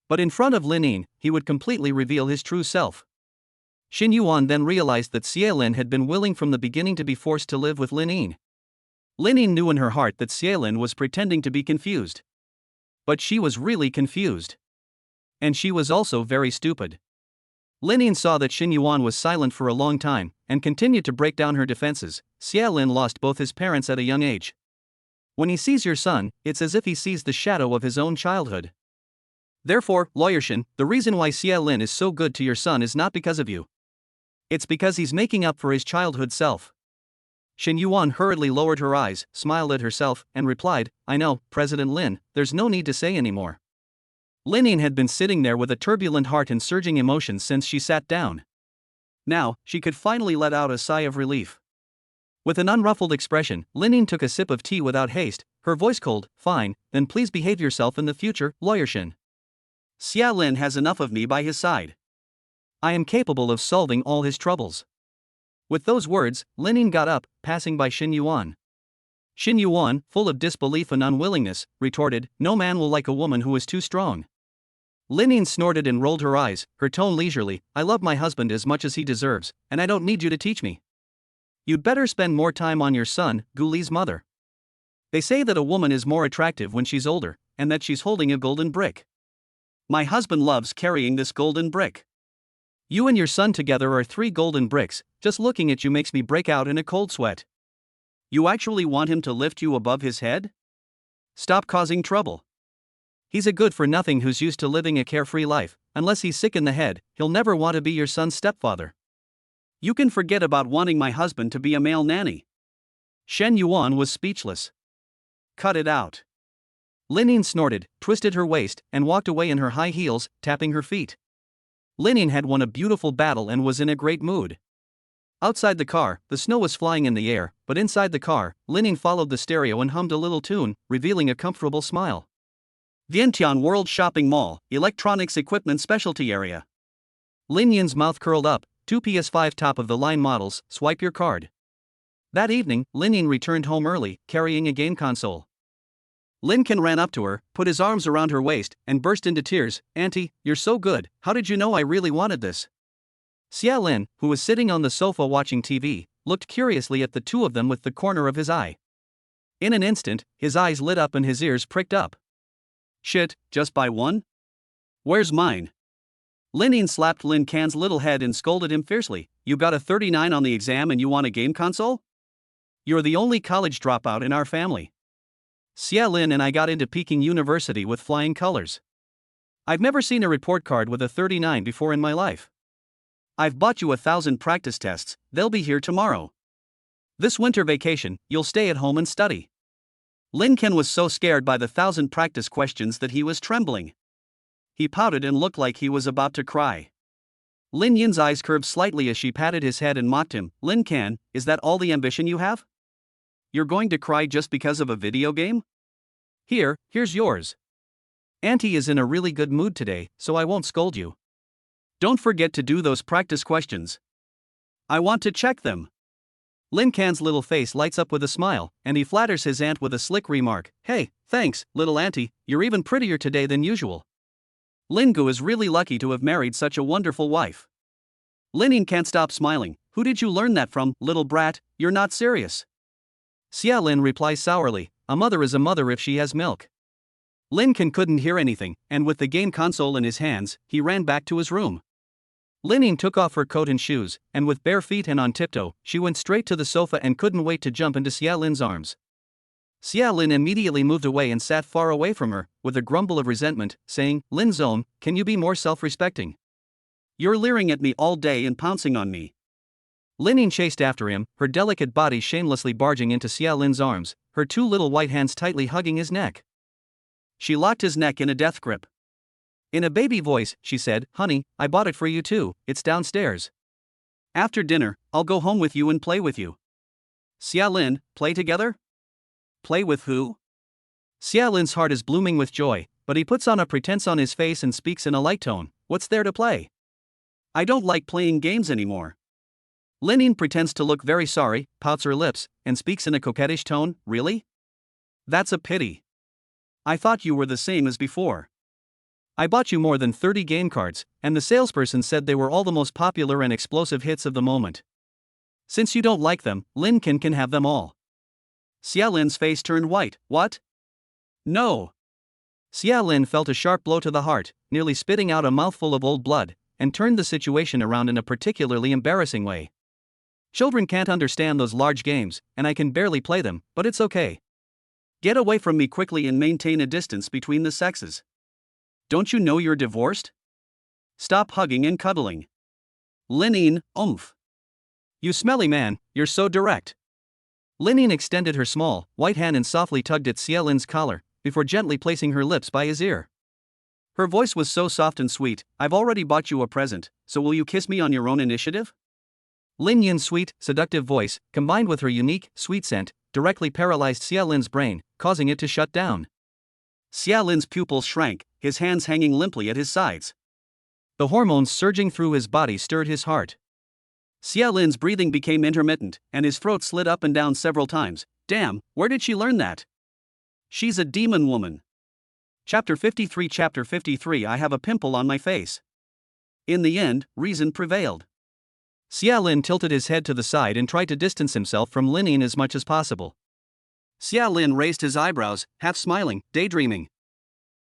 But in front of Lin Yin, he would completely reveal his true self. Xin Yuan then realized that Xia Lin had been willing from the beginning to be forced to live with Lin Yin. Lin Yin knew in her heart that Xia Lin was pretending to be confused. But she was really confused. And she was also very stupid. Lin Yin saw that Xin Yuan was silent for a long time, and continued to break down her defenses. Xia Lin lost both his parents at a young age. When he sees your son, it's as if he sees the shadow of his own childhood. Therefore, Lawyer Shin, the reason why Xia Lin is so good to your son is not because of you. It's because he's making up for his childhood self. Shin Yuan hurriedly lowered her eyes, smiled at herself, and replied, I know, President Lin, there's no need to say anymore. Lin Yin had been sitting there with a turbulent heart and surging emotions since she sat down. Now, she could finally let out a sigh of relief. With an unruffled expression, Lin Yin took a sip of tea without haste, her voice cold. Fine, then please behave yourself in the future, Lawyer Shin. Xia Lin has enough of me by his side. I am capable of solving all his troubles. With those words, Lin Yin got up, passing by Xin Yuan. Xin Yuan, full of disbelief and unwillingness, retorted, no man will like a woman who is too strong. Lin Yin snorted and rolled her eyes, her tone leisurely, I love my husband as much as he deserves, and I don't need you to teach me. You'd better spend more time on your son, Gu Li's mother. They say that a woman is more attractive when she's older, and that she's holding a golden brick. My husband loves carrying this golden brick. You and your son together are 3 golden bricks, just looking at you makes me break out in a cold sweat. You actually want him to lift you above his head? Stop causing trouble. He's a good-for-nothing who's used to living a carefree life. Unless he's sick in the head, he'll never want to be your son's stepfather. You can forget about wanting my husband to be a male nanny. Shen Yuan was speechless. Cut it out. Lin Yin snorted, twisted her waist, and walked away in her high heels, tapping her feet. Lin Yin had won a beautiful battle and was in a great mood. Outside the car, the snow was flying in the air, but inside the car, Lin Yin followed the stereo and hummed a little tune, revealing a comfortable smile. Vientiane World Shopping Mall, Electronics Equipment Specialty Area. Lin Yin's mouth curled up, 2 PS5 top-of-the-line models, swipe your card. That evening, Lin Yin returned home early, carrying a game console. Lin Ken ran up to her, put his arms around her waist, and burst into tears. Auntie, you're so good, how did you know I really wanted this? Xia Lin, who was sitting on the sofa watching TV, looked curiously at the two of them with the corner of his eye. In an instant, his eyes lit up and his ears pricked up. Shit, just buy one? Where's mine? Lin Yin slapped Lin Can's little head and scolded him fiercely. You got a 39 on the exam and you want a game console? You're the only college dropout in our family. Xia Lin and I got into Peking University with flying colors. I've never seen a report card with a 39 before in my life. I've bought you 1,000 practice tests, they'll be here tomorrow. This winter vacation, you'll stay at home and study. Lin Ken was so scared by the 1,000 practice questions that he was trembling. He pouted and looked like he was about to cry. Lin Yin's eyes curved slightly as she patted his head and mocked him. Lin Ken, is that all the ambition you have? You're going to cry just because of a video game? Here's yours. Auntie is in a really good mood today, so I won't scold you. Don't forget to do those practice questions. I want to check them. Lin Can's little face lights up with a smile, and he flatters his aunt with a slick remark. Hey, thanks, little auntie, you're even prettier today than usual. Lin Gu is really lucky to have married such a wonderful wife. Lin can't stop smiling. Who did you learn that from, little brat? You're not serious. Xia Lin replies sourly, a mother is a mother if she has milk. Lin Can couldn't hear anything, and with the game console in his hands, he ran back to his room. Lin took off her coat and shoes, and with bare feet and on tiptoe, she went straight to the sofa and couldn't wait to jump into Xia Lin's arms. Xia Lin immediately moved away and sat far away from her, with a grumble of resentment, saying, Lin Zone, can you be more self-respecting? You're leering at me all day and pouncing on me. Lin chased after him, her delicate body shamelessly barging into Xia Lin's arms, her two little white hands tightly hugging his neck. She locked his neck in a death grip. In a baby voice, she said, Honey, I bought it for you too, it's downstairs. After dinner, I'll go home with you and play with you. Xia Lin, play together? Play with who? Xia Lin's heart is blooming with joy, but he puts on a pretense on his face and speaks in a light tone. What's there to play? I don't like playing games anymore. Lin pretends to look very sorry, pouts her lips, and speaks in a coquettish tone. Really? That's a pity. I thought you were the same as before. I bought you more than 30 game cards, and the salesperson said they were all the most popular and explosive hits of the moment. Since you don't like them, Lin can have them all. Xia Lin's face turned white. What? No. Xia Lin felt a sharp blow to the heart, nearly spitting out a mouthful of old blood, and turned the situation around in a particularly embarrassing way. Children can't understand those large games, and I can barely play them, but it's okay. Get away from me quickly and maintain a distance between the sexes. Don't you know you're divorced? Stop hugging and cuddling. Lin, oomph. You smelly man, you're so direct. Lin extended her small, white hand and softly tugged at Xia Lin's collar, before gently placing her lips by his ear. Her voice was so soft and sweet. I've already bought you a present, so will you kiss me on your own initiative? Lin Yin's sweet, seductive voice, combined with her unique, sweet scent, directly paralyzed Xia Lin's brain, causing it to shut down. Xia Lin's pupils shrank, his hands hanging limply at his sides. The hormones surging through his body stirred his heart. Xia Lin's breathing became intermittent, and his throat slid up and down several times. Damn, where did she learn that? She's a demon woman. Chapter 53 I have a pimple on my face. In the end, reason prevailed. Xia Lin tilted his head to the side and tried to distance himself from Lin as much as possible. Xia Lin raised his eyebrows, half smiling, daydreaming.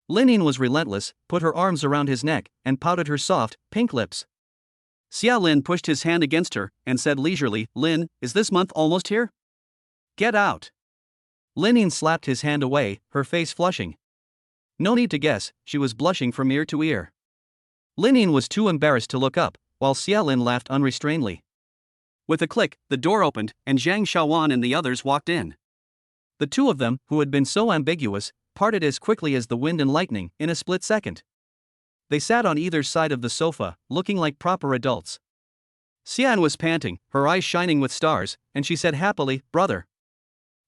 Lin was relentless, put her arms around his neck, and pouted her soft, pink lips. Xia Lin pushed his hand against her, and said leisurely, Lin, is this month almost here? Get out. Lin slapped his hand away, her face flushing. No need to guess, she was blushing from ear to ear. Lin was too embarrassed to look up, while Xia Lin laughed unrestrainedly. With a click, the door opened, and Zhang Shaowan and the others walked in. The two of them, who had been so ambiguous, parted as quickly as the wind and lightning, in a split second. They sat on either side of the sofa, looking like proper adults. Xian was panting, her eyes shining with stars, and she said happily, Brother.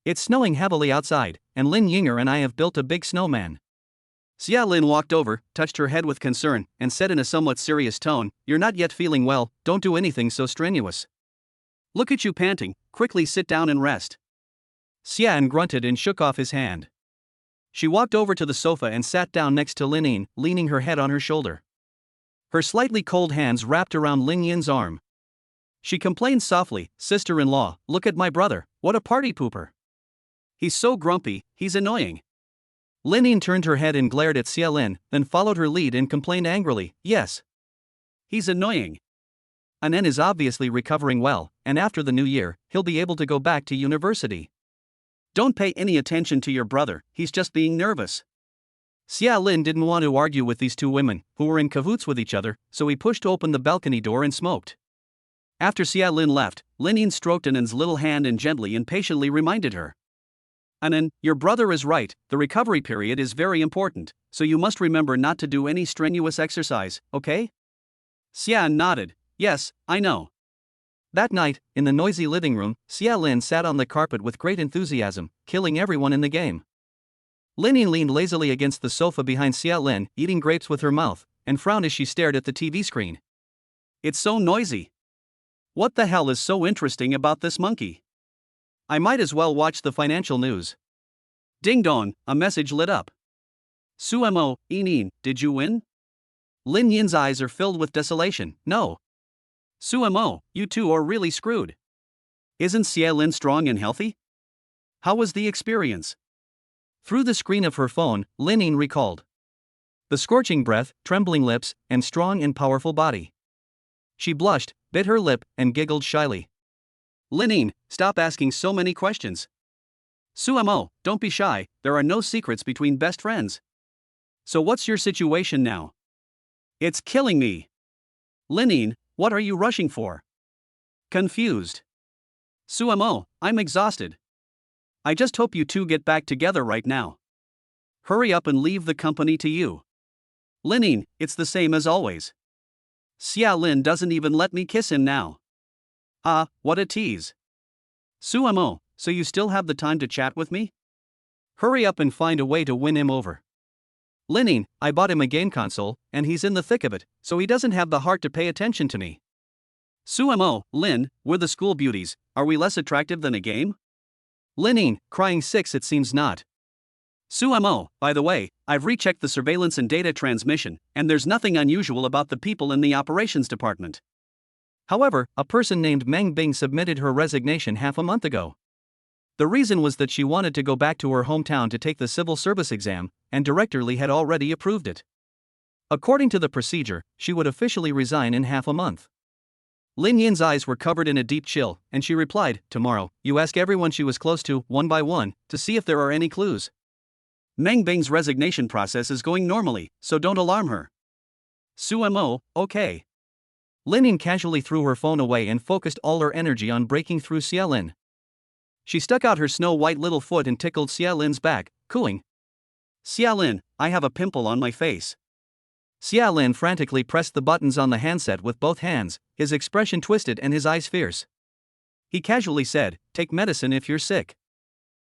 It's snowing heavily outside, and Lin Yinger and I have built a big snowman. Xia Lin walked over, touched her head with concern, and said in a somewhat serious tone, You're not yet feeling well, don't do anything so strenuous. Look at you panting, quickly sit down and rest. Xian grunted and shook off his hand. She walked over to the sofa and sat down next to Lin Yin, leaning her head on her shoulder. Her slightly cold hands wrapped around Lin Yin's arm. She complained softly, Sister-in-law, look at my brother, what a party pooper. He's so grumpy, he's annoying. Lin Yin turned her head and glared at Xia Lin, then followed her lead and complained angrily, Yes. He's annoying. Anen is obviously recovering well, and after the new year, he'll be able to go back to university. Don't pay any attention to your brother, he's just being nervous. Xia Lin didn't want to argue with these two women, who were in cahoots with each other, so he pushed open the balcony door and smoked. After Xia Lin left, Lin Yin stroked Anen's little hand and gently and patiently reminded her. Anen, your brother is right, the recovery period is very important, so you must remember not to do any strenuous exercise, okay? Xia nodded, yes, I know. That night, in the noisy living room, Xia Lin sat on the carpet with great enthusiasm, killing everyone in the game. Lin Yin leaned lazily against the sofa behind Xia Lin, eating grapes with her mouth, and frowned as she stared at the TV screen. It's so noisy. What the hell is so interesting about this monkey? I might as well watch the financial news. Ding dong, a message lit up. Sumo, Inin, did you win? Lin Yin's eyes are filled with desolation. No. Sumo, you two are really screwed. Isn't Xie Lin strong and healthy? How was the experience? Through the screen of her phone, Lin Yin recalled the scorching breath, trembling lips, and strong and powerful body. She blushed, bit her lip, and giggled shyly. Lin Yin, stop asking so many questions. Sumo, don't be shy, there are no secrets between best friends. So what's your situation now? It's killing me. Lin Yin, what are you rushing for? Confused. Sumo, I'm exhausted. I just hope you two get back together right now. Hurry up and leave the company to you. Lin Yin, it's the same as always. Xia Lin doesn't even let me kiss him now. Ah, what a tease. Sumo, so you still have the time to chat with me? Hurry up and find a way to win him over. Lin Yin, I bought him a game console, and he's in the thick of it, so he doesn't have the heart to pay attention to me. Sumo, Lin, we're the school beauties, are we less attractive than a game? Lin Yin, crying 6 it seems not. Sumo, by the way, I've rechecked the surveillance and data transmission, and there's nothing unusual about the people in the operations department. However, a person named Meng Bing submitted her resignation half a month ago. The reason was that she wanted to go back to her hometown to take the civil service exam, and Director Li had already approved it. According to the procedure, she would officially resign in half a month. Lin Yin's eyes were covered in a deep chill, and she replied, tomorrow, you ask everyone she was close to, one by one, to see if there are any clues. Meng Bing's resignation process is going normally, so don't alarm her. Sumo, okay. Lin Yin casually threw her phone away and focused all her energy on breaking through Xia Lin. She stuck out her snow-white little foot and tickled Xia Lin's back, cooing. Xia Lin, I have a pimple on my face. Xia Lin frantically pressed the buttons on the handset with both hands, his expression twisted and his eyes fierce. He casually said, take medicine if you're sick.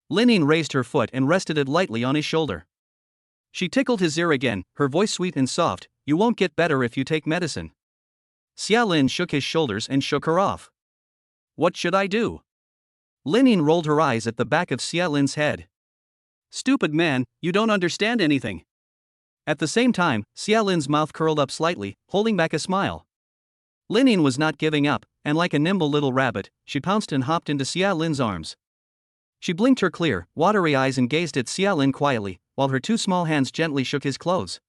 Lin Yin raised her foot and rested it lightly on his shoulder. She tickled his ear again, her voice sweet and soft, you won't get better if you take medicine. Xia Lin shook his shoulders and shook her off. What should I do? Lin Yin rolled her eyes at the back of Xia Lin's head. Stupid man, you don't understand anything. At the same time, Xia Lin's mouth curled up slightly, holding back a smile. Lin Yin was not giving up, and like a nimble little rabbit, she pounced and hopped into Xia Lin's arms. She blinked her clear, watery eyes and gazed at Xia Lin quietly, while her two small hands gently shook his clothes.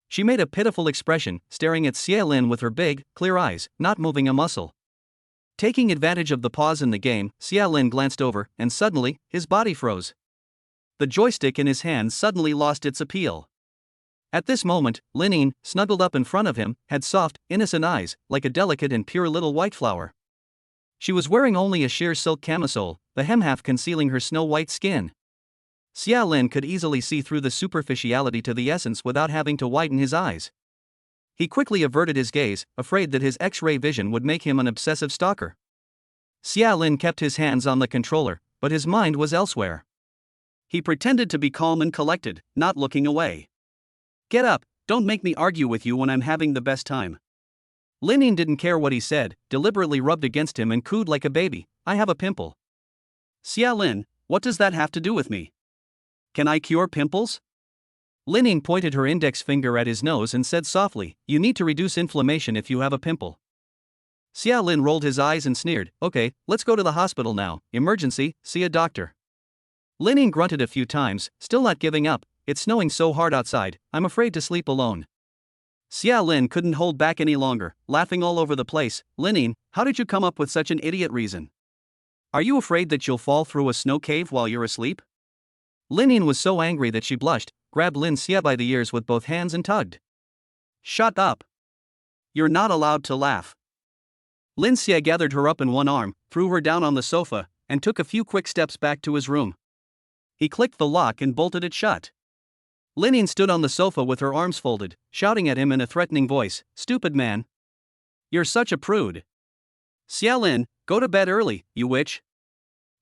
She made a pitiful expression, staring at Xia Lin with her big, clear eyes, not moving a muscle. Taking advantage of the pause in the game, Xia Lin glanced over, and suddenly, his body froze. The joystick in his hand suddenly lost its appeal. At this moment, Lin Yin, snuggled up in front of him, had soft, innocent eyes, like a delicate and pure little white flower. She was wearing only a sheer silk camisole, the hem half concealing her snow-white skin. Xia Lin could easily see through the superficiality to the essence without having to widen his eyes. He quickly averted his gaze, afraid that his X-ray vision would make him an obsessive stalker. Xia Lin kept his hands on the controller, but his mind was elsewhere. He pretended to be calm and collected, not looking away. Get up, don't make me argue with you when I'm having the best time. Lin Yin didn't care what he said, deliberately rubbed against him and cooed like a baby, I have a pimple. Xia Lin, what does that have to do with me? Can I cure pimples? Lin Yin pointed her index finger at his nose and said softly, you need to reduce inflammation if you have a pimple. Xia Lin rolled his eyes and sneered, okay, let's go to the hospital now, emergency, see a doctor. Lin Yin grunted a few times, still not giving up, it's snowing so hard outside, I'm afraid to sleep alone. Xia Lin couldn't hold back any longer, laughing all over the place. Lin Yin, how did you come up with such an idiot reason? Are you afraid that you'll fall through a snow cave while you're asleep? Lin Yin was so angry that she blushed, grabbed Lin Xia by the ears with both hands and tugged. Shut up. You're not allowed to laugh. Lin Xia gathered her up in one arm, threw her down on the sofa, and took a few quick steps back to his room. He clicked the lock and bolted it shut. Lin Yin stood on the sofa with her arms folded, shouting at him in a threatening voice, stupid man. You're such a prude. Xia Lin, go to bed early, you witch.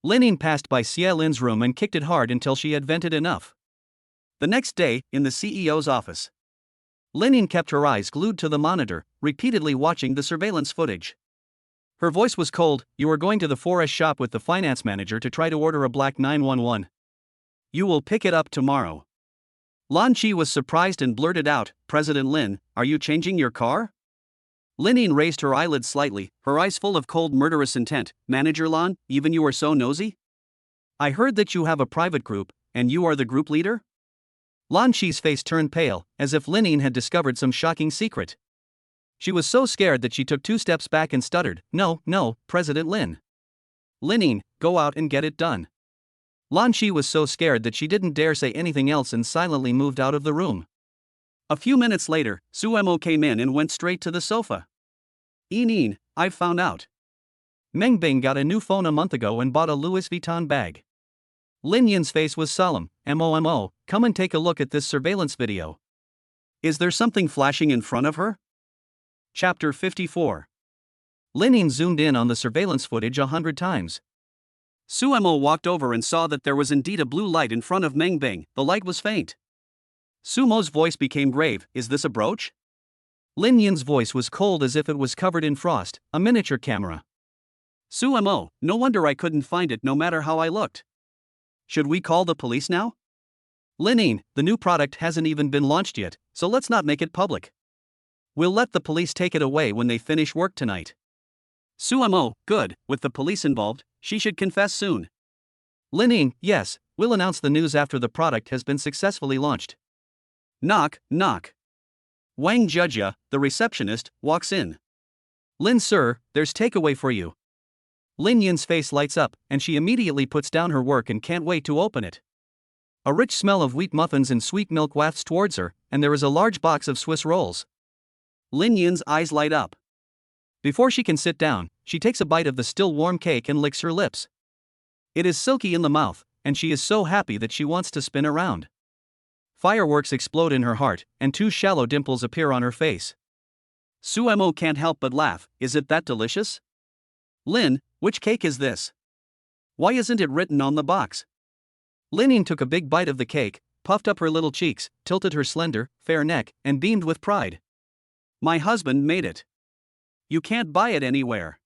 Lin Yin passed by Xia Lin's room and kicked it hard until she had vented enough. The next day, in the CEO's office, Lin Yin kept her eyes glued to the monitor, repeatedly watching the surveillance footage. Her voice was cold. You are going to the forest shop with the finance manager to try to order a black 911. You will pick it up tomorrow. Lan Chi was surprised and blurted out, President Lin, are you changing your car? Lin raised her eyelids slightly, her eyes full of cold murderous intent. Manager Lan, even you are so nosy? I heard that you have a private group, and you are the group leader? Lan Chi's face turned pale, as if Lin had discovered some shocking secret. She was so scared that she took 2 steps back and stuttered, No, President Lin. Lin, go out and get it done. Lan Chi was so scared that she didn't dare say anything else and silently moved out of the room. A few minutes later, Suemo came in and went straight to the sofa. Nin, I've found out. Meng Bing got a new phone a month ago and bought a Louis Vuitton bag. Lin Yin's face was solemn. Mo, come and take a look at this surveillance video. Is there something flashing in front of her? Chapter 54. Lin Yin zoomed in on the surveillance footage 100 times. Suemo walked over and saw that there was indeed a blue light in front of Meng Bing. The light was faint. Sumo's voice became grave. Is this a brooch? Lin Yin's voice was cold as if it was covered in frost, a miniature camera. Suemo, no wonder I couldn't find it no matter how I looked. Should we call the police now? Lin Yin, the new product hasn't even been launched yet, so let's not make it public. We'll let the police take it away when they finish work tonight. Suemo, good, with the police involved, she should confess soon. Lin Yin, yes, we'll announce the news after the product has been successfully launched. Knock, knock. Wang Jia, the receptionist, walks in. Lin sir, there's takeaway for you. Lin Yin's face lights up, and she immediately puts down her work and can't wait to open it. A rich smell of wheat muffins and sweet milk wafts towards her, and there is a large box of Swiss rolls. Lin Yin's eyes light up. Before she can sit down, she takes a bite of the still warm cake and licks her lips. It is silky in the mouth, and she is so happy that she wants to spin around. Fireworks explode in her heart, and 2 shallow dimples appear on her face. Suemo can't help but laugh. Is it that delicious? Lin, which cake is this? Why isn't it written on the box? Lin Yin took a big bite of the cake, puffed up her little cheeks, tilted her slender, fair neck, and beamed with pride. My husband made it. You can't buy it anywhere.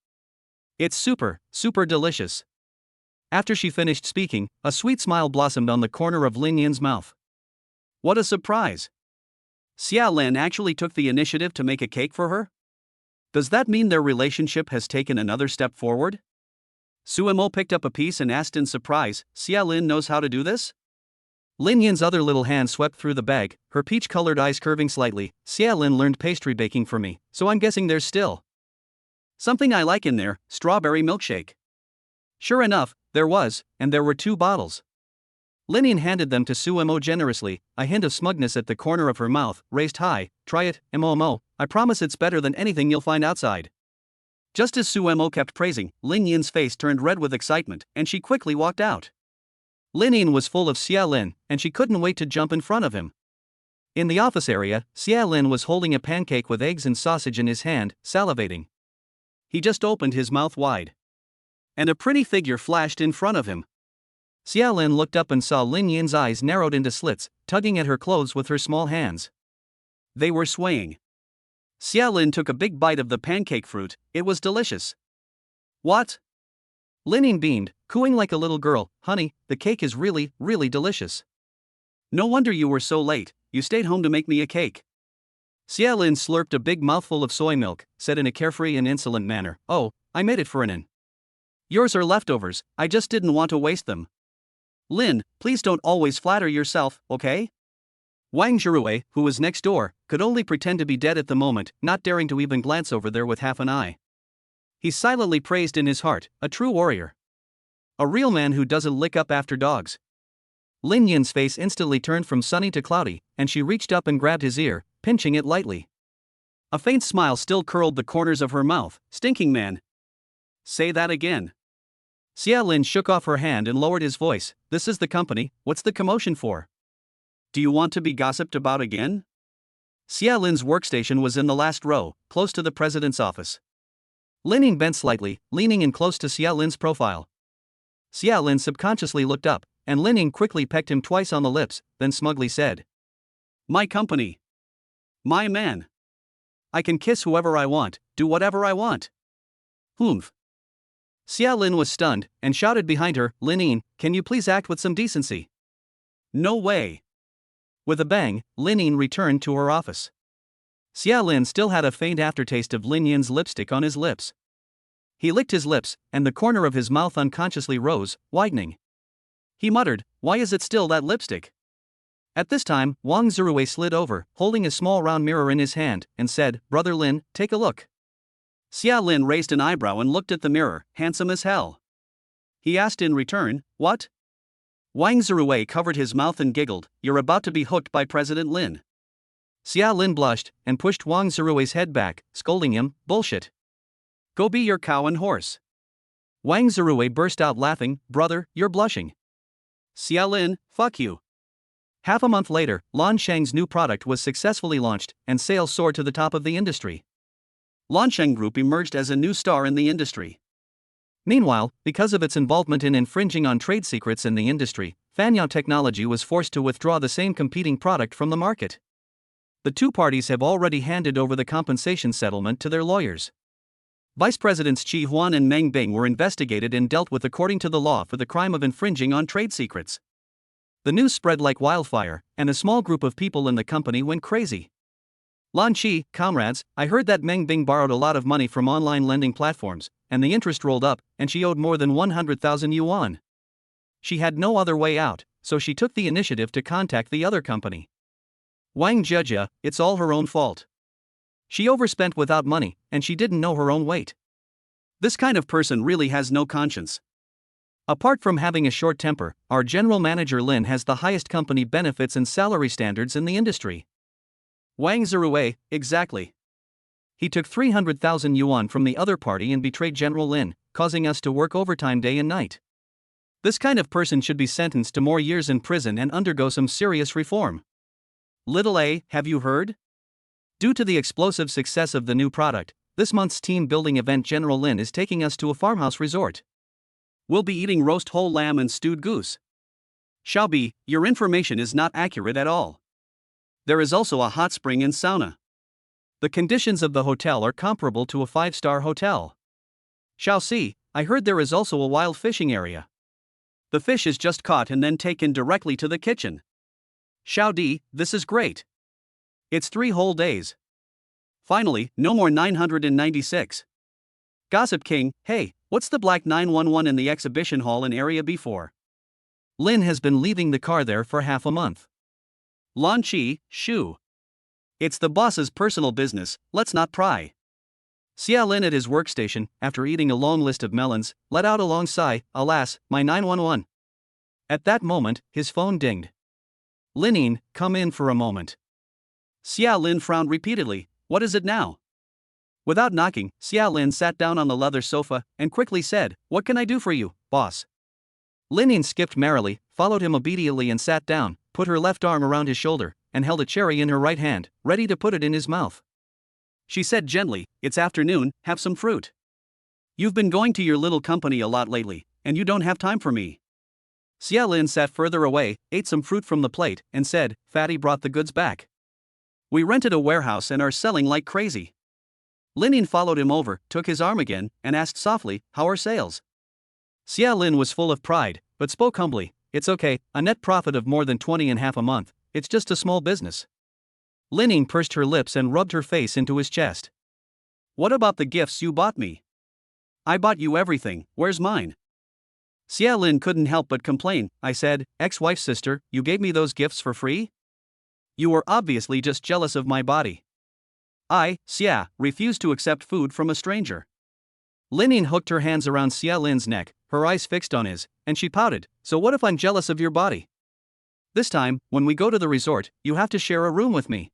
It's super delicious. After she finished speaking, a sweet smile blossomed on the corner of Lin Yin's mouth. What a surprise! Xia Lin actually took the initiative to make a cake for her? Does that mean their relationship has taken another step forward? Suemo picked up a piece and asked in surprise, Xia Lin knows how to do this? Lin Yin's other little hand swept through the bag, her peach-colored eyes curving slightly. Xia Lin learned pastry baking for me, so I'm guessing there's still something I like in there, strawberry milkshake. Sure enough, there was, and there were 2 bottles. Lin Yin handed them to Suemo generously, a hint of smugness at the corner of her mouth, raised high. Try it, Mo, I promise it's better than anything you'll find outside. Just as Suemo kept praising, Lin Yin's face turned red with excitement, and she quickly walked out. Lin Yin was full of Xia Lin, and she couldn't wait to jump in front of him. In the office area, Xia Lin was holding a pancake with eggs and sausage in his hand, salivating. He just opened his mouth wide. And a pretty figure flashed in front of him. Xia Lin looked up and saw Lin Yin's eyes narrowed into slits, tugging at her clothes with her small hands. They were swaying. Xia Lin took a big bite of the pancake fruit. It was delicious. What? Lin Yin beamed, cooing like a little girl. Honey, the cake is really delicious. No wonder you were so late, you stayed home to make me a cake. Xia Lin slurped a big mouthful of soy milk, said in a carefree and insolent manner, Oh, I made it for Nin. Yours are leftovers, I just didn't want to waste them. Lin, please don't always flatter yourself, okay? Wang Zhirue, who was next door, could only pretend to be dead at the moment, not daring to even glance over there with half an eye. He silently praised in his heart, a true warrior. A real man who doesn't lick up after dogs. Lin Yin's face instantly turned from sunny to cloudy, and she reached up and grabbed his ear, pinching it lightly. A faint smile still curled the corners of her mouth. Stinking man. Say that again. Xia Lin shook off her hand and lowered his voice. This is the company, what's the commotion for? Do you want to be gossiped about again? Xia Lin's workstation was in the last row, close to the president's office. Lin Yin bent slightly, leaning in close to Xia Lin's profile. Xia Lin subconsciously looked up, and Lin Yin quickly pecked him twice on the lips, then smugly said, My company. My man. I can kiss whoever I want, do whatever I want. Humph. Xia Lin was stunned and shouted behind her, Lin, can you please act with some decency? No way. With a bang, Lin returned to her office. Xia Lin still had a faint aftertaste of Lin Yin's lipstick on his lips. He licked his lips, and the corner of his mouth unconsciously rose, widening. He muttered, why is it still that lipstick? At this time, Wang Zirui slid over, holding a small round mirror in his hand, and said, Brother Lin, take a look. Xia Lin raised an eyebrow and looked at the mirror, handsome as hell. He asked in return, what? Wang Zirui covered his mouth and giggled, you're about to be hooked by President Lin. Xia Lin blushed, and pushed Wang Zirui's head back, scolding him, bullshit. Go be your cow and horse. Wang Zirui burst out laughing, brother, you're blushing. Xia Lin, fuck you. Half a month later, Lan Sheng's new product was successfully launched, and sales soared to the top of the industry. Lan Sheng Group emerged as a new star in the industry. Meanwhile, because of its involvement in infringing on trade secrets in the industry, Fanyao Technology was forced to withdraw the same competing product from the market. The two parties have already handed over the compensation settlement to their lawyers. Vice Presidents Qi Huan and Meng Bing were investigated and dealt with according to the law for the crime of infringing on trade secrets. The news spread like wildfire, and a small group of people in the company went crazy. Lan Qi, comrades, I heard that Meng Bing borrowed a lot of money from online lending platforms, and the interest rolled up, and she owed more than 100,000 yuan. She had no other way out, so she took the initiative to contact the other company. Wang Jia, it's all her own fault. She overspent without money, and she didn't know her own weight. This kind of person really has no conscience. Apart from having a short temper, our general manager Lin has the highest company benefits and salary standards in the industry. Wang Zirui, exactly. He took 300,000 yuan from the other party and betrayed General Lin, causing us to work overtime day and night. This kind of person should be sentenced to more years in prison and undergo some serious reform. Little A, have you heard? Due to the explosive success of the new product, this month's team building event General Lin is taking us to a farmhouse resort. We'll be eating roast whole lamb and stewed goose. Xiaobi, your information is not accurate at all. There is also a hot spring and sauna. The conditions of the hotel are comparable to a 5-star hotel. Xiaoxi, I heard there is also a wild fishing area. The fish is just caught and then taken directly to the kitchen. Xiaodi, this is great. It's 3 whole days. Finally, no more 996. Gossip King, hey, what's the black 911 in the exhibition hall in Area B4? Lin has been leaving the car there for half a month. Lan Qi, shoo. It's the boss's personal business, let's not pry. Xia Lin at his workstation, after eating a long list of melons, let out a long sigh, alas, my 911. At that moment, his phone dinged. Lin, come in for a moment. Xia Lin frowned repeatedly, what is it now? Without knocking, Xia Lin sat down on the leather sofa and quickly said, what can I do for you, boss? Lin skipped merrily, followed him obediently and sat down, put her left arm around his shoulder, and held a cherry in her right hand, ready to put it in his mouth. She said gently, it's afternoon, have some fruit. You've been going to your little company a lot lately, and you don't have time for me. Xia Lin sat further away, ate some fruit from the plate, and said, Fatty brought the goods back. We rented a warehouse and are selling like crazy. Lin followed him over, took his arm again, and asked softly, how are sales? Xia Lin was full of pride, but spoke humbly, it's okay, a net profit of more than 20.5 a month, it's just a small business. Lin pursed her lips and rubbed her face into his chest. What about the gifts you bought me? I bought you everything, where's mine? Xia Lin couldn't help but complain, I said, ex-wife's sister, you gave me those gifts for free? You were obviously just jealous of my body. I, Xia, refused to accept food from a stranger. Lin hooked her hands around Xia Lin's neck, her eyes fixed on his, and she pouted, so what if I'm jealous of your body? This time, when we go to the resort, you have to share a room with me.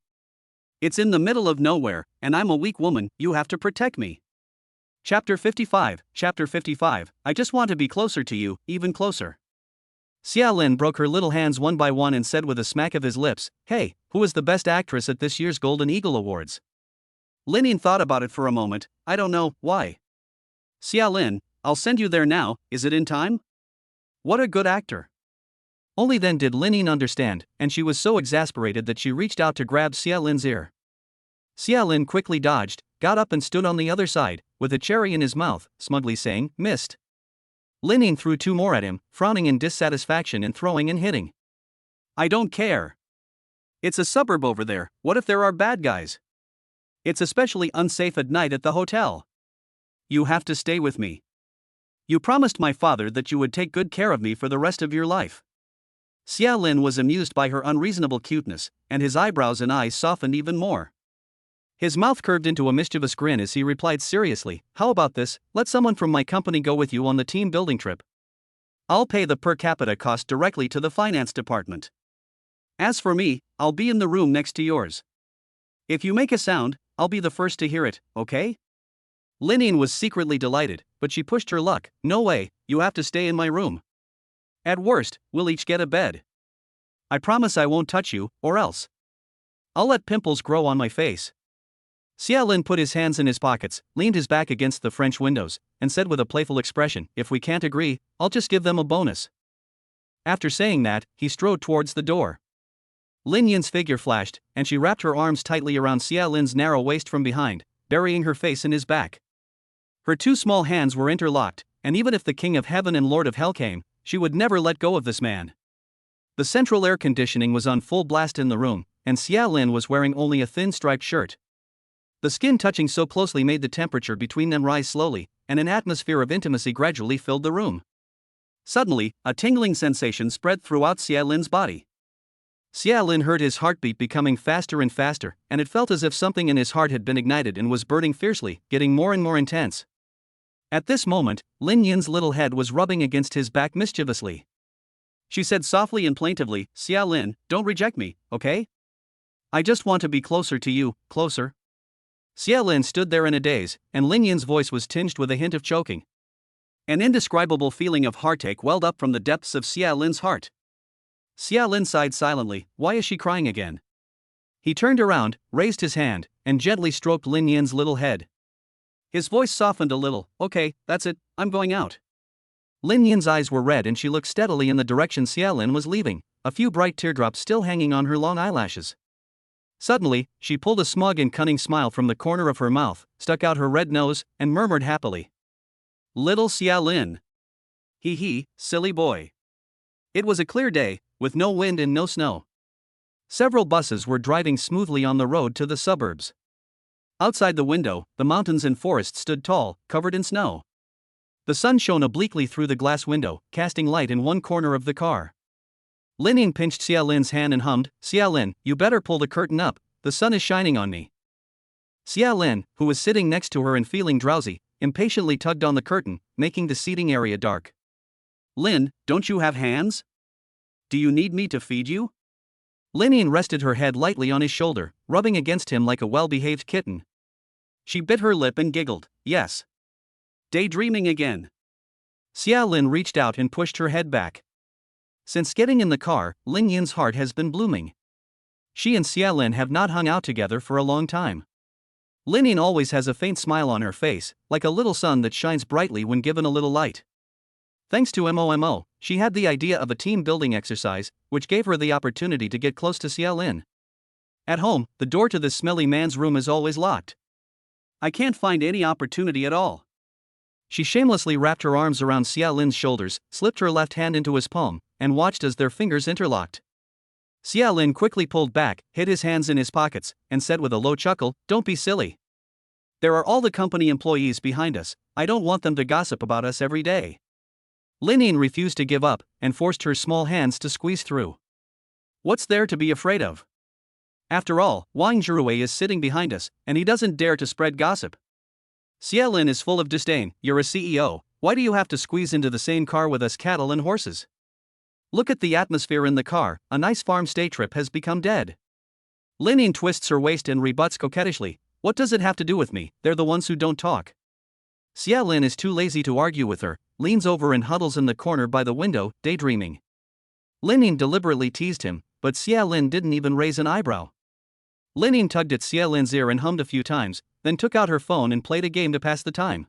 It's in the middle of nowhere, and I'm a weak woman, you have to protect me. Chapter 55, I just want to be closer to you, even closer. Xia Lin broke her little hands one by one and said with a smack of his lips, hey, who is the best actress at this year's Golden Eagle Awards? Lin thought about it for a moment, I don't know, why? Xia Lin, I'll send you there now, is it in time? What a good actor. Only then did Lin understand, and she was so exasperated that she reached out to grab Xia Lin's ear. Xia Lin quickly dodged, got up and stood on the other side, with a cherry in his mouth, smugly saying, "Missed." Lin threw 2 more at him, frowning in dissatisfaction and throwing and hitting. "I don't care. It's a suburb over there, what if there are bad guys? It's especially unsafe at night at the hotel. You have to stay with me. You promised my father that you would take good care of me for the rest of your life." Xia Lin was amused by her unreasonable cuteness, and his eyebrows and eyes softened even more. His mouth curved into a mischievous grin as he replied seriously, "How about this, let someone from my company go with you on the team building trip. I'll pay the per capita cost directly to the finance department. As for me, I'll be in the room next to yours. If you make a sound, I'll be the first to hear it, okay?" Lin was secretly delighted, but she pushed her luck. "No way, you have to stay in my room. At worst, we'll each get a bed. I promise I won't touch you, or else I'll let pimples grow on my face." Xia Lin put his hands in his pockets, leaned his back against the French windows, and said with a playful expression, "If we can't agree, I'll just give them a bonus." After saying that, he strode towards the door. Lin Yin's figure flashed, and she wrapped her arms tightly around Xia Lin's narrow waist from behind, burying her face in his back. Her 2 small hands were interlocked, and even if the King of Heaven and Lord of Hell came, she would never let go of this man. The central air conditioning was on full blast in the room, and Xia Lin was wearing only a thin striped shirt. The skin touching so closely made the temperature between them rise slowly, and an atmosphere of intimacy gradually filled the room. Suddenly, a tingling sensation spread throughout Xia Lin's body. Xia Lin heard his heartbeat becoming faster and faster, and it felt as if something in his heart had been ignited and was burning fiercely, getting more and more intense. At this moment, Lin Yin's little head was rubbing against his back mischievously. She said softly and plaintively, "Xia Lin, don't reject me, okay? I just want to be closer to you, closer." Xia Lin stood there in a daze, and Lin Yin's voice was tinged with a hint of choking. An indescribable feeling of heartache welled up from the depths of Xia Lin's heart. Xia Lin sighed silently. Why is she crying again? He turned around, raised his hand, and gently stroked Lin Yin's little head. His voice softened a little. "Okay, that's it, I'm going out." Lin Yin's eyes were red and she looked steadily in the direction Xia Lin was leaving, a few bright teardrops still hanging on her long eyelashes. Suddenly, she pulled a smug and cunning smile from the corner of her mouth, stuck out her red nose, and murmured happily, "Little Xia Lin. Hee hee, silly boy." It was a clear day, with no wind and no snow. Several buses were driving smoothly on the road to the suburbs. Outside the window, the mountains and forests stood tall, covered in snow. The sun shone obliquely through the glass window, casting light in one corner of the car. Lin pinched Xia Lin's hand and hummed, "Xia Lin, you better pull the curtain up, the sun is shining on me." Xia Lin, who was sitting next to her and feeling drowsy, impatiently tugged on the curtain, making the seating area dark. "Lin, don't you have hands? Do you need me to feed you?" Lin rested her head lightly on his shoulder, rubbing against him like a well-behaved kitten. She bit her lip and giggled, "Yes. Daydreaming again." Xia Lin reached out and pushed her head back. Since getting in the car, Lin Yin's heart has been blooming. She and Xia Lin have not hung out together for a long time. Lin Yin always has a faint smile on her face, like a little sun that shines brightly when given a little light. Thanks to MOMO, she had the idea of a team building exercise, which gave her the opportunity to get close to Xia Lin. At home, the door to this smelly man's room is always locked. I can't find any opportunity at all. She shamelessly wrapped her arms around Xia Lin's shoulders, slipped her left hand into his palm, and watched as their fingers interlocked. Xia Lin quickly pulled back, hid his hands in his pockets, and said with a low chuckle, "Don't be silly. There are all the company employees behind us, I don't want them to gossip about us every day." Lin Yin refused to give up, and forced her small hands to squeeze through. "What's there to be afraid of? After all, Wang Zhirui is sitting behind us, and he doesn't dare to spread gossip. Xia Lin is full of disdain. You're a CEO, why do you have to squeeze into the same car with us cattle and horses? Look at the atmosphere in the car, a nice farm stay trip has become dead." Lin Yin twists her waist and rebuts coquettishly, "What does it have to do with me? They're the ones who don't talk." Xia Lin is too lazy to argue with her, leans over and huddles in the corner by the window, daydreaming. Lin Yin deliberately teased him, but Xia Lin didn't even raise an eyebrow. Lin Yin tugged at Xia Lin's ear and hummed a few times, then took out her phone and played a game to pass the time.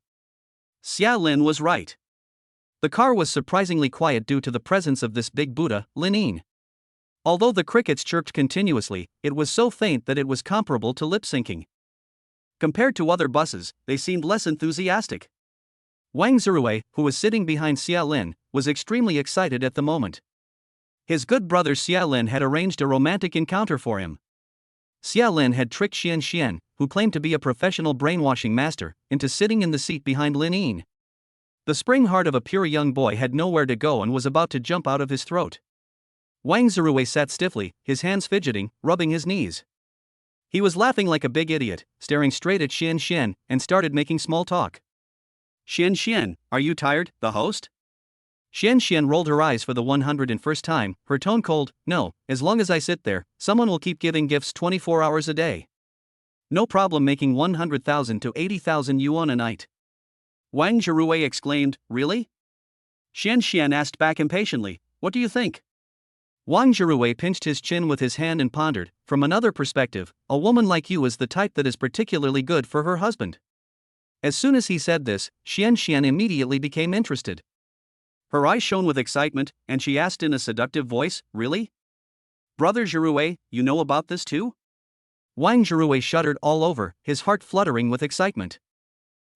Xia Lin was right. The car was surprisingly quiet due to the presence of this big Buddha, Lin Yin. Although the crickets chirped continuously, it was so faint that it was comparable to lip syncing. Compared to other buses, they seemed less enthusiastic. Wang Zirui, who was sitting behind Xia Lin, was extremely excited at the moment. His good brother Xia Lin had arranged a romantic encounter for him. Xia Lin had tricked Xian, who claimed to be a professional brainwashing master, into sitting in the seat behind Lin Yin. The spring heart of a pure young boy had nowhere to go and was about to jump out of his throat. Wang Zirui sat stiffly, his hands fidgeting, rubbing his knees. He was laughing like a big idiot, staring straight at Xian, and started making small talk. Xian, are you tired, the host? Xian rolled her eyes for the 101st time, her tone cold. No, as long as I sit there, someone will keep giving gifts 24 hours a day. No problem making 100,000 to 80,000 yuan a night. Wang Zirui exclaimed, really? Xian asked back impatiently, what do you think? Wang Zirui pinched his chin with his hand and pondered, from another perspective, a woman like you is the type that is particularly good for her husband. As soon as he said this, Xian immediately became interested. Her eyes shone with excitement, and she asked in a seductive voice, really? Brother Zirui, you know about this too? Wang Zirui shuddered all over, his heart fluttering with excitement.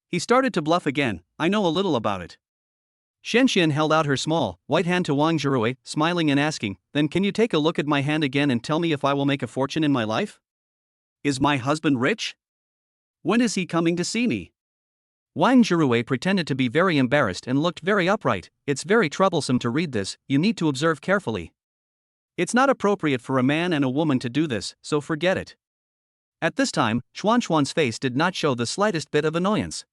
He started to bluff again, I know a little about it. Xian held out her small, white hand to Wang Zirui, smiling and asking, then can you take a look at my hand again and tell me if I will make a fortune in my life? Is my husband rich? When is he coming to see me? Wang Zirui pretended to be very embarrassed and looked very upright. It's very troublesome to read this, you need to observe carefully. It's not appropriate for a man and a woman to do this, so forget it. At this time, Xuan's face did not show the slightest bit of annoyance.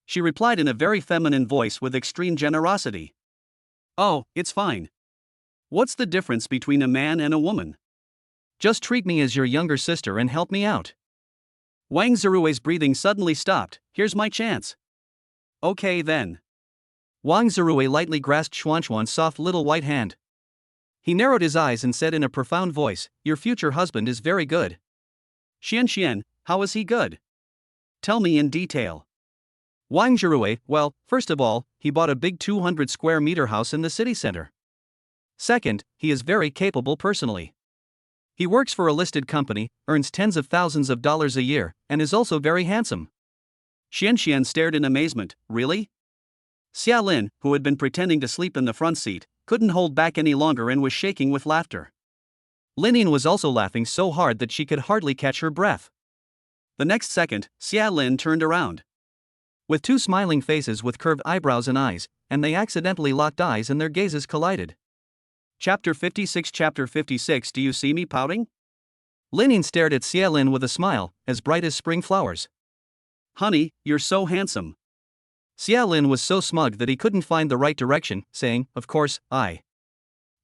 She replied in a very feminine voice with extreme generosity. Oh, it's fine. What's the difference between a man and a woman? Just treat me as your younger sister and help me out. Wang Zirui's breathing suddenly stopped. Here's my chance. Okay then. Wang Zirui lightly grasped Xuan's soft little white hand. He narrowed his eyes and said in a profound voice, your future husband is very good. Xian, how is he good? Tell me in detail. Wang Zirui, well, first of all, he bought a big 200 square meter house in the city center. Second, he is very capable personally. He works for a listed company, earns tens of thousands of dollars a year, and is also very handsome. Xian stared in amazement, really? Xia Lin, who had been pretending to sleep in the front seat, couldn't hold back any longer and was shaking with laughter. Lin Yin was also laughing so hard that she could hardly catch her breath. The next second, Xia Lin turned around. With two smiling faces with curved eyebrows and eyes, and they accidentally locked eyes and their gazes collided. Chapter 56 Do you see me pouting? Lin Yin stared at Xia Lin with a smile, as bright as spring flowers. Honey, you're so handsome. Xia Lin was so smug that he couldn't find the right direction, saying, of course, I.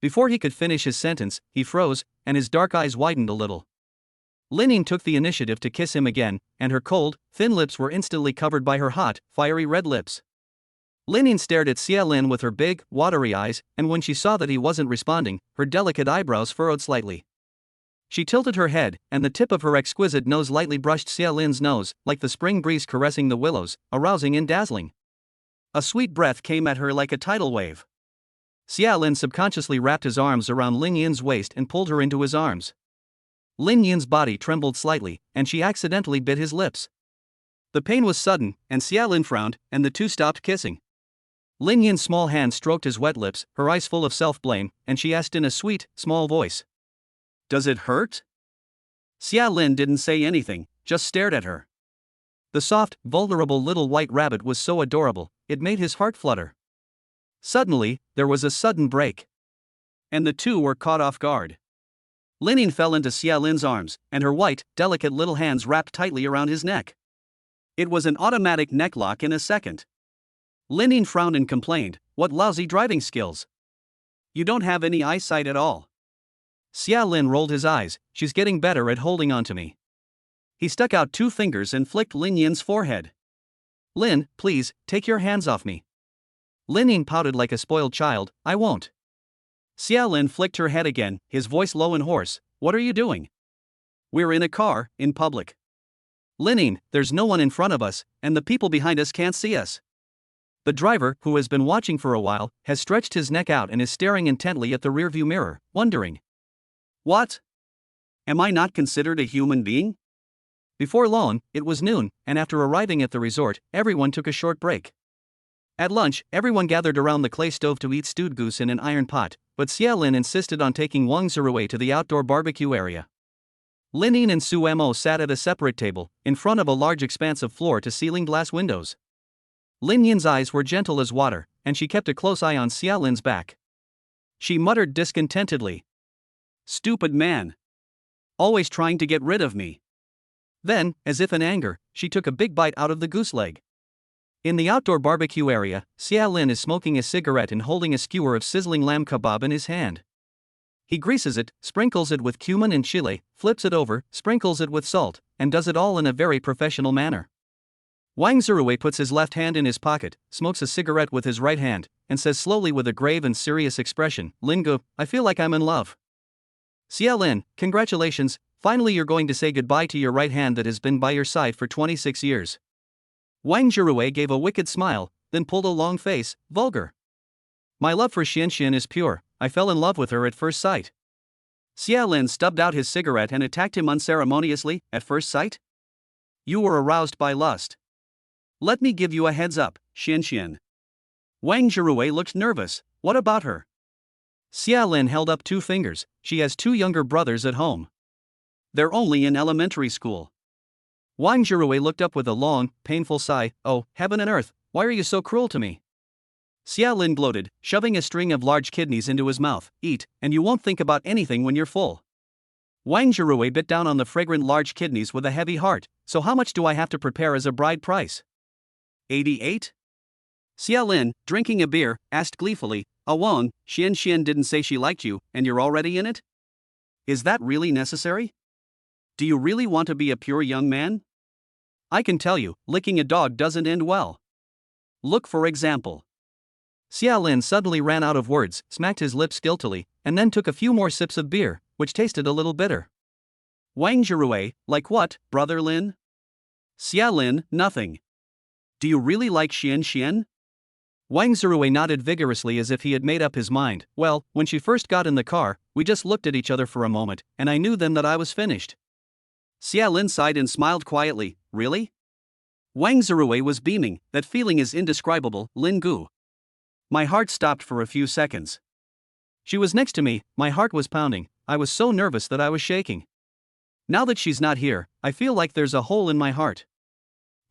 Before he could finish his sentence, he froze, and his dark eyes widened a little. Lin Yin took the initiative to kiss him again, and her cold, thin lips were instantly covered by her hot, fiery red lips. Lin Yin stared at Xia Lin with her big, watery eyes, and when she saw that he wasn't responding, her delicate eyebrows furrowed slightly. She tilted her head, and the tip of her exquisite nose lightly brushed Xia Lin's nose, like the spring breeze caressing the willows, arousing and dazzling. A sweet breath came at her like a tidal wave. Xia Lin subconsciously wrapped his arms around Lin Yin's waist and pulled her into his arms. Lin Yin's body trembled slightly, and she accidentally bit his lips. The pain was sudden, and Xia Lin frowned, and the two stopped kissing. Lin Yin's small hand stroked his wet lips, her eyes full of self-blame, and she asked in a sweet, small voice. Does it hurt? Xia Lin didn't say anything, just stared at her. The soft, vulnerable little white rabbit was so adorable, it made his heart flutter. Suddenly, there was a sudden break. And the two were caught off guard. Lin Yin fell into Xia Lin's arms, and her white, delicate little hands wrapped tightly around his neck. It was an automatic neck lock in a second. Lin Yin frowned and complained, what lousy driving skills. You don't have any eyesight at all. Xia Lin rolled his eyes, she's getting better at holding on to me. He stuck out two fingers and flicked Lin Yin's forehead. Lin, please, take your hands off me. Lin Yin pouted like a spoiled child, I won't. Xia Lin flicked her head again, his voice low and hoarse, what are you doing? We're in a car, in public. Lin Yin, there's no one in front of us, and the people behind us can't see us. The driver, who has been watching for a while, has stretched his neck out and is staring intently at the rearview mirror, wondering. What? Am I not considered a human being? Before long, it was noon, and after arriving at the resort, everyone took a short break. At lunch, everyone gathered around the clay stove to eat stewed goose in an iron pot, but Xia Lin insisted on taking Wang Zhiruwei to the outdoor barbecue area. Lin Yin and Su Mo sat at a separate table, in front of a large expanse of floor-to-ceiling glass windows. Lin Yin's eyes were gentle as water, and she kept a close eye on Xia Lin's back. She muttered discontentedly. "Stupid man. Always trying to get rid of me." Then, as if in anger, she took a big bite out of the goose leg. In the outdoor barbecue area, Xia Lin is smoking a cigarette and holding a skewer of sizzling lamb kebab in his hand. He greases it, sprinkles it with cumin and chile, flips it over, sprinkles it with salt, and does it all in a very professional manner. Wang Zhiruwei puts his left hand in his pocket, smokes a cigarette with his right hand, and says slowly with a grave and serious expression, "Lin Gu, I feel like I'm in love." "Xia Lin, congratulations, finally you're going to say goodbye to your right hand that has been by your side for 26 years. Wang Zhiruwei gave a wicked smile, then pulled a long face, vulgar. "My love for Xian is pure, I fell in love with her at first sight." Xia Lin stubbed out his cigarette and attacked him unceremoniously. "At first sight? You were aroused by lust. Let me give you a heads up, Xian. Wang Zhiruwei looked nervous. "What about her?" Xia Lin held up 2 fingers. "She has 2 younger brothers at home. They're only in elementary school." Wang Zhiruwei looked up with a long, painful sigh. "Oh, heaven and earth, why are you so cruel to me?" Xia Lin gloated, shoving a string of large kidneys into his mouth. "Eat, and you won't think about anything when you're full." Wang Zhiruwei bit down on the fragrant large kidneys with a heavy heart. "So how much do I have to prepare as a bride price?" 88? Xia Lin, drinking a beer, asked gleefully. "Wang, Xian didn't say she liked you, and you're already in it? Is that really necessary? Do you really want to be a pure young man? I can tell you, licking a dog doesn't end well. Look for example." Xia Lin suddenly ran out of words, smacked his lips guiltily, and then took a few more sips of beer, which tasted a little bitter. Wang Zhiruwei, "Like what, brother Lin?" Xia Lin, "Nothing. Do you really like Xian? Wang Zhiruwei nodded vigorously as if he had made up his mind. "Well, when she first got in the car, we just looked at each other for a moment, and I knew then that I was finished." Xia Lin sighed and smiled quietly. "Really?" Wang Zhiruwei was beaming. "That feeling is indescribable, Lin Gu." My heart stopped for a few seconds. She was next to me, my heart was pounding, I was so nervous that I was shaking. Now that she's not here, I feel like there's a hole in my heart.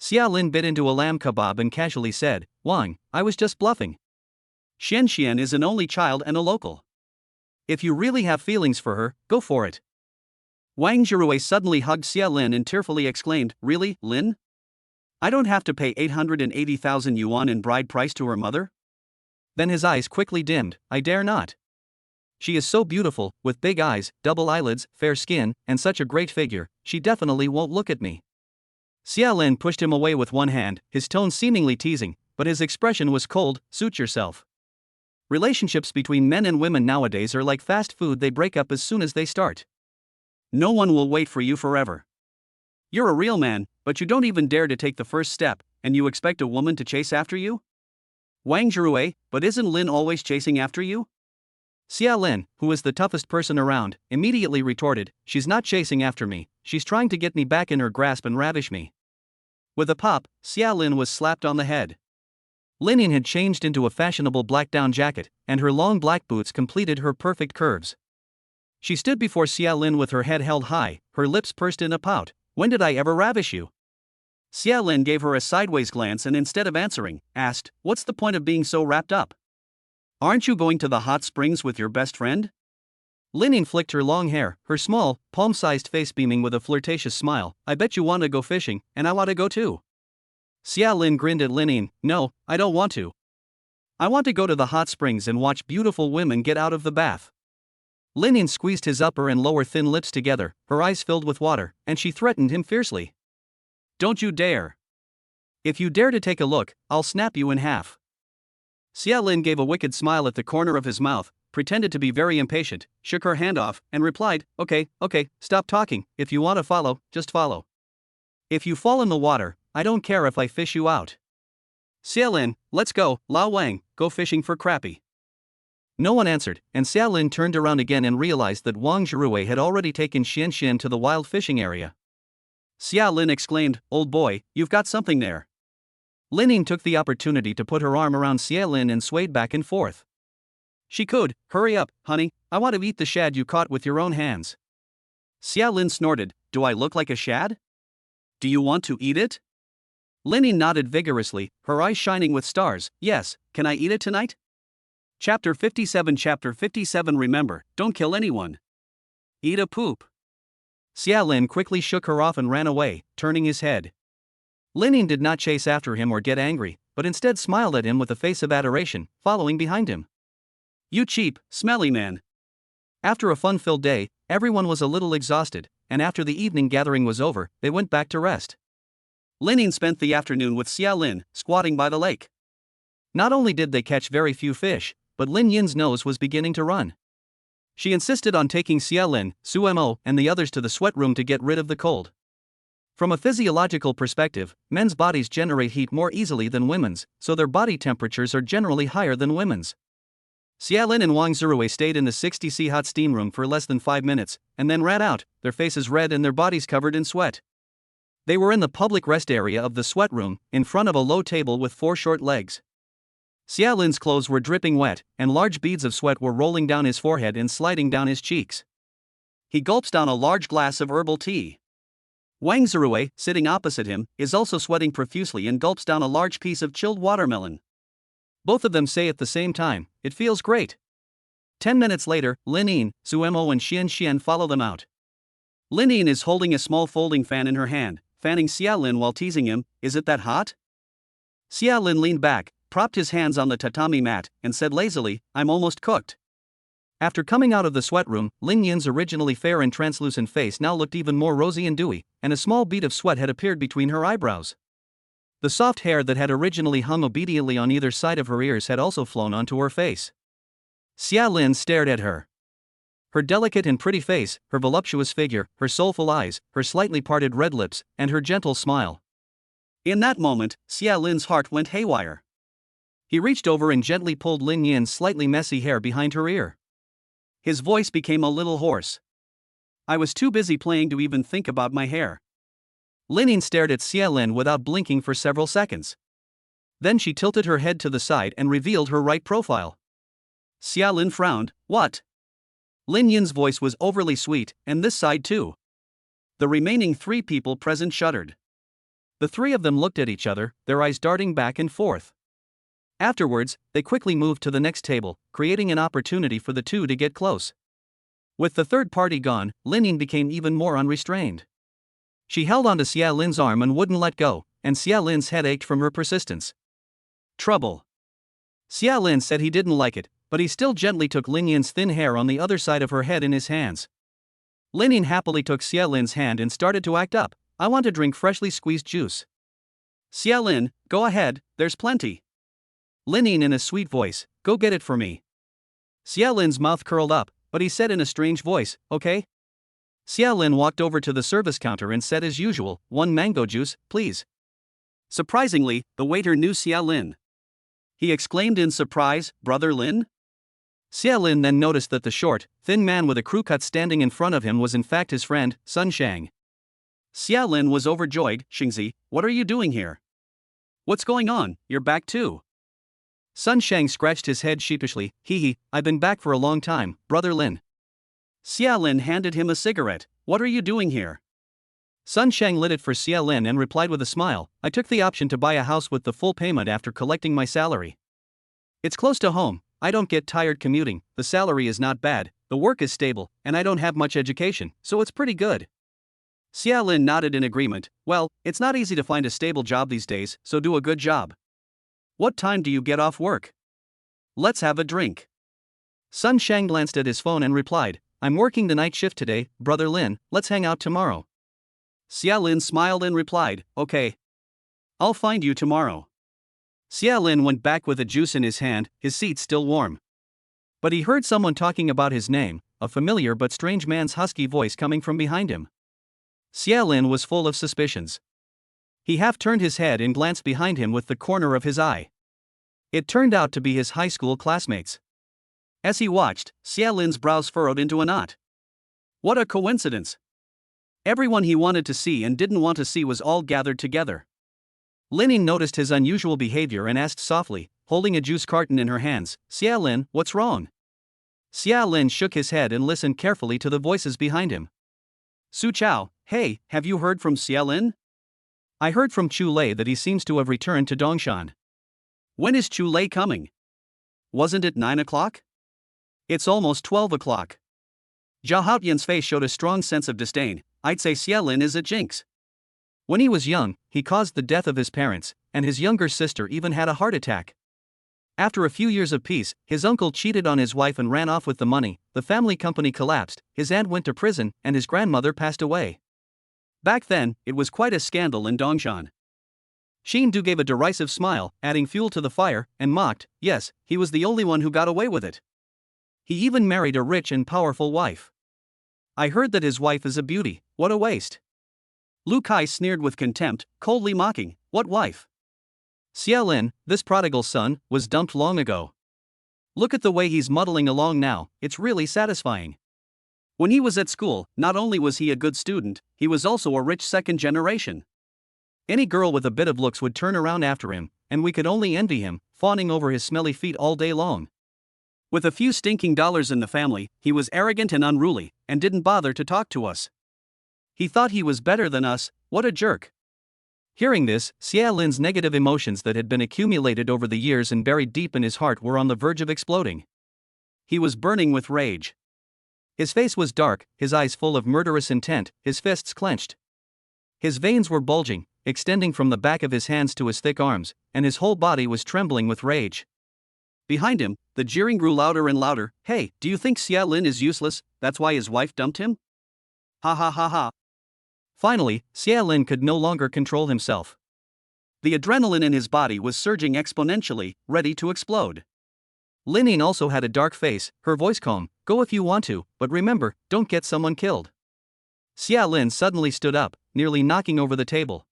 Xia Lin bit into a lamb kebab and casually said, "Wang, I was just bluffing. Xian is an only child and a local. If you really have feelings for her, go for it." Wang Zhiruwei suddenly hugged Xia Lin and tearfully exclaimed, "Really, Lin? I don't have to pay 880,000 yuan in bride price to her mother?" Then his eyes quickly dimmed. "I dare not. She is so beautiful, with big eyes, double eyelids, fair skin, and such a great figure, she definitely won't look at me." Xia Lin pushed him away with one hand, his tone seemingly teasing, but his expression was cold. "Suit yourself. Relationships between men and women nowadays are like fast food, they break up as soon as they start. No one will wait for you forever. You're a real man, but you don't even dare to take the first step, and you expect a woman to chase after you? Wang Zhiruwei, but isn't Lin always chasing after you?" Xia Lin, who is the toughest person around, immediately retorted, "She's not chasing after me, she's trying to get me back in her grasp and ravish me." With a pop, Xia Lin was slapped on the head. Lin Yin had changed into a fashionable black down jacket, and her long black boots completed her perfect curves. She stood before Xia Lin with her head held high, her lips pursed in a pout. "When did I ever ravish you?" Xia Lin gave her a sideways glance and instead of answering, asked, "What's the point of being so wrapped up? Aren't you going to the hot springs with your best friend?" Lin Yin flicked her long hair, her small, palm-sized face beaming with a flirtatious smile. "I bet you want to go fishing, and I want to go too." Xia Lin grinned at Lin Yin. "No, I don't want to. I want to go to the hot springs and watch beautiful women get out of the bath." Lin Yin squeezed his upper and lower thin lips together, her eyes filled with water, and she threatened him fiercely. "Don't you dare. If you dare to take a look, I'll snap you in half." Xia Lin gave a wicked smile at the corner of his mouth, pretended to be very impatient, shook her hand off, and replied, Okay, stop talking, if you want to follow, just follow. If you fall in the water, I don't care if I fish you out. Xia Lin, let's go, Lao Wang, go fishing for crappie. No one answered, and Xia Lin turned around again and realized that Wang Zhiruwei had already taken Xian to the wild fishing area. Xia Lin exclaimed, "Old boy, you've got something there." Lin Ying took the opportunity to put her arm around Xia Lin and swayed back and forth. She could, "Hurry up, honey, I want to eat the shad you caught with your own hands." Xia Lin snorted, "Do I look like a shad? Do you want to eat it?" Lin Ying nodded vigorously, her eyes shining with stars. "Yes, can I eat it tonight?" Chapter 57 Remember, don't kill anyone. Eat a poop. Xia Lin quickly shook her off and ran away, turning his head. Lin Ying did not chase after him or get angry, but instead smiled at him with a face of adoration, following behind him. "You cheap, smelly man." After a fun-filled day, everyone was a little exhausted, and after the evening gathering was over, they went back to rest. Lin Ying spent the afternoon with Xia Lin, squatting by the lake. Not only did they catch very few fish, but Lin Yin's nose was beginning to run. She insisted on taking Xia Lin, Su Mo, and the others to the sweat room to get rid of the cold. From a physiological perspective, men's bodies generate heat more easily than women's, so their body temperatures are generally higher than women's. Xia Lin and Wang Zirui stayed in the 60°C hot steam room for less than 5 minutes, and then ran out, their faces red and their bodies covered in sweat. They were in the public rest area of the sweat room, in front of a low table with 4 short legs. Xia Lin's clothes were dripping wet, and large beads of sweat were rolling down his forehead and sliding down his cheeks. He gulps down a large glass of herbal tea. Wang Zirui, sitting opposite him, is also sweating profusely and gulps down a large piece of chilled watermelon. Both of them say at the same time, "It feels great." 10 minutes later, Lin Ying, Su Mo and Xian follow them out. Lin Ying is holding a small folding fan in her hand, fanning Xia Lin while teasing him, "Is it that hot?" Xia Lin leaned back, propped his hands on the tatami mat, and said lazily, "I'm almost cooked." After coming out of the sweat room, Lin Yin's originally fair and translucent face now looked even more rosy and dewy, and a small bead of sweat had appeared between her eyebrows. The soft hair that had originally hung obediently on either side of her ears had also flown onto her face. Xia Lin stared at her. Her delicate and pretty face, her voluptuous figure, her soulful eyes, her slightly parted red lips, and her gentle smile. In that moment, Xia Lin's heart went haywire. He reached over and gently pulled Lin Yin's slightly messy hair behind her ear. His voice became a little hoarse. "I was too busy playing to even think about my hair." Lin Ying stared at Xia Lin without blinking for several seconds. Then she tilted her head to the side and revealed her right profile. Xia Lin frowned. "What?" Lin Yin's voice was overly sweet, and this side too. The remaining 3 people present shuddered. The 3 of them looked at each other, their eyes darting back and forth. Afterwards, they quickly moved to the next table, creating an opportunity for the 2 to get close. With the third party gone, Lin Ying became even more unrestrained. She held onto Xia Lin's arm and wouldn't let go, and Xia Lin's head ached from her persistence. Trouble. Xia Lin said he didn't like it, but he still gently took Lin Yin's thin hair on the other side of her head in his hands. Lin Ying happily took Xia Lin's hand and started to act up. "I want to drink freshly squeezed juice." "Xia Lin, go ahead, there's plenty." Lin Ying in a sweet voice, "Go get it for me." Xia Lin's mouth curled up, but he said in a strange voice, "Okay." Xia Lin walked over to the service counter and said as usual, "1 mango juice, please." Surprisingly, the waiter knew Xia Lin. He exclaimed in surprise, "Brother Lin?" Xia Lin then noticed that the short, thin man with a crew cut standing in front of him was in fact his friend, Sun Shang. Xia Lin was overjoyed. "Xingzi, what are you doing here? What's going on, you're back too?" Sun Shang scratched his head sheepishly. Hee, I've been back for a long time, Brother Lin." Xia Lin handed him a cigarette. "What are you doing here?" Sun Shang lit it for Xia Lin and replied with a smile, "I took the option to buy a house with the full payment after collecting my salary. It's close to home, I don't get tired commuting, the salary is not bad, the work is stable, and I don't have much education, so it's pretty good." Xia Lin nodded in agreement. "Well, it's not easy to find a stable job these days, so do a good job. What time do you get off work? Let's have a drink." Sun Shang glanced at his phone and replied, "I'm working the night shift today, Brother Lin, let's hang out tomorrow." Xia Lin smiled and replied, "Okay. I'll find you tomorrow." Xia Lin went back with a juice in his hand, his seat still warm. But he heard someone talking about his name, a familiar but strange man's husky voice coming from behind him. Xia Lin was full of suspicions. He half turned his head and glanced behind him with the corner of his eye. It turned out to be his high school classmates. As he watched, Xia Lin's brows furrowed into a knot. What a coincidence! Everyone he wanted to see and didn't want to see was all gathered together. Lin Ying noticed his unusual behavior and asked softly, holding a juice carton in her hands, "Xia Lin, what's wrong?" Xia Lin shook his head and listened carefully to the voices behind him. Su Chao, hey, have you heard from Xia Lin? I heard from Chu Lei that he seems to have returned to Dongshan. When is Chu Lei coming? Wasn't it 9 o'clock? It's almost 12 o'clock. Zhao Haotian's face showed a strong sense of disdain. I'd say Xia Lin is a jinx. When he was young, he caused the death of his parents, and his younger sister even had a heart attack. After a few years of peace, his uncle cheated on his wife and ran off with the money, the family company collapsed, his aunt went to prison, and his grandmother passed away. Back then, it was quite a scandal in Dongshan. Xin Du gave a derisive smile, adding fuel to the fire, and mocked, yes, he was the only one who got away with it. He even married a rich and powerful wife. I heard that his wife is a beauty, what a waste. Lu Kai sneered with contempt, coldly mocking, what wife? Xia Lin, this prodigal son, was dumped long ago. Look at the way he's muddling along now, it's really satisfying. When he was at school, not only was he a good student, he was also a rich second generation. Any girl with a bit of looks would turn around after him, and we could only envy him, fawning over his smelly feet all day long. With a few stinking dollars in the family, he was arrogant and unruly, and didn't bother to talk to us. He thought he was better than us, what a jerk. Hearing this, Xia Lin's negative emotions that had been accumulated over the years and buried deep in his heart were on the verge of exploding. He was burning with rage. His face was dark, his eyes full of murderous intent, his fists clenched. His veins were bulging, extending from the back of his hands to his thick arms, and his whole body was trembling with rage. Behind him, the jeering grew louder and louder. Hey, do you think Xia Lin is useless, that's why his wife dumped him? Ha ha ha ha. Finally, Xia Lin could no longer control himself. The adrenaline in his body was surging exponentially, ready to explode. Lin Ying also had a dark face, her voice calm, go if you want to, but remember, don't get someone killed. Xia Lin suddenly stood up, nearly knocking over the table.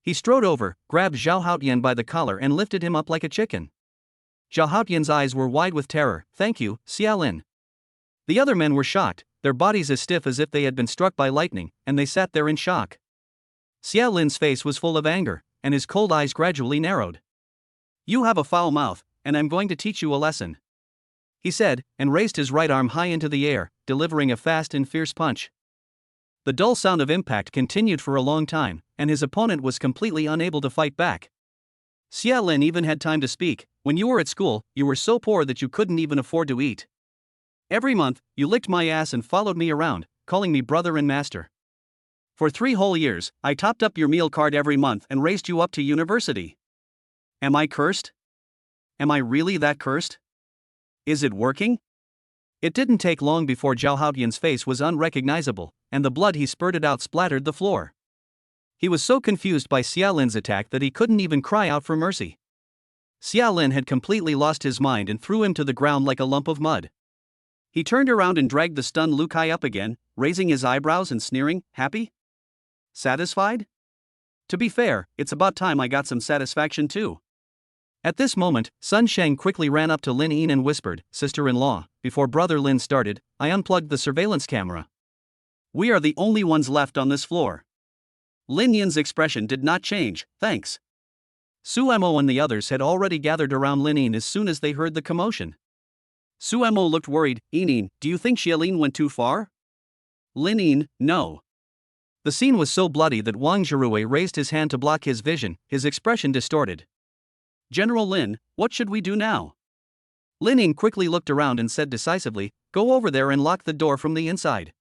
He strode over, grabbed Zhao Haotian by the collar and lifted him up like a chicken. Zhao Haotian's eyes were wide with terror. Thank you, Xia Lin. The other men were shocked, their bodies as stiff as if they had been struck by lightning, and they sat there in shock. Xia Lin's face was full of anger, and his cold eyes gradually narrowed. You have a foul mouth, and I'm going to teach you a lesson, he said, and raised his right arm high into the air, delivering a fast and fierce punch. The dull sound of impact continued for a long time, and his opponent was completely unable to fight back. Xia Lin even had time to speak. When you were at school, you were so poor that you couldn't even afford to eat. Every month, you licked my ass and followed me around, calling me brother and master. For 3 whole years, I topped up your meal card every month and raised you up to university. Am I cursed? Am I really that cursed? Is it working? It didn't take long before Zhao Haotian's face was unrecognizable, and the blood he spurted out splattered the floor. He was so confused by Xia Lin's attack that he couldn't even cry out for mercy. Xia Lin had completely lost his mind and threw him to the ground like a lump of mud. He turned around and dragged the stunned Lu Kai up again, raising his eyebrows and sneering, happy? Satisfied? To be fair, it's about time I got some satisfaction too. At this moment, Sun Sheng quickly ran up to Lin Ying and whispered, sister-in-law, before brother Lin started, I unplugged the surveillance camera. We are the only ones left on this floor. Lin Yin's expression did not change, thanks. Su Mo and the others had already gathered around Lin Ying as soon as they heard the commotion. Su Mo looked worried. Ying, do you think Xia Lin went too far? Lin Ying, no. The scene was so bloody that Wang Zhirui raised his hand to block his vision, his expression distorted. General Lin, what should we do now? Lin Ying quickly looked around and said decisively, go over there and lock the door from the inside.